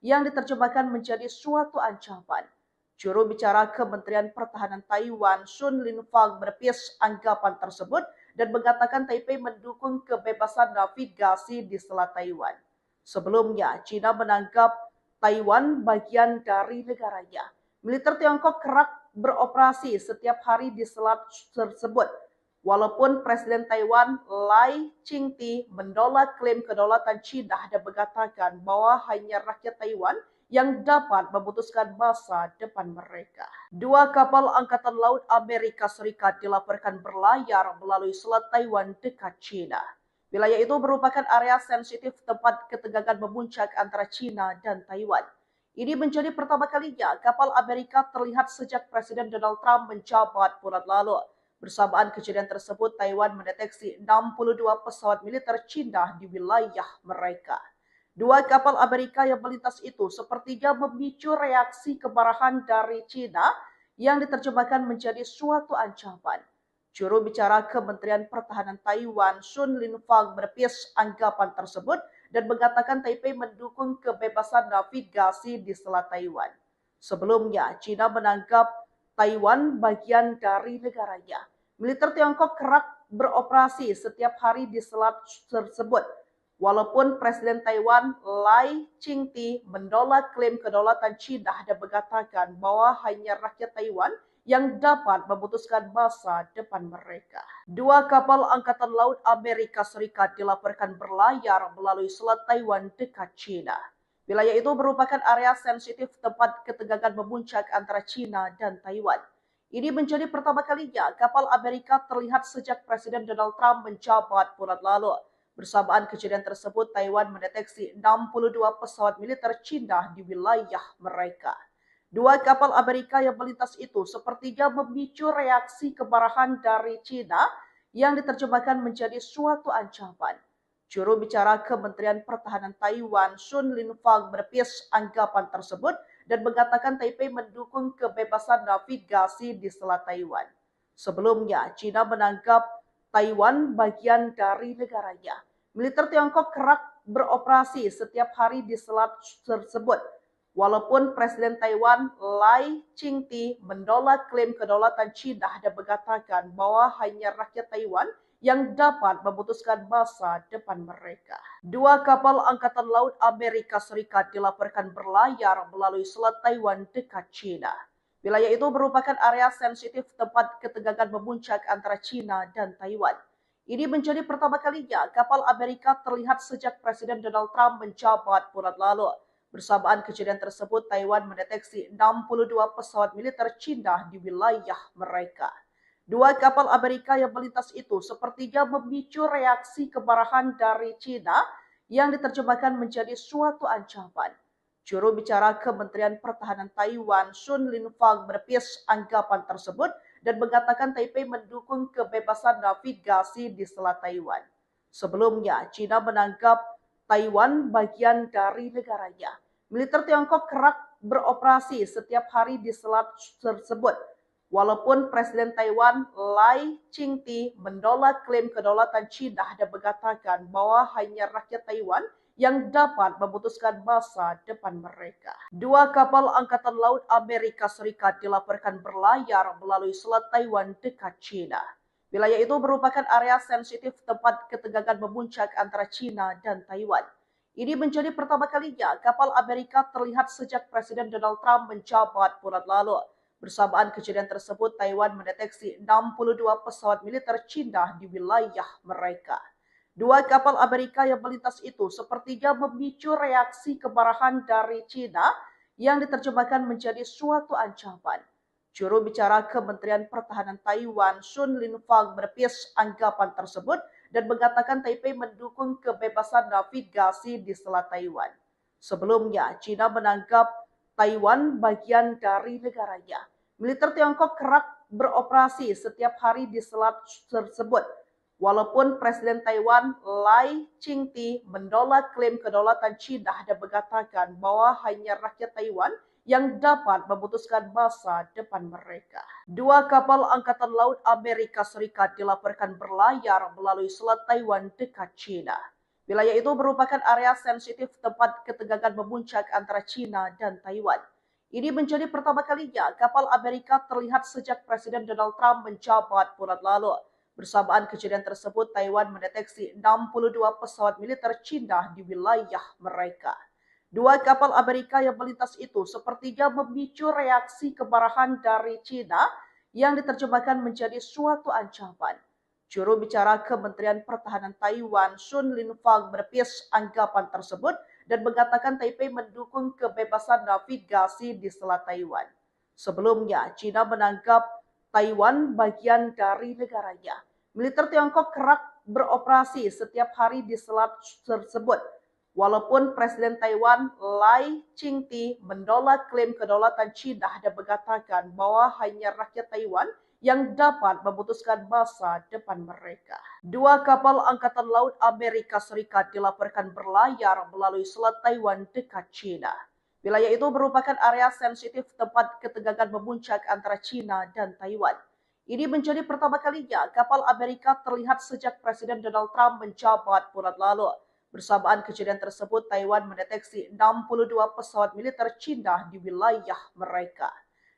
yang diterjemahkan menjadi suatu ancaman. Juru bicara Kementerian Pertahanan Taiwan, Sun Linfang, menepis anggapan tersebut dan mengatakan Taipei mendukung kebebasan navigasi di Selat Taiwan. Sebelumnya, China menganggap Taiwan bagian dari negaranya. Militer Tiongkok kerap beroperasi setiap hari di selat tersebut. Walaupun Presiden Taiwan Lai Ching-te menolak klaim kedaulatan China dan mengatakan bahwa hanya rakyat Taiwan yang dapat memutuskan masa depan mereka. Dua kapal Angkatan Laut Amerika Serikat dilaporkan berlayar melalui Selat Taiwan dekat China. Wilayah itu merupakan area sensitif tempat ketegangan memuncak antara China dan Taiwan. Ini menjadi pertama kalinya kapal Amerika terlihat sejak Presiden Donald Trump menjabat bulan lalu. Bersamaan kejadian tersebut, Taiwan mendeteksi 62 pesawat militer China di wilayah mereka. Dua kapal Amerika yang melintas itu sepertinya memicu reaksi kemarahan dari China yang diterjemahkan menjadi suatu ancaman. Juru bicara Kementerian Pertahanan Taiwan, Sun Linfang, menepis anggapan tersebut dan mengatakan Taipei mendukung kebebasan navigasi di Selat Taiwan. Sebelumnya, China menganggap Taiwan bagian dari negaranya. Militer Tiongkok kerap beroperasi setiap hari di selat tersebut. Walaupun Presiden Taiwan Lai Ching-te menolak klaim kedaulatan China dan mengatakan bahwa hanya rakyat Taiwan yang dapat memutuskan masa depan mereka. Dua kapal Angkatan Laut Amerika Serikat dilaporkan berlayar melalui Selat Taiwan dekat China. Wilayah itu merupakan area sensitif tempat ketegangan memuncak antara China dan Taiwan. Ini menjadi pertama kalinya kapal Amerika terlihat sejak Presiden Donald Trump menjabat bulan lalu. Bersamaan kejadian tersebut, Taiwan mendeteksi 62 pesawat militer China di wilayah mereka. Dua kapal Amerika yang melintas itu sepertinya memicu reaksi kemarahan dari China yang diterjemahkan menjadi suatu ancaman. Juru bicara Kementerian Pertahanan Taiwan, Sun Linfang, menepis anggapan tersebut dan mengatakan Taipei mendukung kebebasan navigasi di Selat Taiwan. Sebelumnya, China menganggap Taiwan bagian dari negaranya. Militer Tiongkok kerap beroperasi setiap hari di selat tersebut. Walaupun Presiden Taiwan Lai Ching-te menolak klaim kedaulatan China dan mengatakan bahwa hanya rakyat Taiwan yang dapat memutuskan masa depan mereka. Dua kapal Angkatan Laut Amerika Serikat dilaporkan berlayar melalui Selat Taiwan dekat China. Wilayah itu merupakan area sensitif tempat ketegangan memuncak antara China dan Taiwan. Ini menjadi pertama kalinya kapal Amerika terlihat sejak Presiden Donald Trump menjabat bulan lalu. Bersamaan kejadian tersebut, Taiwan mendeteksi 62 pesawat militer China di wilayah mereka. Dua kapal Amerika yang melintas itu sepertinya memicu reaksi kemarahan dari China yang diterjemahkan menjadi suatu ancaman. Juru bicara Kementerian Pertahanan Taiwan, Sun Linfang, menepis anggapan tersebut dan mengatakan Taipei mendukung kebebasan navigasi di Selat Taiwan. Sebelumnya, China menganggap Taiwan bagian dari negaranya. Militer Tiongkok kerap beroperasi setiap hari di selat tersebut. Walaupun Presiden Taiwan Lai Ching-te menolak klaim kedaulatan China dan mengatakan bahwa hanya rakyat Taiwan yang dapat memutuskan masa depan mereka. Dua kapal Angkatan Laut Amerika Serikat dilaporkan berlayar melalui Selat Taiwan dekat China. Wilayah itu merupakan area sensitif tempat ketegangan memuncak antara China dan Taiwan. Ini menjadi pertama kalinya kapal Amerika terlihat sejak Presiden Donald Trump menjabat bulan lalu. Bersamaan kejadian tersebut, Taiwan mendeteksi 62 pesawat militer Cina di wilayah mereka. Dua kapal Amerika yang melintas itu sepertinya memicu reaksi kemarahan dari Cina yang diterjemahkan menjadi suatu ancaman. Juru bicara Kementerian Pertahanan Taiwan, Sun Linfang, menepis anggapan tersebut dan mengatakan Taipei mendukung kebebasan navigasi di Selat Taiwan. Sebelumnya, Cina menganggap Taiwan bagian dari negaranya. Militer Tiongkok kerap beroperasi setiap hari di selat tersebut. Walaupun Presiden Taiwan Lai Ching-te menolak klaim kedaulatan Cina dan mengatakan bahwa hanya rakyat Taiwan yang dapat memutuskan masa depan mereka. Dua kapal Angkatan Laut Amerika Serikat dilaporkan berlayar melalui Selat Taiwan dekat Cina. Wilayah itu merupakan area sensitif tempat ketegangan memuncak antara Cina dan Taiwan. Ini menjadi pertama kalinya kapal Amerika terlihat sejak Presiden Donald Trump menjabat bulan lalu. Bersamaan kejadian tersebut, Taiwan mendeteksi 62 pesawat militer Cina di wilayah mereka. Dua kapal Amerika yang melintas itu sepertinya memicu reaksi kemarahan dari Cina yang diterjemahkan menjadi suatu ancaman. Juru bicara Kementerian Pertahanan Taiwan, Sun Linfang, menepis anggapan tersebut dan mengatakan Taipei mendukung kebebasan navigasi di Selat Taiwan. Sebelumnya, Cina menganggap Taiwan bagian dari negaranya. Militer Tiongkok kerap beroperasi setiap hari di selat tersebut. Walaupun Presiden Taiwan Lai Ching-te menolak klaim kedaulatan Cina dan mengatakan bahwa hanya rakyat Taiwan yang dapat memutuskan masa depan mereka. Dua kapal Angkatan Laut Amerika Serikat dilaporkan berlayar melalui Selat Taiwan dekat Cina. Wilayah itu merupakan area sensitif tempat ketegangan memuncak antara Cina dan Taiwan. Ini menjadi pertama kalinya kapal Amerika terlihat sejak Presiden Donald Trump menjabat bulan lalu. Bersamaan kejadian tersebut, Taiwan mendeteksi 62 pesawat militer Cina di wilayah mereka.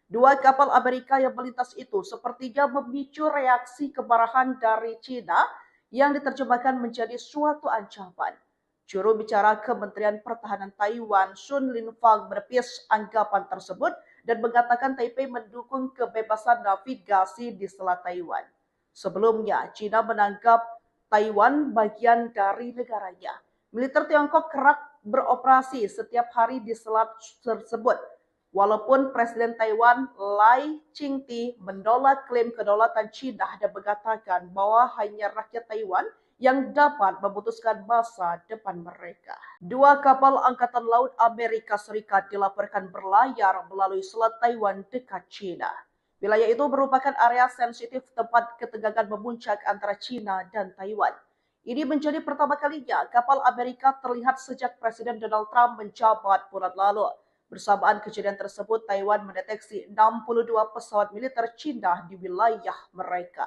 Dua kapal Amerika yang melintas itu sepertinya memicu reaksi kemarahan dari Cina yang diterjemahkan menjadi suatu ancaman. Juru bicara Kementerian Pertahanan Taiwan, Sun Linfang, menepis anggapan tersebut dan mengatakan Taipei mendukung kebebasan navigasi di Selat Taiwan. Sebelumnya, Cina menganggap Taiwan bagian dari negaranya. Militer Tiongkok kerap beroperasi setiap hari di selat tersebut. Walaupun Presiden Taiwan Lai Ching-te menolak klaim kedaulatan Cina dan mengatakan bahwa hanya rakyat Taiwan yang dapat memutuskan masa depan mereka. Dua kapal Angkatan Laut Amerika Serikat dilaporkan berlayar melalui Selat Taiwan dekat Cina. Wilayah itu merupakan area sensitif tempat ketegangan memuncak antara Cina dan Taiwan. Ini menjadi pertama kalinya kapal Amerika terlihat sejak Presiden Donald Trump menjabat bulan lalu. Bersamaan kejadian tersebut, Taiwan mendeteksi 62 pesawat militer Cina di wilayah mereka.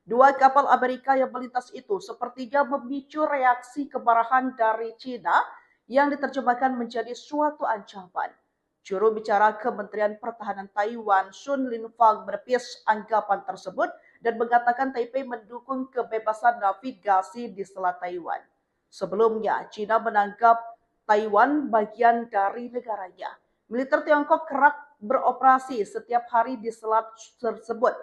Dua kapal Amerika yang melintas itu sepertinya memicu reaksi kemarahan dari Cina yang diterjemahkan menjadi suatu ancaman. Juru bicara Kementerian Pertahanan Taiwan, Sun Linfang, menepis anggapan tersebut dan mengatakan Taipei mendukung kebebasan navigasi di Selat Taiwan. Sebelumnya, Cina menganggap Taiwan bagian dari negaranya. Militer Tiongkok kerap beroperasi setiap hari di selat tersebut.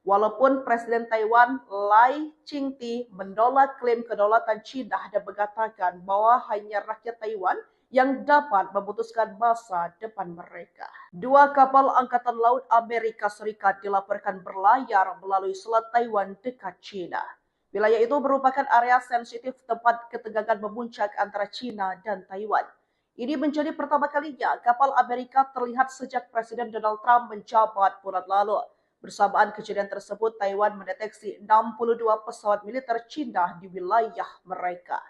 Walaupun Presiden Taiwan Lai Ching-te menolak klaim kedaulatan Cina dan mengatakan bahwa hanya rakyat Taiwan yang dapat memutuskan masa depan mereka. Dua kapal Angkatan Laut Amerika Serikat dilaporkan berlayar melalui Selat Taiwan dekat Cina. Wilayah itu merupakan area sensitif tempat ketegangan memuncak antara Cina dan Taiwan. Ini menjadi pertama kalinya kapal Amerika terlihat sejak Presiden Donald Trump menjabat bulan lalu. Bersamaan kejadian tersebut, Taiwan mendeteksi 62 pesawat militer Cina di wilayah mereka.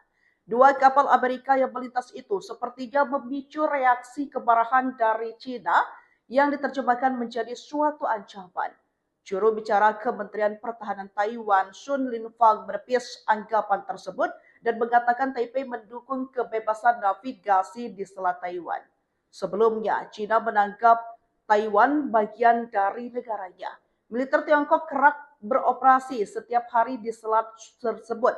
Dua kapal Amerika yang melintas itu sepertinya memicu reaksi kemarahan dari Cina yang diterjemahkan menjadi suatu ancaman. Juru bicara Kementerian Pertahanan Taiwan, Sun Linfang, menepis anggapan tersebut dan mengatakan Taipei mendukung kebebasan navigasi di Selat Taiwan. Sebelumnya, Cina menganggap Taiwan bagian dari negaranya. Militer Tiongkok kerap beroperasi setiap hari di selat tersebut.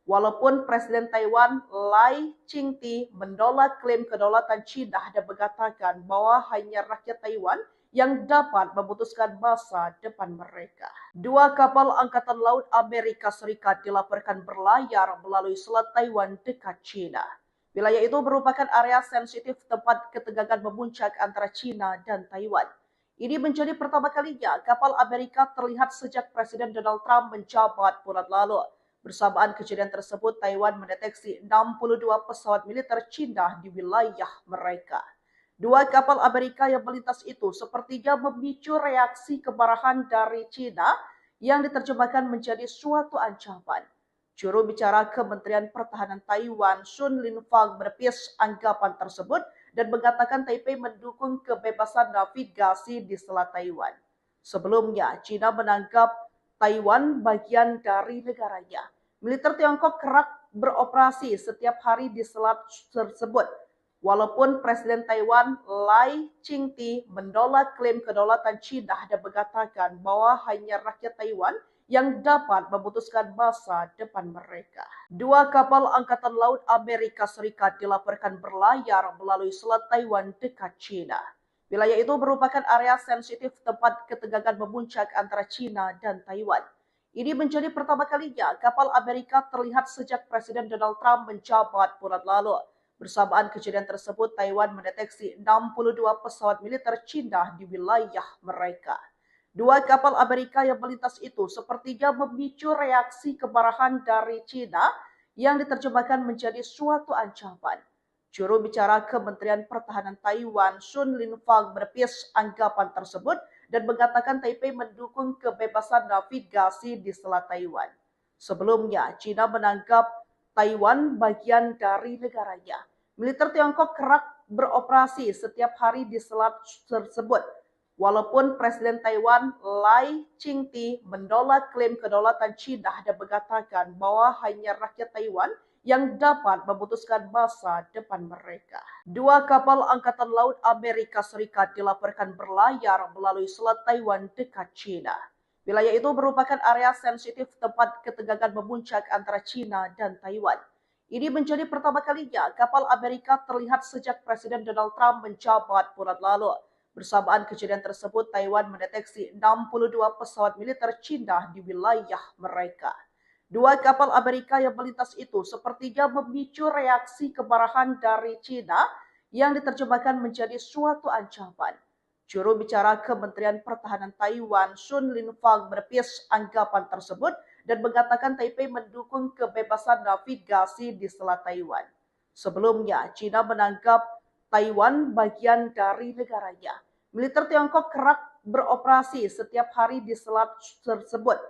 Walaupun Presiden Taiwan Lai Ching-te menolak klaim kedaulatan Cina dan mengatakan bahwa hanya rakyat Taiwan yang dapat memutuskan masa depan mereka. Dua kapal Angkatan Laut Amerika Serikat dilaporkan berlayar melalui Selat Taiwan dekat China. Wilayah itu merupakan area sensitif tempat ketegangan memuncak antara China dan Taiwan. Ini menjadi pertama kalinya kapal Amerika terlihat sejak Presiden Donald Trump menjabat bulan lalu. Bersamaan kejadian tersebut, Taiwan mendeteksi 62 pesawat militer China di wilayah mereka. Dua kapal Amerika yang melintas itu sepertinya memicu reaksi kemarahan dari China yang diterjemahkan menjadi suatu ancaman. Juru bicara Kementerian Pertahanan Taiwan, Sun Linfang, menepis anggapan tersebut dan mengatakan Taipei mendukung kebebasan navigasi di Selat Taiwan. Sebelumnya, China menganggap Taiwan bagian dari negaranya. Militer Tiongkok kerap beroperasi setiap hari di selat tersebut. Walaupun Presiden Taiwan Lai Ching-te menolak klaim kedaulatan China dan mengatakan bahwa hanya rakyat Taiwan yang dapat memutuskan masa depan mereka. Dua kapal Angkatan Laut Amerika Serikat dilaporkan berlayar melalui Selat Taiwan dekat China. Wilayah itu merupakan area sensitif tempat ketegangan memuncak antara China dan Taiwan. Ini menjadi pertama kalinya kapal Amerika terlihat sejak Presiden Donald Trump menjabat bulan lalu. Bersamaan kejadian tersebut, Taiwan mendeteksi 62 pesawat militer China di wilayah mereka. Dua kapal Amerika yang melintas itu sepertinya memicu reaksi kemarahan dari China yang diterjemahkan menjadi suatu ancaman. Juru bicara Kementerian Pertahanan Taiwan, Sun Linfang, menepis anggapan tersebut dan mengatakan Taipei mendukung kebebasan navigasi di Selat Taiwan. Sebelumnya, China menganggap Taiwan bagian dari negaranya. Militer Tiongkok kerap beroperasi setiap hari di selat tersebut. Walaupun Presiden Taiwan Lai Ching-te menolak klaim kedaulatan China dan mengatakan bahwa hanya rakyat Taiwan yang dapat memutuskan masa depan mereka. Dua kapal Angkatan Laut Amerika Serikat dilaporkan berlayar melalui Selat Taiwan dekat China. Wilayah itu merupakan area sensitif tempat ketegangan memuncak antara China dan Taiwan. Ini menjadi pertama kalinya kapal Amerika terlihat sejak Presiden Donald Trump menjabat bulan lalu. Bersamaan kejadian tersebut, Taiwan mendeteksi 62 pesawat militer China di wilayah mereka. Dua kapal Amerika yang melintas itu sepertinya memicu reaksi kemarahan dari China yang diterjemahkan menjadi suatu ancaman. Juru bicara Kementerian Pertahanan Taiwan, Sun Linfang, menepis anggapan tersebut dan mengatakan Taipei mendukung kebebasan navigasi di Selat Taiwan. Sebelumnya, China menganggap Taiwan bagian dari negaranya. Militer Tiongkok kerap beroperasi setiap hari di selat tersebut.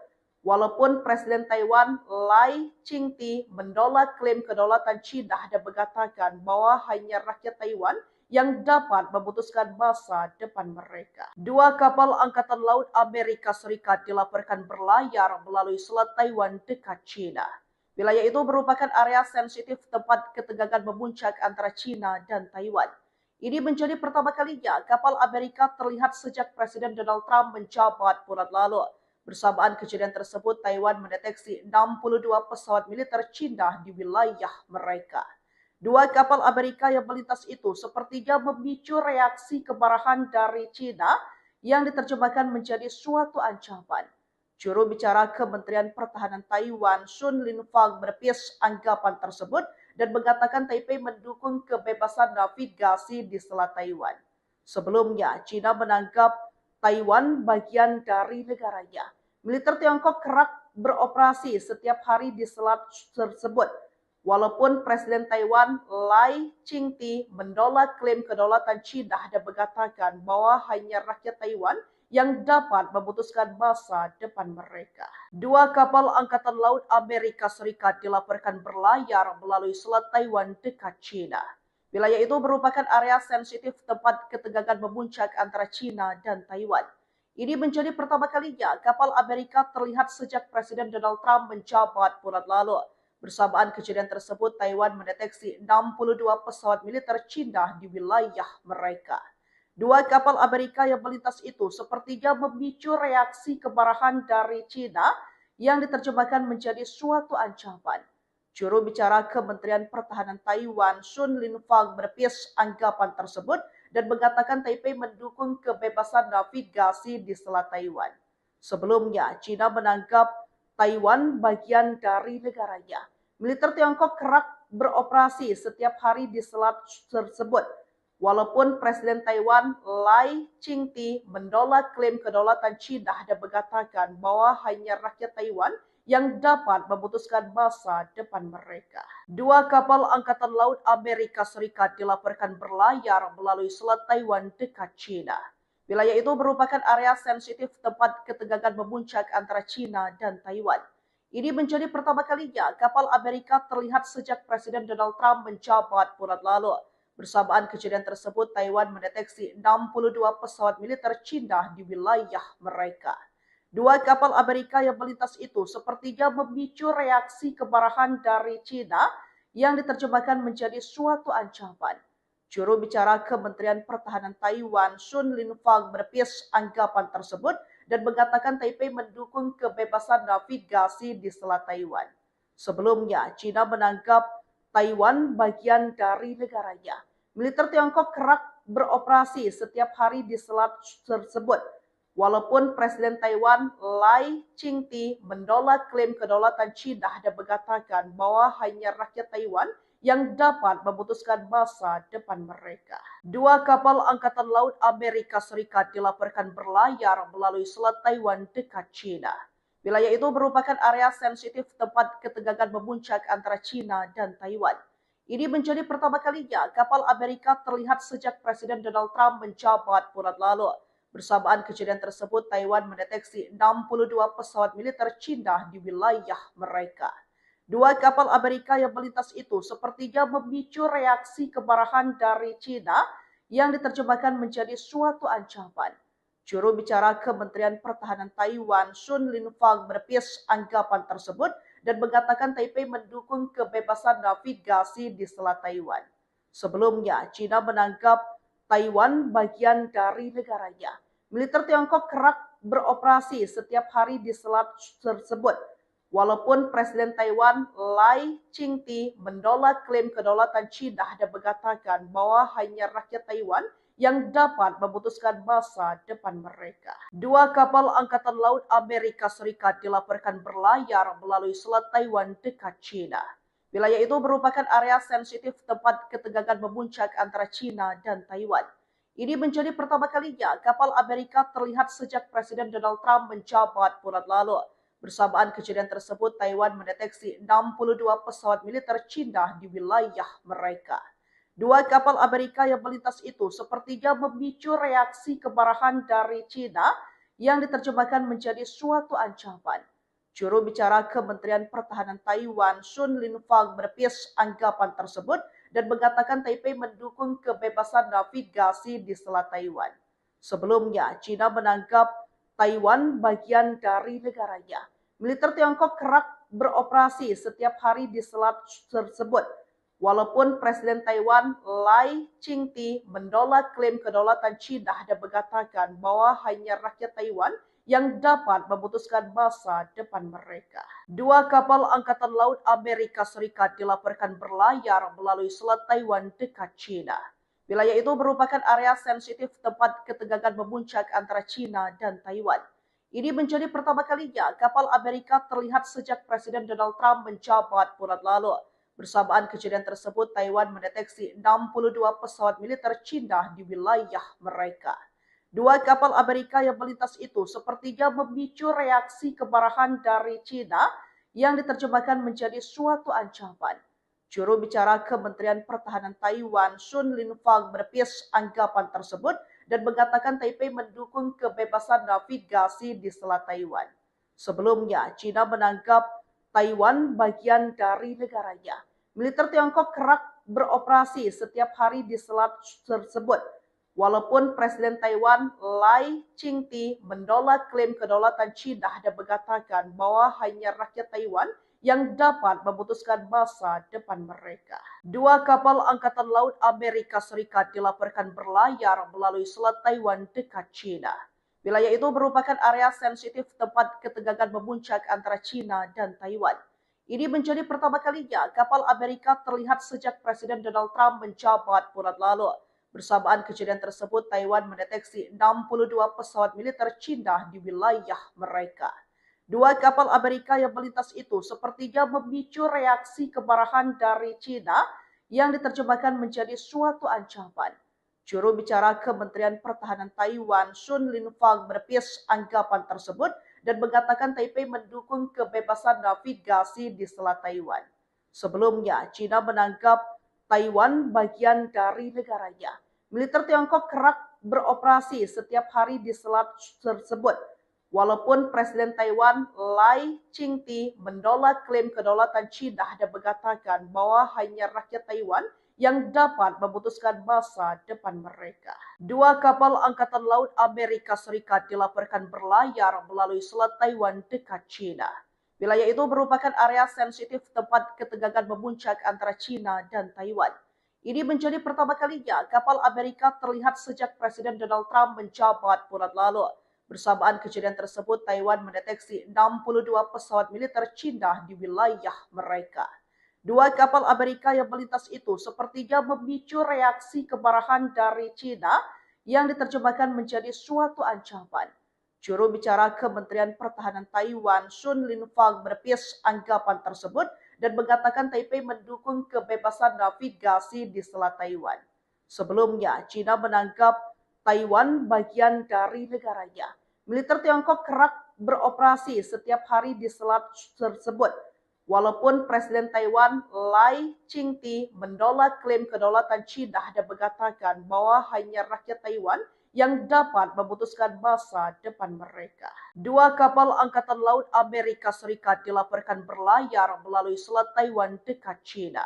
Walaupun Presiden Taiwan Lai Ching-te menolak klaim kedaulatan China dan mengatakan bahwa hanya rakyat Taiwan yang dapat memutuskan masa depan mereka. Dua kapal Angkatan Laut Amerika Serikat dilaporkan berlayar melalui Selat Taiwan dekat China. Wilayah itu merupakan area sensitif tempat ketegangan memuncak antara China dan Taiwan. Ini menjadi pertama kalinya kapal Amerika terlihat sejak Presiden Donald Trump menjabat bulan lalu. Bersamaan kejadian tersebut, Taiwan mendeteksi 62 pesawat militer China di wilayah mereka. Dua kapal Amerika yang melintas itu sepertinya memicu reaksi kemarahan dari China yang diterjemahkan menjadi suatu ancaman. Juru bicara Kementerian Pertahanan Taiwan, Sun Linfang, menepis anggapan tersebut dan mengatakan Taipei mendukung kebebasan navigasi di Selat Taiwan. Sebelumnya, China menganggap Taiwan bagian dari negaranya. Militer Tiongkok kerap beroperasi setiap hari di selat tersebut. Walaupun Presiden Taiwan Lai Ching-te menolak klaim kedaulatan China dan mengatakan bahwa hanya rakyat Taiwan yang dapat memutuskan masa depan mereka. Dua kapal Angkatan Laut Amerika Serikat dilaporkan berlayar melalui Selat Taiwan dekat China. Wilayah itu merupakan area sensitif tempat ketegangan memuncak antara China dan Taiwan. Ini menjadi pertama kalinya kapal Amerika terlihat sejak Presiden Donald Trump menjabat bulan lalu. Bersamaan kejadian tersebut, Taiwan mendeteksi 62 pesawat militer China di wilayah mereka. Dua kapal Amerika yang melintas itu sepertinya memicu reaksi kemarahan dari China yang diterjemahkan menjadi suatu ancaman. Juru bicara Kementerian Pertahanan Taiwan, Sun Linfang, menepis anggapan tersebut dan mengatakan Taipei mendukung kebebasan navigasi di Selat Taiwan. Sebelumnya, China menganggap Taiwan bagian dari negaranya. Militer Tiongkok kerap beroperasi setiap hari di selat tersebut. Walaupun Presiden Taiwan Lai Ching-te menolak klaim kedaulatan China dan mengatakan bahwa hanya rakyat Taiwan yang dapat memutuskan masa depan mereka. Dua kapal Angkatan Laut Amerika Serikat dilaporkan berlayar melalui Selat Taiwan dekat China. Wilayah itu merupakan area sensitif tempat ketegangan memuncak antara China dan Taiwan. Ini menjadi pertama kalinya kapal Amerika terlihat sejak Presiden Donald Trump menjabat bulan lalu. Bersamaan kejadian tersebut, Taiwan mendeteksi 62 pesawat militer China di wilayah mereka. Dua kapal Amerika yang melintas itu sepertinya memicu reaksi kemarahan dari China yang diterjemahkan menjadi suatu ancaman. Juru bicara Kementerian Pertahanan Taiwan, Sun Linfang, menepis anggapan tersebut dan mengatakan Taipei mendukung kebebasan navigasi di Selat Taiwan. Sebelumnya, China menganggap Taiwan bagian dari negaranya. Militer Tiongkok kerap beroperasi setiap hari di selat tersebut. Walaupun Presiden Taiwan Lai Ching-te menolak klaim kedaulatan China dan mengatakan bahwa hanya rakyat Taiwan yang dapat memutuskan masa depan mereka. Dua kapal Angkatan Laut Amerika Serikat dilaporkan berlayar melalui Selat Taiwan dekat China. Wilayah itu merupakan area sensitif tempat ketegangan memuncak antara China dan Taiwan. Ini menjadi pertama kalinya kapal Amerika terlihat sejak Presiden Donald Trump menjabat bulan lalu. Bersamaan kejadian tersebut, Taiwan mendeteksi 62 pesawat militer China di wilayah mereka. Dua kapal Amerika yang melintas itu sepertinya memicu reaksi kemarahan dari China yang diterjemahkan menjadi suatu ancaman. Juru bicara Kementerian Pertahanan Taiwan, Sun Linfang, menepis anggapan tersebut dan mengatakan Taipei mendukung kebebasan navigasi di Selat Taiwan. Sebelumnya, China menganggap Taiwan bagian dari negaranya. Militer Tiongkok kerap beroperasi setiap hari di selat tersebut. Walaupun Presiden Taiwan Lai Ching-te menolak klaim kedaulatan China dan mengatakan bahwa hanya rakyat Taiwan yang dapat memutuskan masa depan mereka. Dua kapal Angkatan Laut Amerika Serikat dilaporkan berlayar melalui Selat Taiwan dekat China. Wilayah itu merupakan area sensitif tempat ketegangan memuncak antara China dan Taiwan. Ini menjadi pertama kalinya kapal Amerika terlihat sejak Presiden Donald Trump menjabat bulan lalu. Bersamaan kejadian tersebut, Taiwan mendeteksi 62 pesawat militer China di wilayah mereka. Dua kapal Amerika yang melintas itu sepertinya memicu reaksi kemarahan dari China yang diterjemahkan menjadi suatu ancaman. Juru bicara Kementerian Pertahanan Taiwan, Sun Linfang, menepis anggapan tersebut dan mengatakan Taipei mendukung kebebasan navigasi di Selat Taiwan. Sebelumnya, China menganggap Taiwan bagian dari negaranya. Militer Tiongkok kerap beroperasi setiap hari di selat tersebut. Walaupun Presiden Taiwan Lai Ching-te menolak klaim kedaulatan China dan mengatakan bahwa hanya rakyat Taiwan yang dapat memutuskan masa depan mereka. Dua kapal Angkatan Laut Amerika Serikat dilaporkan berlayar melalui Selat Taiwan dekat China. Wilayah itu merupakan area sensitif tempat ketegangan memuncak antara China dan Taiwan. Ini menjadi pertama kalinya kapal Amerika terlihat sejak Presiden Donald Trump menjabat bulan lalu. Bersamaan kejadian tersebut, Taiwan mendeteksi 62 pesawat militer China di wilayah mereka. Dua kapal Amerika yang melintas itu sepertinya memicu reaksi kemarahan dari China yang diterjemahkan menjadi suatu ancaman. Juru bicara Kementerian Pertahanan Taiwan, Sun Linfang, menepis anggapan tersebut dan mengatakan Taipei mendukung kebebasan navigasi di Selat Taiwan. Sebelumnya, China menganggap Taiwan bagian dari negaranya. Militer Tiongkok kerap beroperasi setiap hari di selat tersebut. Walaupun Presiden Taiwan Lai Ching-te menolak klaim kedaulatan China dan mengatakan bahwa hanya rakyat Taiwan yang dapat memutuskan masa depan mereka. Dua kapal Angkatan Laut Amerika Serikat dilaporkan berlayar melalui Selat Taiwan dekat China. Wilayah itu merupakan area sensitif tempat ketegangan memuncak antara China dan Taiwan. Ini menjadi pertama kalinya kapal Amerika terlihat sejak Presiden Donald Trump menjabat bulan lalu. Bersamaan kejadian tersebut, Taiwan mendeteksi 62 pesawat militer Cina di wilayah mereka. Dua kapal Amerika yang melintas itu sepertinya memicu reaksi kemarahan dari Cina yang diterjemahkan menjadi suatu ancaman. Juru bicara Kementerian Pertahanan Taiwan, Sun Linfang, menepis anggapan tersebut dan mengatakan Taipei mendukung kebebasan navigasi di Selat Taiwan. Sebelumnya, China menganggap Taiwan bagian dari negaranya. Militer Tiongkok kerap beroperasi setiap hari di selat tersebut. Walaupun Presiden Taiwan Lai Ching-te menolak klaim kedaulatan China dan mengatakan bahwa hanya rakyat Taiwan yang dapat memutuskan masa depan mereka. Dua kapal Angkatan Laut Amerika Serikat dilaporkan berlayar melalui Selat Taiwan dekat China. Wilayah itu merupakan area sensitif tempat ketegangan memuncak antara China dan Taiwan. Ini menjadi pertama kalinya kapal Amerika terlihat sejak Presiden Donald Trump menjabat bulan lalu. Bersamaan kejadian tersebut, Taiwan mendeteksi 62 pesawat militer Cina di wilayah mereka. Dua kapal Amerika yang melintas itu sepertinya memicu reaksi kemarahan dari Cina yang diterjemahkan menjadi suatu ancaman. Juru bicara Kementerian Pertahanan Taiwan, Sun Linfang, menepis anggapan tersebut dan mengatakan Taipei mendukung kebebasan navigasi di Selat Taiwan. Sebelumnya, China menganggap Taiwan bagian dari negaranya. Militer Tiongkok kerap beroperasi setiap hari di selat tersebut. Walaupun Presiden Taiwan Lai Ching-te menolak klaim kedaulatan China dan mengatakan bahwa hanya rakyat Taiwan yang dapat memutuskan masa depan mereka. Dua kapal Angkatan Laut Amerika Serikat dilaporkan berlayar melalui Selat Taiwan dekat China.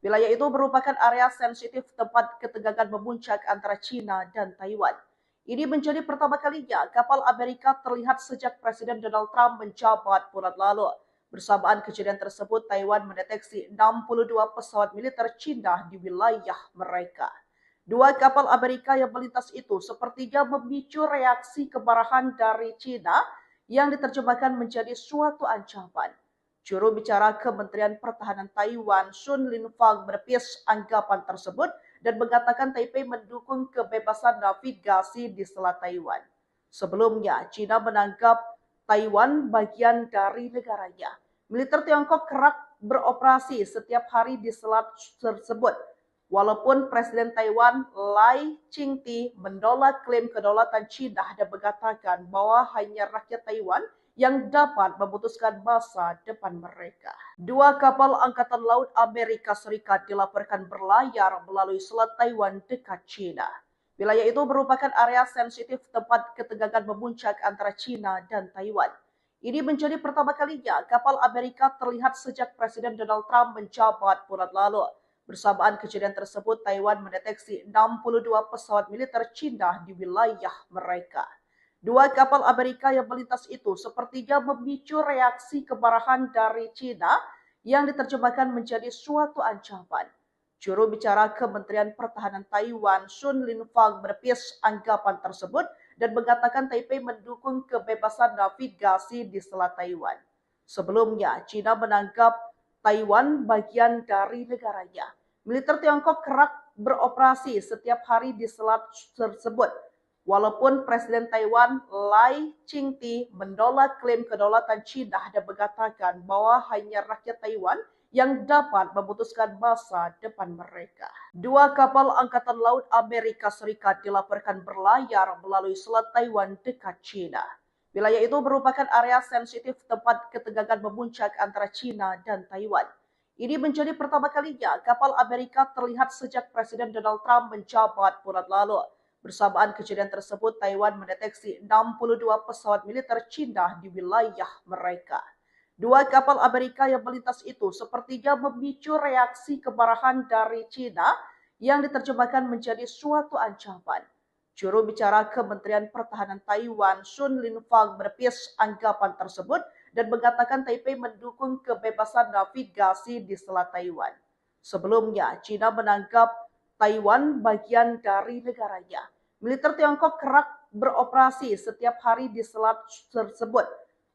Wilayah itu merupakan area sensitif tempat ketegangan memuncak antara China dan Taiwan. Ini menjadi pertama kalinya kapal Amerika terlihat sejak Presiden Donald Trump menjabat bulan lalu. Bersamaan kejadian tersebut, Taiwan mendeteksi 62 pesawat militer China di wilayah mereka. Dua kapal Amerika yang melintas itu sepertinya memicu reaksi kemarahan dari China yang diterjemahkan menjadi suatu ancaman. Juru bicara Kementerian Pertahanan Taiwan, Sun Linfang, menepis anggapan tersebut dan mengatakan Taipei mendukung kebebasan navigasi di Selat Taiwan. Sebelumnya, China menganggap Taiwan bagian dari negaranya. Militer Tiongkok kerap beroperasi setiap hari di selat tersebut. Walaupun Presiden Taiwan Lai Ching-te menolak klaim kedaulatan China dan mengatakan bahwa hanya rakyat Taiwan yang dapat memutuskan masa depan mereka. Dua kapal Angkatan Laut Amerika Serikat dilaporkan berlayar melalui Selat Taiwan dekat China. Wilayah itu merupakan area sensitif tempat ketegangan memuncak antara China dan Taiwan. Ini menjadi pertama kalinya kapal Amerika terlihat sejak Presiden Donald Trump menjabat bulan lalu. Bersamaan kejadian tersebut, Taiwan mendeteksi 62 pesawat militer China di wilayah mereka. Dua kapal Amerika yang melintas itu sepertinya memicu reaksi kemarahan dari China yang diterjemahkan menjadi suatu ancaman. Juru bicara Kementerian Pertahanan Taiwan, Sun Linfang, menepis anggapan tersebut dan mengatakan Taipei mendukung kebebasan navigasi di Selat Taiwan. Sebelumnya, China menganggap Taiwan bagian dari negaranya. Militer Tiongkok kerap beroperasi setiap hari di selat tersebut. Walaupun Presiden Taiwan Lai Ching-te menolak klaim kedaulatan China dan mengatakan bahwa hanya rakyat Taiwan yang dapat memutuskan masa depan mereka. Dua kapal Angkatan Laut Amerika Serikat dilaporkan berlayar melalui Selat Taiwan dekat China. Wilayah itu merupakan area sensitif tempat ketegangan memuncak antara China dan Taiwan. Ini menjadi pertama kalinya kapal Amerika terlihat sejak Presiden Donald Trump menjabat bulan lalu. Bersamaan kejadian tersebut, Taiwan mendeteksi 62 pesawat militer China di wilayah mereka. Dua kapal Amerika yang melintas itu sepertinya memicu reaksi kemarahan dari China yang diterjemahkan menjadi suatu ancaman. Juru bicara Kementerian Pertahanan Taiwan, Sun Linfang, menepis anggapan tersebut dan mengatakan Taipei mendukung kebebasan navigasi di Selat Taiwan. Sebelumnya, China menganggap Taiwan bagian dari negaranya. Militer Tiongkok kerap beroperasi setiap hari di selat tersebut.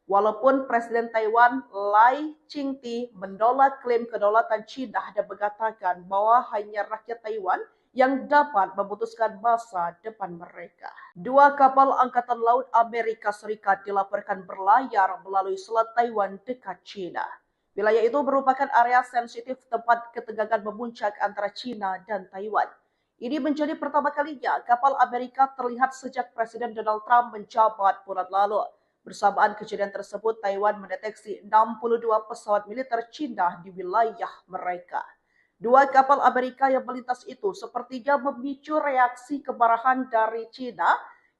Walaupun Presiden Taiwan Lai Ching-te menolak klaim kedaulatan China dan mengatakan bahwa hanya rakyat Taiwan yang dapat memutuskan masa depan mereka. Dua kapal Angkatan Laut Amerika Serikat dilaporkan berlayar melalui Selat Taiwan dekat China. Wilayah itu merupakan area sensitif tempat ketegangan memuncak antara China dan Taiwan. Ini menjadi pertama kalinya kapal Amerika terlihat sejak Presiden Donald Trump menjabat bulan lalu. Bersamaan kejadian tersebut, Taiwan mendeteksi 62 pesawat militer China di wilayah mereka. Dua kapal Amerika yang melintas itu sepertinya memicu reaksi kemarahan dari China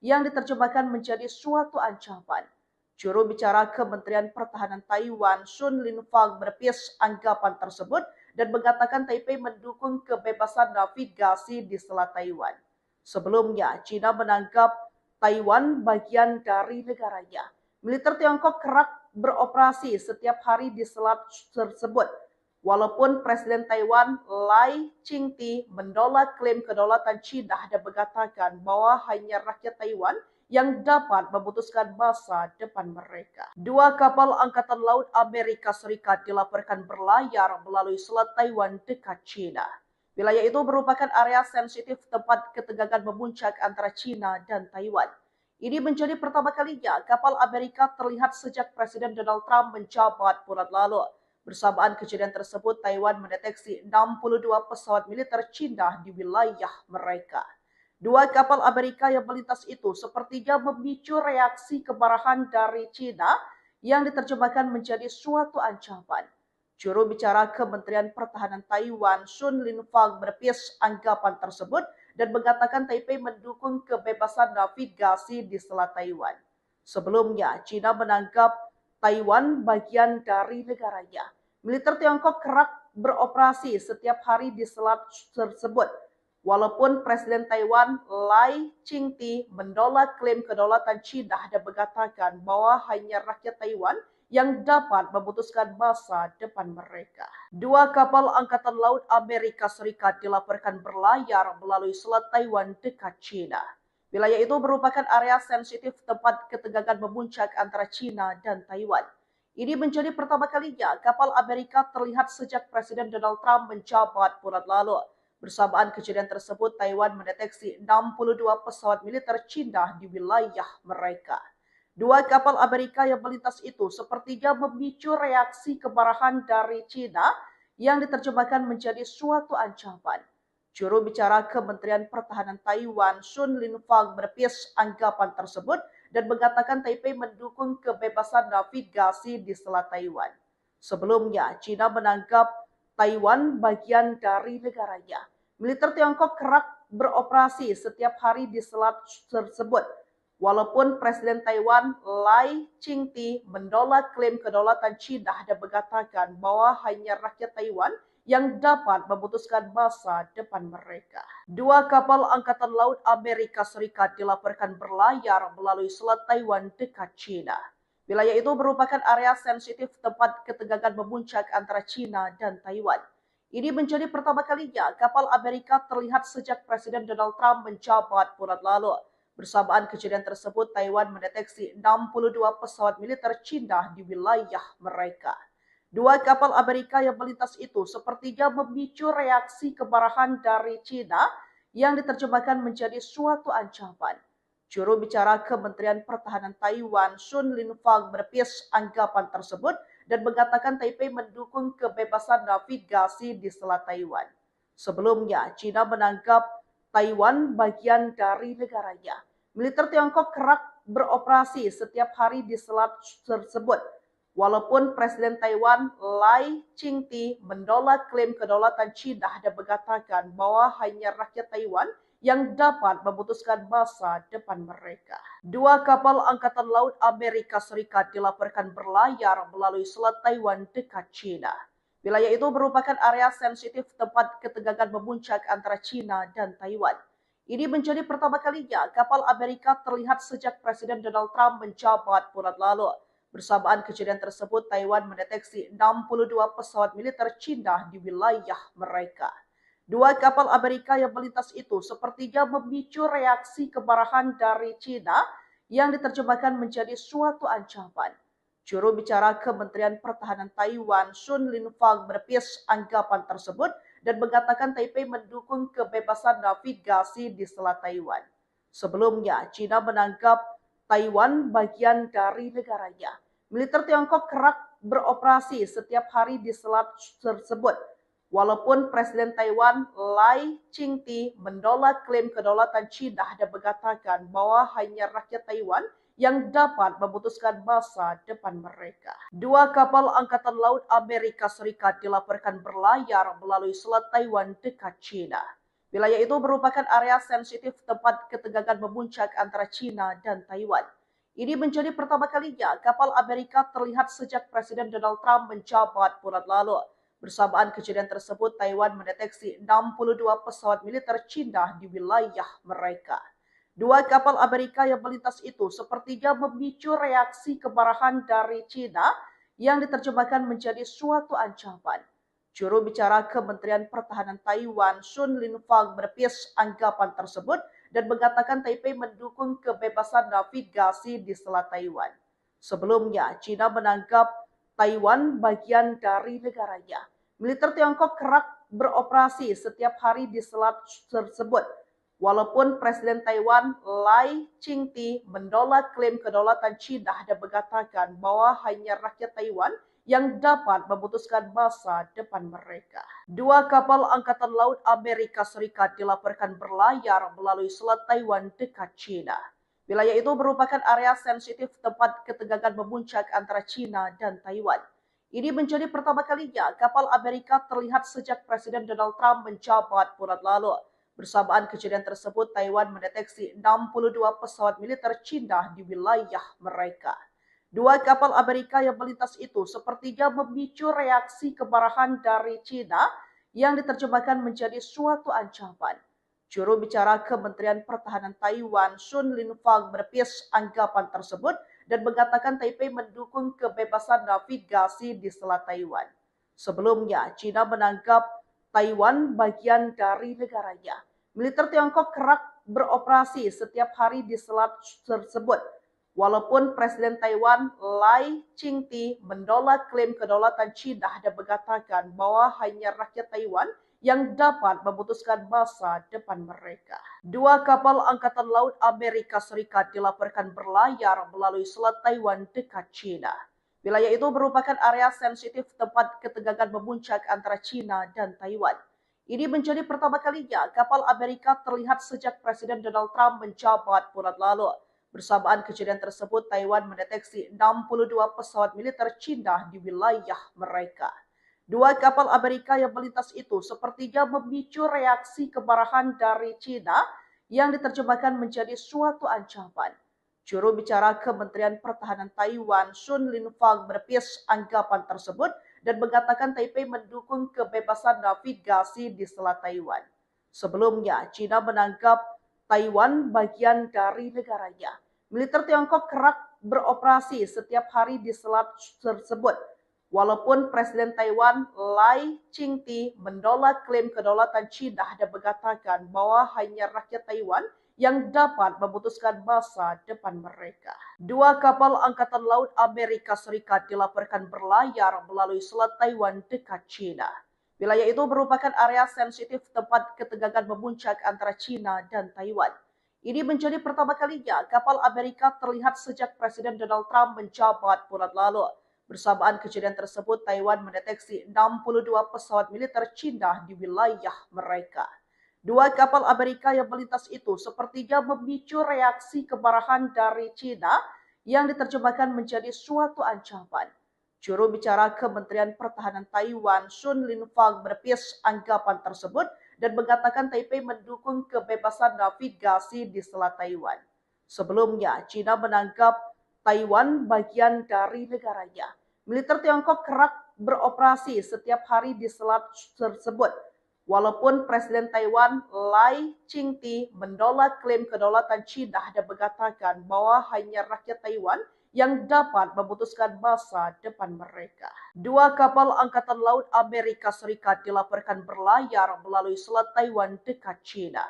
yang diterjemahkan menjadi suatu ancaman. Juru bicara Kementerian Pertahanan Taiwan, Sun Linfang, menepis anggapan tersebut dan mengatakan Taipei mendukung kebebasan navigasi di Selat Taiwan. Sebelumnya, China menganggap Taiwan bagian dari negaranya. Militer Tiongkok kerap beroperasi setiap hari di selat tersebut. Walaupun Presiden Taiwan Lai Ching-te menolak klaim kedaulatan China dan mengatakan bahwa hanya rakyat Taiwan yang dapat memutuskan masa depan mereka. Dua kapal Angkatan Laut Amerika Serikat dilaporkan berlayar melalui Selat Taiwan dekat China. Wilayah itu merupakan area sensitif tempat ketegangan memuncak antara China dan Taiwan. Ini menjadi pertama kalinya kapal Amerika terlihat sejak Presiden Donald Trump menjabat bulan lalu. Bersamaan kejadian tersebut, Taiwan mendeteksi 62 pesawat militer China di wilayah mereka. Dua kapal Amerika yang melintas itu sepertinya memicu reaksi kemarahan dari China yang diterjemahkan menjadi suatu ancaman. Juru bicara Kementerian Pertahanan Taiwan, Sun Linfang, menepis anggapan tersebut dan mengatakan Taipei mendukung kebebasan navigasi di Selat Taiwan. Sebelumnya, China menganggap Taiwan bagian dari negaranya. Militer Tiongkok kerap beroperasi setiap hari di selat tersebut. Walaupun Presiden Taiwan Lai Ching-te menolak klaim kedaulatan China dan mengatakan bahwa hanya rakyat Taiwan yang dapat memutuskan masa depan mereka. Dua kapal Angkatan Laut Amerika Serikat dilaporkan berlayar melalui Selat Taiwan dekat China. Wilayah itu merupakan area sensitif tempat ketegangan memuncak antara China dan Taiwan. Ini menjadi pertama kalinya kapal Amerika terlihat sejak Presiden Donald Trump menjabat bulan lalu. Bersamaan kejadian tersebut, Taiwan mendeteksi 62 pesawat militer China di wilayah mereka. Dua kapal Amerika yang melintas itu sepertinya memicu reaksi kemarahan dari China yang diterjemahkan menjadi suatu ancaman. Juru bicara Kementerian Pertahanan Taiwan, Sun Linfang, menepis anggapan tersebut dan mengatakan Taipei mendukung kebebasan navigasi di Selat Taiwan. Sebelumnya, China menganggap Taiwan bagian dari negaranya. Militer Tiongkok kerap beroperasi setiap hari di selat tersebut. Walaupun Presiden Taiwan Lai Ching-te menolak klaim kedaulatan China dan mengatakan bahwa hanya rakyat Taiwan yang dapat memutuskan masa depan mereka. Dua kapal Angkatan Laut Amerika Serikat dilaporkan berlayar melalui Selat Taiwan dekat China. Wilayah itu merupakan area sensitif tempat ketegangan memuncak antara China dan Taiwan. Ini menjadi pertama kalinya kapal Amerika terlihat sejak Presiden Donald Trump menjabat bulan lalu. Bersamaan kejadian tersebut, Taiwan mendeteksi 62 pesawat militer China di wilayah mereka. Dua kapal Amerika yang melintas itu sepertinya memicu reaksi kemarahan dari China yang diterjemahkan menjadi suatu ancaman. Juru bicara Kementerian Pertahanan Taiwan, Sun Linfang, menepis anggapan tersebut dan mengatakan Taipei mendukung kebebasan navigasi di Selat Taiwan. Sebelumnya, China menganggap Taiwan bagian dari negaranya. Militer Tiongkok kerap beroperasi setiap hari di selat tersebut. Walaupun Presiden Taiwan Lai Ching-te menolak klaim kedaulatan China dan mengatakan bahwa hanya rakyat Taiwan yang dapat memutuskan masa depan mereka. Dua kapal Angkatan Laut Amerika Serikat dilaporkan berlayar melalui Selat Taiwan dekat China. Wilayah itu merupakan area sensitif tempat ketegangan memuncak antara China dan Taiwan. Ini menjadi pertama kalinya kapal Amerika terlihat sejak Presiden Donald Trump menjabat bulan lalu. Bersamaan kejadian tersebut, Taiwan mendeteksi 62 pesawat militer China di wilayah mereka. Dua kapal Amerika yang melintas itu sepertinya memicu reaksi kemarahan dari China yang diterjemahkan menjadi suatu ancaman. Juru bicara Kementerian Pertahanan Taiwan, Sun Linfang, menepis anggapan tersebut dan mengatakan Taipei mendukung kebebasan navigasi di Selat Taiwan. Sebelumnya, China menganggap Taiwan bagian dari negaranya. Militer Tiongkok kerap beroperasi setiap hari di selat tersebut. Walaupun Presiden Taiwan Lai Ching-te menolak klaim kedaulatan China dan mengatakan bahwa hanya rakyat Taiwan yang dapat memutuskan masa depan mereka. Dua kapal Angkatan Laut Amerika Serikat dilaporkan berlayar melalui Selat Taiwan dekat China. Wilayah itu merupakan area sensitif tempat ketegangan memuncak antara China dan Taiwan. Ini menjadi pertama kalinya kapal Amerika terlihat sejak Presiden Donald Trump menjabat bulan lalu. Bersamaan kejadian tersebut, Taiwan mendeteksi 62 pesawat militer China di wilayah mereka. Dua kapal Amerika yang melintas itu sepertinya memicu reaksi kemarahan dari China yang diterjemahkan menjadi suatu ancaman. Juru bicara Kementerian Pertahanan Taiwan, Sun Linfang, menepis anggapan tersebut dan mengatakan Taipei mendukung kebebasan navigasi di Selat Taiwan. Sebelumnya, China menganggap Taiwan bagian dari negaranya. Militer Tiongkok kerap beroperasi setiap hari di selat tersebut. Walaupun Presiden Taiwan Lai Ching-te menolak klaim kedaulatan China dan mengatakan bahwa hanya rakyat Taiwan yang dapat memutuskan masa depan mereka. Dua kapal Angkatan Laut Amerika Serikat dilaporkan berlayar melalui Selat Taiwan dekat China. Wilayah itu merupakan area sensitif tempat ketegangan memuncak antara China dan Taiwan. Ini menjadi pertama kalinya kapal Amerika terlihat sejak Presiden Donald Trump menjabat bulan lalu. Bersamaan kejadian tersebut, Taiwan mendeteksi 62 pesawat militer China di wilayah mereka. Dua kapal Amerika yang melintas itu sepertinya memicu reaksi kemarahan dari China yang diterjemahkan menjadi suatu ancaman. Juru bicara Kementerian Pertahanan Taiwan, Sun Linfang, menepis anggapan tersebut dan mengatakan Taipei mendukung kebebasan navigasi di Selat Taiwan. Sebelumnya, China menganggap Taiwan bagian dari negaranya. Militer Tiongkok kerap beroperasi setiap hari di selat tersebut. Walaupun Presiden Taiwan Lai Ching-te menolak klaim kedaulatan China dan mengatakan bahwa hanya rakyat Taiwan yang dapat memutuskan masa depan mereka. Dua kapal Angkatan Laut Amerika Serikat dilaporkan berlayar melalui Selat Taiwan dekat China. Wilayah itu merupakan area sensitif tempat ketegangan memuncak antara China dan Taiwan. Ini menjadi pertama kalinya kapal Amerika terlihat sejak Presiden Donald Trump menjabat bulan lalu. Bersamaan kejadian tersebut, Taiwan mendeteksi 62 pesawat militer China di wilayah mereka. Dua kapal Amerika yang melintas itu sepertinya memicu reaksi kemarahan dari China yang diterjemahkan menjadi suatu ancaman. Juru bicara Kementerian Pertahanan Taiwan, Sun Linfang, menepis anggapan tersebut dan mengatakan Taipei mendukung kebebasan navigasi di Selat Taiwan. Sebelumnya, China menganggap Taiwan bagian dari negaranya. Militer Tiongkok kerap beroperasi setiap hari di selat tersebut. Walaupun Presiden Taiwan Lai Ching-te menolak klaim kedaulatan China dan mengatakan bahwa hanya rakyat Taiwan yang dapat memutuskan masa depan mereka. Dua kapal Angkatan Laut Amerika Serikat dilaporkan berlayar melalui Selat Taiwan dekat China. Wilayah itu merupakan area sensitif tempat ketegangan memuncak antara China dan Taiwan. Ini menjadi pertama kalinya kapal Amerika terlihat sejak Presiden Donald Trump menjabat bulan lalu. Bersamaan kejadian tersebut, Taiwan mendeteksi 62 pesawat militer China di wilayah mereka. Dua kapal Amerika yang melintas itu sepertinya memicu reaksi kemarahan dari China yang diterjemahkan menjadi suatu ancaman. Juru bicara Kementerian Pertahanan Taiwan, Sun Linfang, menepis anggapan tersebut dan mengatakan Taipei mendukung kebebasan navigasi di Selat Taiwan. Sebelumnya, China menganggap Taiwan bagian dari negaranya. Militer Tiongkok kerap beroperasi setiap hari di selat tersebut. Walaupun Presiden Taiwan Lai Ching-te menolak klaim kedaulatan China dan mengatakan bahwa hanya rakyat Taiwan yang dapat memutuskan masa depan mereka. Dua kapal Angkatan Laut Amerika Serikat dilaporkan berlayar melalui Selat Taiwan dekat China.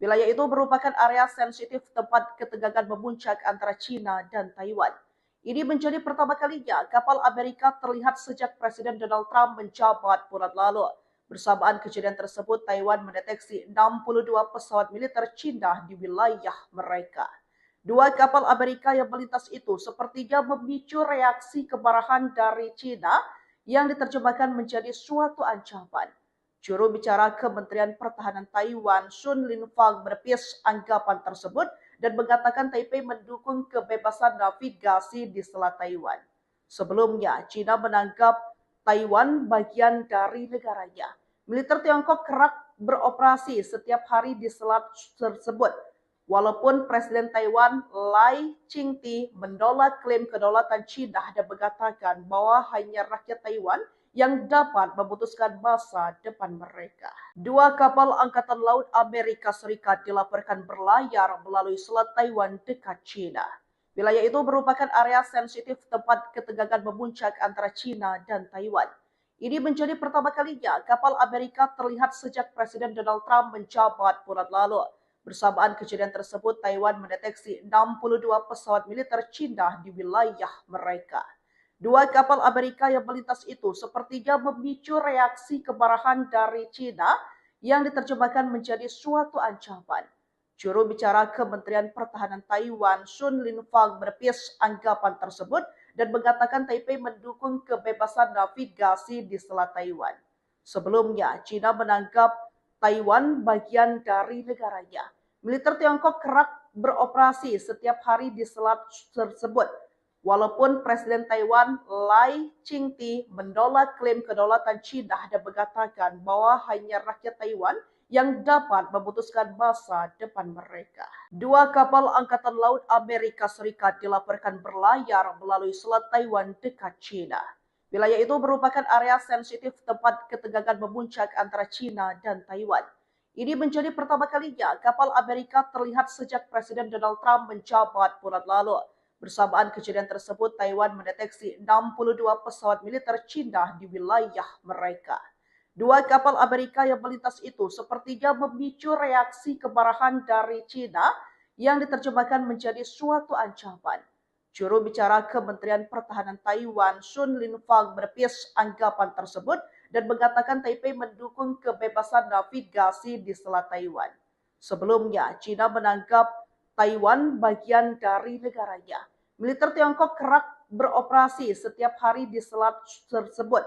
Wilayah itu merupakan area sensitif tempat ketegangan memuncak antara China dan Taiwan. Ini menjadi pertama kalinya kapal Amerika terlihat sejak Presiden Donald Trump menjabat bulan lalu. Bersamaan kejadian tersebut, Taiwan mendeteksi 62 pesawat militer Cina di wilayah mereka. Dua kapal Amerika yang melintas itu sepertinya memicu reaksi kemarahan dari Cina yang diterjemahkan menjadi suatu ancaman. Juru bicara Kementerian Pertahanan Taiwan, Sun Linfang, menepis anggapan tersebut dan mengatakan Taipei mendukung kebebasan navigasi di Selat Taiwan. Sebelumnya, Cina menganggap Taiwan bagian dari negaranya. Militer Tiongkok kerap beroperasi setiap hari di selat tersebut. Walaupun Presiden Taiwan Lai Ching-te menolak klaim kedaulatan Cina dan mengatakan bahwa hanya rakyat Taiwan yang dapat memutuskan masa depan mereka. Dua kapal Angkatan Laut Amerika Serikat dilaporkan berlayar melalui Selat Taiwan dekat Cina. Wilayah itu merupakan area sensitif tempat ketegangan memuncak antara Cina dan Taiwan. Ini menjadi pertama kalinya kapal Amerika terlihat sejak Presiden Donald Trump menjabat bulan lalu. Bersamaan kejadian tersebut, Taiwan mendeteksi 62 pesawat militer Cina di wilayah mereka. Dua kapal Amerika yang melintas itu sepertinya memicu reaksi kemarahan dari Cina yang diterjemahkan menjadi suatu ancaman. Juru bicara Kementerian Pertahanan Taiwan, Sun Linfang, menepis anggapan tersebut dan mengatakan Taipei mendukung kebebasan navigasi di Selat Taiwan. Sebelumnya, Cina menganggap Taiwan bagian dari negaranya. Militer Tiongkok kerap beroperasi setiap hari di selat tersebut. Walaupun Presiden Taiwan Lai Ching-te menolak klaim kedaulatan Cina dan mengatakan bahwa hanya rakyat Taiwan yang dapat memutuskan masa depan mereka. Dua kapal Angkatan Laut Amerika Serikat dilaporkan berlayar melalui Selat Taiwan dekat Cina. Wilayah itu merupakan area sensitif tempat ketegangan memuncak antara Cina dan Taiwan. Ini menjadi pertama kalinya kapal Amerika terlihat sejak Presiden Donald Trump menjabat bulan lalu. Bersamaan kejadian tersebut, Taiwan mendeteksi 62 pesawat militer Cina di wilayah mereka. Dua kapal Amerika yang melintas itu sepertinya memicu reaksi kemarahan dari Cina yang diterjemahkan menjadi suatu ancaman. Juru bicara Kementerian Pertahanan Taiwan, Sun Linfang, menepis anggapan tersebut dan mengatakan Taipei mendukung kebebasan navigasi di Selat Taiwan. Sebelumnya, Cina menganggap Taiwan bagian dari negaranya. Militer Tiongkok kerap beroperasi setiap hari di selat tersebut.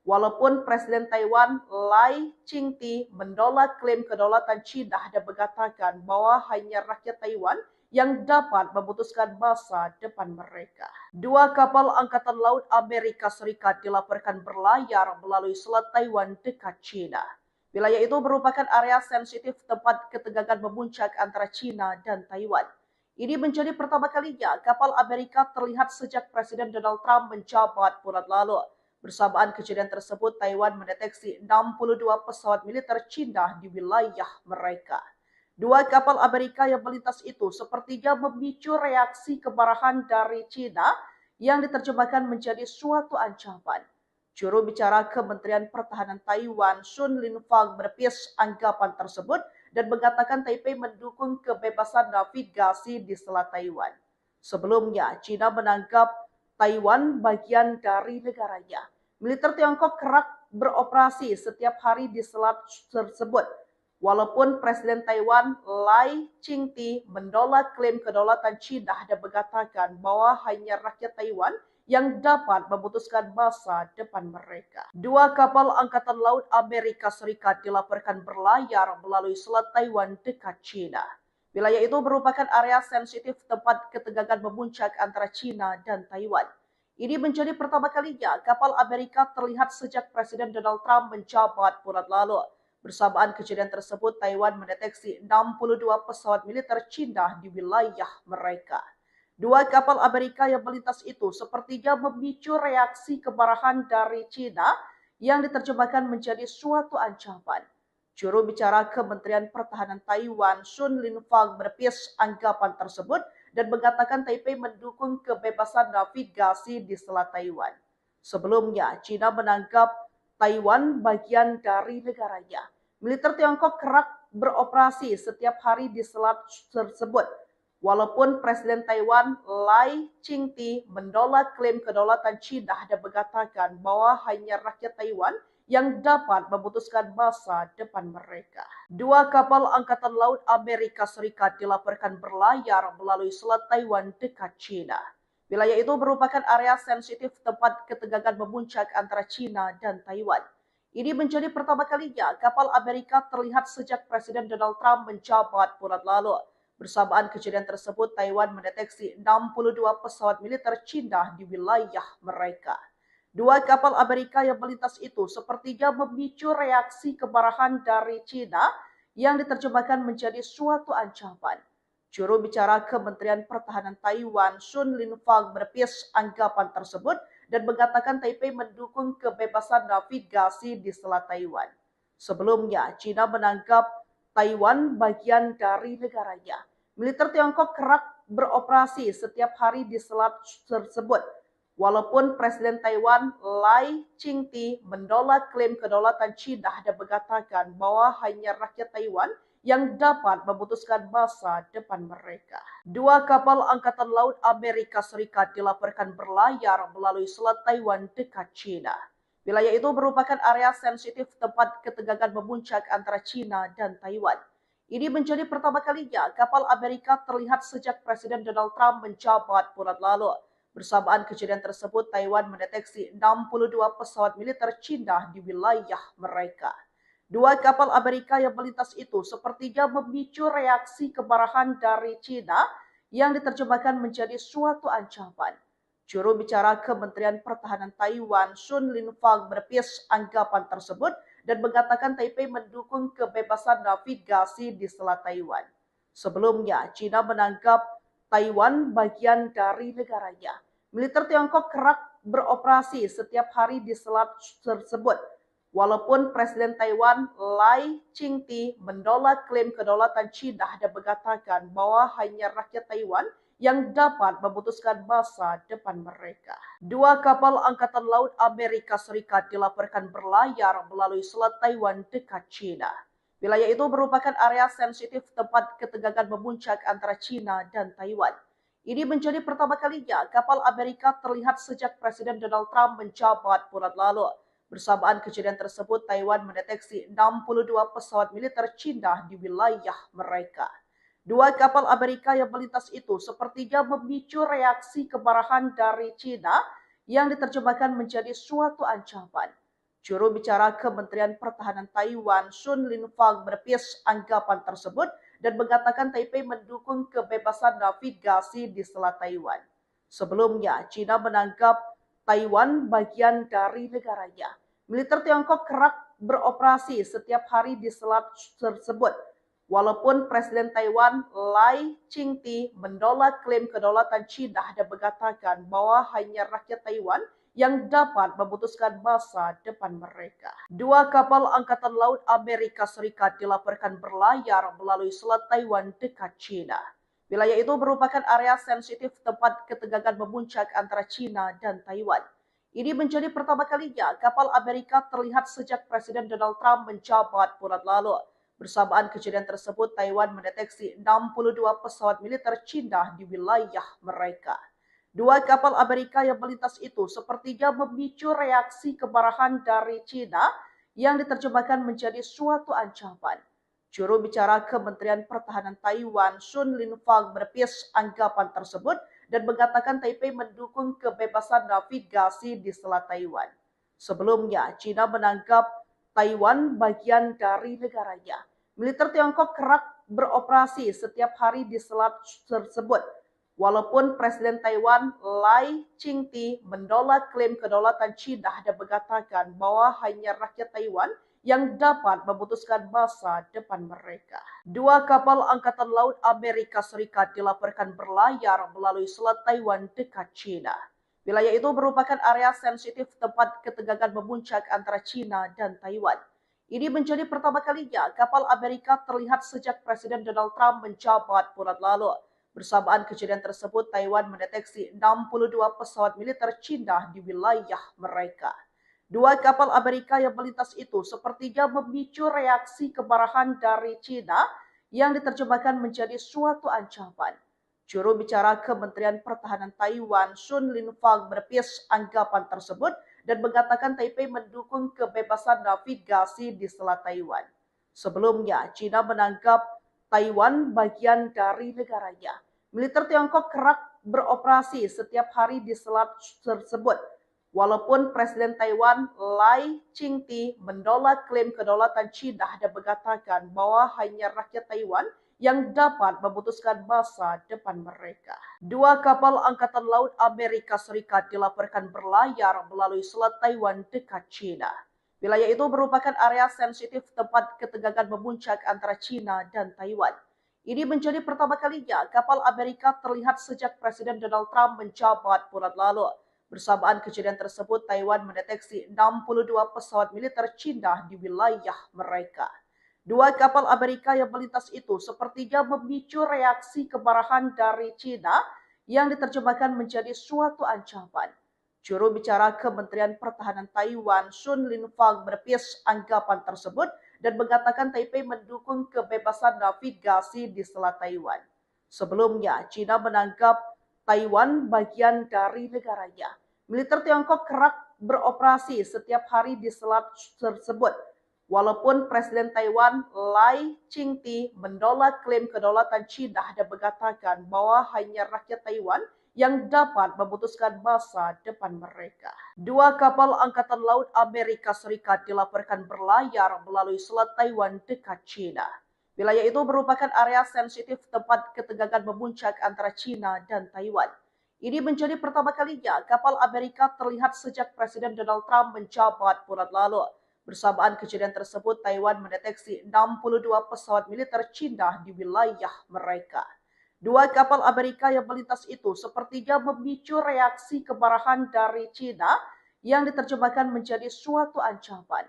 Walaupun Presiden Taiwan Lai Ching-te menolak klaim kedaulatan Cina dan mengatakan bahwa hanya rakyat Taiwan yang dapat memutuskan masa depan mereka. Dua kapal Angkatan Laut Amerika Serikat dilaporkan berlayar melalui Selat Taiwan dekat Cina. Wilayah itu merupakan area sensitif tempat ketegangan memuncak antara Cina dan Taiwan. Ini menjadi pertama kalinya kapal Amerika terlihat sejak Presiden Donald Trump menjabat bulan lalu. Bersamaan kejadian tersebut, Taiwan mendeteksi 62 pesawat militer Cina di wilayah mereka. Dua kapal Amerika yang melintas itu sepertinya memicu reaksi kemarahan dari Cina yang diterjemahkan menjadi suatu ancaman. Juru bicara Kementerian Pertahanan Taiwan, Sun Linfang, menepis anggapan tersebut dan mengatakan Taipei mendukung kebebasan navigasi di Selat Taiwan. Sebelumnya, Cina menganggap Taiwan bagian dari negaranya. Militer Tiongkok kerap beroperasi setiap hari di selat tersebut. Walaupun Presiden Taiwan Lai Ching-te menolak klaim kedaulatan Cina dan mengatakan bahwa hanya rakyat Taiwan yang dapat memutuskan masa depan mereka. Dua kapal Angkatan Laut Amerika Serikat dilaporkan berlayar melalui Selat Taiwan dekat Cina. Wilayah itu merupakan area sensitif tempat ketegangan memuncak antara Cina dan Taiwan. Ini menjadi pertama kalinya kapal Amerika terlihat sejak Presiden Donald Trump menjabat bulan lalu. Bersamaan kejadian tersebut, Taiwan mendeteksi 62 pesawat militer Cina di wilayah mereka. Dua kapal Amerika yang melintas itu sepertinya memicu reaksi kemarahan dari Cina yang diterjemahkan menjadi suatu ancaman. Juru bicara Kementerian Pertahanan Taiwan, Sun Linfang, menepis anggapan tersebut dan mengatakan Taipei mendukung kebebasan navigasi di Selat Taiwan. Sebelumnya, Cina menganggap Taiwan bagian dari negaranya. Militer Tiongkok kerap beroperasi setiap hari di selat tersebut. Walaupun Presiden Taiwan Lai Ching-te menolak klaim kedaulatan Cina dan mengatakan bahwa hanya rakyat Taiwan yang dapat memutuskan masa depan mereka. Dua kapal Angkatan Laut Amerika Serikat dilaporkan berlayar melalui Selat Taiwan dekat China. Wilayah itu merupakan area sensitif tempat ketegangan memuncak antara China dan Taiwan. Ini menjadi pertama kalinya kapal Amerika terlihat sejak Presiden Donald Trump menjabat bulan lalu. Bersamaan kejadian tersebut, Taiwan mendeteksi 62 pesawat militer China di wilayah mereka. Dua kapal Amerika yang melintas itu sepertinya memicu reaksi kemarahan dari China yang diterjemahkan menjadi suatu ancaman. Juru bicara Kementerian Pertahanan Taiwan, Sun Linfang, menepis anggapan tersebut dan mengatakan Taipei mendukung kebebasan navigasi di Selat Taiwan. Sebelumnya, China menganggap Taiwan bagian dari negaranya. Militer Tiongkok kerap beroperasi setiap hari di selat tersebut. Walaupun Presiden Taiwan Lai Ching-te menolak klaim kedaulatan China dan mengatakan bahwa hanya rakyat Taiwan yang dapat memutuskan masa depan mereka. Dua kapal Angkatan Laut Amerika Serikat dilaporkan berlayar melalui Selat Taiwan dekat China. Wilayah itu merupakan area sensitif tempat ketegangan memuncak antara China dan Taiwan. Ini menjadi pertama kalinya kapal Amerika terlihat sejak Presiden Donald Trump menjabat bulan lalu. Bersamaan kejadian tersebut, Taiwan mendeteksi 62 pesawat militer China di wilayah mereka. Dua kapal Amerika yang melintas itu sepertinya memicu reaksi kemarahan dari China yang diterjemahkan menjadi suatu ancaman. Juru bicara Kementerian Pertahanan Taiwan, Sun Linfang, menepis anggapan tersebut dan mengatakan Taipei mendukung kebebasan navigasi di Selat Taiwan. Sebelumnya, China menganggap Taiwan bagian dari negaranya. Militer Tiongkok kerap beroperasi setiap hari di selat tersebut. Walaupun Presiden Taiwan Lai Ching-te menolak klaim kedaulatan China dan mengatakan bahwa hanya rakyat Taiwan yang dapat memutuskan masa depan mereka. Dua kapal Angkatan Laut Amerika Serikat dilaporkan berlayar melalui Selat Taiwan dekat China. Wilayah itu merupakan area sensitif tempat ketegangan memuncak antara China dan Taiwan. Ini menjadi pertama kalinya kapal Amerika terlihat sejak Presiden Donald Trump menjabat bulan lalu. Bersamaan kejadian tersebut, Taiwan mendeteksi 62 pesawat militer China di wilayah mereka. Dua kapal Amerika yang melintas itu sepertinya memicu reaksi kemarahan dari China yang diterjemahkan menjadi suatu ancaman. Juru bicara Kementerian Pertahanan Taiwan, Sun Linfang, menepis anggapan tersebut dan mengatakan Taipei mendukung kebebasan navigasi di Selat Taiwan. Sebelumnya, China menganggap Taiwan bagian dari negaranya. Militer Tiongkok kerap beroperasi setiap hari di selat tersebut. Walaupun Presiden Taiwan Lai Ching-te menolak klaim kedaulatan China dan mengatakan bahwa hanya rakyat Taiwan yang dapat memutuskan masa depan mereka. Dua kapal Angkatan Laut Amerika Serikat dilaporkan berlayar melalui Selat Taiwan dekat China. Wilayah itu merupakan area sensitif tempat ketegangan memuncak antara China dan Taiwan. Ini menjadi pertama kalinya kapal Amerika terlihat sejak Presiden Donald Trump menjabat bulan lalu. Bersamaan kejadian tersebut, Taiwan mendeteksi 62 pesawat militer China di wilayah mereka. Dua kapal Amerika yang melintas itu sepertinya memicu reaksi kemarahan dari China yang diterjemahkan menjadi suatu ancaman. Juru bicara Kementerian Pertahanan Taiwan, Sun Linfang, menepis anggapan tersebut dan mengatakan Taipei mendukung kebebasan navigasi di Selat Taiwan. Sebelumnya, China menganggap Taiwan bagian dari negaranya. Militer Tiongkok kerap beroperasi setiap hari di selat tersebut. Walaupun Presiden Taiwan Lai Ching-te menolak klaim kedaulatan China dan mengatakan bahwa hanya rakyat Taiwan yang dapat memutuskan masa depan mereka. Dua kapal Angkatan Laut Amerika Serikat dilaporkan berlayar melalui Selat Taiwan dekat China. Wilayah itu merupakan area sensitif tempat ketegangan memuncak antara China dan Taiwan. Ini menjadi pertama kalinya kapal Amerika terlihat sejak Presiden Donald Trump menjabat bulan lalu. Bersamaan kejadian tersebut, Taiwan mendeteksi 62 pesawat militer China di wilayah mereka. Dua kapal Amerika yang melintas itu sepertinya memicu reaksi kemarahan dari China yang diterjemahkan menjadi suatu ancaman. Juru bicara Kementerian Pertahanan Taiwan, Sun Linfang, menepis anggapan tersebut dan mengatakan Taipei mendukung kebebasan navigasi di Selat Taiwan. Sebelumnya, China menganggap Taiwan bagian dari negaranya. Militer Tiongkok kerap beroperasi setiap hari di selat tersebut. Walaupun Presiden Taiwan Lai Ching-te menolak klaim kedaulatan China dan mengatakan bahwa hanya rakyat Taiwan yang dapat memutuskan masa depan mereka. Dua kapal Angkatan Laut Amerika Serikat dilaporkan berlayar melalui Selat Taiwan dekat China. Wilayah itu merupakan area sensitif tempat ketegangan memuncak antara China dan Taiwan. Ini menjadi pertama kalinya kapal Amerika terlihat sejak Presiden Donald Trump menjabat bulan lalu. Bersamaan kejadian tersebut, Taiwan mendeteksi 62 pesawat militer China di wilayah mereka. Dua kapal Amerika yang melintas itu sepertinya memicu reaksi kemarahan dari China yang diterjemahkan menjadi suatu ancaman. Juru bicara Kementerian Pertahanan Taiwan, Sun Linfang, menepis anggapan tersebut dan mengatakan Taipei mendukung kebebasan navigasi di Selat Taiwan. Sebelumnya, China menganggap Taiwan bagian dari negaranya. Militer Tiongkok kerap beroperasi setiap hari di selat tersebut. Walaupun Presiden Taiwan Lai Ching-te menolak klaim kedaulatan China dan mengatakan bahwa hanya rakyat Taiwan yang dapat memutuskan masa depan mereka. Dua kapal Angkatan Laut Amerika Serikat dilaporkan berlayar melalui Selat Taiwan dekat China. Wilayah itu merupakan area sensitif tempat ketegangan memuncak antara China dan Taiwan. Ini menjadi pertama kalinya kapal Amerika terlihat sejak Presiden Donald Trump menjabat bulan lalu. Bersamaan kejadian tersebut, Taiwan mendeteksi 62 pesawat militer China di wilayah mereka. Dua kapal Amerika yang melintas itu sepertinya memicu reaksi kemarahan dari China yang diterjemahkan menjadi suatu ancaman.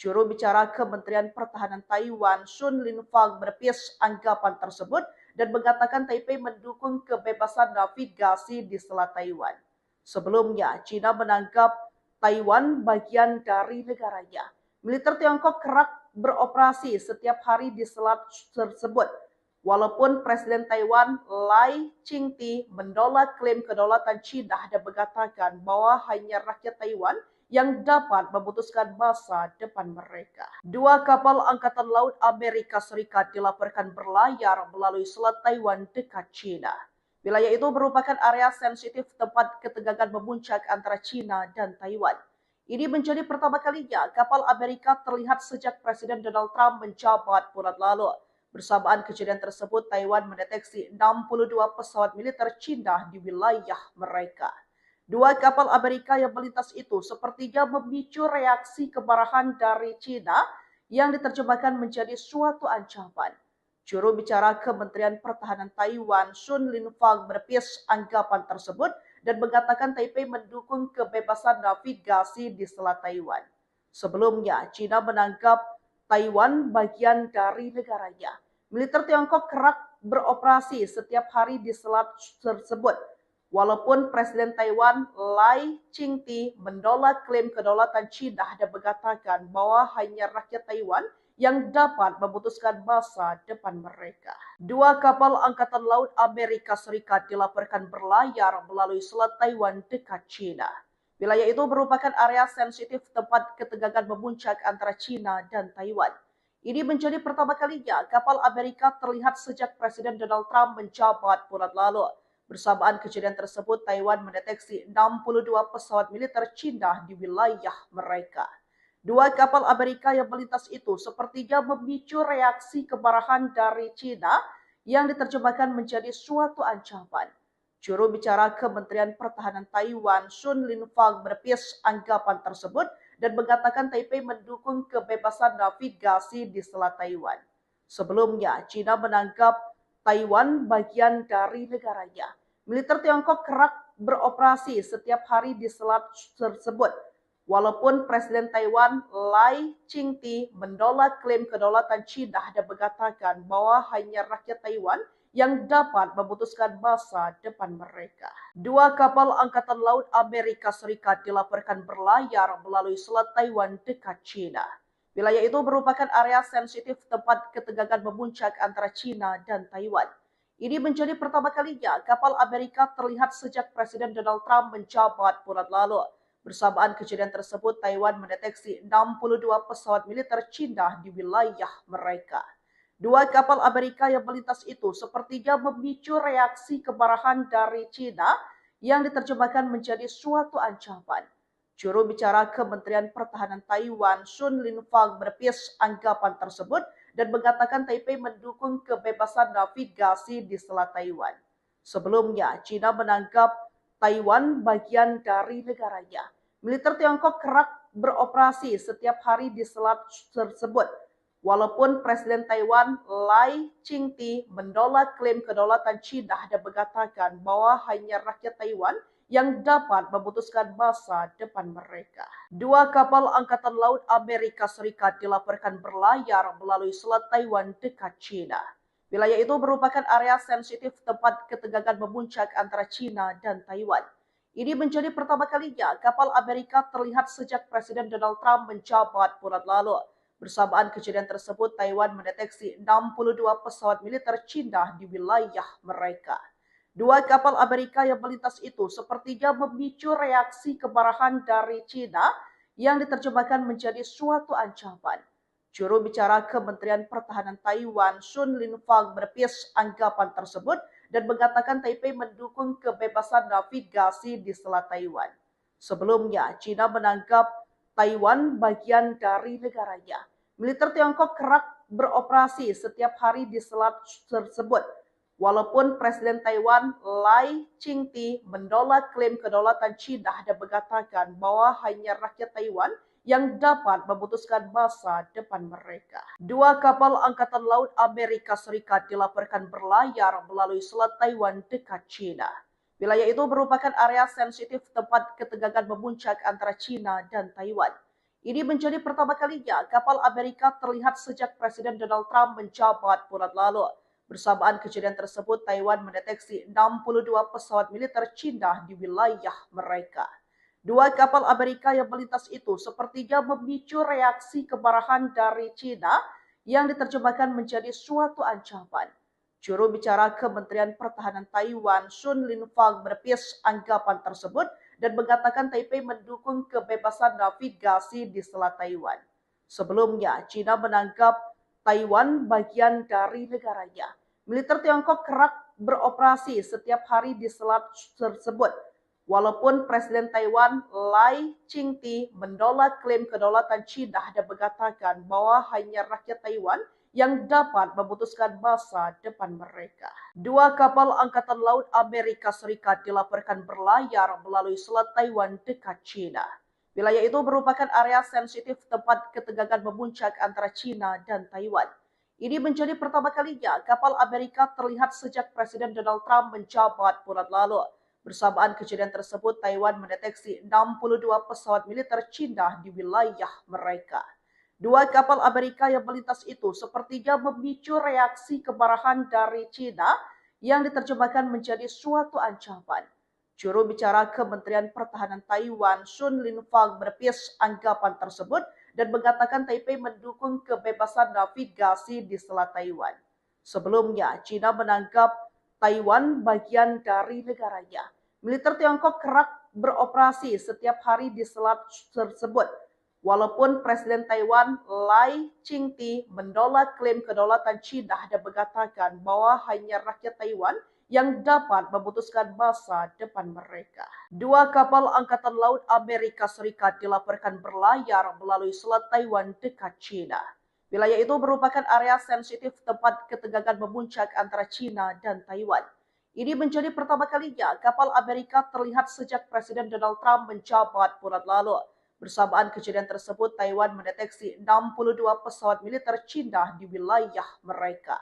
Juru bicara Kementerian Pertahanan Taiwan, Sun Linfang, menepis anggapan tersebut dan mengatakan Taipei mendukung kebebasan navigasi di Selat Taiwan. Sebelumnya, China menganggap Taiwan bagian dari negaranya. Militer Tiongkok kerap beroperasi setiap hari di selat tersebut. Walaupun Presiden Taiwan Lai Ching-te menolak klaim kedaulatan China dan mengatakan bahwa hanya rakyat Taiwan yang dapat memutuskan masa depan mereka. Dua kapal Angkatan Laut Amerika Serikat dilaporkan berlayar melalui Selat Taiwan dekat China. Wilayah itu merupakan area sensitif tempat ketegangan memuncak antara China dan Taiwan. Ini menjadi pertama kalinya kapal Amerika terlihat sejak Presiden Donald Trump menjabat bulan lalu. Bersamaan kejadian tersebut, Taiwan mendeteksi 62 pesawat militer China di wilayah mereka. Dua kapal Amerika yang melintas itu sepertinya memicu reaksi kemarahan dari China yang diterjemahkan menjadi suatu ancaman. Juru bicara Kementerian Pertahanan Taiwan, Sun Linfang, menepis anggapan tersebut dan mengatakan Taipei mendukung kebebasan navigasi di Selat Taiwan. Sebelumnya, China menganggap Taiwan bagian dari negaranya. Militer Tiongkok kerap beroperasi setiap hari di selat tersebut. Walaupun Presiden Taiwan Lai Ching-te menolak klaim kedaulatan China dan mengatakan bahwa hanya rakyat Taiwan yang dapat memutuskan masa depan mereka. Dua kapal Angkatan Laut Amerika Serikat dilaporkan berlayar melalui Selat Taiwan dekat China. Wilayah itu merupakan area sensitif tempat ketegangan memuncak antara China dan Taiwan. Ini menjadi pertama kalinya kapal Amerika terlihat sejak Presiden Donald Trump menjabat bulan lalu. Bersamaan kejadian tersebut, Taiwan mendeteksi 62 pesawat militer China di wilayah mereka. Dua kapal Amerika yang melintas itu sepertinya memicu reaksi kemarahan dari China yang diterjemahkan menjadi suatu ancaman. Juru bicara Kementerian Pertahanan Taiwan, Sun Linfang, menepis anggapan tersebut dan mengatakan Taipei mendukung kebebasan navigasi di Selat Taiwan. Sebelumnya, China menganggap Taiwan bagian dari negaranya. Militer Tiongkok kerap beroperasi setiap hari di selat tersebut. Walaupun Presiden Taiwan Lai Ching-te menolak klaim kedaulatan China dan mengatakan bahwa hanya rakyat Taiwan yang dapat memutuskan masa depan mereka. Dua kapal Angkatan Laut Amerika Serikat dilaporkan berlayar melalui Selat Taiwan dekat China. Wilayah itu merupakan area sensitif tempat ketegangan memuncak antara China dan Taiwan. Ini menjadi pertama kalinya kapal Amerika terlihat sejak Presiden Donald Trump menjabat bulan lalu. Bersamaan kejadian tersebut, Taiwan mendeteksi 62 pesawat militer Cina di wilayah mereka. Dua kapal Amerika yang melintas itu sepertinya memicu reaksi kemarahan dari Cina yang diterjemahkan menjadi suatu ancaman. Juru bicara Kementerian Pertahanan Taiwan, Sun Linfang, menepis anggapan tersebut dan mengatakan Taipei mendukung kebebasan navigasi di Selat Taiwan. Sebelumnya, Cina menganggap Taiwan bagian dari negaranya. Militer Tiongkok kerap beroperasi setiap hari di selat tersebut. Walaupun Presiden Taiwan Lai Ching-te menolak klaim kedaulatan Cina dan mengatakan bahwa hanya rakyat Taiwan yang dapat memutuskan masa depan mereka. Dua kapal Angkatan Laut Amerika Serikat dilaporkan berlayar melalui Selat Taiwan dekat Cina. Wilayah itu merupakan area sensitif tempat ketegangan memuncak antara Cina dan Taiwan. Ini menjadi pertama kalinya kapal Amerika terlihat sejak Presiden Donald Trump menjabat bulan lalu. Bersamaan kejadian tersebut, Taiwan mendeteksi 62 pesawat militer Cina di wilayah mereka. Dua kapal Amerika yang melintas itu sepertinya memicu reaksi kemarahan dari Cina yang diterjemahkan menjadi suatu ancaman. Juru bicara Kementerian Pertahanan Taiwan, Sun Linfang, menepis anggapan tersebut dan mengatakan Taipei mendukung kebebasan navigasi di Selat Taiwan. Sebelumnya, Cina menganggap Taiwan bagian dari negaranya. Militer Tiongkok kerap beroperasi setiap hari di selat tersebut. Walaupun Presiden Taiwan Lai Ching-te menolak klaim kedaulatan Cina dan mengatakan bahwa hanya rakyat Taiwan yang dapat memutuskan masa depan mereka. Dua kapal Angkatan Laut Amerika Serikat dilaporkan berlayar melalui Selat Taiwan dekat Cina. Wilayah itu merupakan area sensitif tempat ketegangan memuncak antara Cina dan Taiwan. Ini menjadi pertama kalinya kapal Amerika terlihat sejak Presiden Donald Trump menjabat bulan lalu. Bersamaan kejadian tersebut, Taiwan mendeteksi 62 pesawat militer Cina di wilayah mereka. Dua kapal Amerika yang melintas itu sepertinya memicu reaksi kemarahan dari Cina yang diterjemahkan menjadi suatu ancaman. Juru bicara Kementerian Pertahanan Taiwan, Sun Linfang, menepis anggapan tersebut dan mengatakan Taipei mendukung kebebasan navigasi di Selat Taiwan. Sebelumnya, Cina menganggap Taiwan bagian dari negaranya. Militer Tiongkok kerap beroperasi setiap hari di selat tersebut. Walaupun Presiden Taiwan Lai Ching-te menolak klaim kedaulatan Cina dan mengatakan bahwa hanya rakyat Taiwan yang dapat memutuskan masa depan mereka. Dua kapal Angkatan Laut Amerika Serikat dilaporkan berlayar melalui Selat Taiwan dekat Cina. Wilayah itu merupakan area sensitif tempat ketegangan memuncak antara Cina dan Taiwan. Ini menjadi pertama kalinya kapal Amerika terlihat sejak Presiden Donald Trump menjabat bulan lalu. Bersamaan kejadian tersebut, Taiwan mendeteksi 62 pesawat militer Cina di wilayah mereka. Dua kapal Amerika yang melintas itu sepertinya memicu reaksi kemarahan dari Cina yang diterjemahkan menjadi suatu ancaman. Juru bicara Kementerian Pertahanan Taiwan, Sun Linfang, menepis anggapan tersebut dan mengatakan Taipei mendukung kebebasan navigasi di Selat Taiwan. Sebelumnya, Cina menganggap Taiwan bagian dari negaranya. Militer Tiongkok kerap beroperasi setiap hari di selat tersebut. Walaupun Presiden Taiwan Lai Ching-te menolak klaim kedaulatan Cina dan mengatakan bahwa hanya rakyat Taiwan yang dapat memutuskan masa depan mereka. Dua kapal Angkatan Laut Amerika Serikat dilaporkan berlayar melalui Selat Taiwan dekat Cina. Wilayah itu merupakan area sensitif tempat ketegangan memuncak antara Cina dan Taiwan. Ini menjadi pertama kalinya kapal Amerika terlihat sejak Presiden Donald Trump menjabat bulan lalu. Bersamaan kejadian tersebut, Taiwan mendeteksi 62 pesawat militer Cina di wilayah mereka.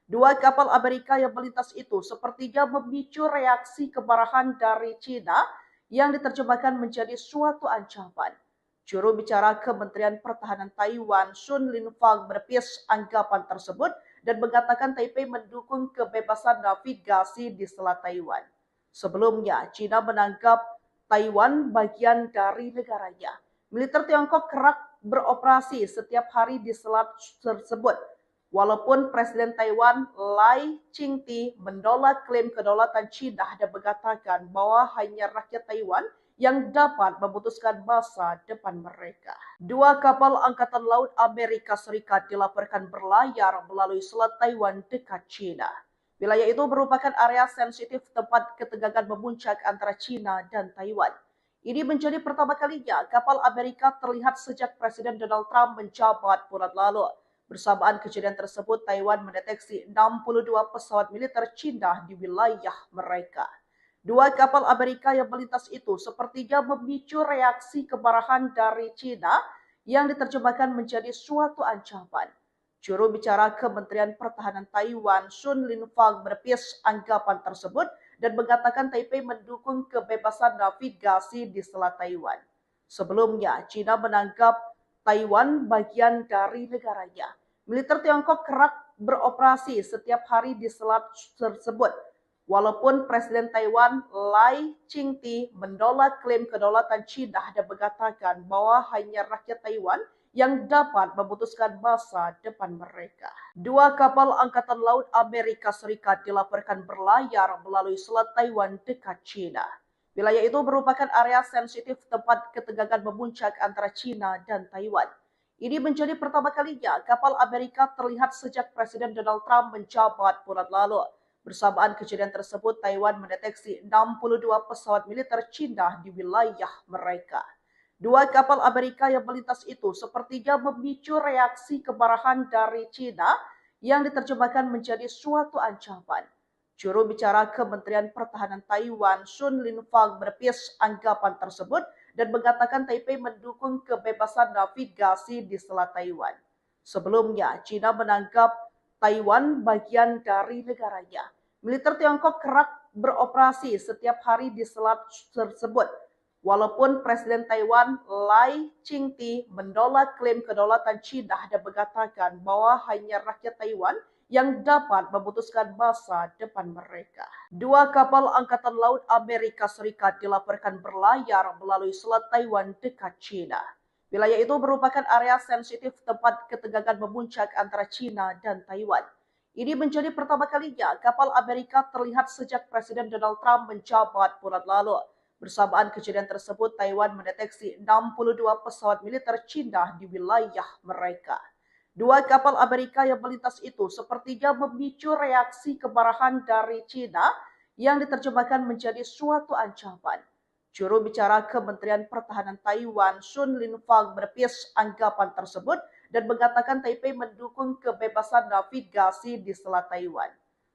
Dua kapal Amerika yang melintas itu sepertinya memicu reaksi kemarahan dari Cina yang diterjemahkan menjadi suatu ancaman. Juru bicara Kementerian Pertahanan Taiwan, Sun Linfang, menepis anggapan tersebut dan mengatakan Taipei mendukung kebebasan navigasi di Selat Taiwan. Sebelumnya, Cina menganggap Taiwan bagian dari negaranya. Militer Tiongkok kerap beroperasi setiap hari di selat tersebut. Walaupun Presiden Taiwan Lai Ching-te menolak klaim kedaulatan Cina dan mengatakan bahwa hanya rakyat Taiwan yang dapat memutuskan masa depan mereka. Dua kapal Angkatan Laut Amerika Serikat dilaporkan berlayar melalui Selat Taiwan dekat China. Wilayah itu merupakan area sensitif tempat ketegangan memuncak antara China dan Taiwan. Ini menjadi pertama kalinya kapal Amerika terlihat sejak Presiden Donald Trump menjabat bulan lalu. Bersamaan kejadian tersebut, Taiwan mendeteksi 62 pesawat militer Cina di wilayah mereka. Dua kapal Amerika yang melintas itu sepertinya memicu reaksi kemarahan dari Cina yang diterjemahkan menjadi suatu ancaman. Juru bicara Kementerian Pertahanan Taiwan, Sun Linfang, menepis anggapan tersebut dan mengatakan Taipei mendukung kebebasan navigasi di Selat Taiwan. Sebelumnya, China menganggap Taiwan bagian dari negaranya. Militer Tiongkok kerap beroperasi setiap hari di selat tersebut. Walaupun Presiden Taiwan Lai Ching-te menolak klaim kedaulatan China dan mengatakan bahwa hanya rakyat Taiwan yang dapat memutuskan masa depan mereka. Dua kapal Angkatan Laut Amerika Serikat dilaporkan berlayar melalui Selat Taiwan dekat China. Wilayah itu merupakan area sensitif tempat ketegangan memuncak antara China dan Taiwan. Ini menjadi pertama kalinya kapal Amerika terlihat sejak Presiden Donald Trump menjabat bulan lalu. Bersamaan kejadian tersebut, Taiwan mendeteksi 62 pesawat militer China di wilayah mereka. Dua kapal Amerika yang melintas itu sepertinya memicu reaksi kemarahan dari China yang diterjemahkan menjadi suatu ancaman. Juru bicara Kementerian Pertahanan Taiwan, Sun Linfang, menepis anggapan tersebut dan mengatakan Taipei mendukung kebebasan navigasi di Selat Taiwan. Sebelumnya, China menganggap Taiwan bagian dari negaranya. Militer Tiongkok kerap beroperasi setiap hari di selat tersebut. Walaupun Presiden Taiwan Lai Ching-te menolak klaim kedaulatan China dan mengatakan bahwa hanya rakyat Taiwan yang dapat memutuskan masa depan mereka. Dua kapal Angkatan Laut Amerika Serikat dilaporkan berlayar melalui Selat Taiwan dekat China. Wilayah itu merupakan area sensitif tempat ketegangan memuncak antara China dan Taiwan. Ini menjadi pertama kalinya kapal Amerika terlihat sejak Presiden Donald Trump menjabat bulan lalu. Bersamaan kejadian tersebut, Taiwan mendeteksi 62 pesawat militer China di wilayah mereka. Dua kapal Amerika yang melintas itu sepertinya memicu reaksi kemarahan dari China yang diterjemahkan menjadi suatu ancaman. Juru bicara Kementerian Pertahanan Taiwan, Sun Linfang, menepis anggapan tersebut dan mengatakan Taipei mendukung kebebasan navigasi di Selat Taiwan.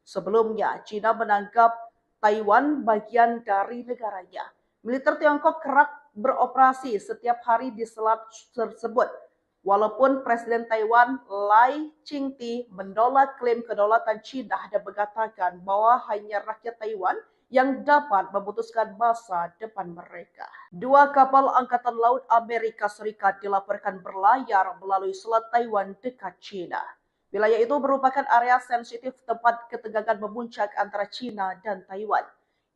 Sebelumnya, China menganggap Taiwan bagian dari negaranya. Militer Tiongkok kerap beroperasi setiap hari di selat tersebut. Walaupun Presiden Taiwan Lai Ching-te menolak klaim kedaulatan China dan mengatakan bahwa hanya rakyat Taiwan yang dapat memutuskan masa depan mereka. Dua kapal Angkatan Laut Amerika Serikat dilaporkan berlayar melalui Selat Taiwan dekat China. Wilayah itu merupakan area sensitif tempat ketegangan memuncak antara China dan Taiwan.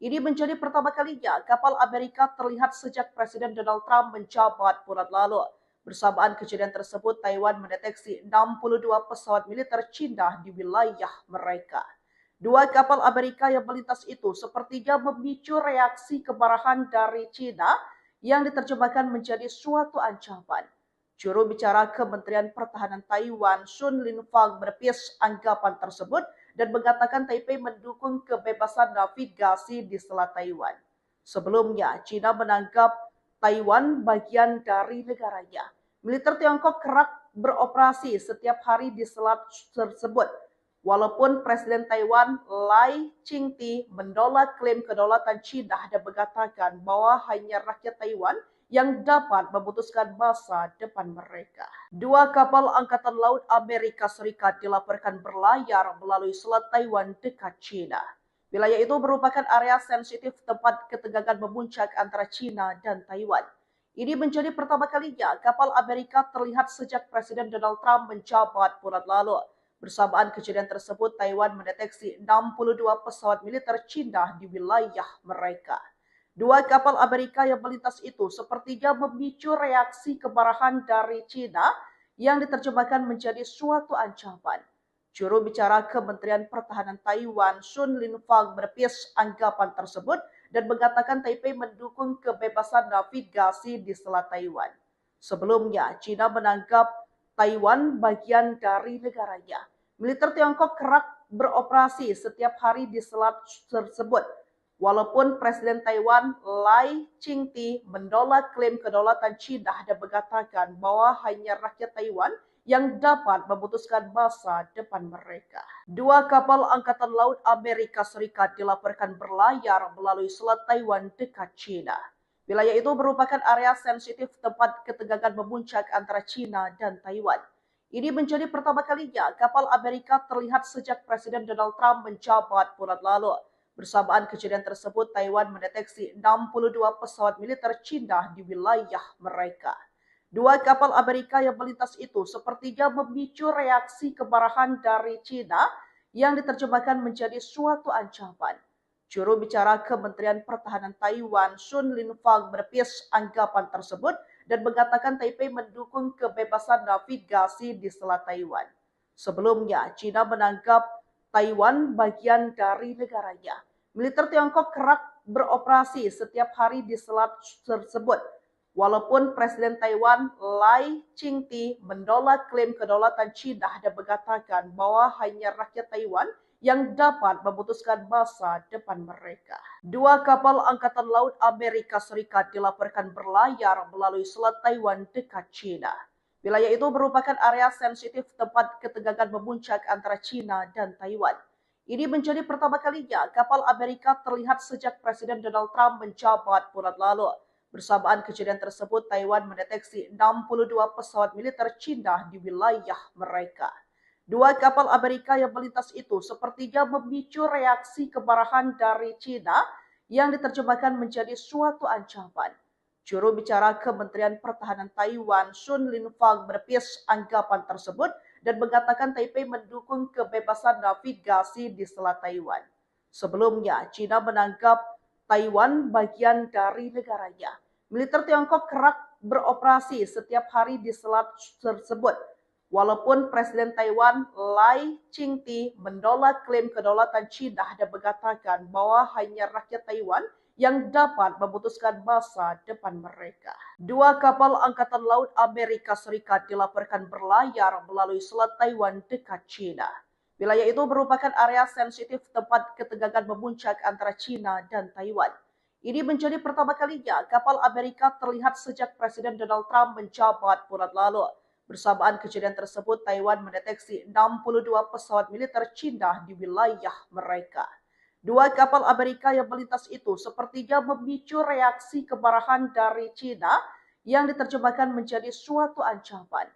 Ini menjadi pertama kalinya kapal Amerika terlihat sejak Presiden Donald Trump menjabat bulan lalu. Bersamaan kejadian tersebut, Taiwan mendeteksi 62 pesawat militer China di wilayah mereka. Dua kapal Amerika yang melintas itu sepertinya memicu reaksi kemarahan dari China yang diterjemahkan menjadi suatu ancaman. Juru bicara Kementerian Pertahanan Taiwan, Sun Linfang, menepis anggapan tersebut dan mengatakan Taipei mendukung kebebasan navigasi di Selat Taiwan. Sebelumnya, China menganggap Taiwan bagian dari negaranya. Militer Tiongkok kerap beroperasi setiap hari di selat tersebut. Walaupun Presiden Taiwan Lai Ching-te menolak klaim kedaulatan China dan mengatakan bahwa hanya rakyat Taiwan yang dapat memutuskan masa depan mereka. Dua kapal Angkatan Laut Amerika Serikat dilaporkan berlayar melalui Selat Taiwan dekat China. Wilayah itu merupakan area sensitif tempat ketegangan memuncak antara China dan Taiwan. Ini menjadi pertama kalinya kapal Amerika terlihat sejak Presiden Donald Trump menjabat bulan lalu. Bersamaan kejadian tersebut, Taiwan mendeteksi 62 pesawat militer China di wilayah mereka. Dua kapal Amerika yang melintas itu sepertinya memicu reaksi kemarahan dari China yang diterjemahkan menjadi suatu ancaman. Juru bicara Kementerian Pertahanan Taiwan, Sun Linfang, menepis anggapan tersebut dan mengatakan Taipei mendukung kebebasan navigasi di Selat Taiwan. Sebelumnya, China menganggap Taiwan bagian dari negaranya. Militer Tiongkok kerap beroperasi setiap hari di selat tersebut. Walaupun Presiden Taiwan Lai Ching-te menolak klaim kedaulatan China dan mengatakan bahwa hanya rakyat Taiwan yang dapat memutuskan masa depan mereka. Dua kapal Angkatan Laut Amerika Serikat dilaporkan berlayar melalui Selat Taiwan dekat China. Wilayah itu merupakan area sensitif tempat ketegangan memuncak antara China dan Taiwan. Ini menjadi pertama kalinya kapal Amerika terlihat sejak Presiden Donald Trump menjabat bulan lalu. Bersamaan kejadian tersebut, Taiwan mendeteksi 62 pesawat militer China di wilayah mereka. Dua kapal Amerika yang melintas itu sepertinya memicu reaksi kemarahan dari China yang diterjemahkan menjadi suatu ancaman. Juru bicara Kementerian Pertahanan Taiwan, Sun Linfang, menepis anggapan tersebut dan mengatakan Taipei mendukung kebebasan navigasi di Selat Taiwan. Sebelumnya, China menganggap Taiwan bagian dari negaranya. Militer Tiongkok kerap beroperasi setiap hari di selat tersebut. Walaupun Presiden Taiwan Lai Ching-te menolak klaim kedaulatan China dan mengatakan bahwa hanya rakyat Taiwan yang dapat memutuskan masa depan mereka. Dua kapal Angkatan Laut Amerika Serikat dilaporkan berlayar melalui Selat Taiwan dekat China. Wilayah itu merupakan area sensitif tempat ketegangan memuncak antara China dan Taiwan. Ini menjadi pertama kalinya kapal Amerika terlihat sejak Presiden Donald Trump menjabat bulan lalu. Bersamaan kejadian tersebut, Taiwan mendeteksi 62 pesawat militer China di wilayah mereka. Dua kapal Amerika yang melintas itu sepertinya memicu reaksi kemarahan dari China yang diterjemahkan menjadi suatu ancaman. Juru bicara Kementerian Pertahanan Taiwan, Sun Linfang, menepis anggapan tersebut dan mengatakan Taipei mendukung kebebasan navigasi di Selat Taiwan. Sebelumnya, China menganggap Taiwan bagian dari negaranya. Militer Tiongkok kerap beroperasi setiap hari di selat tersebut. Walaupun Presiden Taiwan Lai Ching-te menolak klaim kedaulatan China dan mengatakan bahwa hanya rakyat Taiwan yang dapat memutuskan masa depan mereka. Dua kapal Angkatan Laut Amerika Serikat dilaporkan berlayar melalui Selat Taiwan dekat China. Wilayah itu merupakan area sensitif tempat ketegangan memuncak antara China dan Taiwan. Ini menjadi pertama kalinya kapal Amerika terlihat sejak Presiden Donald Trump menjabat bulan lalu. Bersamaan kejadian tersebut, Taiwan mendeteksi 62 pesawat militer China di wilayah mereka. Dua kapal Amerika yang melintas itu sepertinya memicu reaksi kemarahan dari China yang diterjemahkan menjadi suatu ancaman.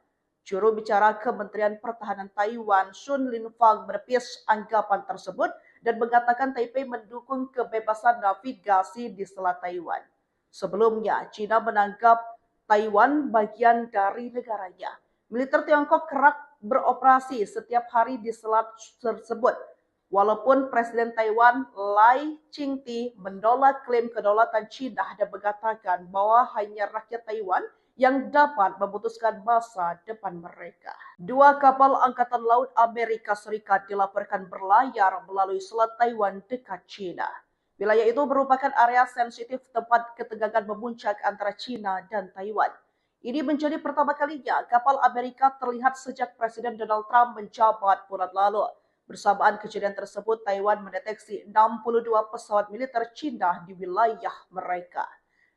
Juru bicara Kementerian Pertahanan Taiwan, Sun Linfang, menepis anggapan tersebut dan mengatakan Taipei mendukung kebebasan navigasi di Selat Taiwan. Sebelumnya, China menganggap Taiwan bagian dari negaranya. Militer Tiongkok kerap beroperasi setiap hari di selat tersebut. Walaupun Presiden Taiwan Lai Ching-te menolak klaim kedaulatan China dan mengatakan bahwa hanya rakyat Taiwan yang dapat memutuskan masa depan mereka. Dua kapal Angkatan Laut Amerika Serikat dilaporkan berlayar melalui Selat Taiwan dekat China. Wilayah itu merupakan area sensitif tempat ketegangan memuncak antara China dan Taiwan. Ini menjadi pertama kalinya kapal Amerika terlihat sejak Presiden Donald Trump menjabat bulan lalu. Bersamaan kejadian tersebut, Taiwan mendeteksi 62 pesawat militer China di wilayah mereka.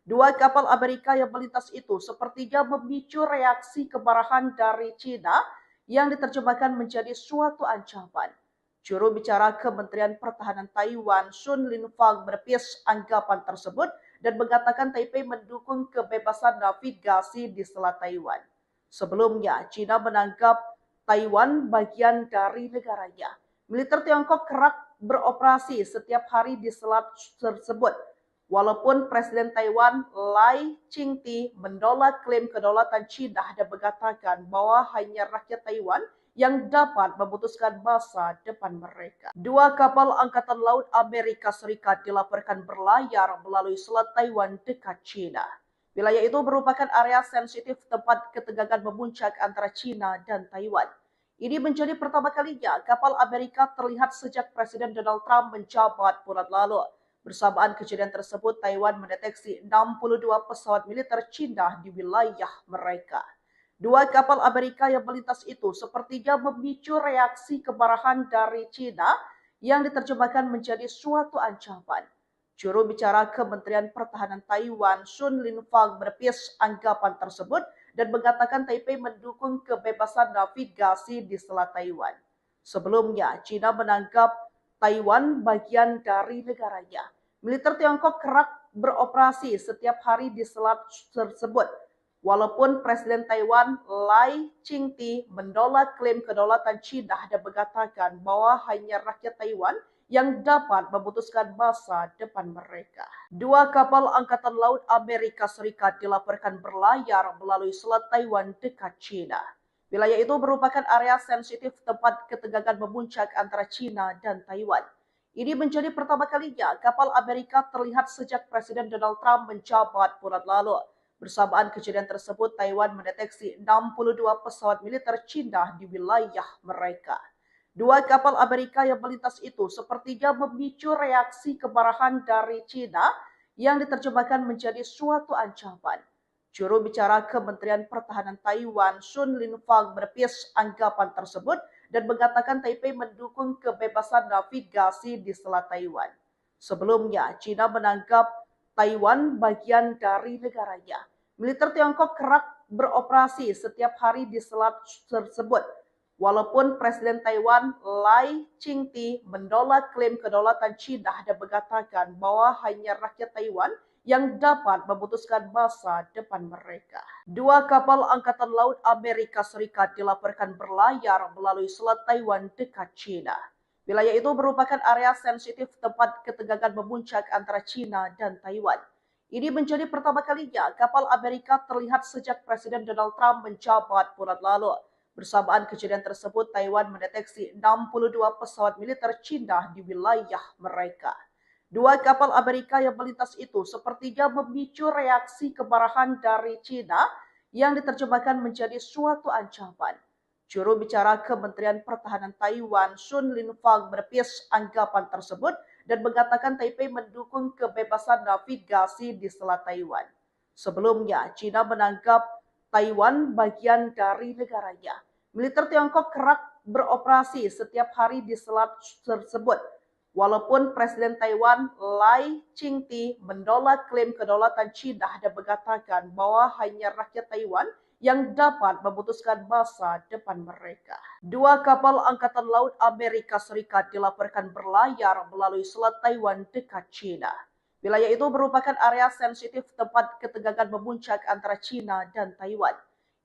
Dua kapal Amerika yang melintas itu sepertinya memicu reaksi kemarahan dari China yang diterjemahkan menjadi suatu ancaman. Juru bicara Kementerian Pertahanan Taiwan, Sun Linfang, menepis anggapan tersebut dan mengatakan Taipei mendukung kebebasan navigasi di Selat Taiwan. Sebelumnya, China menganggap Taiwan bagian dari negaranya. Militer Tiongkok kerap beroperasi setiap hari di selat tersebut. Walaupun Presiden Taiwan Lai Ching-te menolak klaim kedaulatan China dan mengatakan bahwa hanya rakyat Taiwan yang dapat memutuskan masa depan mereka. Dua kapal Angkatan Laut Amerika Serikat dilaporkan berlayar melalui Selat Taiwan dekat China. Wilayah itu merupakan area sensitif tempat ketegangan memuncak antara China dan Taiwan. Ini menjadi pertama kalinya kapal Amerika terlihat sejak Presiden Donald Trump menjabat bulan lalu. Bersamaan kejadian tersebut, Taiwan mendeteksi 62 pesawat militer Cina di wilayah mereka. Dua kapal Amerika yang melintas itu sepertinya memicu reaksi kemarahan dari Cina yang diterjemahkan menjadi suatu ancaman. Juru bicara Kementerian Pertahanan Taiwan, Sun Linfang, menepis anggapan tersebut dan mengatakan Taipei mendukung kebebasan navigasi di Selat Taiwan. Sebelumnya, China menganggap Taiwan bagian dari negaranya. Militer Tiongkok kerap beroperasi setiap hari di selat tersebut. Walaupun Presiden Taiwan Lai Ching-te menolak klaim kedaulatan China dan mengatakan bahwa hanya rakyat Taiwan yang dapat memutuskan masa depan mereka. Dua kapal Angkatan Laut Amerika Serikat dilaporkan berlayar melalui Selat Taiwan dekat China. Wilayah itu merupakan area sensitif tempat ketegangan memuncak antara China dan Taiwan. Ini menjadi pertama kalinya kapal Amerika terlihat sejak Presiden Donald Trump menjabat bulan lalu. Bersamaan kejadian tersebut, Taiwan mendeteksi 62 pesawat militer Cina di wilayah mereka. Dua kapal Amerika yang melintas itu sepertinya memicu reaksi kemarahan dari Cina yang diterjemahkan menjadi suatu ancaman. Juru bicara Kementerian Pertahanan Taiwan, Sun Linfang, menepis anggapan tersebut dan mengatakan Taipei mendukung kebebasan navigasi di Selat Taiwan. Sebelumnya, China menganggap Taiwan bagian dari negaranya. Militer Tiongkok kerap beroperasi setiap hari di selat tersebut. Walaupun Presiden Taiwan Lai Ching-te menolak klaim kedaulatan China dan mengatakan bahwa hanya rakyat Taiwan yang dapat memutuskan masa depan mereka. Dua kapal Angkatan Laut Amerika Serikat dilaporkan berlayar melalui Selat Taiwan dekat China. Wilayah itu merupakan area sensitif tempat ketegangan memuncak antara China dan Taiwan. Ini menjadi pertama kalinya kapal Amerika terlihat sejak Presiden Donald Trump menjabat bulan lalu. Bersamaan kejadian tersebut, Taiwan mendeteksi 62 pesawat militer China di wilayah mereka. Dua kapal Amerika yang melintas itu sepertinya memicu reaksi kemarahan dari China yang diterjemahkan menjadi suatu ancaman. Juru bicara Kementerian Pertahanan Taiwan, Sun Linfang, menepis anggapan tersebut dan mengatakan Taipei mendukung kebebasan navigasi di Selat Taiwan. Sebelumnya, China menganggap Taiwan bagian dari negaranya. Militer Tiongkok kerap beroperasi setiap hari di selat tersebut. Walaupun Presiden Taiwan Lai Ching-te menolak klaim kedaulatan China dan mengatakan bahwa hanya rakyat Taiwan yang dapat memutuskan masa depan mereka. Dua kapal Angkatan Laut Amerika Serikat dilaporkan berlayar melalui Selat Taiwan dekat China. Wilayah itu merupakan area sensitif tempat ketegangan memuncak antara China dan Taiwan.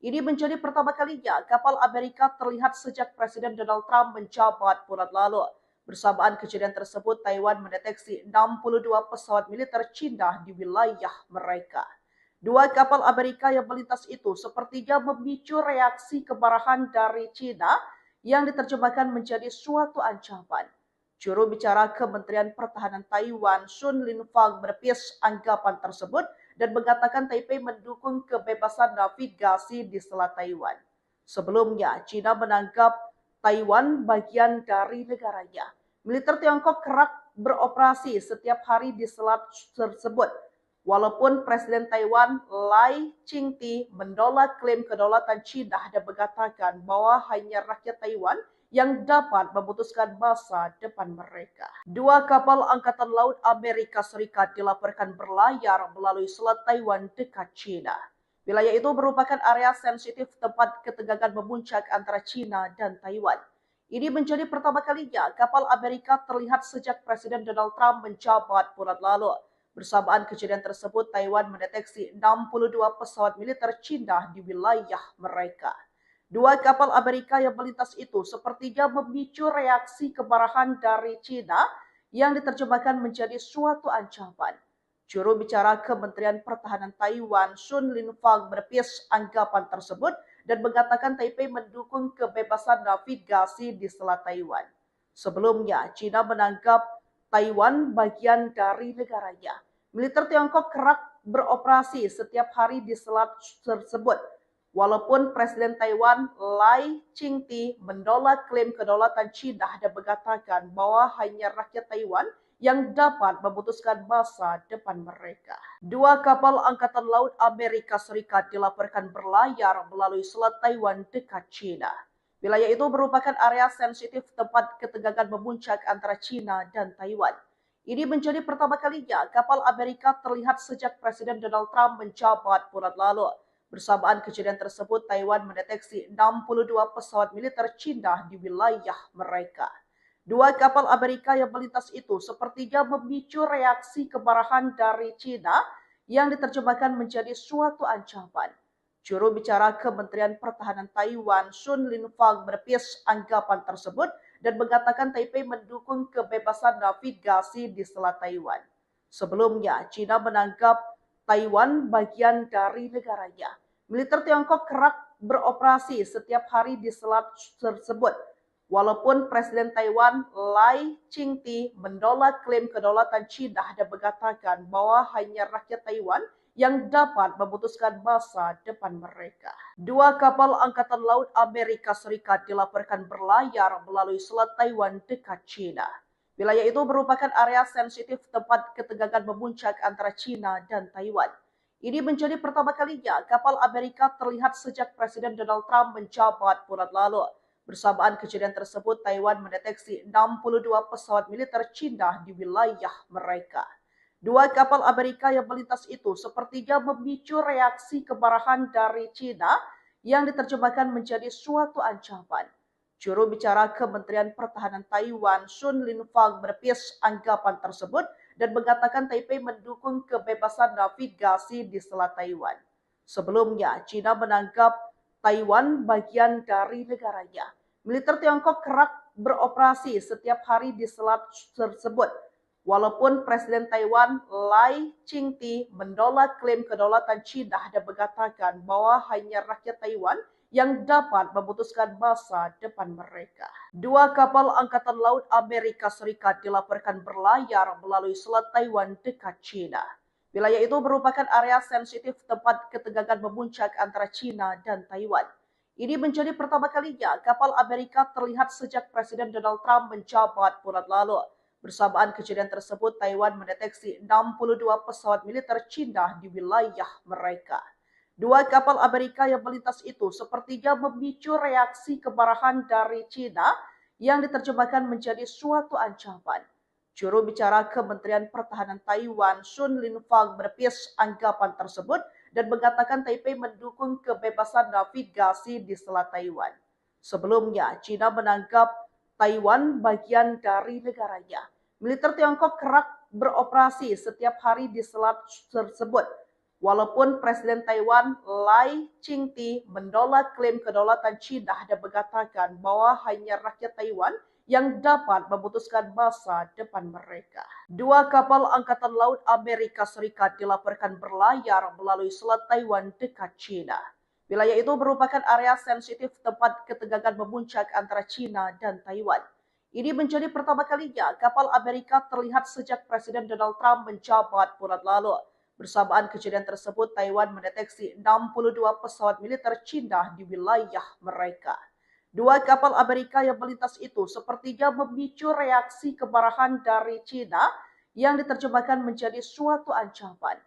Ini menjadi pertama kalinya kapal Amerika terlihat sejak Presiden Donald Trump menjabat bulan lalu. Bersamaan kejadian tersebut, Taiwan mendeteksi 62 pesawat militer China di wilayah mereka. Dua kapal Amerika yang melintas itu sepertinya memicu reaksi kemarahan dari China yang diterjemahkan menjadi suatu ancaman. Juru bicara Kementerian Pertahanan Taiwan, Sun Linfang, menepis anggapan tersebut dan mengatakan Taipei mendukung kebebasan navigasi di Selat Taiwan. Sebelumnya, China menganggap Taiwan bagian dari negaranya. Militer Tiongkok kerap beroperasi setiap hari di selat tersebut. Walaupun Presiden Taiwan Lai Ching-te menolak klaim kedaulatan China dan mengatakan bahwa hanya rakyat Taiwan yang dapat memutuskan masa depan mereka. Dua kapal Angkatan Laut Amerika Serikat dilaporkan berlayar melalui Selat Taiwan dekat China. Wilayah itu merupakan area sensitif tempat ketegangan memuncak antara China dan Taiwan. Ini menjadi pertama kalinya kapal Amerika terlihat sejak Presiden Donald Trump menjabat bulan lalu. Bersamaan kejadian tersebut, Taiwan mendeteksi 62 pesawat militer China di wilayah mereka. Dua kapal Amerika yang melintas itu sepertinya memicu reaksi kemarahan dari China yang diterjemahkan menjadi suatu ancaman. Juru bicara Kementerian Pertahanan Taiwan, Sun Linfang, menepis anggapan tersebut dan mengatakan Taipei mendukung kebebasan navigasi di Selat Taiwan. Sebelumnya, China menganggap Taiwan bagian dari negaranya. Militer Tiongkok kerap beroperasi setiap hari di selat tersebut. Walaupun Presiden Taiwan Lai Ching-te menolak klaim kedaulatan China dan mengatakan bahwa hanya rakyat Taiwan yang dapat memutuskan masa depan mereka. Dua kapal Angkatan Laut Amerika Serikat dilaporkan berlayar melalui Selat Taiwan dekat China. Wilayah itu merupakan area sensitif tempat ketegangan memuncak antara China dan Taiwan. Ini menjadi pertama kalinya kapal Amerika terlihat sejak Presiden Donald Trump menjabat bulan lalu. Bersamaan kejadian tersebut, Taiwan mendeteksi 62 pesawat militer China di wilayah mereka. Dua kapal Amerika yang melintas itu sepertinya memicu reaksi kemarahan dari China yang diterjemahkan menjadi suatu ancaman. Juru bicara Kementerian Pertahanan Taiwan, Sun Linfang, menepis anggapan tersebut dan mengatakan Taipei mendukung kebebasan navigasi di Selat Taiwan. Sebelumnya, China menganggap Taiwan bagian dari negaranya. Militer Tiongkok kerap beroperasi setiap hari di selat tersebut. Walaupun Presiden Taiwan Lai Ching-te menolak klaim kedaulatan China dan mengatakan bahwa hanya rakyat Taiwan yang dapat memutuskan masa depan mereka. Dua kapal Angkatan Laut Amerika Serikat dilaporkan berlayar melalui Selat Taiwan dekat China. Wilayah itu merupakan area sensitif tempat ketegangan memuncak antara China dan Taiwan. Ini menjadi pertama kalinya kapal Amerika terlihat sejak Presiden Donald Trump menjabat bulan lalu. Bersamaan kejadian tersebut, Taiwan mendeteksi 62 pesawat militer China di wilayah mereka. Dua kapal Amerika yang melintas itu sepertinya memicu reaksi kemarahan dari China yang diterjemahkan menjadi suatu ancaman. Juru bicara Kementerian Pertahanan Taiwan, Sun Linfang, menepis anggapan tersebut dan mengatakan Taipei mendukung kebebasan navigasi di Selat Taiwan. Sebelumnya, China menganggap Taiwan bagian dari negaranya. Militer Tiongkok kerap beroperasi setiap hari di selat tersebut. Walaupun Presiden Taiwan Lai Ching-te menolak klaim kedaulatan China dan mengatakan bahwa hanya rakyat Taiwan yang dapat memutuskan masa depan mereka. Dua kapal Angkatan Laut Amerika Serikat dilaporkan berlayar melalui Selat Taiwan dekat China. Wilayah itu merupakan area sensitif tempat ketegangan memuncak antara China dan Taiwan. Ini menjadi pertama kalinya kapal Amerika terlihat sejak Presiden Donald Trump menjabat bulan lalu. Bersamaan kejadian tersebut, Taiwan mendeteksi 62 pesawat militer China di wilayah mereka. Dua kapal Amerika yang melintas itu sepertinya memicu reaksi kemarahan dari China yang diterjemahkan menjadi suatu ancaman. Juru bicara Kementerian Pertahanan Taiwan, Sun Linfang, menepis anggapan tersebut dan mengatakan Taipei mendukung kebebasan navigasi di Selat Taiwan. Sebelumnya, China menganggap Taiwan bagian dari negaranya. Militer Tiongkok kerap beroperasi setiap hari di selat tersebut. Walaupun Presiden Taiwan Lai Ching-te menolak klaim kedaulatan China dan mengatakan bahwa hanya rakyat Taiwan yang dapat memutuskan masa depan mereka. Dua kapal Angkatan Laut Amerika Serikat dilaporkan berlayar melalui Selat Taiwan dekat China. Wilayah itu merupakan area sensitif tempat ketegangan memuncak antara China dan Taiwan. Ini menjadi pertama kalinya kapal Amerika terlihat sejak Presiden Donald Trump menjabat bulan lalu. Bersamaan kejadian tersebut, Taiwan mendeteksi 62 pesawat militer China di wilayah mereka. Dua kapal Amerika yang melintas itu sepertinya memicu reaksi kemarahan dari China yang diterjemahkan menjadi suatu ancaman.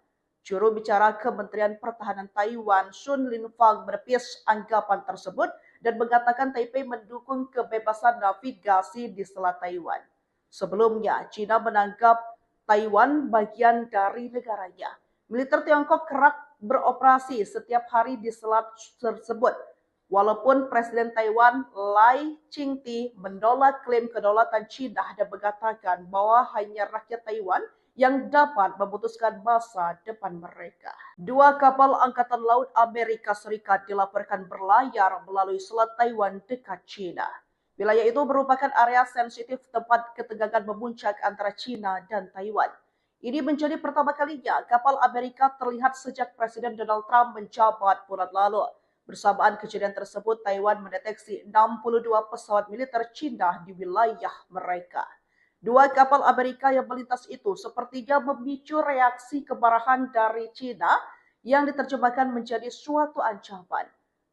Juru bicara Kementerian Pertahanan Taiwan, Sun Linfang, menepis anggapan tersebut dan mengatakan Taipei mendukung kebebasan navigasi di Selat Taiwan. Sebelumnya, China menganggap Taiwan bagian dari negaranya. Militer Tiongkok kerap beroperasi setiap hari di selat tersebut. Walaupun Presiden Taiwan Lai Ching-te menolak klaim kedaulatan China dan mengatakan bahwa hanya rakyat Taiwan yang dapat memutuskan masa depan mereka. Dua kapal Angkatan Laut Amerika Serikat dilaporkan berlayar melalui Selat Taiwan dekat China. Wilayah itu merupakan area sensitif tempat ketegangan memuncak antara China dan Taiwan. Ini menjadi pertama kalinya kapal Amerika terlihat sejak Presiden Donald Trump menjabat bulan lalu. Bersamaan kejadian tersebut, Taiwan mendeteksi 62 pesawat militer China di wilayah mereka. Dua kapal Amerika yang melintas itu sepertinya memicu reaksi kemarahan dari China yang diterjemahkan menjadi suatu ancaman.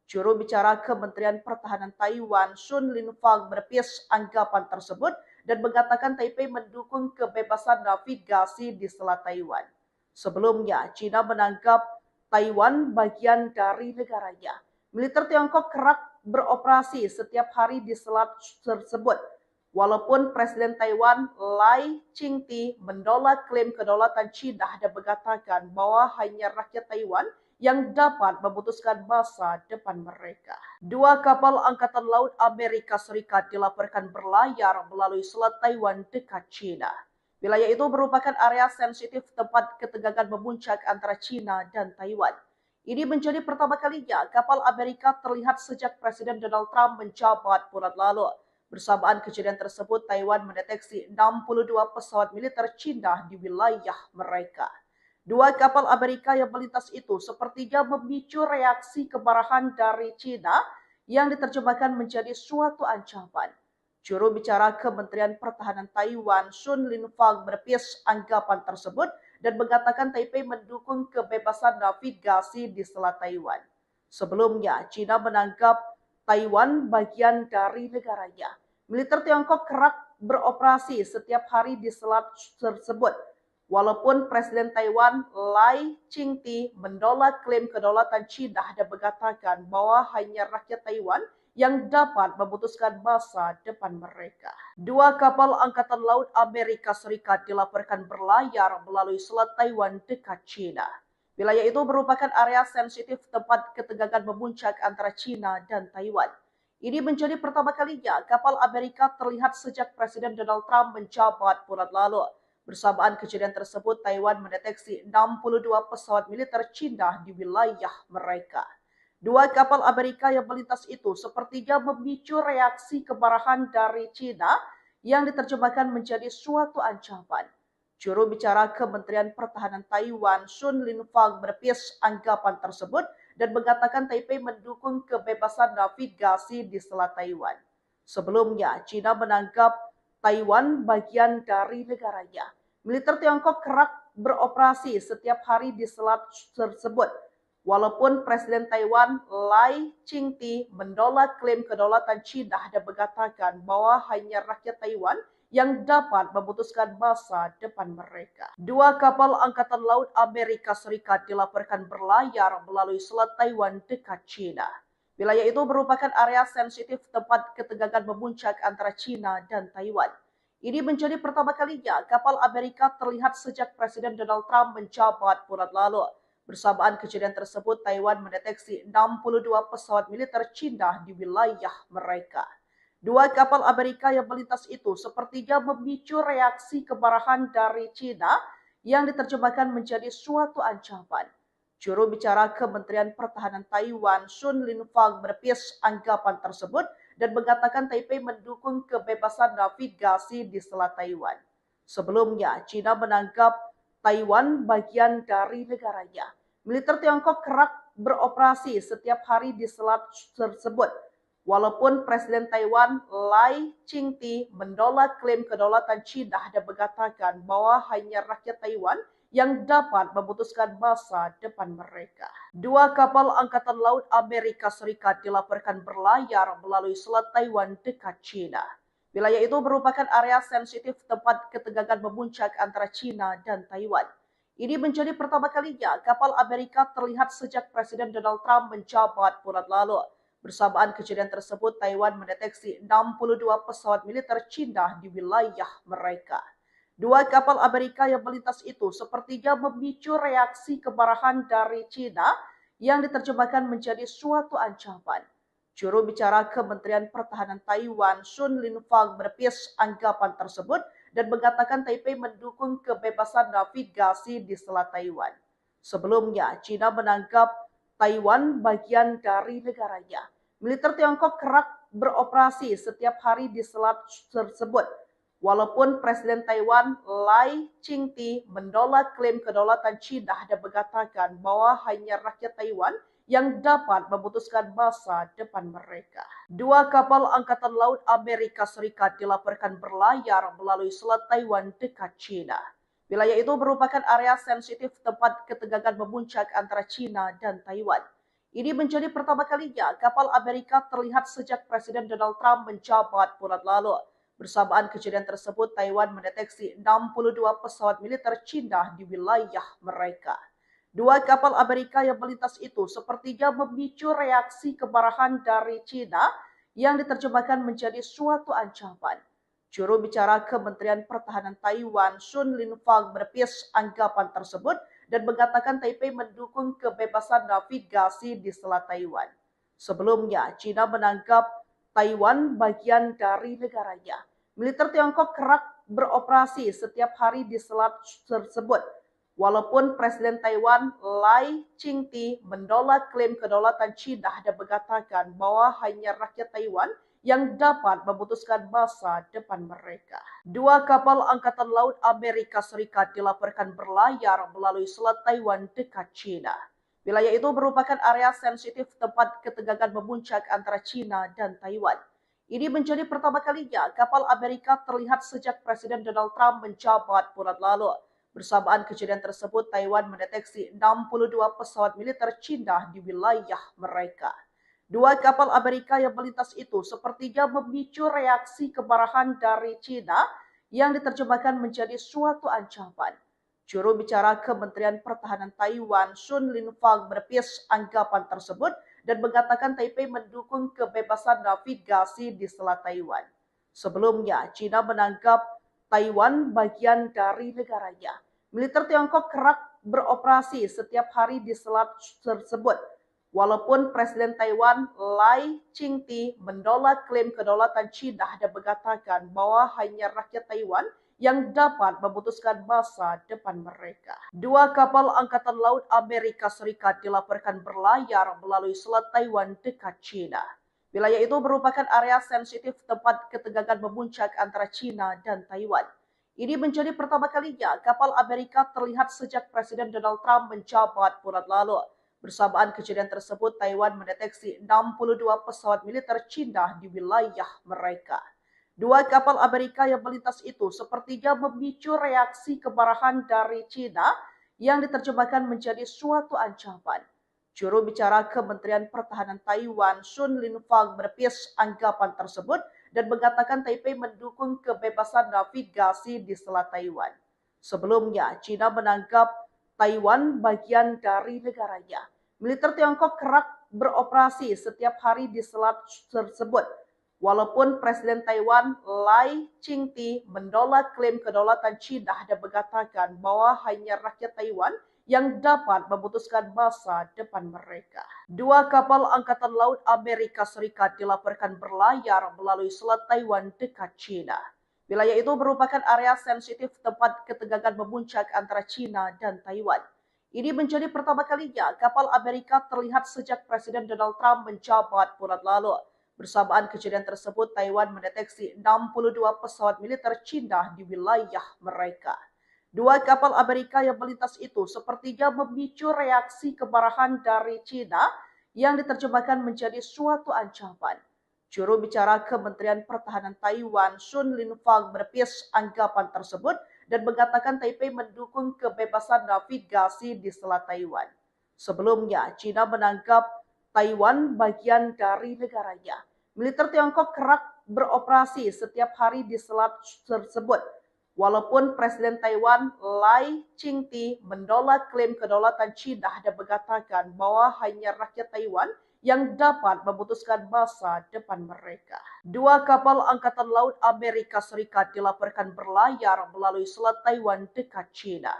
Juru bicara Kementerian Pertahanan Taiwan, Sun Linfang, menepis anggapan tersebut dan mengatakan Taipei mendukung kebebasan navigasi di Selat Taiwan. Sebelumnya, China menganggap Taiwan bagian dari negaranya. Militer Tiongkok kerap beroperasi setiap hari di selat tersebut. Walaupun Presiden Taiwan Lai Ching-te menolak klaim kedaulatan China dan mengatakan bahwa hanya rakyat Taiwan yang dapat memutuskan masa depan mereka. Dua kapal Angkatan Laut Amerika Serikat dilaporkan berlayar melalui Selat Taiwan dekat China. Wilayah itu merupakan area sensitif tempat ketegangan memuncak antara China dan Taiwan. Ini menjadi pertama kalinya kapal Amerika terlihat sejak Presiden Donald Trump menjabat bulan lalu. Bersamaan kejadian tersebut, Taiwan mendeteksi 62 pesawat militer China di wilayah mereka. Dua kapal Amerika yang melintas itu sepertinya memicu reaksi kemarahan dari China yang diterjemahkan menjadi suatu ancaman. Juru bicara Kementerian Pertahanan Taiwan, Sun Linfang, menepis anggapan tersebut dan mengatakan Taipei mendukung kebebasan navigasi di Selat Taiwan. Sebelumnya, China menganggap Taiwan bagian dari negaranya. Militer Tiongkok kerap beroperasi setiap hari di selat tersebut. Walaupun Presiden Taiwan Lai Ching-te menolak klaim kedaulatan China dan mengatakan bahwa hanya rakyat Taiwan yang dapat memutuskan masa depan mereka. Dua kapal Angkatan Laut Amerika Serikat dilaporkan berlayar melalui Selat Taiwan dekat China. Wilayah itu merupakan area sensitif tempat ketegangan memuncak antara China dan Taiwan. Ini menjadi pertama kalinya kapal Amerika terlihat sejak Presiden Donald Trump menjabat bulan lalu. Bersamaan kejadian tersebut, Taiwan mendeteksi 62 pesawat militer China di wilayah mereka. Dua kapal Amerika yang melintas itu sepertinya memicu reaksi kemarahan dari China yang diterjemahkan menjadi suatu ancaman. Juru bicara Kementerian Pertahanan Taiwan, Sun Linfang, menepis anggapan tersebut dan mengatakan Taipei mendukung kebebasan navigasi di Selat Taiwan. Sebelumnya, China menganggap Taiwan bagian dari negaranya. Militer Tiongkok kerap beroperasi setiap hari di selat tersebut. Walaupun Presiden Taiwan Lai Ching-te menolak klaim kedaulatan China dan mengatakan bahwa hanya rakyat Taiwan yang dapat memutuskan masa depan mereka. Dua kapal Angkatan Laut Amerika Serikat dilaporkan berlayar melalui Selat Taiwan dekat China. Wilayah itu merupakan area sensitif tempat ketegangan memuncak antara China dan Taiwan. Ini menjadi pertama kalinya kapal Amerika terlihat sejak Presiden Donald Trump menjabat bulan lalu. Bersamaan kejadian tersebut, Taiwan mendeteksi 62 pesawat militer China di wilayah mereka. Dua kapal Amerika yang melintas itu sepertinya memicu reaksi kemarahan dari China yang diterjemahkan menjadi suatu ancaman. Juru bicara Kementerian Pertahanan Taiwan, Sun Linfang, menepis anggapan tersebut dan mengatakan Taipei mendukung kebebasan navigasi di Selat Taiwan. Sebelumnya, China menganggap Taiwan bagian dari negaranya. Militer Tiongkok kerap beroperasi setiap hari di selat tersebut. Walaupun Presiden Taiwan Lai Ching-te menolak klaim kedaulatan China dan mengatakan bahwa hanya rakyat Taiwan yang dapat memutuskan masa depan mereka. Dua kapal Angkatan Laut Amerika Serikat dilaporkan berlayar melalui Selat Taiwan dekat China. Wilayah itu merupakan area sensitif tempat ketegangan memuncak antara China dan Taiwan. Ini menjadi pertama kalinya kapal Amerika terlihat sejak Presiden Donald Trump menjabat bulan lalu. Bersamaan kejadian tersebut, Taiwan mendeteksi 62 pesawat militer China di wilayah mereka. Dua kapal Amerika yang melintas itu sepertinya memicu reaksi kemarahan dari China yang diterjemahkan menjadi suatu ancaman. Juru bicara Kementerian Pertahanan Taiwan, Sun Linfang, menepis anggapan tersebut dan mengatakan Taipei mendukung kebebasan navigasi di Selat Taiwan. Sebelumnya, China menganggap Taiwan bagian dari negaranya. Militer Tiongkok kerap beroperasi setiap hari di selat tersebut. Walaupun Presiden Taiwan Lai Ching-te menolak klaim kedaulatan China dan mengatakan bahwa hanya rakyat Taiwan yang dapat memutuskan masa depan mereka. Dua kapal Angkatan Laut Amerika Serikat dilaporkan berlayar melalui Selat Taiwan dekat China. Wilayah itu merupakan area sensitif tempat ketegangan memuncak antara China dan Taiwan. Ini menjadi pertama kalinya kapal Amerika terlihat sejak Presiden Donald Trump menjabat bulan lalu. Bersamaan kejadian tersebut, Taiwan mendeteksi 62 pesawat militer Cina di wilayah mereka. Dua kapal Amerika yang melintas itu sepertinya memicu reaksi kemarahan dari Cina yang diterjemahkan menjadi suatu ancaman. Juru bicara Kementerian Pertahanan Taiwan, Sun Linfang, menepis anggapan tersebut dan mengatakan Taipei mendukung kebebasan navigasi di Selat Taiwan. Sebelumnya, Cina menganggap Taiwan bagian dari negaranya. Militer Tiongkok kerap beroperasi setiap hari di selat tersebut. Walaupun Presiden Taiwan Lai Ching-te menolak klaim kedaulatan Cina dan mengatakan bahwa hanya rakyat Taiwan yang dapat memutuskan masa depan mereka. Dua kapal Angkatan Laut Amerika Serikat dilaporkan berlayar melalui Selat Taiwan dekat Cina. Wilayah itu merupakan area sensitif tempat ketegangan memuncak antara Cina dan Taiwan. Ini menjadi pertama kalinya kapal Amerika terlihat sejak Presiden Donald Trump menjabat bulan lalu. Bersamaan kejadian tersebut, Taiwan mendeteksi 62 pesawat militer Cina di wilayah mereka. Dua kapal Amerika yang melintas itu sepertinya memicu reaksi kemarahan dari Cina yang diterjemahkan menjadi suatu ancaman. Juru bicara Kementerian Pertahanan Taiwan, Sun Linfang, menepis anggapan tersebut dan mengatakan Taipei mendukung kebebasan navigasi di Selat Taiwan. Sebelumnya, Cina menganggap Taiwan bagian dari negaranya. Militer Tiongkok kerap beroperasi setiap hari di selat tersebut. Walaupun Presiden Taiwan Lai Ching-te menolak klaim kedaulatan Cina dan mengatakan bahwa hanya rakyat Taiwan yang dapat memutuskan masa depan mereka. Dua kapal Angkatan Laut Amerika Serikat dilaporkan berlayar melalui Selat Taiwan dekat Cina. Wilayah itu merupakan area sensitif tempat ketegangan memuncak antara Cina dan Taiwan. Ini menjadi pertama kalinya kapal Amerika terlihat sejak Presiden Donald Trump menjabat bulan lalu. Bersamaan kejadian tersebut, Taiwan mendeteksi 62 pesawat militer Cina di wilayah mereka. Dua kapal Amerika yang melintas itu sepertinya memicu reaksi kemarahan dari Cina yang diterjemahkan menjadi suatu ancaman. Juru bicara Kementerian Pertahanan Taiwan, Sun Linfang, menepis anggapan tersebut dan mengatakan Taipei mendukung kebebasan navigasi di Selat Taiwan. Sebelumnya, Cina menganggap Taiwan bagian dari negaranya. Militer Tiongkok kerap beroperasi setiap hari di selat tersebut. Walaupun Presiden Taiwan Lai Ching-te menolak klaim kedaulatan Cina dan mengatakan bahwa hanya rakyat Taiwan yang dapat memutuskan masa depan mereka. Dua kapal Angkatan Laut Amerika Serikat dilaporkan berlayar melalui Selat Taiwan dekat Cina. Wilayah itu merupakan area sensitif tempat ketegangan memuncak antara Cina dan Taiwan. Ini menjadi pertama kalinya kapal Amerika terlihat sejak Presiden Donald Trump menjabat bulan lalu. Bersamaan kejadian tersebut, Taiwan mendeteksi 62 pesawat militer Cina di wilayah mereka. Dua kapal Amerika yang melintas itu sepertinya memicu reaksi kemarahan dari Cina yang diterjemahkan menjadi suatu ancaman. Juru bicara Kementerian Pertahanan Taiwan, Sun Linfang, menepis anggapan tersebut dan mengatakan Taipei mendukung kebebasan navigasi di Selat Taiwan. Sebelumnya, Cina menganggap Taiwan bagian dari negaranya. Militer Tiongkok kerap beroperasi setiap hari di selat tersebut. Walaupun Presiden Taiwan Lai Ching-te menolak klaim kedaulatan Cina dan mengatakan bahwa hanya rakyat Taiwan yang dapat memutuskan masa depan mereka. Dua kapal Angkatan Laut Amerika Serikat dilaporkan berlayar melalui Selat Taiwan dekat Cina.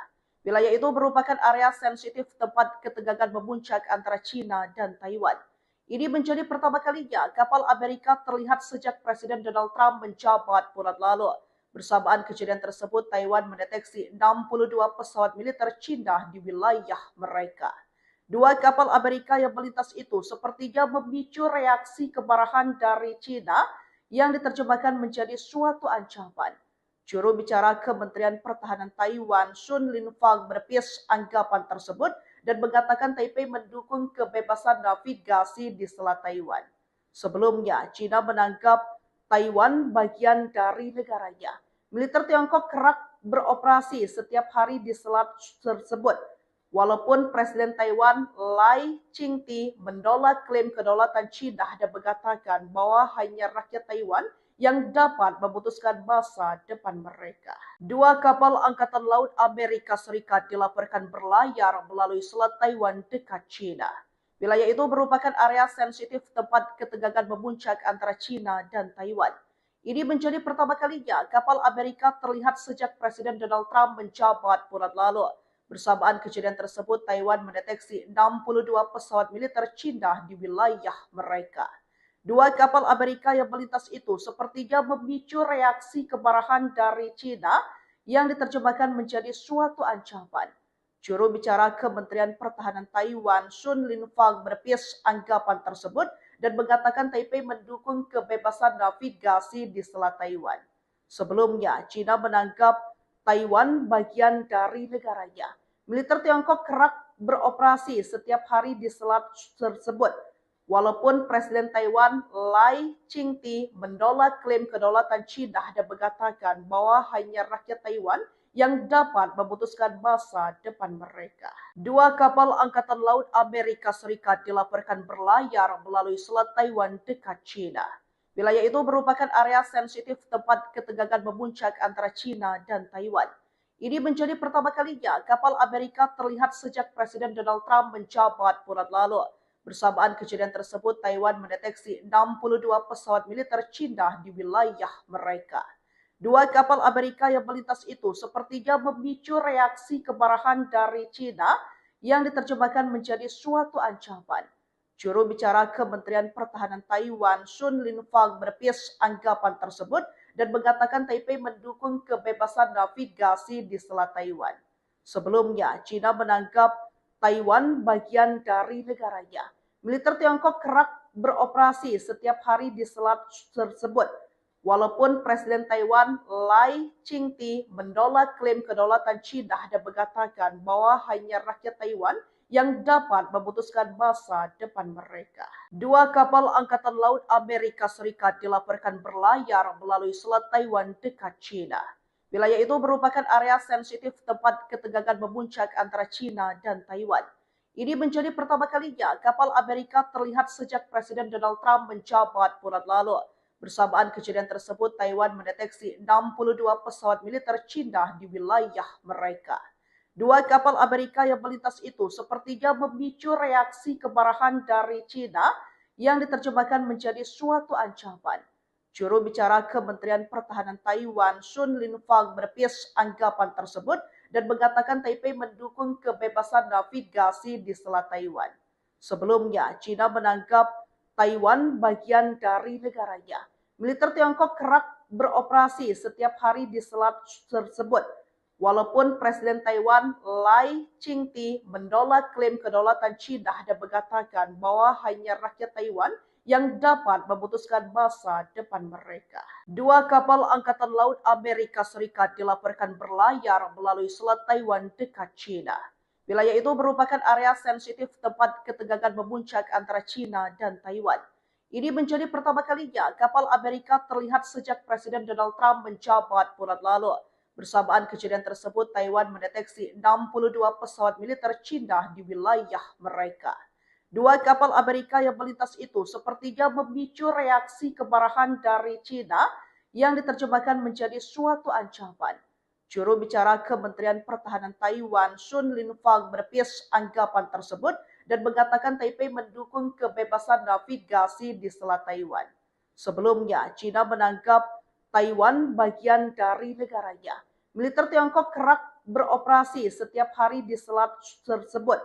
Wilayah itu merupakan area sensitif tempat ketegangan memuncak antara Cina dan Taiwan. Ini menjadi pertama kalinya kapal Amerika terlihat sejak Presiden Donald Trump menjabat bulan lalu. Bersamaan kejadian tersebut, Taiwan mendeteksi 62 pesawat militer Cina di wilayah mereka. Dua kapal Amerika yang melintas itu sepertinya memicu reaksi kemarahan dari Cina yang diterjemahkan menjadi suatu ancaman. Juru bicara Kementerian Pertahanan Taiwan, Sun Linfang, menepis anggapan tersebut dan mengatakan Taipei mendukung kebebasan navigasi di Selat Taiwan. Sebelumnya, Cina menganggap Taiwan bagian dari negaranya. Militer Tiongkok kerap beroperasi setiap hari di selat tersebut. Walaupun Presiden Taiwan Lai Ching-te menolak klaim kedaulatan Cina dan mengatakan bahwa hanya rakyat Taiwan yang dapat memutuskan masa depan mereka. Dua kapal Angkatan Laut Amerika Serikat dilaporkan berlayar melalui Selat Taiwan dekat China. Wilayah itu merupakan area sensitif tempat ketegangan memuncak antara China dan Taiwan. Ini menjadi pertama kalinya kapal Amerika terlihat sejak Presiden Donald Trump menjabat bulan lalu. Bersamaan kejadian tersebut, Taiwan mendeteksi 62 pesawat militer China di wilayah mereka. Dua kapal Amerika yang melintas itu sepertinya memicu reaksi kemarahan dari China yang diterjemahkan menjadi suatu ancaman. Juru bicara Kementerian Pertahanan Taiwan, Sun Linfang, menepis anggapan tersebut dan mengatakan Taipei mendukung kebebasan navigasi di Selat Taiwan. Sebelumnya, China menganggap Taiwan bagian dari negaranya. Militer Tiongkok kerap beroperasi setiap hari di selat tersebut. Walaupun Presiden Taiwan Lai Ching-te menolak klaim kedaulatan China dan mengatakan bahwa hanya rakyat Taiwan yang dapat memutuskan masa depan mereka. Dua kapal Angkatan Laut Amerika Serikat dilaporkan berlayar melalui Selat Taiwan dekat China. Wilayah itu merupakan area sensitif tempat ketegangan memuncak antara China dan Taiwan. Ini menjadi pertama kalinya kapal Amerika terlihat sejak Presiden Donald Trump menjabat bulan lalu. Bersamaan kejadian tersebut, Taiwan mendeteksi 62 pesawat militer China di wilayah mereka. Dua kapal Amerika yang melintas itu sepertinya memicu reaksi kemarahan dari China yang diterjemahkan menjadi suatu ancaman. Juru bicara Kementerian Pertahanan Taiwan, Sun Linfang, menepis anggapan tersebut dan mengatakan Taipei mendukung kebebasan navigasi di Selat Taiwan. Sebelumnya, China menganggap Taiwan bagian dari negaranya. Militer Tiongkok kerap beroperasi setiap hari di selat tersebut. Walaupun Presiden Taiwan Lai Ching-te menolak klaim kedaulatan China dan mengatakan bahwa hanya rakyat Taiwan yang dapat memutuskan masa depan mereka. Dua kapal Angkatan Laut Amerika Serikat dilaporkan berlayar melalui Selat Taiwan dekat China. Wilayah itu merupakan area sensitif tempat ketegangan memuncak antara China dan Taiwan. Ini menjadi pertama kalinya kapal Amerika terlihat sejak Presiden Donald Trump menjabat bulan lalu. Bersamaan kejadian tersebut, Taiwan mendeteksi 62 pesawat militer China di wilayah mereka. Dua kapal Amerika yang melintas itu sepertinya memicu reaksi kemarahan dari China yang diterjemahkan menjadi suatu ancaman. Juru bicara Kementerian Pertahanan Taiwan, Sun Linfang, menepis anggapan tersebut dan mengatakan Taipei mendukung kebebasan navigasi di Selat Taiwan. Sebelumnya, China menganggap Taiwan bagian dari negaranya. Militer Tiongkok kerap beroperasi setiap hari di selat tersebut. Walaupun Presiden Taiwan Lai Ching-te menolak klaim kedaulatan China dan mengatakan bahwa hanya rakyat Taiwan yang dapat memutuskan masa depan mereka. Dua kapal Angkatan Laut Amerika Serikat dilaporkan berlayar melalui Selat Taiwan dekat China. Wilayah itu merupakan area sensitif tempat ketegangan memuncak antara China dan Taiwan. Ini menjadi pertama kalinya kapal Amerika terlihat sejak Presiden Donald Trump menjabat bulan lalu. Bersamaan kejadian tersebut, Taiwan mendeteksi 62 pesawat militer China di wilayah mereka. Dua kapal Amerika yang melintas itu sepertinya memicu reaksi kemarahan dari China yang diterjemahkan menjadi suatu ancaman. Juru bicara Kementerian Pertahanan Taiwan, Sun Linfang, menepis anggapan tersebut dan mengatakan Taipei mendukung kebebasan navigasi di Selat Taiwan. Sebelumnya, China menganggap Taiwan bagian dari negaranya. Militer Tiongkok kerap beroperasi setiap hari di selat tersebut.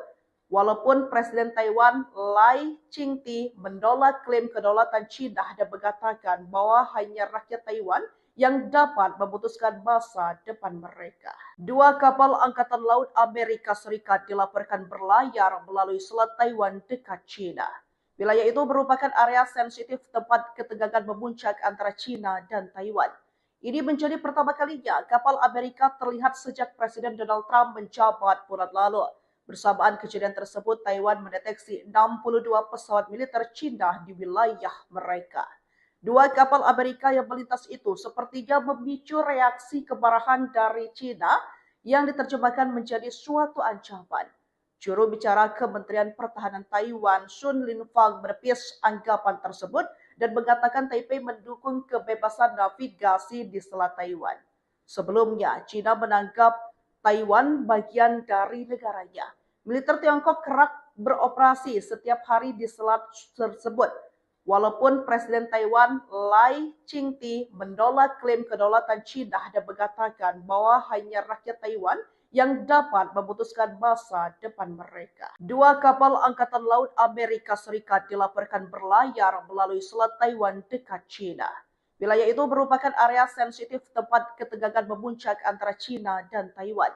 Walaupun Presiden Taiwan Lai Ching-te menolak klaim kedaulatan China dan mengatakan bahwa hanya rakyat Taiwan yang dapat memutuskan masa depan mereka. Dua kapal Angkatan Laut Amerika Serikat dilaporkan berlayar melalui Selat Taiwan dekat China. Wilayah itu merupakan area sensitif tempat ketegangan memuncak antara China dan Taiwan. Ini menjadi pertama kalinya kapal Amerika terlihat sejak Presiden Donald Trump menjabat bulan lalu. Bersamaan kejadian tersebut, Taiwan mendeteksi 62 pesawat militer China di wilayah mereka. Dua kapal Amerika yang melintas itu sepertinya memicu reaksi kemarahan dari China yang diterjemahkan menjadi suatu ancaman. Juru bicara Kementerian Pertahanan Taiwan, Sun Linfang, menepis anggapan tersebut dan mengatakan Taipei mendukung kebebasan navigasi di Selat Taiwan. Sebelumnya, China menganggap Taiwan bagian dari negaranya. Militer Tiongkok kerap beroperasi setiap hari di selat tersebut. Walaupun Presiden Taiwan Lai Ching-te menolak klaim kedaulatan China dan mengatakan bahwa hanya rakyat Taiwan yang dapat memutuskan masa depan mereka. Dua kapal Angkatan Laut Amerika Serikat dilaporkan berlayar melalui Selat Taiwan dekat China. Wilayah itu merupakan area sensitif tempat ketegangan memuncak antara China dan Taiwan.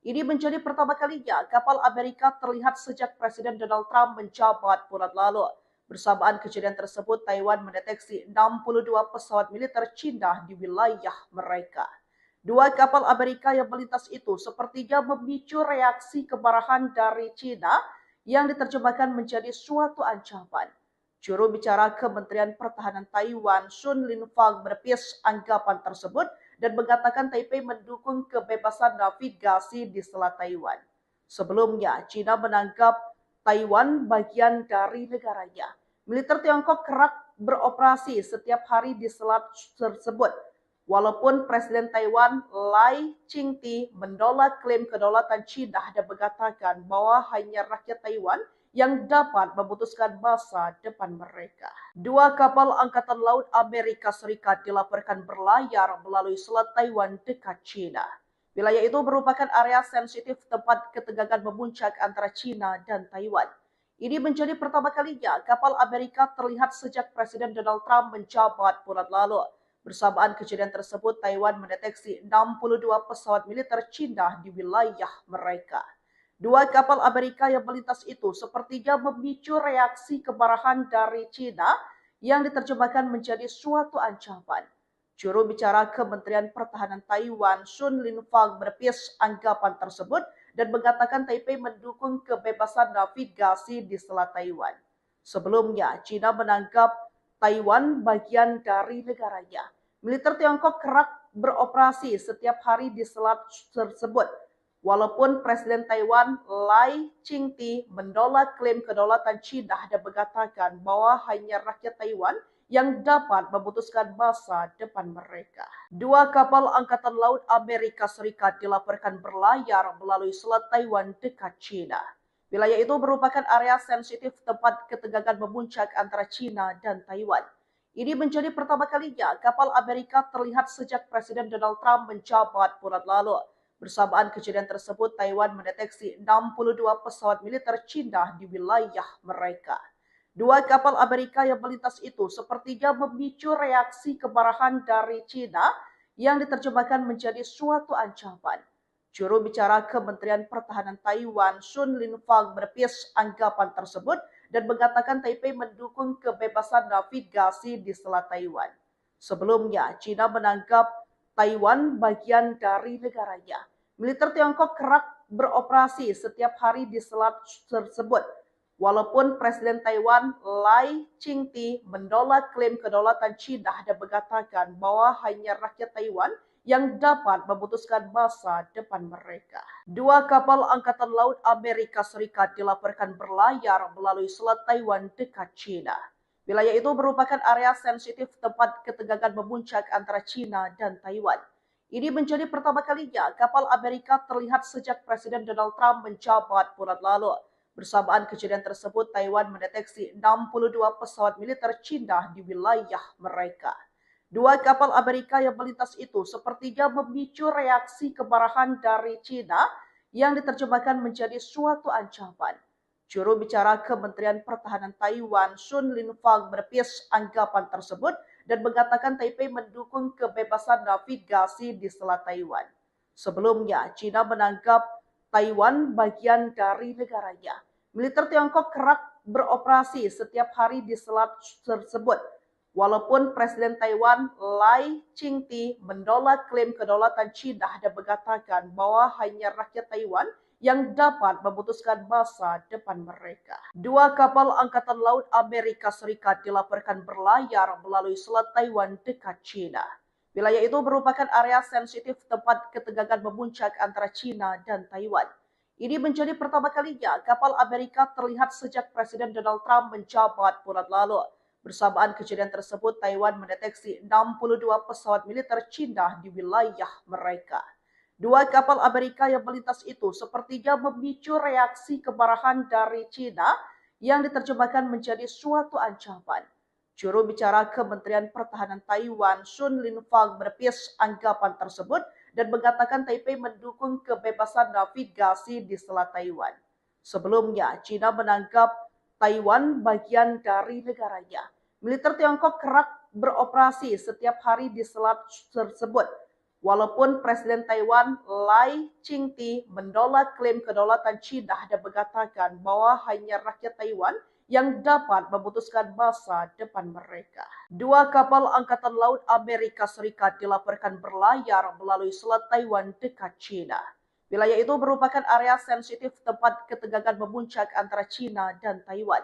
Ini menjadi pertama kalinya kapal Amerika terlihat sejak Presiden Donald Trump menjabat bulan lalu. Bersamaan kejadian tersebut, Taiwan mendeteksi 62 pesawat militer China di wilayah mereka. Dua kapal Amerika yang melintas itu sepertinya memicu reaksi kemarahan dari China yang diterjemahkan menjadi suatu ancaman. Juru bicara Kementerian Pertahanan Taiwan, Sun Linfang, menepis anggapan tersebut dan mengatakan Taipei mendukung kebebasan navigasi di Selat Taiwan. Sebelumnya, China menganggap Taiwan bagian dari negaranya. Militer Tiongkok kerap beroperasi setiap hari di selat tersebut. Walaupun Presiden Taiwan Lai Ching-te menolak klaim kedaulatan China dan mengatakan bahwa hanya rakyat Taiwan yang dapat memutuskan masa depan mereka. Dua kapal Angkatan Laut Amerika Serikat dilaporkan berlayar melalui Selat Taiwan dekat China. Wilayah itu merupakan area sensitif tempat ketegangan memuncak antara China dan Taiwan. Ini menjadi pertama kalinya kapal Amerika terlihat sejak Presiden Donald Trump menjabat bulan lalu. Bersamaan kejadian tersebut, Taiwan mendeteksi 62 pesawat militer China di wilayah mereka. Dua kapal Amerika yang melintas itu sepertinya memicu reaksi kemarahan dari China yang diterjemahkan menjadi suatu ancaman. Juru bicara Kementerian Pertahanan Taiwan, Sun Linfang, menepis anggapan tersebut dan mengatakan Taipei mendukung kebebasan navigasi di Selat Taiwan. Sebelumnya, China menganggap Taiwan bagian dari negaranya. Militer Tiongkok kerap beroperasi setiap hari di selat tersebut. Walaupun Presiden Taiwan Lai Ching-te menolak klaim kedaulatan China dan mengatakan bahwa hanya rakyat Taiwan yang dapat memutuskan masa depan mereka. Dua kapal Angkatan Laut Amerika Serikat dilaporkan berlayar melalui Selat Taiwan dekat China. Wilayah itu merupakan area sensitif tempat ketegangan memuncak antara China dan Taiwan. Ini menjadi pertama kalinya kapal Amerika terlihat sejak Presiden Donald Trump menjabat bulan lalu. Bersamaan kejadian tersebut, Taiwan mendeteksi 62 pesawat militer China di wilayah mereka. Dua kapal Amerika yang melintas itu sepertinya memicu reaksi kemarahan dari China yang diterjemahkan menjadi suatu ancaman. Juru bicara Kementerian Pertahanan Taiwan, Sun Linfang, menepis anggapan tersebut dan mengatakan Taipei mendukung kebebasan navigasi di Selat Taiwan. Sebelumnya, China menganggap Taiwan bagian dari negaranya. Militer Tiongkok kerap beroperasi setiap hari di selat tersebut. Walaupun Presiden Taiwan Lai Ching-te menolak klaim kedaulatan China dan mengatakan bahwa hanya rakyat Taiwan yang dapat memutuskan masa depan mereka. Dua kapal Angkatan Laut Amerika Serikat dilaporkan berlayar melalui Selat Taiwan dekat China. Wilayah itu merupakan area sensitif tempat ketegangan memuncak antara China dan Taiwan. Ini menjadi pertama kalinya kapal Amerika terlihat sejak Presiden Donald Trump menjabat bulan lalu. Bersamaan kejadian tersebut, Taiwan mendeteksi 62 pesawat militer China di wilayah mereka. Dua kapal Amerika yang melintas itu sepertinya memicu reaksi kemarahan dari China yang diterjemahkan menjadi suatu ancaman. Juru bicara Kementerian Pertahanan Taiwan, Sun Linfang, menepis anggapan tersebut dan mengatakan Taipei mendukung kebebasan navigasi di Selat Taiwan. Sebelumnya, China menganggap Taiwan bagian dari negaranya. Militer Tiongkok kerap beroperasi setiap hari di selat tersebut. Walaupun Presiden Taiwan Lai Ching-te menolak klaim kedaulatan China dan mengatakan bahwa hanya rakyat Taiwan yang dapat memutuskan masa depan mereka. Dua kapal Angkatan Laut Amerika Serikat dilaporkan berlayar melalui Selat Taiwan dekat China. Wilayah itu merupakan area sensitif tempat ketegangan memuncak antara China dan Taiwan. Ini menjadi pertama kalinya kapal Amerika terlihat sejak Presiden Donald Trump menjabat bulan lalu. Bersamaan kejadian tersebut, Taiwan mendeteksi 62 pesawat militer Cina di wilayah mereka. Dua kapal Amerika yang melintas itu sepertinya memicu reaksi kemarahan dari Cina yang diterjemahkan menjadi suatu ancaman. Juru bicara Kementerian Pertahanan Taiwan, Sun Linfang, menepis anggapan tersebut dan mengatakan Taipei mendukung kebebasan navigasi di Selat Taiwan. Sebelumnya, Cina menganggap Taiwan bagian dari negaranya. Militer Tiongkok kerap beroperasi setiap hari di selat tersebut. Walaupun Presiden Taiwan Lai Ching-te menolak klaim kedaulatan Cina dan mengatakan bahwa hanya rakyat Taiwan yang dapat memutuskan masa depan mereka. Dua kapal Angkatan Laut Amerika Serikat dilaporkan berlayar melalui Selat Taiwan dekat Cina. Wilayah itu merupakan area sensitif tempat ketegangan memuncak antara Cina dan Taiwan.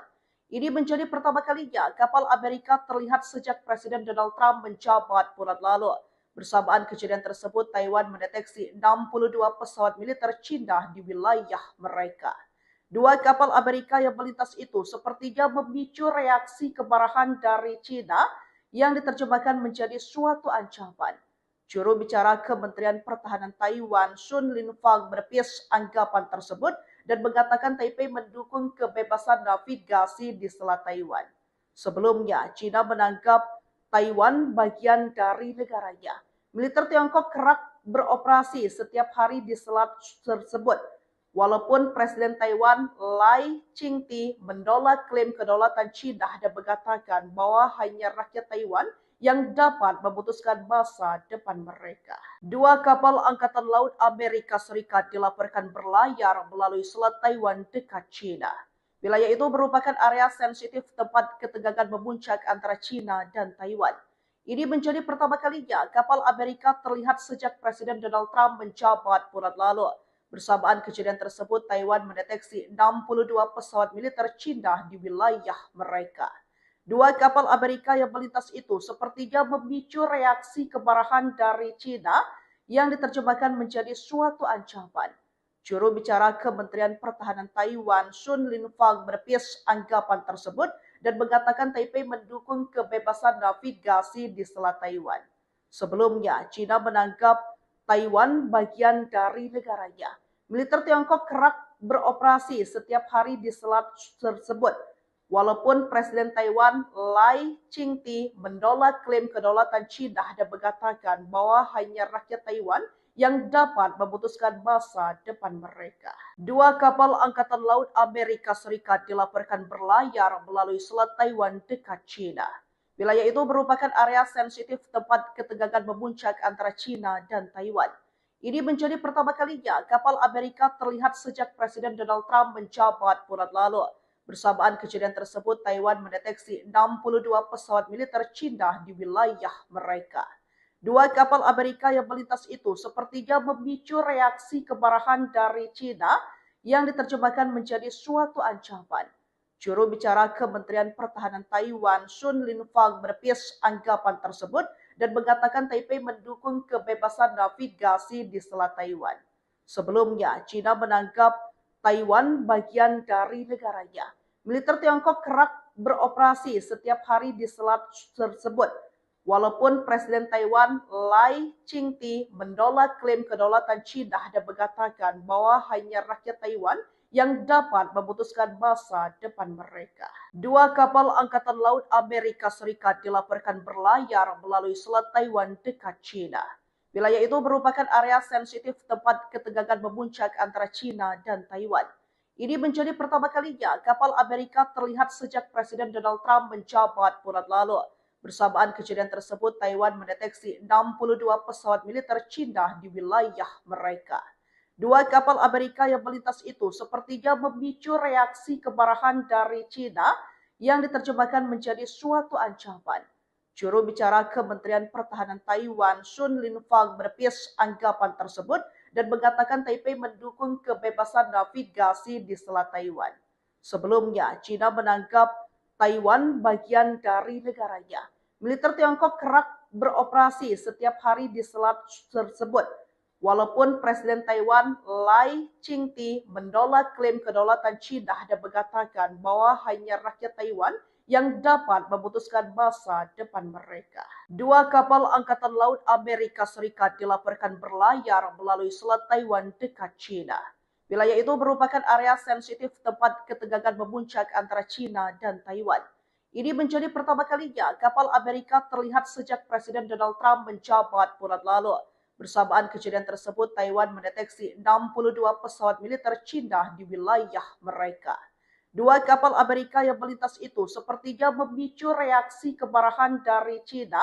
Ini menjadi pertama kalinya kapal Amerika terlihat sejak Presiden Donald Trump menjabat bulan lalu. Bersamaan kejadian tersebut, Taiwan mendeteksi 62 pesawat militer Cina di wilayah mereka. Dua kapal Amerika yang melintas itu sepertinya memicu reaksi kemarahan dari Cina yang diterjemahkan menjadi suatu ancaman. Juru bicara Kementerian Pertahanan Taiwan, Sun Linfang, menepis anggapan tersebut dan mengatakan Taipei mendukung kebebasan navigasi di Selat Taiwan. Sebelumnya, Cina menganggap Taiwan bagian dari negaranya. Militer Tiongkok kerap beroperasi setiap hari di selat tersebut. Walaupun Presiden Taiwan Lai Ching-te menolak klaim kedaulatan Cina dan mengatakan bahwa hanya rakyat Taiwan yang dapat memutuskan masa depan mereka. Dua kapal Angkatan Laut Amerika Serikat dilaporkan berlayar melalui Selat Taiwan dekat Cina. Wilayah itu merupakan area sensitif tempat ketegangan memuncak antara Cina dan Taiwan. Ini menjadi pertama kalinya kapal Amerika terlihat sejak Presiden Donald Trump menjabat bulan lalu. Bersamaan kejadian tersebut, Taiwan mendeteksi 62 pesawat militer Cina di wilayah mereka. Dua kapal Amerika yang melintas itu sepertinya memicu reaksi kemarahan dari Cina yang diterjemahkan menjadi suatu ancaman. Juru bicara Kementerian Pertahanan Taiwan, Sun Linfang, menepis anggapan tersebut dan mengatakan Taipei mendukung kebebasan navigasi di Selat Taiwan. Sebelumnya, Cina menganggap Taiwan bagian dari negaranya. Militer Tiongkok kerap beroperasi setiap hari di selat tersebut. Walaupun Presiden Taiwan Lai Ching-te menolak klaim kedaulatan Cina dan mengatakan bahwa hanya rakyat Taiwan yang dapat memutuskan masa depan mereka. Dua kapal Angkatan Laut Amerika Serikat dilaporkan berlayar melalui Selat Taiwan dekat Cina. Wilayah itu merupakan area sensitif tempat ketegangan memuncak antara Cina dan Taiwan. Ini menjadi pertama kalinya kapal Amerika terlihat sejak Presiden Donald Trump menjabat bulan lalu. Bersamaan kejadian tersebut, Taiwan mendeteksi 62 pesawat militer Cina di wilayah mereka. Dua kapal Amerika yang melintas itu sepertinya memicu reaksi kemarahan dari Cina yang diterjemahkan menjadi suatu ancaman. Juru bicara Kementerian Pertahanan Taiwan, Sun Linfang, menepis anggapan tersebut dan mengatakan Taipei mendukung kebebasan navigasi di Selat Taiwan. Sebelumnya, Cina menganggap Taiwan bagian dari negaranya. Militer Tiongkok kerap beroperasi setiap hari di selat tersebut. Walaupun Presiden Taiwan Lai Ching-te menolak klaim kedaulatan Cina dan mengatakan bahwa hanya rakyat Taiwan yang dapat memutuskan masa depan mereka. Dua kapal Angkatan Laut Amerika Serikat dilaporkan berlayar melalui Selat Taiwan dekat Cina. Wilayah itu merupakan area sensitif tempat ketegangan memuncak antara Cina dan Taiwan. Ini menjadi pertama kalinya kapal Amerika terlihat sejak Presiden Donald Trump menjabat bulan lalu. Bersamaan kejadian tersebut, Taiwan mendeteksi 62 pesawat militer Cina di wilayah mereka. Dua kapal Amerika yang melintas itu sepertinya memicu reaksi kemarahan dari Cina yang diterjemahkan menjadi suatu ancaman. Juru bicara Kementerian Pertahanan Taiwan, Sun Linfang, menepis anggapan tersebut dan mengatakan Taipei mendukung kebebasan navigasi di Selat Taiwan. Sebelumnya, Cina menganggap Taiwan bagian dari negaranya. Militer Tiongkok kerap beroperasi setiap hari di selat tersebut. Walaupun Presiden Taiwan Lai Ching-te menolak klaim kedaulatan China dan mengatakan bahwa hanya rakyat Taiwan yang dapat memutuskan masa depan mereka. Dua kapal Angkatan Laut Amerika Serikat dilaporkan berlayar melalui Selat Taiwan dekat China. Wilayah itu merupakan area sensitif tempat ketegangan memuncak antara China dan Taiwan. Ini menjadi pertama kalinya kapal Amerika terlihat sejak Presiden Donald Trump menjabat bulan lalu. Bersamaan kejadian tersebut, Taiwan mendeteksi 62 pesawat militer China di wilayah mereka. Dua kapal Amerika yang melintas itu sepertinya memicu reaksi kemarahan dari China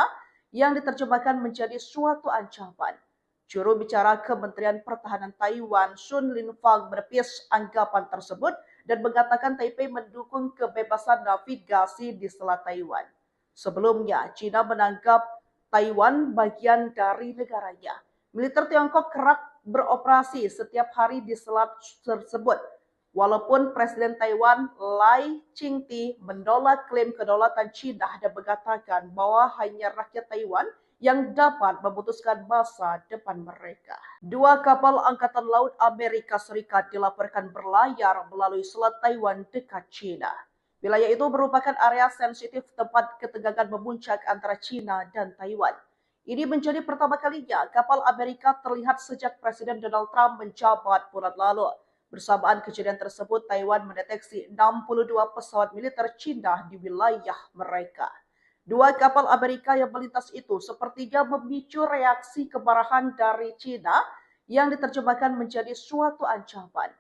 yang diterjemahkan menjadi suatu ancaman. Juru bicara Kementerian Pertahanan Taiwan, Sun Linfang, menepis anggapan tersebut dan mengatakan Taipei mendukung kebebasan navigasi di Selat Taiwan. Sebelumnya, China menganggap Taiwan bagian dari negaranya. Militer Tiongkok kerap beroperasi setiap hari di selat tersebut. Walaupun Presiden Taiwan Lai Ching-te menolak klaim kedaulatan China dan mengatakan bahwa hanya rakyat Taiwan yang dapat memutuskan masa depan mereka. Dua kapal Angkatan Laut Amerika Serikat dilaporkan berlayar melalui Selat Taiwan dekat China. Wilayah itu merupakan area sensitif tempat ketegangan memuncak antara China dan Taiwan. Ini menjadi pertama kalinya kapal Amerika terlihat sejak Presiden Donald Trump menjabat bulan lalu. Bersamaan kejadian tersebut, Taiwan mendeteksi 62 pesawat militer China di wilayah mereka. Dua kapal Amerika yang melintas itu sepertinya memicu reaksi kemarahan dari China yang diterjemahkan menjadi suatu ancaman.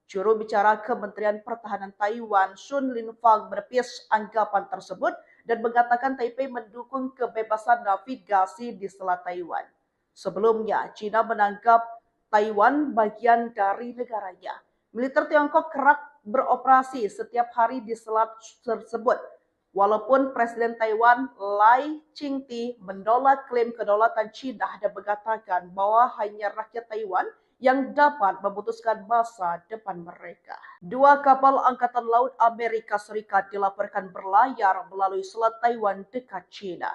Juru bicara Kementerian Pertahanan Taiwan, Sun Linfang, menepis anggapan tersebut dan mengatakan Taipei mendukung kebebasan navigasi di Selat Taiwan. Sebelumnya, China menganggap Taiwan bagian dari negaranya. Militer Tiongkok kerap beroperasi setiap hari di selat tersebut. Walaupun Presiden Taiwan Lai Ching-te menolak klaim kedaulatan China dan mengatakan bahwa hanya rakyat Taiwan yang dapat memutuskan masa depan mereka. Dua kapal Angkatan Laut Amerika Serikat dilaporkan berlayar melalui Selat Taiwan dekat China.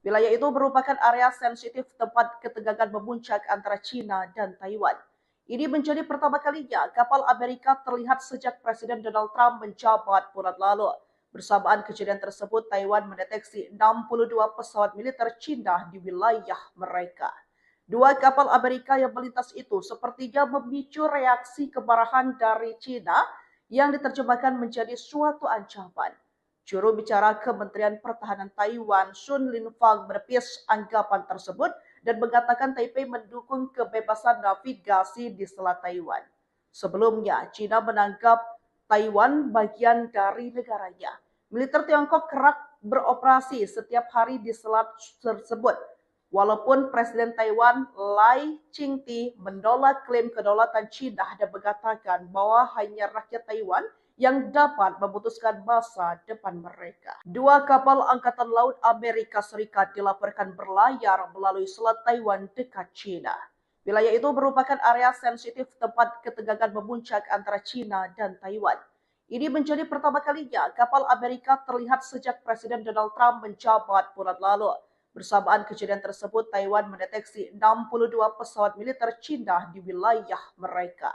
Wilayah itu merupakan area sensitif tempat ketegangan memuncak antara China dan Taiwan. Ini menjadi pertama kalinya kapal Amerika terlihat sejak Presiden Donald Trump menjabat bulan lalu. Bersamaan kejadian tersebut, Taiwan mendeteksi 62 pesawat militer China di wilayah mereka. Dua kapal Amerika yang melintas itu sepertinya memicu reaksi kemarahan dari China yang diterjemahkan menjadi suatu ancaman. Juru bicara Kementerian Pertahanan Taiwan, Sun Linfang, menepis anggapan tersebut dan mengatakan Taipei mendukung kebebasan navigasi di Selat Taiwan. Sebelumnya, China menganggap Taiwan bagian dari negaranya. Militer Tiongkok kerap beroperasi setiap hari di selat tersebut. Walaupun Presiden Taiwan Lai Ching-te menolak klaim kedaulatan China dan mengatakan bahwa hanya rakyat Taiwan yang dapat memutuskan masa depan mereka. Dua kapal Angkatan Laut Amerika Serikat dilaporkan berlayar melalui Selat Taiwan dekat China. Wilayah itu merupakan area sensitif tempat ketegangan memuncak antara China dan Taiwan. Ini menjadi pertama kalinya kapal Amerika terlihat sejak Presiden Donald Trump menjabat bulan lalu. Bersamaan kejadian tersebut, Taiwan mendeteksi 62 pesawat militer China di wilayah mereka.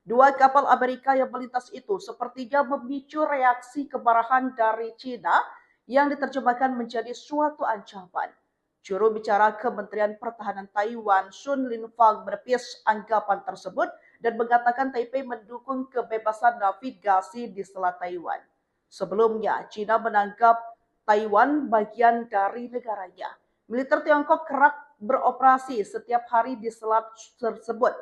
Dua kapal Amerika yang melintas itu sepertinya memicu reaksi kemarahan dari China yang diterjemahkan menjadi suatu ancaman. Juru bicara Kementerian Pertahanan Taiwan, Sun Linfang, menepis anggapan tersebut dan mengatakan Taipei mendukung kebebasan navigasi di Selat Taiwan. Sebelumnya, China menganggap Taiwan bagian dari negaranya. Militer Tiongkok kerap beroperasi setiap hari di selat tersebut.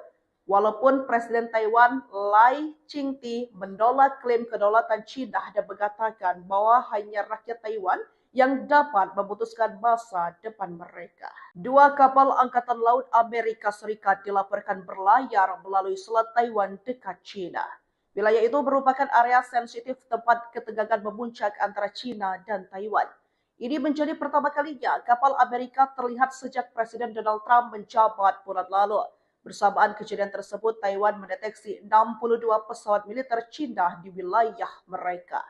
Walaupun Presiden Taiwan Lai Ching-te menolak klaim kedaulatan China dan mengatakan bahwa hanya rakyat Taiwan yang dapat memutuskan masa depan mereka. Dua kapal Angkatan Laut Amerika Serikat dilaporkan berlayar melalui Selat Taiwan dekat China. Wilayah itu merupakan area sensitif tempat ketegangan memuncak antara China dan Taiwan. Ini menjadi pertama kalinya kapal Amerika terlihat sejak Presiden Donald Trump menjabat bulan lalu. Bersamaan kejadian tersebut, Taiwan mendeteksi 62 pesawat militer China di wilayah mereka.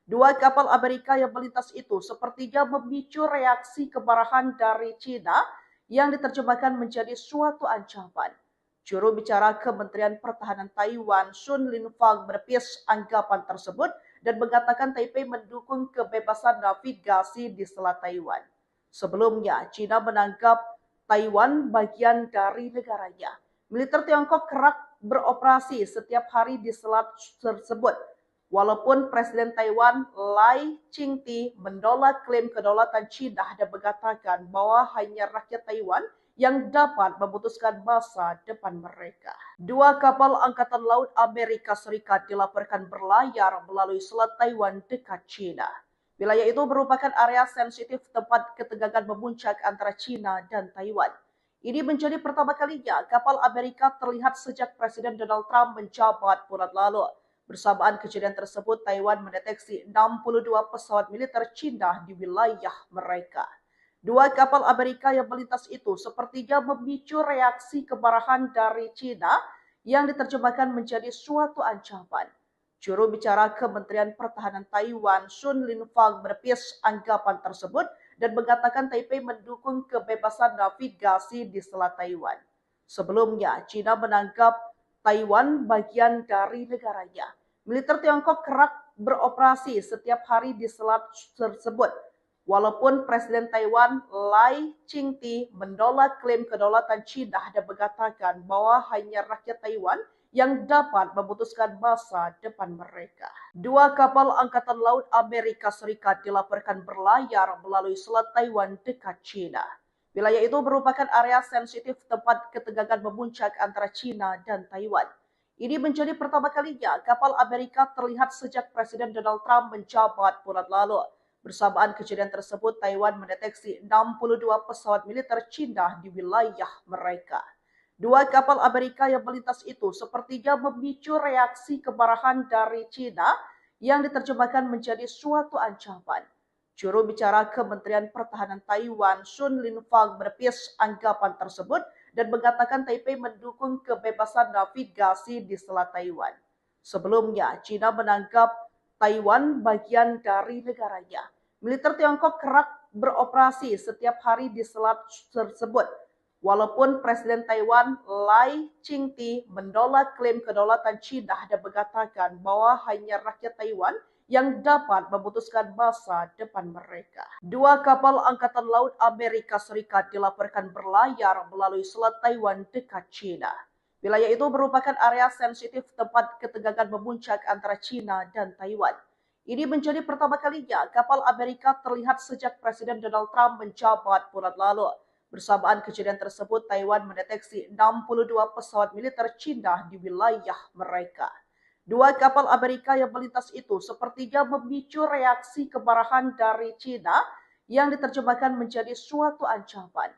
Dua kapal Amerika yang melintas itu sepertinya memicu reaksi kemarahan dari China yang diterjemahkan menjadi suatu ancaman. Juru bicara Kementerian Pertahanan Taiwan, Sun Linfang, menepis anggapan tersebut dan mengatakan Taipei mendukung kebebasan navigasi di Selat Taiwan. Sebelumnya, China menganggap Taiwan bagian dari negaranya. Militer Tiongkok kerap beroperasi setiap hari di selat tersebut. Walaupun Presiden Taiwan Lai Ching-te menolak klaim kedaulatan China dan mengatakan bahwa hanya rakyat Taiwan yang dapat memutuskan masa depan mereka. Dua kapal Angkatan Laut Amerika Serikat dilaporkan berlayar melalui Selat Taiwan dekat China. Wilayah itu merupakan area sensitif tempat ketegangan memuncak antara China dan Taiwan. Ini menjadi pertama kalinya kapal Amerika terlihat sejak Presiden Donald Trump menjabat bulan lalu. Bersamaan kejadian tersebut, Taiwan mendeteksi 62 pesawat militer China di wilayah mereka. Dua kapal Amerika yang melintas itu sepertinya memicu reaksi kemarahan dari China yang diterjemahkan menjadi suatu ancaman. Juru bicara Kementerian Pertahanan Taiwan, Sun Linfang, menepis anggapan tersebut dan mengatakan Taipei mendukung kebebasan navigasi di Selat Taiwan. Sebelumnya, China menganggap Taiwan bagian dari negaranya. Militer Tiongkok kerap beroperasi setiap hari di selat tersebut. Walaupun Presiden Taiwan Lai Ching-te menolak klaim kedaulatan China dan mengatakan bahwa hanya rakyat Taiwan yang dapat memutuskan masa depan mereka. Dua kapal Angkatan Laut Amerika Serikat dilaporkan berlayar melalui Selat Taiwan dekat China. Wilayah itu merupakan area sensitif tempat ketegangan memuncak antara China dan Taiwan. Ini menjadi pertama kalinya kapal Amerika terlihat sejak Presiden Donald Trump menjabat bulan lalu. Bersamaan kejadian tersebut, Taiwan mendeteksi 62 pesawat militer China di wilayah mereka. Dua kapal Amerika yang melintas itu sepertinya memicu reaksi kemarahan dari China yang diterjemahkan menjadi suatu ancaman. Juru bicara Kementerian Pertahanan Taiwan, Sun Linfang, menepis anggapan tersebut dan mengatakan Taipei mendukung kebebasan navigasi di Selat Taiwan. Sebelumnya, China menganggap Taiwan bagian dari negaranya. Militer Tiongkok kerap beroperasi setiap hari di selat tersebut. Walaupun Presiden Taiwan Lai Ching-te menolak klaim kedaulatan China dan mengatakan bahwa hanya rakyat Taiwan yang dapat memutuskan masa depan mereka. Dua kapal Angkatan Laut Amerika Serikat dilaporkan berlayar melalui Selat Taiwan dekat China. Wilayah itu merupakan area sensitif tempat ketegangan memuncak antara China dan Taiwan. Ini menjadi pertama kalinya kapal Amerika terlihat sejak Presiden Donald Trump menjabat bulan lalu. Bersamaan kejadian tersebut, Taiwan mendeteksi 62 pesawat militer China di wilayah mereka. Dua kapal Amerika yang melintas itu sepertinya memicu reaksi kemarahan dari China yang diterjemahkan menjadi suatu ancaman.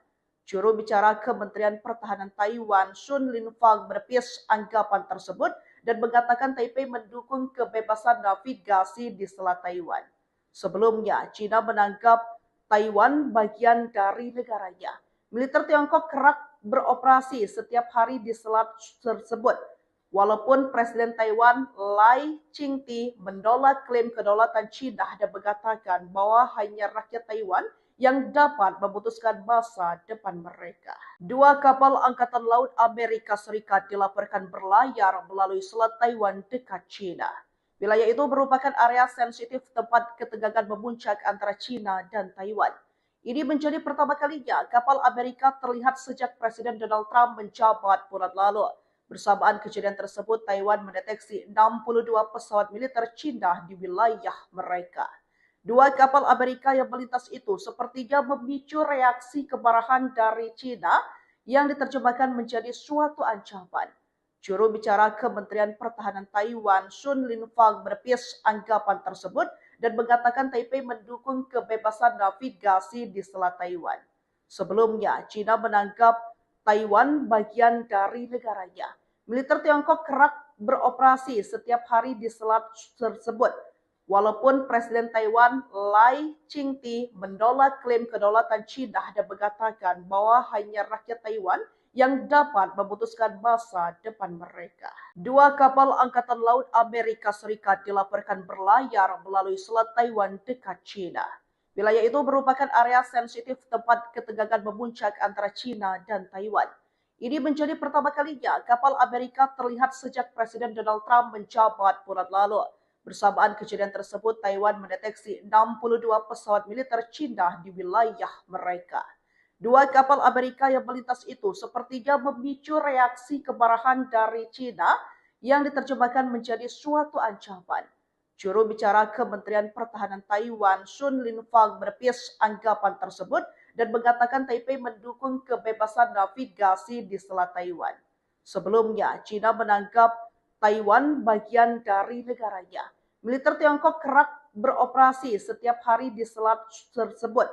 Juru bicara Kementerian Pertahanan Taiwan, Sun Linfang, menepis anggapan tersebut dan mengatakan Taipei mendukung kebebasan navigasi di Selat Taiwan. Sebelumnya, China menganggap Taiwan bagian dari negaranya. Militer Tiongkok kerap beroperasi setiap hari di selat tersebut. Walaupun Presiden Taiwan Lai Ching-te menolak klaim kedaulatan China dan mengatakan bahwa hanya rakyat Taiwan yang dapat memutuskan masa depan mereka. Dua kapal Angkatan Laut Amerika Serikat dilaporkan berlayar melalui Selat Taiwan dekat China. Wilayah itu merupakan area sensitif tempat ketegangan memuncak antara China dan Taiwan. Ini menjadi pertama kalinya kapal Amerika terlihat sejak Presiden Donald Trump menjabat bulan lalu. Bersamaan kejadian tersebut, Taiwan mendeteksi 62 pesawat militer China di wilayah mereka. Dua kapal Amerika yang melintas itu sepertinya memicu reaksi kemarahan dari China yang diterjemahkan menjadi suatu ancaman. Juru bicara Kementerian Pertahanan Taiwan, Sun Linfang, menepis anggapan tersebut dan mengatakan Taipei mendukung kebebasan navigasi di Selat Taiwan. Sebelumnya, China menganggap Taiwan bagian dari negaranya. Militer Tiongkok kerap beroperasi setiap hari di selat tersebut. Walaupun Presiden Taiwan Lai Ching-te menolak klaim kedaulatan China dan mengatakan bahwa hanya rakyat Taiwan yang dapat memutuskan masa depan mereka. Dua kapal Angkatan Laut Amerika Serikat dilaporkan berlayar melalui Selat Taiwan dekat China. Wilayah itu merupakan area sensitif tempat ketegangan memuncak antara China dan Taiwan. Ini menjadi pertama kalinya kapal Amerika terlihat sejak Presiden Donald Trump menjabat bulan lalu. Bersamaan kejadian tersebut, Taiwan mendeteksi 62 pesawat militer Cina di wilayah mereka. Dua kapal Amerika yang melintas itu sepertinya memicu reaksi kemarahan dari Cina yang diterjemahkan menjadi suatu ancaman. Juru bicara Kementerian Pertahanan Taiwan, Sun Linfang, menepis anggapan tersebut dan mengatakan Taipei mendukung kebebasan navigasi di Selat Taiwan. Sebelumnya, China menganggap Taiwan bagian dari negaranya. Militer Tiongkok kerap beroperasi setiap hari di selat tersebut.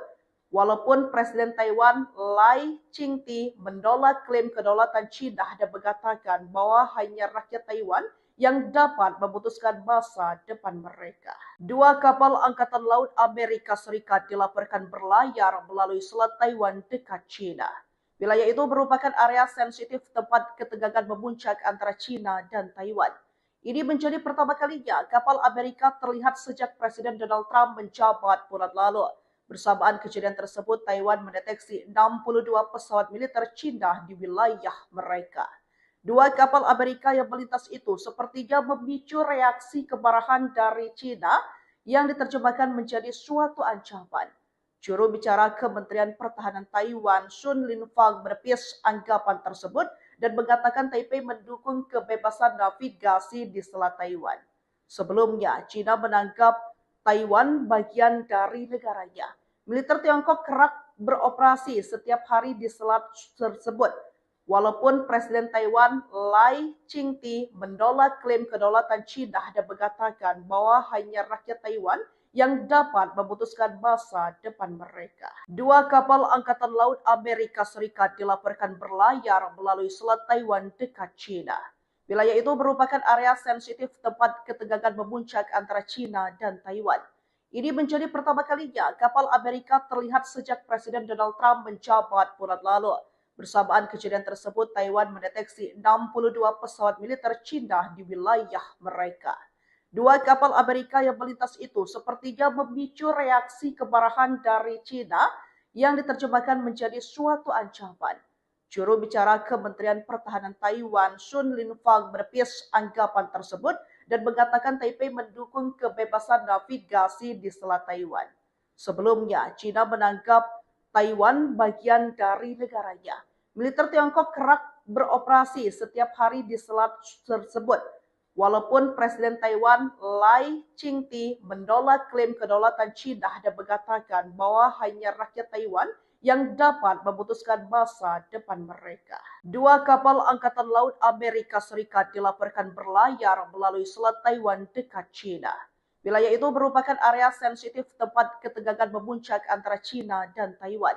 Walaupun Presiden Taiwan Lai Ching-te menolak klaim kedaulatan China dan mengatakan bahwa hanya rakyat Taiwan yang dapat memutuskan masa depan mereka. Dua kapal Angkatan Laut Amerika Serikat dilaporkan berlayar melalui Selat Taiwan dekat China. Wilayah itu merupakan area sensitif tempat ketegangan memuncak antara China dan Taiwan. Ini menjadi pertama kalinya kapal Amerika terlihat sejak Presiden Donald Trump menjabat bulan lalu. Bersamaan kejadian tersebut, Taiwan mendeteksi 62 pesawat militer China di wilayah mereka. Dua kapal Amerika yang melintas itu sepertinya memicu reaksi kemarahan dari China yang diterjemahkan menjadi suatu ancaman. Juru bicara Kementerian Pertahanan Taiwan, Sun Linfang, menepis anggapan tersebut dan mengatakan Taipei mendukung kebebasan navigasi di Selat Taiwan. Sebelumnya, China menganggap Taiwan bagian dari negaranya. Militer Tiongkok kerap beroperasi setiap hari di selat tersebut. Walaupun Presiden Taiwan Lai Ching-te menolak klaim kedaulatan China dan mengatakan bahwa hanya rakyat Taiwan yang dapat memutuskan masa depan mereka. Dua kapal Angkatan Laut Amerika Serikat dilaporkan berlayar melalui Selat Taiwan dekat China. Wilayah itu merupakan area sensitif tempat ketegangan memuncak antara China dan Taiwan. Ini menjadi pertama kalinya kapal Amerika terlihat sejak Presiden Donald Trump menjabat bulan lalu. Bersamaan kejadian tersebut, Taiwan mendeteksi 62 pesawat militer China di wilayah mereka. Dua kapal Amerika yang melintas itu sepertinya memicu reaksi kemarahan dari China yang diterjemahkan menjadi suatu ancaman. Juru bicara Kementerian Pertahanan Taiwan, Sun Linfang, menepis anggapan tersebut dan mengatakan Taipei mendukung kebebasan navigasi di Selat Taiwan. Sebelumnya, China menganggap Taiwan bagian dari negaranya. Militer Tiongkok kerap beroperasi setiap hari di selat tersebut. Walaupun Presiden Taiwan Lai Ching-te menolak klaim kedaulatan China dan mengatakan bahwa hanya rakyat Taiwan yang dapat memutuskan masa depan mereka. Dua kapal Angkatan Laut Amerika Serikat dilaporkan berlayar melalui Selat Taiwan dekat China. Wilayah itu merupakan area sensitif tempat ketegangan memuncak antara China dan Taiwan.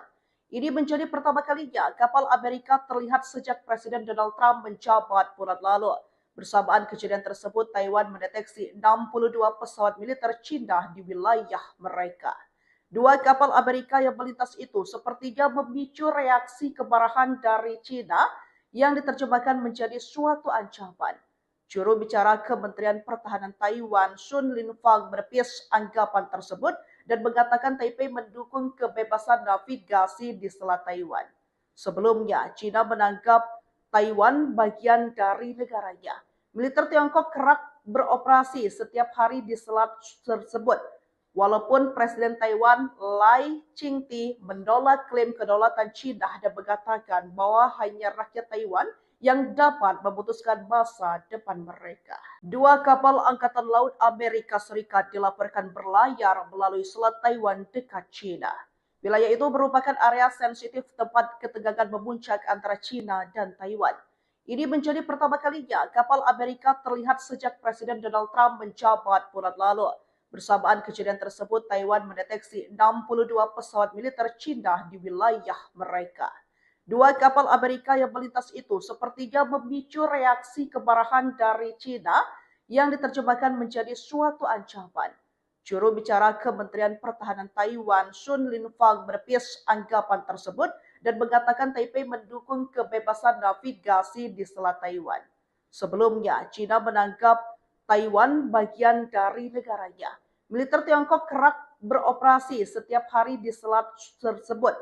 Ini menjadi pertama kalinya kapal Amerika terlihat sejak Presiden Donald Trump menjabat bulan lalu. Bersamaan kejadian tersebut, Taiwan mendeteksi 62 pesawat militer China di wilayah mereka. Dua kapal Amerika yang melintas itu sepertinya memicu reaksi kemarahan dari China yang diterjemahkan menjadi suatu ancaman. Juru bicara Kementerian Pertahanan Taiwan, Sun Linfang, menepis anggapan tersebut dan mengatakan Taipei mendukung kebebasan navigasi di Selat Taiwan. Sebelumnya, China menganggap Taiwan bagian dari negaranya. Militer Tiongkok kerap beroperasi setiap hari di selat tersebut. Walaupun Presiden Taiwan Lai Ching-te menolak klaim kedaulatan China dan mengatakan bahwa hanya rakyat Taiwan yang dapat memutuskan masa depan mereka. Dua kapal Angkatan Laut Amerika Serikat dilaporkan berlayar melalui Selat Taiwan dekat China. Wilayah itu merupakan area sensitif tempat ketegangan memuncak antara China dan Taiwan. Ini menjadi pertama kalinya kapal Amerika terlihat sejak Presiden Donald Trump menjabat bulan lalu. Bersamaan kejadian tersebut, Taiwan mendeteksi 62 pesawat militer China di wilayah mereka. Dua kapal Amerika yang melintas itu sepertinya memicu reaksi kemarahan dari China yang diterjemahkan menjadi suatu ancaman. Juru bicara Kementerian Pertahanan Taiwan, Sun Linfang, menepis anggapan tersebut dan mengatakan Taipei mendukung kebebasan navigasi di Selat Taiwan. Sebelumnya, China menganggap Taiwan bagian dari negaranya. Militer Tiongkok kerap beroperasi setiap hari di selat tersebut.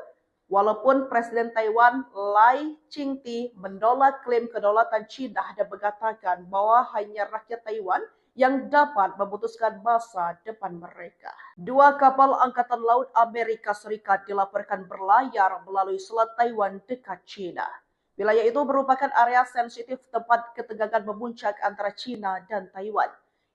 Walaupun Presiden Taiwan Lai Ching-te menolak klaim kedaulatan China dan mengatakan bahwa hanya rakyat Taiwan yang dapat memutuskan masa depan mereka. Dua kapal Angkatan Laut Amerika Serikat dilaporkan berlayar melalui Selat Taiwan dekat China. Wilayah itu merupakan area sensitif tempat ketegangan memuncak antara China dan Taiwan.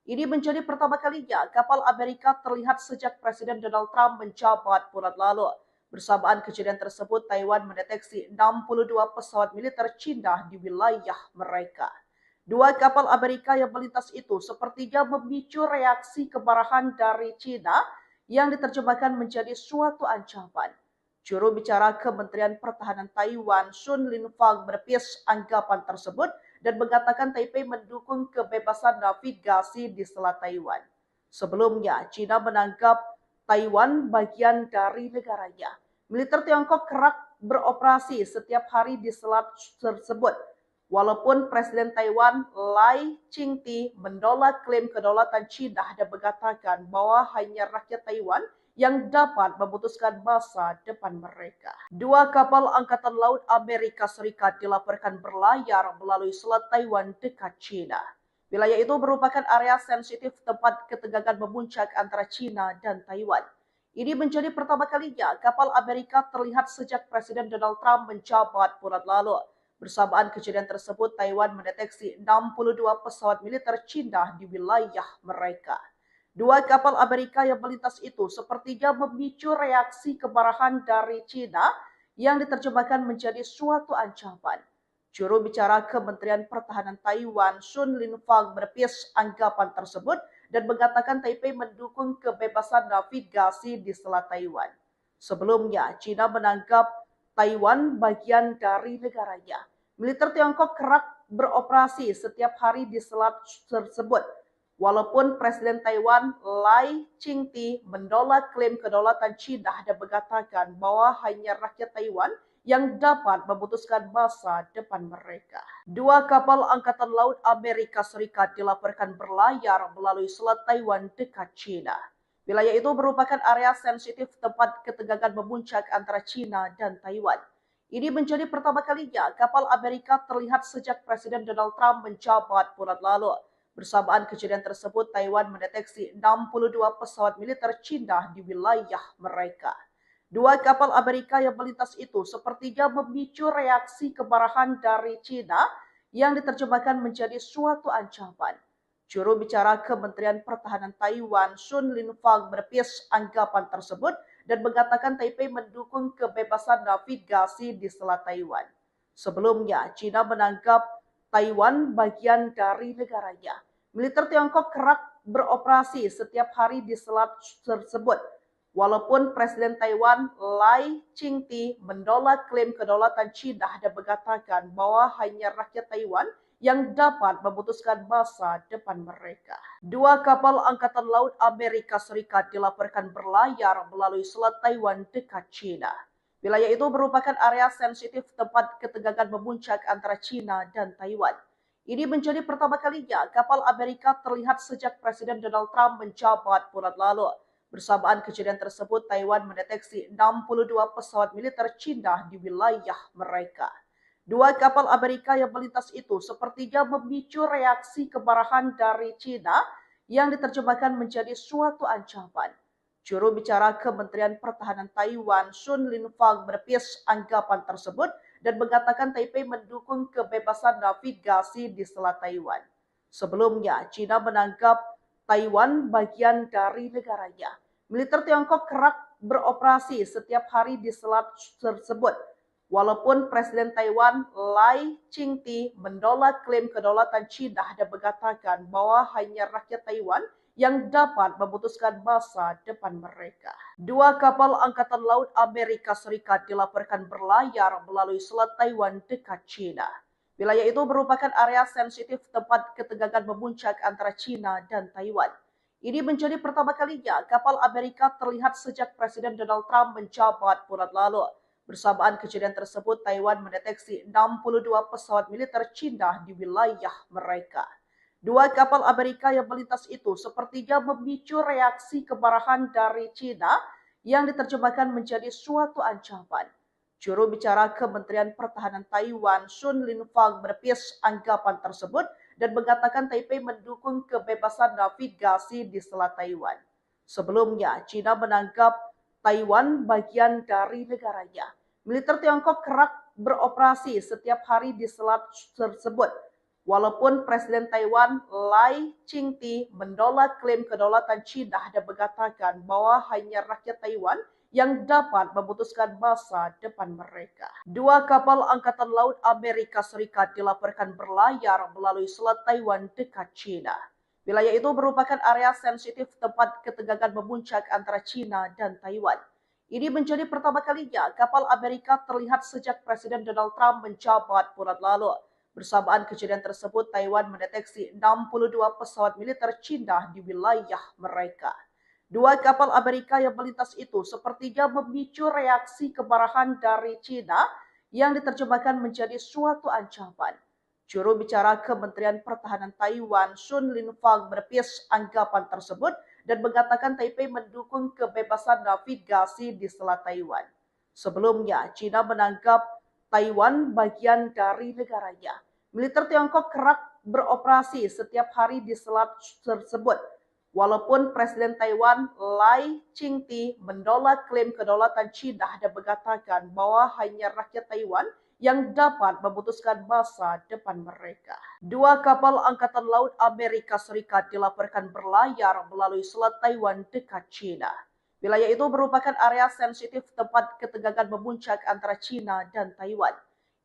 Ini menjadi pertama kalinya kapal Amerika terlihat sejak Presiden Donald Trump menjabat bulan lalu. Bersamaan kejadian tersebut, Taiwan mendeteksi 62 pesawat militer Cina di wilayah mereka. Dua kapal Amerika yang melintas itu sepertinya memicu reaksi kemarahan dari Cina yang diterjemahkan menjadi suatu ancaman. Juru bicara Kementerian Pertahanan Taiwan, Sun Linfang, menepis anggapan tersebut dan mengatakan Taipei mendukung kebebasan navigasi di Selat Taiwan. Sebelumnya, Cina menganggap Taiwan bagian dari negaranya. Militer Tiongkok kerap beroperasi setiap hari di selat tersebut. Walaupun Presiden Taiwan Lai Ching-te menolak klaim kedaulatan China dan mengatakan bahwa hanya rakyat Taiwan yang dapat memutuskan masa depan mereka. Dua kapal Angkatan Laut Amerika Serikat dilaporkan berlayar melalui Selat Taiwan dekat China. Wilayah itu merupakan area sensitif tempat ketegangan memuncak antara China dan Taiwan. Ini menjadi pertama kalinya kapal Amerika terlihat sejak Presiden Donald Trump menjabat bulan lalu. Bersamaan kejadian tersebut, Taiwan mendeteksi 62 pesawat militer China di wilayah mereka. Dua kapal Amerika yang melintas itu sepertinya memicu reaksi kemarahan dari China yang diterjemahkan menjadi suatu ancaman. Juru bicara Kementerian Pertahanan Taiwan, Sun Linfang, menepis anggapan tersebut dan mengatakan Taipei mendukung kebebasan navigasi di Selat Taiwan. Sebelumnya, China menganggap Taiwan bagian dari negaranya. Militer Tiongkok kerap beroperasi setiap hari di selat tersebut. Walaupun Presiden Taiwan Lai Ching-te menolak klaim kedaulatan China dan mengatakan bahwa hanya rakyat Taiwan yang dapat memutuskan masa depan mereka. Dua kapal Angkatan Laut Amerika Serikat dilaporkan berlayar melalui Selat Taiwan dekat China. Wilayah itu merupakan area sensitif tempat ketegangan memuncak antara China dan Taiwan. Ini menjadi pertama kalinya kapal Amerika terlihat sejak Presiden Donald Trump menjabat bulan lalu. Bersamaan kejadian tersebut, Taiwan mendeteksi 62 pesawat militer China di wilayah mereka. Dua kapal Amerika yang melintas itu sepertinya memicu reaksi kemarahan dari China yang diterjemahkan menjadi suatu ancaman. Juru bicara Kementerian Pertahanan Taiwan, Sun Linfang, menepis anggapan tersebut dan mengatakan Taipei mendukung kebebasan navigasi di Selat Taiwan. Sebelumnya, China menganggap Taiwan bagian dari negaranya. Militer Tiongkok kerap beroperasi setiap hari di selat tersebut. Walaupun Presiden Taiwan Lai Ching-te menolak klaim kedaulatan China dan mengatakan bahwa hanya rakyat Taiwan yang dapat memutuskan masa depan mereka. Dua kapal Angkatan Laut Amerika Serikat dilaporkan berlayar melalui Selat Taiwan dekat China. Wilayah itu merupakan area sensitif tempat ketegangan memuncak antara China dan Taiwan. Ini menjadi pertama kalinya kapal Amerika terlihat sejak Presiden Donald Trump menjabat bulan lalu. Bersamaan kejadian tersebut, Taiwan mendeteksi 62 pesawat militer China di wilayah mereka. Dua kapal Amerika yang melintas itu sepertinya memicu reaksi kemarahan dari China yang diterjemahkan menjadi suatu ancaman. Juru bicara Kementerian Pertahanan Taiwan, Sun Linfang, menepis anggapan tersebut dan mengatakan Taipei mendukung kebebasan navigasi di Selat Taiwan. Sebelumnya, China menganggap Taiwan bagian dari negaranya. Militer Tiongkok kerap beroperasi setiap hari di selat tersebut. Walaupun Presiden Taiwan Lai Ching-te menolak klaim kedaulatan China dan mengatakan bahwa hanya rakyat Taiwan yang dapat memutuskan masa depan mereka. Dua kapal Angkatan Laut Amerika Serikat dilaporkan berlayar melalui Selat Taiwan dekat China. Wilayah itu merupakan area sensitif tempat ketegangan memuncak antara China dan Taiwan. Ini menjadi pertama kalinya kapal Amerika terlihat sejak Presiden Donald Trump menjabat bulan lalu. Bersamaan kejadian tersebut, Taiwan mendeteksi 62 pesawat militer China di wilayah mereka. Dua kapal Amerika yang melintas itu sepertinya memicu reaksi kemarahan dari China yang diterjemahkan menjadi suatu ancaman. Juru bicara Kementerian Pertahanan Taiwan, Sun Linfang, menepis anggapan tersebut dan mengatakan Taipei mendukung kebebasan navigasi di Selat Taiwan. Sebelumnya, China menganggap Taiwan bagian dari negaranya. Militer Tiongkok kerap beroperasi setiap hari di selat tersebut. Walaupun Presiden Taiwan Lai Ching-te menolak klaim kedaulatan China dan mengatakan bahwa hanya rakyat Taiwan yang dapat memutuskan masa depan mereka. Dua kapal Angkatan Laut Amerika Serikat dilaporkan berlayar melalui Selat Taiwan dekat China. Wilayah itu merupakan area sensitif tempat ketegangan memuncak antara China dan Taiwan. Ini menjadi pertama kalinya kapal Amerika terlihat sejak Presiden Donald Trump menjabat bulan lalu. Bersamaan kejadian tersebut, Taiwan mendeteksi 62 pesawat militer China di wilayah mereka. Dua kapal Amerika yang melintas itu sepertinya memicu reaksi kemarahan dari China yang diterjemahkan menjadi suatu ancaman. Juru bicara Kementerian Pertahanan Taiwan, Sun Linfang, menepis anggapan tersebut dan mengatakan Taipei mendukung kebebasan navigasi di Selat Taiwan. Sebelumnya, China menganggap Taiwan bagian dari negaranya. Militer Tiongkok kerap beroperasi setiap hari di selat tersebut. Walaupun Presiden Taiwan Lai Ching-te menolak klaim kedaulatan China dan mengatakan bahwa hanya rakyat Taiwan yang dapat memutuskan masa depan mereka. Dua kapal Angkatan Laut Amerika Serikat dilaporkan berlayar melalui Selat Taiwan dekat China. Wilayah itu merupakan area sensitif tempat ketegangan memuncak antara China dan Taiwan.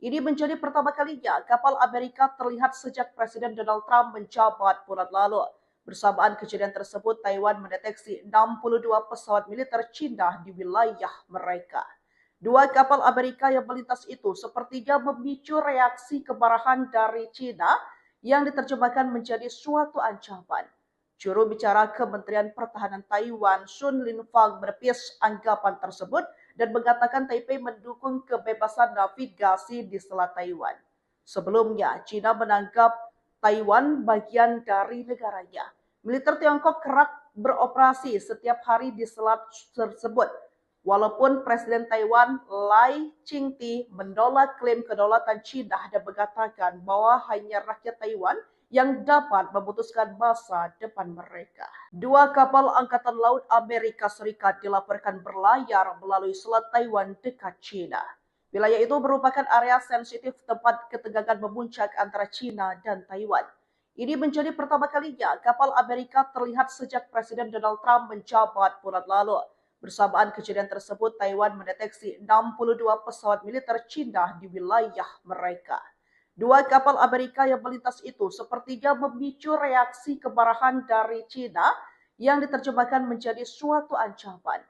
Ini menjadi pertama kalinya kapal Amerika terlihat sejak Presiden Donald Trump menjabat bulan lalu. Bersamaan kejadian tersebut, Taiwan mendeteksi 62 pesawat militer China di wilayah mereka. Dua kapal Amerika yang melintas itu sepertinya memicu reaksi kemarahan dari China yang diterjemahkan menjadi suatu ancaman. Juru bicara Kementerian Pertahanan Taiwan, Sun Linfang, menepis anggapan tersebut dan mengatakan Taipei mendukung kebebasan navigasi di Selat Taiwan. Sebelumnya, China menganggap Taiwan bagian dari negaranya. Militer Tiongkok kerap beroperasi setiap hari di selat tersebut. Walaupun Presiden Taiwan Lai Ching-te menolak klaim kedaulatan China dan mengatakan bahwa hanya rakyat Taiwan yang dapat memutuskan masa depan mereka. Dua kapal Angkatan Laut Amerika Serikat dilaporkan berlayar melalui Selat Taiwan dekat China. Wilayah itu merupakan area sensitif tempat ketegangan memuncak antara China dan Taiwan. Ini menjadi pertama kalinya kapal Amerika terlihat sejak Presiden Donald Trump menjabat bulan lalu. Bersamaan kejadian tersebut, Taiwan mendeteksi 62 pesawat militer China di wilayah mereka. Dua kapal Amerika yang melintas itu sepertinya memicu reaksi kemarahan dari China yang diterjemahkan menjadi suatu ancaman.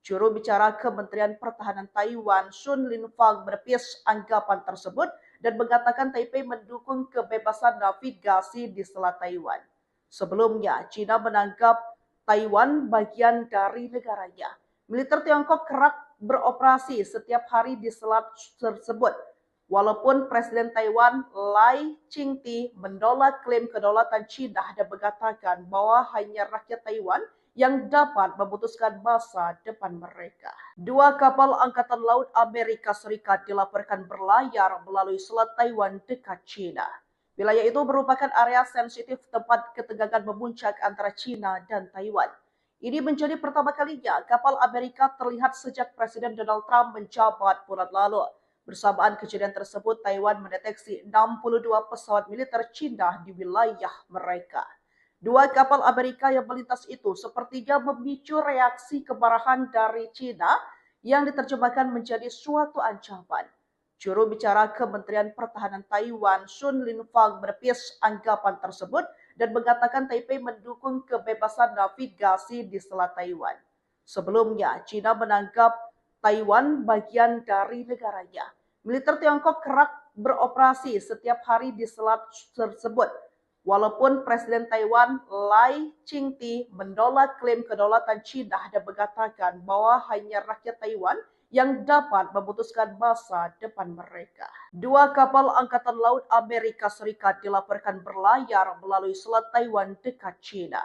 Juru bicara Kementerian Pertahanan Taiwan, Sun Linfang, menepis anggapan tersebut dan mengatakan Taipei mendukung kebebasan navigasi di Selat Taiwan. Sebelumnya, China menganggap Taiwan bagian dari negaranya. Militer Tiongkok kerap beroperasi setiap hari di selat tersebut. Walaupun Presiden Taiwan Lai Ching-te menolak klaim kedaulatan China dan mengatakan bahwa hanya rakyat Taiwan yang dapat memutuskan masa depan mereka. Dua kapal Angkatan Laut Amerika Serikat dilaporkan berlayar melalui Selat Taiwan dekat China. Wilayah itu merupakan area sensitif tempat ketegangan memuncak antara China dan Taiwan. Ini menjadi pertama kalinya kapal Amerika terlihat sejak Presiden Donald Trump menjabat bulan lalu. Bersamaan kejadian tersebut, Taiwan mendeteksi 62 pesawat militer China di wilayah mereka. Dua kapal Amerika yang melintas itu sepertinya memicu reaksi kemarahan dari China yang diterjemahkan menjadi suatu ancaman. Juru bicara Kementerian Pertahanan Taiwan, Sun Linfang, menepis anggapan tersebut dan mengatakan Taipei mendukung kebebasan navigasi di Selat Taiwan. Sebelumnya, China menganggap Taiwan bagian dari negaranya. Militer Tiongkok kerap beroperasi setiap hari di selat tersebut. Walaupun Presiden Taiwan Lai Ching-te menolak klaim kedaulatan China dan mengatakan bahwa hanya rakyat Taiwan yang dapat memutuskan masa depan mereka. Dua kapal Angkatan Laut Amerika Serikat dilaporkan berlayar melalui Selat Taiwan dekat China.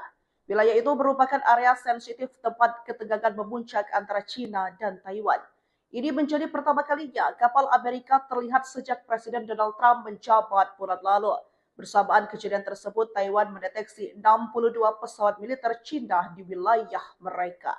Wilayah itu merupakan area sensitif tempat ketegangan memuncak antara China dan Taiwan. Ini menjadi pertama kalinya kapal Amerika terlihat sejak Presiden Donald Trump menjabat bulan lalu. Bersamaan kejadian tersebut, Taiwan mendeteksi 62 pesawat militer Cina di wilayah mereka.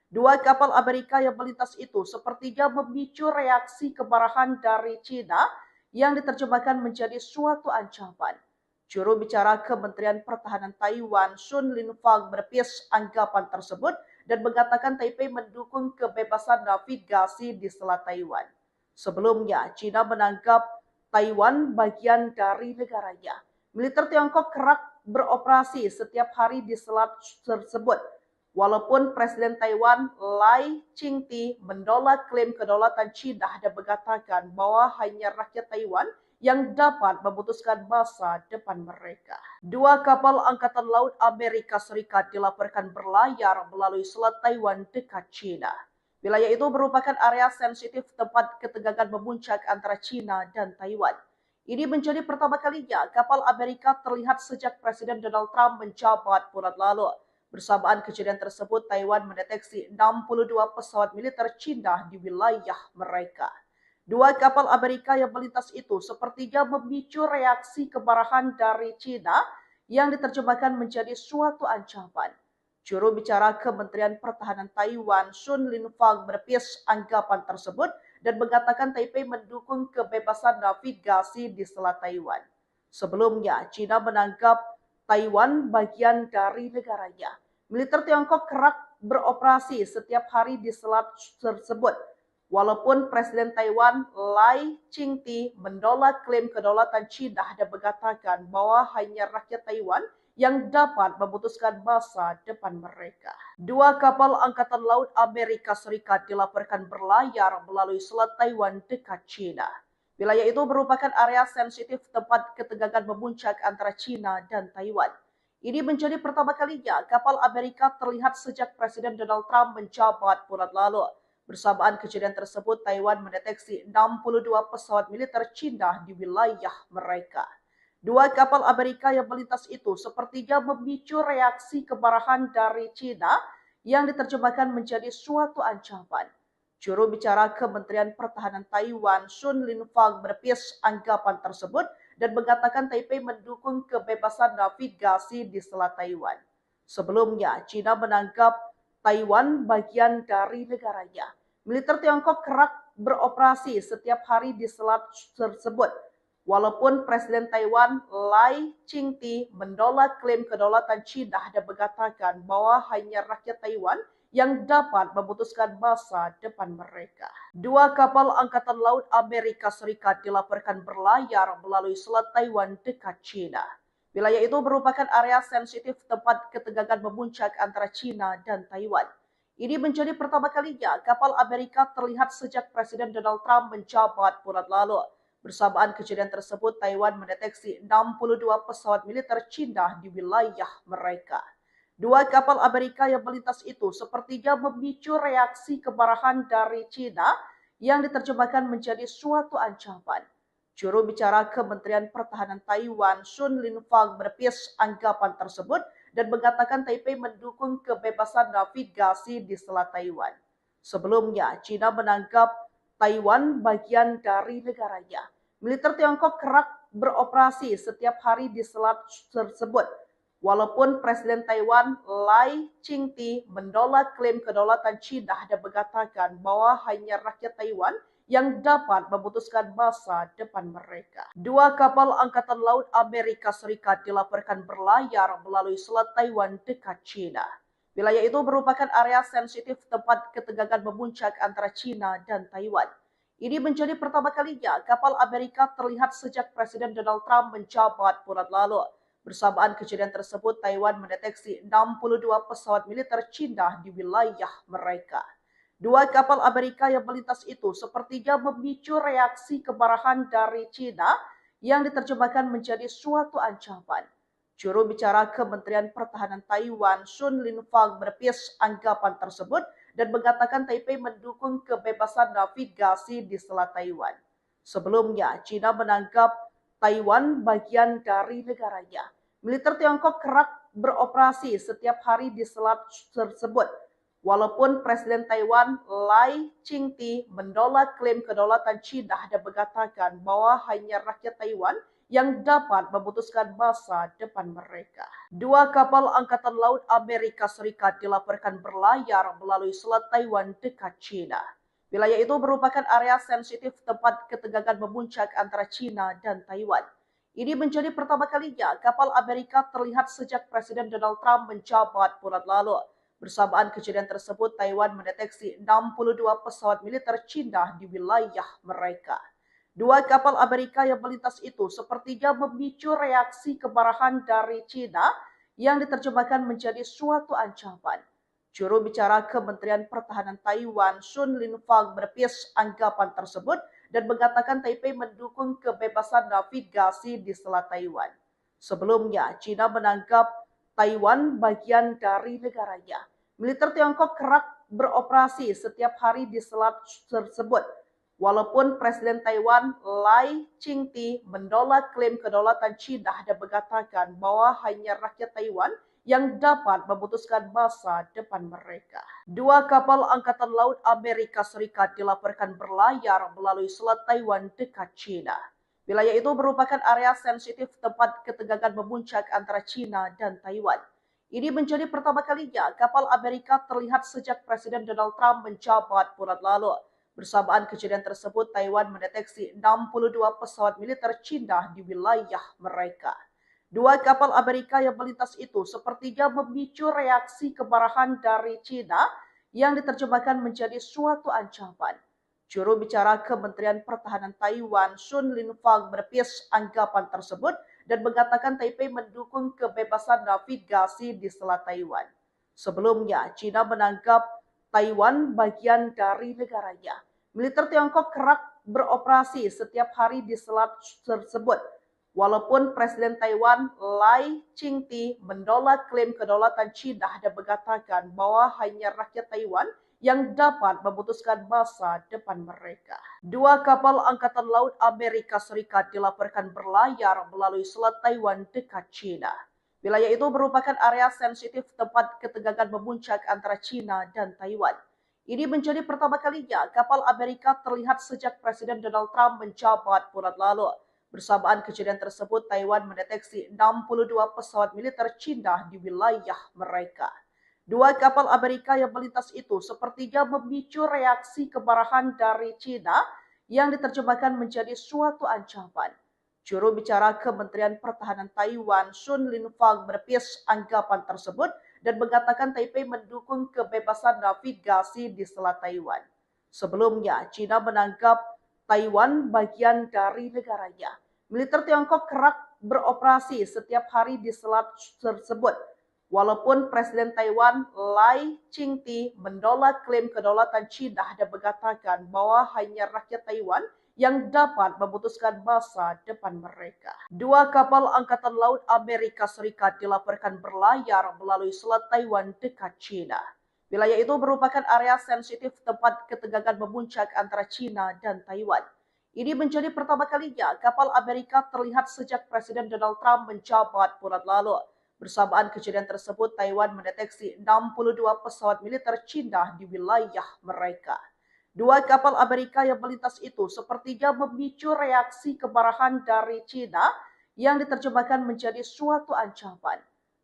Dua kapal Amerika yang melintas itu sepertinya memicu reaksi kemarahan dari Cina yang diterjemahkan menjadi suatu ancaman. Juru bicara Kementerian Pertahanan Taiwan, Sun Linfang, menepis anggapan tersebut dan mengatakan Taipei mendukung kebebasan navigasi di Selat Taiwan. Sebelumnya, China menganggap Taiwan bagian dari negaranya. Militer Tiongkok kerap beroperasi setiap hari di selat tersebut. Walaupun Presiden Taiwan Lai Ching-te menolak klaim kedaulatan China dan mengatakan bahwa hanya rakyat Taiwan yang dapat memutuskan masa depan mereka. Dua kapal Angkatan Laut Amerika Serikat dilaporkan berlayar melalui Selat Taiwan dekat China. Wilayah itu merupakan area sensitif tempat ketegangan memuncak antara China dan Taiwan. Ini menjadi pertama kalinya kapal Amerika terlihat sejak Presiden Donald Trump menjabat bulan lalu. Bersamaan kejadian tersebut, Taiwan mendeteksi 62 pesawat militer China di wilayah mereka. Dua kapal Amerika yang melintas itu sepertinya memicu reaksi kemarahan dari China yang diterjemahkan menjadi suatu ancaman. Juru bicara Kementerian Pertahanan Taiwan, Sun Linfang, menepis anggapan tersebut dan mengatakan Taipei mendukung kebebasan navigasi di Selat Taiwan. Sebelumnya, China menganggap Taiwan bagian dari negaranya. Militer Tiongkok kerap beroperasi setiap hari di selat tersebut. Walaupun Presiden Taiwan Lai Ching-te menolak klaim kedaulatan China dan mengatakan bahwa hanya rakyat Taiwan yang dapat memutuskan masa depan mereka. Dua kapal Angkatan Laut Amerika Serikat dilaporkan berlayar melalui Selat Taiwan dekat China. Wilayah itu merupakan area sensitif tempat ketegangan memuncak antara China dan Taiwan. Ini menjadi pertama kalinya kapal Amerika terlihat sejak Presiden Donald Trump menjabat bulan lalu. Bersamaan kejadian tersebut, Taiwan mendeteksi 62 pesawat militer China di wilayah mereka. Dua kapal Amerika yang melintas itu sepertinya memicu reaksi kemarahan dari China yang diterjemahkan menjadi suatu ancaman. Juru bicara Kementerian Pertahanan Taiwan, Sun Linfang, menepis anggapan tersebut dan mengatakan Taipei mendukung kebebasan navigasi di Selat Taiwan. Sebelumnya, China menganggap Taiwan bagian dari negaranya. Militer Tiongkok kerap beroperasi setiap hari di selat tersebut. Walaupun Presiden Taiwan Lai Ching-te menolak klaim kedaulatan China dan mengatakan bahwa hanya rakyat Taiwan yang dapat memutuskan masa depan mereka. Dua kapal Angkatan Laut Amerika Serikat dilaporkan berlayar melalui Selat Taiwan dekat China. Wilayah itu merupakan area sensitif tempat ketegangan memuncak antara China dan Taiwan. Ini menjadi pertama kalinya kapal Amerika terlihat sejak Presiden Donald Trump menjabat bulan lalu. Bersamaan kejadian tersebut, Taiwan mendeteksi 62 pesawat militer China di wilayah mereka. Dua kapal Amerika yang melintas itu sepertinya memicu reaksi kemarahan dari China yang diterjemahkan menjadi suatu ancaman. Juru bicara Kementerian Pertahanan Taiwan, Sun Linfang, menepis anggapan tersebut dan mengatakan Taipei mendukung kebebasan navigasi di Selat Taiwan. Sebelumnya, China menganggap Taiwan bagian dari negaranya. Militer Tiongkok kerap beroperasi setiap hari di selat tersebut. Walaupun Presiden Taiwan Lai Ching-te menolak klaim kedaulatan China dan mengatakan bahwa hanya rakyat Taiwan yang dapat memutuskan masa depan mereka. Dua kapal Angkatan Laut Amerika Serikat dilaporkan berlayar melalui Selat Taiwan dekat China. Wilayah itu merupakan area sensitif tempat ketegangan memuncak antara China dan Taiwan. Ini menjadi pertama kalinya kapal Amerika terlihat sejak Presiden Donald Trump menjabat bulan lalu. Bersamaan kejadian tersebut, Taiwan mendeteksi 62 pesawat militer China di wilayah mereka. Dua kapal Amerika yang melintas itu sepertinya memicu reaksi kemarahan dari China yang diterjemahkan menjadi suatu ancaman. Juru bicara Kementerian Pertahanan Taiwan, Sun Linfang, menepis anggapan tersebut dan mengatakan Taipei mendukung kebebasan navigasi di Selat Taiwan. Sebelumnya, China menganggap Taiwan bagian dari negaranya. Militer Tiongkok kerap beroperasi setiap hari di selat tersebut. Walaupun Presiden Taiwan Lai Ching-te menolak klaim kedaulatan China dan mengatakan bahwa hanya rakyat Taiwan yang dapat memutuskan masa depan mereka. Dua kapal Angkatan Laut Amerika Serikat dilaporkan berlayar melalui Selat Taiwan dekat China. Wilayah itu merupakan area sensitif tempat ketegangan memuncak antara China dan Taiwan. Ini menjadi pertama kalinya kapal Amerika terlihat sejak Presiden Donald Trump menjabat bulan lalu. Bersamaan kejadian tersebut, Taiwan mendeteksi 62 pesawat militer China di wilayah mereka. Dua kapal Amerika yang melintas itu sepertinya memicu reaksi kemarahan dari China yang diterjemahkan menjadi suatu ancaman. Juru bicara Kementerian Pertahanan Taiwan, Sun Linfang, menepis anggapan tersebut dan mengatakan Taipei mendukung kebebasan navigasi di Selat Taiwan. Sebelumnya, China menganggap Taiwan bagian dari negaranya. Militer Tiongkok kerap beroperasi setiap hari di selat tersebut. Walaupun Presiden Taiwan Lai Ching-te menolak klaim kedaulatan China dan mengatakan bahwa hanya rakyat Taiwan yang dapat memutuskan masa depan mereka. Dua kapal Angkatan Laut Amerika Serikat dilaporkan berlayar melalui Selat Taiwan dekat China. Wilayah itu merupakan area sensitif tempat ketegangan memuncak antara China dan Taiwan. Ini menjadi pertama kalinya kapal Amerika terlihat sejak Presiden Donald Trump menjabat bulan lalu. Bersamaan kejadian tersebut, Taiwan mendeteksi 62 pesawat militer China di wilayah mereka. Dua kapal Amerika yang melintas itu sepertinya memicu reaksi kemarahan dari China yang diterjemahkan menjadi suatu ancaman. Juru bicara Kementerian Pertahanan Taiwan, Sun Linfang, menepis anggapan tersebut dan mengatakan Taipei mendukung kebebasan navigasi di Selat Taiwan. Sebelumnya, China menganggap Taiwan bagian dari negaranya. Militer Tiongkok kerap beroperasi setiap hari di selat tersebut. Walaupun Presiden Taiwan Lai Ching-te menolak klaim kedaulatan China dan mengatakan bahwa hanya rakyat Taiwan yang dapat memutuskan masa depan mereka. Dua kapal Angkatan Laut Amerika Serikat dilaporkan berlayar melalui Selat Taiwan dekat China. Wilayah itu merupakan area sensitif tempat ketegangan memuncak antara China dan Taiwan. Ini menjadi pertama kalinya kapal Amerika terlihat sejak Presiden Donald Trump menjabat bulan lalu. Bersamaan kejadian tersebut, Taiwan mendeteksi 62 pesawat militer China di wilayah mereka. Dua kapal Amerika yang melintas itu sepertinya memicu reaksi kemarahan dari China yang diterjemahkan menjadi suatu ancaman. Juru bicara Kementerian Pertahanan Taiwan, Sun Linfang, menepis anggapan tersebut dan mengatakan Taipei mendukung kebebasan navigasi di Selat Taiwan. Sebelumnya, China menganggap Taiwan bagian dari negaranya. Militer Tiongkok kerap beroperasi setiap hari di selat tersebut. Walaupun Presiden Taiwan Lai Ching-te menolak klaim kedaulatan China dan mengatakan bahwa hanya rakyat Taiwan yang dapat memutuskan masa depan mereka. Dua kapal Angkatan Laut Amerika Serikat dilaporkan berlayar melalui Selat Taiwan dekat China. Wilayah itu merupakan area sensitif tempat ketegangan memuncak antara China dan Taiwan. Ini menjadi pertama kalinya kapal Amerika terlihat sejak Presiden Donald Trump menjabat bulan lalu. Bersamaan kejadian tersebut, Taiwan mendeteksi 62 pesawat militer China di wilayah mereka. Dua kapal Amerika yang melintas itu sepertinya memicu reaksi kemarahan dari China yang diterjemahkan menjadi suatu ancaman.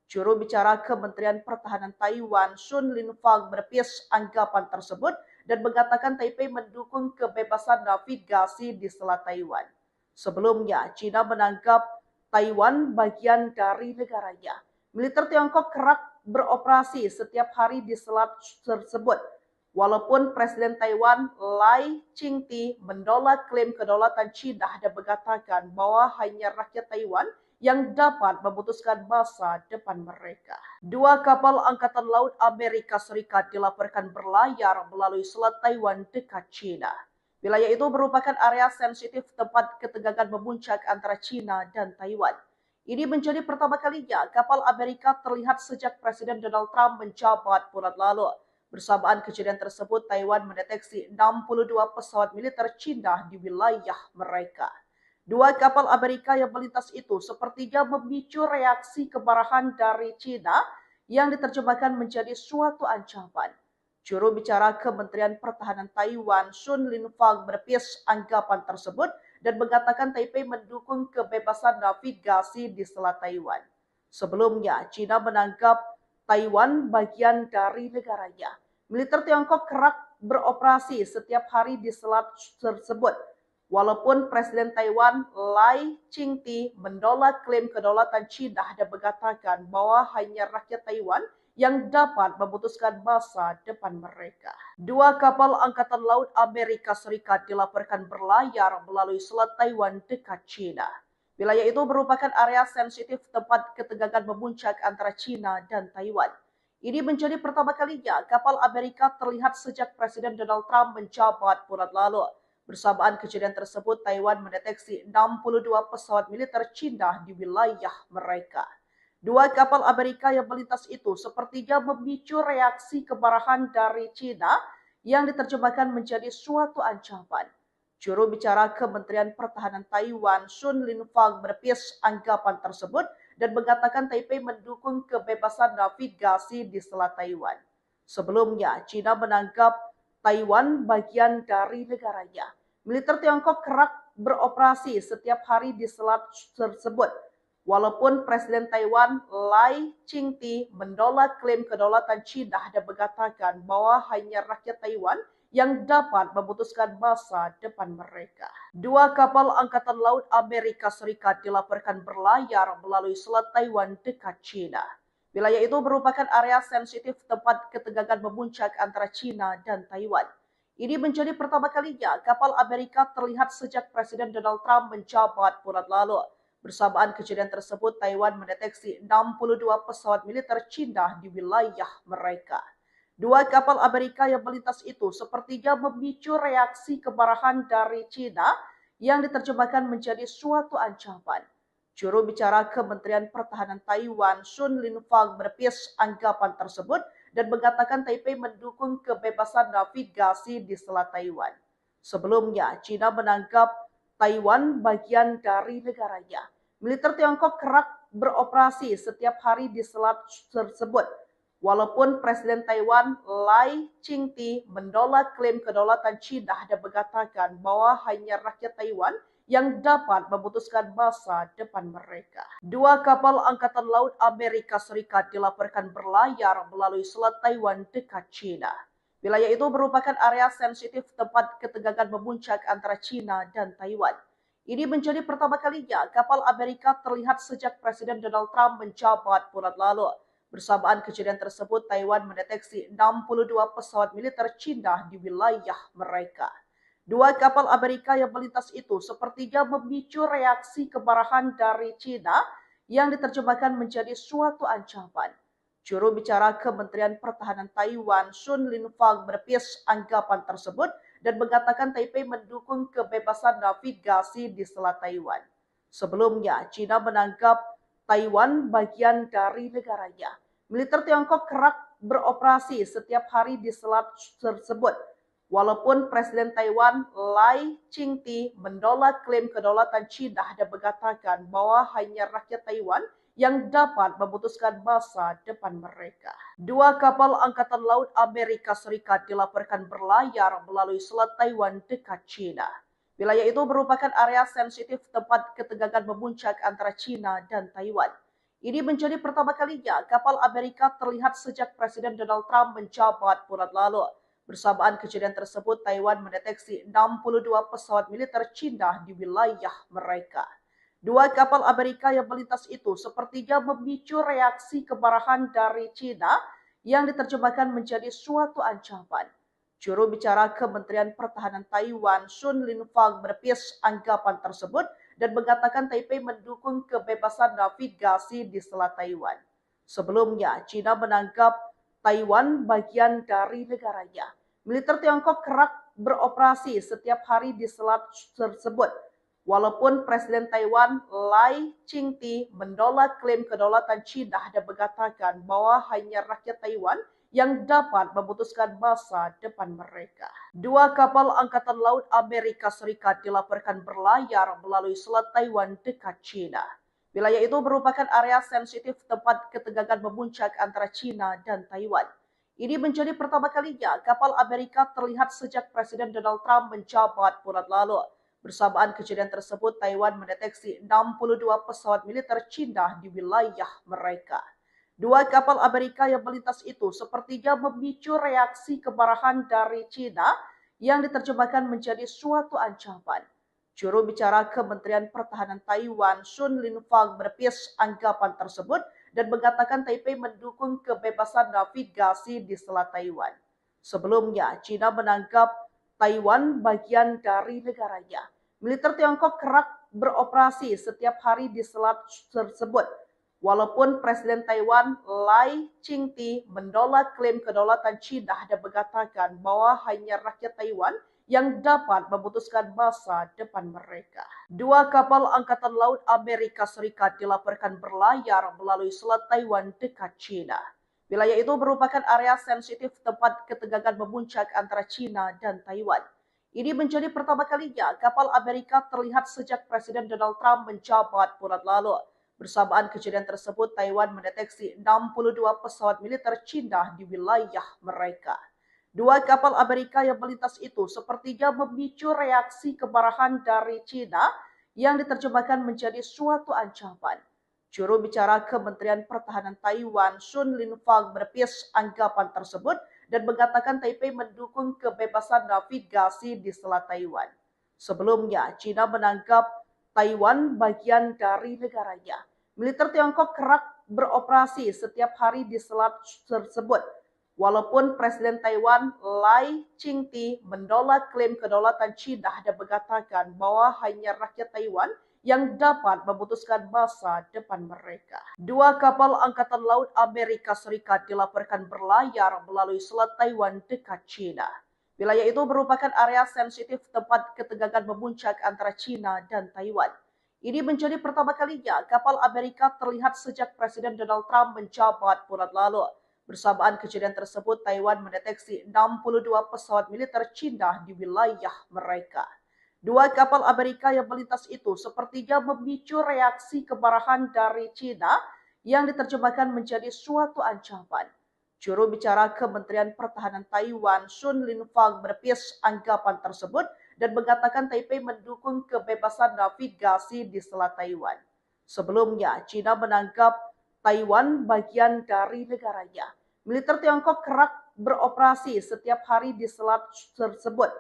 Juru bicara Kementerian Pertahanan Taiwan, Sun Linfang, menepis anggapan tersebut dan mengatakan Taipei mendukung kebebasan navigasi di Selat Taiwan. Sebelumnya, China menganggap Taiwan bagian dari negaranya. Militer Tiongkok kerap beroperasi setiap hari di selat tersebut. Walaupun Presiden Taiwan Lai Ching-te menolak klaim kedaulatan China dan mengatakan bahwa hanya rakyat Taiwan yang dapat memutuskan masa depan mereka. Dua kapal Angkatan Laut Amerika Serikat dilaporkan berlayar melalui Selat Taiwan dekat China. Wilayah itu merupakan area sensitif tempat ketegangan memuncak antara China dan Taiwan. Ini menjadi pertama kalinya kapal Amerika terlihat sejak Presiden Donald Trump menjabat bulan lalu. Bersamaan kejadian tersebut, Taiwan mendeteksi 62 pesawat militer China di wilayah mereka. Dua kapal Amerika yang melintas itu sepertinya memicu reaksi kemarahan dari China yang diterjemahkan menjadi suatu ancaman. Juru bicara Kementerian Pertahanan Taiwan, Sun Linfang, menepis anggapan tersebut dan mengatakan Taipei mendukung kebebasan navigasi di Selat Taiwan. Sebelumnya, China menganggap Taiwan bagian dari negaranya. Militer Tiongkok kerap beroperasi setiap hari di selat tersebut. Walaupun Presiden Taiwan Lai Ching-te menolak klaim kedaulatan China dan mengatakan bahwa hanya rakyat Taiwan yang dapat memutuskan masa depan mereka. Dua kapal Angkatan Laut Amerika Serikat dilaporkan berlayar melalui Selat Taiwan dekat China. Wilayah itu merupakan area sensitif tempat ketegangan memuncak antara China dan Taiwan. Ini menjadi pertama kalinya kapal Amerika terlihat sejak Presiden Donald Trump menjabat bulan lalu. Bersamaan kejadian tersebut, Taiwan mendeteksi 62 pesawat militer China di wilayah mereka. Dua kapal Amerika yang melintas itu sepertinya memicu reaksi kemarahan dari China yang diterjemahkan menjadi suatu ancaman. Juru bicara Kementerian Pertahanan Taiwan, Sun Linfang, menepis anggapan tersebut dan mengatakan Taipei mendukung kebebasan navigasi di Selat Taiwan. Sebelumnya, China menganggap Taiwan bagian dari negaranya. Militer Tiongkok kerap beroperasi setiap hari di selat tersebut. Walaupun Presiden Taiwan Lai Ching-te menolak klaim kedaulatan China dan mengatakan bahwa hanya rakyat Taiwan yang dapat memutuskan masa depan mereka. Dua kapal Angkatan Laut Amerika Serikat dilaporkan berlayar melalui Selat Taiwan dekat China. Wilayah itu merupakan area sensitif tempat ketegangan memuncak antara China dan Taiwan. Ini menjadi pertama kalinya kapal Amerika terlihat sejak Presiden Donald Trump menjabat bulan lalu. Bersamaan kejadian tersebut, Taiwan mendeteksi 62 pesawat militer China di wilayah mereka. Dua kapal Amerika yang melintas itu sepertinya memicu reaksi kemarahan dari China yang diterjemahkan menjadi suatu ancaman. Juru bicara Kementerian Pertahanan Taiwan, Sun Linfang, menepis anggapan tersebut dan mengatakan Taipei mendukung kebebasan navigasi di Selat Taiwan. Sebelumnya, China menganggap Taiwan bagian dari negaranya. Militer Tiongkok kerap beroperasi setiap hari di selat tersebut. Walaupun Presiden Taiwan Lai Ching-te menolak klaim kedaulatan China dan mengatakan bahwa hanya rakyat Taiwan yang dapat memutuskan masa depan mereka. Dua kapal Angkatan Laut Amerika Serikat dilaporkan berlayar melalui Selat Taiwan dekat China. Wilayah itu merupakan area sensitif tempat ketegangan memuncak antara China dan Taiwan. Ini menjadi pertama kalinya kapal Amerika terlihat sejak Presiden Donald Trump menjabat bulan lalu. Bersamaan kejadian tersebut, Taiwan mendeteksi 62 pesawat militer China di wilayah mereka. Dua kapal Amerika yang melintas itu sepertinya memicu reaksi kemarahan dari China yang diterjemahkan menjadi suatu ancaman. Juru bicara Kementerian Pertahanan Taiwan, Sun Linfang, menepis anggapan tersebut dan mengatakan Taipei mendukung kebebasan navigasi di Selat Taiwan. Sebelumnya, China menganggap Taiwan bagian dari negaranya. Militer Tiongkok kerap beroperasi setiap hari di selat tersebut. Walaupun Presiden Taiwan Lai Ching-te menolak klaim kedaulatan China dan mengatakan bahwa hanya rakyat Taiwan yang dapat memutuskan masa depan mereka. Dua kapal Angkatan Laut Amerika Serikat dilaporkan berlayar melalui Selat Taiwan dekat China. Wilayah itu merupakan area sensitif tempat ketegangan memuncak antara China dan Taiwan. Ini menjadi pertama kalinya kapal Amerika terlihat sejak Presiden Donald Trump menjabat bulan lalu. Bersamaan kejadian tersebut, Taiwan mendeteksi 62 pesawat militer China di wilayah mereka. Dua kapal Amerika yang melintas itu sepertinya memicu reaksi kemarahan dari China yang diterjemahkan menjadi suatu ancaman. Juru bicara Kementerian Pertahanan Taiwan, Sun Linfang, menepis anggapan tersebut dan mengatakan Taipei mendukung kebebasan navigasi di Selat Taiwan. Sebelumnya, China menganggap Taiwan bagian dari negaranya. Militer Tiongkok kerap beroperasi setiap hari di selat tersebut. Walaupun Presiden Taiwan Lai Ching-te menolak klaim kedaulatan China dan mengatakan bahwa hanya rakyat Taiwan yang dapat memutuskan masa depan mereka. Dua kapal Angkatan Laut Amerika Serikat dilaporkan berlayar melalui Selat Taiwan dekat China. Wilayah itu merupakan area sensitif tempat ketegangan memuncak antara China dan Taiwan. Ini menjadi pertama kalinya kapal Amerika terlihat sejak Presiden Donald Trump menjabat bulan lalu. Bersamaan kejadian tersebut, Taiwan mendeteksi 62 pesawat militer Cina di wilayah mereka. Dua kapal Amerika yang melintas itu sepertinya memicu reaksi kemarahan dari Cina yang diterjemahkan menjadi suatu ancaman. Juru bicara Kementerian Pertahanan Taiwan, Sun Linfang, menepis anggapan tersebut dan mengatakan Taipei mendukung kebebasan navigasi di Selat Taiwan. Sebelumnya, China menganggap Taiwan bagian dari negaranya. Militer Tiongkok kerap beroperasi setiap hari di selat tersebut. Walaupun Presiden Taiwan Lai Ching-te menolak klaim kedaulatan China dan mengatakan bahwa hanya rakyat Taiwan yang dapat memutuskan masa depan mereka. Dua kapal Angkatan Laut Amerika Serikat dilaporkan berlayar melalui Selat Taiwan dekat China. Wilayah itu merupakan area sensitif tempat ketegangan memuncak antara China dan Taiwan. Ini menjadi pertama kalinya kapal Amerika terlihat sejak Presiden Donald Trump menjabat bulan lalu. Bersamaan kejadian tersebut, Taiwan mendeteksi 62 pesawat militer China di wilayah mereka. Dua kapal Amerika yang melintas itu sepertinya memicu reaksi kemarahan dari China yang diterjemahkan menjadi suatu ancaman. Juru bicara Kementerian Pertahanan Taiwan, Sun Linfang, menepis anggapan tersebut dan mengatakan Taipei mendukung kebebasan navigasi di Selat Taiwan. Sebelumnya, China menganggap Taiwan bagian dari negaranya. Militer Tiongkok kerap beroperasi setiap hari di selat tersebut. Walaupun Presiden Taiwan Lai Ching-te menolak klaim kedaulatan China dan mengatakan bahwa hanya rakyat Taiwan yang dapat memutuskan masa depan mereka. Dua kapal Angkatan Laut Amerika Serikat dilaporkan berlayar melalui Selat Taiwan dekat China. Wilayah itu merupakan area sensitif tempat ketegangan memuncak antara China dan Taiwan. Ini menjadi pertama kalinya kapal Amerika terlihat sejak Presiden Donald Trump menjabat bulan lalu. Bersamaan kejadian tersebut, Taiwan mendeteksi 62 pesawat militer China di wilayah mereka. Dua kapal Amerika yang melintas itu sepertinya memicu reaksi kemarahan dari China yang diterjemahkan menjadi suatu ancaman. Juru bicara Kementerian Pertahanan Taiwan, Sun Linfang, menepis anggapan tersebut dan mengatakan Taipei mendukung kebebasan navigasi di Selat Taiwan. Sebelumnya, China menganggap Taiwan bagian dari negaranya. Militer Tiongkok kerap beroperasi setiap hari di selat tersebut.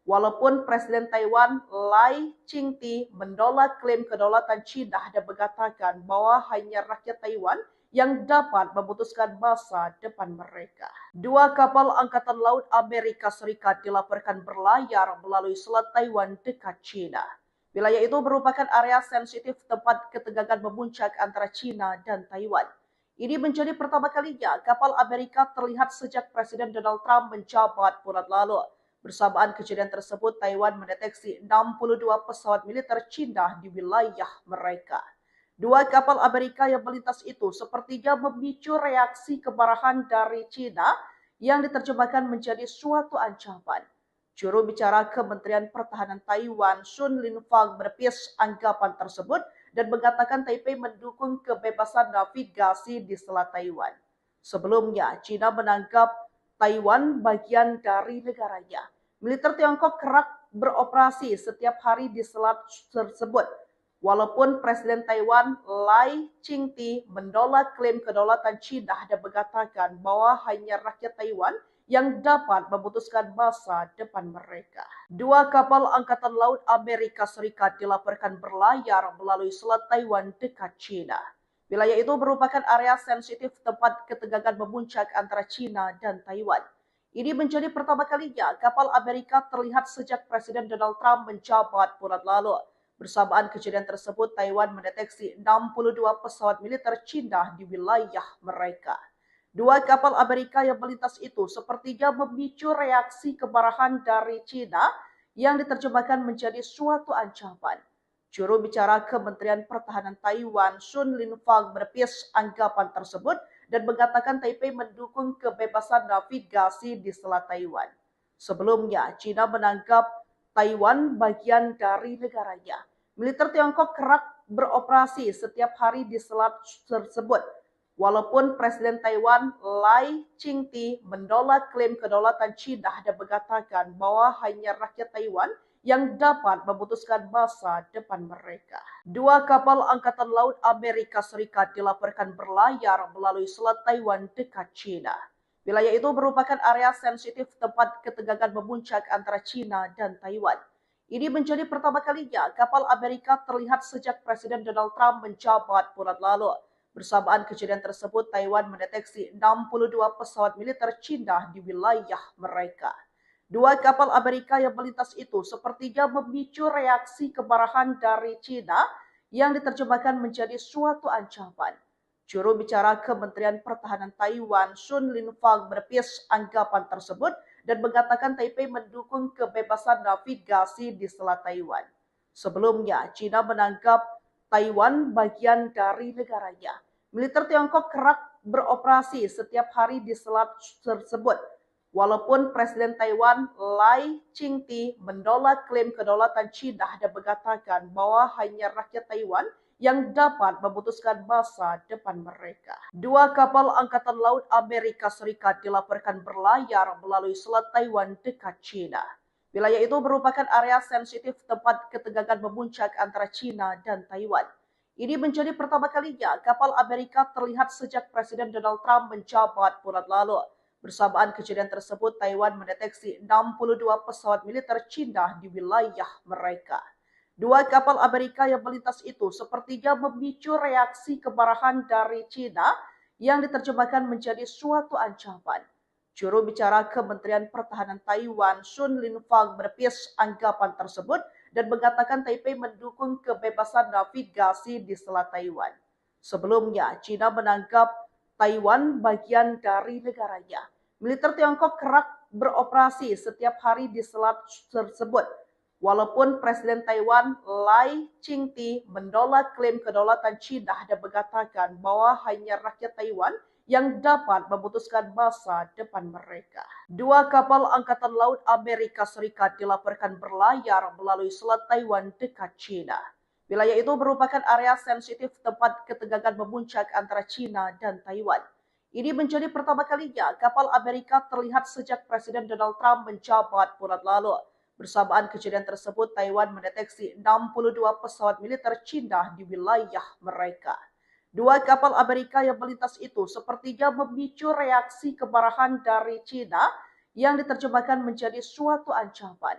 Walaupun Presiden Taiwan Lai Ching-te menolak klaim kedaulatan China dan mengatakan bahwa hanya rakyat Taiwan yang dapat memutuskan masa depan mereka. Dua kapal Angkatan Laut Amerika Serikat dilaporkan berlayar melalui Selat Taiwan dekat China. Wilayah itu merupakan area sensitif tempat ketegangan memuncak antara China dan Taiwan. Ini menjadi pertama kalinya kapal Amerika terlihat sejak Presiden Donald Trump menjabat bulan lalu. Bersamaan kejadian tersebut, Taiwan mendeteksi 62 pesawat militer China di wilayah mereka. Dua kapal Amerika yang melintas itu sepertinya memicu reaksi kemarahan dari China yang diterjemahkan menjadi suatu ancaman. Juru bicara Kementerian Pertahanan Taiwan, Sun Linfang, menepis anggapan tersebut dan mengatakan Taipei mendukung kebebasan navigasi di Selat Taiwan. Sebelumnya, China menganggap Taiwan bagian dari negaranya. Militer Tiongkok kerap beroperasi setiap hari di selat tersebut. Walaupun Presiden Taiwan Lai Ching-te menolak klaim kedaulatan China dan mengatakan bahwa hanya rakyat Taiwan yang dapat memutuskan masa depan mereka. Dua kapal Angkatan Laut Amerika Serikat dilaporkan berlayar melalui Selat Taiwan dekat China. Wilayah itu merupakan area sensitif tempat ketegangan memuncak antara China dan Taiwan. Ini menjadi pertama kalinya kapal Amerika terlihat sejak Presiden Donald Trump menjabat bulan lalu. Bersamaan kejadian tersebut, Taiwan mendeteksi 62 pesawat militer China di wilayah mereka. Dua kapal Amerika yang melintas itu sepertinya memicu reaksi kemarahan dari China yang diterjemahkan menjadi suatu ancaman. Juru bicara Kementerian Pertahanan Taiwan, Sun Linfang, menepis anggapan tersebut dan mengatakan Taipei mendukung kebebasan navigasi di Selat Taiwan. Sebelumnya, China menganggap Taiwan bagian dari negaranya. Militer Tiongkok kerap beroperasi setiap hari di selat tersebut. Walaupun Presiden Taiwan Lai Ching-te menolak klaim kedaulatan China dan mengatakan bahwa hanya rakyat Taiwan yang dapat memutuskan masa depan mereka. Dua kapal Angkatan Laut Amerika Serikat dilaporkan berlayar melalui Selat Taiwan dekat China. Wilayah itu merupakan area sensitif tempat ketegangan memuncak antara China dan Taiwan. Ini menjadi pertama kalinya kapal Amerika terlihat sejak Presiden Donald Trump menjabat bulan lalu. Bersamaan kejadian tersebut, Taiwan mendeteksi 62 pesawat militer China di wilayah mereka. Dua kapal Amerika yang melintas itu sepertinya memicu reaksi kemarahan dari China yang diterjemahkan menjadi suatu ancaman. Juru bicara Kementerian Pertahanan Taiwan, Sun Linfang, menepis anggapan tersebut dan mengatakan Taipei mendukung kebebasan navigasi di Selat Taiwan. Sebelumnya, China menganggap Taiwan bagian dari negaranya. Militer Tiongkok kerap beroperasi setiap hari di selat tersebut. Walaupun Presiden Taiwan Lai Ching-te menolak klaim kedaulatan China dan mengatakan bahwa hanya rakyat Taiwan yang dapat memutuskan masa depan mereka. Dua kapal Angkatan Laut Amerika Serikat dilaporkan berlayar melalui Selat Taiwan dekat China. Wilayah itu merupakan area sensitif tempat ketegangan memuncak antara China dan Taiwan. Ini menjadi pertama kalinya kapal Amerika terlihat sejak Presiden Donald Trump menjabat bulan lalu. Bersamaan kejadian tersebut, Taiwan mendeteksi 62 pesawat militer China di wilayah mereka. Dua kapal Amerika yang melintas itu sepertinya memicu reaksi kemarahan dari China yang diterjemahkan menjadi suatu ancaman. Juru bicara Kementerian Pertahanan Taiwan, Sun Linfang, menepis anggapan tersebut dan mengatakan Taipei mendukung kebebasan navigasi di Selat Taiwan. Sebelumnya, China menganggap Taiwan bagian dari negaranya. Militer Tiongkok kerap beroperasi setiap hari di selat tersebut. Walaupun Presiden Taiwan Lai Ching-te menolak klaim kedaulatan China dan mengatakan bahwa hanya rakyat Taiwan yang dapat memutuskan masa depan mereka. Dua kapal Angkatan Laut Amerika Serikat dilaporkan berlayar melalui Selat Taiwan dekat China. Wilayah itu merupakan area sensitif tempat ketegangan memuncak antara China dan Taiwan. Ini menjadi pertama kalinya kapal Amerika terlihat sejak Presiden Donald Trump menjabat bulan lalu. Bersamaan kejadian tersebut, Taiwan mendeteksi 62 pesawat militer China di wilayah mereka. Dua kapal Amerika yang melintas itu sepertinya memicu reaksi kemarahan dari China yang diterjemahkan menjadi suatu ancaman.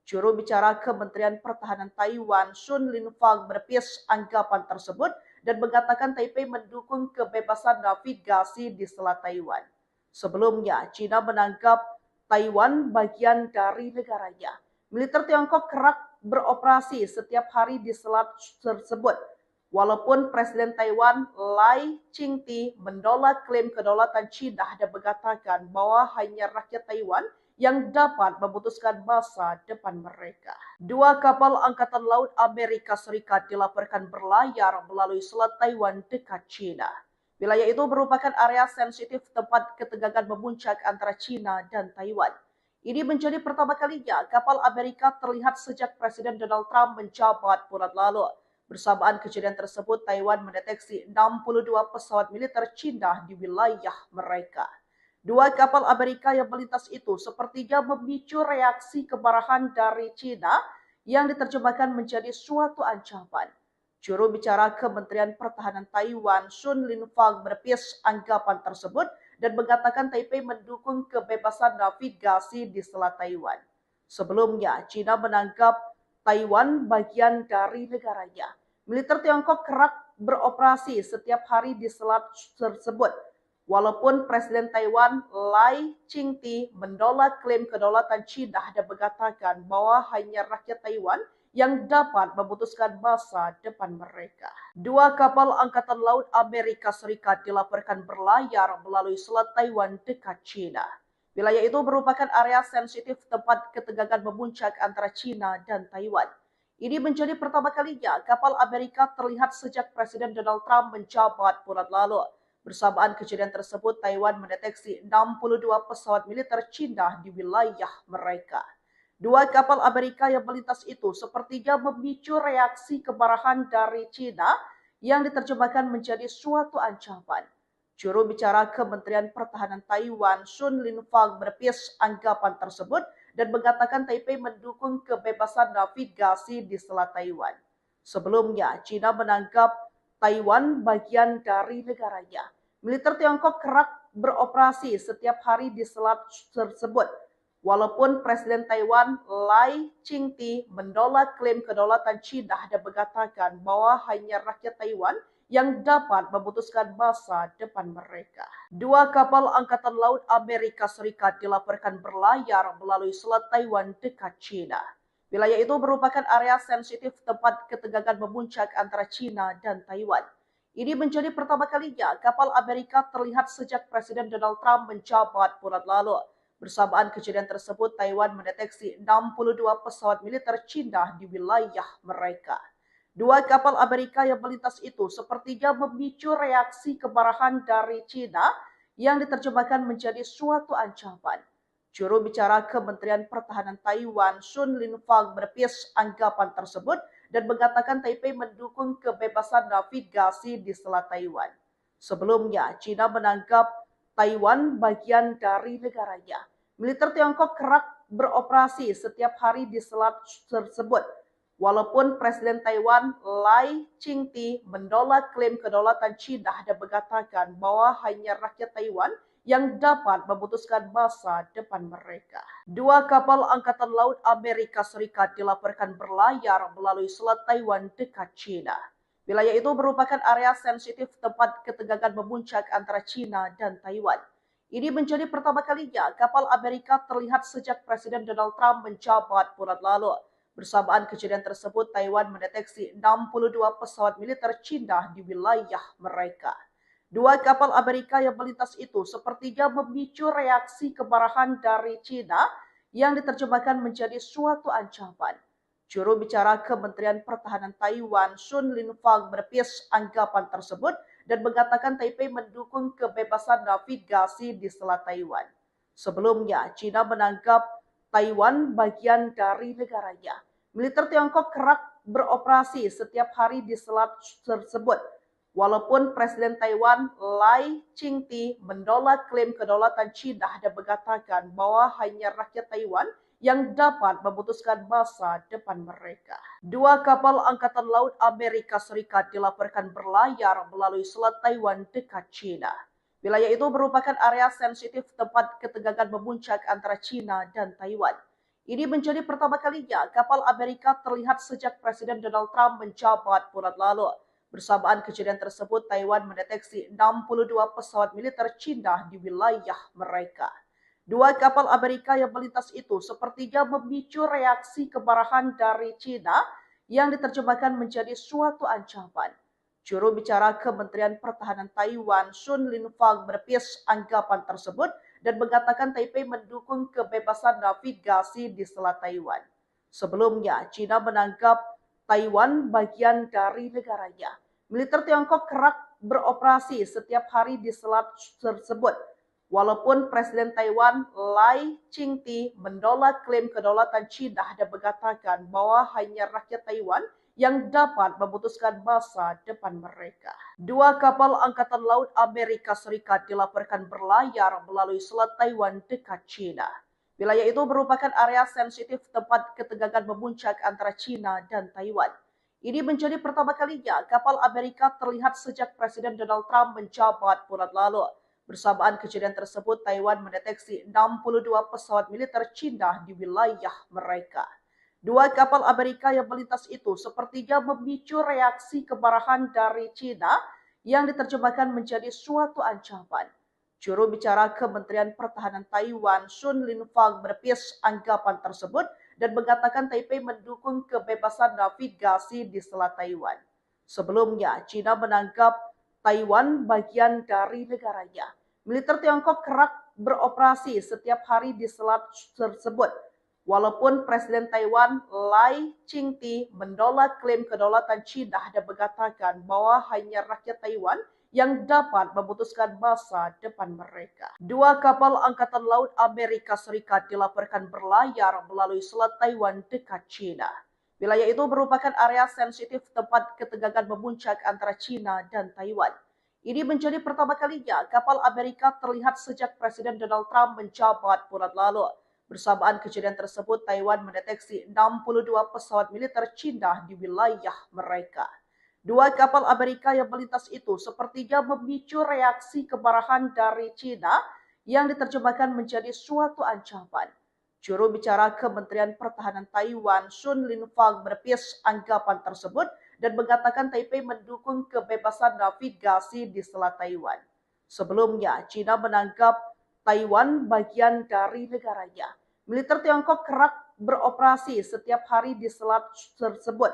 Juru bicara Kementerian Pertahanan Taiwan, Sun Linfang, menepis anggapan tersebut dan mengatakan Taipei mendukung kebebasan navigasi di Selat Taiwan. Sebelumnya, China menganggap Taiwan bagian dari negaranya. Militer Tiongkok kerap beroperasi setiap hari di selat tersebut. Walaupun Presiden Taiwan Lai Ching-te menolak klaim kedaulatan China dan mengatakan bahwa hanya rakyat Taiwan yang dapat memutuskan masa depan mereka. Dua kapal Angkatan Laut Amerika Serikat dilaporkan berlayar melalui Selat Taiwan dekat China. Wilayah itu merupakan area sensitif tempat ketegangan memuncak antara China dan Taiwan. Ini menjadi pertama kalinya kapal Amerika terlihat sejak Presiden Donald Trump menjabat bulan lalu. Bersamaan kejadian tersebut, Taiwan mendeteksi 62 pesawat militer China di wilayah mereka. Dua kapal Amerika yang melintas itu sepertinya memicu reaksi kemarahan dari China yang diterjemahkan menjadi suatu ancaman. Juru bicara Kementerian Pertahanan Taiwan, Sun Linfang, menepis anggapan tersebut dan mengatakan Taipei mendukung kebebasan navigasi di Selat Taiwan. Sebelumnya, China menganggap Taiwan bagian dari negaranya. Militer Tiongkok kerap beroperasi setiap hari di selat tersebut. Walaupun Presiden Taiwan Lai Ching-te menolak klaim kedaulatan China dan mengatakan bahwa hanya rakyat Taiwan yang dapat memutuskan masa depan mereka. Dua kapal Angkatan Laut Amerika Serikat dilaporkan berlayar melalui Selat Taiwan dekat China. Wilayah itu merupakan area sensitif tempat ketegangan memuncak antara China dan Taiwan. Ini menjadi pertama kalinya kapal Amerika terlihat sejak Presiden Donald Trump menjabat bulan lalu. Bersamaan kejadian tersebut, Taiwan mendeteksi 62 pesawat militer China di wilayah mereka. Dua kapal Amerika yang melintas itu sepertinya memicu reaksi kemarahan dari China yang diterjemahkan menjadi suatu ancaman. Juru bicara Kementerian Pertahanan Taiwan, Sun Linfang, menepis anggapan tersebut dan mengatakan Taipei mendukung kebebasan navigasi di Selat Taiwan. Sebelumnya, China menganggap Taiwan bagian dari negaranya. Militer Tiongkok kerap beroperasi setiap hari di selat tersebut. Walaupun Presiden Taiwan Lai Ching-te menolak klaim kedaulatan China dan mengatakan bahwa hanya rakyat Taiwan yang dapat memutuskan masa depan mereka. Dua kapal Angkatan Laut Amerika Serikat dilaporkan berlayar melalui Selat Taiwan dekat China. Wilayah itu merupakan area sensitif tempat ketegangan memuncak antara China dan Taiwan. Ini menjadi pertama kalinya kapal Amerika terlihat sejak Presiden Donald Trump menjabat bulan lalu. Bersamaan kejadian tersebut, Taiwan mendeteksi 62 pesawat militer China di wilayah mereka. Dua kapal Amerika yang melintas itu sepertinya memicu reaksi kemarahan dari China yang diterjemahkan menjadi suatu ancaman. Juru bicara Kementerian Pertahanan Taiwan, Sun Linfang, menepis anggapan tersebut dan mengatakan Taipei mendukung kebebasan navigasi di Selat Taiwan. Sebelumnya, China menganggap Taiwan bagian dari negaranya. Militer Tiongkok kerap beroperasi setiap hari di selat tersebut. Walaupun Presiden Taiwan Lai Ching-te menolak klaim kedaulatan China dan mengatakan bahwa hanya rakyat Taiwan yang dapat memutuskan masa depan mereka. Dua kapal Angkatan Laut Amerika Serikat dilaporkan berlayar melalui Selat Taiwan dekat China. Wilayah itu merupakan area sensitif tempat ketegangan memuncak antara China dan Taiwan. Ini menjadi pertama kalinya kapal Amerika terlihat sejak Presiden Donald Trump menjabat bulan lalu. Bersamaan kejadian tersebut, Taiwan mendeteksi 62 pesawat militer China di wilayah mereka. Dua kapal Amerika yang melintas itu sepertinya memicu reaksi kemarahan dari China yang diterjemahkan menjadi suatu ancaman. Juru bicara Kementerian Pertahanan Taiwan, Sun Linfang, menepis anggapan tersebut dan mengatakan Taipei mendukung kebebasan navigasi di Selat Taiwan. Sebelumnya, China menganggap Taiwan bagian dari negaranya. Militer Tiongkok kerap beroperasi setiap hari di selat tersebut. Walaupun Presiden Taiwan Lai Ching-te menolak klaim kedaulatan China dan mengatakan bahwa hanya rakyat Taiwan yang dapat memutuskan masa depan mereka. Dua kapal Angkatan Laut Amerika Serikat dilaporkan berlayar melalui Selat Taiwan dekat China. Wilayah itu merupakan area sensitif tempat ketegangan memuncak antara China dan Taiwan. Ini menjadi pertama kalinya kapal Amerika terlihat sejak Presiden Donald Trump menjabat bulan lalu. Bersamaan kejadian tersebut, Taiwan mendeteksi 62 pesawat militer China di wilayah mereka. Dua kapal Amerika yang melintas itu sepertinya memicu reaksi kemarahan dari China yang diterjemahkan menjadi suatu ancaman. Juru bicara Kementerian Pertahanan Taiwan, Sun Linfang, menepis anggapan tersebut dan mengatakan Taipei mendukung kebebasan navigasi di Selat Taiwan. Sebelumnya, China menganggap Taiwan bagian dari negaranya. Militer Tiongkok kerap beroperasi setiap hari di selat tersebut. Walaupun Presiden Taiwan Lai Ching-te menolak klaim kedaulatan China dan mengatakan bahwa hanya rakyat Taiwan yang dapat memutuskan masa depan mereka. Dua kapal Angkatan Laut Amerika Serikat dilaporkan berlayar melalui Selat Taiwan dekat China. Wilayah itu merupakan area sensitif tempat ketegangan memuncak antara China dan Taiwan. Ini menjadi pertama kalinya kapal Amerika terlihat sejak Presiden Donald Trump menjabat bulan lalu. Bersamaan kejadian tersebut, Taiwan mendeteksi 62 pesawat militer China di wilayah mereka. Dua kapal Amerika yang melintas itu sepertinya memicu reaksi kemarahan dari China yang diterjemahkan menjadi suatu ancaman. Juru bicara Kementerian Pertahanan Taiwan, Sun Linfang, menepis anggapan tersebut dan mengatakan Taipei mendukung kebebasan navigasi di Selat Taiwan. Sebelumnya, China menganggap Taiwan bagian dari negaranya. Militer Tiongkok kerap beroperasi setiap hari di selat tersebut. Walaupun Presiden Taiwan Lai Ching-te menolak klaim kedaulatan China dan mengatakan bahwa hanya rakyat Taiwan yang dapat memutuskan masa depan mereka. Dua kapal Angkatan Laut Amerika Serikat dilaporkan berlayar melalui Selat Taiwan dekat China. Wilayah itu merupakan area sensitif tempat ketegangan memuncak antara China dan Taiwan. Ini menjadi pertama kalinya kapal Amerika terlihat sejak Presiden Donald Trump menjabat bulan lalu. Bersamaan kejadian tersebut, Taiwan mendeteksi 62 pesawat militer Cina di wilayah mereka. Dua kapal Amerika yang melintas itu sepertinya memicu reaksi kemarahan dari Cina yang diterjemahkan menjadi suatu ancaman. Juru bicara Kementerian Pertahanan Taiwan, Sun Linfang, menepis anggapan tersebut dan mengatakan Taipei mendukung kebebasan navigasi di Selat Taiwan. Sebelumnya, China menganggap Taiwan bagian dari negaranya. Militer Tiongkok kerap beroperasi setiap hari di selat tersebut.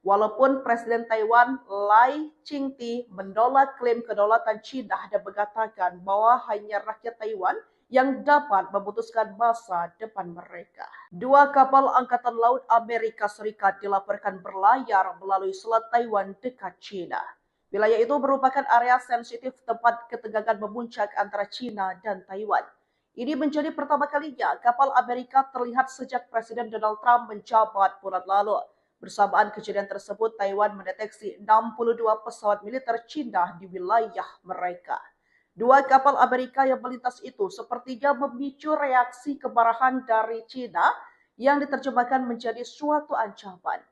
Walaupun Presiden Taiwan Lai Ching-te menolak klaim kedaulatan China dan mengatakan bahwa hanya rakyat Taiwan yang dapat memutuskan masa depan mereka. Dua kapal Angkatan Laut Amerika Serikat dilaporkan berlayar melalui Selat Taiwan dekat China. Wilayah itu merupakan area sensitif tempat ketegangan memuncak antara China dan Taiwan. Ini menjadi pertama kalinya kapal Amerika terlihat sejak Presiden Donald Trump menjabat bulan lalu. Bersamaan kejadian tersebut, Taiwan mendeteksi 62 pesawat militer China di wilayah mereka. Dua kapal Amerika yang melintas itu sepertinya memicu reaksi kemarahan dari China yang diterjemahkan menjadi suatu ancaman.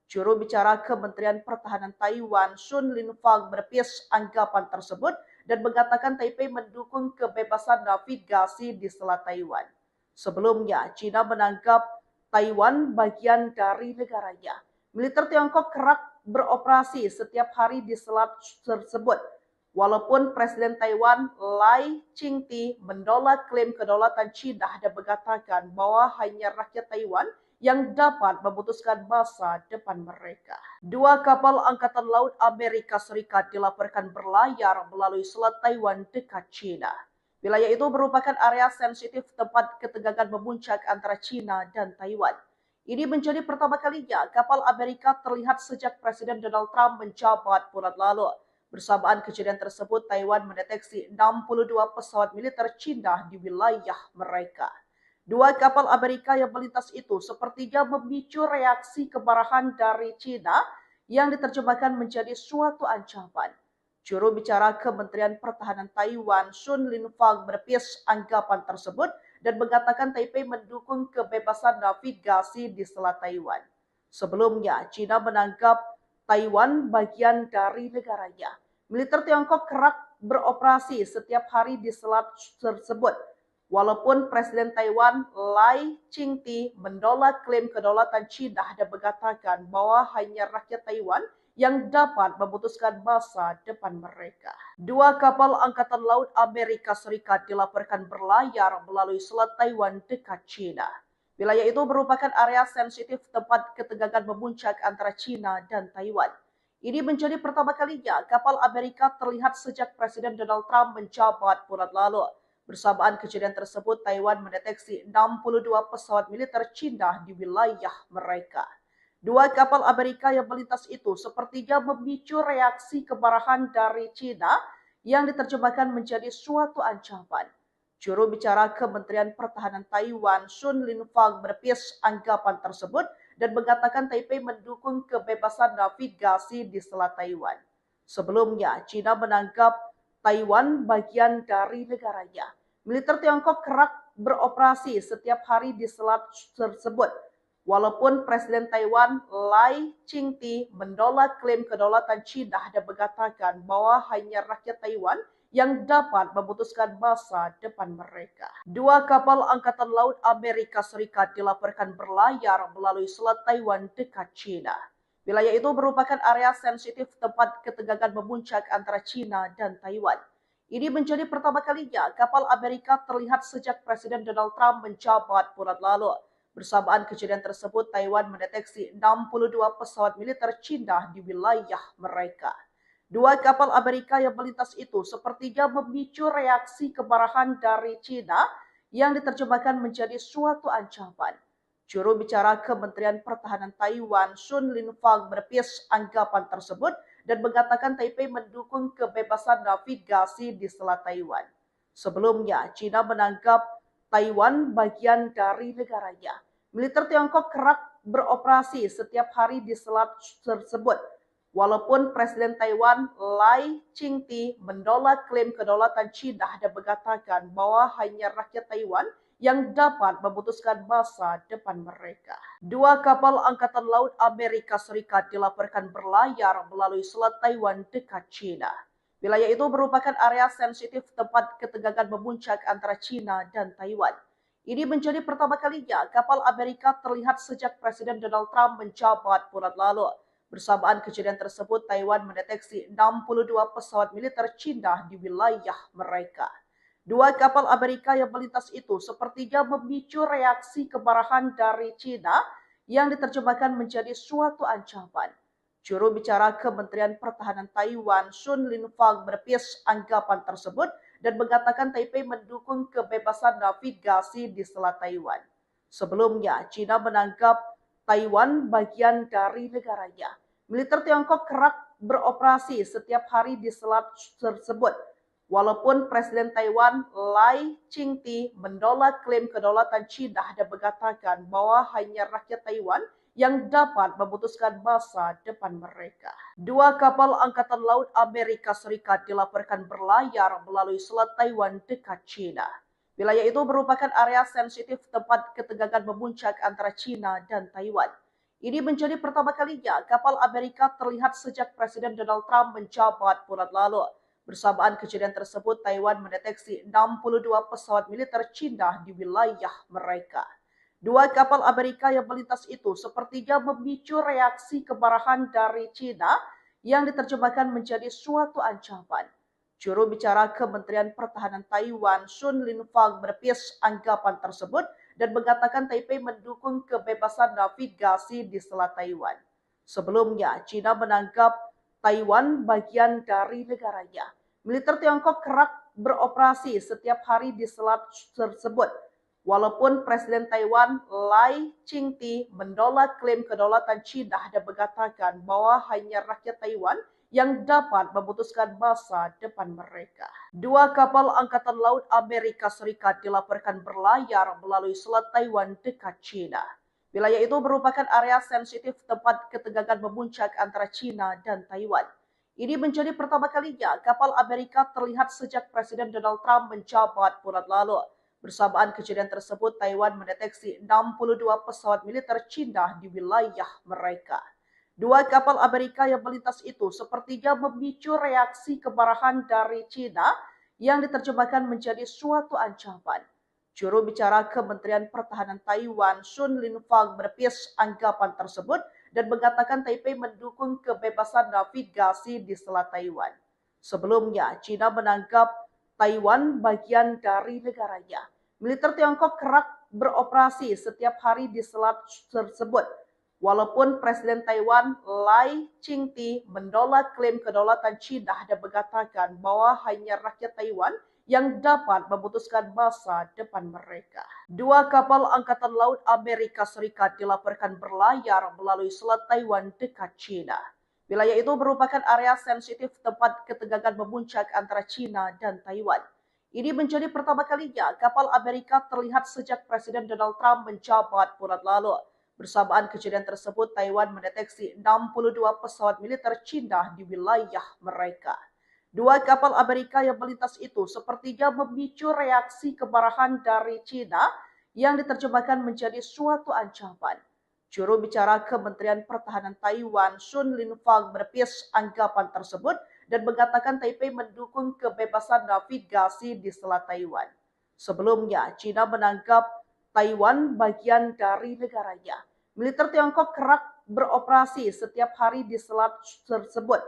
Juru bicara Kementerian Pertahanan Taiwan, Sun Linfang, menepis anggapan tersebut dan mengatakan Taipei mendukung kebebasan navigasi di Selat Taiwan. Sebelumnya, China menganggap Taiwan bagian dari negaranya. Militer Tiongkok kerap beroperasi setiap hari di selat tersebut. Walaupun Presiden Taiwan Lai Ching-te menolak klaim kedaulatan China dan mengatakan bahwa hanya rakyat Taiwan yang dapat memutuskan masa depan mereka. Dua kapal Angkatan Laut Amerika Serikat dilaporkan berlayar melalui Selat Taiwan dekat China. Wilayah itu merupakan area sensitif tempat ketegangan memuncak antara China dan Taiwan. Ini menjadi pertama kalinya kapal Amerika terlihat sejak Presiden Donald Trump menjabat bulan lalu. Bersamaan kejadian tersebut, Taiwan mendeteksi 62 pesawat militer China di wilayah mereka. Dua kapal Amerika yang melintas itu sepertinya memicu reaksi kemarahan dari China yang diterjemahkan menjadi suatu ancaman. Juru bicara Kementerian Pertahanan Taiwan, Sun Linfang, menepis anggapan tersebut dan mengatakan Taipei mendukung kebebasan navigasi di Selat Taiwan. Sebelumnya, China menganggap Taiwan bagian dari negaranya. Militer Tiongkok kerap beroperasi setiap hari di selat tersebut. Walaupun Presiden Taiwan Lai Ching-te menolak klaim kedaulatan China dan mengatakan bahwa hanya rakyat Taiwan yang dapat memutuskan masa depan mereka. Dua kapal Angkatan Laut Amerika Serikat dilaporkan berlayar melalui Selat Taiwan dekat China. Wilayah itu merupakan area sensitif tempat ketegangan memuncak antara China dan Taiwan. Ini menjadi pertama kalinya kapal Amerika terlihat sejak Presiden Donald Trump menjabat bulan lalu. Bersamaan kejadian tersebut, Taiwan mendeteksi 62 pesawat militer China di wilayah mereka. Dua kapal Amerika yang melintas itu sepertinya memicu reaksi kemarahan dari China yang diterjemahkan menjadi suatu ancaman. Juru bicara Kementerian Pertahanan Taiwan, Sun Linfang, menepis anggapan tersebut dan mengatakan Taipei mendukung kebebasan navigasi di Selat Taiwan. Sebelumnya, China menganggap Taiwan bagian dari negaranya. Militer Tiongkok kerap beroperasi setiap hari di selat tersebut. Walaupun Presiden Taiwan Lai Ching-te menolak klaim kedaulatan China dan mengatakan bahwa hanya rakyat Taiwan yang dapat memutuskan masa depan mereka. Dua kapal Angkatan Laut Amerika Serikat dilaporkan berlayar melalui Selat Taiwan dekat China. Wilayah itu merupakan area sensitif tempat ketegangan memuncak antara China dan Taiwan. Ini menjadi pertama kalinya kapal Amerika terlihat sejak Presiden Donald Trump menjabat bulan lalu. Bersamaan kejadian tersebut, Taiwan mendeteksi 62 pesawat militer China di wilayah mereka. Dua kapal Amerika yang melintas itu sepertinya memicu reaksi kemarahan dari China yang diterjemahkan menjadi suatu ancaman. Juru bicara Kementerian Pertahanan Taiwan, Sun Linfang, menepis anggapan tersebut dan mengatakan Taipei mendukung kebebasan navigasi di Selat Taiwan. Sebelumnya, China menganggap Taiwan bagian dari negaranya. Militer Tiongkok kerap beroperasi setiap hari di selat tersebut. Walaupun Presiden Taiwan Lai Ching-te menolak klaim kedaulatan China dan mengatakan bahwa hanya rakyat Taiwan yang dapat memutuskan masa depan mereka. Dua kapal Angkatan Laut Amerika Serikat dilaporkan berlayar melalui Selat Taiwan dekat China. Wilayah itu merupakan area sensitif tempat ketegangan memuncak antara China dan Taiwan. Ini menjadi pertama kalinya kapal Amerika terlihat sejak Presiden Donald Trump menjabat bulan lalu. Bersamaan kejadian tersebut, Taiwan mendeteksi 62 pesawat militer China di wilayah mereka. Dua kapal Amerika yang melintas itu sepertinya memicu reaksi kemarahan dari China yang diterjemahkan menjadi suatu ancaman. Juru bicara Kementerian Pertahanan Taiwan, Sun Linfang, menepis anggapan tersebut dan mengatakan Taipei mendukung kebebasan navigasi di Selat Taiwan. Sebelumnya, China menganggap Taiwan bagian dari negaranya. Militer Tiongkok kerap beroperasi setiap hari di selat tersebut. Walaupun Presiden Taiwan Lai Ching-te menolak klaim kedaulatan China dan mengatakan bahwa hanya rakyat Taiwan yang dapat memutuskan masa depan mereka. Dua kapal Angkatan Laut Amerika Serikat dilaporkan berlayar melalui Selat Taiwan dekat China. Wilayah itu merupakan area sensitif tempat ketegangan memuncak antara China dan Taiwan. Ini menjadi pertama kalinya kapal Amerika terlihat sejak Presiden Donald Trump menjabat bulan lalu. Bersamaan kejadian tersebut, Taiwan mendeteksi 62 pesawat militer China di wilayah mereka. Dua kapal Amerika yang melintas itu sepertinya memicu reaksi kemarahan dari China yang diterjemahkan menjadi suatu ancaman. Juru bicara Kementerian Pertahanan Taiwan, Sun Linfang, menepis anggapan tersebut dan mengatakan Taipei mendukung kebebasan navigasi di Selat Taiwan. Sebelumnya, China menganggap Taiwan bagian dari negaranya. Militer Tiongkok kerap beroperasi setiap hari di selat tersebut. Walaupun Presiden Taiwan Lai Ching-te menolak klaim kedaulatan China dan mengatakan bahwa hanya rakyat Taiwan yang dapat memutuskan masa depan mereka. Dua kapal Angkatan Laut Amerika Serikat dilaporkan berlayar melalui Selat Taiwan dekat China. Wilayah itu merupakan area sensitif tempat ketegangan memuncak antara China dan Taiwan. Ini menjadi pertama kalinya kapal Amerika terlihat sejak Presiden Donald Trump menjabat bulan lalu. Bersamaan kejadian tersebut, Taiwan mendeteksi 62 pesawat militer China di wilayah mereka. Dua kapal Amerika yang melintas itu sepertinya memicu reaksi kemarahan dari China yang diterjemahkan menjadi suatu ancaman. Juru bicara Kementerian Pertahanan Taiwan, Sun Linfang, menepis anggapan tersebut dan mengatakan Taipei mendukung kebebasan navigasi di Selat Taiwan. Sebelumnya, China menganggap Taiwan bagian dari negaranya. Militer Tiongkok kerap beroperasi setiap hari di selat tersebut. Walaupun Presiden Taiwan Lai Ching-te menolak klaim kedaulatan China dan mengatakan bahwa hanya rakyat Taiwan yang dapat memutuskan masa depan mereka. Dua kapal Angkatan Laut Amerika Serikat dilaporkan berlayar melalui Selat Taiwan dekat China. Wilayah itu merupakan area sensitif tempat ketegangan memuncak antara China dan Taiwan. Ini menjadi pertama kalinya kapal Amerika terlihat sejak Presiden Donald Trump menjabat bulan lalu. Bersamaan kejadian tersebut, Taiwan mendeteksi 62 pesawat militer China di wilayah mereka. Dua kapal Amerika yang melintas itu sepertinya memicu reaksi kemarahan dari China yang diterjemahkan menjadi suatu ancaman. Juru bicara Kementerian Pertahanan Taiwan, Sun Linfang, menepis anggapan tersebut dan mengatakan Taipei mendukung kebebasan navigasi di Selat Taiwan. Sebelumnya, China menganggap Taiwan bagian dari negaranya. Militer Tiongkok kerap beroperasi setiap hari di selat tersebut.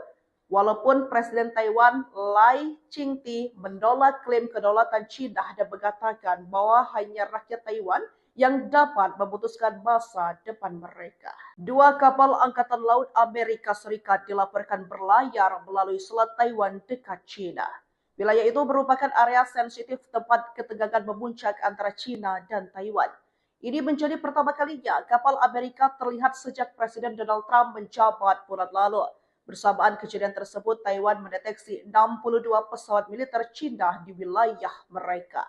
Walaupun Presiden Taiwan Lai Ching-te menolak klaim kedaulatan China dan mengatakan bahwa hanya rakyat Taiwan yang dapat memutuskan masa depan mereka. Dua kapal Angkatan Laut Amerika Serikat dilaporkan berlayar melalui Selat Taiwan dekat China. Wilayah itu merupakan area sensitif tempat ketegangan memuncak antara China dan Taiwan. Ini menjadi pertama kalinya kapal Amerika terlihat sejak Presiden Donald Trump menjabat bulan lalu. Bersamaan kejadian tersebut, Taiwan mendeteksi 62 pesawat militer China di wilayah mereka.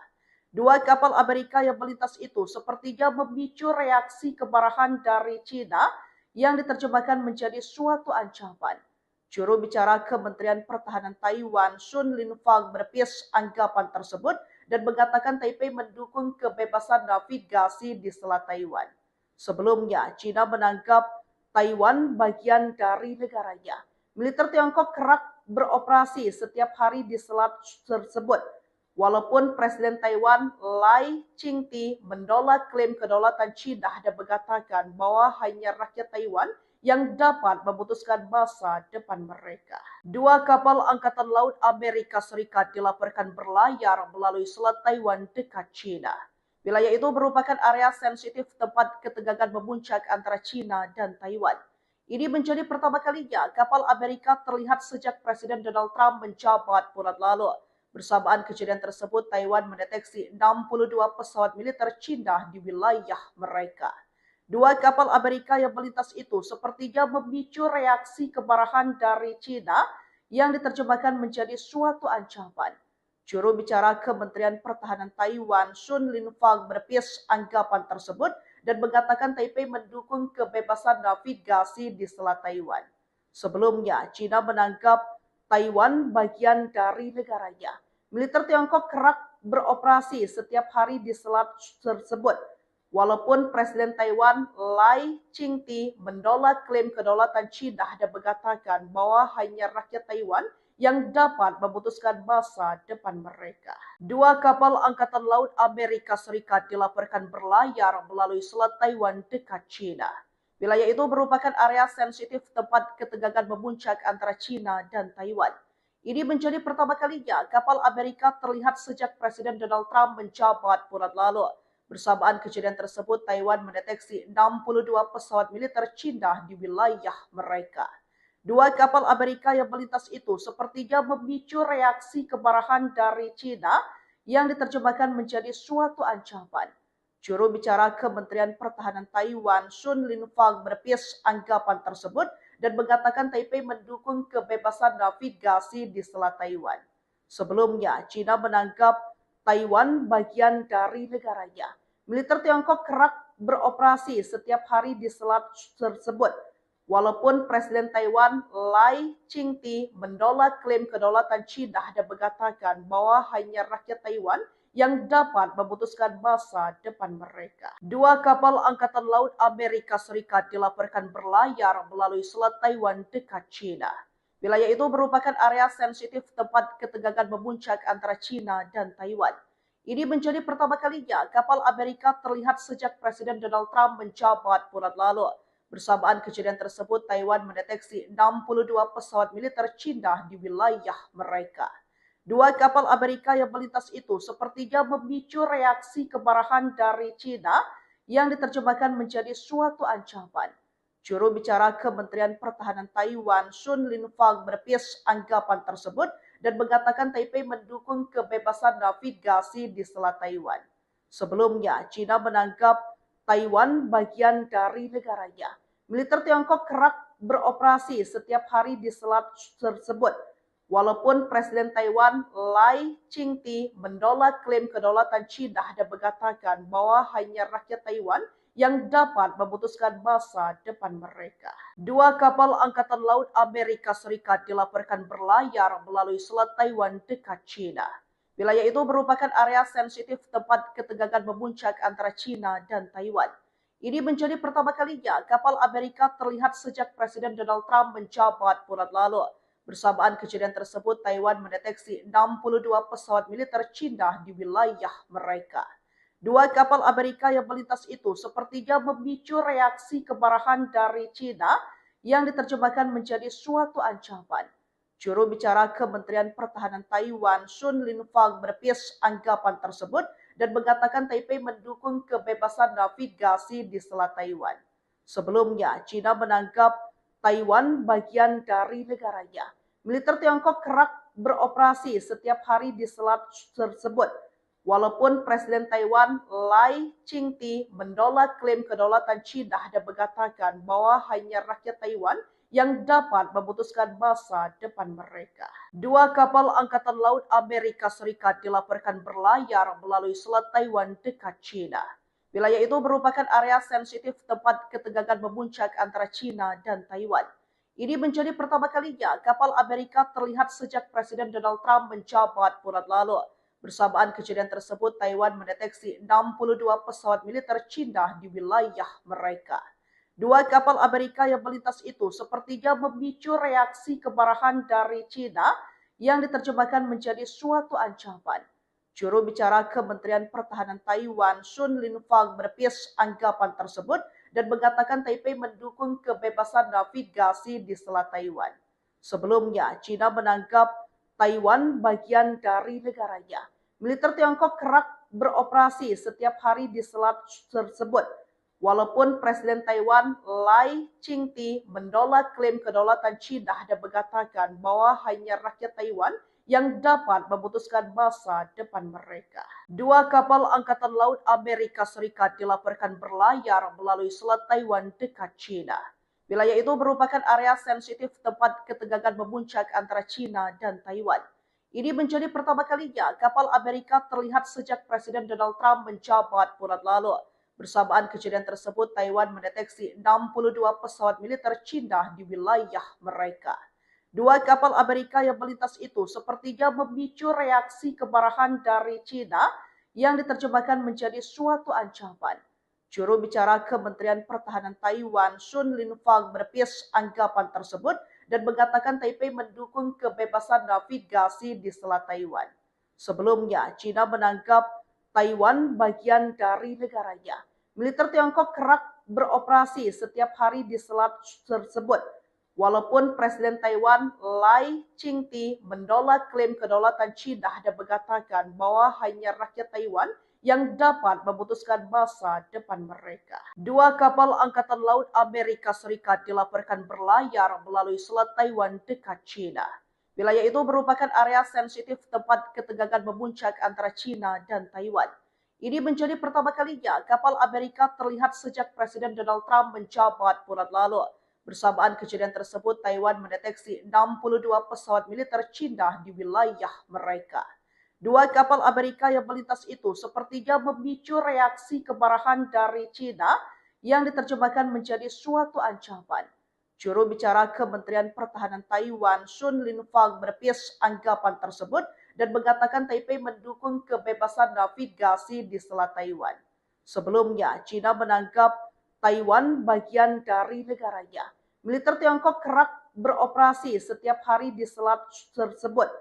Dua kapal Amerika yang melintas itu sepertinya memicu reaksi kemarahan dari China yang diterjemahkan menjadi suatu ancaman. Juru bicara Kementerian Pertahanan Taiwan, Sun Linfang, menepis anggapan tersebut dan mengatakan Taipei mendukung kebebasan navigasi di Selat Taiwan. Sebelumnya, China menganggap Taiwan bagian dari negaranya. Militer Tiongkok kerap beroperasi setiap hari di selat tersebut. Walaupun Presiden Taiwan Lai Ching-te menolak klaim kedaulatan China dan mengatakan bahwa hanya rakyat Taiwan yang dapat memutuskan masa depan mereka. Dua kapal Angkatan Laut Amerika Serikat dilaporkan berlayar melalui Selat Taiwan dekat China. Wilayah itu merupakan area sensitif tempat ketegangan memuncak antara China dan Taiwan. Ini menjadi pertama kalinya kapal Amerika terlihat sejak Presiden Donald Trump menjabat bulan lalu. Bersamaan kejadian tersebut, Taiwan mendeteksi 62 pesawat militer China di wilayah mereka. Dua kapal Amerika yang melintas itu sepertinya memicu reaksi kemarahan dari China yang diterjemahkan menjadi suatu ancaman. Juru bicara Kementerian Pertahanan Taiwan, Sun Linfang, menepis anggapan tersebut dan mengatakan Taipei mendukung kebebasan navigasi di Selat Taiwan. Sebelumnya, China menganggap Taiwan bagian dari negaranya. Militer Tiongkok kerap beroperasi setiap hari di selat tersebut. Walaupun Presiden Taiwan Lai Ching-te menolak klaim kedaulatan China dan mengatakan bahwa hanya rakyat Taiwan yang dapat memutuskan masa depan mereka. Dua kapal Angkatan Laut Amerika Serikat dilaporkan berlayar melalui Selat Taiwan dekat China. Wilayah itu merupakan area sensitif tempat ketegangan memuncak antara China dan Taiwan. Ini menjadi pertama kalinya kapal Amerika terlihat sejak Presiden Donald Trump menjabat bulan lalu. Bersamaan kejadian tersebut, Taiwan mendeteksi 62 pesawat militer China di wilayah mereka. Dua kapal Amerika yang melintas itu sepertinya memicu reaksi kemarahan dari China yang diterjemahkan menjadi suatu ancaman. Juru bicara Kementerian Pertahanan Taiwan, Sun Linfang, menepis anggapan tersebut dan mengatakan Taipei mendukung kebebasan navigasi di Selat Taiwan. Sebelumnya, China menganggap Taiwan bagian dari negaranya. Militer Tiongkok kerap beroperasi setiap hari di selat tersebut. Walaupun Presiden Taiwan Lai Ching-te menolak klaim kedaulatan China dan mengatakan bahwa hanya rakyat Taiwan yang dapat memutuskan masa depan mereka. Dua kapal Angkatan Laut Amerika Serikat dilaporkan berlayar melalui Selat Taiwan dekat China. Wilayah itu merupakan area sensitif tempat ketegangan memuncak antara China dan Taiwan. Ini menjadi pertama kalinya kapal Amerika terlihat sejak Presiden Donald Trump menjabat bulan lalu. Bersamaan kejadian tersebut, Taiwan mendeteksi 62 pesawat militer China di wilayah mereka. Dua kapal Amerika yang melintas itu sepertinya memicu reaksi kemarahan dari China yang diterjemahkan menjadi suatu ancaman. Juru bicara Kementerian Pertahanan Taiwan, Sun Linfang, menepis anggapan tersebut dan mengatakan Taipei mendukung kebebasan navigasi di Selat Taiwan. Sebelumnya, China menganggap Taiwan bagian dari negaranya. Militer Tiongkok kerap beroperasi setiap hari di selat tersebut. Walaupun Presiden Taiwan Lai Ching-te menolak klaim kedaulatan China dan mengatakan bahwa hanya rakyat Taiwan yang dapat memutuskan masa depan mereka. Dua kapal Angkatan Laut Amerika Serikat dilaporkan berlayar melalui Selat Taiwan dekat China. Wilayah itu merupakan area sensitif tempat ketegangan memuncak antara China dan Taiwan. Ini menjadi pertama kalinya kapal Amerika terlihat sejak Presiden Donald Trump menjabat bulan lalu. Bersamaan kejadian tersebut, Taiwan mendeteksi 62 pesawat militer China di wilayah mereka. Dua kapal Amerika yang melintas itu sepertinya memicu reaksi kemarahan dari China yang diterjemahkan menjadi suatu ancaman. Juru bicara Kementerian Pertahanan Taiwan, Sun Linfang, menepis anggapan tersebut dan mengatakan Taipei mendukung kebebasan navigasi di Selat Taiwan. Sebelumnya, China menganggap Taiwan bagian dari negaranya. Militer Tiongkok kerap beroperasi setiap hari di selat tersebut. Walaupun Presiden Taiwan Lai Ching-te menolak klaim kedaulatan China dan mengatakan bahwa hanya rakyat Taiwan yang dapat memutuskan masa depan mereka. Dua kapal Angkatan Laut Amerika Serikat dilaporkan berlayar melalui Selat Taiwan dekat China. Wilayah itu merupakan area sensitif tempat ketegangan memuncak antara China dan Taiwan. Ini menjadi pertama kalinya kapal Amerika terlihat sejak Presiden Donald Trump menjabat bulan lalu. Bersamaan kejadian tersebut, Taiwan mendeteksi 62 pesawat militer Cina di wilayah mereka. Dua kapal Amerika yang melintas itu sepertinya memicu reaksi kemarahan dari Cina yang diterjemahkan menjadi suatu ancaman. Juru bicara Kementerian Pertahanan Taiwan, Sun Linfang, menepis anggapan tersebut dan mengatakan Taipei mendukung kebebasan navigasi di Selat Taiwan. Sebelumnya, China menganggap Taiwan bagian dari negaranya. Militer Tiongkok kerap beroperasi setiap hari di selat tersebut. Walaupun Presiden Taiwan Lai Ching-te menolak klaim kedaulatan China dan mengatakan bahwa hanya rakyat Taiwan yang dapat memutuskan masa depan mereka. Dua kapal Angkatan Laut Amerika Serikat dilaporkan berlayar melalui Selat Taiwan dekat China. Wilayah itu merupakan area sensitif tempat ketegangan memuncak antara China dan Taiwan. Ini menjadi pertama kalinya kapal Amerika terlihat sejak Presiden Donald Trump menjabat bulan lalu. Bersamaan kejadian tersebut, Taiwan mendeteksi 62 pesawat militer China di wilayah mereka. Dua kapal Amerika yang melintas itu sepertinya memicu reaksi kemarahan dari China yang diterjemahkan menjadi suatu ancaman. Juru bicara Kementerian Pertahanan Taiwan, Sun Linfang, menepis anggapan tersebut dan mengatakan Taipei mendukung kebebasan navigasi di Selat Taiwan. Sebelumnya, China menganggap Taiwan bagian dari negaranya. Militer Tiongkok kerap beroperasi setiap hari di selat tersebut. Walaupun Presiden Taiwan Lai Ching-te menolak klaim kedaulatan China dan mengatakan bahwa hanya rakyat Taiwan yang dapat memutuskan masa depan mereka. Dua kapal Angkatan Laut Amerika Serikat dilaporkan berlayar melalui Selat Taiwan dekat China. Wilayah itu merupakan area sensitif tempat ketegangan memuncak antara China dan Taiwan. Ini menjadi pertama kalinya kapal Amerika terlihat sejak Presiden Donald Trump menjabat bulan lalu. Bersamaan kejadian tersebut, Taiwan mendeteksi 62 pesawat militer China di wilayah mereka. Dua kapal Amerika yang melintas itu sepertinya memicu reaksi kemarahan dari China yang diterjemahkan menjadi suatu ancaman. Juru bicara Kementerian Pertahanan Taiwan, Sun Linfang, menepis anggapan tersebut dan mengatakan Taipei mendukung kebebasan navigasi di Selat Taiwan. Sebelumnya, China menganggap Taiwan bagian dari negaranya. Militer Tiongkok kerap beroperasi setiap hari di selat tersebut.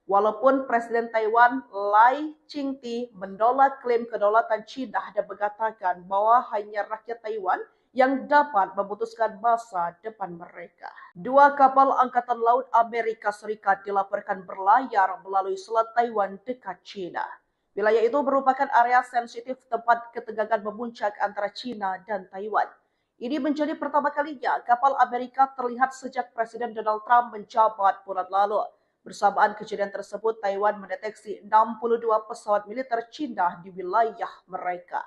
Walaupun Presiden Taiwan Lai Ching-te menolak klaim kedaulatan China dan mengatakan bahwa hanya rakyat Taiwan yang dapat memutuskan masa depan mereka. Dua kapal Angkatan Laut Amerika Serikat dilaporkan berlayar melalui Selat Taiwan dekat China. Wilayah itu merupakan area sensitif tempat ketegangan memuncak antara China dan Taiwan. Ini menjadi pertama kalinya kapal Amerika terlihat sejak Presiden Donald Trump menjabat bulan lalu. Bersamaan kejadian tersebut, Taiwan mendeteksi 62 pesawat militer China di wilayah mereka.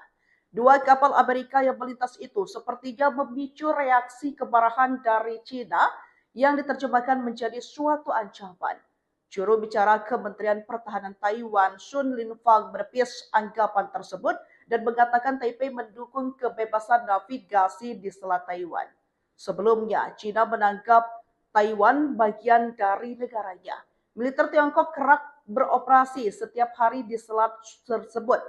Dua kapal Amerika yang melintas itu sepertinya memicu reaksi kemarahan dari China yang diterjemahkan menjadi suatu ancaman. Juru bicara Kementerian Pertahanan Taiwan, Sun Linfang, menepis anggapan tersebut dan mengatakan Taipei mendukung kebebasan navigasi di Selat Taiwan. Sebelumnya, China menganggap Taiwan bagian dari negaranya. Militer Tiongkok kerap beroperasi setiap hari di selat tersebut.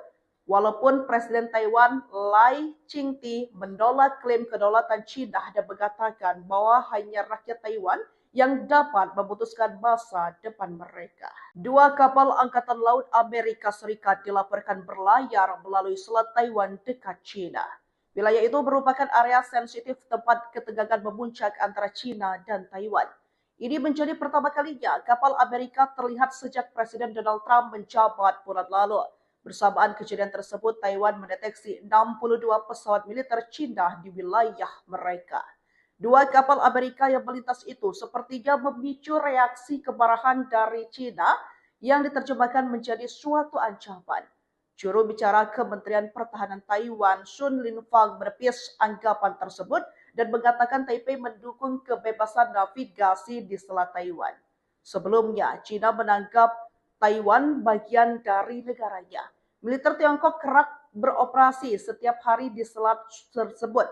Walaupun Presiden Taiwan Lai Ching-te menolak klaim kedaulatan China dan mengatakan bahwa hanya rakyat Taiwan yang dapat memutuskan masa depan mereka. Dua kapal Angkatan Laut Amerika Serikat dilaporkan berlayar melalui Selat Taiwan dekat China. Wilayah itu merupakan area sensitif tempat ketegangan memuncak antara China dan Taiwan. Ini menjadi pertama kalinya kapal Amerika terlihat sejak Presiden Donald Trump menjabat bulan lalu. Bersamaan kejadian tersebut, Taiwan mendeteksi 62 pesawat militer China di wilayah mereka. Dua kapal Amerika yang melintas itu sepertinya memicu reaksi kemarahan dari China yang diterjemahkan menjadi suatu ancaman. Juru bicara Kementerian Pertahanan Taiwan, Sun Linfang, menepis anggapan tersebut dan mengatakan Taipei mendukung kebebasan navigasi di Selat Taiwan. Sebelumnya, China menganggap Taiwan bagian dari negaranya. Militer Tiongkok kerap beroperasi setiap hari di selat tersebut.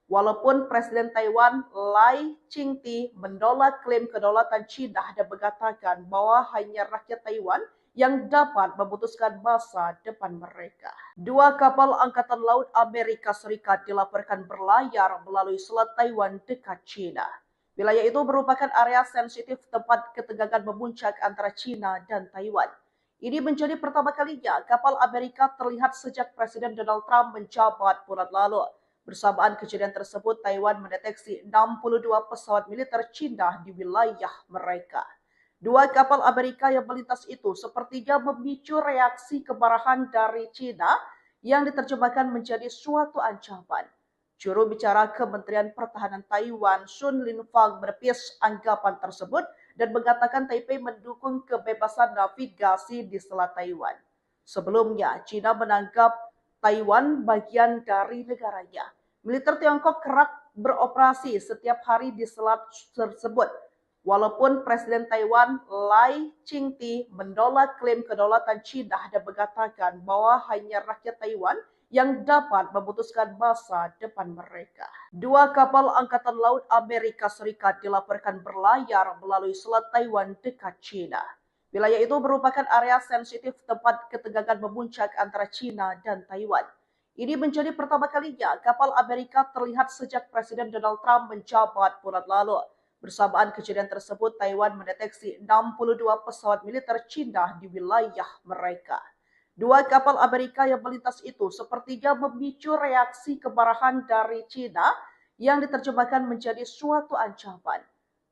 Walaupun Presiden Taiwan Lai Ching-te menolak klaim kedaulatan China dan mengatakan bahwa hanya rakyat Taiwan yang dapat memutuskan masa depan mereka. Dua kapal Angkatan Laut Amerika Serikat dilaporkan berlayar melalui Selat Taiwan dekat China. Wilayah itu merupakan area sensitif tempat ketegangan memuncak antara China dan Taiwan. Ini menjadi pertama kalinya kapal Amerika terlihat sejak Presiden Donald Trump menjabat bulan lalu. Bersamaan kejadian tersebut, Taiwan mendeteksi 62 pesawat militer China di wilayah mereka. Dua kapal Amerika yang melintas itu sepertinya memicu reaksi kemarahan dari China yang diterjemahkan menjadi suatu ancaman. Juru bicara Kementerian Pertahanan Taiwan, Sun Linfang, menepis anggapan tersebut dan mengatakan Taipei mendukung kebebasan navigasi di Selat Taiwan. Sebelumnya, China menganggap Taiwan bagian dari negaranya. Militer Tiongkok kerap beroperasi setiap hari di selat tersebut. Walaupun Presiden Taiwan Lai Ching-te menolak klaim kedaulatan China dan mengatakan bahwa hanya rakyat Taiwan yang dapat memutuskan masa depan mereka. Dua kapal Angkatan Laut Amerika Serikat dilaporkan berlayar melalui Selat Taiwan dekat China. Wilayah itu merupakan area sensitif tempat ketegangan memuncak antara China dan Taiwan. Ini menjadi pertama kalinya kapal Amerika terlihat sejak Presiden Donald Trump menjabat bulan lalu. Bersamaan kejadian tersebut, Taiwan mendeteksi 62 pesawat militer China di wilayah mereka. Dua kapal Amerika yang melintas itu sepertinya memicu reaksi kemarahan dari China yang diterjemahkan menjadi suatu ancaman.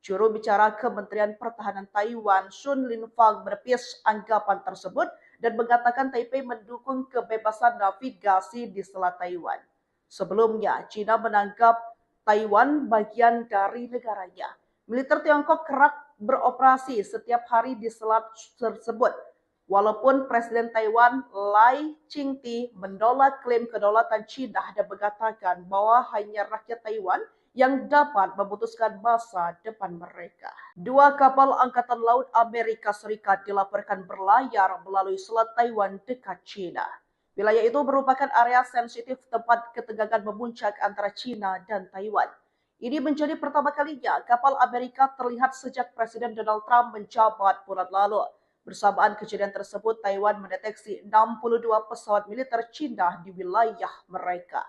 Juru bicara Kementerian Pertahanan Taiwan, Sun Linfang, menepis anggapan tersebut dan mengatakan Taipei mendukung kebebasan navigasi di Selat Taiwan. Sebelumnya, China menganggap Taiwan bagian dari negaranya. Militer Tiongkok kerap beroperasi setiap hari di selat tersebut. Walaupun Presiden Taiwan Lai Ching-te menolak klaim kedaulatan China dan mengatakan bahwa hanya rakyat Taiwan yang dapat memutuskan masa depan mereka. Dua kapal Angkatan Laut Amerika Serikat dilaporkan berlayar melalui Selat Taiwan dekat China. Wilayah itu merupakan area sensitif tempat ketegangan memuncak antara China dan Taiwan. Ini menjadi pertama kalinya kapal Amerika terlihat sejak Presiden Donald Trump menjabat bulan lalu. Bersamaan kejadian tersebut, Taiwan mendeteksi 62 pesawat militer China di wilayah mereka.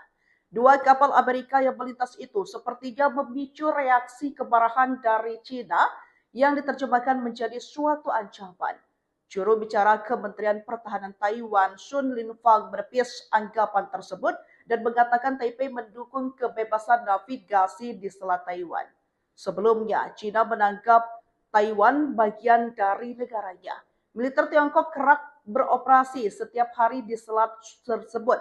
Dua kapal Amerika yang melintas itu sepertinya memicu reaksi kemarahan dari China yang diterjemahkan menjadi suatu ancaman. Juru bicara Kementerian Pertahanan Taiwan, Sun Linfang, menepis anggapan tersebut dan mengatakan Taipei mendukung kebebasan navigasi di Selat Taiwan. Sebelumnya, China menganggap Taiwan bagian dari negaranya. Militer Tiongkok kerap beroperasi setiap hari di selat tersebut.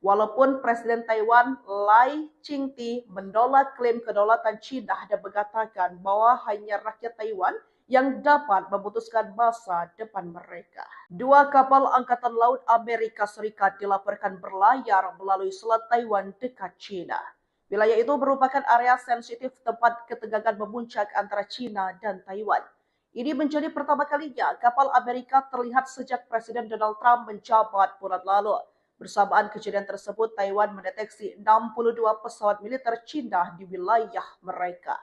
Walaupun Presiden Taiwan Lai Ching-te menolak klaim kedaulatan China dan mengatakan bahwa hanya rakyat Taiwan yang dapat memutuskan masa depan mereka. Dua kapal Angkatan Laut Amerika Serikat dilaporkan berlayar melalui Selat Taiwan dekat China. Wilayah itu merupakan area sensitif tempat ketegangan memuncak antara China dan Taiwan. Ini menjadi pertama kalinya kapal Amerika terlihat sejak Presiden Donald Trump menjabat bulan lalu. Bersamaan kejadian tersebut, Taiwan mendeteksi 62 pesawat militer China di wilayah mereka.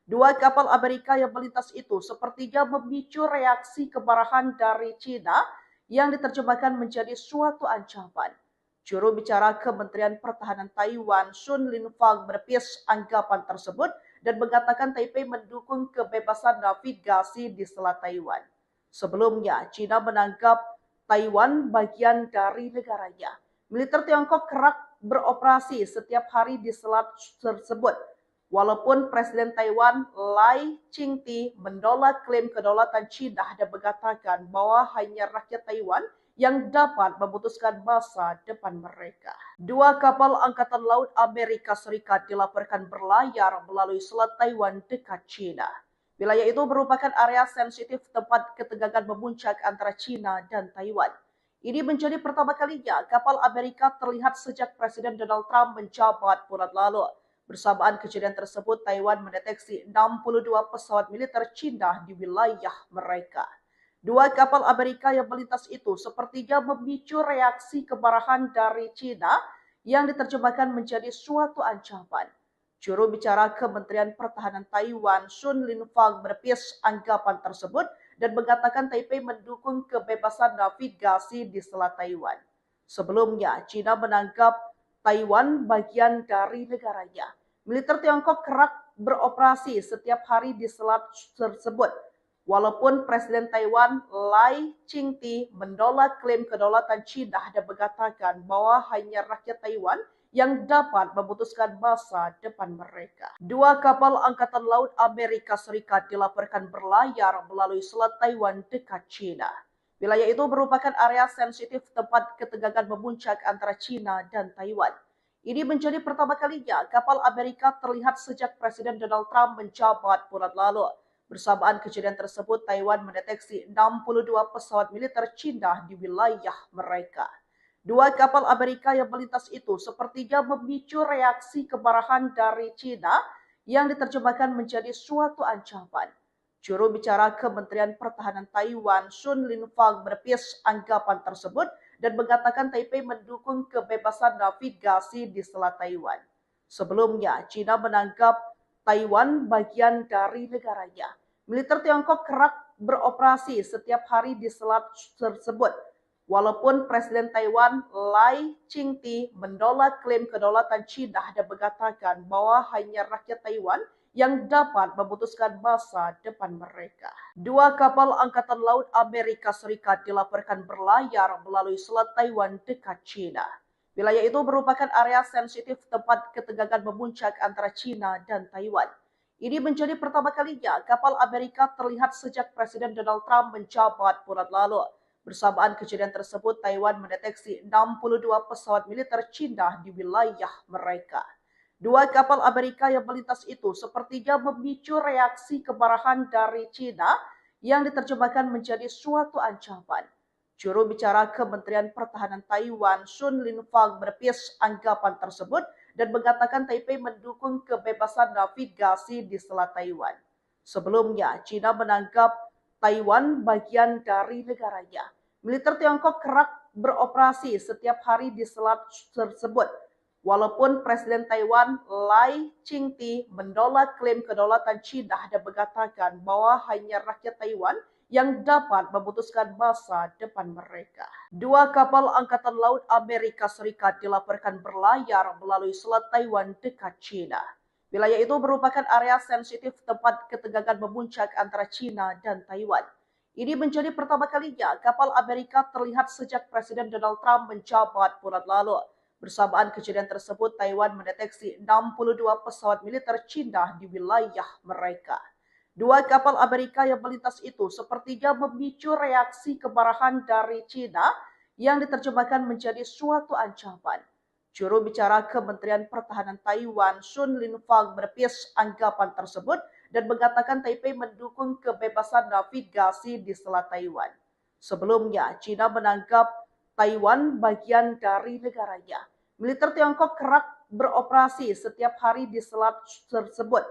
Dua kapal Amerika yang melintas itu sepertinya memicu reaksi kemarahan dari China yang diterjemahkan menjadi suatu ancaman. Juru bicara Kementerian Pertahanan Taiwan, Sun Linfang, menepis anggapan tersebut dan mengatakan Taipei mendukung kebebasan navigasi di Selat Taiwan. Sebelumnya, China menganggap Taiwan bagian dari negaranya. Militer Tiongkok kerap beroperasi setiap hari di selat tersebut. Walaupun Presiden Taiwan Lai Ching-te menolak klaim kedaulatan China dan mengatakan bahwa hanya rakyat Taiwan yang dapat memutuskan masa depan mereka. Dua kapal Angkatan Laut Amerika Serikat dilaporkan berlayar melalui Selat Taiwan dekat China. Wilayah itu merupakan area sensitif tempat ketegangan memuncak antara China dan Taiwan. Ini menjadi pertama kalinya kapal Amerika terlihat sejak Presiden Donald Trump menjabat bulan lalu. Bersamaan kejadian tersebut, Taiwan mendeteksi 62 pesawat militer China di wilayah mereka. Dua kapal Amerika yang melintas itu sepertinya memicu reaksi kemarahan dari China yang diterjemahkan menjadi suatu ancaman. Juru bicara Kementerian Pertahanan Taiwan, Sun Linfang, menepis anggapan tersebut dan mengatakan Taipei mendukung kebebasan navigasi di Selat Taiwan. Sebelumnya, China menganggap Taiwan bagian dari negaranya. Militer Tiongkok kerap beroperasi setiap hari di selat tersebut. Walaupun Presiden Taiwan Lai Ching-te menolak klaim kedaulatan China dan mengatakan bahwa hanya rakyat Taiwan yang dapat memutuskan masa depan mereka. Dua kapal Angkatan Laut Amerika Serikat dilaporkan berlayar melalui Selat Taiwan dekat China. Wilayah itu merupakan area sensitif tempat ketegangan memuncak antara China dan Taiwan. Ini menjadi pertama kalinya kapal Amerika terlihat sejak Presiden Donald Trump menjabat bulan lalu. Bersamaan kejadian tersebut, Taiwan mendeteksi 62 pesawat militer China di wilayah mereka. Dua kapal Amerika yang melintas itu sepertinya memicu reaksi kemarahan dari China yang diterjemahkan menjadi suatu ancaman. Juru bicara Kementerian Pertahanan Taiwan, Sun Linfang, menepis anggapan tersebut dan mengatakan Taipei mendukung kebebasan navigasi di Selat Taiwan. Sebelumnya, China menganggap Taiwan bagian dari negaranya. Militer Tiongkok kerap beroperasi setiap hari di selat tersebut. Walaupun Presiden Taiwan Lai Ching-te menolak klaim kedaulatan China dan mengatakan bahwa hanya rakyat Taiwan yang dapat memutuskan masa depan mereka. Dua kapal Angkatan Laut Amerika Serikat dilaporkan berlayar melalui Selat Taiwan dekat China. Wilayah itu merupakan area sensitif tempat ketegangan memuncak antara China dan Taiwan. Ini menjadi pertama kalinya kapal Amerika terlihat sejak Presiden Donald Trump menjabat bulan lalu. Bersamaan kejadian tersebut, Taiwan mendeteksi 62 pesawat militer China di wilayah mereka. Dua kapal Amerika yang melintas itu sepertinya memicu reaksi kemarahan dari China yang diterjemahkan menjadi suatu ancaman. Juru bicara Kementerian Pertahanan Taiwan, Sun Linfang, menepis anggapan tersebut dan mengatakan Taipei mendukung kebebasan navigasi di Selat Taiwan. Sebelumnya, China menganggap Taiwan bagian dari negaranya. Militer Tiongkok kerap beroperasi setiap hari di selat tersebut. Walaupun Presiden Taiwan Lai Ching-te menolak klaim kedaulatan China dan mengatakan bahwa hanya rakyat Taiwan yang dapat memutuskan masa depan mereka. Dua kapal Angkatan Laut Amerika Serikat dilaporkan berlayar melalui Selat Taiwan dekat China. Wilayah itu merupakan area sensitif tempat ketegangan memuncak antara China dan Taiwan. Ini menjadi pertama kalinya kapal Amerika terlihat sejak Presiden Donald Trump menjabat bulan lalu. Bersamaan kejadian tersebut, Taiwan mendeteksi 62 pesawat militer China di wilayah mereka. Dua kapal Amerika yang melintas itu sepertinya memicu reaksi kemarahan dari China yang diterjemahkan menjadi suatu ancaman. Juru bicara Kementerian Pertahanan Taiwan, Sun Linfang, menepis anggapan tersebut dan mengatakan Taipei mendukung kebebasan navigasi di Selat Taiwan. Sebelumnya, China menganggap Taiwan bagian dari negaranya. Militer Tiongkok kerap beroperasi setiap hari di selat tersebut.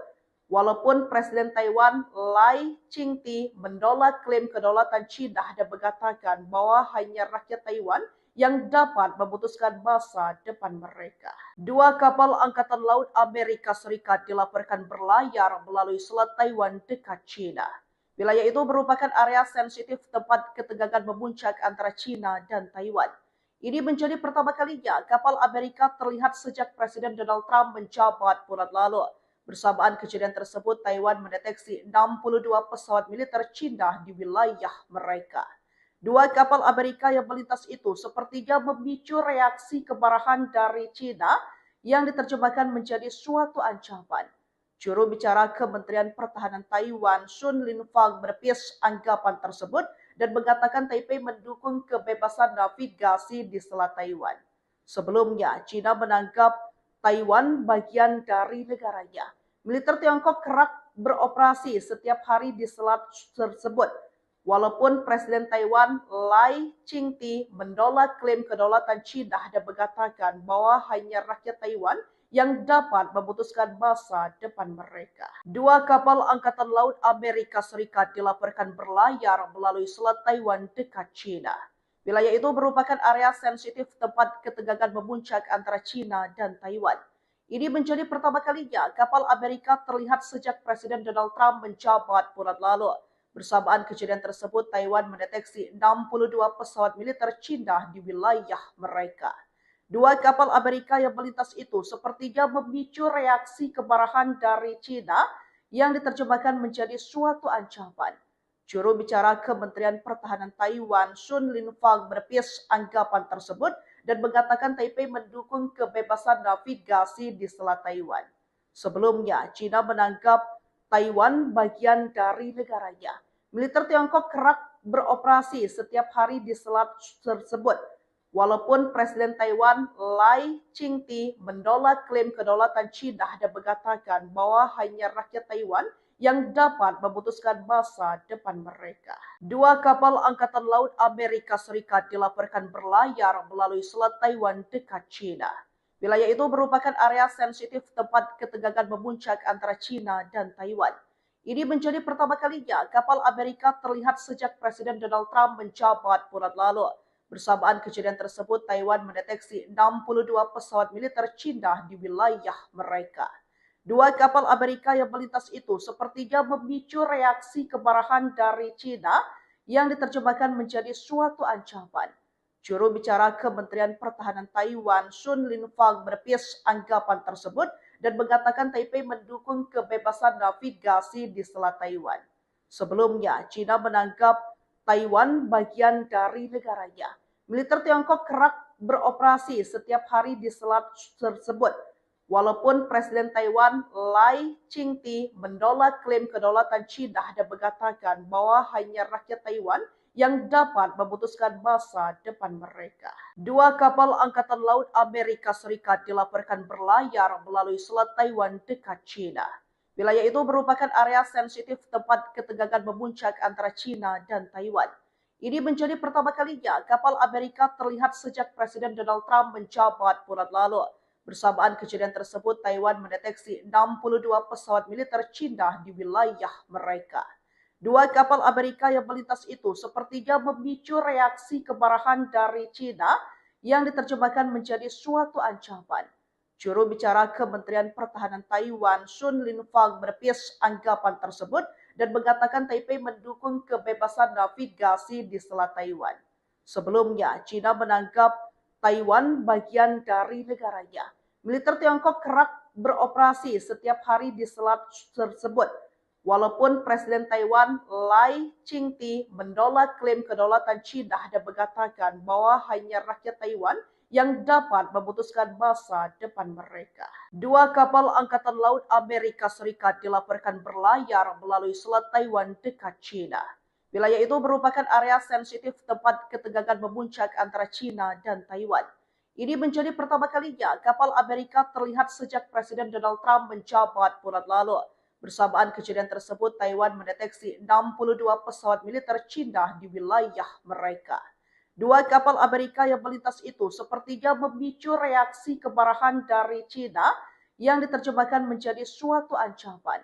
Walaupun Presiden Taiwan Lai Ching-te menolak klaim kedaulatan China dan mengatakan bahwa hanya rakyat Taiwan yang dapat memutuskan masa depan mereka. Dua kapal Angkatan Laut Amerika Serikat dilaporkan berlayar melalui Selat Taiwan dekat China. Wilayah itu merupakan area sensitif tempat ketegangan memuncak antara China dan Taiwan. Ini menjadi pertama kalinya kapal Amerika terlihat sejak Presiden Donald Trump menjabat bulan lalu. Bersamaan kejadian tersebut, Taiwan mendeteksi 62 pesawat militer China di wilayah mereka. Dua kapal Amerika yang melintas itu sepertinya memicu reaksi kemarahan dari China yang diterjemahkan menjadi suatu ancaman. Juru bicara Kementerian Pertahanan Taiwan, Sun Linfang, menepis anggapan tersebut dan mengatakan Taipei mendukung kebebasan navigasi di Selat Taiwan. Sebelumnya, China menganggap Taiwan bagian dari negaranya. Militer Tiongkok kerap beroperasi setiap hari di selat tersebut. Walaupun Presiden Taiwan Lai Ching-te menolak klaim kedaulatan China dan mengatakan bahwa hanya rakyat Taiwan yang dapat memutuskan masa depan mereka. Dua kapal Angkatan Laut Amerika Serikat dilaporkan berlayar melalui Selat Taiwan dekat China. Wilayah itu merupakan area sensitif tempat ketegangan memuncak antara China dan Taiwan. Ini menjadi pertama kalinya kapal Amerika terlihat sejak Presiden Donald Trump menjabat bulan lalu. Bersamaan kejadian tersebut, Taiwan mendeteksi 62 pesawat militer Cina di wilayah mereka. Dua kapal Amerika yang melintas itu sepertinya memicu reaksi kemarahan dari Cina yang diterjemahkan menjadi suatu ancaman. Juru bicara Kementerian Pertahanan Taiwan, Sun Linfang, menepis anggapan tersebut dan mengatakan Taipei mendukung kebebasan navigasi di Selat Taiwan. Sebelumnya, China menganggap Taiwan bagian dari negaranya. Militer Tiongkok kerap beroperasi setiap hari di selat tersebut. Walaupun Presiden Taiwan Lai Ching-te menolak klaim kedaulatan China dan mengatakan bahwa hanya rakyat Taiwan yang dapat memutuskan masa depan mereka. Dua kapal Angkatan Laut Amerika Serikat dilaporkan berlayar melalui Selat Taiwan dekat China. Wilayah itu merupakan area sensitif tempat ketegangan memuncak antara China dan Taiwan. Ini menjadi pertama kalinya kapal Amerika terlihat sejak Presiden Donald Trump menjabat bulan lalu. Bersamaan kejadian tersebut, Taiwan mendeteksi 62 pesawat militer China di wilayah mereka. Dua kapal Amerika yang melintas itu sepertinya memicu reaksi kemarahan dari China yang diterjemahkan menjadi suatu ancaman. Juru bicara Kementerian Pertahanan Taiwan, Sun Linfang, menepis anggapan tersebut dan mengatakan Taipei mendukung kebebasan navigasi di Selat Taiwan. Sebelumnya, China menganggap Taiwan bagian dari negaranya. Militer Tiongkok kerap beroperasi setiap hari di selat tersebut. Walaupun Presiden Taiwan Lai Ching-te menolak klaim kedaulatan China dan mengatakan bahwa hanya rakyat Taiwan yang dapat memutuskan masa depan mereka. Dua kapal Angkatan Laut Amerika Serikat dilaporkan berlayar melalui Selat Taiwan dekat China. Wilayah itu merupakan area sensitif tempat ketegangan memuncak antara China dan Taiwan. Ini menjadi pertama kalinya kapal Amerika terlihat sejak Presiden Donald Trump menjabat bulan lalu. Bersamaan kejadian tersebut, Taiwan mendeteksi 62 pesawat militer China di wilayah mereka. Dua kapal Amerika yang melintas itu sepertinya memicu reaksi kemarahan dari China yang diterjemahkan menjadi suatu ancaman. Juru bicara Kementerian Pertahanan Taiwan, Sun Linfang, menepis anggapan tersebut dan mengatakan Taipei mendukung kebebasan navigasi di Selat Taiwan. Sebelumnya, China menganggap Taiwan bagian dari negaranya. Militer Tiongkok kerap beroperasi setiap hari di selat tersebut. Walaupun Presiden Taiwan Lai Ching-te menolak klaim kedaulatan China dan mengatakan bahwa hanya rakyat Taiwan yang dapat memutuskan masa depan mereka. Dua kapal Angkatan Laut Amerika Serikat dilaporkan berlayar melalui Selat Taiwan dekat China. Wilayah itu merupakan area sensitif tempat ketegangan memuncak antara China dan Taiwan. Ini menjadi pertama kalinya kapal Amerika terlihat sejak Presiden Donald Trump menjabat bulan lalu. Bersamaan kejadian tersebut, Taiwan mendeteksi 62 pesawat militer China di wilayah mereka. Dua kapal Amerika yang melintas itu sepertinya memicu reaksi kemarahan dari China yang diterjemahkan menjadi suatu ancaman.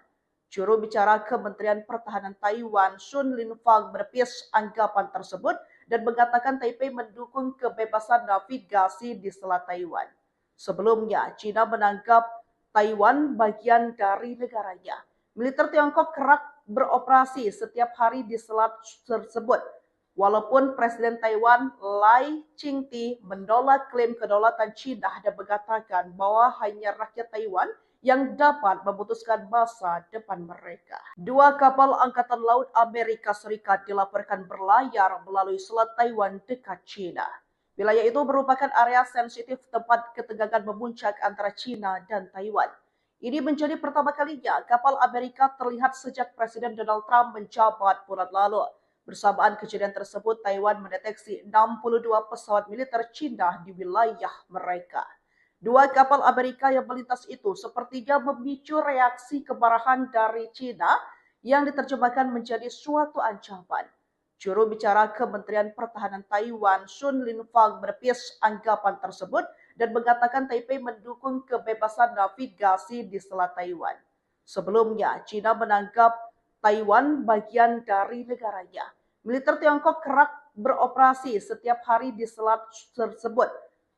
Juru bicara Kementerian Pertahanan Taiwan, Sun Linfang, menepis anggapan tersebut dan mengatakan Taipei mendukung kebebasan navigasi di Selat Taiwan. Sebelumnya, China menganggap Taiwan bagian dari negaranya. Militer Tiongkok kerap beroperasi setiap hari di selat tersebut. Walaupun Presiden Taiwan Lai Ching-te menolak klaim kedaulatan China dan mengatakan bahwa hanya rakyat Taiwan yang dapat memutuskan masa depan mereka. Dua kapal Angkatan Laut Amerika Serikat dilaporkan berlayar melalui Selat Taiwan dekat China. Wilayah itu merupakan area sensitif tempat ketegangan memuncak antara China dan Taiwan. Ini menjadi pertama kalinya kapal Amerika terlihat sejak Presiden Donald Trump menjabat bulan lalu. Bersamaan kejadian tersebut, Taiwan mendeteksi 62 pesawat militer China di wilayah mereka. Dua kapal Amerika yang melintas itu sepertinya memicu reaksi kemarahan dari China yang diterjemahkan menjadi suatu ancaman. Juru bicara Kementerian Pertahanan Taiwan, Sun Linfang, menepis anggapan tersebut dan mengatakan Taipei mendukung kebebasan navigasi di Selat Taiwan. Sebelumnya, China menganggap Taiwan bagian dari negaranya. Militer Tiongkok kerap beroperasi setiap hari di selat tersebut.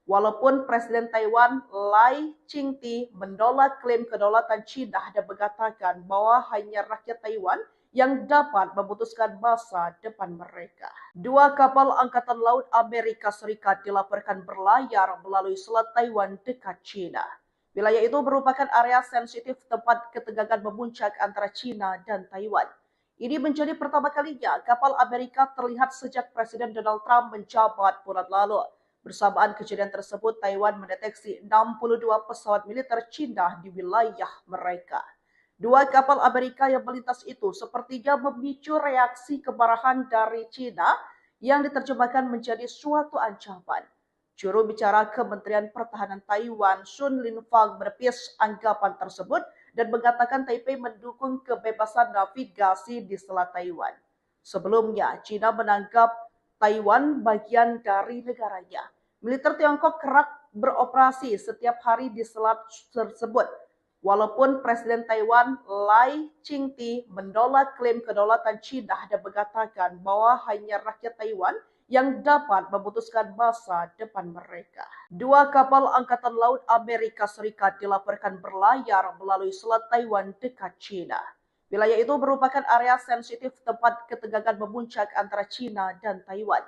Walaupun Presiden Taiwan Lai Ching-te menolak klaim kedaulatan China dan mengatakan bahwa hanya rakyat Taiwan yang dapat memutuskan masa depan mereka. Dua kapal Angkatan Laut Amerika Serikat dilaporkan berlayar melalui Selat Taiwan dekat China. Wilayah itu merupakan area sensitif tempat ketegangan memuncak antara China dan Taiwan. Ini menjadi pertama kalinya kapal Amerika terlihat sejak Presiden Donald Trump menjabat bulan lalu. Bersamaan kejadian tersebut, Taiwan mendeteksi 62 pesawat militer Cina di wilayah mereka. Dua kapal Amerika yang melintas itu sepertinya memicu reaksi kemarahan dari Cina yang diterjemahkan menjadi suatu ancaman. Juru bicara Kementerian Pertahanan Taiwan, Sun Linfang, menepis anggapan tersebut dan mengatakan Taipei mendukung kebebasan navigasi di Selat Taiwan. Sebelumnya, Cina menganggap Taiwan bagian dari negaranya. Militer Tiongkok kerap beroperasi setiap hari di selat tersebut. Walaupun Presiden Taiwan Lai Ching-te menolak klaim kedaulatan China dan mengatakan bahwa hanya rakyat Taiwan yang dapat memutuskan masa depan mereka. Dua kapal Angkatan Laut Amerika Serikat dilaporkan berlayar melalui Selat Taiwan dekat China. Wilayah itu merupakan area sensitif tempat ketegangan memuncak antara China dan Taiwan.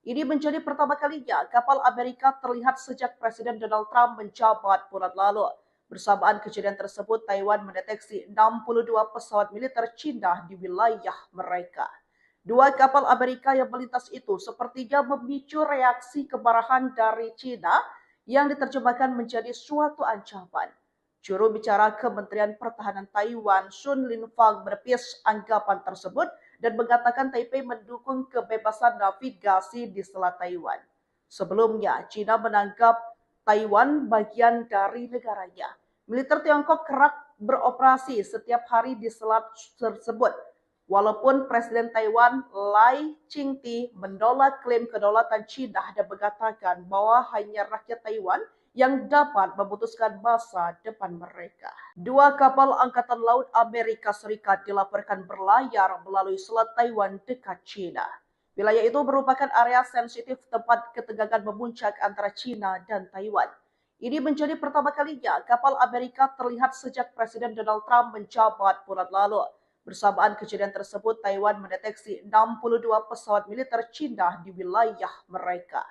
Ini menjadi pertama kalinya kapal Amerika terlihat sejak Presiden Donald Trump menjabat bulan lalu. Bersamaan kejadian tersebut, Taiwan mendeteksi 62 pesawat militer China di wilayah mereka. Dua kapal Amerika yang melintas itu sepertinya memicu reaksi kemarahan dari China yang diterjemahkan menjadi suatu ancaman. Juru bicara Kementerian Pertahanan Taiwan, Sun Linfang, menepis anggapan tersebut dan mengatakan Taipei mendukung kebebasan navigasi di Selat Taiwan. Sebelumnya, China menganggap Taiwan bagian dari negaranya. Militer Tiongkok kerap beroperasi setiap hari di selat tersebut. Walaupun Presiden Taiwan Lai Ching-te menolak klaim kedaulatan China dan mengatakan bahwa hanya rakyat Taiwan yang dapat memutuskan masa depan mereka. Dua kapal Angkatan Laut Amerika Serikat dilaporkan berlayar melalui Selat Taiwan dekat China. Wilayah itu merupakan area sensitif tempat ketegangan memuncak antara China dan Taiwan. Ini menjadi pertama kalinya kapal Amerika terlihat sejak Presiden Donald Trump menjabat bulan lalu. Bersamaan kejadian tersebut, Taiwan mendeteksi 62 pesawat militer China di wilayah mereka.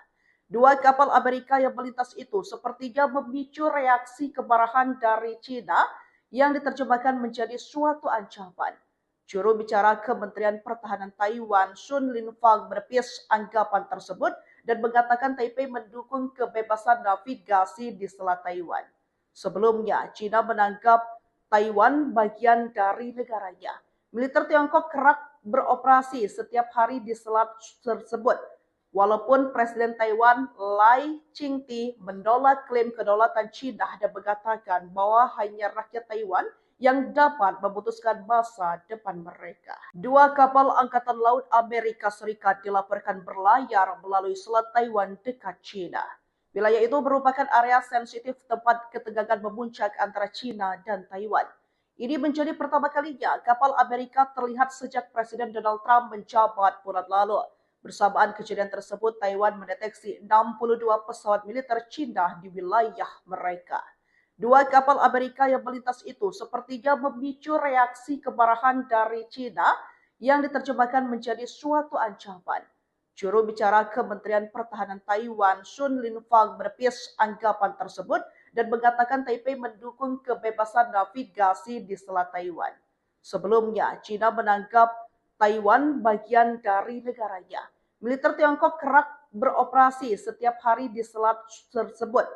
Dua kapal Amerika yang melintas itu sepertinya memicu reaksi kemarahan dari China yang diterjemahkan menjadi suatu ancaman. Juru bicara Kementerian Pertahanan Taiwan, Sun Linfang, menepis anggapan tersebut dan mengatakan Taipei mendukung kebebasan navigasi di Selat Taiwan. Sebelumnya, China menganggap Taiwan bagian dari negaranya. Militer Tiongkok kerap beroperasi setiap hari di selat tersebut. Walaupun Presiden Taiwan Lai Ching-te menolak klaim kedaulatan China dan mengatakan bahwa hanya rakyat Taiwan yang dapat memutuskan masa depan mereka. Dua kapal Angkatan Laut Amerika Serikat dilaporkan berlayar melalui Selat Taiwan dekat China. Wilayah itu merupakan area sensitif tempat ketegangan memuncak antara China dan Taiwan. Ini menjadi pertama kalinya kapal Amerika terlihat sejak Presiden Donald Trump menjabat bulan lalu. Bersamaan kejadian tersebut, Taiwan mendeteksi 62 pesawat militer China di wilayah mereka. Dua kapal Amerika yang melintas itu sepertinya memicu reaksi kemarahan dari China yang diterjemahkan menjadi suatu ancaman. Juru bicara Kementerian Pertahanan Taiwan, Sun Linfang, menepis anggapan tersebut dan mengatakan Taipei mendukung kebebasan navigasi di Selat Taiwan. Sebelumnya, China menganggap Taiwan bagian dari negaranya. Militer Tiongkok kerap beroperasi setiap hari di selat tersebut.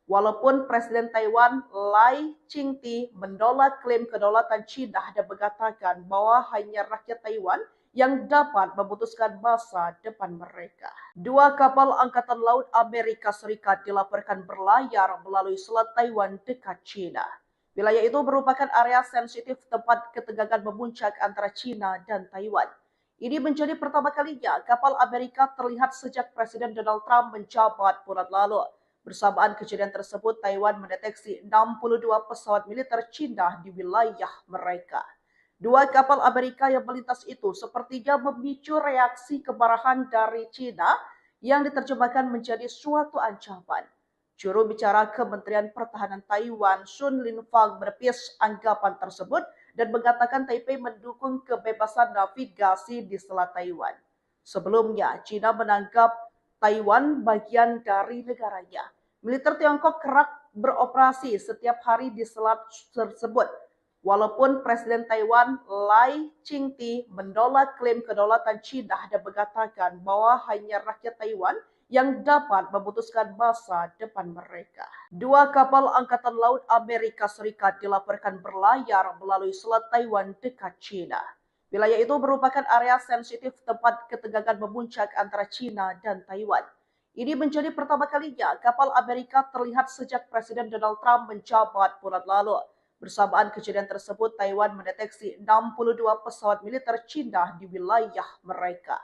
Walaupun Presiden Taiwan Lai Ching-te menolak klaim kedaulatan China dan mengatakan bahwa hanya rakyat Taiwan yang dapat memutuskan masa depan mereka. Dua kapal Angkatan Laut Amerika Serikat dilaporkan berlayar melalui Selat Taiwan dekat China. Wilayah itu merupakan area sensitif tempat ketegangan memuncak antara China dan Taiwan. Ini menjadi pertama kalinya kapal Amerika terlihat sejak Presiden Donald Trump menjabat bulan lalu. Bersamaan kejadian tersebut, Taiwan mendeteksi 62 pesawat militer China di wilayah mereka. Dua kapal Amerika yang melintas itu sepertinya memicu reaksi kemarahan dari China yang diterjemahkan menjadi suatu ancaman. Juru bicara Kementerian Pertahanan Taiwan, Sun Linfang, menepis anggapan tersebut dan mengatakan Taipei mendukung kebebasan navigasi di Selat Taiwan. Sebelumnya, China menganggap Taiwan bagian dari negaranya. Militer Tiongkok kerap beroperasi setiap hari di selat tersebut. Walaupun Presiden Taiwan Lai Ching-te menolak klaim kedaulatan China dan mengatakan bahwa hanya rakyat Taiwan yang dapat memutuskan masa depan mereka. Dua kapal Angkatan Laut Amerika Serikat dilaporkan berlayar melalui Selat Taiwan dekat China. Wilayah itu merupakan area sensitif tempat ketegangan memuncak antara China dan Taiwan. Ini menjadi pertama kalinya kapal Amerika terlihat sejak Presiden Donald Trump menjabat bulan lalu. Bersamaan kejadian tersebut, Taiwan mendeteksi 62 pesawat militer China di wilayah mereka.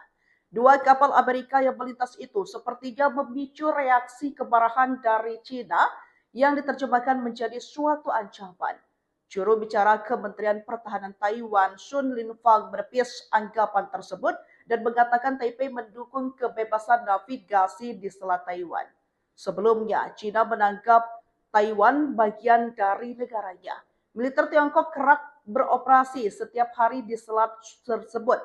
Dua kapal Amerika yang melintas itu sepertinya memicu reaksi kemarahan dari China yang diterjemahkan menjadi suatu ancaman. Juru bicara Kementerian Pertahanan Taiwan, Sun Linfang, menepis anggapan tersebut dan mengatakan Taipei mendukung kebebasan navigasi di Selat Taiwan. Sebelumnya, China menganggap Taiwan bagian dari negaranya. Militer Tiongkok kerap beroperasi setiap hari di selat tersebut.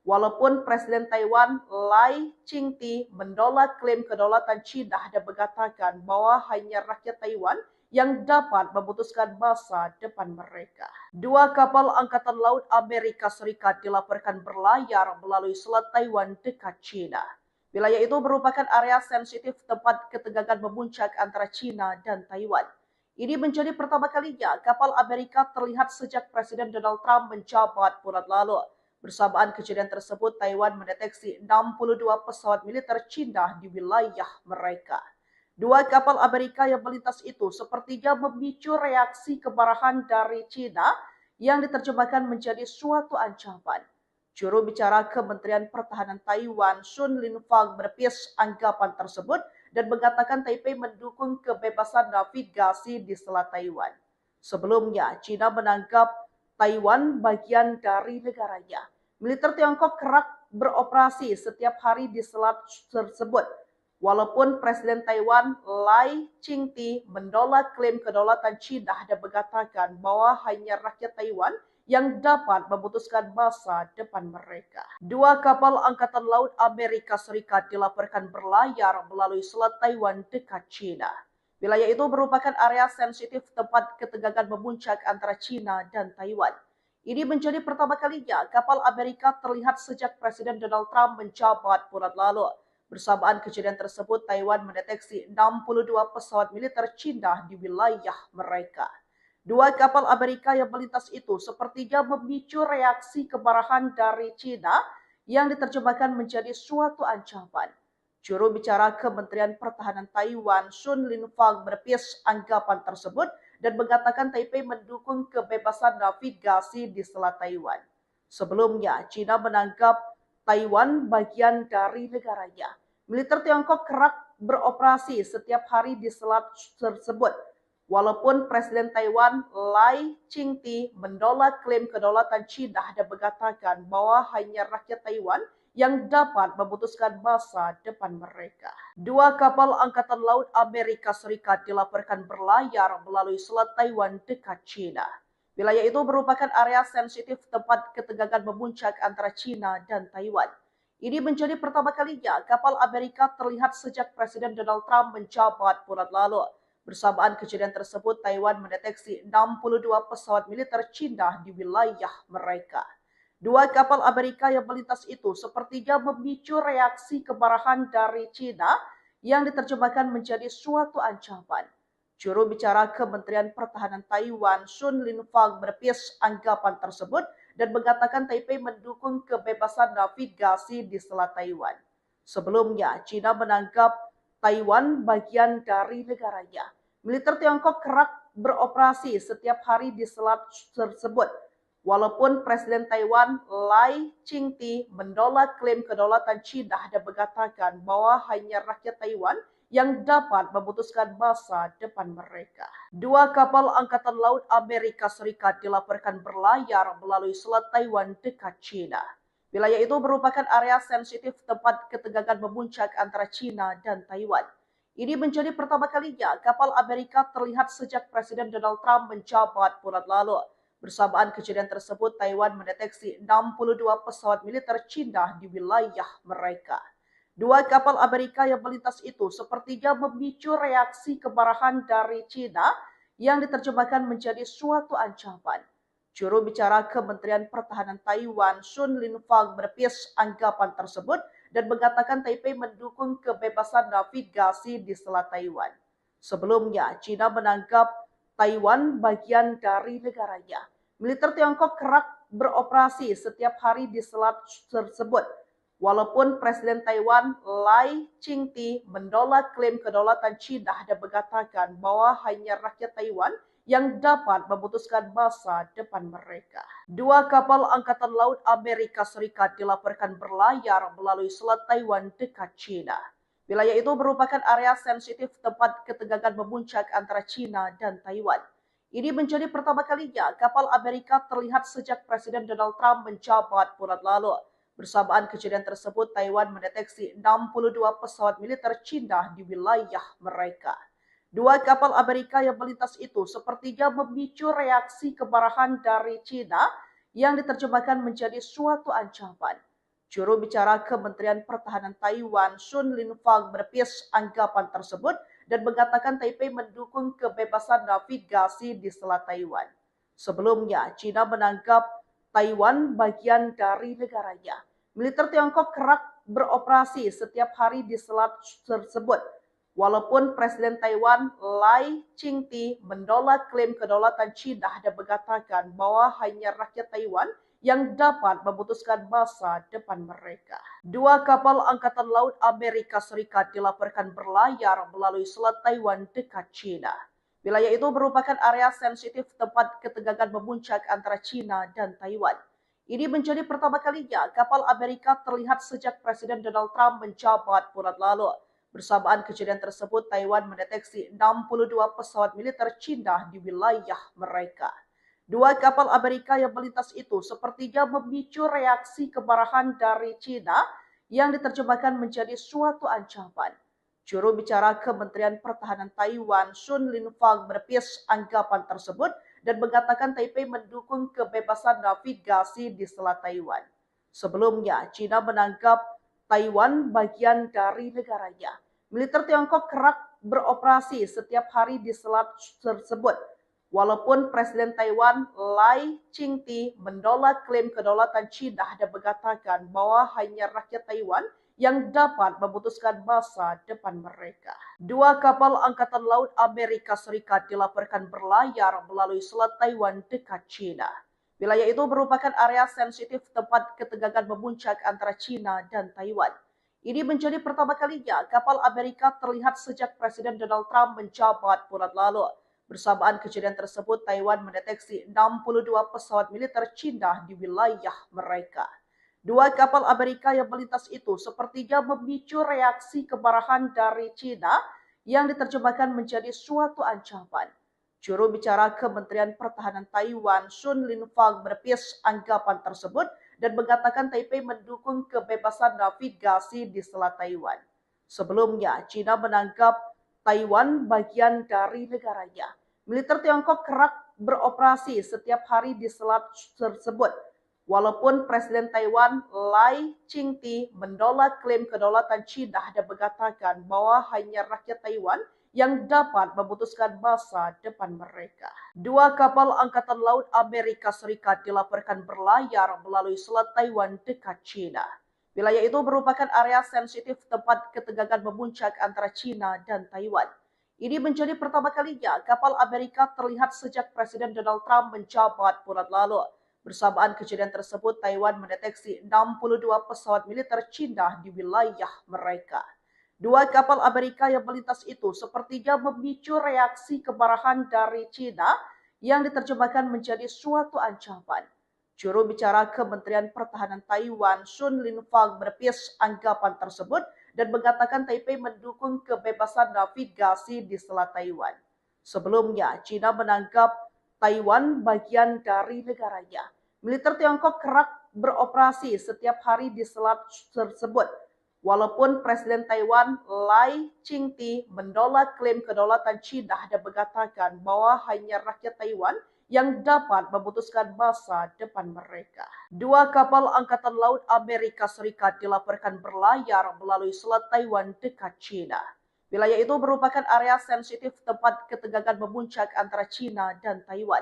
Walaupun Presiden Taiwan Lai Ching-te menolak klaim kedaulatan China dan mengatakan bahwa hanya rakyat Taiwan yang dapat memutuskan masa depan mereka. Dua kapal Angkatan Laut Amerika Serikat dilaporkan berlayar melalui Selat Taiwan dekat China. Wilayah itu merupakan area sensitif tempat ketegangan memuncak antara China dan Taiwan. Ini menjadi pertama kalinya kapal Amerika terlihat sejak Presiden Donald Trump menjabat bulan lalu. Bersamaan kejadian tersebut, Taiwan mendeteksi 62 pesawat militer China di wilayah mereka. Dua kapal Amerika yang melintas itu sepertinya memicu reaksi kemarahan dari China yang diterjemahkan menjadi suatu ancaman. Juru bicara Kementerian Pertahanan Taiwan, Sun Linfang, menepis anggapan tersebut dan mengatakan Taipei mendukung kebebasan navigasi di Selat Taiwan. Sebelumnya, China menganggap Taiwan bagian dari negaranya. Militer Tiongkok kerap beroperasi setiap hari di selat tersebut. Walaupun Presiden Taiwan Lai Ching-te menolak klaim kedaulatan China dan mengatakan bahwa hanya rakyat Taiwan yang dapat memutuskan masa depan mereka. Dua kapal Angkatan Laut Amerika Serikat dilaporkan berlayar melalui Selat Taiwan dekat China. Wilayah itu merupakan area sensitif tempat ketegangan memuncak antara China dan Taiwan. Ini menjadi pertama kalinya kapal Amerika terlihat sejak Presiden Donald Trump menjabat bulan lalu. Bersamaan kejadian tersebut, Taiwan mendeteksi 62 pesawat militer China di wilayah mereka. Dua kapal Amerika yang melintas itu sepertinya memicu reaksi kemarahan dari China yang diterjemahkan menjadi suatu ancaman. Juru bicara Kementerian Pertahanan Taiwan, Sun Linfang, menepis anggapan tersebut dan mengatakan Taipei mendukung kebebasan navigasi di Selat Taiwan. Sebelumnya, China menganggap Taiwan bagian dari negaranya. Militer Tiongkok kerap beroperasi setiap hari di selat tersebut. Walaupun Presiden Taiwan Lai Ching-te menolak klaim kedaulatan China dan mengatakan bahwa hanya rakyat Taiwan yang dapat memutuskan masa depan mereka. Dua kapal Angkatan Laut Amerika Serikat dilaporkan berlayar melalui Selat Taiwan dekat China. Wilayah itu merupakan area sensitif tempat ketegangan memuncak antara China dan Taiwan. Ini menjadi pertama kalinya kapal Amerika terlihat sejak Presiden Donald Trump menjabat bulan lalu. Bersamaan kejadian tersebut, Taiwan mendeteksi 62 pesawat militer China di wilayah mereka. Dua kapal Amerika yang melintas itu sepertinya memicu reaksi kemarahan dari China yang diterjemahkan menjadi suatu ancaman. Juru bicara Kementerian Pertahanan Taiwan, Sun Linfang, menepis anggapan tersebut dan mengatakan Taipei mendukung kebebasan navigasi di Selat Taiwan. Sebelumnya, China menganggap Taiwan bagian dari negaranya. Militer Tiongkok kerap beroperasi setiap hari di selat tersebut. Walaupun Presiden Taiwan Lai Ching-te menolak klaim kedaulatan China dan mengatakan bahwa hanya rakyat Taiwan yang dapat memutuskan masa depan mereka. Dua kapal Angkatan Laut Amerika Serikat dilaporkan berlayar melalui Selat Taiwan dekat China. Wilayah itu merupakan area sensitif tempat ketegangan memuncak antara China dan Taiwan. Ini menjadi pertama kalinya kapal Amerika terlihat sejak Presiden Donald Trump menjabat bulan lalu. Bersamaan kejadian tersebut, Taiwan mendeteksi 62 pesawat militer Cina di wilayah mereka. Dua kapal Amerika yang melintas itu sepertinya memicu reaksi kemarahan dari Cina yang diterjemahkan menjadi suatu ancaman. Juru bicara Kementerian Pertahanan Taiwan, Sun Linfang, menepis anggapan tersebut dan mengatakan Taipei mendukung kebebasan navigasi di Selat Taiwan. Sebelumnya, China menganggap Taiwan bagian dari negaranya. Militer Tiongkok kerap beroperasi setiap hari di selat tersebut. Walaupun Presiden Taiwan Lai Ching-te menolak klaim kedaulatan China dan mengatakan bahwa hanya rakyat Taiwan yang dapat memutuskan masa depan mereka. Dua kapal Angkatan Laut Amerika Serikat dilaporkan berlayar melalui Selat Taiwan dekat China. Wilayah itu merupakan area sensitif tempat ketegangan memuncak antara China dan Taiwan. Ini menjadi pertama kalinya kapal Amerika terlihat sejak Presiden Donald Trump menjabat bulan lalu. Bersamaan kejadian tersebut, Taiwan mendeteksi 62 pesawat militer China di wilayah mereka. Dua kapal Amerika yang melintas itu sepertinya memicu reaksi kemarahan dari China yang diterjemahkan menjadi suatu ancaman. Juru bicara Kementerian Pertahanan Taiwan, Sun Linfang, menepis anggapan tersebut dan mengatakan Taipei mendukung kebebasan navigasi di Selat Taiwan. Sebelumnya, China menganggap Taiwan bagian dari negaranya. Militer Tiongkok kerap beroperasi setiap hari di selat tersebut. Walaupun Presiden Taiwan Lai Ching-te menolak klaim kedaulatan China dan mengatakan bahwa hanya rakyat Taiwan yang dapat memutuskan masa depan mereka. Dua kapal Angkatan Laut Amerika Serikat dilaporkan berlayar melalui Selat Taiwan dekat China. Wilayah itu merupakan area sensitif tempat ketegangan memuncak antara China dan Taiwan. Ini menjadi pertama kalinya kapal Amerika terlihat sejak Presiden Donald Trump menjabat bulan lalu. Bersamaan kejadian tersebut, Taiwan mendeteksi 62 pesawat militer China di wilayah mereka. Dua kapal Amerika yang melintas itu sepertinya memicu reaksi kemarahan dari China yang diterjemahkan menjadi suatu ancaman. Juru bicara Kementerian Pertahanan Taiwan, Sun Linfang, menepis anggapan tersebut dan mengatakan Taipei mendukung kebebasan navigasi di Selat Taiwan. Sebelumnya, China menganggap Taiwan bagian dari negaranya. Militer Tiongkok kerap beroperasi setiap hari di selat tersebut. Walaupun Presiden Taiwan Lai Ching-te menolak klaim kedaulatan China dan mengatakan bahwa hanya rakyat Taiwan yang dapat memutuskan masa depan mereka. Dua kapal Angkatan Laut Amerika Serikat dilaporkan berlayar melalui Selat Taiwan dekat China. Wilayah itu merupakan area sensitif tempat ketegangan memuncak antara China dan Taiwan. Ini menjadi pertama kalinya kapal Amerika terlihat sejak Presiden Donald Trump menjabat bulan lalu. Bersamaan kejadian tersebut, Taiwan mendeteksi 62 pesawat militer China di wilayah mereka. Dua kapal Amerika yang melintas itu sepertinya memicu reaksi kemarahan dari China yang diterjemahkan menjadi suatu ancaman. Juru bicara Kementerian Pertahanan Taiwan, Sun Linfang, menepis anggapan tersebut dan mengatakan Taipei mendukung kebebasan navigasi di Selat Taiwan. Sebelumnya, China menganggap Taiwan bagian dari negaranya. Militer Tiongkok kerap beroperasi setiap hari di selat tersebut. Walaupun Presiden Taiwan Lai Ching-te menolak klaim kedaulatan China dan mengatakan bahwa hanya rakyat Taiwan yang dapat memutuskan masa depan mereka. Dua kapal Angkatan Laut Amerika Serikat dilaporkan berlayar melalui Selat Taiwan dekat China. Wilayah itu merupakan area sensitif tempat ketegangan memuncak antara China dan Taiwan. Ini menjadi pertama kalinya kapal Amerika terlihat sejak Presiden Donald Trump menjabat bulan lalu. Bersamaan kejadian tersebut, Taiwan mendeteksi 62 pesawat militer China di wilayah mereka. Dua kapal Amerika yang melintas itu sepertinya memicu reaksi kemarahan dari China yang diterjemahkan menjadi suatu ancaman. Juru bicara Kementerian Pertahanan Taiwan, Sun Linfang, menepis anggapan tersebut dan mengatakan Taipei mendukung kebebasan navigasi di Selat Taiwan. Sebelumnya, China menganggap Taiwan bagian dari negaranya. Militer Tiongkok kerap beroperasi setiap hari di selat tersebut. Walaupun Presiden Taiwan Lai Ching-te menolak klaim kedaulatan China dan mengatakan bahwa hanya rakyat Taiwan yang dapat memutuskan masa depan mereka. Dua kapal Angkatan Laut Amerika Serikat dilaporkan berlayar melalui Selat Taiwan dekat China. Wilayah itu merupakan area sensitif tempat ketegangan memuncak antara China dan Taiwan.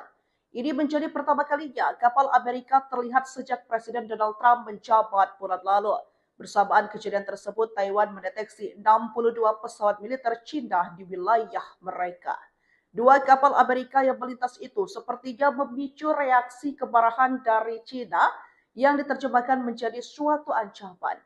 Ini menjadi pertama kalinya kapal Amerika terlihat sejak Presiden Donald Trump menjabat bulan lalu. Bersamaan kejadian tersebut, Taiwan mendeteksi 62 pesawat militer China di wilayah mereka. Dua kapal Amerika yang melintas itu sepertinya memicu reaksi kemarahan dari China yang diterjemahkan menjadi suatu ancaman.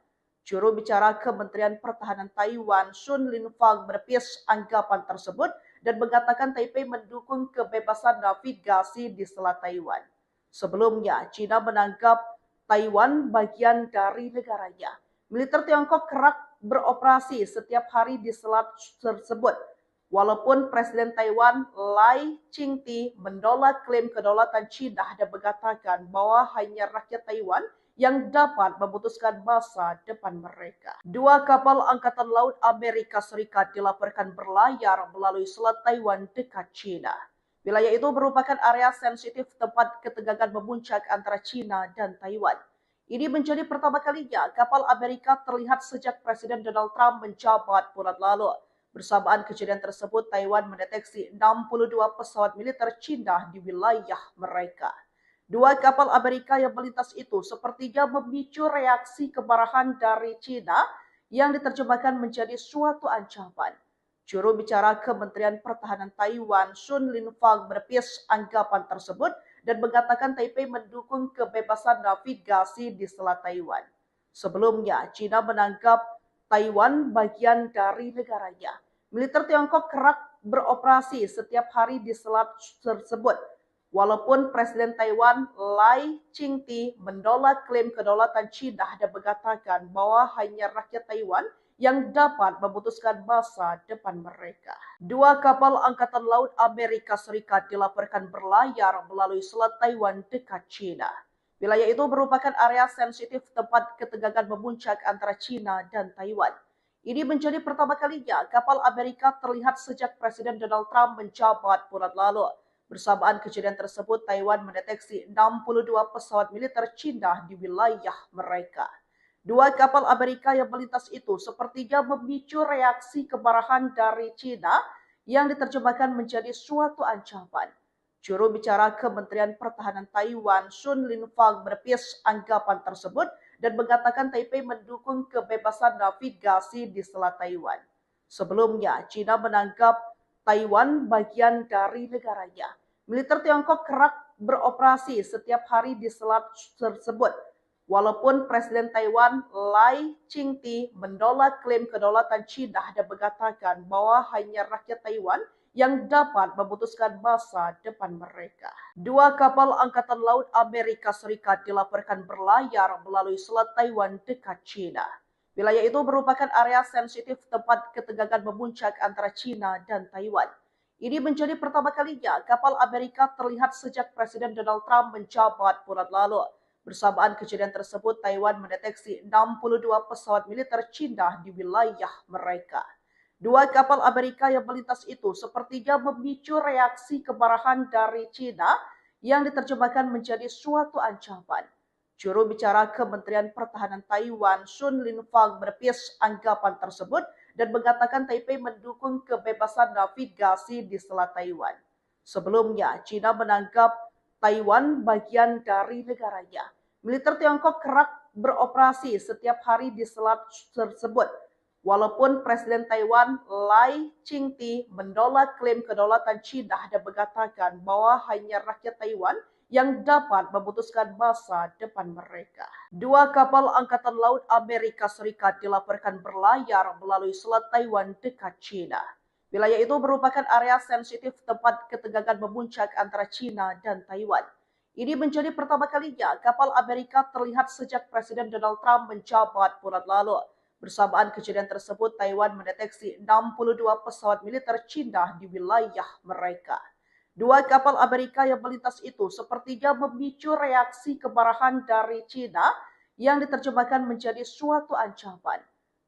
Juru bicara Kementerian Pertahanan Taiwan, Sun Linfang, menepis anggapan tersebut dan mengatakan Taipei mendukung kebebasan navigasi di Selat Taiwan. Sebelumnya, China menganggap Taiwan bagian dari negaranya. Militer Tiongkok kerap beroperasi setiap hari di selat tersebut. Walaupun Presiden Taiwan Lai Ching-te menolak klaim kedaulatan China dan mengatakan bahwa hanya rakyat Taiwan yang dapat memutuskan masa depan mereka. Dua kapal Angkatan Laut Amerika Serikat dilaporkan berlayar melalui Selat Taiwan dekat China. Wilayah itu merupakan area sensitif tempat ketegangan memuncak antara China dan Taiwan. Ini menjadi pertama kalinya kapal Amerika terlihat sejak Presiden Donald Trump menjabat bulan lalu. Bersamaan kejadian tersebut, Taiwan mendeteksi 62 pesawat militer China di wilayah mereka. Dua kapal Amerika yang melintas itu sepertinya memicu reaksi kemarahan dari China yang diterjemahkan menjadi suatu ancaman. Juru bicara Kementerian Pertahanan Taiwan, Sun Linfang, menepis anggapan tersebut dan mengatakan Taipei mendukung kebebasan navigasi di Selat Taiwan. Sebelumnya, China menganggap Taiwan bagian dari negaranya. Militer Tiongkok kerap beroperasi setiap hari di selat tersebut. Walaupun Presiden Taiwan Lai Ching-te menolak klaim kedaulatan China dan mengatakan bahwa hanya rakyat Taiwan yang dapat memutuskan masa depan mereka. Dua kapal Angkatan Laut Amerika Serikat dilaporkan berlayar melalui Selat Taiwan dekat China. Wilayah itu merupakan area sensitif tempat ketegangan memuncak antara China dan Taiwan. Ini menjadi pertama kalinya kapal Amerika terlihat sejak Presiden Donald Trump menjabat bulan lalu. Bersamaan kejadian tersebut, Taiwan mendeteksi 62 pesawat militer China di wilayah mereka. Dua kapal Amerika yang melintas itu sepertinya memicu reaksi kemarahan dari China yang diterjemahkan menjadi suatu ancaman. Juru bicara Kementerian Pertahanan Taiwan, Sun Linfang, menepis anggapan tersebut dan mengatakan Taipei mendukung kebebasan navigasi di Selat Taiwan. Sebelumnya, China menganggap Taiwan bagian dari negaranya. Militer Tiongkok kerap beroperasi setiap hari di selat tersebut. Walaupun Presiden Taiwan Lai Ching-te menolak klaim kedaulatan China dan mengatakan bahwa hanya rakyat Taiwan yang dapat memutuskan masa depan mereka. Dua kapal Angkatan Laut Amerika Serikat dilaporkan berlayar melalui Selat Taiwan dekat China. Wilayah itu merupakan area sensitif tempat ketegangan memuncak antara China dan Taiwan. Ini menjadi pertama kalinya kapal Amerika terlihat sejak Presiden Donald Trump menjabat bulan lalu. Bersamaan kejadian tersebut, Taiwan mendeteksi 62 pesawat militer China di wilayah mereka. Dua kapal Amerika yang melintas itu sepertinya memicu reaksi kemarahan dari China yang diterjemahkan menjadi suatu ancaman. Juru bicara Kementerian Pertahanan Taiwan, Sun Linfang, menepis anggapan tersebut dan mengatakan Taipei mendukung kebebasan navigasi di Selat Taiwan. Sebelumnya, China menganggap Taiwan bagian dari negaranya. Militer Tiongkok kerap beroperasi setiap hari di selat tersebut. Walaupun Presiden Taiwan Lai Ching-te menolak klaim kedaulatan China dan mengatakan bahwa hanya rakyat Taiwan yang dapat memutuskan masa depan mereka. Dua kapal Angkatan Laut Amerika Serikat dilaporkan berlayar melalui Selat Taiwan dekat China. Wilayah itu merupakan area sensitif tempat ketegangan memuncak antara China dan Taiwan. Ini menjadi pertama kalinya kapal Amerika terlihat sejak Presiden Donald Trump menjabat bulan lalu. Bersamaan kejadian tersebut, Taiwan mendeteksi 62 pesawat militer China di wilayah mereka. Dua kapal Amerika yang melintas itu sepertinya memicu reaksi kemarahan dari China yang diterjemahkan menjadi suatu ancaman.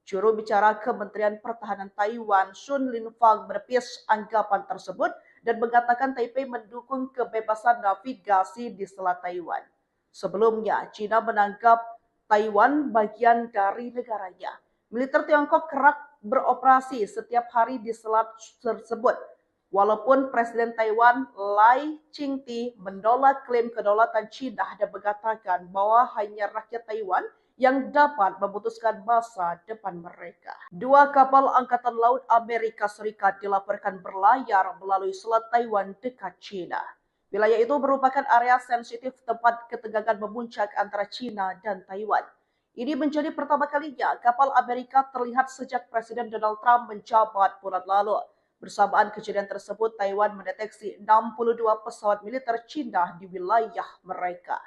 Juru bicara Kementerian Pertahanan Taiwan, Sun Linfang, menepis anggapan tersebut dan mengatakan Taipei mendukung kebebasan navigasi di Selat Taiwan. Sebelumnya, China menganggap Taiwan bagian dari negaranya. Militer Tiongkok kerap beroperasi setiap hari di selat tersebut. Walaupun Presiden Taiwan Lai Ching-te menolak klaim kedaulatan China dan mengatakan bahwa hanya rakyat Taiwan yang dapat memutuskan masa depan mereka. Dua kapal Angkatan Laut Amerika Serikat dilaporkan berlayar melalui Selat Taiwan dekat China. Wilayah itu merupakan area sensitif tempat ketegangan memuncak antara China dan Taiwan. Ini menjadi pertama kalinya kapal Amerika terlihat sejak Presiden Donald Trump menjabat bulan lalu. Bersamaan kejadian tersebut, Taiwan mendeteksi 62 pesawat militer China di wilayah mereka.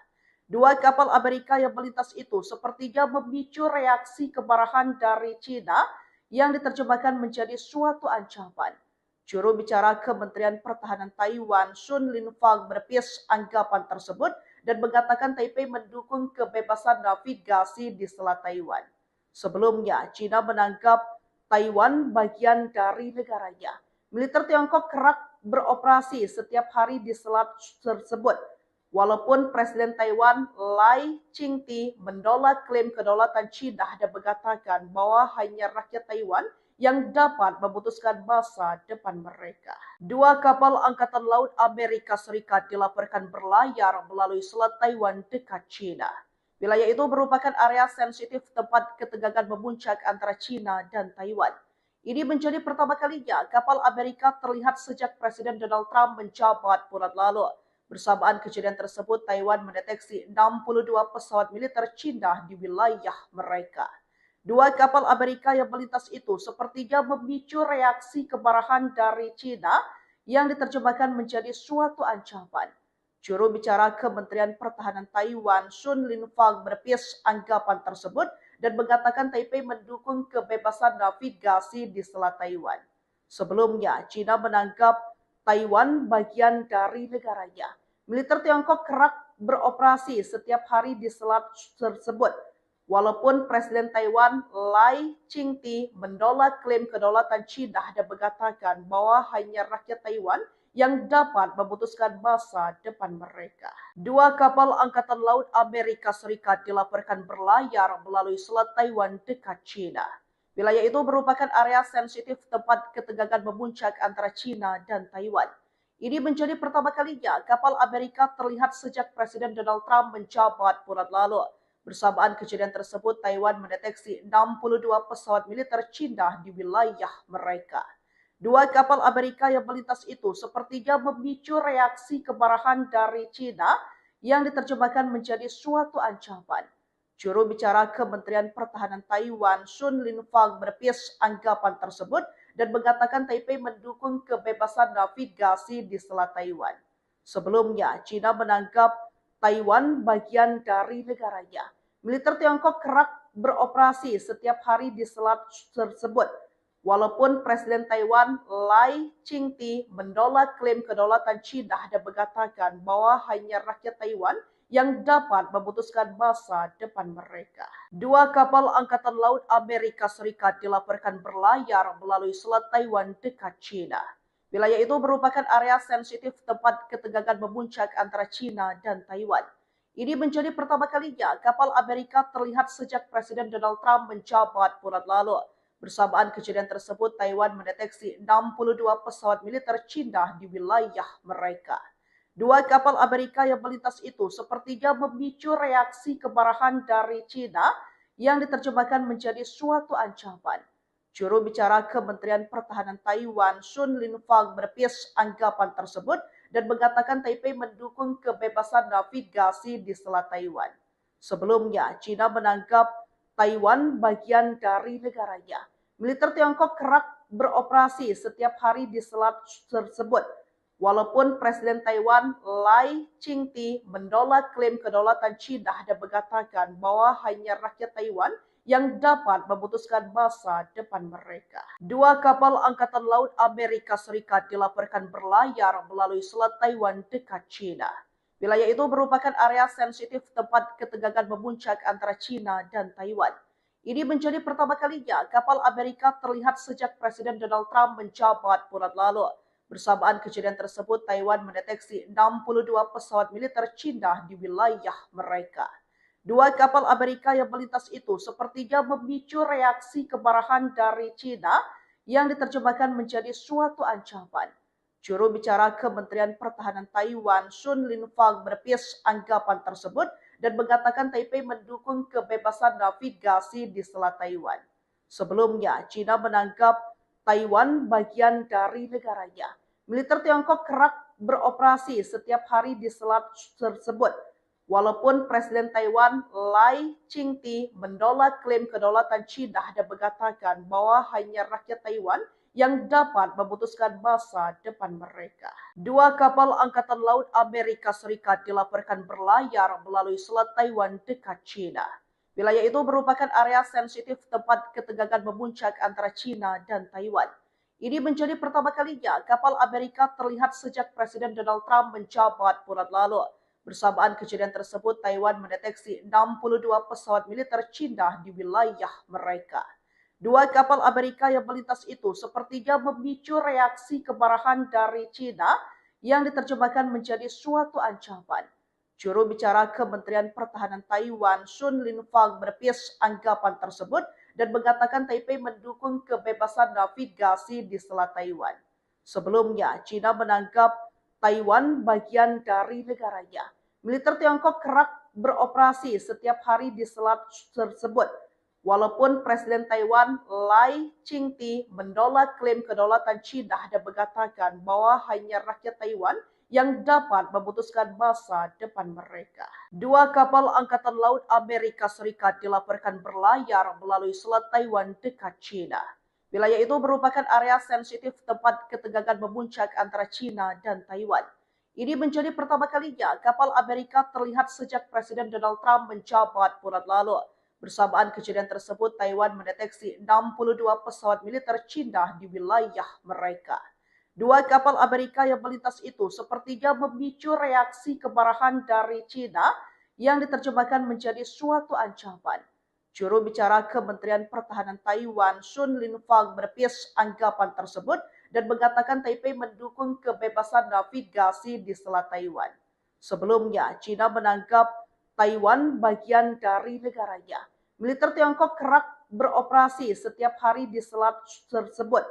Dua kapal Amerika yang melintas itu sepertinya memicu reaksi kemarahan dari China yang diterjemahkan menjadi suatu ancaman. Juru bicara Kementerian Pertahanan Taiwan, Sun Linfang, menepis anggapan tersebut dan mengatakan Taipei mendukung kebebasan navigasi di Selat Taiwan. Sebelumnya, China menganggap Taiwan bagian dari negaranya. Militer Tiongkok kerap beroperasi setiap hari di selat tersebut. Walaupun Presiden Taiwan Lai Ching-te menolak klaim kedaulatan China dan mengatakan bahwa hanya rakyat Taiwan yang dapat memutuskan masa depan mereka. Dua kapal Angkatan Laut Amerika Serikat dilaporkan berlayar melalui Selat Taiwan dekat China. Wilayah itu merupakan area sensitif tempat ketegangan memuncak antara China dan Taiwan. Ini menjadi pertama kalinya kapal Amerika terlihat sejak Presiden Donald Trump menjabat bulan lalu. Bersamaan kejadian tersebut, Taiwan mendeteksi 62 pesawat militer China di wilayah mereka. Dua kapal Amerika yang melintas itu sepertinya memicu reaksi kemarahan dari China yang diterjemahkan menjadi suatu ancaman. Juru bicara Kementerian Pertahanan Taiwan, Sun Linfang, menepis anggapan tersebut dan mengatakan Taipei mendukung kebebasan navigasi di Selat Taiwan. Sebelumnya, China menganggap Taiwan bagian dari negaranya. Militer Tiongkok kerap beroperasi setiap hari di selat tersebut. Walaupun Presiden Taiwan Lai Ching-te menolak klaim kedaulatan China dan mengatakan bahwa hanya rakyat Taiwan yang dapat memutuskan masa depan mereka. Dua kapal Angkatan Laut Amerika Serikat dilaporkan berlayar melalui Selat Taiwan dekat China. Wilayah itu merupakan area sensitif tempat ketegangan memuncak antara China dan Taiwan. Ini menjadi pertama kalinya kapal Amerika terlihat sejak Presiden Donald Trump menjabat bulan lalu. Bersamaan kejadian tersebut, Taiwan mendeteksi 62 pesawat militer China di wilayah mereka. Dua kapal Amerika yang melintas itu sepertinya memicu reaksi kemarahan dari China yang diterjemahkan menjadi suatu ancaman. Juru bicara Kementerian Pertahanan Taiwan, Sun Linfang, menepis anggapan tersebut dan mengatakan Taipei mendukung kebebasan navigasi di Selat Taiwan. Sebelumnya, China menganggap Taiwan bagian dari negaranya. Militer Tiongkok kerap beroperasi setiap hari di selat tersebut. Walaupun Presiden Taiwan Lai Ching-te menolak klaim kedaulatan China dan mengatakan bahwa hanya rakyat Taiwan yang dapat memutuskan masa depan mereka. Dua kapal Angkatan Laut Amerika Serikat dilaporkan berlayar melalui Selat Taiwan dekat China. Wilayah itu merupakan area sensitif tempat ketegangan memuncak antara China dan Taiwan. Ini menjadi pertama kalinya kapal Amerika terlihat sejak Presiden Donald Trump menjabat bulan lalu. Bersamaan kejadian tersebut, Taiwan mendeteksi 62 pesawat militer China di wilayah mereka. Dua kapal Amerika yang melintas itu sepertinya memicu reaksi kemarahan dari China yang diterjemahkan menjadi suatu ancaman. Juru bicara Kementerian Pertahanan Taiwan, Sun Linfang, menepis anggapan tersebut dan mengatakan Taipei mendukung kebebasan navigasi di Selat Taiwan. Sebelumnya, China menganggap Taiwan bagian dari negaranya. Militer Tiongkok kerap beroperasi setiap hari di selat tersebut. Walaupun Presiden Taiwan Lai Ching-te menolak klaim kedaulatan China dan mengatakan bahwa hanya rakyat Taiwan yang dapat memutuskan masa depan mereka. Dua kapal Angkatan Laut Amerika Serikat dilaporkan berlayar melalui Selat Taiwan dekat China. Wilayah itu merupakan area sensitif tempat ketegangan memuncak antara China dan Taiwan. Ini menjadi pertama kalinya kapal Amerika terlihat sejak Presiden Donald Trump menjabat bulan lalu. Bersamaan kejadian tersebut, Taiwan mendeteksi 62 pesawat militer Cina di wilayah mereka. Dua kapal Amerika yang melintas itu sepertinya memicu reaksi kemarahan dari Cina yang diterjemahkan menjadi suatu ancaman. Juru bicara Kementerian Pertahanan Taiwan, Sun Linfang, menepis anggapan tersebut dan mengatakan Taipei mendukung kebebasan navigasi di Selat Taiwan. Sebelumnya, China menganggap Taiwan bagian dari negaranya. Militer Tiongkok kerap beroperasi setiap hari di selat tersebut. Walaupun Presiden Taiwan Lai Ching-te menolak klaim kedaulatan China dan mengatakan bahwa hanya rakyat Taiwan yang dapat memutuskan masa depan mereka. Dua kapal Angkatan Laut Amerika Serikat dilaporkan berlayar melalui Selat Taiwan dekat China. Wilayah itu merupakan area sensitif tempat ketegangan memuncak antara China dan Taiwan. Ini menjadi pertama kalinya kapal Amerika terlihat sejak Presiden Donald Trump menjabat bulan lalu. Bersamaan kejadian tersebut, Taiwan mendeteksi 62 pesawat militer China di wilayah mereka. Dua kapal Amerika yang melintas itu sepertinya memicu reaksi kemarahan dari China yang diterjemahkan menjadi suatu ancaman. Juru bicara Kementerian Pertahanan Taiwan, Sun Linfang, menepis anggapan tersebut dan mengatakan Taipei mendukung kebebasan navigasi di Selat Taiwan. Sebelumnya, China menganggap Taiwan bagian dari negaranya. Militer Tiongkok kerap beroperasi setiap hari di selat tersebut. Walaupun Presiden Taiwan Lai Ching-te menolak klaim kedaulatan China dan mengatakan bahwa hanya rakyat Taiwan yang dapat memutuskan masa depan mereka. Dua kapal Angkatan Laut Amerika Serikat dilaporkan berlayar melalui Selat Taiwan dekat China. Wilayah itu merupakan area sensitif tempat ketegangan memuncak antara China dan Taiwan. Ini menjadi pertama kalinya kapal Amerika terlihat sejak Presiden Donald Trump menjabat bulan lalu. Bersamaan kejadian tersebut, Taiwan mendeteksi 62 pesawat militer China di wilayah mereka. Dua kapal Amerika yang melintas itu sepertinya memicu reaksi kemarahan dari China yang diterjemahkan menjadi suatu ancaman. Juru bicara Kementerian Pertahanan Taiwan, Sun Linfang, menepis anggapan tersebut dan mengatakan Taipei mendukung kebebasan navigasi di Selat Taiwan. Sebelumnya, China menganggap Taiwan bagian dari negaranya. Militer Tiongkok kerap beroperasi setiap hari di selat tersebut.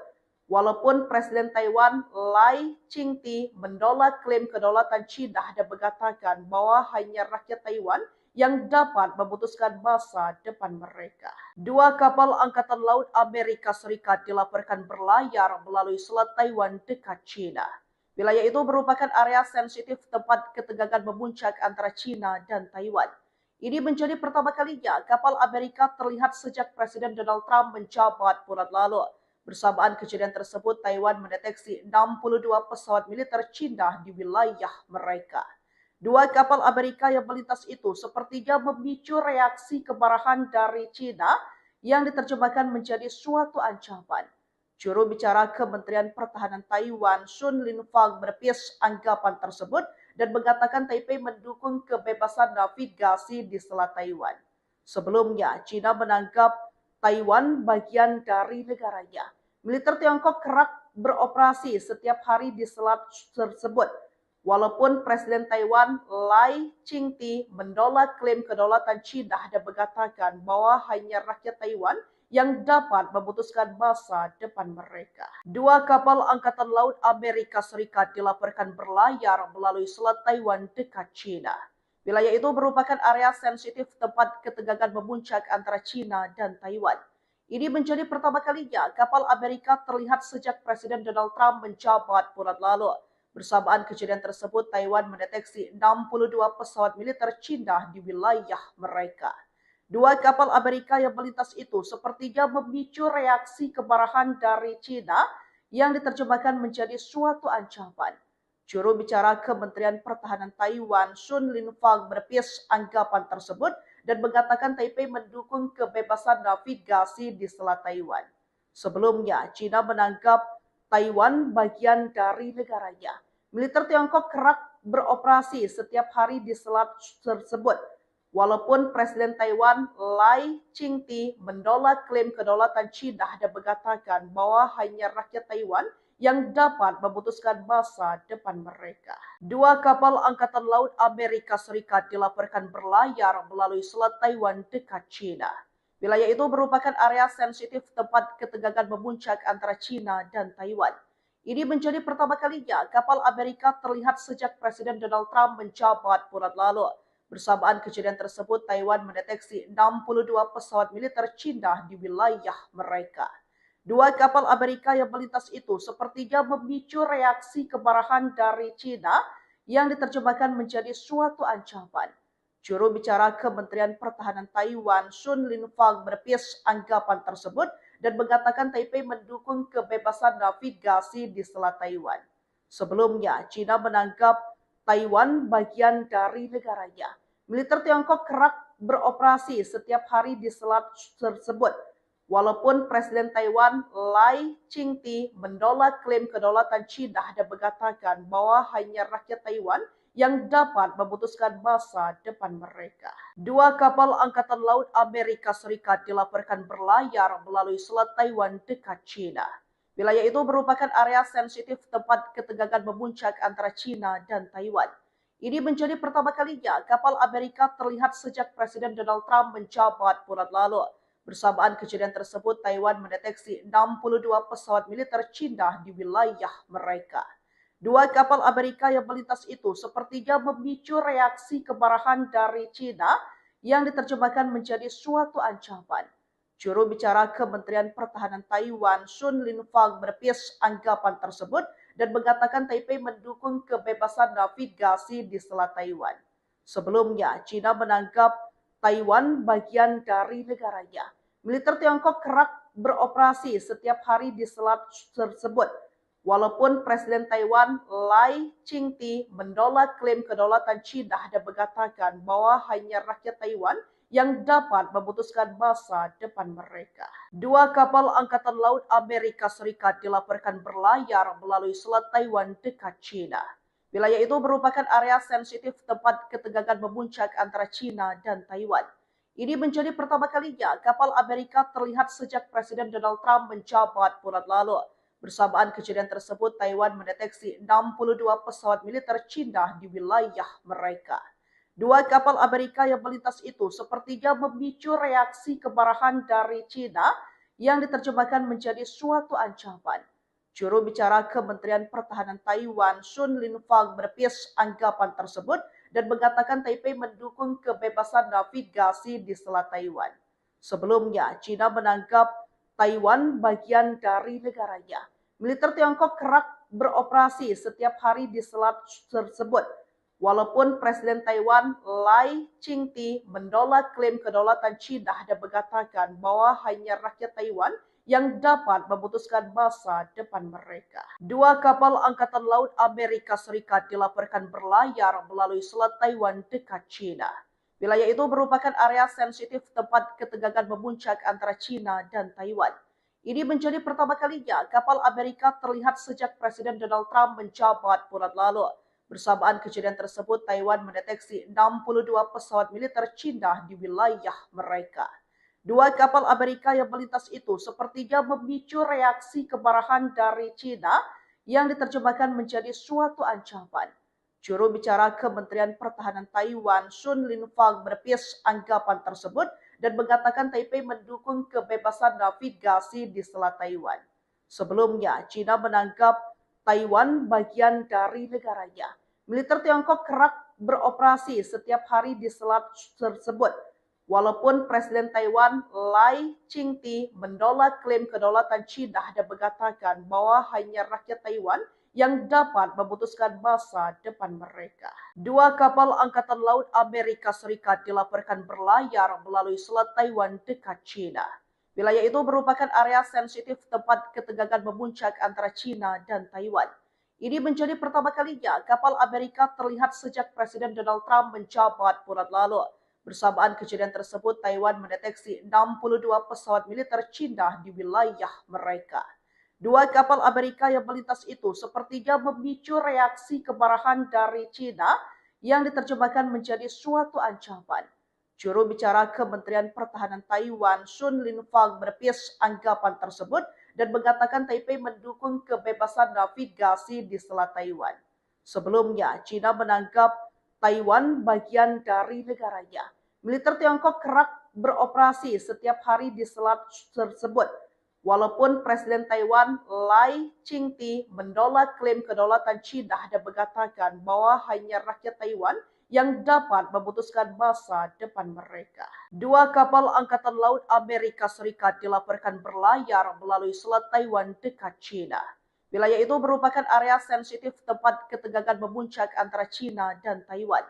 Walaupun Presiden Taiwan Lai Ching-te menolak klaim kedaulatan China dan mengatakan bahwa hanya rakyat Taiwan yang dapat memutuskan masa depan mereka. Dua kapal Angkatan Laut Amerika Serikat dilaporkan berlayar melalui Selat Taiwan dekat China. Wilayah itu merupakan area sensitif tempat ketegangan memuncak antara China dan Taiwan. Ini menjadi pertama kalinya kapal Amerika terlihat sejak Presiden Donald Trump menjabat bulan lalu. Bersamaan kejadian tersebut, Taiwan mendeteksi 62 pesawat militer China di wilayah mereka. Dua kapal Amerika yang melintas itu sepertinya memicu reaksi kemarahan dari China yang diterjemahkan menjadi suatu ancaman. Juru bicara Kementerian Pertahanan Taiwan, Sun Linfang, menepis anggapan tersebut dan mengatakan Taipei mendukung kebebasan navigasi di Selat Taiwan. Sebelumnya, China menganggap Taiwan bagian dari negaranya. Militer Tiongkok kerap beroperasi setiap hari di selat tersebut. Walaupun Presiden Taiwan Lai Ching-te menolak klaim kedaulatan China dan mengatakan bahwa hanya rakyat Taiwan yang dapat memutuskan masa depan mereka. Dua kapal Angkatan Laut Amerika Serikat dilaporkan berlayar melalui Selat Taiwan dekat China. Wilayah itu merupakan area sensitif tempat ketegangan memuncak antara China dan Taiwan. Ini menjadi pertama kalinya kapal Amerika terlihat sejak Presiden Donald Trump menjabat bulan lalu. Bersamaan kejadian tersebut, Taiwan mendeteksi 62 pesawat militer China di wilayah mereka. Dua kapal Amerika yang melintas itu sepertinya memicu reaksi kemarahan dari China yang diterjemahkan menjadi suatu ancaman. Juru bicara Kementerian Pertahanan Taiwan, Sun Linfang, menepis anggapan tersebut dan mengatakan Taipei mendukung kebebasan navigasi di Selat Taiwan. Sebelumnya, China menganggap Taiwan bagian dari negaranya. Militer Tiongkok kerap beroperasi setiap hari di selat tersebut. Walaupun Presiden Taiwan Lai Ching-te menolak klaim kedaulatan China dan mengatakan bahwa hanya rakyat Taiwan yang dapat memutuskan masa depan mereka. Dua kapal Angkatan Laut Amerika Serikat dilaporkan berlayar melalui Selat Taiwan dekat China. Wilayah itu merupakan area sensitif tempat ketegangan memuncak antara China dan Taiwan. Ini menjadi pertama kalinya kapal Amerika terlihat sejak Presiden Donald Trump menjabat bulan lalu. Bersamaan kejadian tersebut, Taiwan mendeteksi 62 pesawat militer China di wilayah mereka. Dua kapal Amerika yang melintas itu sepertinya memicu reaksi kemarahan dari China yang diterjemahkan menjadi suatu ancaman. Juru bicara Kementerian Pertahanan Taiwan, Sun Linfang, menepis anggapan tersebut dan mengatakan Taipei mendukung kebebasan navigasi di Selat Taiwan. Sebelumnya, China menganggap Taiwan bagian dari negaranya. Militer Tiongkok kerap beroperasi setiap hari di selat tersebut. Walaupun Presiden Taiwan Lai Ching-te menolak klaim kedaulatan China dan mengatakan bahwa hanya rakyat Taiwan yang dapat memutuskan masa depan mereka. Dua kapal Angkatan Laut Amerika Serikat dilaporkan berlayar melalui Selat Taiwan dekat China. Wilayah itu merupakan area sensitif tempat ketegangan memuncak antara China dan Taiwan. Ini menjadi pertama kalinya kapal Amerika terlihat sejak Presiden Donald Trump menjabat bulan lalu. Bersamaan kejadian tersebut, Taiwan mendeteksi 62 pesawat militer China di wilayah mereka. Dua kapal Amerika yang melintas itu sepertinya memicu reaksi kemarahan dari China yang diterjemahkan menjadi suatu ancaman. Juru bicara Kementerian Pertahanan Taiwan, Sun Linfang, menepis anggapan tersebut dan mengatakan Taipei mendukung kebebasan navigasi di Selat Taiwan. Sebelumnya, China menganggap Taiwan bagian dari negaranya. Militer Tiongkok kerap beroperasi setiap hari di selat tersebut. Walaupun Presiden Taiwan Lai Ching-te menolak klaim kedaulatan China dan mengatakan bahwa hanya rakyat Taiwan yang dapat memutuskan masa depan mereka. Dua kapal Angkatan Laut Amerika Serikat dilaporkan berlayar melalui Selat Taiwan dekat China. Wilayah itu merupakan area sensitif tempat ketegangan memuncak antara China dan Taiwan. Ini menjadi pertama kalinya kapal Amerika terlihat sejak Presiden Donald Trump menjabat bulan lalu. Bersamaan kejadian tersebut, Taiwan mendeteksi 62 pesawat militer China di wilayah mereka. Dua kapal Amerika yang melintas itu sepertinya memicu reaksi kemarahan dari China yang diterjemahkan menjadi suatu ancaman. Juru bicara Kementerian Pertahanan Taiwan, Sun Linfang, menepis anggapan tersebut dan mengatakan Taipei mendukung kebebasan navigasi di Selat Taiwan. Sebelumnya, China menganggap Taiwan bagian dari negaranya. Militer Tiongkok kerap beroperasi setiap hari di selat tersebut. Walaupun Presiden Taiwan Lai Ching-te menolak klaim kedaulatan China dan mengatakan bahwa hanya rakyat Taiwan yang dapat memutuskan masa depan mereka. Dua kapal Angkatan Laut Amerika Serikat dilaporkan berlayar melalui Selat Taiwan dekat China. Wilayah itu merupakan area sensitif tempat ketegangan memuncak antara China dan Taiwan. Ini menjadi pertama kalinya kapal Amerika terlihat sejak Presiden Donald Trump menjabat bulan lalu. Bersamaan kejadian tersebut, Taiwan mendeteksi 62 pesawat militer China di wilayah mereka. Dua kapal Amerika yang melintas itu sepertinya memicu reaksi kemarahan dari China yang diterjemahkan menjadi suatu ancaman. Juru bicara Kementerian Pertahanan Taiwan, Sun Linfang, menepis anggapan tersebut dan mengatakan Taipei mendukung kebebasan navigasi di Selat Taiwan. Sebelumnya, China menganggap Taiwan bagian dari negaranya. Militer Tiongkok kerap beroperasi setiap hari di selat tersebut. Walaupun Presiden Taiwan Lai Ching-te menolak klaim kedaulatan China dan mengatakan bahwa hanya rakyat Taiwan yang dapat memutuskan masa depan mereka. Dua kapal Angkatan Laut Amerika Serikat dilaporkan berlayar melalui Selat Taiwan dekat China. Wilayah itu merupakan area sensitif tempat ketegangan memuncak antara China dan Taiwan. Ini menjadi pertama kalinya kapal Amerika terlihat sejak Presiden Donald Trump menjabat bulan lalu. Bersamaan kejadian tersebut, Taiwan mendeteksi 62 pesawat militer China di wilayah mereka. Dua kapal Amerika yang melintas itu sepertinya memicu reaksi kemarahan dari China yang diterjemahkan menjadi suatu ancaman. Juru bicara Kementerian Pertahanan Taiwan, Sun Linfang, menepis anggapan tersebut dan mengatakan Taipei mendukung kebebasan navigasi di Selat Taiwan. Sebelumnya, China menganggap Taiwan bagian dari negaranya. Militer Tiongkok kerap beroperasi setiap hari di selat tersebut. Walaupun Presiden Taiwan Lai Ching-te menolak klaim kedaulatan China dan mengatakan bahwa hanya rakyat Taiwan yang dapat memutuskan masa depan mereka. Dua kapal Angkatan Laut Amerika Serikat dilaporkan berlayar melalui Selat Taiwan dekat China. Wilayah itu merupakan area sensitif tempat ketegangan memuncak antara China dan Taiwan.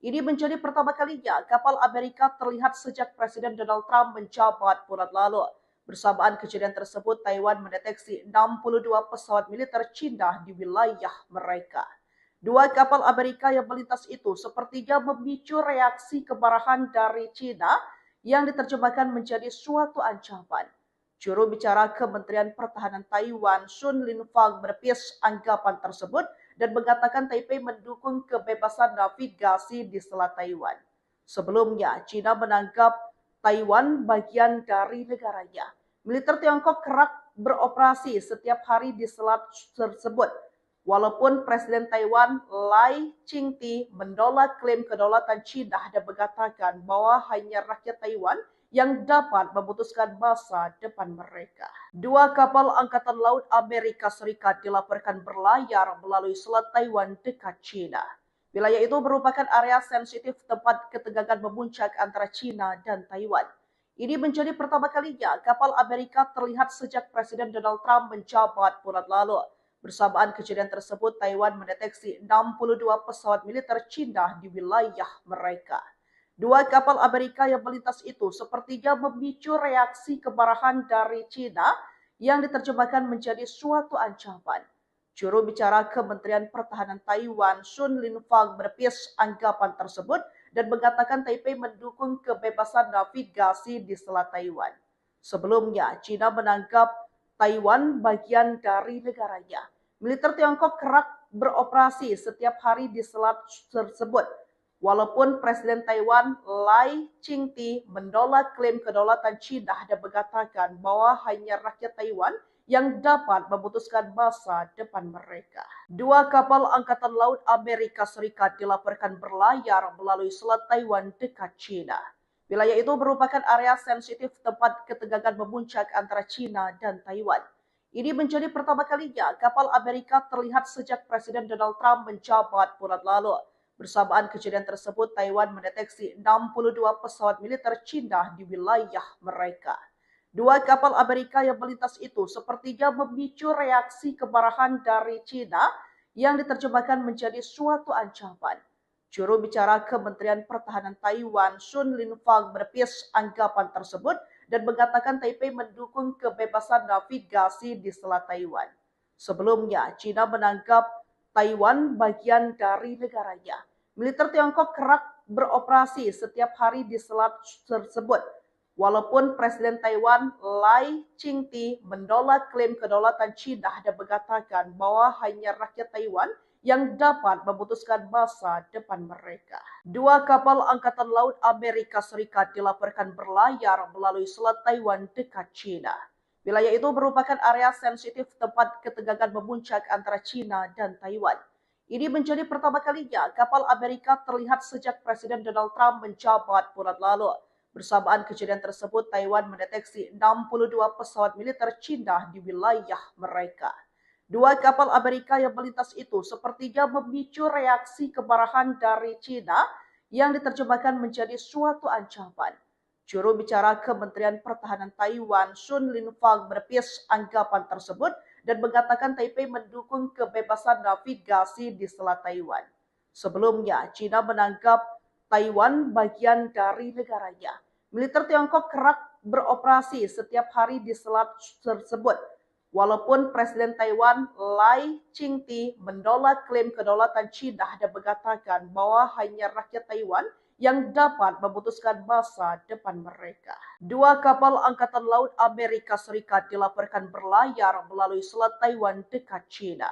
Ini menjadi pertama kalinya kapal Amerika terlihat sejak Presiden Donald Trump menjabat bulan lalu. Bersamaan kejadian tersebut, Taiwan mendeteksi 62 pesawat militer China di wilayah mereka. Dua kapal Amerika yang melintas itu sepertinya memicu reaksi kemarahan dari China yang diterjemahkan menjadi suatu ancaman. Juru bicara Kementerian Pertahanan Taiwan, Sun Linfang, menepis anggapan tersebut dan mengatakan Taipei mendukung kebebasan navigasi di Selat Taiwan. Sebelumnya, China menganggap Taiwan bagian dari negaranya. Militer Tiongkok kerap beroperasi setiap hari di selat tersebut. Walaupun Presiden Taiwan Lai Ching-te menolak klaim kedaulatan China dan mengatakan bahwa hanya rakyat Taiwan yang dapat memutuskan masa depan mereka. Dua kapal Angkatan Laut Amerika Serikat dilaporkan berlayar melalui Selat Taiwan dekat China. Wilayah itu merupakan area sensitif tempat ketegangan memuncak antara China dan Taiwan. Ini menjadi pertama kalinya kapal Amerika terlihat sejak Presiden Donald Trump menjabat bulan lalu. Bersamaan kejadian tersebut, Taiwan mendeteksi 62 pesawat militer China di wilayah mereka. Dua kapal Amerika yang melintas itu sepertinya memicu reaksi kemarahan dari China yang diterjemahkan menjadi suatu ancaman. Juru bicara Kementerian Pertahanan Taiwan, Sun Linfang, menepis anggapan tersebut dan mengatakan Taipei mendukung kebebasan navigasi di Selat Taiwan. Sebelumnya, China menganggap Taiwan bagian dari negaranya. Militer Tiongkok kerap beroperasi setiap hari di selat tersebut. Walaupun Presiden Taiwan Lai Ching-te menolak klaim kedaulatan China dan mengatakan bahwa hanya rakyat Taiwan yang dapat memutuskan masa depan mereka. Dua kapal Angkatan Laut Amerika Serikat dilaporkan berlayar melalui Selat Taiwan dekat China. Wilayah itu merupakan area sensitif tempat ketegangan memuncak antara China dan Taiwan. Ini menjadi pertama kalinya kapal Amerika terlihat sejak Presiden Donald Trump menjabat bulan lalu. Bersamaan kejadian tersebut, Taiwan mendeteksi 62 pesawat militer China di wilayah mereka. Dua kapal Amerika yang melintas itu sepertinya memicu reaksi kemarahan dari China yang diterjemahkan menjadi suatu ancaman. Juru bicara Kementerian Pertahanan Taiwan, Sun Linfang, menepis anggapan tersebut dan mengatakan Taipei mendukung kebebasan navigasi di Selat Taiwan. Sebelumnya, China menganggap Taiwan bagian dari negaranya. Militer Tiongkok kerap beroperasi setiap hari di selat tersebut. Walaupun Presiden Taiwan Lai Ching-te menolak klaim kedaulatan China dan mengatakan bahwa hanya rakyat Taiwan yang dapat memutuskan masa depan mereka. Dua kapal Angkatan Laut Amerika Serikat dilaporkan berlayar melalui Selat Taiwan dekat China. Wilayah itu merupakan area sensitif tempat ketegangan memuncak antara China dan Taiwan. Ini menjadi pertama kalinya kapal Amerika terlihat sejak Presiden Donald Trump menjabat bulan lalu. Bersamaan kejadian tersebut, Taiwan mendeteksi 62 pesawat militer China di wilayah mereka. Dua kapal Amerika yang melintas itu sepertinya memicu reaksi kemarahan dari China yang diterjemahkan menjadi suatu ancaman. Juru bicara Kementerian Pertahanan Taiwan, Sun Linfang, menepis anggapan tersebut dan mengatakan Taipei mendukung kebebasan navigasi di Selat Taiwan. Sebelumnya, China menganggap Taiwan bagian dari negaranya. Militer Tiongkok kerap beroperasi setiap hari di selat tersebut. Walaupun Presiden Taiwan Lai Ching-te menolak klaim kedaulatan China dan mengatakan bahwa hanya rakyat Taiwan yang dapat memutuskan masa depan mereka. Dua kapal Angkatan Laut Amerika Serikat dilaporkan berlayar melalui Selat Taiwan dekat China.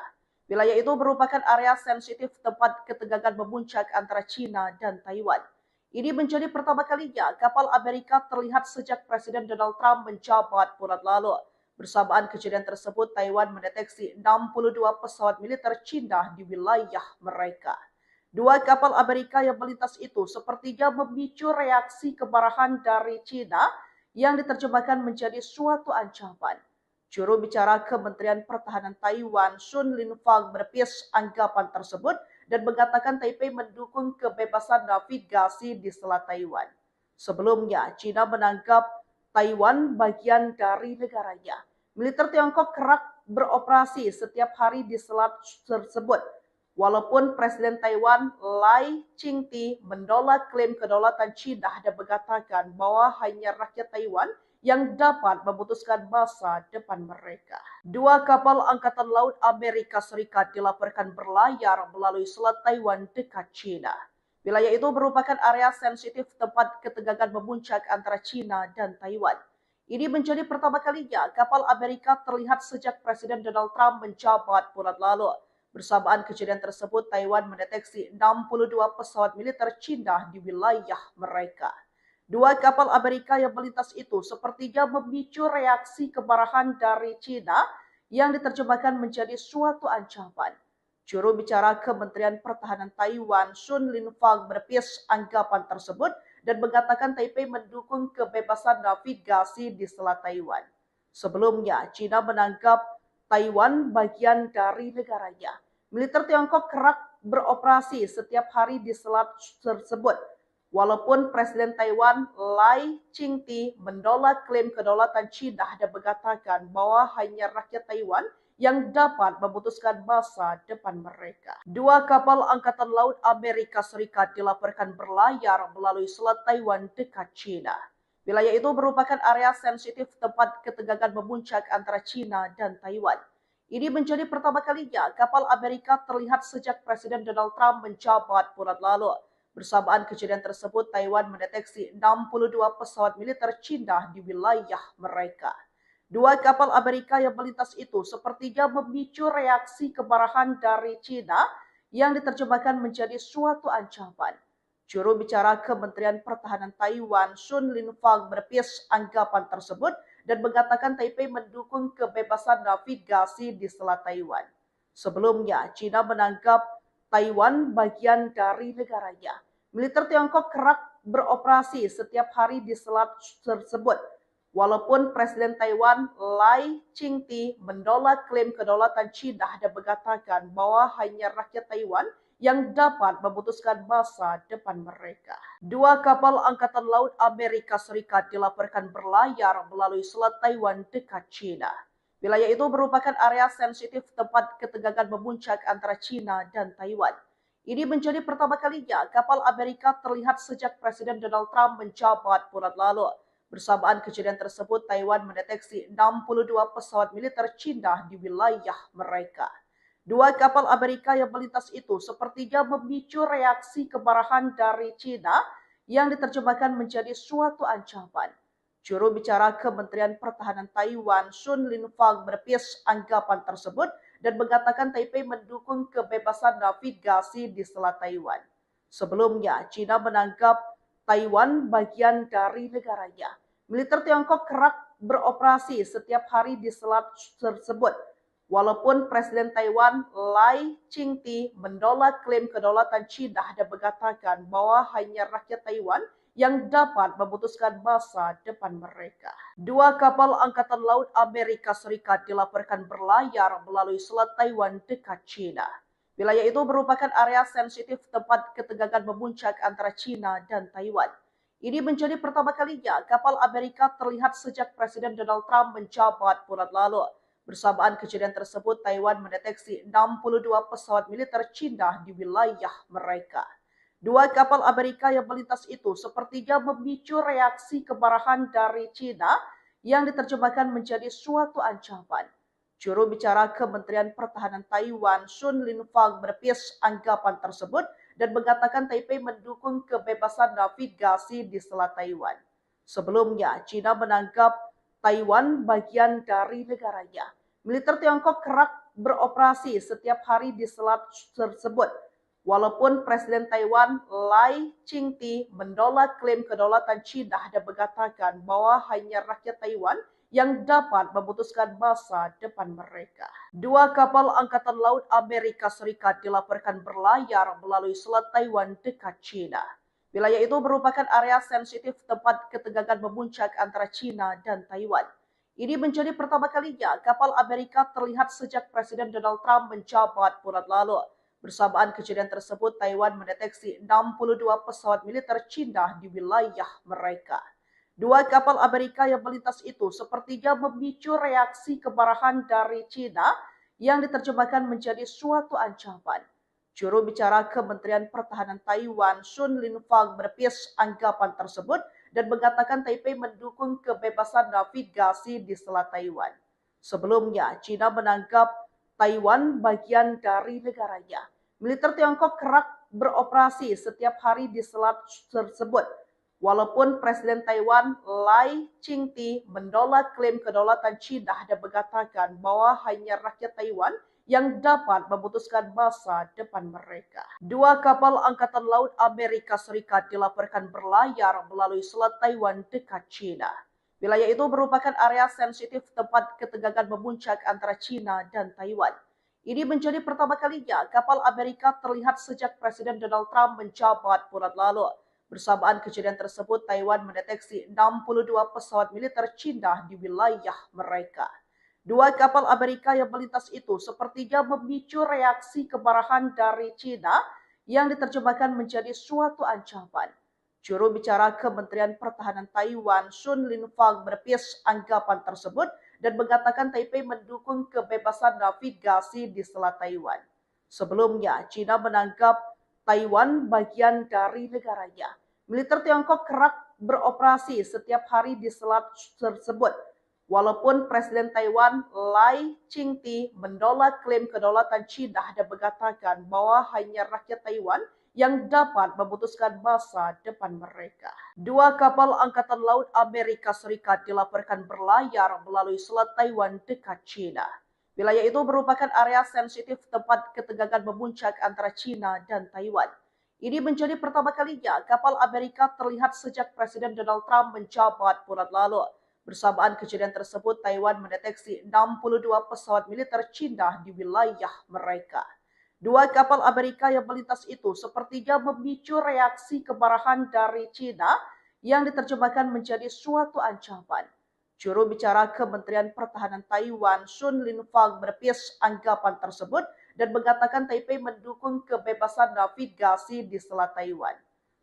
Wilayah itu merupakan area sensitif tempat ketegangan memuncak antara China dan Taiwan. Ini menjadi pertama kalinya kapal Amerika terlihat sejak Presiden Donald Trump menjabat bulan lalu. Bersamaan kejadian tersebut, Taiwan mendeteksi 62 pesawat militer Cina di wilayah mereka. Dua kapal Amerika yang melintas itu sepertinya memicu reaksi kemarahan dari Cina yang diterjemahkan menjadi suatu ancaman. Juru bicara Kementerian Pertahanan Taiwan, Sun Linfang, menepis anggapan tersebut dan mengatakan Taipei mendukung kebebasan navigasi di Selat Taiwan. Sebelumnya, China menganggap Taiwan bagian dari negaranya. Militer Tiongkok kerap beroperasi setiap hari di selat tersebut. Walaupun Presiden Taiwan Lai Ching-te menolak klaim kedaulatan China dan mengatakan bahwa hanya rakyat Taiwan yang dapat memutuskan masa depan mereka. Dua kapal Angkatan Laut Amerika Serikat dilaporkan berlayar melalui Selat Taiwan dekat China. Wilayah itu merupakan area sensitif tempat ketegangan memuncak antara China dan Taiwan. Ini menjadi pertama kalinya kapal Amerika terlihat sejak Presiden Donald Trump menjabat bulan lalu. Bersamaan kejadian tersebut, Taiwan mendeteksi 62 pesawat militer Cina di wilayah mereka. Dua kapal Amerika yang melintas itu sepertinya memicu reaksi kemarahan dari Cina yang diterjemahkan menjadi suatu ancaman. Juru bicara Kementerian Pertahanan Taiwan, Sun Linfang, menepis anggapan tersebut dan mengatakan Taipei mendukung kebebasan navigasi di Selat Taiwan. Sebelumnya, China menganggap Taiwan bagian dari negaranya. Militer Tiongkok kerap beroperasi setiap hari di selat tersebut. Walaupun Presiden Taiwan Lai Ching-te menolak klaim kedaulatan China dan mengatakan bahwa hanya rakyat Taiwan yang dapat memutuskan masa depan mereka. Dua kapal Angkatan Laut Amerika Serikat dilaporkan berlayar melalui Selat Taiwan dekat China. Wilayah itu merupakan area sensitif tempat ketegangan memuncak antara China dan Taiwan. Ini menjadi pertama kalinya kapal Amerika terlihat sejak Presiden Donald Trump menjabat bulan lalu. Bersamaan kejadian tersebut, Taiwan mendeteksi 62 pesawat militer Cina di wilayah mereka. Dua kapal Amerika yang melintas itu sepertinya memicu reaksi kemarahan dari Cina yang diterjemahkan menjadi suatu ancaman. Juru bicara Kementerian Pertahanan Taiwan, Sun Linfang, menepis anggapan tersebut dan mengatakan Taipei mendukung kebebasan navigasi di Selat Taiwan. Sebelumnya, China menganggap Taiwan bagian dari negaranya. Militer Tiongkok kerap beroperasi setiap hari di selat tersebut. Walaupun Presiden Taiwan Lai Ching-te menolak klaim kedaulatan China dan mengatakan bahwa hanya rakyat Taiwan yang dapat memutuskan masa depan mereka. Dua kapal Angkatan Laut Amerika Serikat dilaporkan berlayar melalui Selat Taiwan dekat China. Wilayah itu merupakan area sensitif tempat ketegangan memuncak antara China dan Taiwan. Ini menjadi pertama kalinya kapal Amerika terlihat sejak Presiden Donald Trump menjabat bulan lalu. Bersamaan kejadian tersebut, Taiwan mendeteksi 62 pesawat militer Cina di wilayah mereka. Dua kapal Amerika yang melintas itu sepertinya memicu reaksi kemarahan dari China yang diterjemahkan menjadi suatu ancaman. Juru bicara Kementerian Pertahanan Taiwan, Sun Linfang, menepis anggapan tersebut dan mengatakan Taipei mendukung kebebasan navigasi di Selat Taiwan. Sebelumnya, China menganggap Taiwan bagian dari negaranya. Militer Tiongkok kerap beroperasi setiap hari di selat tersebut. Walaupun Presiden Taiwan Lai Ching-te menolak klaim kedaulatan China dan mengatakan bahwa hanya rakyat Taiwan yang dapat memutuskan masa depan mereka. Dua kapal Angkatan Laut Amerika Serikat dilaporkan berlayar melalui Selat Taiwan dekat China. Wilayah itu merupakan area sensitif tempat ketegangan memuncak antara China dan Taiwan. Ini menjadi pertama kalinya kapal Amerika terlihat sejak Presiden Donald Trump menjabat bulan lalu. Bersamaan kejadian tersebut, Taiwan mendeteksi 62 pesawat militer Cina di wilayah mereka. Dua kapal Amerika yang melintas itu sepertinya memicu reaksi kemarahan dari China yang diterjemahkan menjadi suatu ancaman. Juru bicara Kementerian Pertahanan Taiwan, Sun Linfang, menepis anggapan tersebut dan mengatakan Taipei mendukung kebebasan navigasi di Selat Taiwan. Sebelumnya, China menganggap Taiwan bagian dari negaranya. Militer Tiongkok kerap beroperasi setiap hari di selat tersebut. Walaupun Presiden Taiwan Lai Ching-te menolak klaim kedaulatan China dan mengatakan bahwa hanya rakyat Taiwan yang dapat memutuskan masa depan mereka. Dua kapal Angkatan Laut Amerika Serikat dilaporkan berlayar melalui Selat Taiwan dekat China. Wilayah itu merupakan area sensitif tempat ketegangan memuncak antara China dan Taiwan. Ini menjadi pertama kalinya kapal Amerika terlihat sejak Presiden Donald Trump menjabat bulan lalu. Bersamaan kejadian tersebut, Taiwan mendeteksi 62 pesawat militer China di wilayah mereka. Dua kapal Amerika yang melintas itu sepertinya memicu reaksi kemarahan dari China yang diterjemahkan menjadi suatu ancaman. Juru bicara Kementerian Pertahanan Taiwan, Sun Linfang, menepis anggapan tersebut dan mengatakan Taipei mendukung kebebasan navigasi di Selat Taiwan. Sebelumnya, China menganggap Taiwan bagian dari negaranya. Militer Tiongkok kerap beroperasi setiap hari di selat tersebut. Walaupun Presiden Taiwan Lai Ching-te menolak klaim kedaulatan China dan mengatakan bahwa hanya rakyat Taiwan yang dapat memutuskan masa depan mereka. Dua kapal Angkatan Laut Amerika Serikat dilaporkan berlayar melalui Selat Taiwan dekat China. Wilayah itu merupakan area sensitif tempat ketegangan memuncak antara China dan Taiwan. Ini menjadi pertama kalinya kapal Amerika terlihat sejak Presiden Donald Trump menjabat bulan lalu. Bersamaan kejadian tersebut, Taiwan mendeteksi 62 pesawat militer China di wilayah mereka. Dua kapal Amerika yang melintas itu sepertinya memicu reaksi kemarahan dari China yang diterjemahkan menjadi suatu ancaman. Juru bicara Kementerian Pertahanan Taiwan, Sun Linfang, menepis anggapan tersebut dan mengatakan Taipei mendukung kebebasan navigasi di Selat Taiwan. Sebelumnya, China menganggap Taiwan bagian dari negaranya. Militer Tiongkok kerap beroperasi setiap hari di selat tersebut. Walaupun Presiden Taiwan Lai Ching-te menolak klaim kedaulatan China dan mengatakan bahwa hanya rakyat Taiwan yang dapat memutuskan masa depan mereka. Dua kapal Angkatan Laut Amerika Serikat dilaporkan berlayar melalui Selat Taiwan dekat China. Wilayah itu merupakan area sensitif tempat ketegangan memuncak antara China dan Taiwan. Ini menjadi pertama kalinya kapal Amerika terlihat sejak Presiden Donald Trump menjabat bulan lalu. Bersamaan kejadian tersebut, Taiwan mendeteksi 62 pesawat militer China di wilayah mereka. Dua kapal Amerika yang melintas itu sepertinya memicu reaksi kemarahan dari China yang diterjemahkan menjadi suatu ancaman. Juru bicara Kementerian Pertahanan Taiwan, Sun Linfang, menepis anggapan tersebut dan mengatakan Taipei mendukung kebebasan navigasi di Selat Taiwan.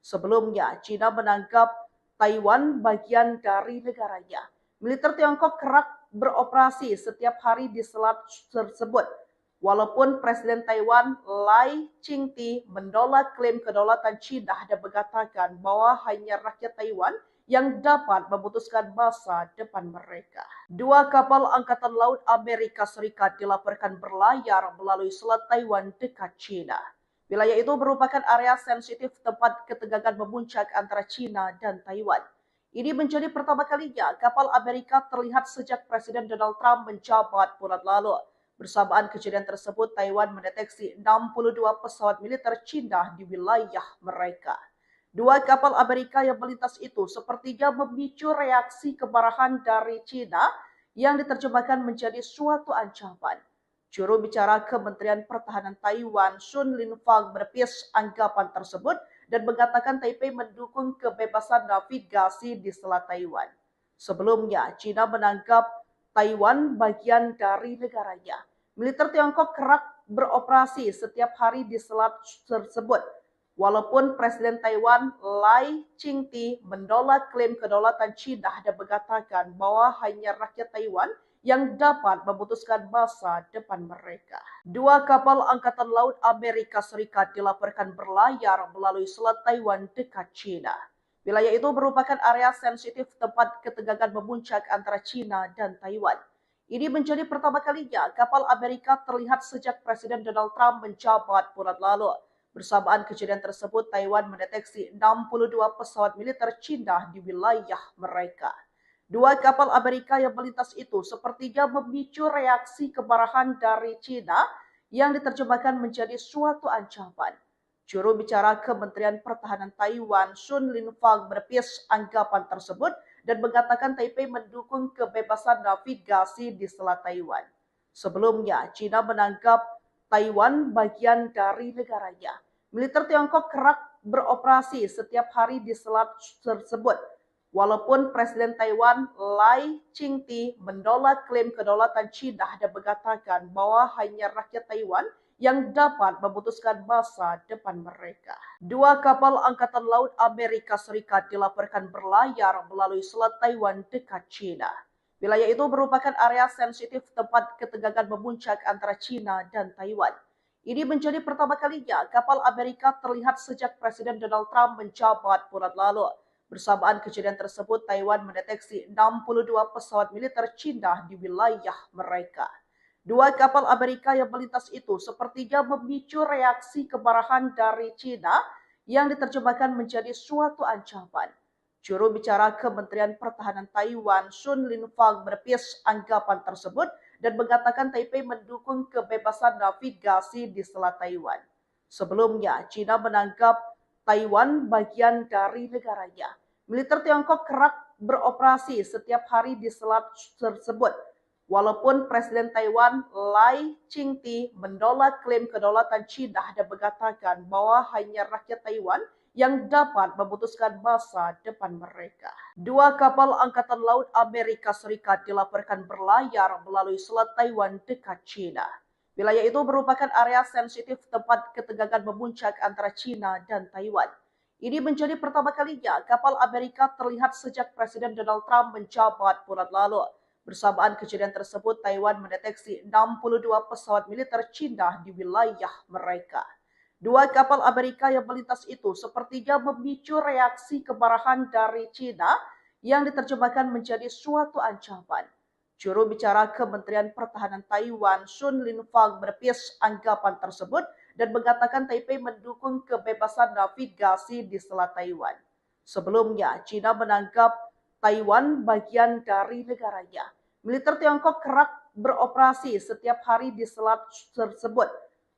Sebelumnya, China menganggap Taiwan bagian dari negaranya. Militer Tiongkok kerap beroperasi setiap hari di selat tersebut. Walaupun Presiden Taiwan Lai Ching-te menolak klaim kedaulatan China dan mengatakan bahwa hanya rakyat Taiwan yang dapat memutuskan masa depan mereka. Dua kapal Angkatan Laut Amerika Serikat dilaporkan berlayar melalui Selat Taiwan dekat China. Wilayah itu merupakan area sensitif tempat ketegangan memuncak antara China dan Taiwan. Ini menjadi pertama kalinya kapal Amerika terlihat sejak Presiden Donald Trump menjabat bulan lalu. Bersamaan kejadian tersebut, Taiwan mendeteksi 62 pesawat militer China di wilayah mereka. Dua kapal Amerika yang melintas itu sepertinya memicu reaksi kemarahan dari China yang diterjemahkan menjadi suatu ancaman. Juru bicara Kementerian Pertahanan Taiwan, Sun Linfang, menepis anggapan tersebut dan mengatakan Taipei mendukung kebebasan navigasi di Selat Taiwan. Sebelumnya, China menganggap Taiwan bagian dari negaranya. Militer Tiongkok kerap beroperasi setiap hari di selat tersebut. Walaupun Presiden Taiwan Lai Ching-te menolak klaim kedaulatan China dan mengatakan bahwa hanya rakyat Taiwan yang dapat memutuskan masa depan mereka. Dua kapal Angkatan Laut Amerika Serikat dilaporkan berlayar melalui Selat Taiwan dekat China. Wilayah itu merupakan area sensitif tempat ketegangan memuncak antara China dan Taiwan. Ini menjadi pertama kalinya kapal Amerika terlihat sejak Presiden Donald Trump menjabat bulan lalu. Bersamaan kejadian tersebut, Taiwan mendeteksi 62 pesawat militer China di wilayah mereka. Dua kapal Amerika yang melintas itu sepertinya memicu reaksi kemarahan dari China yang diterjemahkan menjadi suatu ancaman. Juru bicara Kementerian Pertahanan Taiwan, Sun Linfang, menepis anggapan tersebut dan mengatakan Taipei mendukung kebebasan navigasi di Selat Taiwan. Sebelumnya, China menganggap Taiwan bagian dari negaranya. Militer Tiongkok kerap beroperasi setiap hari di selat tersebut. Walaupun Presiden Taiwan Lai Ching-te menolak klaim kedaulatan China dan mengatakan bahwa hanya rakyat Taiwan yang dapat memutuskan masa depan mereka. Dua kapal Angkatan Laut Amerika Serikat dilaporkan berlayar melalui Selat Taiwan dekat China. Wilayah itu merupakan area sensitif tempat ketegangan memuncak antara China dan Taiwan. Ini menjadi pertama kalinya kapal Amerika terlihat sejak Presiden Donald Trump menjabat bulan lalu. Bersamaan kejadian tersebut, Taiwan mendeteksi 62 pesawat militer China di wilayah mereka. Dua kapal Amerika yang melintas itu sepertinya memicu reaksi kemarahan dari China yang diterjemahkan menjadi suatu ancaman. Juru bicara Kementerian Pertahanan Taiwan, Sun Linfang, menepis anggapan tersebut dan mengatakan Taipei mendukung kebebasan navigasi di Selat Taiwan. Sebelumnya, China menganggap Taiwan bagian dari negaranya. Militer Tiongkok kerap beroperasi setiap hari di selat tersebut. Walaupun Presiden Taiwan Lai Ching-te menolak klaim kedaulatan China dan mengatakan bahwa hanya rakyat Taiwan yang dapat memutuskan masa depan mereka. Dua kapal Angkatan Laut Amerika Serikat dilaporkan berlayar melalui Selat Taiwan dekat China. Wilayah itu merupakan area sensitif tempat ketegangan memuncak antara China dan Taiwan. Ini menjadi pertama kalinya kapal Amerika terlihat sejak Presiden Donald Trump menjabat bulan lalu. Bersamaan kejadian tersebut, Taiwan mendeteksi 62 pesawat militer China di wilayah mereka. Dua kapal Amerika yang melintas itu sepertinya memicu reaksi kemarahan dari China yang diterjemahkan menjadi suatu ancaman. Juru bicara Kementerian Pertahanan Taiwan, Sun Linfang, menepis anggapan tersebut dan mengatakan Taipei mendukung kebebasan navigasi di Selat Taiwan. Sebelumnya, China menganggap Taiwan bagian dari negaranya. Militer Tiongkok kerap beroperasi setiap hari di selat tersebut.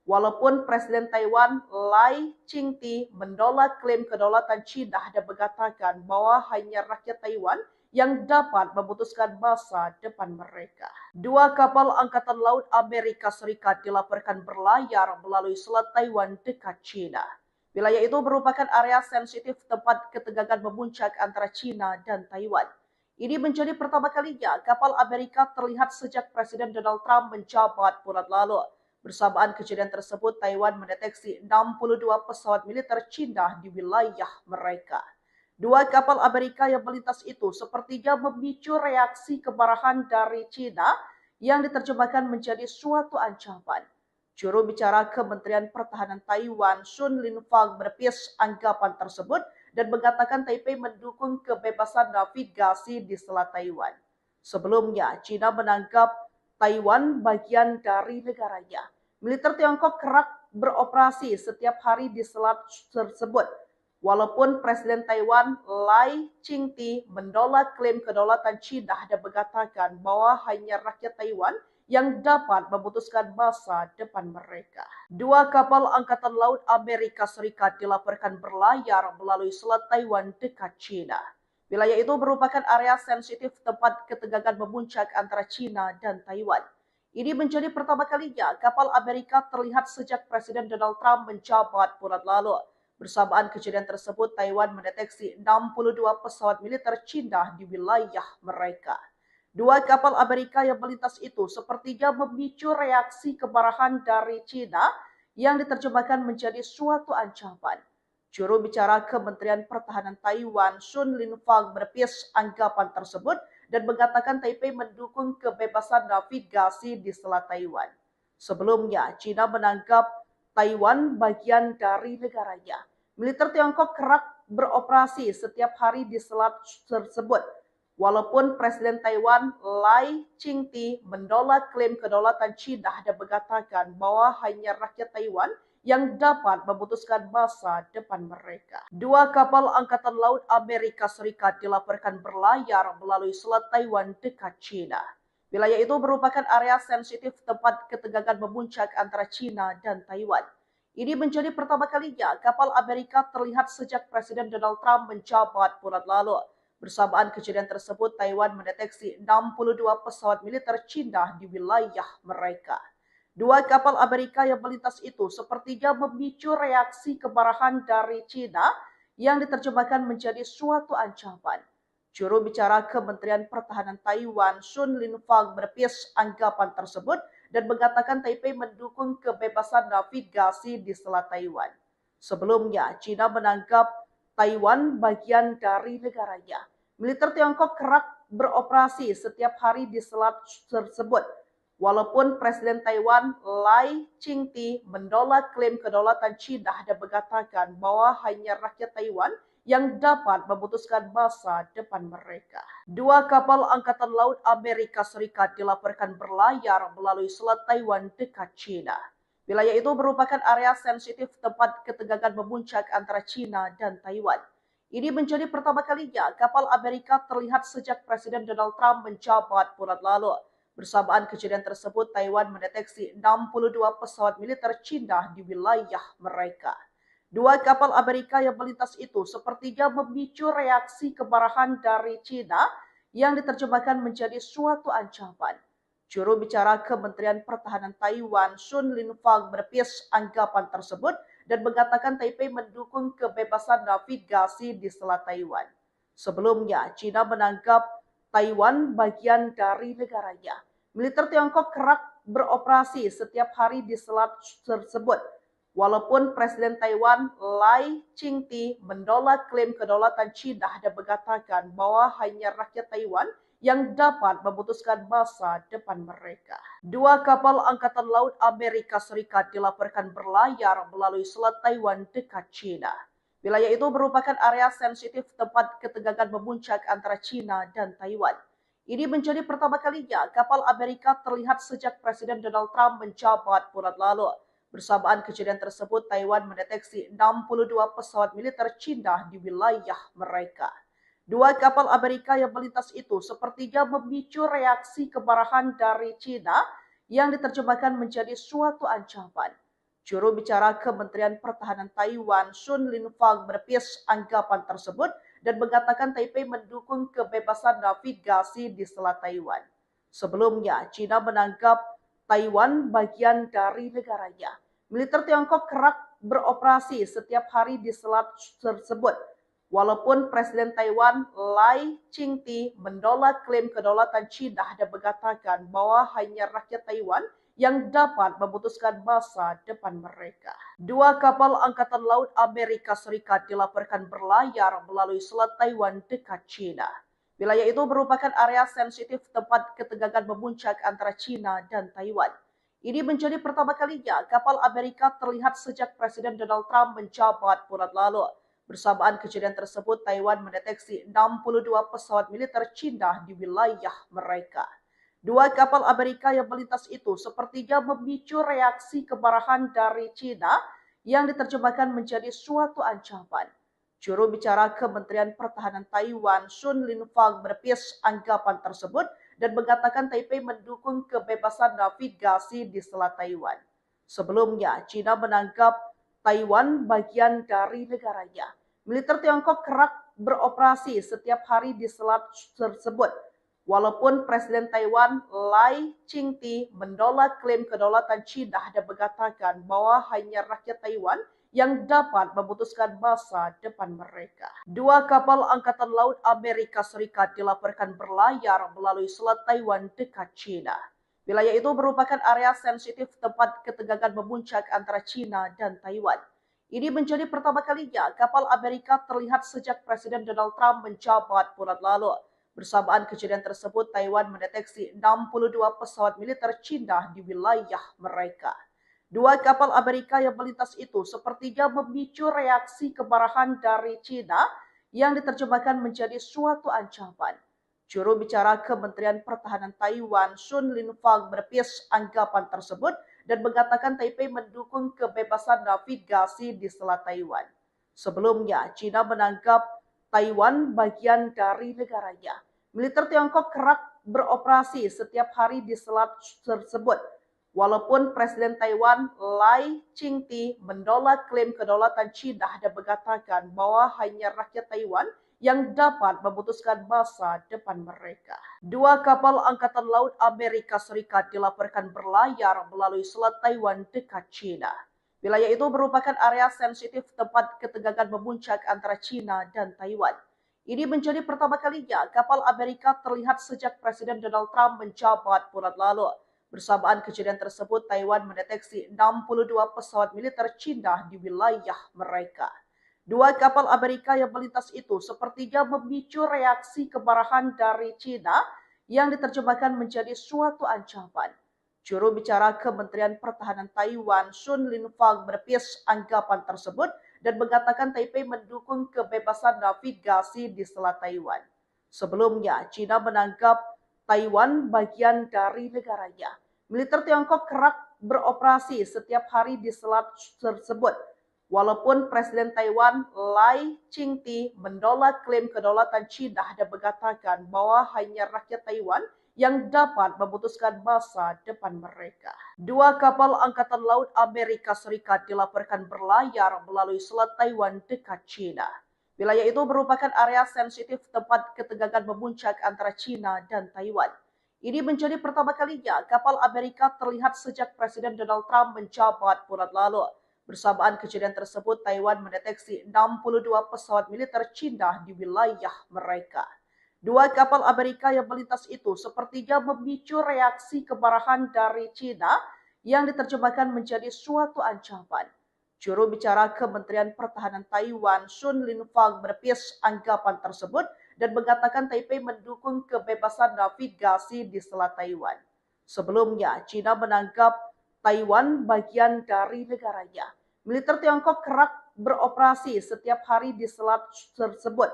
Walaupun Presiden Taiwan Lai Ching-te menolak klaim kedaulatan China dan mengatakan bahwa hanya rakyat Taiwan yang dapat memutuskan masa depan mereka. Dua kapal Angkatan Laut Amerika Serikat dilaporkan berlayar melalui Selat Taiwan dekat China. Wilayah itu merupakan area sensitif tempat ketegangan memuncak antara China dan Taiwan. Ini menjadi pertama kalinya kapal Amerika terlihat sejak Presiden Donald Trump menjabat bulan lalu. Bersamaan kejadian tersebut, Taiwan mendeteksi 62 pesawat militer China di wilayah mereka. Dua kapal Amerika yang melintas itu sepertinya memicu reaksi kemarahan dari China yang diterjemahkan menjadi suatu ancaman. Juru bicara Kementerian Pertahanan Taiwan, Sun Linfang, menepis anggapan tersebut dan mengatakan Taipei mendukung kebebasan navigasi di Selat Taiwan. Sebelumnya, China menganggap Taiwan bagian dari negaranya. Militer Tiongkok kerap beroperasi setiap hari di selat tersebut. Walaupun Presiden Taiwan Lai Ching-te menolak klaim kedaulatan China dan mengatakan bahwa hanya rakyat Taiwan yang dapat memutuskan masa depan mereka. Dua kapal Angkatan Laut Amerika Serikat dilaporkan berlayar melalui Selat Taiwan dekat China. Wilayah itu merupakan area sensitif tempat ketegangan memuncak antara China dan Taiwan. Ini menjadi pertama kalinya kapal Amerika terlihat sejak Presiden Donald Trump menjabat bulan lalu. Bersamaan kejadian tersebut, Taiwan mendeteksi 62 pesawat militer China di wilayah mereka. Dua kapal Amerika yang melintas itu sepertinya memicu reaksi kemarahan dari China yang diterjemahkan menjadi suatu ancaman. Juru bicara Kementerian Pertahanan Taiwan, Sun Linfang, menepis anggapan tersebut dan mengatakan Taipei mendukung kebebasan navigasi di Selat Taiwan. Sebelumnya, China menganggap Taiwan bagian dari negaranya. Militer Tiongkok kerap beroperasi setiap hari di selat tersebut. Walaupun Presiden Taiwan Lai Ching-te menolak klaim kedaulatan China dan mengatakan bahwa hanya rakyat Taiwan yang dapat memutuskan masa depan mereka. Dua kapal Angkatan Laut Amerika Serikat dilaporkan berlayar melalui Selat Taiwan dekat China. Wilayah itu merupakan area sensitif tempat ketegangan memuncak antara China dan Taiwan. Ini menjadi pertama kalinya kapal Amerika terlihat sejak Presiden Donald Trump menjabat bulan lalu. Bersamaan kejadian tersebut, Taiwan mendeteksi 62 pesawat militer Cina di wilayah mereka. Dua kapal Amerika yang melintas itu sepertinya memicu reaksi kemarahan dari Cina yang diterjemahkan menjadi suatu ancaman. Juru bicara Kementerian Pertahanan Taiwan, Sun Linfang, menepis anggapan tersebut dan mengatakan Taipei mendukung kebebasan navigasi di Selat Taiwan. Sebelumnya, China menganggap Taiwan bagian dari negaranya. Militer Tiongkok kerap beroperasi setiap hari di selat tersebut. Walaupun Presiden Taiwan Lai Ching-te menolak klaim kedaulatan China dan mengatakan bahwa hanya rakyat Taiwan yang dapat memutuskan masa depan mereka. Dua kapal Angkatan Laut Amerika Serikat dilaporkan berlayar melalui Selat Taiwan dekat China. Wilayah itu merupakan area sensitif tempat ketegangan memuncak antara China dan Taiwan. Ini menjadi pertama kalinya kapal Amerika terlihat sejak Presiden Donald Trump menjabat bulan lalu. Bersamaan kejadian tersebut, Taiwan mendeteksi 62 pesawat militer Cina di wilayah mereka. Dua kapal Amerika yang melintas itu sepertinya memicu reaksi kemarahan dari Cina yang diterjemahkan menjadi suatu ancaman. Juru bicara Kementerian Pertahanan Taiwan, Sun Linfang, menepis anggapan tersebut dan mengatakan Taipei mendukung kebebasan navigasi di Selat Taiwan. Sebelumnya, China menganggap Taiwan bagian dari negaranya. Militer Tiongkok kerap beroperasi setiap hari di selat tersebut. Walaupun Presiden Taiwan Lai Ching-te menolak klaim kedaulatan China dan mengatakan bahwa hanya rakyat Taiwan yang dapat memutuskan masa depan mereka. Dua kapal Angkatan Laut Amerika Serikat dilaporkan berlayar melalui Selat Taiwan dekat China. Wilayah itu merupakan area sensitif tempat ketegangan memuncak antara China dan Taiwan. Ini menjadi pertama kalinya kapal Amerika terlihat sejak Presiden Donald Trump menjabat bulan lalu. Bersamaan kejadian tersebut, Taiwan mendeteksi 62 pesawat militer China di wilayah mereka. Dua kapal Amerika yang melintas itu sepertinya memicu reaksi kemarahan dari China yang diterjemahkan menjadi suatu ancaman. Juru bicara Kementerian Pertahanan Taiwan, Sun Linfang, menepis anggapan tersebut dan mengatakan Taipei mendukung kebebasan navigasi di Selat Taiwan. Sebelumnya, China menganggap Taiwan bagian dari negaranya. Militer Tiongkok kerap beroperasi setiap hari di selat tersebut. Walaupun Presiden Taiwan Lai Ching-te menolak klaim kedaulatan China dan mengatakan bahwa hanya rakyat Taiwan yang dapat memutuskan masa depan mereka. Dua kapal Angkatan Laut Amerika Serikat dilaporkan berlayar melalui Selat Taiwan dekat China. Wilayah itu merupakan area sensitif tempat ketegangan memuncak antara China dan Taiwan. Ini menjadi pertama kalinya kapal Amerika terlihat sejak Presiden Donald Trump menjabat bulan lalu. Bersamaan kejadian tersebut, Taiwan mendeteksi 62 pesawat militer China di wilayah mereka. Dua kapal Amerika yang melintas itu sepertinya memicu reaksi kemarahan dari China yang diterjemahkan menjadi suatu ancaman. Juru bicara Kementerian Pertahanan Taiwan, Sun Linfang, menepis anggapan tersebut dan mengatakan Taipei mendukung kebebasan navigasi di Selat Taiwan. Sebelumnya, China menganggap Taiwan bagian dari negaranya. Militer Tiongkok kerap beroperasi setiap hari di selat tersebut. Walaupun Presiden Taiwan Lai Ching-te menolak klaim kedaulatan China dan mengatakan bahwa hanya rakyat Taiwan yang dapat memutuskan masa depan mereka. Dua kapal Angkatan Laut Amerika Serikat dilaporkan berlayar melalui Selat Taiwan dekat China. Wilayah itu merupakan area sensitif tempat ketegangan memuncak antara China dan Taiwan. Ini menjadi pertama kalinya kapal Amerika terlihat sejak Presiden Donald Trump menjabat bulan lalu. Bersamaan kejadian tersebut, Taiwan mendeteksi 62 pesawat militer China di wilayah mereka. Dua kapal Amerika yang melintas itu sepertinya memicu reaksi kemarahan dari China yang diterjemahkan menjadi suatu ancaman. Juru bicara Kementerian Pertahanan Taiwan, Sun Linfang, menepis anggapan tersebut dan mengatakan Taipei mendukung kebebasan navigasi di Selat Taiwan. Sebelumnya, China menganggap Taiwan bagian dari negaranya. Militer Tiongkok kerap beroperasi setiap hari di selat tersebut. Walaupun Presiden Taiwan Lai Ching-te menolak klaim kedaulatan China dan mengatakan bahwa hanya rakyat Taiwan yang dapat memutuskan masa depan mereka. Dua kapal Angkatan Laut Amerika Serikat dilaporkan berlayar melalui Selat Taiwan dekat China. Wilayah itu merupakan area sensitif tempat ketegangan memuncak antara China dan Taiwan. Ini menjadi pertama kalinya kapal Amerika terlihat sejak Presiden Donald Trump menjabat bulan lalu. Bersamaan kejadian tersebut, Taiwan mendeteksi 62 pesawat militer China di wilayah mereka. Dua kapal Amerika yang melintas itu sepertinya memicu reaksi kemarahan dari China yang diterjemahkan menjadi suatu ancaman. Juru bicara Kementerian Pertahanan Taiwan, Sun Linfang, menepis anggapan tersebut dan mengatakan Taipei mendukung kebebasan navigasi di Selat Taiwan. Sebelumnya, China menganggap Taiwan bagian dari negaranya. Militer Tiongkok kerap beroperasi setiap hari di selat tersebut. Walaupun Presiden Taiwan Lai Ching-te menolak klaim kedaulatan China dan mengatakan bahwa hanya rakyat Taiwan yang dapat memutuskan masa depan mereka. Dua kapal Angkatan Laut Amerika Serikat dilaporkan berlayar melalui Selat Taiwan dekat China. Wilayah itu merupakan area sensitif tempat ketegangan memuncak antara China dan Taiwan. Ini menjadi pertama kalinya kapal Amerika terlihat sejak Presiden Donald Trump menjabat bulan lalu. Bersamaan kejadian tersebut, Taiwan mendeteksi 62 pesawat militer China di wilayah mereka. Dua kapal Amerika yang melintas itu sepertinya memicu reaksi kemarahan dari China yang diterjemahkan menjadi suatu ancaman. Juru bicara Kementerian Pertahanan Taiwan, Sun Linfang, menepis anggapan tersebut dan mengatakan Taipei mendukung kebebasan navigasi di Selat Taiwan. Sebelumnya, China menganggap Taiwan bagian dari negaranya. Militer Tiongkok kerap beroperasi setiap hari di selat tersebut.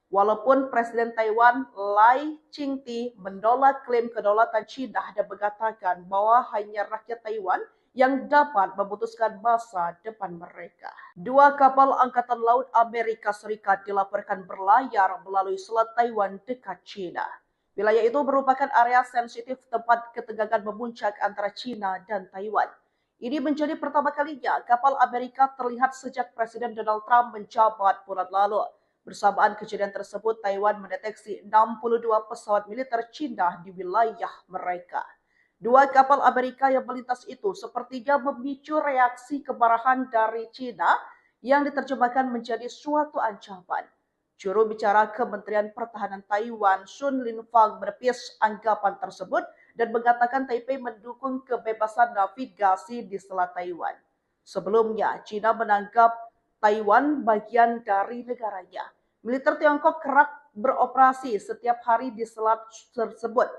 Walaupun Presiden Taiwan Lai Ching-te menolak klaim kedaulatan China dan mengatakan bahwa hanya rakyat Taiwan yang dapat memutuskan masa depan mereka. Dua kapal Angkatan Laut Amerika Serikat dilaporkan berlayar melalui Selat Taiwan dekat China. Wilayah itu merupakan area sensitif tempat ketegangan memuncak antara China dan Taiwan. Ini menjadi pertama kalinya kapal Amerika terlihat sejak Presiden Donald Trump menjabat bulan lalu. Bersamaan kejadian tersebut, Taiwan mendeteksi 62 pesawat militer China di wilayah mereka. Dua kapal Amerika yang melintas itu sepertinya memicu reaksi kemarahan dari China yang diterjemahkan menjadi suatu ancaman. Juru bicara Kementerian Pertahanan Taiwan, Sun Linfang, menepis anggapan tersebut dan mengatakan Taipei mendukung kebebasan navigasi di Selat Taiwan. Sebelumnya, China menganggap Taiwan bagian dari negaranya. Militer Tiongkok kerap beroperasi setiap hari di selat tersebut.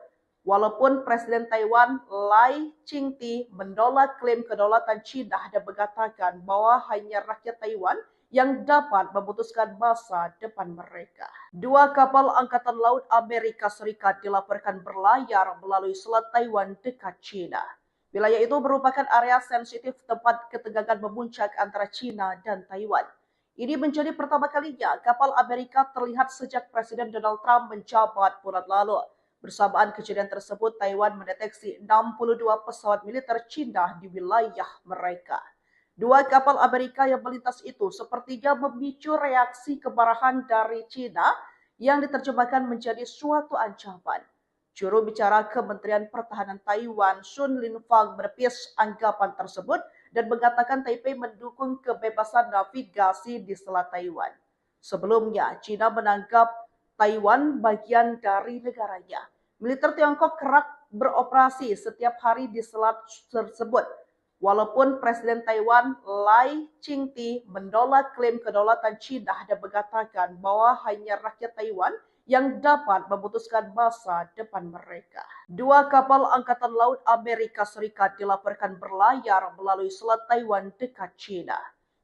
Walaupun Presiden Taiwan Lai Ching-te menolak klaim kedaulatan China dan mengatakan bahwa hanya rakyat Taiwan yang dapat memutuskan masa depan mereka. Dua kapal Angkatan Laut Amerika Serikat dilaporkan berlayar melalui Selat Taiwan dekat China. Wilayah itu merupakan area sensitif tempat ketegangan memuncak antara China dan Taiwan. Ini menjadi pertama kalinya kapal Amerika terlihat sejak Presiden Donald Trump menjabat bulan lalu. Bersamaan kejadian tersebut, Taiwan mendeteksi 62 pesawat militer China di wilayah mereka. Dua kapal Amerika yang melintas itu sepertinya memicu reaksi kemarahan dari China yang diterjemahkan menjadi suatu ancaman. Juru bicara Kementerian Pertahanan Taiwan, Sun Linfang, menepis anggapan tersebut dan mengatakan Taipei mendukung kebebasan navigasi di Selat Taiwan. Sebelumnya, China menganggap Taiwan bagian dari negaranya. Militer Tiongkok kerap beroperasi setiap hari di selat tersebut. Walaupun Presiden Taiwan Lai Ching-te menolak klaim kedaulatan China dan mengatakan bahwa hanya rakyat Taiwan yang dapat memutuskan masa depan mereka. Dua kapal Angkatan Laut Amerika Serikat dilaporkan berlayar melalui Selat Taiwan dekat China.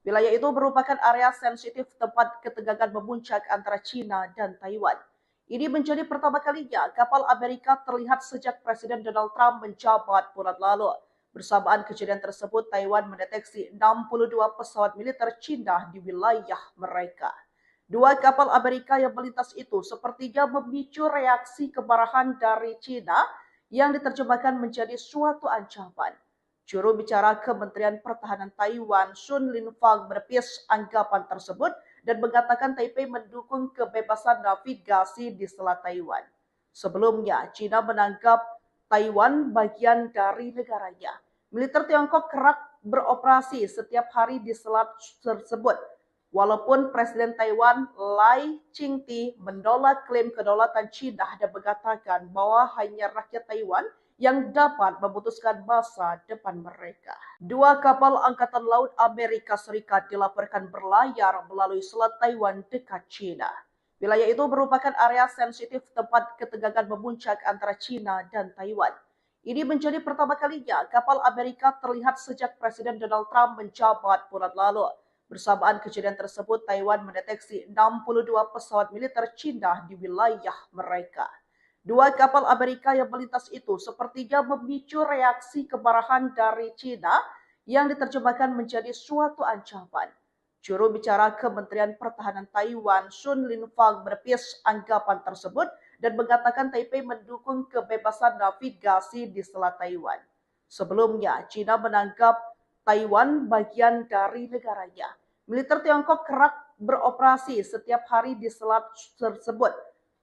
Wilayah itu merupakan area sensitif tempat ketegangan memuncak antara China dan Taiwan. Ini menjadi pertama kalinya kapal Amerika terlihat sejak Presiden Donald Trump menjabat bulan lalu. Bersamaan kejadian tersebut, Taiwan mendeteksi 62 pesawat militer China di wilayah mereka. Dua kapal Amerika yang melintas itu sepertinya memicu reaksi kemarahan dari China yang diterjemahkan menjadi suatu ancaman. Juru bicara Kementerian Pertahanan Taiwan, Sun Linfang, menepis anggapan tersebut dan mengatakan Taipei mendukung kebebasan navigasi di Selat Taiwan. Sebelumnya, China menganggap Taiwan bagian dari negaranya. Militer Tiongkok kerap beroperasi setiap hari di selat tersebut. Walaupun Presiden Taiwan Lai Ching-te menolak klaim kedaulatan China dan mengatakan bahwa hanya rakyat Taiwan yang dapat memutuskan masa depan mereka. Dua kapal Angkatan Laut Amerika Serikat dilaporkan berlayar melalui Selat Taiwan dekat China. Wilayah itu merupakan area sensitif tempat ketegangan memuncak antara China dan Taiwan. Ini menjadi pertama kalinya kapal Amerika terlihat sejak Presiden Donald Trump menjabat bulan lalu. Bersamaan kejadian tersebut, Taiwan mendeteksi 62 pesawat militer China di wilayah mereka. Dua kapal Amerika yang melintas itu sepertinya memicu reaksi kemarahan dari China yang diterjemahkan menjadi suatu ancaman. Juru bicara Kementerian Pertahanan Taiwan, Sun Linfang, menepis anggapan tersebut dan mengatakan Taipei mendukung kebebasan navigasi di Selat Taiwan. Sebelumnya, China menganggap Taiwan bagian dari negaranya. Militer Tiongkok kerap beroperasi setiap hari di selat tersebut.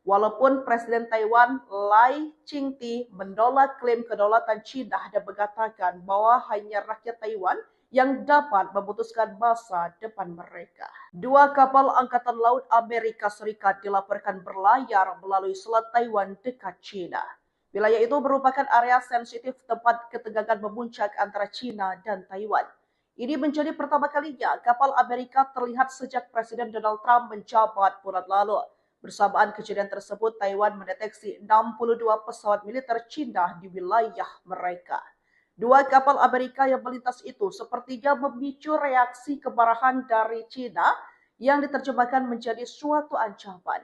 Walaupun Presiden Taiwan Lai Ching-te menolak klaim kedaulatan China dan mengatakan bahwa hanya rakyat Taiwan yang dapat memutuskan masa depan mereka. Dua kapal Angkatan Laut Amerika Serikat dilaporkan berlayar melalui Selat Taiwan dekat China. Wilayah itu merupakan area sensitif tempat ketegangan memuncak antara China dan Taiwan. Ini menjadi pertama kalinya kapal Amerika terlihat sejak Presiden Donald Trump menjabat bulan lalu. Bersamaan kejadian tersebut, Taiwan mendeteksi 62 pesawat militer China di wilayah mereka. Dua kapal Amerika yang melintas itu sepertinya memicu reaksi kemarahan dari China yang diterjemahkan menjadi suatu ancaman.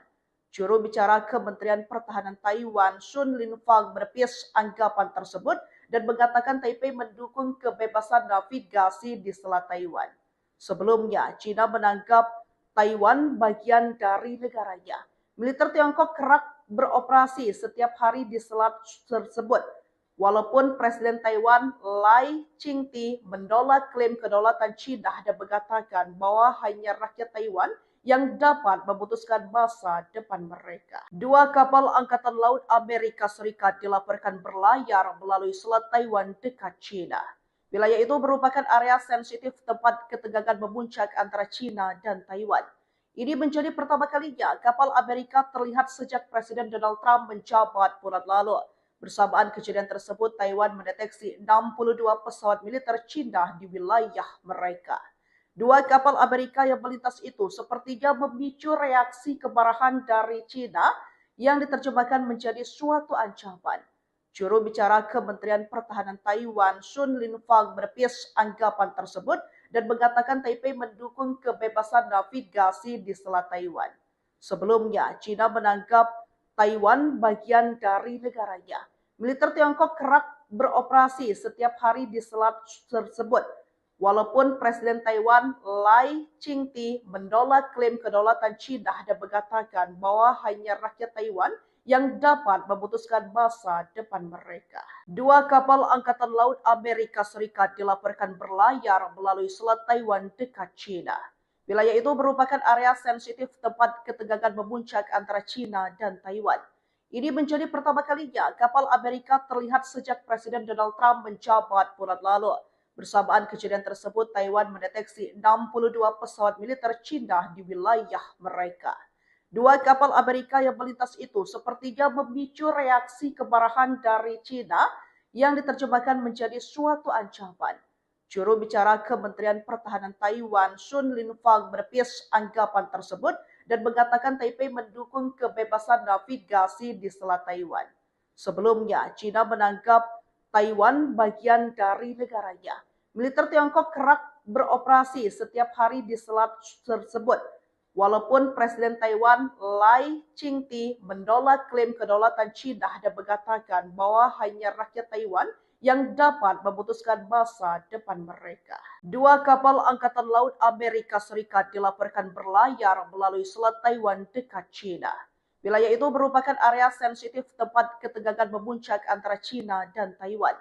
Juru bicara Kementerian Pertahanan Taiwan, Sun Linfang, menepis anggapan tersebut dan mengatakan Taipei mendukung kebebasan navigasi di Selat Taiwan. Sebelumnya, China menganggap Taiwan bagian dari negaranya. Militer Tiongkok kerap beroperasi setiap hari di selat tersebut. Walaupun Presiden Taiwan Lai Ching-te menolak klaim kedaulatan China dan mengatakan bahwa hanya rakyat Taiwan yang dapat memutuskan masa depan mereka. Dua kapal Angkatan Laut Amerika Serikat dilaporkan berlayar melalui Selat Taiwan dekat China. Wilayah itu merupakan area sensitif tempat ketegangan memuncak antara China dan Taiwan. Ini menjadi pertama kalinya kapal Amerika terlihat sejak Presiden Donald Trump menjabat bulan lalu. Bersamaan kejadian tersebut, Taiwan mendeteksi 62 pesawat militer China di wilayah mereka. Dua kapal Amerika yang melintas itu sepertinya memicu reaksi kemarahan dari China yang diterjemahkan menjadi suatu ancaman. Juru bicara Kementerian Pertahanan Taiwan, Sun Linfang, menepis anggapan tersebut dan mengatakan Taipei mendukung kebebasan navigasi di Selat Taiwan. Sebelumnya, China menganggap Taiwan bagian dari negaranya. Militer Tiongkok kerap beroperasi setiap hari di selat tersebut. Walaupun Presiden Taiwan Lai Ching-te menolak klaim kedaulatan China dan mengatakan bahwa hanya rakyat Taiwan yang dapat memutuskan masa depan mereka. Dua kapal Angkatan Laut Amerika Serikat dilaporkan berlayar melalui Selat Taiwan dekat China. Wilayah itu merupakan area sensitif tempat ketegangan memuncak antara China dan Taiwan. Ini menjadi pertama kalinya kapal Amerika terlihat sejak Presiden Donald Trump menjabat bulan lalu. Bersamaan kejadian tersebut, Taiwan mendeteksi 62 pesawat militer China di wilayah mereka. Dua kapal Amerika yang melintas itu sepertinya memicu reaksi kemarahan dari China yang diterjemahkan menjadi suatu ancaman. Juru bicara Kementerian Pertahanan Taiwan, Sun Linfang, menepis anggapan tersebut dan mengatakan Taipei mendukung kebebasan navigasi di Selat Taiwan. Sebelumnya, China menganggap Taiwan bagian dari negaranya. Militer Tiongkok kerap beroperasi setiap hari di selat tersebut. Walaupun Presiden Taiwan Lai Ching-te menolak klaim kedaulatan China dan mengatakan bahwa hanya rakyat Taiwan yang dapat memutuskan masa depan mereka. Dua kapal Angkatan Laut Amerika Serikat dilaporkan berlayar melalui Selat Taiwan dekat China. Wilayah itu merupakan area sensitif tempat ketegangan memuncak antara China dan Taiwan.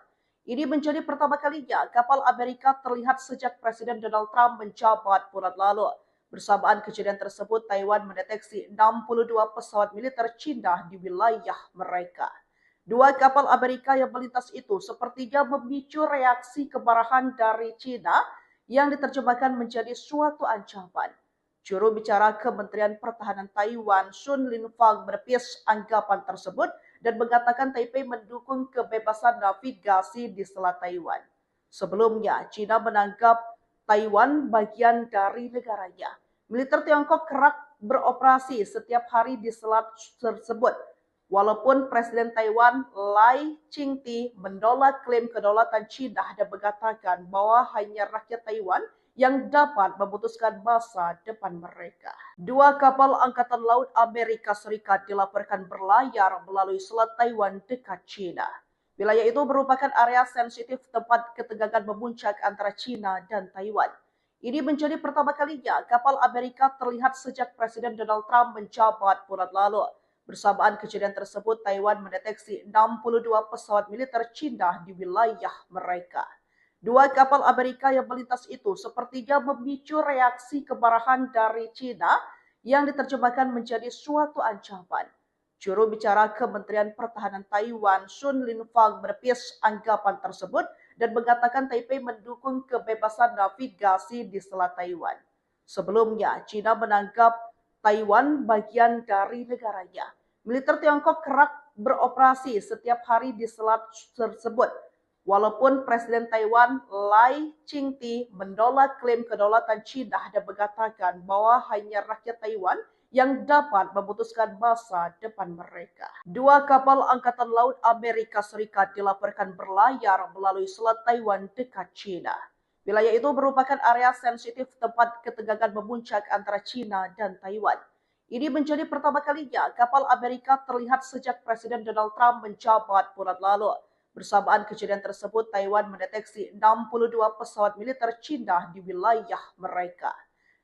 Ini menjadi pertama kalinya kapal Amerika terlihat sejak Presiden Donald Trump menjabat bulan lalu. Bersamaan kejadian tersebut, Taiwan mendeteksi 62 pesawat militer Cina di wilayah mereka. Dua kapal Amerika yang melintas itu sepertinya memicu reaksi kemarahan dari Cina yang diterjemahkan menjadi suatu ancaman. Juru bicara Kementerian Pertahanan Taiwan, Sun Linfang, menepis anggapan tersebut dan mengatakan Taipei mendukung kebebasan navigasi di Selat Taiwan. Sebelumnya, China menganggap Taiwan bagian dari negaranya. Militer Tiongkok kerap beroperasi setiap hari di selat tersebut. Walaupun Presiden Taiwan Lai Ching-te menolak klaim kedaulatan China dan mengatakan bahwa hanya rakyat Taiwan yang dapat memutuskan masa depan mereka. Dua kapal Angkatan Laut Amerika Serikat dilaporkan berlayar melalui Selat Taiwan dekat China. Wilayah itu merupakan area sensitif tempat ketegangan memuncak antara China dan Taiwan. Ini menjadi pertama kalinya kapal Amerika terlihat sejak Presiden Donald Trump menjabat bulan lalu. Bersamaan kejadian tersebut, Taiwan mendeteksi 62 pesawat militer Cina di wilayah mereka. Dua kapal Amerika yang melintas itu sepertinya memicu reaksi kemarahan dari Cina yang diterjemahkan menjadi suatu ancaman. Juru bicara Kementerian Pertahanan Taiwan, Sun Linfang, menepis anggapan tersebut dan mengatakan Taipei mendukung kebebasan navigasi di Selat Taiwan. Sebelumnya, China menganggap Taiwan bagian dari negaranya. Militer Tiongkok kerap beroperasi setiap hari di selat tersebut. Walaupun Presiden Taiwan Lai Ching-te menolak klaim kedaulatan China dan mengatakan bahwa hanya rakyat Taiwan yang dapat memutuskan masa depan mereka. Dua kapal Angkatan Laut Amerika Serikat dilaporkan berlayar melalui Selat Taiwan dekat China. Wilayah itu merupakan area sensitif tempat ketegangan memuncak antara China dan Taiwan. Ini menjadi pertama kalinya kapal Amerika terlihat sejak Presiden Donald Trump menjabat bulan lalu. Bersamaan kejadian tersebut, Taiwan mendeteksi 62 pesawat militer Cina di wilayah mereka.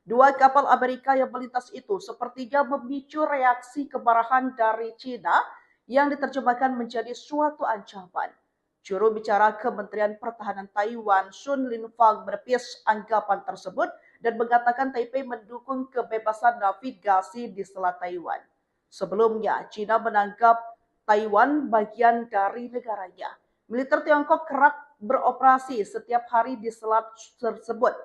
Dua kapal Amerika yang melintas itu sepertinya memicu reaksi kemarahan dari Cina yang diterjemahkan menjadi suatu ancaman. Juru bicara Kementerian Pertahanan Taiwan, Sun Linfang, menepis anggapan tersebut dan mengatakan Taipei mendukung kebebasan navigasi di Selat Taiwan. Sebelumnya, China menganggap Taiwan bagian dari negaranya. Militer Tiongkok kerap beroperasi setiap hari di selat tersebut.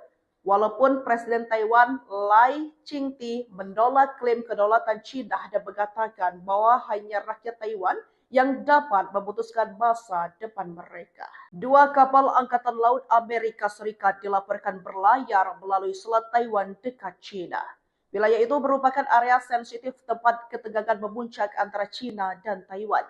Walaupun Presiden Taiwan Lai Ching-te menolak klaim kedaulatan China dan mengatakan bahwa hanya rakyat Taiwan yang dapat memutuskan masa depan mereka. Dua kapal Angkatan Laut Amerika Serikat dilaporkan berlayar melalui Selat Taiwan dekat China. Wilayah itu merupakan area sensitif tempat ketegangan memuncak antara China dan Taiwan.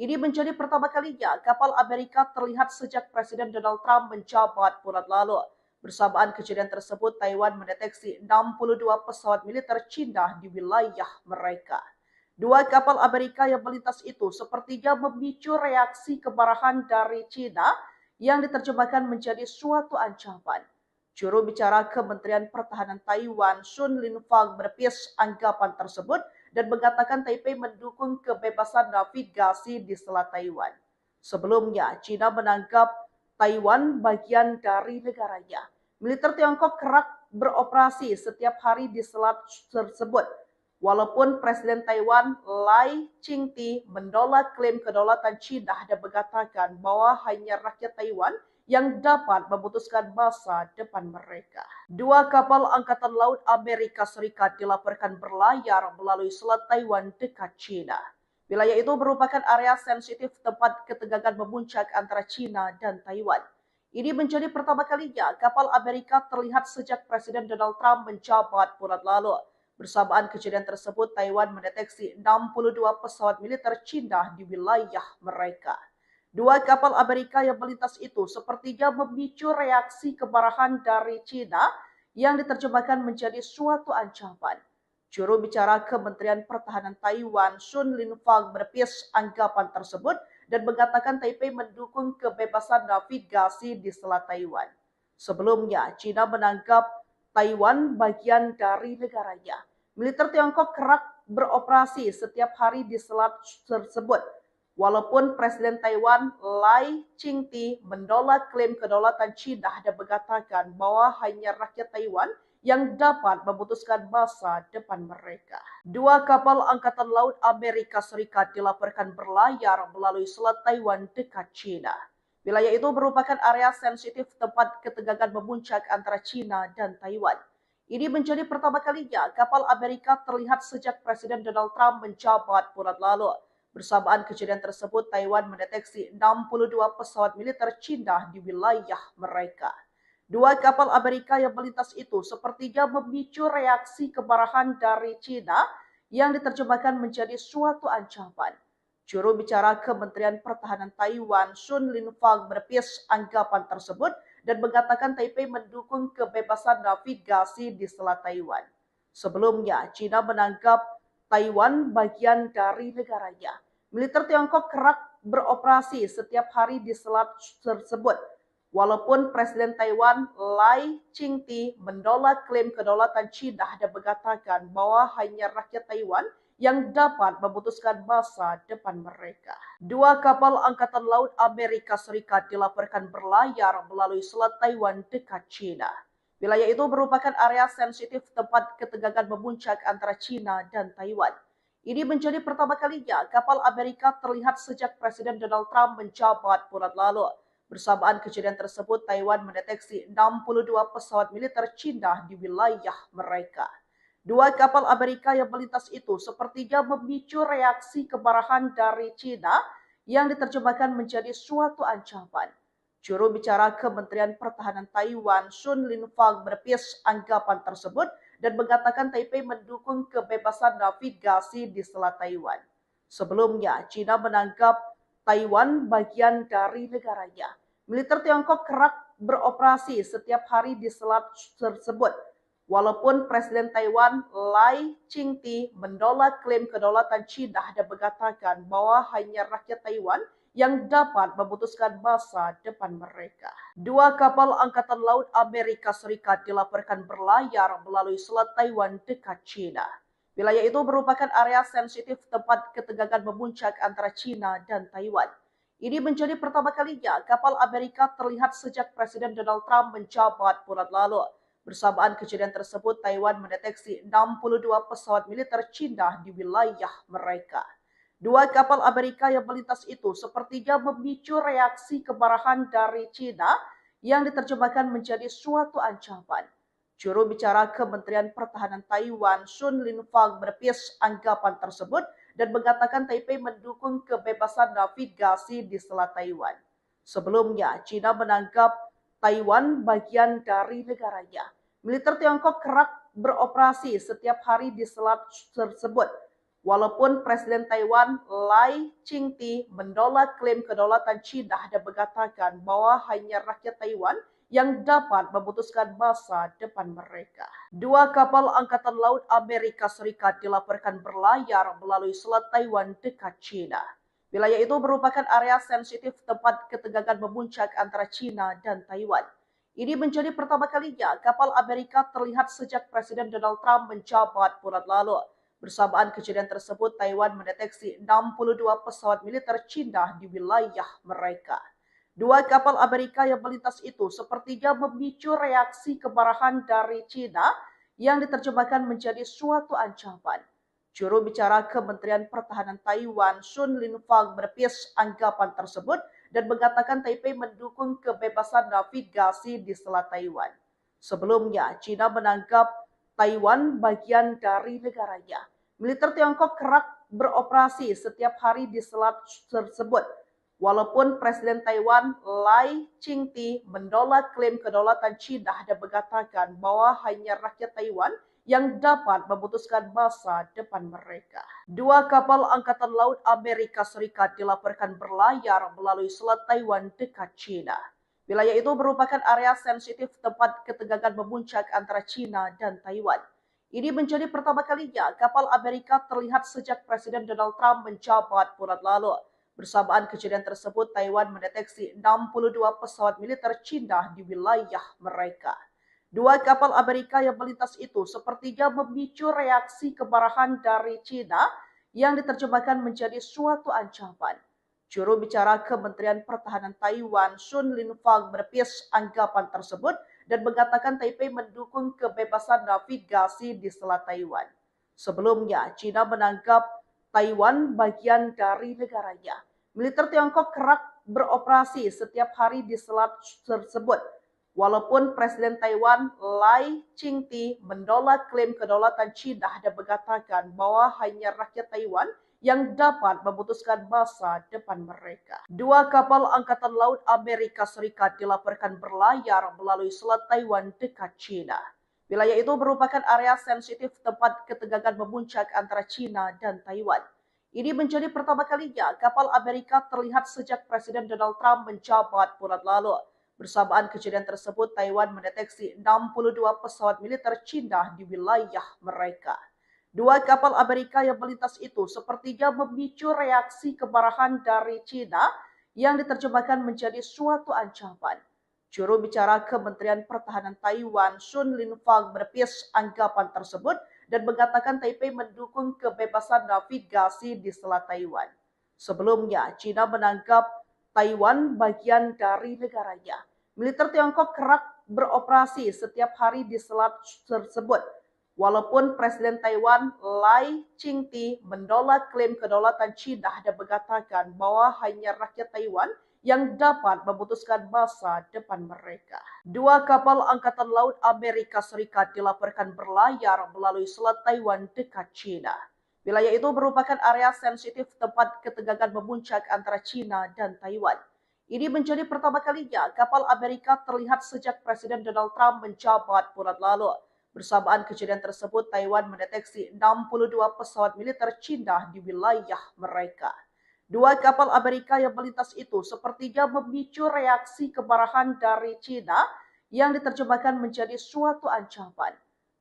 Ini menjadi pertama kalinya kapal Amerika terlihat sejak Presiden Donald Trump menjabat bulan lalu. Bersamaan kejadian tersebut, Taiwan mendeteksi 62 pesawat militer Cina di wilayah mereka. Dua kapal Amerika yang melintas itu sepertinya memicu reaksi kemarahan dari China yang diterjemahkan menjadi suatu ancaman. Juru bicara Kementerian Pertahanan Taiwan, Sun Linfang, menepis anggapan tersebut dan mengatakan Taipei mendukung kebebasan navigasi di Selat Taiwan. Sebelumnya, China menganggap Taiwan bagian dari negaranya. Militer Tiongkok kerap beroperasi setiap hari di selat tersebut. Walaupun Presiden Taiwan Lai Ching-te menolak klaim kedaulatan China dan mengatakan bahwa hanya rakyat Taiwan yang dapat memutuskan masa depan mereka. Dua kapal Angkatan Laut Amerika Serikat dilaporkan berlayar melalui Selat Taiwan dekat China. Wilayah itu merupakan area sensitif tempat ketegangan memuncak antara China dan Taiwan. Ini menjadi pertama kalinya kapal Amerika terlihat sejak Presiden Donald Trump menjabat bulan lalu. Bersamaan kejadian tersebut, Taiwan mendeteksi 62 pesawat militer Cina di wilayah mereka. Dua kapal Amerika yang melintas itu sepertinya memicu reaksi kemarahan dari China yang diterjemahkan menjadi suatu ancaman. Juru bicara Kementerian Pertahanan Taiwan, Sun Linfang, menepis anggapan tersebut dan mengatakan Taipei mendukung kebebasan navigasi di Selat Taiwan. Sebelumnya, China menganggap Taiwan bagian dari negaranya. Militer Tiongkok kerap beroperasi setiap hari di selat tersebut. Walaupun Presiden Taiwan Lai Ching-te menolak klaim kedaulatan China dan mengatakan bahwa hanya rakyat Taiwan yang dapat memutuskan masa depan mereka. Dua kapal Angkatan Laut Amerika Serikat dilaporkan berlayar melalui Selat Taiwan dekat China. Wilayah itu merupakan area sensitif tempat ketegangan memuncak antara China dan Taiwan. Ini menjadi pertama kalinya kapal Amerika terlihat sejak Presiden Donald Trump menjabat bulan lalu. Bersamaan kejadian tersebut, Taiwan mendeteksi 62 pesawat militer China di wilayah mereka. Dua kapal Amerika yang melintas itu sepertinya memicu reaksi kemarahan dari China yang diterjemahkan menjadi suatu ancaman. Juru bicara Kementerian Pertahanan Taiwan, Sun Linfang, menepis anggapan tersebut dan mengatakan Taipei mendukung kebebasan navigasi di Selat Taiwan. Sebelumnya, China menganggap Taiwan bagian dari negaranya. Militer Tiongkok kerap beroperasi setiap hari di selat tersebut. Walaupun Presiden Taiwan Lai Ching-te menolak klaim kedaulatan China dan mengatakan bahwa hanya rakyat Taiwan yang dapat memutuskan masa depan mereka. Dua kapal Angkatan Laut Amerika Serikat dilaporkan berlayar melalui Selat Taiwan dekat China. Wilayah itu merupakan area sensitif tempat ketegangan memuncak antara China dan Taiwan. Ini menjadi pertama kalinya kapal Amerika terlihat sejak Presiden Donald Trump menjabat bulan lalu. Bersamaan kejadian tersebut, Taiwan mendeteksi 62 pesawat militer China di wilayah mereka. Dua kapal Amerika yang melintas itu sepertinya memicu reaksi kemarahan dari China yang diterjemahkan menjadi suatu ancaman. Juru bicara Kementerian Pertahanan Taiwan, Sun Linfang, menepis anggapan tersebut dan mengatakan Taipei mendukung kebebasan navigasi di Selat Taiwan. Sebelumnya, China menganggap Taiwan bagian dari negaranya. Militer Tiongkok kerap beroperasi setiap hari di selat tersebut. Walaupun Presiden Taiwan Lai Ching-te menolak klaim kedaulatan China dan mengatakan bahwa hanya rakyat Taiwan yang dapat memutuskan masa depan mereka. Dua kapal Angkatan Laut Amerika Serikat dilaporkan berlayar melalui Selat Taiwan dekat China. Wilayah itu merupakan area sensitif tempat ketegangan memuncak antara China dan Taiwan. Ini menjadi pertama kalinya kapal Amerika terlihat sejak Presiden Donald Trump menjabat bulan lalu. Bersamaan kejadian tersebut, Taiwan mendeteksi 62 pesawat militer China di wilayah mereka. Dua kapal Amerika yang melintas itu sepertinya memicu reaksi kemarahan dari China yang diterjemahkan menjadi suatu ancaman. Juru bicara Kementerian Pertahanan Taiwan, Sun Linfang, menepis anggapan tersebut dan mengatakan Taipei mendukung kebebasan navigasi di Selat Taiwan. Sebelumnya, China menganggap Taiwan bagian dari negaranya. Militer Tiongkok kerap beroperasi setiap hari di selat tersebut. Walaupun Presiden Taiwan Lai Ching-te menolak klaim kedaulatan China dan mengatakan bahwa hanya rakyat Taiwan yang dapat memutuskan masa depan mereka. Dua kapal Angkatan Laut Amerika Serikat dilaporkan berlayar melalui Selat Taiwan dekat China. Wilayah itu merupakan area sensitif tempat ketegangan memuncak antara China dan Taiwan. Ini menjadi pertama kalinya kapal Amerika terlihat sejak Presiden Donald Trump menjabat bulan lalu. Bersamaan kejadian tersebut, Taiwan mendeteksi 62 pesawat militer China di wilayah mereka. Dua kapal Amerika yang melintas itu sepertinya memicu reaksi kemarahan dari China yang diterjemahkan menjadi suatu ancaman. Juru bicara Kementerian Pertahanan Taiwan, Sun Linfang, menepis anggapan tersebut dan mengatakan Taipei mendukung kebebasan navigasi di Selat Taiwan. Sebelumnya, China menganggap Taiwan bagian dari negaranya. Militer Tiongkok kerap beroperasi setiap hari di selat tersebut. Walaupun Presiden Taiwan Lai Ching-te menolak klaim kedaulatan China dan mengatakan bahwa hanya rakyat Taiwan yang dapat memutuskan masa depan mereka. Dua kapal Angkatan Laut Amerika Serikat dilaporkan berlayar melalui Selat Taiwan dekat China. Wilayah itu merupakan area sensitif tempat ketegangan memuncak antara China dan Taiwan. Ini menjadi pertama kalinya kapal Amerika terlihat sejak Presiden Donald Trump menjabat bulan lalu. Bersamaan kejadian tersebut, Taiwan mendeteksi 62 pesawat militer China di wilayah mereka. Dua kapal Amerika yang melintas itu sepertinya memicu reaksi kemarahan dari China yang diterjemahkan menjadi suatu ancaman. Juru bicara Kementerian Pertahanan Taiwan, Sun Linfang, menepis anggapan tersebut dan mengatakan Taipei mendukung kebebasan navigasi di Selat Taiwan. Sebelumnya, China menganggap Taiwan bagian dari negaranya. Militer Tiongkok kerap beroperasi setiap hari di selat tersebut. Walaupun Presiden Taiwan Lai Ching-te menolak klaim kedaulatan China dan mengatakan bahwa hanya rakyat Taiwan yang dapat memutuskan masa depan mereka. Dua kapal Angkatan Laut Amerika Serikat dilaporkan berlayar melalui Selat Taiwan dekat China. Wilayah itu merupakan area sensitif tempat ketegangan memuncak antara China dan Taiwan. Ini menjadi pertama kalinya kapal Amerika terlihat sejak Presiden Donald Trump menjabat bulan lalu. Bersamaan kejadian tersebut, Taiwan mendeteksi 62 pesawat militer China di wilayah mereka. Dua kapal Amerika yang melintas itu sepertinya memicu reaksi kemarahan dari China yang diterjemahkan menjadi suatu ancaman. Juru bicara Kementerian Pertahanan Taiwan, Sun Linfang, menepis anggapan tersebut dan mengatakan Taipei mendukung kebebasan navigasi di Selat Taiwan. Sebelumnya, China menganggap Taiwan bagian dari negaranya. Militer Tiongkok kerap beroperasi setiap hari di selat tersebut. Walaupun Presiden Taiwan Lai Ching-te menolak klaim kedaulatan China dan mengatakan bahwa hanya rakyat Taiwan yang dapat memutuskan masa depan mereka. Dua kapal Angkatan Laut Amerika Serikat dilaporkan berlayar melalui Selat Taiwan dekat China. Wilayah itu merupakan area sensitif tempat ketegangan memuncak antara China dan Taiwan. Ini menjadi pertama kalinya kapal Amerika terlihat sejak Presiden Donald Trump menjabat bulan lalu. Bersamaan kejadian tersebut, Taiwan mendeteksi 62 pesawat militer China di wilayah mereka. Dua kapal Amerika yang melintas itu sepertinya memicu reaksi kemarahan dari China yang diterjemahkan menjadi suatu ancaman.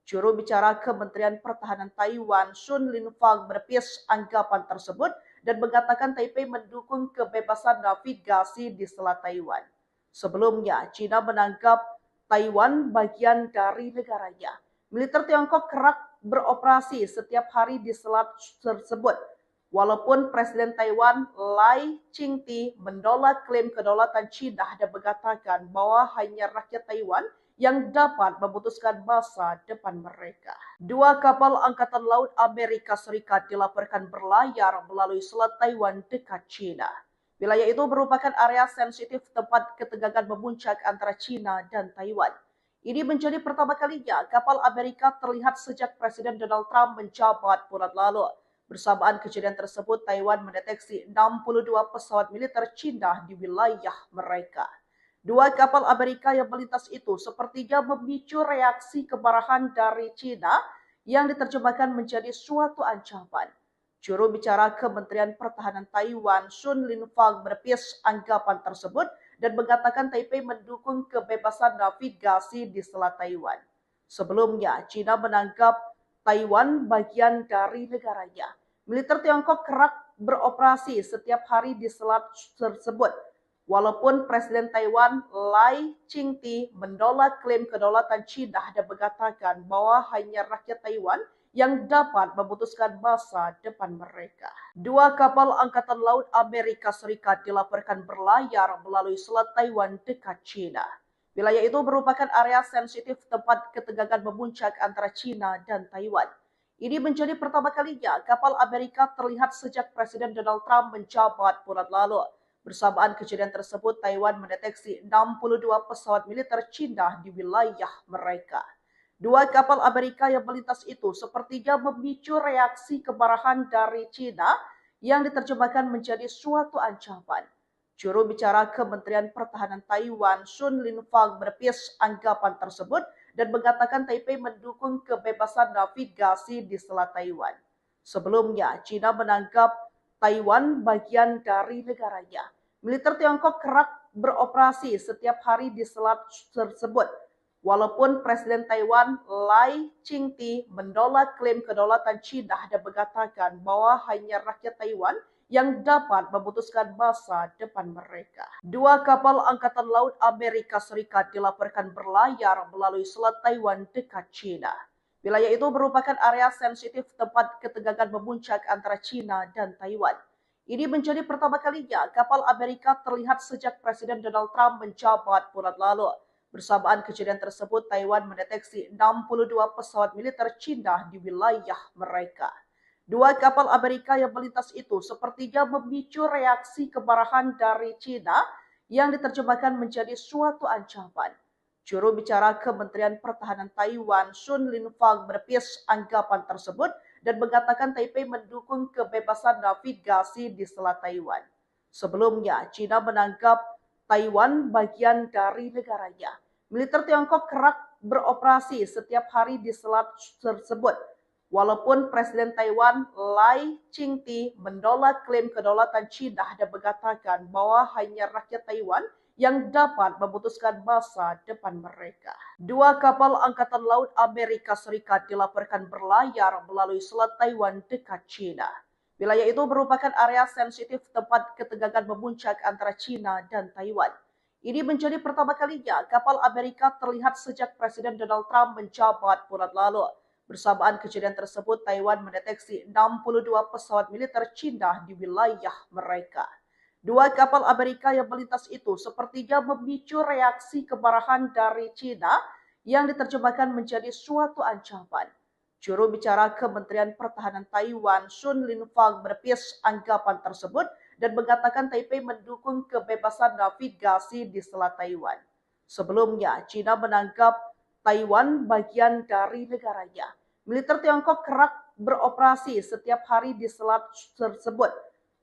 Juru bicara Kementerian Pertahanan Taiwan, Sun Linfang, menepis anggapan tersebut dan mengatakan Taipei mendukung kebebasan navigasi di Selat Taiwan. Sebelumnya, China menganggap Taiwan bagian dari negaranya. Militer Tiongkok kerap beroperasi setiap hari di selat tersebut. Walaupun Presiden Taiwan Lai Ching-te menolak klaim kedaulatan China dan mengatakan bahwa hanya rakyat Taiwan yang dapat memutuskan masa depan mereka. Dua kapal Angkatan Laut Amerika Serikat dilaporkan berlayar melalui Selat Taiwan dekat China. Wilayah itu merupakan area sensitif tempat ketegangan memuncak antara China dan Taiwan. Ini menjadi pertama kalinya kapal Amerika terlihat sejak Presiden Donald Trump menjabat bulan lalu. Bersamaan kejadian tersebut, Taiwan mendeteksi 62 pesawat militer China di wilayah mereka. Dua kapal Amerika yang melintas itu sepertinya memicu reaksi kemarahan dari China yang diterjemahkan menjadi suatu ancaman. Juru bicara Kementerian Pertahanan Taiwan, Sun Linfang, menepis anggapan tersebut dan mengatakan Taipei mendukung kebebasan navigasi di Selat Taiwan. Sebelumnya, China menganggap Taiwan bagian dari negaranya. Militer Tiongkok kerap beroperasi setiap hari di selat tersebut. Walaupun Presiden Taiwan Lai Ching-te menolak klaim kedaulatan China dan mengatakan bahwa hanya rakyat Taiwan yang dapat memutuskan masa depan mereka. Dua kapal Angkatan Laut Amerika Serikat dilaporkan berlayar melalui Selat Taiwan dekat China. Wilayah itu merupakan area sensitif tempat ketegangan memuncak antara China dan Taiwan. Ini menjadi pertama kalinya kapal Amerika terlihat sejak Presiden Donald Trump menjabat bulan lalu. Bersamaan kejadian tersebut, Taiwan mendeteksi 62 pesawat militer China di wilayah mereka. Dua kapal Amerika yang melintas itu sepertinya memicu reaksi kemarahan dari China yang diterjemahkan menjadi suatu ancaman. Juru bicara Kementerian Pertahanan Taiwan, Sun Linfang, menepis anggapan tersebut dan mengatakan Taipei mendukung kebebasan navigasi di Selat Taiwan. Sebelumnya, China menganggap Taiwan bagian dari negaranya. Militer Tiongkok kerap beroperasi setiap hari di selat tersebut. Walaupun Presiden Taiwan Lai Ching-te menolak klaim kedaulatan China dan mengatakan bahwa hanya rakyat Taiwan yang dapat memutuskan masa depan mereka. Dua kapal Angkatan Laut Amerika Serikat dilaporkan berlayar melalui Selat Taiwan dekat China. Wilayah itu merupakan area sensitif tempat ketegangan memuncak antara China dan Taiwan. Ini menjadi pertama kalinya kapal Amerika terlihat sejak Presiden Donald Trump menjabat bulan lalu. Bersamaan kejadian tersebut, Taiwan mendeteksi 62 pesawat militer Cina di wilayah mereka. Dua kapal Amerika yang melintas itu sepertinya memicu reaksi kemarahan dari Cina yang diterjemahkan menjadi suatu ancaman. Juru bicara Kementerian Pertahanan Taiwan, Sun Linfang, menepis anggapan tersebut dan mengatakan Taipei mendukung kebebasan navigasi di Selat Taiwan. Sebelumnya, China menganggap Taiwan bagian dari negaranya. Militer Tiongkok kerap beroperasi setiap hari di selat tersebut. Walaupun Presiden Taiwan Lai Ching-te menolak klaim kedaulatan China dan mengatakan bahwa hanya rakyat Taiwan yang dapat memutuskan masa depan mereka. Dua kapal Angkatan Laut Amerika Serikat dilaporkan berlayar melalui Selat Taiwan dekat China. Wilayah itu merupakan area sensitif tempat ketegangan memuncak antara China dan Taiwan. Ini menjadi pertama kalinya kapal Amerika terlihat sejak Presiden Donald Trump menjabat bulan lalu. Bersamaan kejadian tersebut, Taiwan mendeteksi 62 pesawat militer Cina di wilayah mereka. Dua kapal Amerika yang melintas itu sepertinya memicu reaksi kemarahan dari Cina yang diterjemahkan menjadi suatu ancaman. Juru bicara Kementerian Pertahanan Taiwan, Sun Linfang, menepis anggapan tersebut dan mengatakan Taipei mendukung kebebasan navigasi di Selat Taiwan. Sebelumnya, China menganggap Taiwan bagian dari negaranya. Militer Tiongkok kerap beroperasi setiap hari di selat tersebut.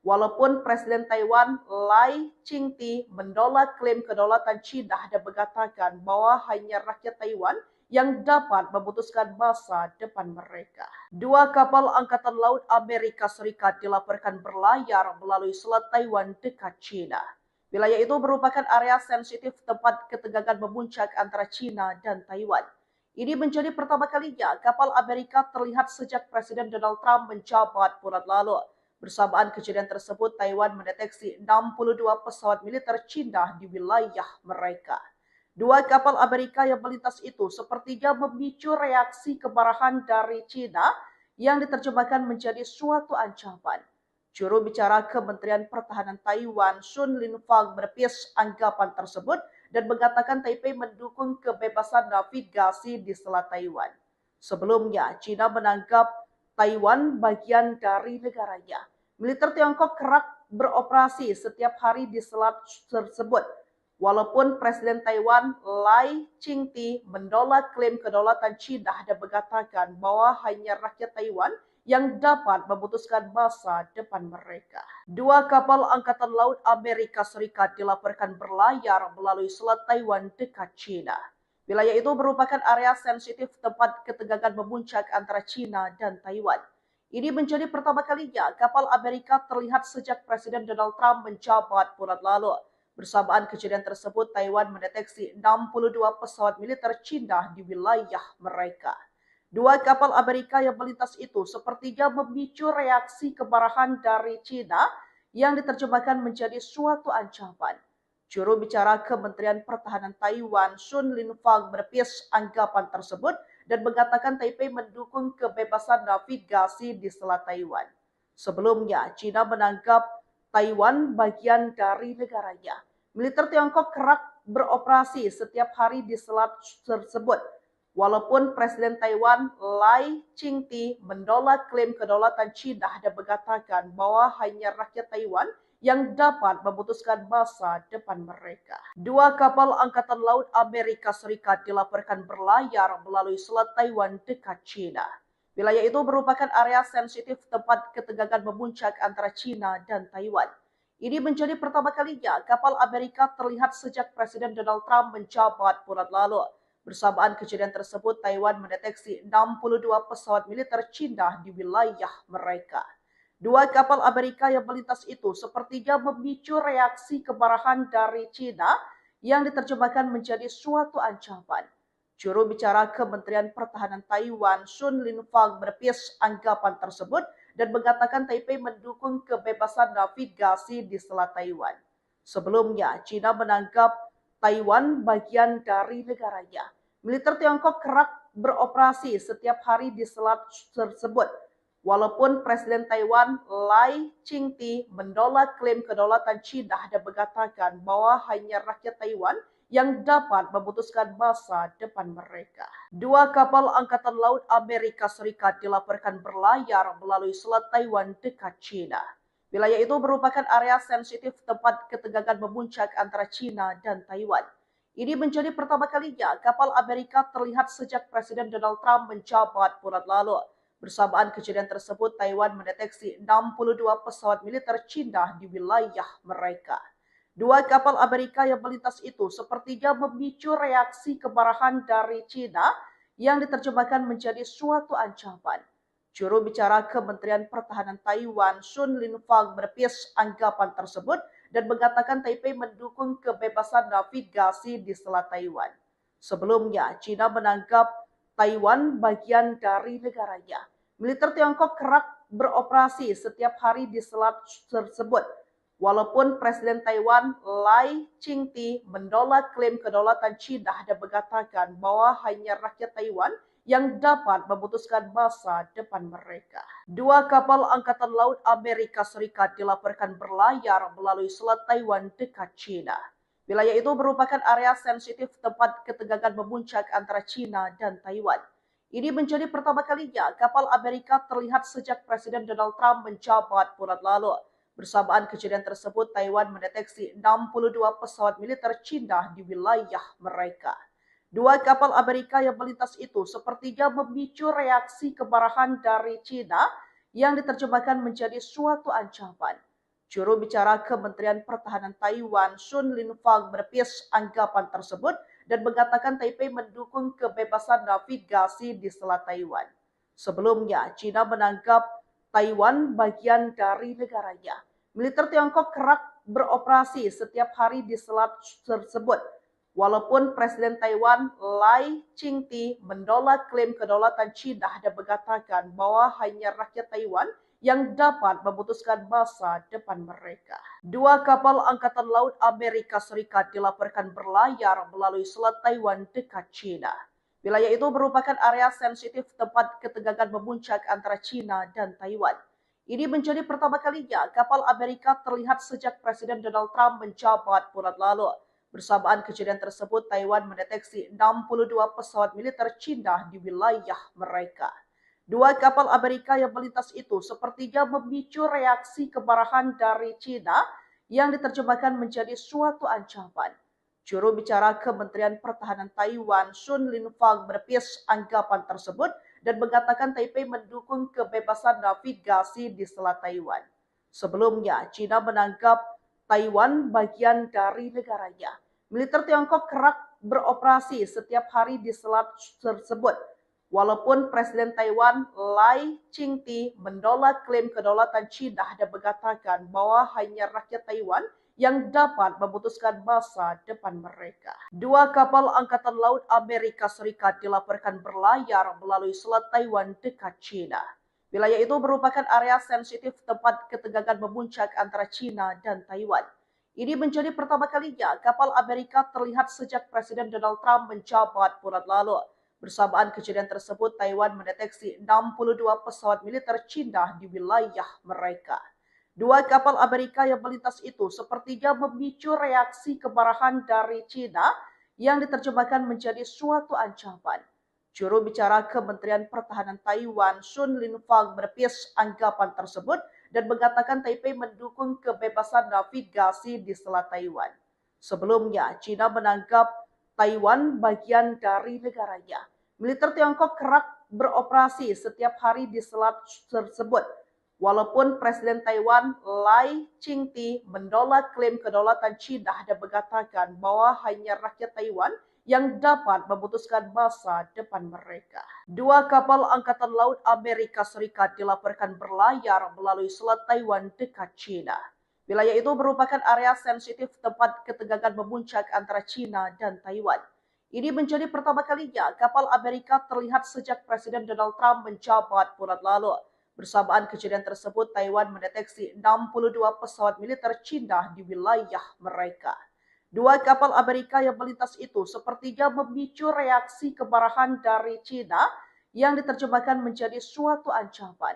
Walaupun Presiden Taiwan Lai Ching-te menolak klaim kedaulatan China dan mengatakan bahwa hanya rakyat Taiwan yang dapat memutuskan masa depan mereka. Dua kapal Angkatan Laut Amerika Serikat dilaporkan berlayar melalui Selat Taiwan dekat China. Wilayah itu merupakan area sensitif tempat ketegangan memuncak antara China dan Taiwan. Ini menjadi pertama kalinya kapal Amerika terlihat sejak Presiden Donald Trump menjabat bulan lalu. Bersamaan kejadian tersebut, Taiwan mendeteksi 62 pesawat militer Cina di wilayah mereka. Dua kapal Amerika yang melintas itu sepertinya memicu reaksi kemarahan dari Cina yang diterjemahkan menjadi suatu ancaman. Juru bicara Kementerian Pertahanan Taiwan, Sun Linfang, menepis anggapan tersebut dan mengatakan Taipei mendukung kebebasan navigasi di Selat Taiwan. Sebelumnya, China menganggap Taiwan bagian dari negaranya. Militer Tiongkok kerap beroperasi setiap hari di selat tersebut. Walaupun Presiden Taiwan Lai Ching-te menolak klaim kedaulatan China dan mengatakan bahwa hanya rakyat Taiwan yang dapat memutuskan masa depan mereka. Dua kapal Angkatan Laut Amerika Serikat dilaporkan berlayar melalui Selat Taiwan dekat China. Wilayah itu merupakan area sensitif tempat ketegangan memuncak antara China dan Taiwan. Ini menjadi pertama kalinya kapal Amerika terlihat sejak Presiden Donald Trump menjabat bulan lalu. Bersamaan kejadian tersebut, Taiwan mendeteksi 62 pesawat militer Cina di wilayah mereka. Dua kapal Amerika yang melintas itu sepertinya memicu reaksi kemarahan dari Cina yang diterjemahkan menjadi suatu ancaman. Juru bicara Kementerian Pertahanan Taiwan, Sun Linfang, menepis anggapan tersebut dan mengatakan Taipei mendukung kebebasan navigasi di Selat Taiwan. Sebelumnya, China menganggap Taiwan bagian dari negaranya. Militer Tiongkok kerap beroperasi setiap hari di selat tersebut. Walaupun Presiden Taiwan Lai Ching-te menolak klaim kedaulatan China dan mengatakan bahwa hanya rakyat Taiwan yang dapat memutuskan masa depan mereka. Dua kapal Angkatan Laut Amerika Serikat dilaporkan berlayar melalui Selat Taiwan dekat China. Wilayah itu merupakan area sensitif tempat ketegangan memuncak antara China dan Taiwan. Ini menjadi pertama kalinya kapal Amerika terlihat sejak Presiden Donald Trump menjabat bulan lalu. Bersamaan kejadian tersebut, Taiwan mendeteksi 62 pesawat militer Cina di wilayah mereka. Dua kapal Amerika yang melintas itu sepertinya memicu reaksi kemarahan dari Cina yang diterjemahkan menjadi suatu ancaman. Juru bicara Kementerian Pertahanan Taiwan, Sun Linfang, menepis anggapan tersebut dan mengatakan Taipei mendukung kebebasan navigasi di Selat Taiwan. Sebelumnya, China menganggap Taiwan bagian dari negaranya. Militer Tiongkok kerap beroperasi setiap hari di selat tersebut. Walaupun Presiden Taiwan Lai Ching-te menolak klaim kedaulatan China dan mengatakan bahwa hanya rakyat Taiwan yang dapat memutuskan masa depan mereka. Dua kapal Angkatan Laut Amerika Serikat dilaporkan berlayar melalui Selat Taiwan dekat China. Wilayah itu merupakan area sensitif tempat ketegangan memuncak antara China dan Taiwan. Ini menjadi pertama kalinya kapal Amerika terlihat sejak Presiden Donald Trump menjabat bulan lalu. Bersamaan kejadian tersebut, Taiwan mendeteksi 62 pesawat militer China di wilayah mereka. Dua kapal Amerika yang melintas itu sepertinya memicu reaksi kemarahan dari China yang diterjemahkan menjadi suatu ancaman. Juru bicara Kementerian Pertahanan Taiwan, Sun Linfang, menepis anggapan tersebut dan mengatakan Taipei mendukung kebebasan navigasi di Selat Taiwan. Sebelumnya, China menganggap Taiwan bagian dari negaranya. Militer Tiongkok kerap beroperasi setiap hari di selat tersebut. Walaupun Presiden Taiwan Lai Ching-te menolak klaim kedaulatan China dan mengatakan bahwa hanya rakyat Taiwan yang dapat memutuskan masa depan mereka. Dua kapal Angkatan Laut Amerika Serikat dilaporkan berlayar melalui Selat Taiwan dekat China. Wilayah itu merupakan area sensitif tempat ketegangan memuncak antara China dan Taiwan. Ini menjadi pertama kalinya kapal Amerika terlihat sejak Presiden Donald Trump menjabat bulan lalu. Bersamaan kejadian tersebut, Taiwan mendeteksi 62 pesawat militer China di wilayah mereka. Dua kapal Amerika yang melintas itu sepertinya memicu reaksi kemarahan dari China yang diterjemahkan menjadi suatu ancaman. Juru bicara Kementerian Pertahanan Taiwan, Sun Linfang, menepis anggapan tersebut dan mengatakan Taipei mendukung kebebasan navigasi di Selat Taiwan. Sebelumnya, China menganggap Taiwan bagian dari negaranya. Militer Tiongkok kerap beroperasi setiap hari di selat tersebut. Walaupun Presiden Taiwan Lai Ching-te menolak klaim kedaulatan China dan mengatakan bahwa hanya rakyat Taiwan yang dapat memutuskan masa depan mereka. Dua kapal Angkatan Laut Amerika Serikat dilaporkan berlayar melalui Selat Taiwan dekat China. Wilayah itu merupakan area sensitif tempat ketegangan memuncak antara China dan Taiwan. Ini menjadi pertama kalinya kapal Amerika terlihat sejak Presiden Donald Trump menjabat bulan lalu. Bersamaan kejadian tersebut, Taiwan mendeteksi 62 pesawat militer China di wilayah mereka. Dua kapal Amerika yang melintas itu sepertinya memicu reaksi kemarahan dari China yang diterjemahkan menjadi suatu ancaman. Juru bicara Kementerian Pertahanan Taiwan, Sun Linfang, menepis anggapan tersebut dan mengatakan Taipei mendukung kebebasan navigasi di Selat Taiwan. Sebelumnya, China menganggap Taiwan bagian dari negaranya. Militer Tiongkok kerap beroperasi setiap hari di selat tersebut. Walaupun Presiden Taiwan Lai Ching-te menolak klaim kedaulatan China dan mengatakan bahwa hanya rakyat Taiwan yang dapat memutuskan masa depan mereka. Dua kapal Angkatan Laut Amerika Serikat dilaporkan berlayar melalui Selat Taiwan dekat China. Wilayah itu merupakan area sensitif tempat ketegangan memuncak antara China dan Taiwan. Ini menjadi pertama kalinya kapal Amerika terlihat sejak Presiden Donald Trump menjabat bulan lalu. Bersamaan kejadian tersebut, Taiwan mendeteksi 62 pesawat militer China di wilayah mereka. Dua kapal Amerika yang melintas itu sepertinya memicu reaksi kemarahan dari China yang diterjemahkan menjadi suatu ancaman. Juru bicara Kementerian Pertahanan Taiwan, Sun Linfang, menepis anggapan tersebut dan mengatakan Taipei mendukung kebebasan navigasi di Selat Taiwan. Sebelumnya, China menganggap Taiwan bagian dari negaranya. Militer Tiongkok kerap beroperasi setiap hari di selat tersebut. Walaupun Presiden Taiwan Lai Ching-te menolak klaim kedaulatan China dan mengatakan bahwa hanya rakyat Taiwan yang dapat memutuskan masa depan mereka. Dua kapal Angkatan Laut Amerika Serikat dilaporkan berlayar melalui Selat Taiwan dekat China. Wilayah itu merupakan area sensitif tempat ketegangan memuncak antara China dan Taiwan. Ini menjadi pertama kalinya kapal Amerika terlihat sejak Presiden Donald Trump menjabat bulan lalu. Bersamaan kejadian tersebut, Taiwan mendeteksi 62 pesawat militer China di wilayah mereka. Dua kapal Amerika yang melintas itu sepertinya memicu reaksi kemarahan dari China yang diterjemahkan menjadi suatu ancaman.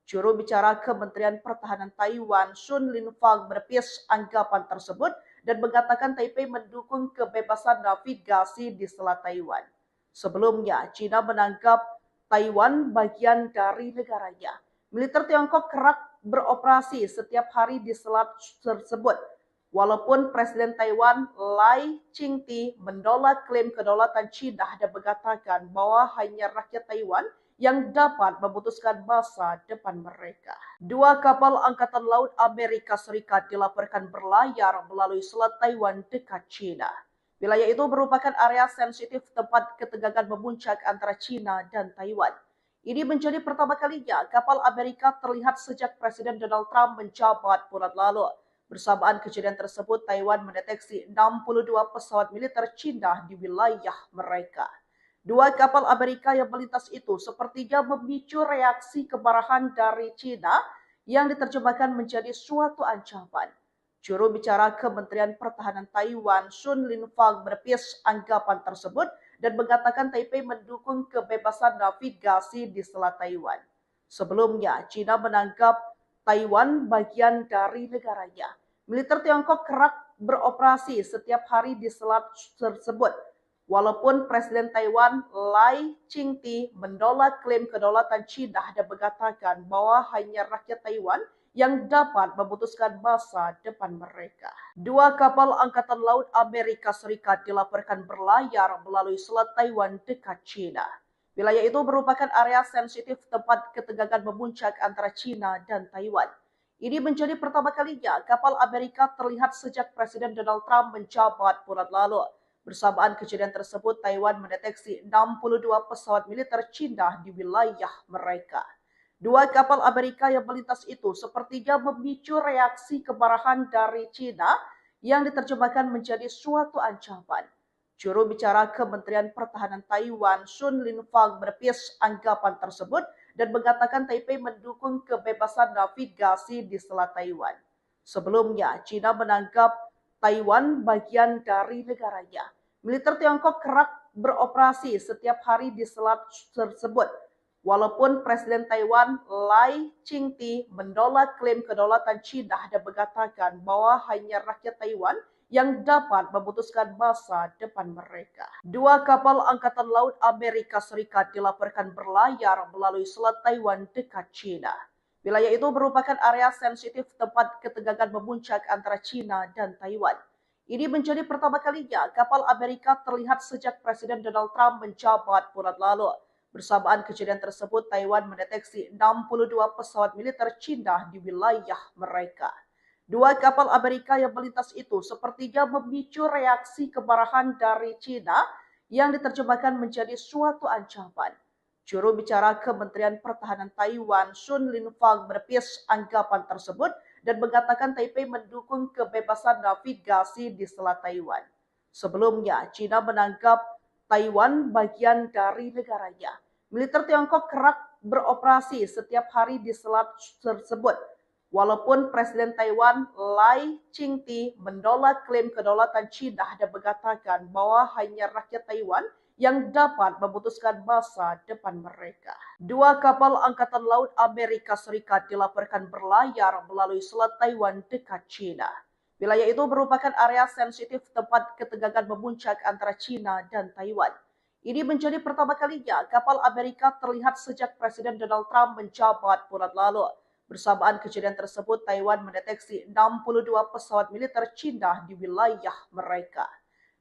Juru bicara Kementerian Pertahanan Taiwan, Sun Linfang, menepis anggapan tersebut dan mengatakan Taipei mendukung kebebasan navigasi di Selat Taiwan. Sebelumnya, China menganggap Taiwan bagian dari negaranya. Militer Tiongkok kerap beroperasi setiap hari di selat tersebut. Walaupun Presiden Taiwan Lai Ching-te menolak klaim kedaulatan China dan mengatakan bahwa hanya rakyat Taiwan yang dapat memutuskan masa depan mereka. Dua kapal Angkatan Laut Amerika Serikat dilaporkan berlayar melalui Selat Taiwan dekat China. Wilayah itu merupakan area sensitif tempat ketegangan memuncak antara China dan Taiwan. Ini menjadi pertama kalinya kapal Amerika terlihat sejak Presiden Donald Trump menjabat bulan lalu. Bersamaan kejadian tersebut, Taiwan mendeteksi 62 pesawat militer China di wilayah mereka. Dua kapal Amerika yang melintas itu sepertinya memicu reaksi kemarahan dari China yang diterjemahkan menjadi suatu ancaman. Juru bicara Kementerian Pertahanan Taiwan, Sun Linfang, menepis anggapan tersebut dan mengatakan Taipei mendukung kebebasan navigasi di Selat Taiwan. Sebelumnya, China menganggap Taiwan bagian dari negaranya. Militer Tiongkok kerap beroperasi setiap hari di selat tersebut. Walaupun Presiden Taiwan Lai Ching-te menolak klaim kedaulatan China dan mengatakan bahwa hanya rakyat Taiwan yang dapat memutuskan masa depan mereka. Dua kapal Angkatan Laut Amerika Serikat dilaporkan berlayar melalui Selat Taiwan dekat China. Wilayah itu merupakan area sensitif tempat ketegangan memuncak antara China dan Taiwan. Ini menjadi pertama kalinya kapal Amerika terlihat sejak Presiden Donald Trump menjabat bulan lalu. Bersamaan kejadian tersebut, Taiwan mendeteksi 62 pesawat militer China di wilayah mereka. Dua kapal Amerika yang melintas itu sepertinya memicu reaksi kemarahan dari China yang diterjemahkan menjadi suatu ancaman. Juru bicara Kementerian Pertahanan Taiwan, Sun Linfang, menepis anggapan tersebut dan mengatakan Taipei mendukung kebebasan navigasi di Selat Taiwan. Sebelumnya, China menganggap Taiwan bagian dari negaranya. Militer Tiongkok kerap beroperasi setiap hari di selat tersebut. Walaupun Presiden Taiwan Lai Ching-te menolak klaim kedaulatan China dan mengatakan bahwa hanya rakyat Taiwan yang dapat memutuskan masa depan mereka. Dua kapal Angkatan Laut Amerika Serikat dilaporkan berlayar melalui Selat Taiwan dekat China. Wilayah itu merupakan area sensitif tempat ketegangan memuncak antara China dan Taiwan. Ini menjadi pertama kalinya kapal Amerika terlihat sejak Presiden Donald Trump menjabat bulan lalu. Bersamaan kejadian tersebut, Taiwan mendeteksi 62 pesawat militer China di wilayah mereka. Dua kapal Amerika yang melintas itu sepertinya memicu reaksi kemarahan dari China yang diterjemahkan menjadi suatu ancaman. Juru bicara Kementerian Pertahanan Taiwan, Sun Linfang, menepis anggapan tersebut dan mengatakan Taipei mendukung kebebasan navigasi di Selat Taiwan. Sebelumnya, China menganggap Taiwan bagian dari negaranya. Militer Tiongkok kerap beroperasi setiap hari di selat tersebut. Walaupun Presiden Taiwan Lai Ching-te menolak klaim kedaulatan China dan mengatakan bahwa hanya rakyat Taiwan yang dapat memutuskan masa depan mereka. Dua kapal Angkatan Laut Amerika Serikat dilaporkan berlayar melalui Selat Taiwan dekat China. Wilayah itu merupakan area sensitif tempat ketegangan memuncak antara China dan Taiwan. Ini menjadi pertama kalinya kapal Amerika terlihat sejak Presiden Donald Trump menjabat bulan lalu. Bersamaan kejadian tersebut, Taiwan mendeteksi 62 pesawat militer China di wilayah mereka.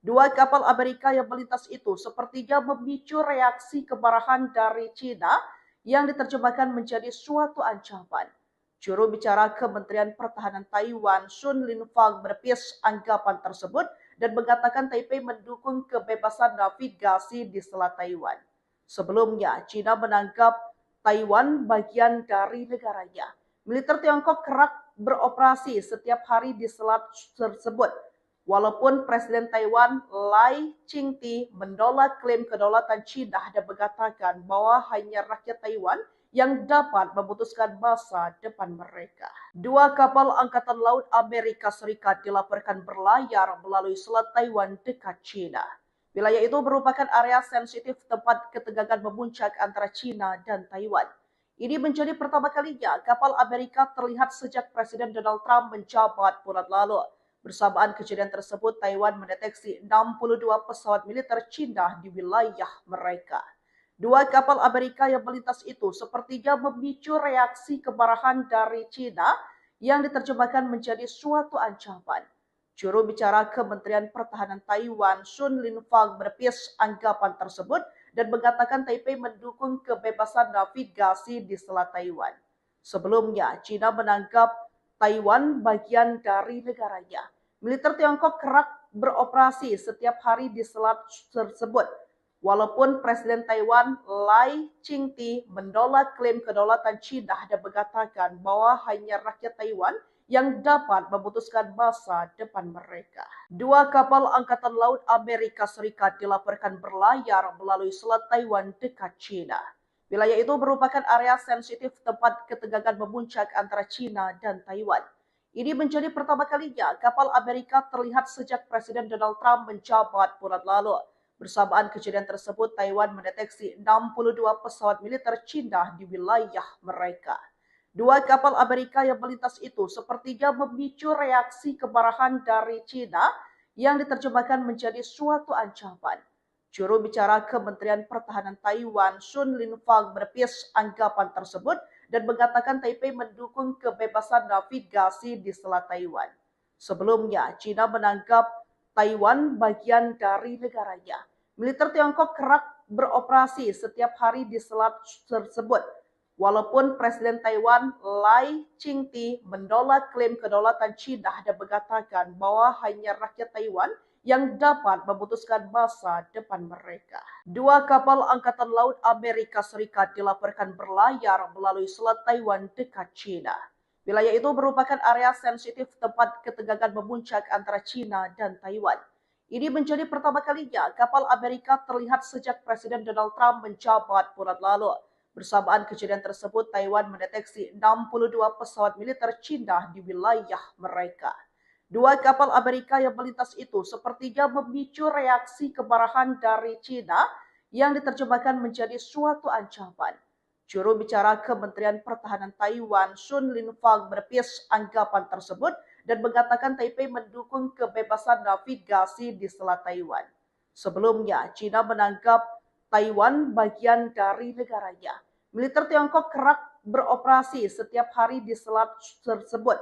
Dua kapal Amerika yang melintas itu sepertinya memicu reaksi kemarahan dari China yang diterjemahkan menjadi suatu ancaman. Juru bicara Kementerian Pertahanan Taiwan, Sun Linfang, menepis anggapan tersebut dan mengatakan Taipei mendukung kebebasan navigasi di Selat Taiwan. Sebelumnya, China menganggap Taiwan bagian dari negaranya. Militer Tiongkok kerap beroperasi setiap hari di selat tersebut. Walaupun Presiden Taiwan Lai Ching-te menolak klaim kedaulatan China dan mengatakan bahwa hanya rakyat Taiwan yang dapat memutuskan masa depan mereka. Dua kapal Angkatan Laut Amerika Serikat dilaporkan berlayar melalui Selat Taiwan dekat China. Wilayah itu merupakan area sensitif tempat ketegangan memuncak antara China dan Taiwan. Ini menjadi pertama kalinya kapal Amerika terlihat sejak Presiden Donald Trump menjabat bulan lalu. Bersamaan kejadian tersebut, Taiwan mendeteksi 62 pesawat militer Cina di wilayah mereka. Dua kapal Amerika yang melintas itu sepertinya memicu reaksi kemarahan dari Cina yang diterjemahkan menjadi suatu ancaman. Juru bicara Kementerian Pertahanan Taiwan, Sun Linfang, menepis anggapan tersebut dan mengatakan Taipei mendukung kebebasan navigasi di Selat Taiwan. Sebelumnya, China menganggap Taiwan bagian dari negaranya. Militer Tiongkok kerap beroperasi setiap hari di selat tersebut. Walaupun Presiden Taiwan Lai Ching-te menolak klaim kedaulatan China dan mengatakan bahwa hanya rakyat Taiwan yang dapat memutuskan masa depan mereka. Dua kapal Angkatan Laut Amerika Serikat dilaporkan berlayar melalui Selat Taiwan dekat China. Wilayah itu merupakan area sensitif tempat ketegangan memuncak antara China dan Taiwan. Ini menjadi pertama kalinya kapal Amerika terlihat sejak Presiden Donald Trump menjabat bulan lalu. Bersamaan kejadian tersebut, Taiwan mendeteksi 62 pesawat militer China di wilayah mereka. Dua kapal Amerika yang melintas itu sepertinya memicu reaksi kemarahan dari China yang diterjemahkan menjadi suatu ancaman. Juru bicara Kementerian Pertahanan Taiwan, Sun Linfang, menepis anggapan tersebut dan mengatakan Taipei mendukung kebebasan navigasi di Selat Taiwan. Sebelumnya, China menganggap Taiwan bagian dari negaranya. Militer Tiongkok kerap beroperasi setiap hari di selat tersebut. Walaupun Presiden Taiwan Lai Ching-te menolak klaim kedaulatan China dan mengatakan bahwa hanya rakyat Taiwan yang dapat memutuskan masa depan mereka. Dua kapal Angkatan Laut Amerika Serikat dilaporkan berlayar melalui Selat Taiwan dekat China. Wilayah itu merupakan area sensitif tempat ketegangan memuncak antara China dan Taiwan. Ini menjadi pertama kalinya kapal Amerika terlihat sejak Presiden Donald Trump menjabat bulan lalu. Bersamaan kejadian tersebut, Taiwan mendeteksi 62 pesawat militer China di wilayah mereka. Dua kapal Amerika yang melintas itu sepertinya memicu reaksi kemarahan dari China yang diterjemahkan menjadi suatu ancaman. Juru bicara Kementerian Pertahanan Taiwan, Sun Linfang, menepis anggapan tersebut dan mengatakan Taipei mendukung kebebasan navigasi di Selat Taiwan. Sebelumnya, China menganggap Taiwan bagian dari negaranya. Militer Tiongkok kerap beroperasi setiap hari di selat tersebut.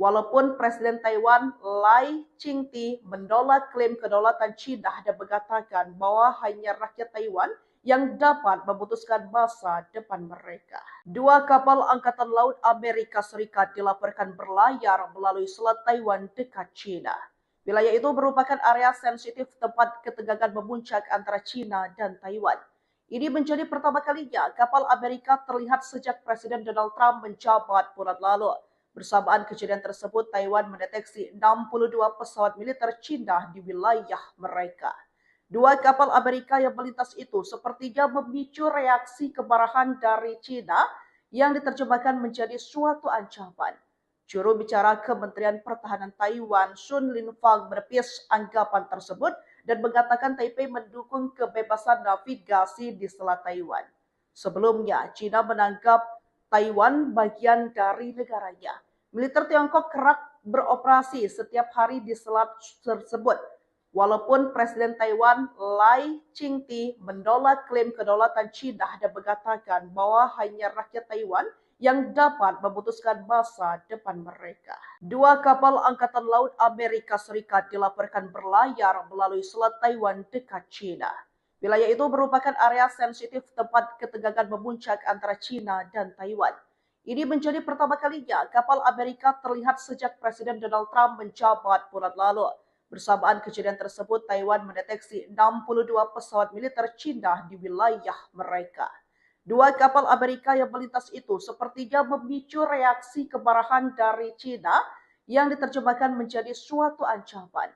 Walaupun Presiden Taiwan Lai Ching-te menolak klaim kedaulatan China dan mengatakan bahwa hanya rakyat Taiwan yang dapat memutuskan masa depan mereka. Dua kapal Angkatan Laut Amerika Serikat dilaporkan berlayar melalui Selat Taiwan dekat China. Wilayah itu merupakan area sensitif tempat ketegangan memuncak antara China dan Taiwan. Ini menjadi pertama kalinya kapal Amerika terlihat sejak Presiden Donald Trump menjabat bulan lalu. Bersamaan kejadian tersebut, Taiwan mendeteksi 62 pesawat militer China di wilayah mereka. Dua kapal Amerika yang melintas itu sepertinya memicu reaksi kemarahan dari China yang diterjemahkan menjadi suatu ancaman. Juru bicara Kementerian Pertahanan Taiwan, Sun Linfang, menepis anggapan tersebut dan mengatakan Taipei mendukung kebebasan navigasi di Selat Taiwan. Sebelumnya, China menganggap Taiwan bagian dari negaranya. Militer Tiongkok kerap beroperasi setiap hari di selat tersebut. Walaupun Presiden Taiwan Lai Ching-te menolak klaim kedaulatan China dan mengatakan bahwa hanya rakyat Taiwan yang dapat memutuskan masa depan mereka. Dua kapal Angkatan Laut Amerika Serikat dilaporkan berlayar melalui Selat Taiwan dekat China. Wilayah itu merupakan area sensitif tempat ketegangan memuncak antara China dan Taiwan. Ini menjadi pertama kalinya kapal Amerika terlihat sejak Presiden Donald Trump menjabat bulan lalu. Bersamaan kejadian tersebut, Taiwan mendeteksi 62 pesawat militer China di wilayah mereka. Dua kapal Amerika yang melintas itu sepertinya memicu reaksi kemarahan dari China yang diterjemahkan menjadi suatu ancaman.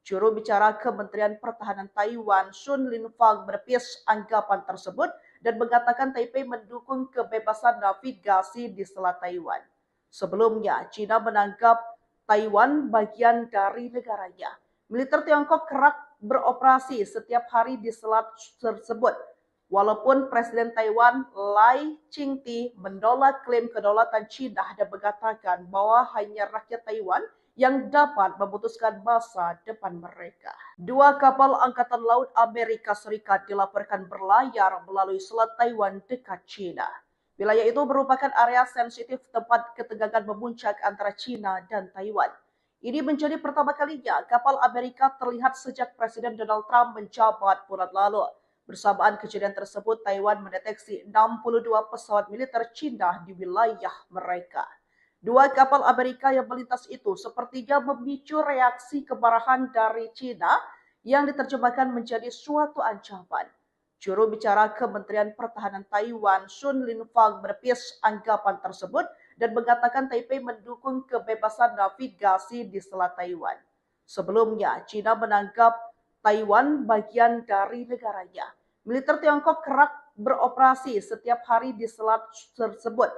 Juru bicara Kementerian Pertahanan Taiwan, Sun Linfang, menepis anggapan tersebut dan mengatakan Taipei mendukung kebebasan navigasi di Selat Taiwan. Sebelumnya, China menganggap Taiwan bagian dari negaranya. Militer Tiongkok kerap beroperasi setiap hari di selat tersebut. Walaupun Presiden Taiwan Lai Ching-te menolak klaim kedaulatan China dan mengatakan bahwa hanya rakyat Taiwan yang dapat memutuskan masa depan mereka. Dua kapal Angkatan Laut Amerika Serikat dilaporkan berlayar melalui Selat Taiwan dekat China. Wilayah itu merupakan area sensitif tempat ketegangan memuncak antara China dan Taiwan. Ini menjadi pertama kalinya kapal Amerika terlihat sejak Presiden Donald Trump menjabat bulan lalu. Bersamaan kejadian tersebut, Taiwan mendeteksi 62 pesawat militer China di wilayah mereka. Dua kapal Amerika yang melintas itu sepertinya memicu reaksi kemarahan dari China yang diterjemahkan menjadi suatu ancaman. Juru bicara Kementerian Pertahanan Taiwan, Sun Linfang, menepis anggapan tersebut dan mengatakan Taipei mendukung kebebasan navigasi di Selat Taiwan. Sebelumnya, China menganggap Taiwan bagian dari negaranya. Militer Tiongkok kerap beroperasi setiap hari di selat tersebut.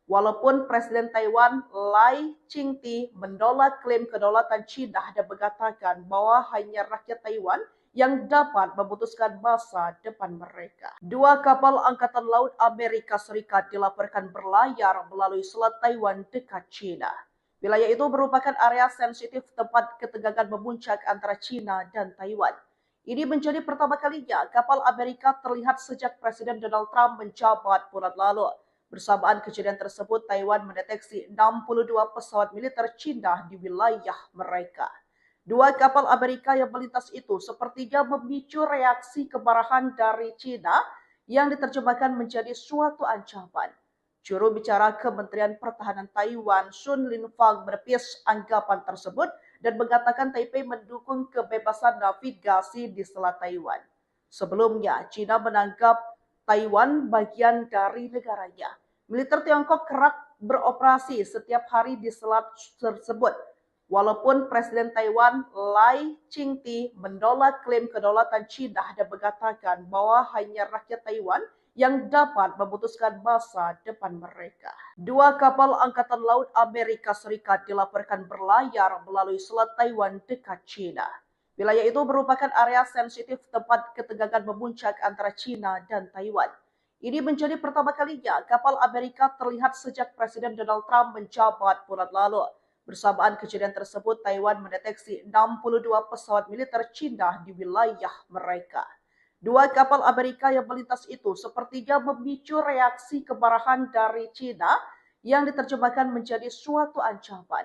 Walaupun Presiden Taiwan Lai Ching-te menolak klaim kedaulatan China dan mengatakan bahwa hanya rakyat Taiwan yang dapat memutuskan masa depan mereka. Dua kapal Angkatan Laut Amerika Serikat dilaporkan berlayar melalui Selat Taiwan dekat China. Wilayah itu merupakan area sensitif tempat ketegangan memuncak antara China dan Taiwan. Ini menjadi pertama kalinya kapal Amerika terlihat sejak Presiden Donald Trump menjabat bulan lalu. Bersamaan kejadian tersebut, Taiwan mendeteksi 62 pesawat militer China di wilayah mereka. Dua kapal Amerika yang melintas itu sepertinya memicu reaksi kemarahan dari China yang diterjemahkan menjadi suatu ancaman. Juru bicara Kementerian Pertahanan Taiwan, Sun Linfang, menepis anggapan tersebut dan mengatakan Taipei mendukung kebebasan navigasi di Selat Taiwan. Sebelumnya, China menganggap Taiwan bagian dari negaranya. Militer Tiongkok kerap beroperasi setiap hari di selat tersebut. Walaupun Presiden Taiwan Lai Ching-te menolak klaim kedaulatan China dan mengatakan bahwa hanya rakyat Taiwan yang dapat memutuskan masa depan mereka. Dua kapal Angkatan Laut Amerika Serikat dilaporkan berlayar melalui Selat Taiwan dekat China. Wilayah itu merupakan area sensitif tempat ketegangan memuncak antara China dan Taiwan. Ini menjadi pertama kalinya kapal Amerika terlihat sejak Presiden Donald Trump menjabat bulan lalu. Bersamaan kejadian tersebut, Taiwan mendeteksi 62 pesawat militer China di wilayah mereka. Dua kapal Amerika yang melintas itu sepertinya memicu reaksi kemarahan dari China yang diterjemahkan menjadi suatu ancaman.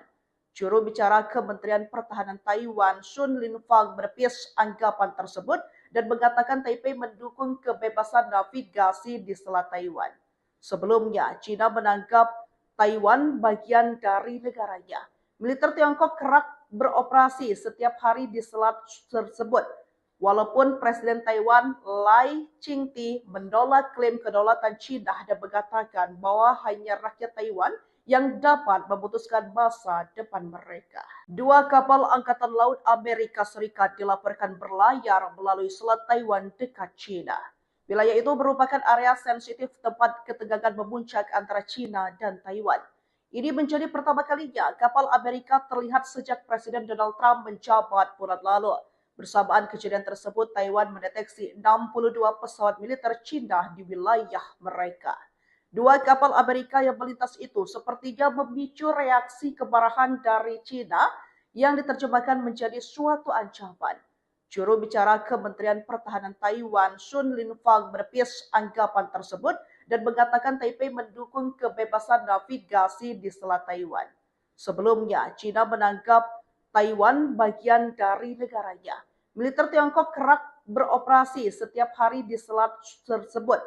Juru bicara Kementerian Pertahanan Taiwan, Sun Linfang, menepis anggapan tersebut dan mengatakan Taipei mendukung kebebasan navigasi di Selat Taiwan. Sebelumnya, China menganggap Taiwan bagian dari negaranya. Militer Tiongkok kerap beroperasi setiap hari di selat tersebut. Walaupun Presiden Taiwan Lai Ching-te menolak klaim kedaulatan China dan mengatakan bahwa hanya rakyat Taiwan yang dapat memutuskan masa depan mereka. Dua kapal Angkatan Laut Amerika Serikat dilaporkan berlayar melalui Selat Taiwan dekat China. Wilayah itu merupakan area sensitif tempat ketegangan memuncak antara China dan Taiwan. Ini menjadi pertama kalinya kapal Amerika terlihat sejak Presiden Donald Trump menjabat bulan lalu. Bersamaan kejadian tersebut, Taiwan mendeteksi 62 pesawat militer China di wilayah mereka. Dua kapal Amerika yang melintas itu sepertinya memicu reaksi kemarahan dari China yang diterjemahkan menjadi suatu ancaman. Juru bicara Kementerian Pertahanan Taiwan, Sun Linfang, menepis anggapan tersebut dan mengatakan Taipei mendukung kebebasan navigasi di Selat Taiwan. Sebelumnya, China menganggap Taiwan bagian dari negaranya. Militer Tiongkok kerap beroperasi setiap hari di selat tersebut.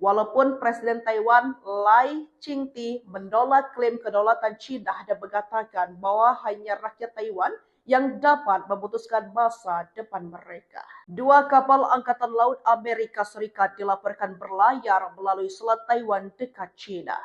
Walaupun Presiden Taiwan Lai Ching-te menolak klaim kedaulatan China dan mengatakan bahwa hanya rakyat Taiwan yang dapat memutuskan masa depan mereka. Dua kapal Angkatan Laut Amerika Serikat dilaporkan berlayar melalui Selat Taiwan dekat China.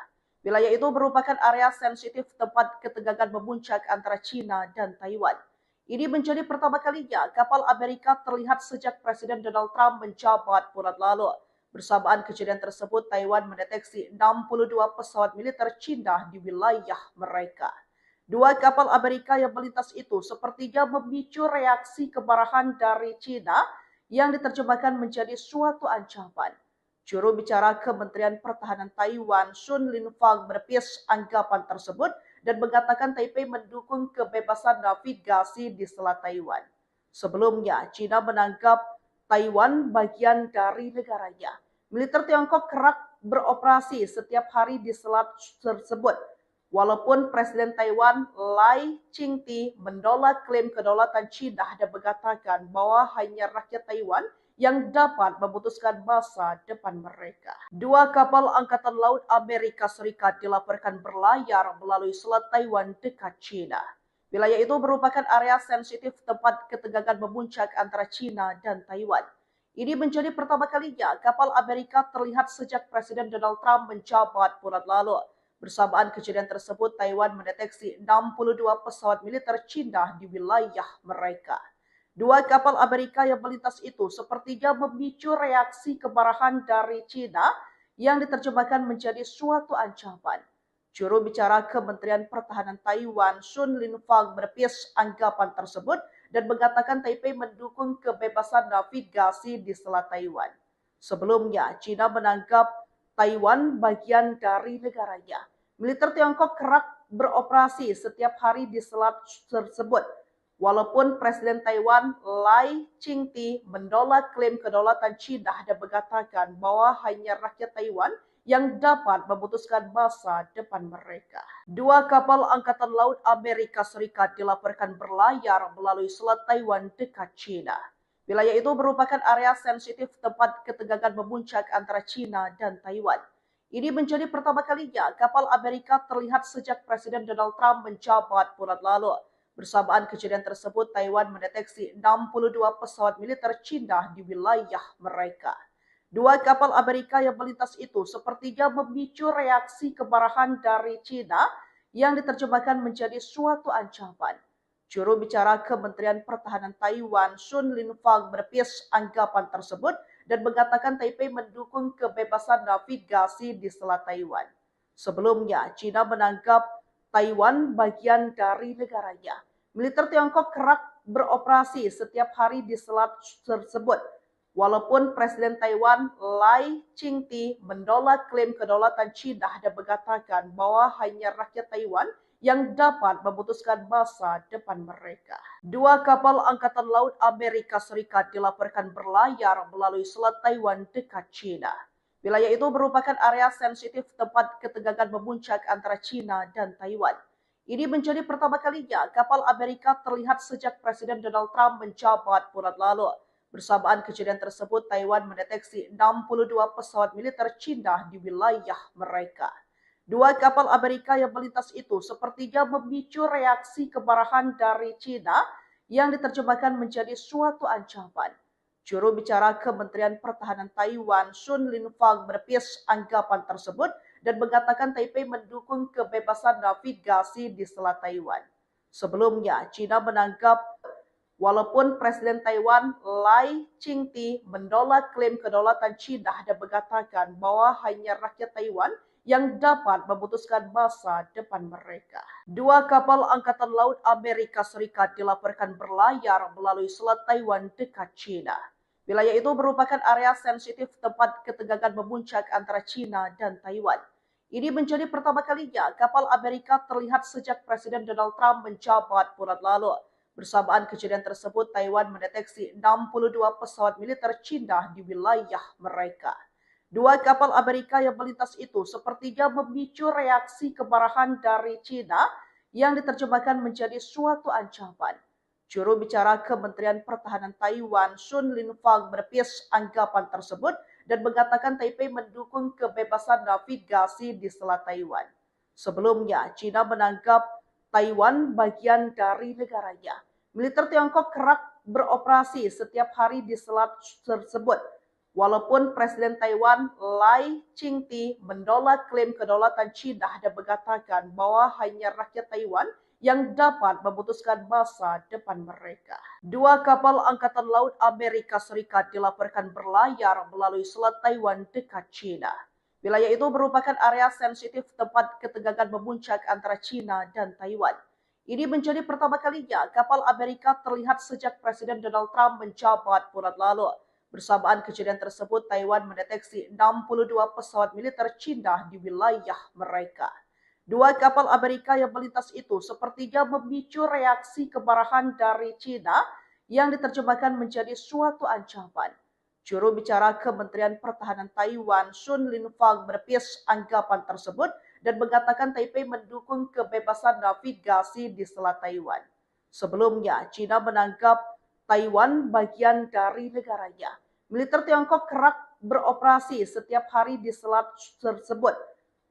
Wilayah itu merupakan area sensitif tempat ketegangan memuncak antara China dan Taiwan. Ini menjadi pertama kalinya kapal Amerika terlihat sejak Presiden Donald Trump menjabat bulan lalu. Bersamaan kejadian tersebut, Taiwan mendeteksi 62 pesawat militer China di wilayah mereka. Dua kapal Amerika yang melintas itu sepertinya memicu reaksi kemarahan dari China yang diterjemahkan menjadi suatu ancaman. Juru bicara Kementerian Pertahanan Taiwan, Sun Linfang, menepis anggapan tersebut dan mengatakan Taipei mendukung kebebasan navigasi di Selat Taiwan. Sebelumnya, China menganggap Taiwan bagian dari negaranya. Militer Tiongkok kerap beroperasi setiap hari di selat tersebut. Walaupun Presiden Taiwan Lai Ching-te menolak klaim kedaulatan China dan mengatakan bahwa hanya rakyat Taiwan yang dapat memutuskan masa depan mereka. Dua kapal Angkatan Laut Amerika Serikat dilaporkan berlayar melalui Selat Taiwan dekat China. Wilayah itu merupakan area sensitif tempat ketegangan memuncak antara China dan Taiwan. Ini menjadi pertama kalinya kapal Amerika terlihat sejak Presiden Donald Trump menjabat bulan lalu. Bersamaan kejadian tersebut, Taiwan mendeteksi 62 pesawat militer China di wilayah mereka. Dua kapal Amerika yang melintas itu sepertinya memicu reaksi kemarahan dari China yang diterjemahkan menjadi suatu ancaman. Juru bicara Kementerian Pertahanan Taiwan, Sun Linfang, menepis anggapan tersebut dan mengatakan Taipei mendukung kebebasan navigasi di Selat Taiwan. Sebelumnya, China menganggap Taiwan bagian dari negaranya. Militer Tiongkok kerap beroperasi setiap hari di selat tersebut. Walaupun Presiden Taiwan Lai Ching-te menolak klaim kedaulatan China dan mengatakan bahwa hanya rakyat Taiwan yang dapat memutuskan masa depan mereka. Dua kapal Angkatan Laut Amerika Serikat dilaporkan berlayar melalui Selat Taiwan dekat China. Wilayah itu merupakan area sensitif tempat ketegangan memuncak antara China dan Taiwan. Ini menjadi pertama kalinya kapal Amerika terlihat sejak Presiden Donald Trump menjabat bulan lalu. Bersamaan kejadian tersebut, Taiwan mendeteksi 62 pesawat militer China di wilayah mereka. Dua kapal Amerika yang melintas itu sepertinya memicu reaksi kemarahan dari China yang diterjemahkan menjadi suatu ancaman. Juru bicara Kementerian Pertahanan Taiwan, Sun Linfang, menepis anggapan tersebut dan mengatakan Taipei mendukung kebebasan navigasi di Selat Taiwan. Sebelumnya, China menganggap Taiwan bagian dari negaranya. Militer Tiongkok kerap beroperasi setiap hari di selat tersebut. Walaupun Presiden Taiwan Lai Ching-te menolak klaim kedaulatan China dan mengatakan bahwa hanya rakyat Taiwan yang dapat memutuskan masa depan mereka. Dua kapal Angkatan Laut Amerika Serikat dilaporkan berlayar melalui Selat Taiwan dekat China. Wilayah itu merupakan area sensitif tempat ketegangan memuncak antara China dan Taiwan. Ini menjadi pertama kalinya kapal Amerika terlihat sejak Presiden Donald Trump menjabat bulan lalu. Bersamaan kejadian tersebut, Taiwan mendeteksi 62 pesawat militer China di wilayah mereka. Dua kapal Amerika yang melintas itu sepertinya memicu reaksi kemarahan dari China yang diterjemahkan menjadi suatu ancaman. Juru bicara Kementerian Pertahanan Taiwan, Sun Linfang, menepis anggapan tersebut dan mengatakan Taipei mendukung kebebasan navigasi di Selat Taiwan. Sebelumnya, China menganggap walaupun Presiden Taiwan Lai Ching-te menolak klaim kedaulatan China dan mengatakan bahwa hanya rakyat Taiwan yang dapat memutuskan masa depan mereka. Dua kapal Angkatan Laut Amerika Serikat dilaporkan berlayar melalui Selat Taiwan dekat China. Wilayah itu merupakan area sensitif tempat ketegangan memuncak antara China dan Taiwan. Ini menjadi pertama kalinya kapal Amerika terlihat sejak Presiden Donald Trump menjabat bulan lalu. Bersamaan kejadian tersebut, Taiwan mendeteksi 62 pesawat militer China di wilayah mereka. Dua kapal Amerika yang melintas itu sepertinya memicu reaksi kemarahan dari China yang diterjemahkan menjadi suatu ancaman. Juru bicara Kementerian Pertahanan Taiwan, Sun Linfang, menepis anggapan tersebut dan mengatakan Taipei mendukung kebebasan navigasi di Selat Taiwan. Sebelumnya, China menganggap Taiwan bagian dari negaranya. Militer Tiongkok kerap beroperasi setiap hari di selat tersebut. Walaupun Presiden Taiwan Lai Ching-te menolak klaim kedaulatan China dan mengatakan bahwa hanya rakyat Taiwan yang dapat memutuskan masa depan mereka. Dua kapal Angkatan Laut Amerika Serikat dilaporkan berlayar melalui Selat Taiwan dekat China. Wilayah itu merupakan area sensitif tempat ketegangan memuncak antara China dan Taiwan. Ini menjadi pertama kalinya kapal Amerika terlihat sejak Presiden Donald Trump menjabat bulan lalu. Bersamaan kejadian tersebut, Taiwan mendeteksi 62 pesawat militer Cina di wilayah mereka. Dua kapal Amerika yang melintas itu sepertinya memicu reaksi kemarahan dari Cina yang diterjemahkan menjadi suatu ancaman. Juru bicara Kementerian Pertahanan Taiwan, Sun Linfang, menepis anggapan tersebut dan mengatakan Taipei mendukung kebebasan navigasi di Selat Taiwan. Sebelumnya, Cina menganggap Taiwan bagian dari negaranya. Militer Tiongkok kerap beroperasi setiap hari di selat tersebut.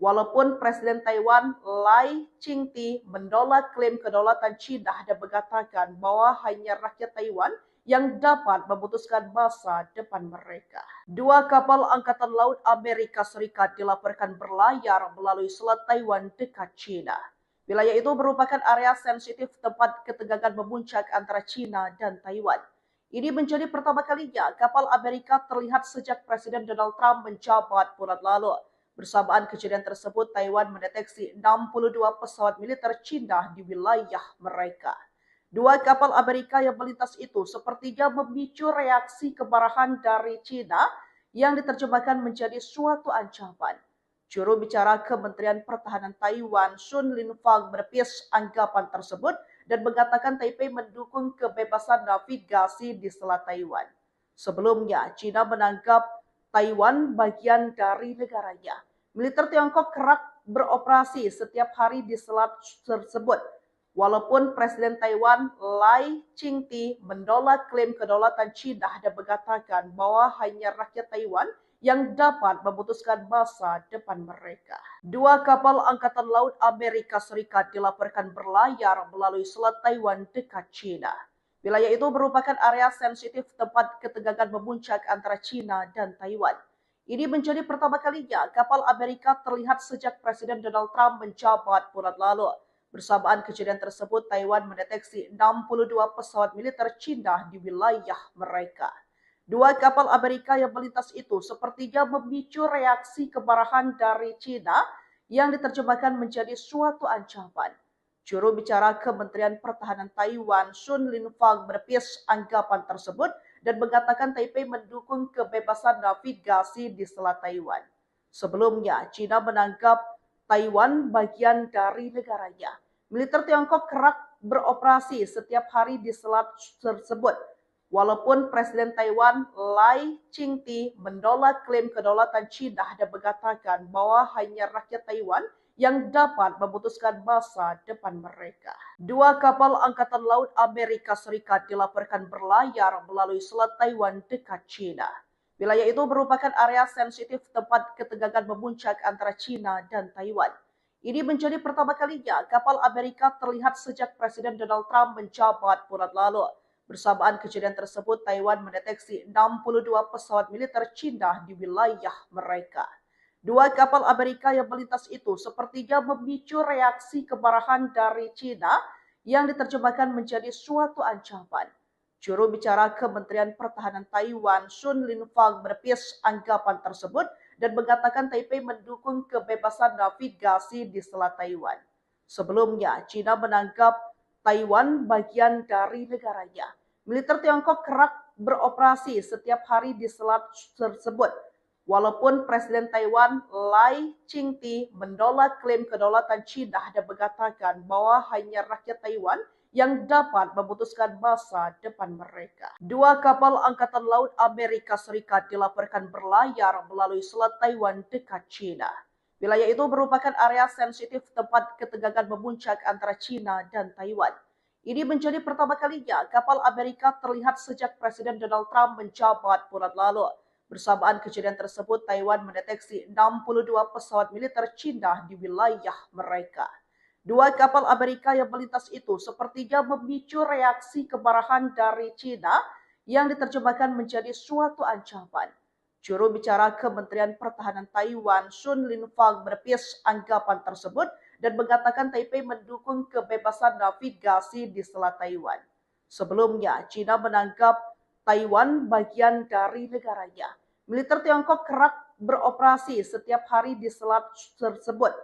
Walaupun Presiden Taiwan Lai Ching-te menolak klaim kedaulatan Cina dan mengatakan bahwa hanya rakyat Taiwan yang dapat memutuskan masa depan mereka. Dua kapal Angkatan Laut Amerika Serikat dilaporkan berlayar melalui Selat Taiwan dekat Cina. Wilayah itu merupakan area sensitif tempat ketegangan memuncak antara Cina dan Taiwan. Ini menjadi pertama kalinya kapal Amerika terlihat sejak Presiden Donald Trump menjabat bulan lalu. Bersamaan kejadian tersebut, Taiwan mendeteksi 62 pesawat militer Cina di wilayah mereka. Dua kapal Amerika yang melintas itu sepertinya memicu reaksi kemarahan dari Cina yang diterjemahkan menjadi suatu ancaman. Juru bicara Kementerian Pertahanan Taiwan, Sun Linfang, menepis anggapan tersebut dan mengatakan Taipei mendukung kebebasan navigasi di Selat Taiwan. Sebelumnya, Cina menganggap Taiwan bagian dari negaranya. Militer Tiongkok kerap beroperasi setiap hari di selat tersebut. Walaupun Presiden Taiwan Lai Ching-te menolak klaim kedaulatan Cina dan mengatakan bahwa hanya rakyat Taiwan yang dapat memutuskan masa depan mereka. Dua kapal Angkatan Laut Amerika Serikat dilaporkan berlayar melalui Selat Taiwan dekat Cina. Wilayah itu merupakan area sensitif tempat ketegangan memuncak antara Cina dan Taiwan. Ini menjadi pertama kalinya kapal Amerika terlihat sejak Presiden Donald Trump menjabat bulan lalu. Bersamaan kejadian tersebut, Taiwan mendeteksi 62 pesawat militer Cina di wilayah mereka. Dua kapal Amerika yang melintas itu sepertinya memicu reaksi kemarahan dari Cina yang diterjemahkan menjadi suatu ancaman. Juru bicara Kementerian Pertahanan Taiwan, Sun Linfang, menepis anggapan tersebut dan mengatakan Taipei mendukung kebebasan navigasi di Selat Taiwan. Sebelumnya, Cina menganggap Taiwan bagian dari negaranya. Militer Tiongkok kerap beroperasi setiap hari di selat tersebut. Walaupun Presiden Taiwan Lai Ching-te menolak klaim kedaulatan Cina dan mengatakan bahwa hanya rakyat Taiwan yang dapat memutuskan masa depan mereka. Dua kapal Angkatan Laut Amerika Serikat dilaporkan berlayar melalui Selat Taiwan dekat Cina. Wilayah itu merupakan area sensitif tempat ketegangan memuncak antara Cina dan Taiwan. Ini menjadi pertama kalinya kapal Amerika terlihat sejak Presiden Donald Trump menjabat bulan lalu. Bersamaan kejadian tersebut, Taiwan mendeteksi 62 pesawat militer Cina di wilayah mereka. Dua kapal Amerika yang melintas itu sepertinya memicu reaksi kemarahan dari Cina yang diterjemahkan menjadi suatu ancaman. Juru bicara Kementerian Pertahanan Taiwan, Sun Linfang, menepis anggapan tersebut dan mengatakan Taipei mendukung kebebasan navigasi di Selat Taiwan. Sebelumnya, Cina menganggap Taiwan bagian dari negaranya. Militer Tiongkok kerap beroperasi setiap hari di selat tersebut. Walaupun Presiden Taiwan Lai Ching-te menolak klaim kedaulatan Cina dan mengatakan bahwa hanya rakyat Taiwan yang dapat memutuskan masa depan mereka. Dua kapal Angkatan Laut Amerika Serikat dilaporkan berlayar melalui Selat Taiwan dekat Cina. Wilayah itu merupakan area sensitif tempat ketegangan memuncak antara Cina dan Taiwan. Ini menjadi pertama kalinya kapal Amerika terlihat sejak Presiden Donald Trump menjabat bulan lalu. Bersamaan kejadian tersebut, Taiwan mendeteksi 62 pesawat militer Cina di wilayah mereka. Dua kapal Amerika yang melintas itu sepertinya memicu reaksi kemarahan dari Cina yang diterjemahkan menjadi suatu ancaman. Juru bicara Kementerian Pertahanan Taiwan, Sun Linfang, menepis anggapan tersebut dan mengatakan Taipei mendukung kebebasan navigasi di Selat Taiwan. Sebelumnya, Cina menganggap Taiwan bagian dari negaranya. Militer Tiongkok kerap beroperasi setiap hari di selat tersebut.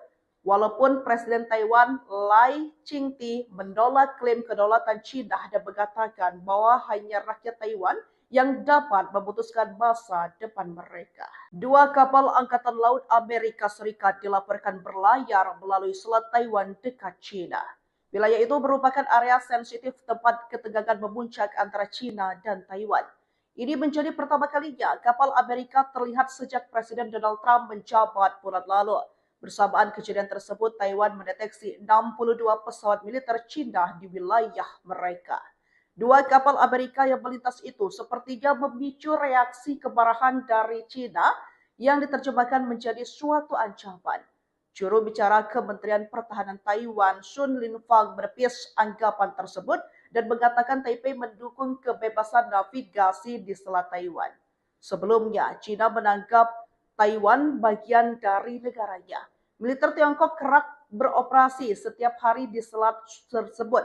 Walaupun Presiden Taiwan Lai Ching-te menolak klaim kedaulatan Cina dan mengatakan bahwa hanya rakyat Taiwan yang dapat memutuskan masa depan mereka. Dua kapal Angkatan Laut Amerika Serikat dilaporkan berlayar melalui Selat Taiwan dekat China. Wilayah itu merupakan area sensitif tempat ketegangan memuncak antara China dan Taiwan. Ini menjadi pertama kalinya kapal Amerika terlihat sejak Presiden Donald Trump menjabat bulan lalu. Bersamaan kejadian tersebut, Taiwan mendeteksi 62 pesawat militer China di wilayah mereka. Dua kapal Amerika yang melintas itu sepertinya memicu reaksi kemarahan dari China yang diterjemahkan menjadi suatu ancaman. Juru bicara Kementerian Pertahanan Taiwan, Sun Linfang, menepis anggapan tersebut dan mengatakan Taipei mendukung kebebasan navigasi di Selat Taiwan. Sebelumnya, China menganggap Taiwan bagian dari negaranya. Militer Tiongkok kerap beroperasi setiap hari di selat tersebut.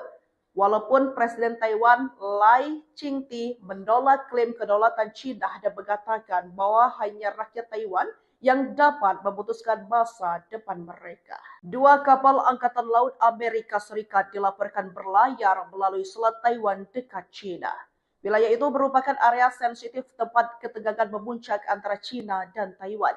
Walaupun Presiden Taiwan Lai Ching-te menolak klaim kedaulatan China dan mengatakan bahwa hanya rakyat Taiwan yang dapat memutuskan masa depan mereka. Dua kapal Angkatan Laut Amerika Serikat dilaporkan berlayar melalui Selat Taiwan dekat China. Wilayah itu merupakan area sensitif tempat ketegangan memuncak antara China dan Taiwan.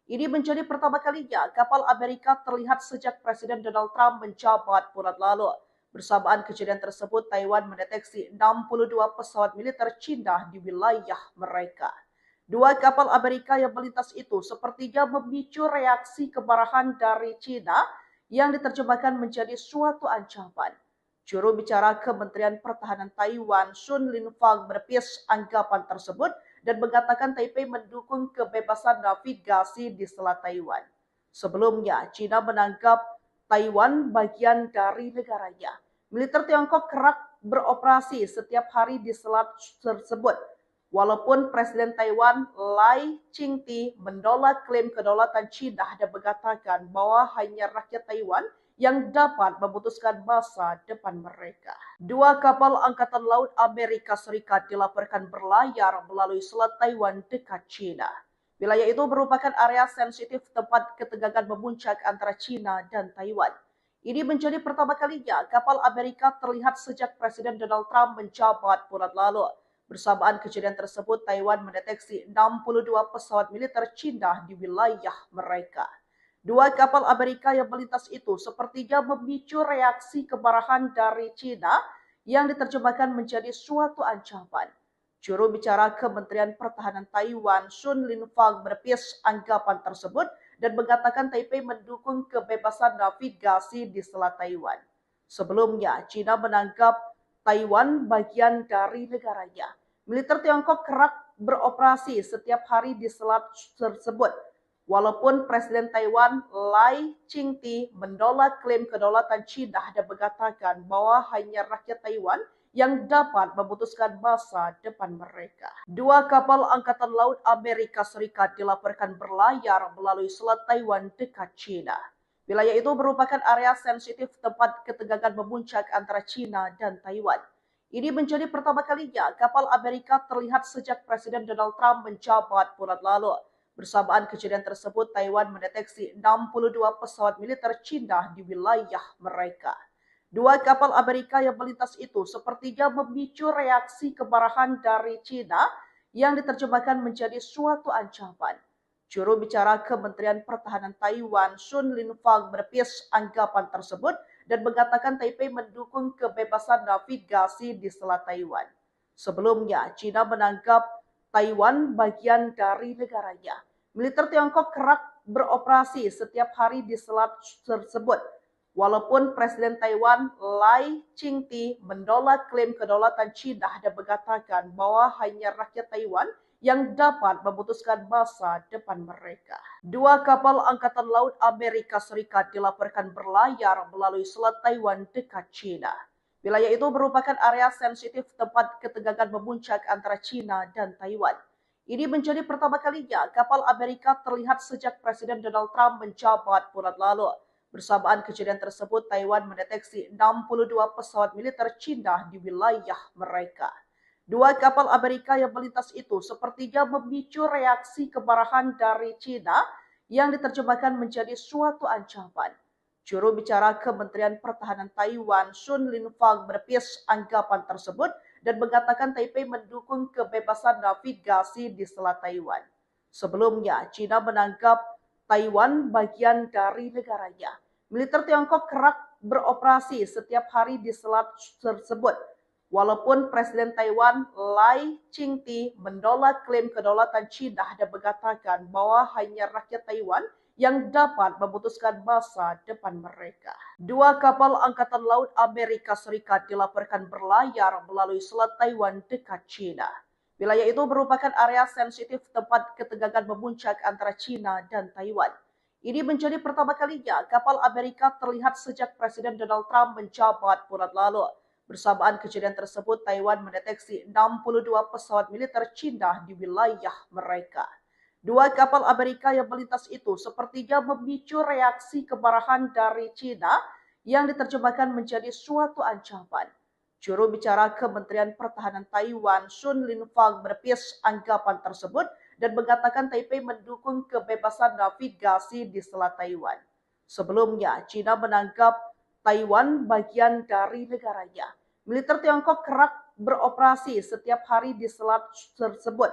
Ini menjadi pertama kalinya kapal Amerika terlihat sejak Presiden Donald Trump menjabat bulan lalu. Bersamaan kejadian tersebut, Taiwan mendeteksi 62 pesawat militer China di wilayah mereka. Dua kapal Amerika yang melintas itu sepertinya memicu reaksi kemarahan dari China yang diterjemahkan menjadi suatu ancaman. Juru bicara Kementerian Pertahanan Taiwan, Sun Linfang, menepis anggapan tersebut dan mengatakan Taipei mendukung kebebasan navigasi di Selat Taiwan. Sebelumnya, China menganggap Taiwan bagian dari negaranya. Militer Tiongkok kerap beroperasi setiap hari di selat tersebut. Walaupun Presiden Taiwan Lai Ching-te menolak klaim kedaulatan China dan mengatakan bahwa hanya rakyat Taiwan yang dapat memutuskan masa depan mereka. Dua kapal Angkatan Laut Amerika Serikat dilaporkan berlayar melalui Selat Taiwan dekat China. Wilayah itu merupakan area sensitif tempat ketegangan memuncak antara China dan Taiwan. Ini menjadi pertama kalinya kapal Amerika terlihat sejak Presiden Donald Trump menjabat bulan lalu. Bersamaan kejadian tersebut, Taiwan mendeteksi 62 pesawat militer China di wilayah mereka. Dua kapal Amerika yang melintas itu sepertinya memicu reaksi kemarahan dari China yang diterjemahkan menjadi suatu ancaman. Juru bicara Kementerian Pertahanan Taiwan, Sun Linfang, menepis anggapan tersebut dan mengatakan Taipei mendukung kebebasan navigasi di Selat Taiwan. Sebelumnya, China menganggap Taiwan bagian dari negaranya. Militer Tiongkok kerap beroperasi setiap hari di selat tersebut. Walaupun Presiden Taiwan Lai Ching-te menolak klaim kedaulatan China dan mengatakan bahwa hanya rakyat Taiwan yang dapat memutuskan masa depan mereka. Dua kapal Angkatan Laut Amerika Serikat dilaporkan berlayar melalui Selat Taiwan dekat China. Wilayah itu merupakan area sensitif tempat ketegangan memuncak antara China dan Taiwan. Ini menjadi pertama kalinya kapal Amerika terlihat sejak Presiden Donald Trump menjabat bulan lalu. Bersamaan kejadian tersebut, Taiwan mendeteksi 62 pesawat militer China di wilayah mereka. Dua kapal Amerika yang melintas itu sepertinya memicu reaksi kemarahan dari China yang diterjemahkan menjadi suatu ancaman. Juru bicara Kementerian Pertahanan Taiwan, Sun Linfang, menepis anggapan tersebut dan mengatakan Taipei mendukung kebebasan navigasi di Selat Taiwan. Sebelumnya, China menganggap Taiwan bagian dari negaranya. Militer Tiongkok kerap beroperasi setiap hari di selat tersebut. Walaupun Presiden Taiwan Lai Ching-te menolak klaim kedaulatan China dan mengatakan bahwa hanya rakyat Taiwan yang dapat memutuskan masa depan mereka. Dua kapal Angkatan Laut Amerika Serikat dilaporkan berlayar melalui Selat Taiwan dekat China. Wilayah itu merupakan area sensitif tempat ketegangan memuncak antara China dan Taiwan. Ini menjadi pertama kalinya kapal Amerika terlihat sejak Presiden Donald Trump menjabat bulan lalu. Bersamaan kejadian tersebut, Taiwan mendeteksi 62 pesawat militer China di wilayah mereka. Dua kapal Amerika yang melintas itu sepertinya memicu reaksi kemarahan dari China yang diterjemahkan menjadi suatu ancaman. Juru bicara Kementerian Pertahanan Taiwan, Sun Linfang, menepis anggapan tersebut dan mengatakan Taipei mendukung kebebasan navigasi di Selat Taiwan. Sebelumnya, China menganggap Taiwan bagian dari negaranya. Militer Tiongkok kerap beroperasi setiap hari di selat tersebut. Walaupun Presiden Taiwan Lai Ching-te menolak klaim kedaulatan China dan mengatakan bahwa hanya rakyat Taiwan yang dapat memutuskan masa depan mereka. Dua kapal Angkatan Laut Amerika Serikat dilaporkan berlayar melalui Selat Taiwan dekat China. Wilayah itu merupakan area sensitif tempat ketegangan memuncak antara China dan Taiwan. Ini menjadi pertama kalinya kapal Amerika terlihat sejak Presiden Donald Trump menjabat bulan lalu. Bersamaan kejadian tersebut, Taiwan mendeteksi 62 pesawat militer China di wilayah mereka. Dua kapal Amerika yang melintas itu sepertinya memicu reaksi kemarahan dari China yang diterjemahkan menjadi suatu ancaman. Juru bicara Kementerian Pertahanan Taiwan, Sun Linfang, menepis anggapan tersebut dan mengatakan Taipei mendukung kebebasan navigasi di Selat Taiwan. Sebelumnya, China menganggap Taiwan bagian dari negaranya. Militer Tiongkok kerap beroperasi setiap hari di selat tersebut.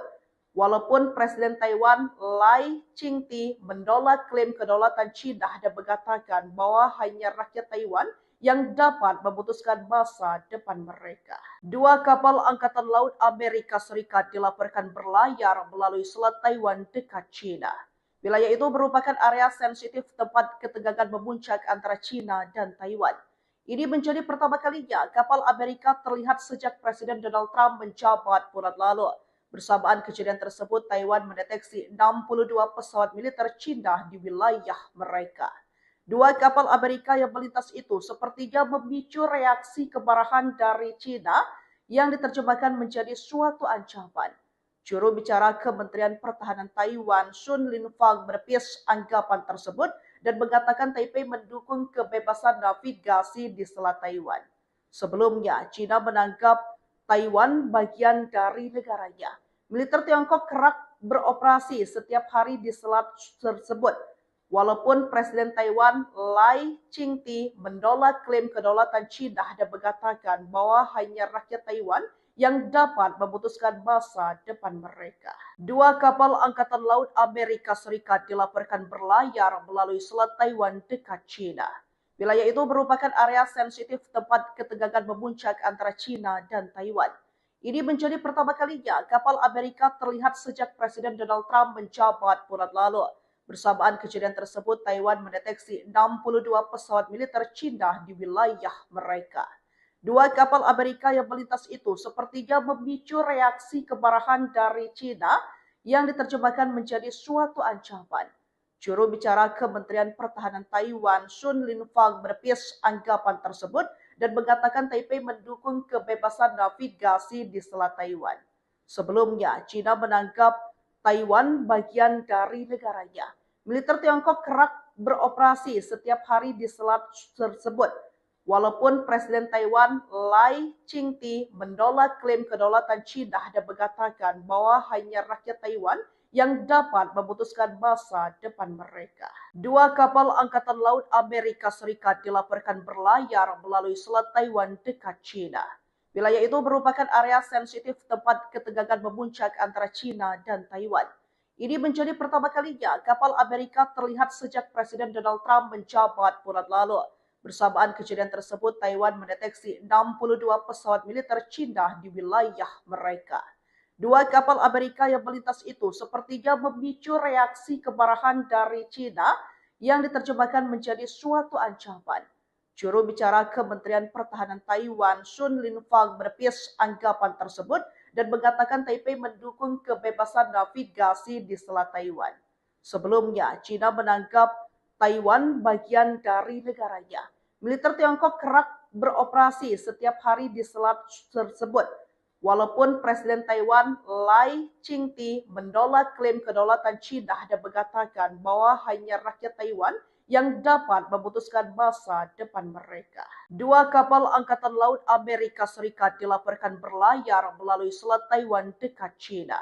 Walaupun Presiden Taiwan Lai Ching-te menolak klaim kedaulatan China dan mengatakan bahwa hanya rakyat Taiwan yang dapat memutuskan masa depan mereka. Dua kapal Angkatan Laut Amerika Serikat dilaporkan berlayar melalui Selat Taiwan dekat China. Wilayah itu merupakan area sensitif tempat ketegangan memuncak antara China dan Taiwan. Ini menjadi pertama kalinya kapal Amerika terlihat sejak Presiden Donald Trump menjabat bulan lalu. Bersamaan kejadian tersebut, Taiwan mendeteksi 62 pesawat militer China di wilayah mereka. Dua kapal Amerika yang melintas itu sepertinya memicu reaksi kemarahan dari China yang diterjemahkan menjadi suatu ancaman. Juru bicara Kementerian Pertahanan Taiwan, Sun Linfang, menepis anggapan tersebut dan mengatakan Taipei mendukung kebebasan navigasi di Selat Taiwan. Sebelumnya, China menganggap Taiwan bagian dari negaranya. Militer Tiongkok kerap beroperasi setiap hari di selat tersebut. Walaupun Presiden Taiwan Lai Ching-te menolak klaim kedaulatan China dan mengatakan bahwa hanya rakyat Taiwan yang dapat memutuskan masa depan mereka. Dua kapal Angkatan Laut Amerika Serikat dilaporkan berlayar melalui Selat Taiwan dekat China. Wilayah itu merupakan area sensitif tempat ketegangan memuncak antara China dan Taiwan. Ini menjadi pertama kalinya kapal Amerika terlihat sejak Presiden Donald Trump menjabat bulan lalu. Bersamaan kejadian tersebut, Taiwan mendeteksi 62 pesawat militer China di wilayah mereka. Dua kapal Amerika yang melintas itu sepertinya memicu reaksi kemarahan dari China yang diterjemahkan menjadi suatu ancaman. Juru bicara Kementerian Pertahanan Taiwan, Sun Linfang, menepis anggapan tersebut dan mengatakan Taipei mendukung kebebasan navigasi di Selat Taiwan. Sebelumnya, China menganggap Taiwan bagian dari negaranya. Militer Tiongkok kerap beroperasi setiap hari di selat tersebut. Walaupun Presiden Taiwan Lai Ching-te menolak klaim kedaulatan China dan mengatakan bahwa hanya rakyat Taiwan yang dapat memutuskan masa depan mereka. Dua kapal Angkatan Laut Amerika Serikat dilaporkan berlayar melalui Selat Taiwan dekat China. Wilayah itu merupakan area sensitif tempat ketegangan memuncak antara China dan Taiwan. Ini menjadi pertama kalinya kapal Amerika terlihat sejak Presiden Donald Trump menjabat bulan lalu. Bersamaan kejadian tersebut, Taiwan mendeteksi 62 pesawat militer China di wilayah mereka. Dua kapal Amerika yang melintas itu sepertinya memicu reaksi kemarahan dari China yang diterjemahkan menjadi suatu ancaman. Juru bicara Kementerian Pertahanan Taiwan, Sun Linfang, menepis anggapan tersebut dan mengatakan Taipei mendukung kebebasan navigasi di Selat Taiwan. Sebelumnya, China menganggap Taiwan bagian dari negaranya. Militer Tiongkok kerap beroperasi setiap hari di selat tersebut. Walaupun Presiden Taiwan Lai Ching-te menolak klaim kedaulatan China dan mengatakan bahwa hanya rakyat Taiwan yang dapat memutuskan masa depan mereka. Dua kapal Angkatan Laut Amerika Serikat dilaporkan berlayar melalui Selat Taiwan dekat China.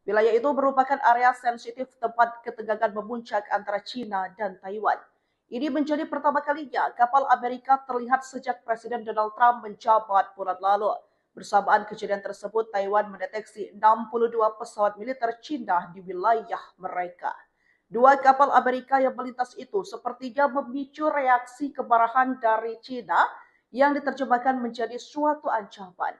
Wilayah itu merupakan area sensitif tempat ketegangan memuncak antara China dan Taiwan. Ini menjadi pertama kalinya kapal Amerika terlihat sejak Presiden Donald Trump menjabat bulan lalu. Bersamaan kejadian tersebut, Taiwan mendeteksi 62 pesawat militer Cina di wilayah mereka. Dua kapal Amerika yang melintas itu sepertinya memicu reaksi kemarahan dari Cina yang diterjemahkan menjadi suatu ancaman.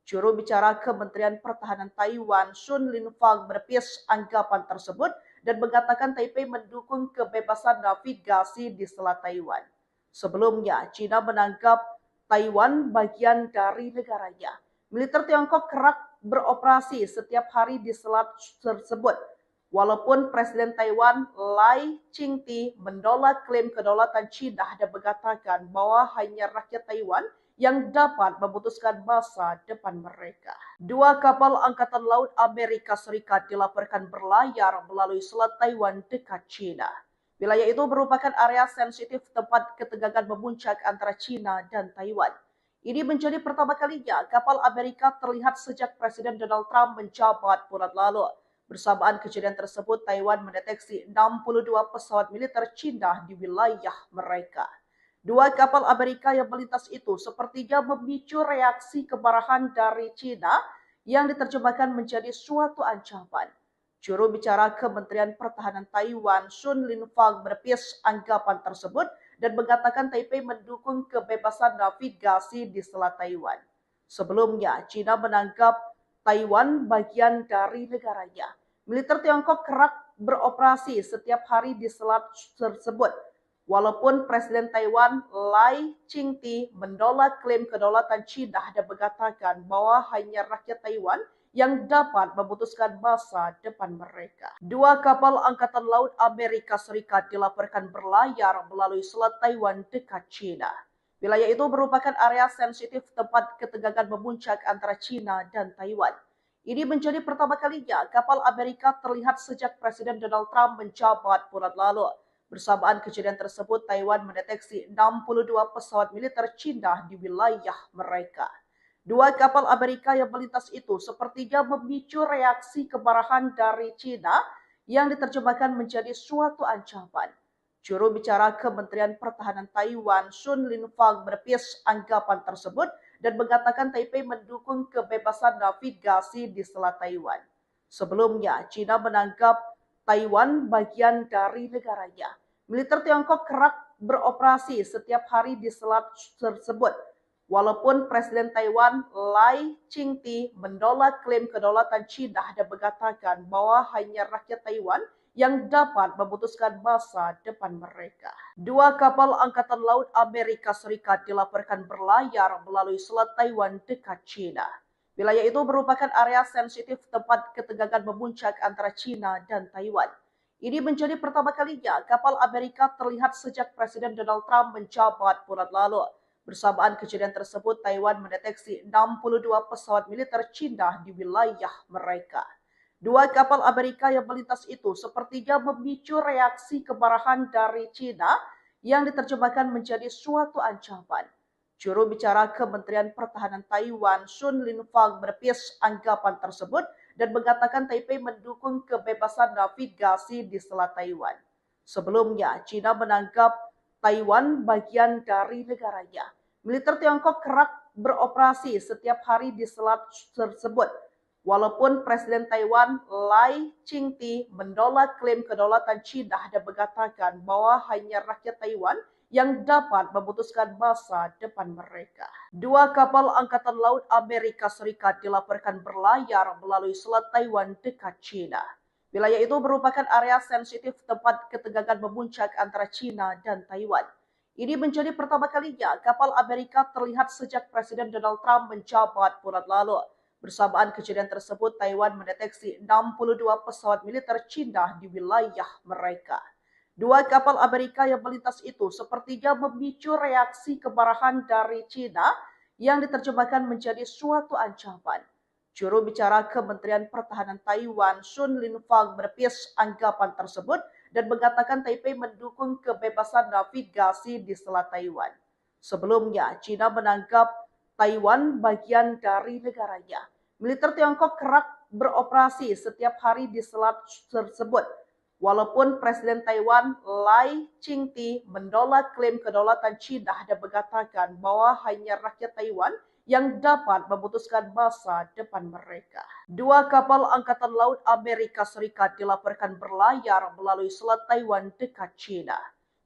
Juru bicara Kementerian Pertahanan Taiwan, Sun Linfang, menepis anggapan tersebut dan mengatakan Taipei mendukung kebebasan navigasi di Selat Taiwan. Sebelumnya, Cina menganggap Taiwan bagian dari negaranya. Militer Tiongkok kerap beroperasi setiap hari di selat tersebut. Walaupun Presiden Taiwan Lai Ching-te menolak klaim kedaulatan Cina dan mengatakan bahwa hanya rakyat Taiwan yang dapat memutuskan masa depan mereka. Dua kapal Angkatan Laut Amerika Serikat dilaporkan berlayar melalui Selat Taiwan dekat Cina. Wilayah itu merupakan area sensitif tempat ketegangan memuncak antara Cina dan Taiwan. Ini menjadi pertama kalinya kapal Amerika terlihat sejak Presiden Donald Trump menjabat bulan lalu. Bersamaan kejadian tersebut, Taiwan mendeteksi 62 pesawat militer Cina di wilayah mereka. Dua kapal Amerika yang melintas itu sepertinya memicu reaksi kemarahan dari Cina yang diterjemahkan menjadi suatu ancaman. Juru bicara Kementerian Pertahanan Taiwan, Sun Linfang, menepis anggapan tersebut dan mengatakan Taipei mendukung kebebasan navigasi di Selat Taiwan. Sebelumnya, Cina menganggap Taiwan bagian dari negaranya. Militer Tiongkok kerap beroperasi setiap hari di selat tersebut. Walaupun Presiden Taiwan Lai Ching-te menolak klaim kedaulatan Cina dan mengatakan bahwa hanya rakyat Taiwan yang dapat memutuskan masa depan mereka. Dua kapal Angkatan Laut Amerika Serikat dilaporkan berlayar melalui Selat Taiwan dekat Cina. Wilayah itu merupakan area sensitif tempat ketegangan memuncak antara Cina dan Taiwan. Ini menjadi pertama kalinya kapal Amerika terlihat sejak Presiden Donald Trump menjabat bulan lalu. Bersamaan kejadian tersebut, Taiwan mendeteksi 62 pesawat militer Cina di wilayah mereka. Dua kapal Amerika yang melintas itu sepertinya memicu reaksi kemarahan dari Cina yang diterjemahkan menjadi suatu ancaman. Juru bicara Kementerian Pertahanan Taiwan, Sun Linfang, menepis anggapan tersebut dan mengatakan Taipei mendukung kebebasan navigasi di Selat Taiwan. Sebelumnya, Cina menganggap Taiwan bagian dari negaranya. Militer Tiongkok kerap beroperasi setiap hari di selat tersebut. Walaupun Presiden Taiwan Lai Ching-te menolak klaim kedaulatan Cina dan mengatakan bahwa hanya rakyat Taiwan yang dapat memutuskan masa depan mereka. Dua kapal Angkatan Laut Amerika Serikat dilaporkan berlayar melalui Selat Taiwan dekat Cina. Wilayah itu merupakan area sensitif tempat ketegangan memuncak antara Cina dan Taiwan. Ini menjadi pertama kalinya kapal Amerika terlihat sejak Presiden Donald Trump menjabat bulan lalu. Bersamaan kejadian tersebut, Taiwan mendeteksi 62 pesawat militer Cina di wilayah mereka. Dua kapal Amerika yang melintas itu sepertinya memicu reaksi kemarahan dari Cina yang diterjemahkan menjadi suatu ancaman. Juru bicara Kementerian Pertahanan Taiwan, Sun Linfang, menepis anggapan tersebut dan mengatakan Taipei mendukung kebebasan navigasi di Selat Taiwan. Sebelumnya, Cina menganggap Taiwan bagian dari negaranya. Militer Tiongkok kerap beroperasi setiap hari di selat tersebut. Walaupun Presiden Taiwan Lai Ching-te menolak klaim kedaulatan Cina dan mengatakan bahwa hanya rakyat Taiwan yang dapat memutuskan masa depan mereka. Dua kapal Angkatan Laut Amerika Serikat dilaporkan berlayar melalui Selat Taiwan dekat Cina. Wilayah itu merupakan area sensitif tempat ketegangan memuncak antara Cina dan Taiwan. Ini menjadi pertama kalinya kapal Amerika terlihat sejak Presiden Donald Trump menjabat bulan lalu. Bersamaan kejadian tersebut, Taiwan mendeteksi 62 pesawat militer Cina di wilayah mereka. Dua kapal Amerika yang melintas itu sepertinya memicu reaksi kemarahan dari Cina yang diterjemahkan menjadi suatu ancaman. Juru bicara Kementerian Pertahanan Taiwan, Sun Linfang, menepis anggapan tersebut dan mengatakan Taipei mendukung kebebasan navigasi di Selat Taiwan. Sebelumnya, Cina menganggap Taiwan bagian dari negaranya. Militer Tiongkok kerap beroperasi setiap hari di selat tersebut. Walaupun Presiden Taiwan Lai Ching-te menolak klaim kedaulatan Cina dan mengatakan bahwa hanya rakyat Taiwan yang dapat memutuskan masa depan mereka. Dua kapal Angkatan Laut Amerika Serikat dilaporkan berlayar melalui Selat Taiwan dekat China.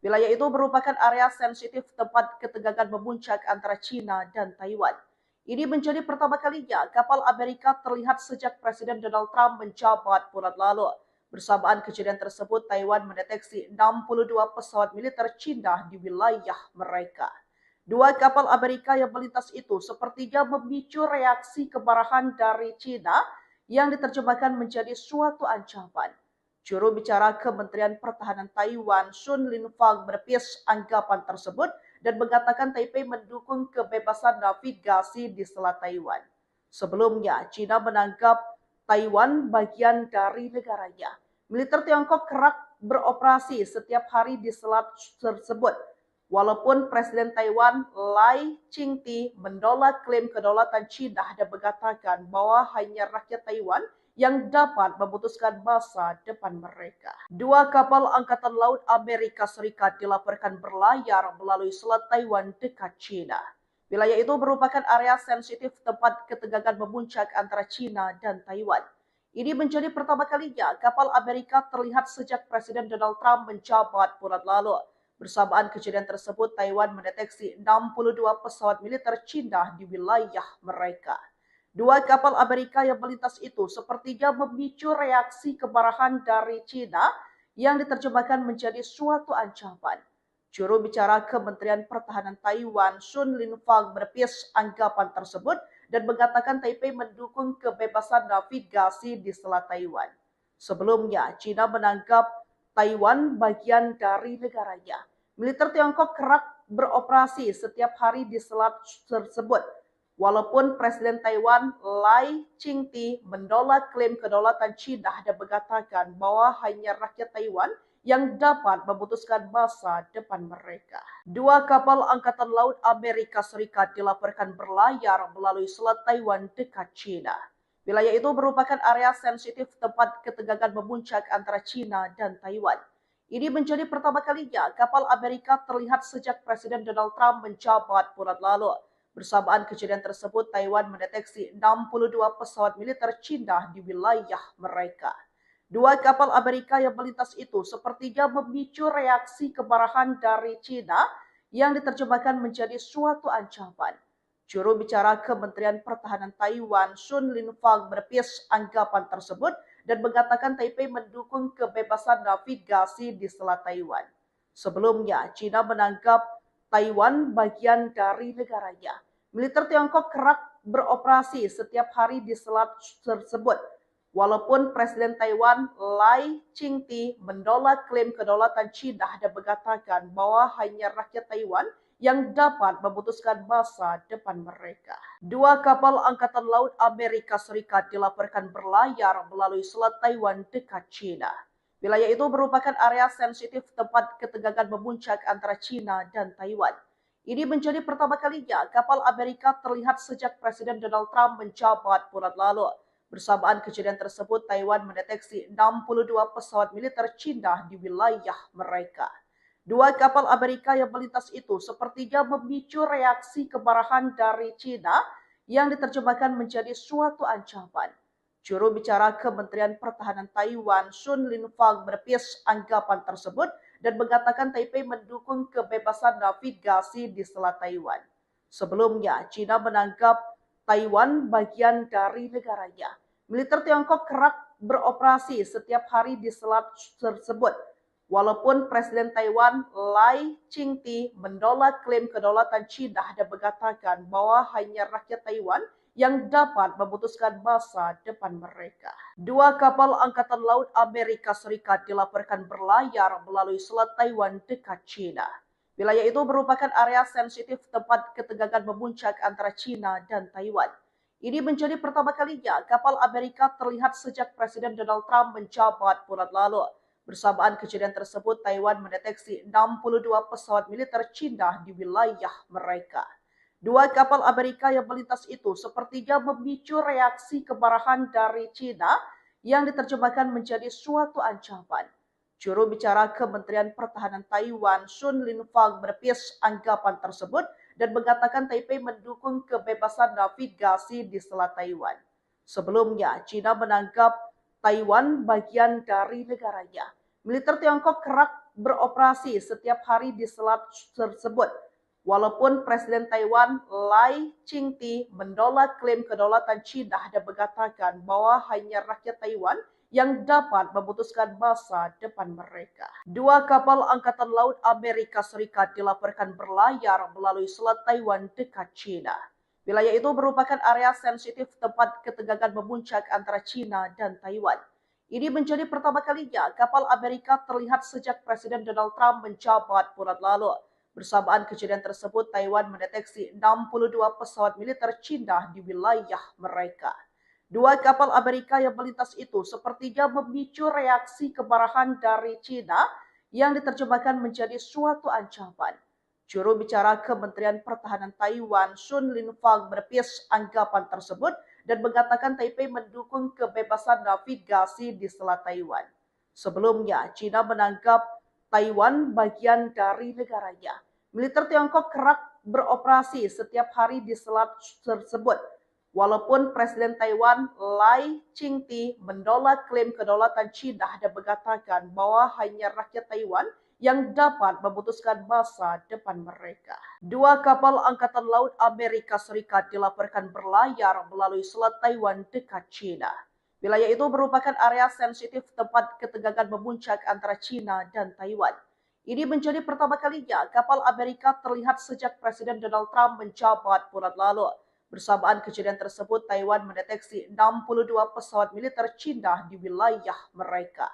Wilayah itu merupakan area sensitif tempat ketegangan memuncak antara China dan Taiwan. Ini menjadi pertama kalinya kapal Amerika terlihat sejak Presiden Donald Trump menjabat bulan lalu. Bersamaan kejadian tersebut, Taiwan mendeteksi 62 pesawat militer China di wilayah mereka. Dua kapal Amerika yang melintas itu sepertinya memicu reaksi kemarahan dari China yang diterjemahkan menjadi suatu ancaman. Juru bicara Kementerian Pertahanan Taiwan, Sun Linfang, menepis anggapan tersebut dan mengatakan Taipei mendukung kebebasan navigasi di Selat Taiwan. Sebelumnya, China menganggap Taiwan bagian dari negaranya. Militer Tiongkok kerap beroperasi setiap hari di selat tersebut. Walaupun Presiden Taiwan Lai Ching-te menolak klaim kedaulatan China dan mengatakan bahwa hanya rakyat Taiwan yang dapat memutuskan masa depan mereka. Dua kapal Angkatan Laut Amerika Serikat dilaporkan berlayar melalui Selat Taiwan dekat China. Wilayah itu merupakan area sensitif tempat ketegangan memuncak antara China dan Taiwan. Ini menjadi pertama kalinya kapal Amerika terlihat sejak Presiden Donald Trump menjabat bulan lalu. Bersamaan kejadian tersebut, Taiwan mendeteksi 62 pesawat militer China di wilayah mereka. Dua kapal Amerika yang melintas itu sepertinya memicu reaksi kemarahan dari China yang diterjemahkan menjadi suatu ancaman. Juru bicara Kementerian Pertahanan Taiwan, Sun Linfang, menepis anggapan tersebut dan mengatakan Taipei mendukung kebebasan navigasi di Selat Taiwan. Sebelumnya, China menganggap Taiwan bagian dari negaranya. Militer Tiongkok kerap beroperasi setiap hari di selat tersebut. Walaupun Presiden Taiwan Lai Ching-te menolak klaim kedaulatan China dan mengatakan bahwa hanya rakyat Taiwan yang dapat memutuskan masa depan mereka. Dua kapal Angkatan Laut Amerika Serikat dilaporkan berlayar melalui Selat Taiwan dekat China. Wilayah itu merupakan area sensitif tempat ketegangan memuncak antara China dan Taiwan. Ini menjadi pertama kalinya kapal Amerika terlihat sejak Presiden Donald Trump menjabat bulan lalu. Bersamaan kejadian tersebut, Taiwan mendeteksi 62 pesawat militer China di wilayah mereka. Dua kapal Amerika yang melintas itu sepertinya memicu reaksi kemarahan dari China yang diterjemahkan menjadi suatu ancaman. Juru bicara Kementerian Pertahanan Taiwan, Sun Linfang, menepis anggapan tersebut dan mengatakan Taipei mendukung kebebasan navigasi di Selat Taiwan. Sebelumnya, China menganggap Taiwan bagian dari negaranya. Militer Tiongkok kerap beroperasi setiap hari di selat tersebut. Walaupun Presiden Taiwan Lai Ching-te menolak klaim kedaulatan China dan mengatakan bahwa hanya rakyat Taiwan yang dapat memutuskan masa depan mereka. Dua kapal Angkatan Laut Amerika Serikat dilaporkan berlayar melalui Selat Taiwan dekat China. Wilayah itu merupakan area sensitif tempat ketegangan memuncak antara China dan Taiwan. Ini menjadi pertama kalinya kapal Amerika terlihat sejak Presiden Donald Trump menjabat bulan lalu. Bersamaan kejadian tersebut, Taiwan mendeteksi 62 pesawat militer China di wilayah mereka. Dua kapal Amerika yang melintas itu sepertinya memicu reaksi kemarahan dari China yang diterjemahkan menjadi suatu ancaman. Juru bicara Kementerian Pertahanan Taiwan, Sun Linfang, menepis anggapan tersebut dan mengatakan Taipei mendukung kebebasan navigasi di Selat Taiwan. Sebelumnya, China menganggap Taiwan bagian dari negaranya. Militer Tiongkok kerap beroperasi setiap hari di selat tersebut. Walaupun Presiden Taiwan Lai Ching-te menolak klaim kedaulatan China dan mengatakan bahwa hanya rakyat Taiwan yang dapat memutuskan masa depan mereka. Dua kapal Angkatan Laut Amerika Serikat dilaporkan berlayar melalui Selat Taiwan dekat China. Wilayah itu merupakan area sensitif tempat ketegangan memuncak antara China dan Taiwan. Ini menjadi pertama kalinya kapal Amerika terlihat sejak Presiden Donald Trump menjabat bulan lalu. Bersamaan kejadian tersebut, Taiwan mendeteksi 62 pesawat militer China di wilayah mereka. Dua kapal Amerika yang melintas itu sepertinya memicu reaksi kemarahan dari China yang diterjemahkan menjadi suatu ancaman. Juru bicara Kementerian Pertahanan Taiwan, Sun Linfang, menepis anggapan tersebut dan mengatakan Taipei mendukung kebebasan navigasi di Selat Taiwan. Sebelumnya, China menganggap Taiwan bagian dari negaranya. Militer Tiongkok kerap beroperasi setiap hari di selat tersebut. Walaupun Presiden Taiwan Lai Ching-te menolak klaim kedaulatan China dan mengatakan bahwa hanya rakyat Taiwan yang dapat memutuskan masa depan mereka. Dua kapal Angkatan Laut Amerika Serikat dilaporkan berlayar melalui Selat Taiwan dekat China. Wilayah itu merupakan area sensitif tempat ketegangan memuncak antara China dan Taiwan. Ini menjadi pertama kalinya kapal Amerika terlihat sejak Presiden Donald Trump menjabat bulan lalu. Bersamaan kejadian tersebut, Taiwan mendeteksi 62 pesawat militer China di wilayah mereka. Dua kapal Amerika yang melintas itu sepertinya memicu reaksi kemarahan dari China yang diterjemahkan menjadi suatu ancaman. Juru bicara Kementerian Pertahanan Taiwan, Sun Linfang, menepis anggapan tersebut dan mengatakan Taipei mendukung kebebasan navigasi di Selat Taiwan. Sebelumnya, China menganggap Taiwan bagian dari negaranya. Militer Tiongkok kerap beroperasi setiap hari di selat tersebut. Walaupun Presiden Taiwan Lai Ching-te menolak klaim kedaulatan China dan mengatakan bahwa hanya rakyat Taiwan yang dapat memutuskan masa depan mereka. Dua kapal Angkatan Laut Amerika Serikat dilaporkan berlayar melalui Selat Taiwan dekat China. Wilayah itu merupakan area sensitif tempat ketegangan memuncak antara China dan Taiwan. Ini menjadi pertama kalinya kapal Amerika terlihat sejak Presiden Donald Trump menjabat bulan lalu. Bersamaan kejadian tersebut, Taiwan mendeteksi 62 pesawat militer China di wilayah mereka.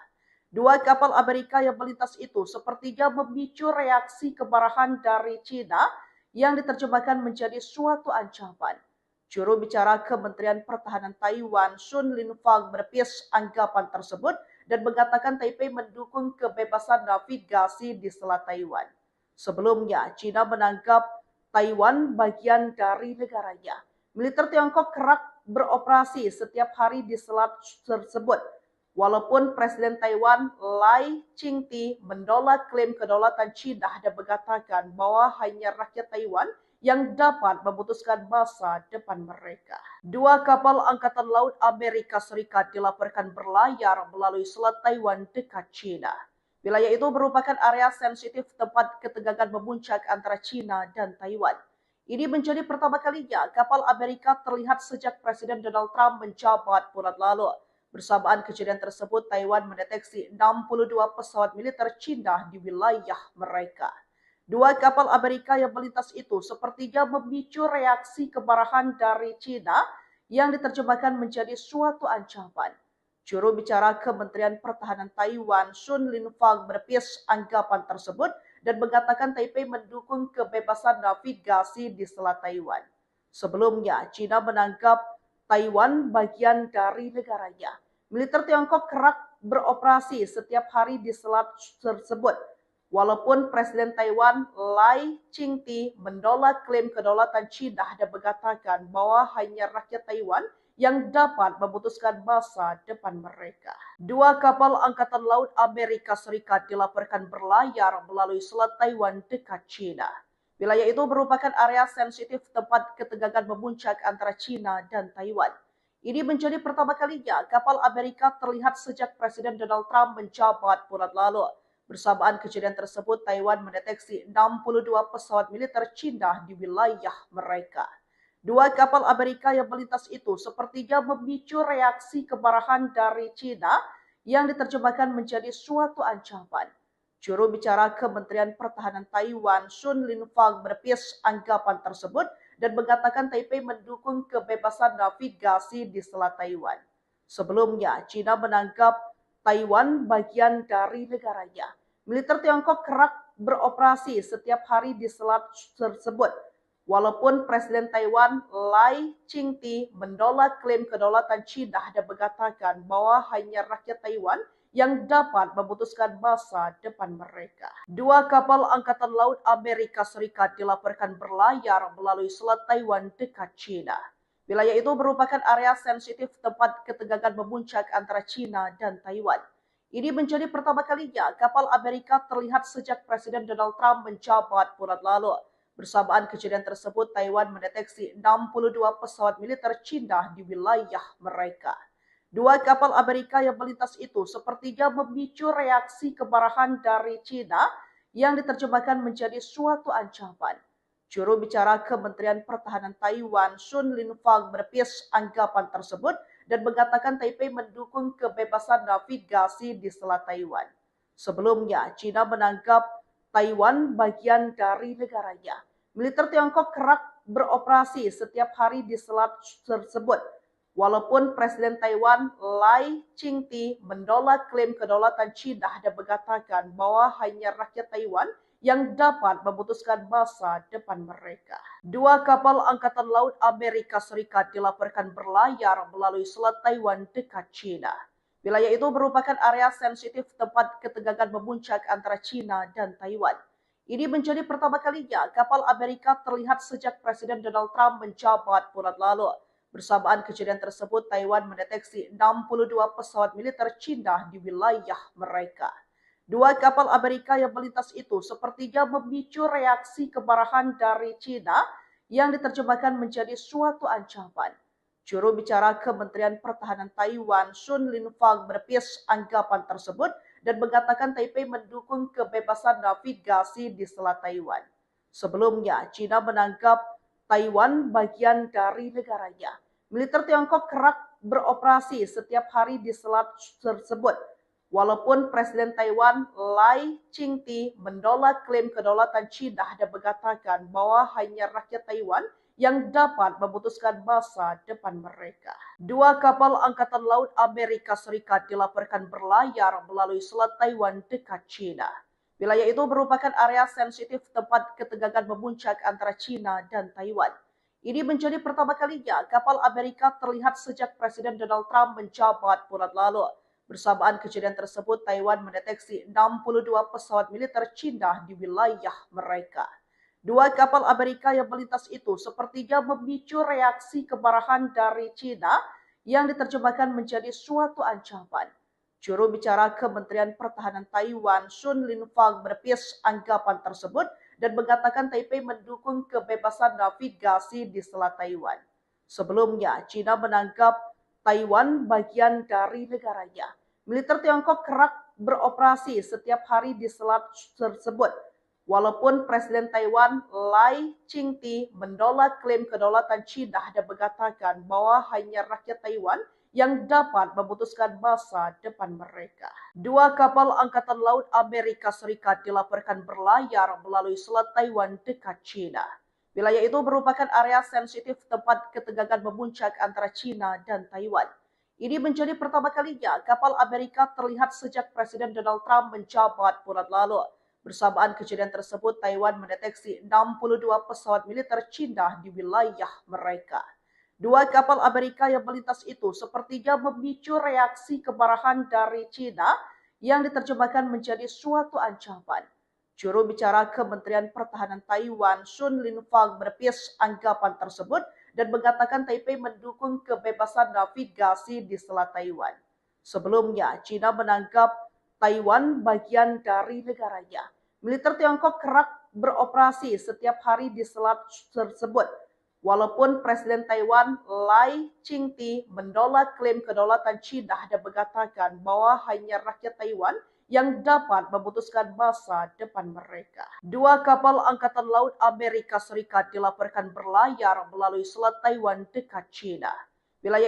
Dua kapal Amerika yang melintas itu sepertinya memicu reaksi kemarahan dari China yang diterjemahkan menjadi suatu ancaman. Juru bicara Kementerian Pertahanan Taiwan, Sun Linfang, menepis anggapan tersebut dan mengatakan Taipei mendukung kebebasan navigasi di Selat Taiwan. Sebelumnya, China menganggap Taiwan bagian dari negaranya. Militer Tiongkok kerap beroperasi setiap hari di selat tersebut. Walaupun Presiden Taiwan Lai Ching-te menolak klaim kedaulatan China dan mengatakan bahwa hanya rakyat Taiwan yang dapat memutuskan masa depan mereka. Dua kapal Angkatan Laut Amerika Serikat dilaporkan berlayar melalui Selat Taiwan dekat China. Wilayah itu merupakan area sensitif tempat ketegangan memuncak antara China dan Taiwan. Ini menjadi pertama kalinya kapal Amerika terlihat sejak Presiden Donald Trump menjabat bulan lalu. Bersamaan kejadian tersebut, Taiwan mendeteksi 62 pesawat militer China di wilayah mereka. Dua kapal Amerika yang melintas itu sepertinya memicu reaksi kemarahan dari China yang diterjemahkan menjadi suatu ancaman. Juru bicara Kementerian Pertahanan Taiwan, Sun Linfang, menepis anggapan tersebut dan mengatakan Taipei mendukung kebebasan navigasi di Selat Taiwan. Sebelumnya, China menganggap Taiwan bagian dari negaranya. Militer Tiongkok kerap beroperasi setiap hari di selat tersebut. Walaupun Presiden Taiwan Lai Ching-te menolak klaim kedaulatan China dan mengatakan bahwa hanya rakyat Taiwan yang dapat memutuskan masa depan mereka. Dua kapal Angkatan Laut Amerika Serikat dilaporkan berlayar melalui Selat Taiwan dekat China. Wilayah itu merupakan area sensitif tempat ketegangan memuncak antara China dan Taiwan. Ini menjadi pertama kalinya kapal Amerika terlihat sejak Presiden Donald Trump menjabat bulan lalu. Bersamaan kejadian tersebut, Taiwan mendeteksi 62 pesawat militer China di wilayah mereka. Dua kapal Amerika yang melintas itu sepertinya memicu reaksi kemarahan dari China yang diterjemahkan menjadi suatu ancaman. Juru bicara Kementerian Pertahanan Taiwan, Sun Linfang, menepis anggapan tersebut dan mengatakan Taipei mendukung kebebasan navigasi di Selat Taiwan. Sebelumnya, China menganggap Taiwan bagian dari negaranya. Militer Tiongkok kerap beroperasi setiap hari di selat tersebut. Walaupun Presiden Taiwan Lai Ching-te menolak klaim kedaulatan China dan mengatakan bahwa hanya rakyat Taiwan yang dapat memutuskan masa depan mereka. Dua kapal Angkatan Laut Amerika Serikat dilaporkan berlayar melalui Selat Taiwan dekat China. Wilayah itu merupakan area sensitif tempat ketegangan memuncak antara China dan Taiwan. Ini menjadi pertama kalinya kapal Amerika terlihat sejak Presiden Donald Trump menjabat bulan lalu. Bersamaan kejadian tersebut, Taiwan mendeteksi 62 pesawat militer Cina di wilayah mereka. Dua kapal Amerika yang melintas itu sepertinya memicu reaksi kemarahan dari Cina yang diterjemahkan menjadi suatu ancaman. Juru bicara Kementerian Pertahanan Taiwan, Sun Linfang, menepis anggapan tersebut dan mengatakan Taipei mendukung kebebasan navigasi di Selat Taiwan. Sebelumnya, Cina menganggap Taiwan bagian dari negaranya. Militer Tiongkok kerap beroperasi setiap hari di selat tersebut. Walaupun Presiden Taiwan Lai Ching-te menolak klaim kedaulatan Cina dan mengatakan bahwa hanya rakyat Taiwan yang dapat memutuskan masa depan mereka. Dua kapal Angkatan Laut Amerika Serikat dilaporkan berlayar melalui Selat Taiwan dekat Cina. Wilayah itu merupakan area sensitif tempat ketegangan memuncak antara Cina dan Taiwan. Ini menjadi pertama kalinya kapal Amerika terlihat sejak Presiden Donald Trump menjabat bulan lalu. Bersamaan kejadian tersebut, Taiwan mendeteksi 62 pesawat militer Cina di wilayah mereka. Dua kapal Amerika yang melintas itu sepertinya memicu reaksi kemarahan dari Cina yang diterjemahkan menjadi suatu ancaman. Juru bicara Kementerian Pertahanan Taiwan, Sun Linfang, menepis anggapan tersebut dan mengatakan Taipei mendukung kebebasan navigasi di Selat Taiwan. Sebelumnya, Cina menganggap Taiwan bagian dari negaranya. Militer Tiongkok kerap beroperasi setiap hari di selat tersebut. Walaupun Presiden Taiwan Lai Ching-te menolak klaim kedaulatan Cina dan mengatakan bahwa hanya rakyat Taiwan yang dapat memutuskan masa depan mereka. Dua kapal Angkatan Laut Amerika Serikat dilaporkan berlayar melalui Selat Taiwan dekat Cina. Wilayah itu merupakan area sensitif tempat ketegangan memuncak antara Cina dan Taiwan. Ini menjadi pertama kalinya kapal Amerika terlihat sejak Presiden Donald Trump menjabat bulan lalu. Bersamaan kejadian tersebut, Taiwan mendeteksi 62 pesawat militer Cina di wilayah mereka. Dua kapal Amerika yang melintas itu sepertinya memicu reaksi kemarahan dari Cina yang diterjemahkan menjadi suatu ancaman. Juru bicara Kementerian Pertahanan Taiwan, Sun Linfang, menepis anggapan tersebut dan mengatakan Taipei mendukung kebebasan navigasi di Selat Taiwan. Sebelumnya, Cina menganggap Taiwan bagian dari negaranya. Militer Tiongkok kerap beroperasi setiap hari di selat tersebut. Walaupun Presiden Taiwan Lai Ching-te menolak klaim kedaulatan Cina dan mengatakan bahwa hanya rakyat Taiwan yang dapat memutuskan masa depan mereka. Dua kapal Angkatan Laut Amerika Serikat dilaporkan berlayar melalui Selat Taiwan dekat Cina. Wilayah itu merupakan area sensitif tempat ketegangan memuncak antara Cina dan Taiwan. Ini menjadi pertama kalinya kapal Amerika terlihat sejak Presiden Donald Trump menjabat bulan lalu. Bersamaan kejadian tersebut, Taiwan mendeteksi 62 pesawat militer Cina di wilayah mereka. Dua kapal Amerika yang melintas itu sepertinya memicu reaksi kemarahan dari Cina yang diterjemahkan menjadi suatu ancaman. Juru bicara Kementerian Pertahanan Taiwan, Sun Linfang, menepis anggapan tersebut dan mengatakan Taipei mendukung kebebasan navigasi di Selat Taiwan. Sebelumnya, Cina menganggap Taiwan bagian dari negaranya. Militer Tiongkok kerap beroperasi setiap hari di selat tersebut. Walaupun Presiden Taiwan Lai Ching-te menolak klaim kedaulatan Cina dan mengatakan bahwa hanya rakyat Taiwan yang dapat memutuskan masa depan mereka. Dua kapal Angkatan Laut Amerika Serikat dilaporkan berlayar melalui Selat Taiwan dekat Cina. Wilayah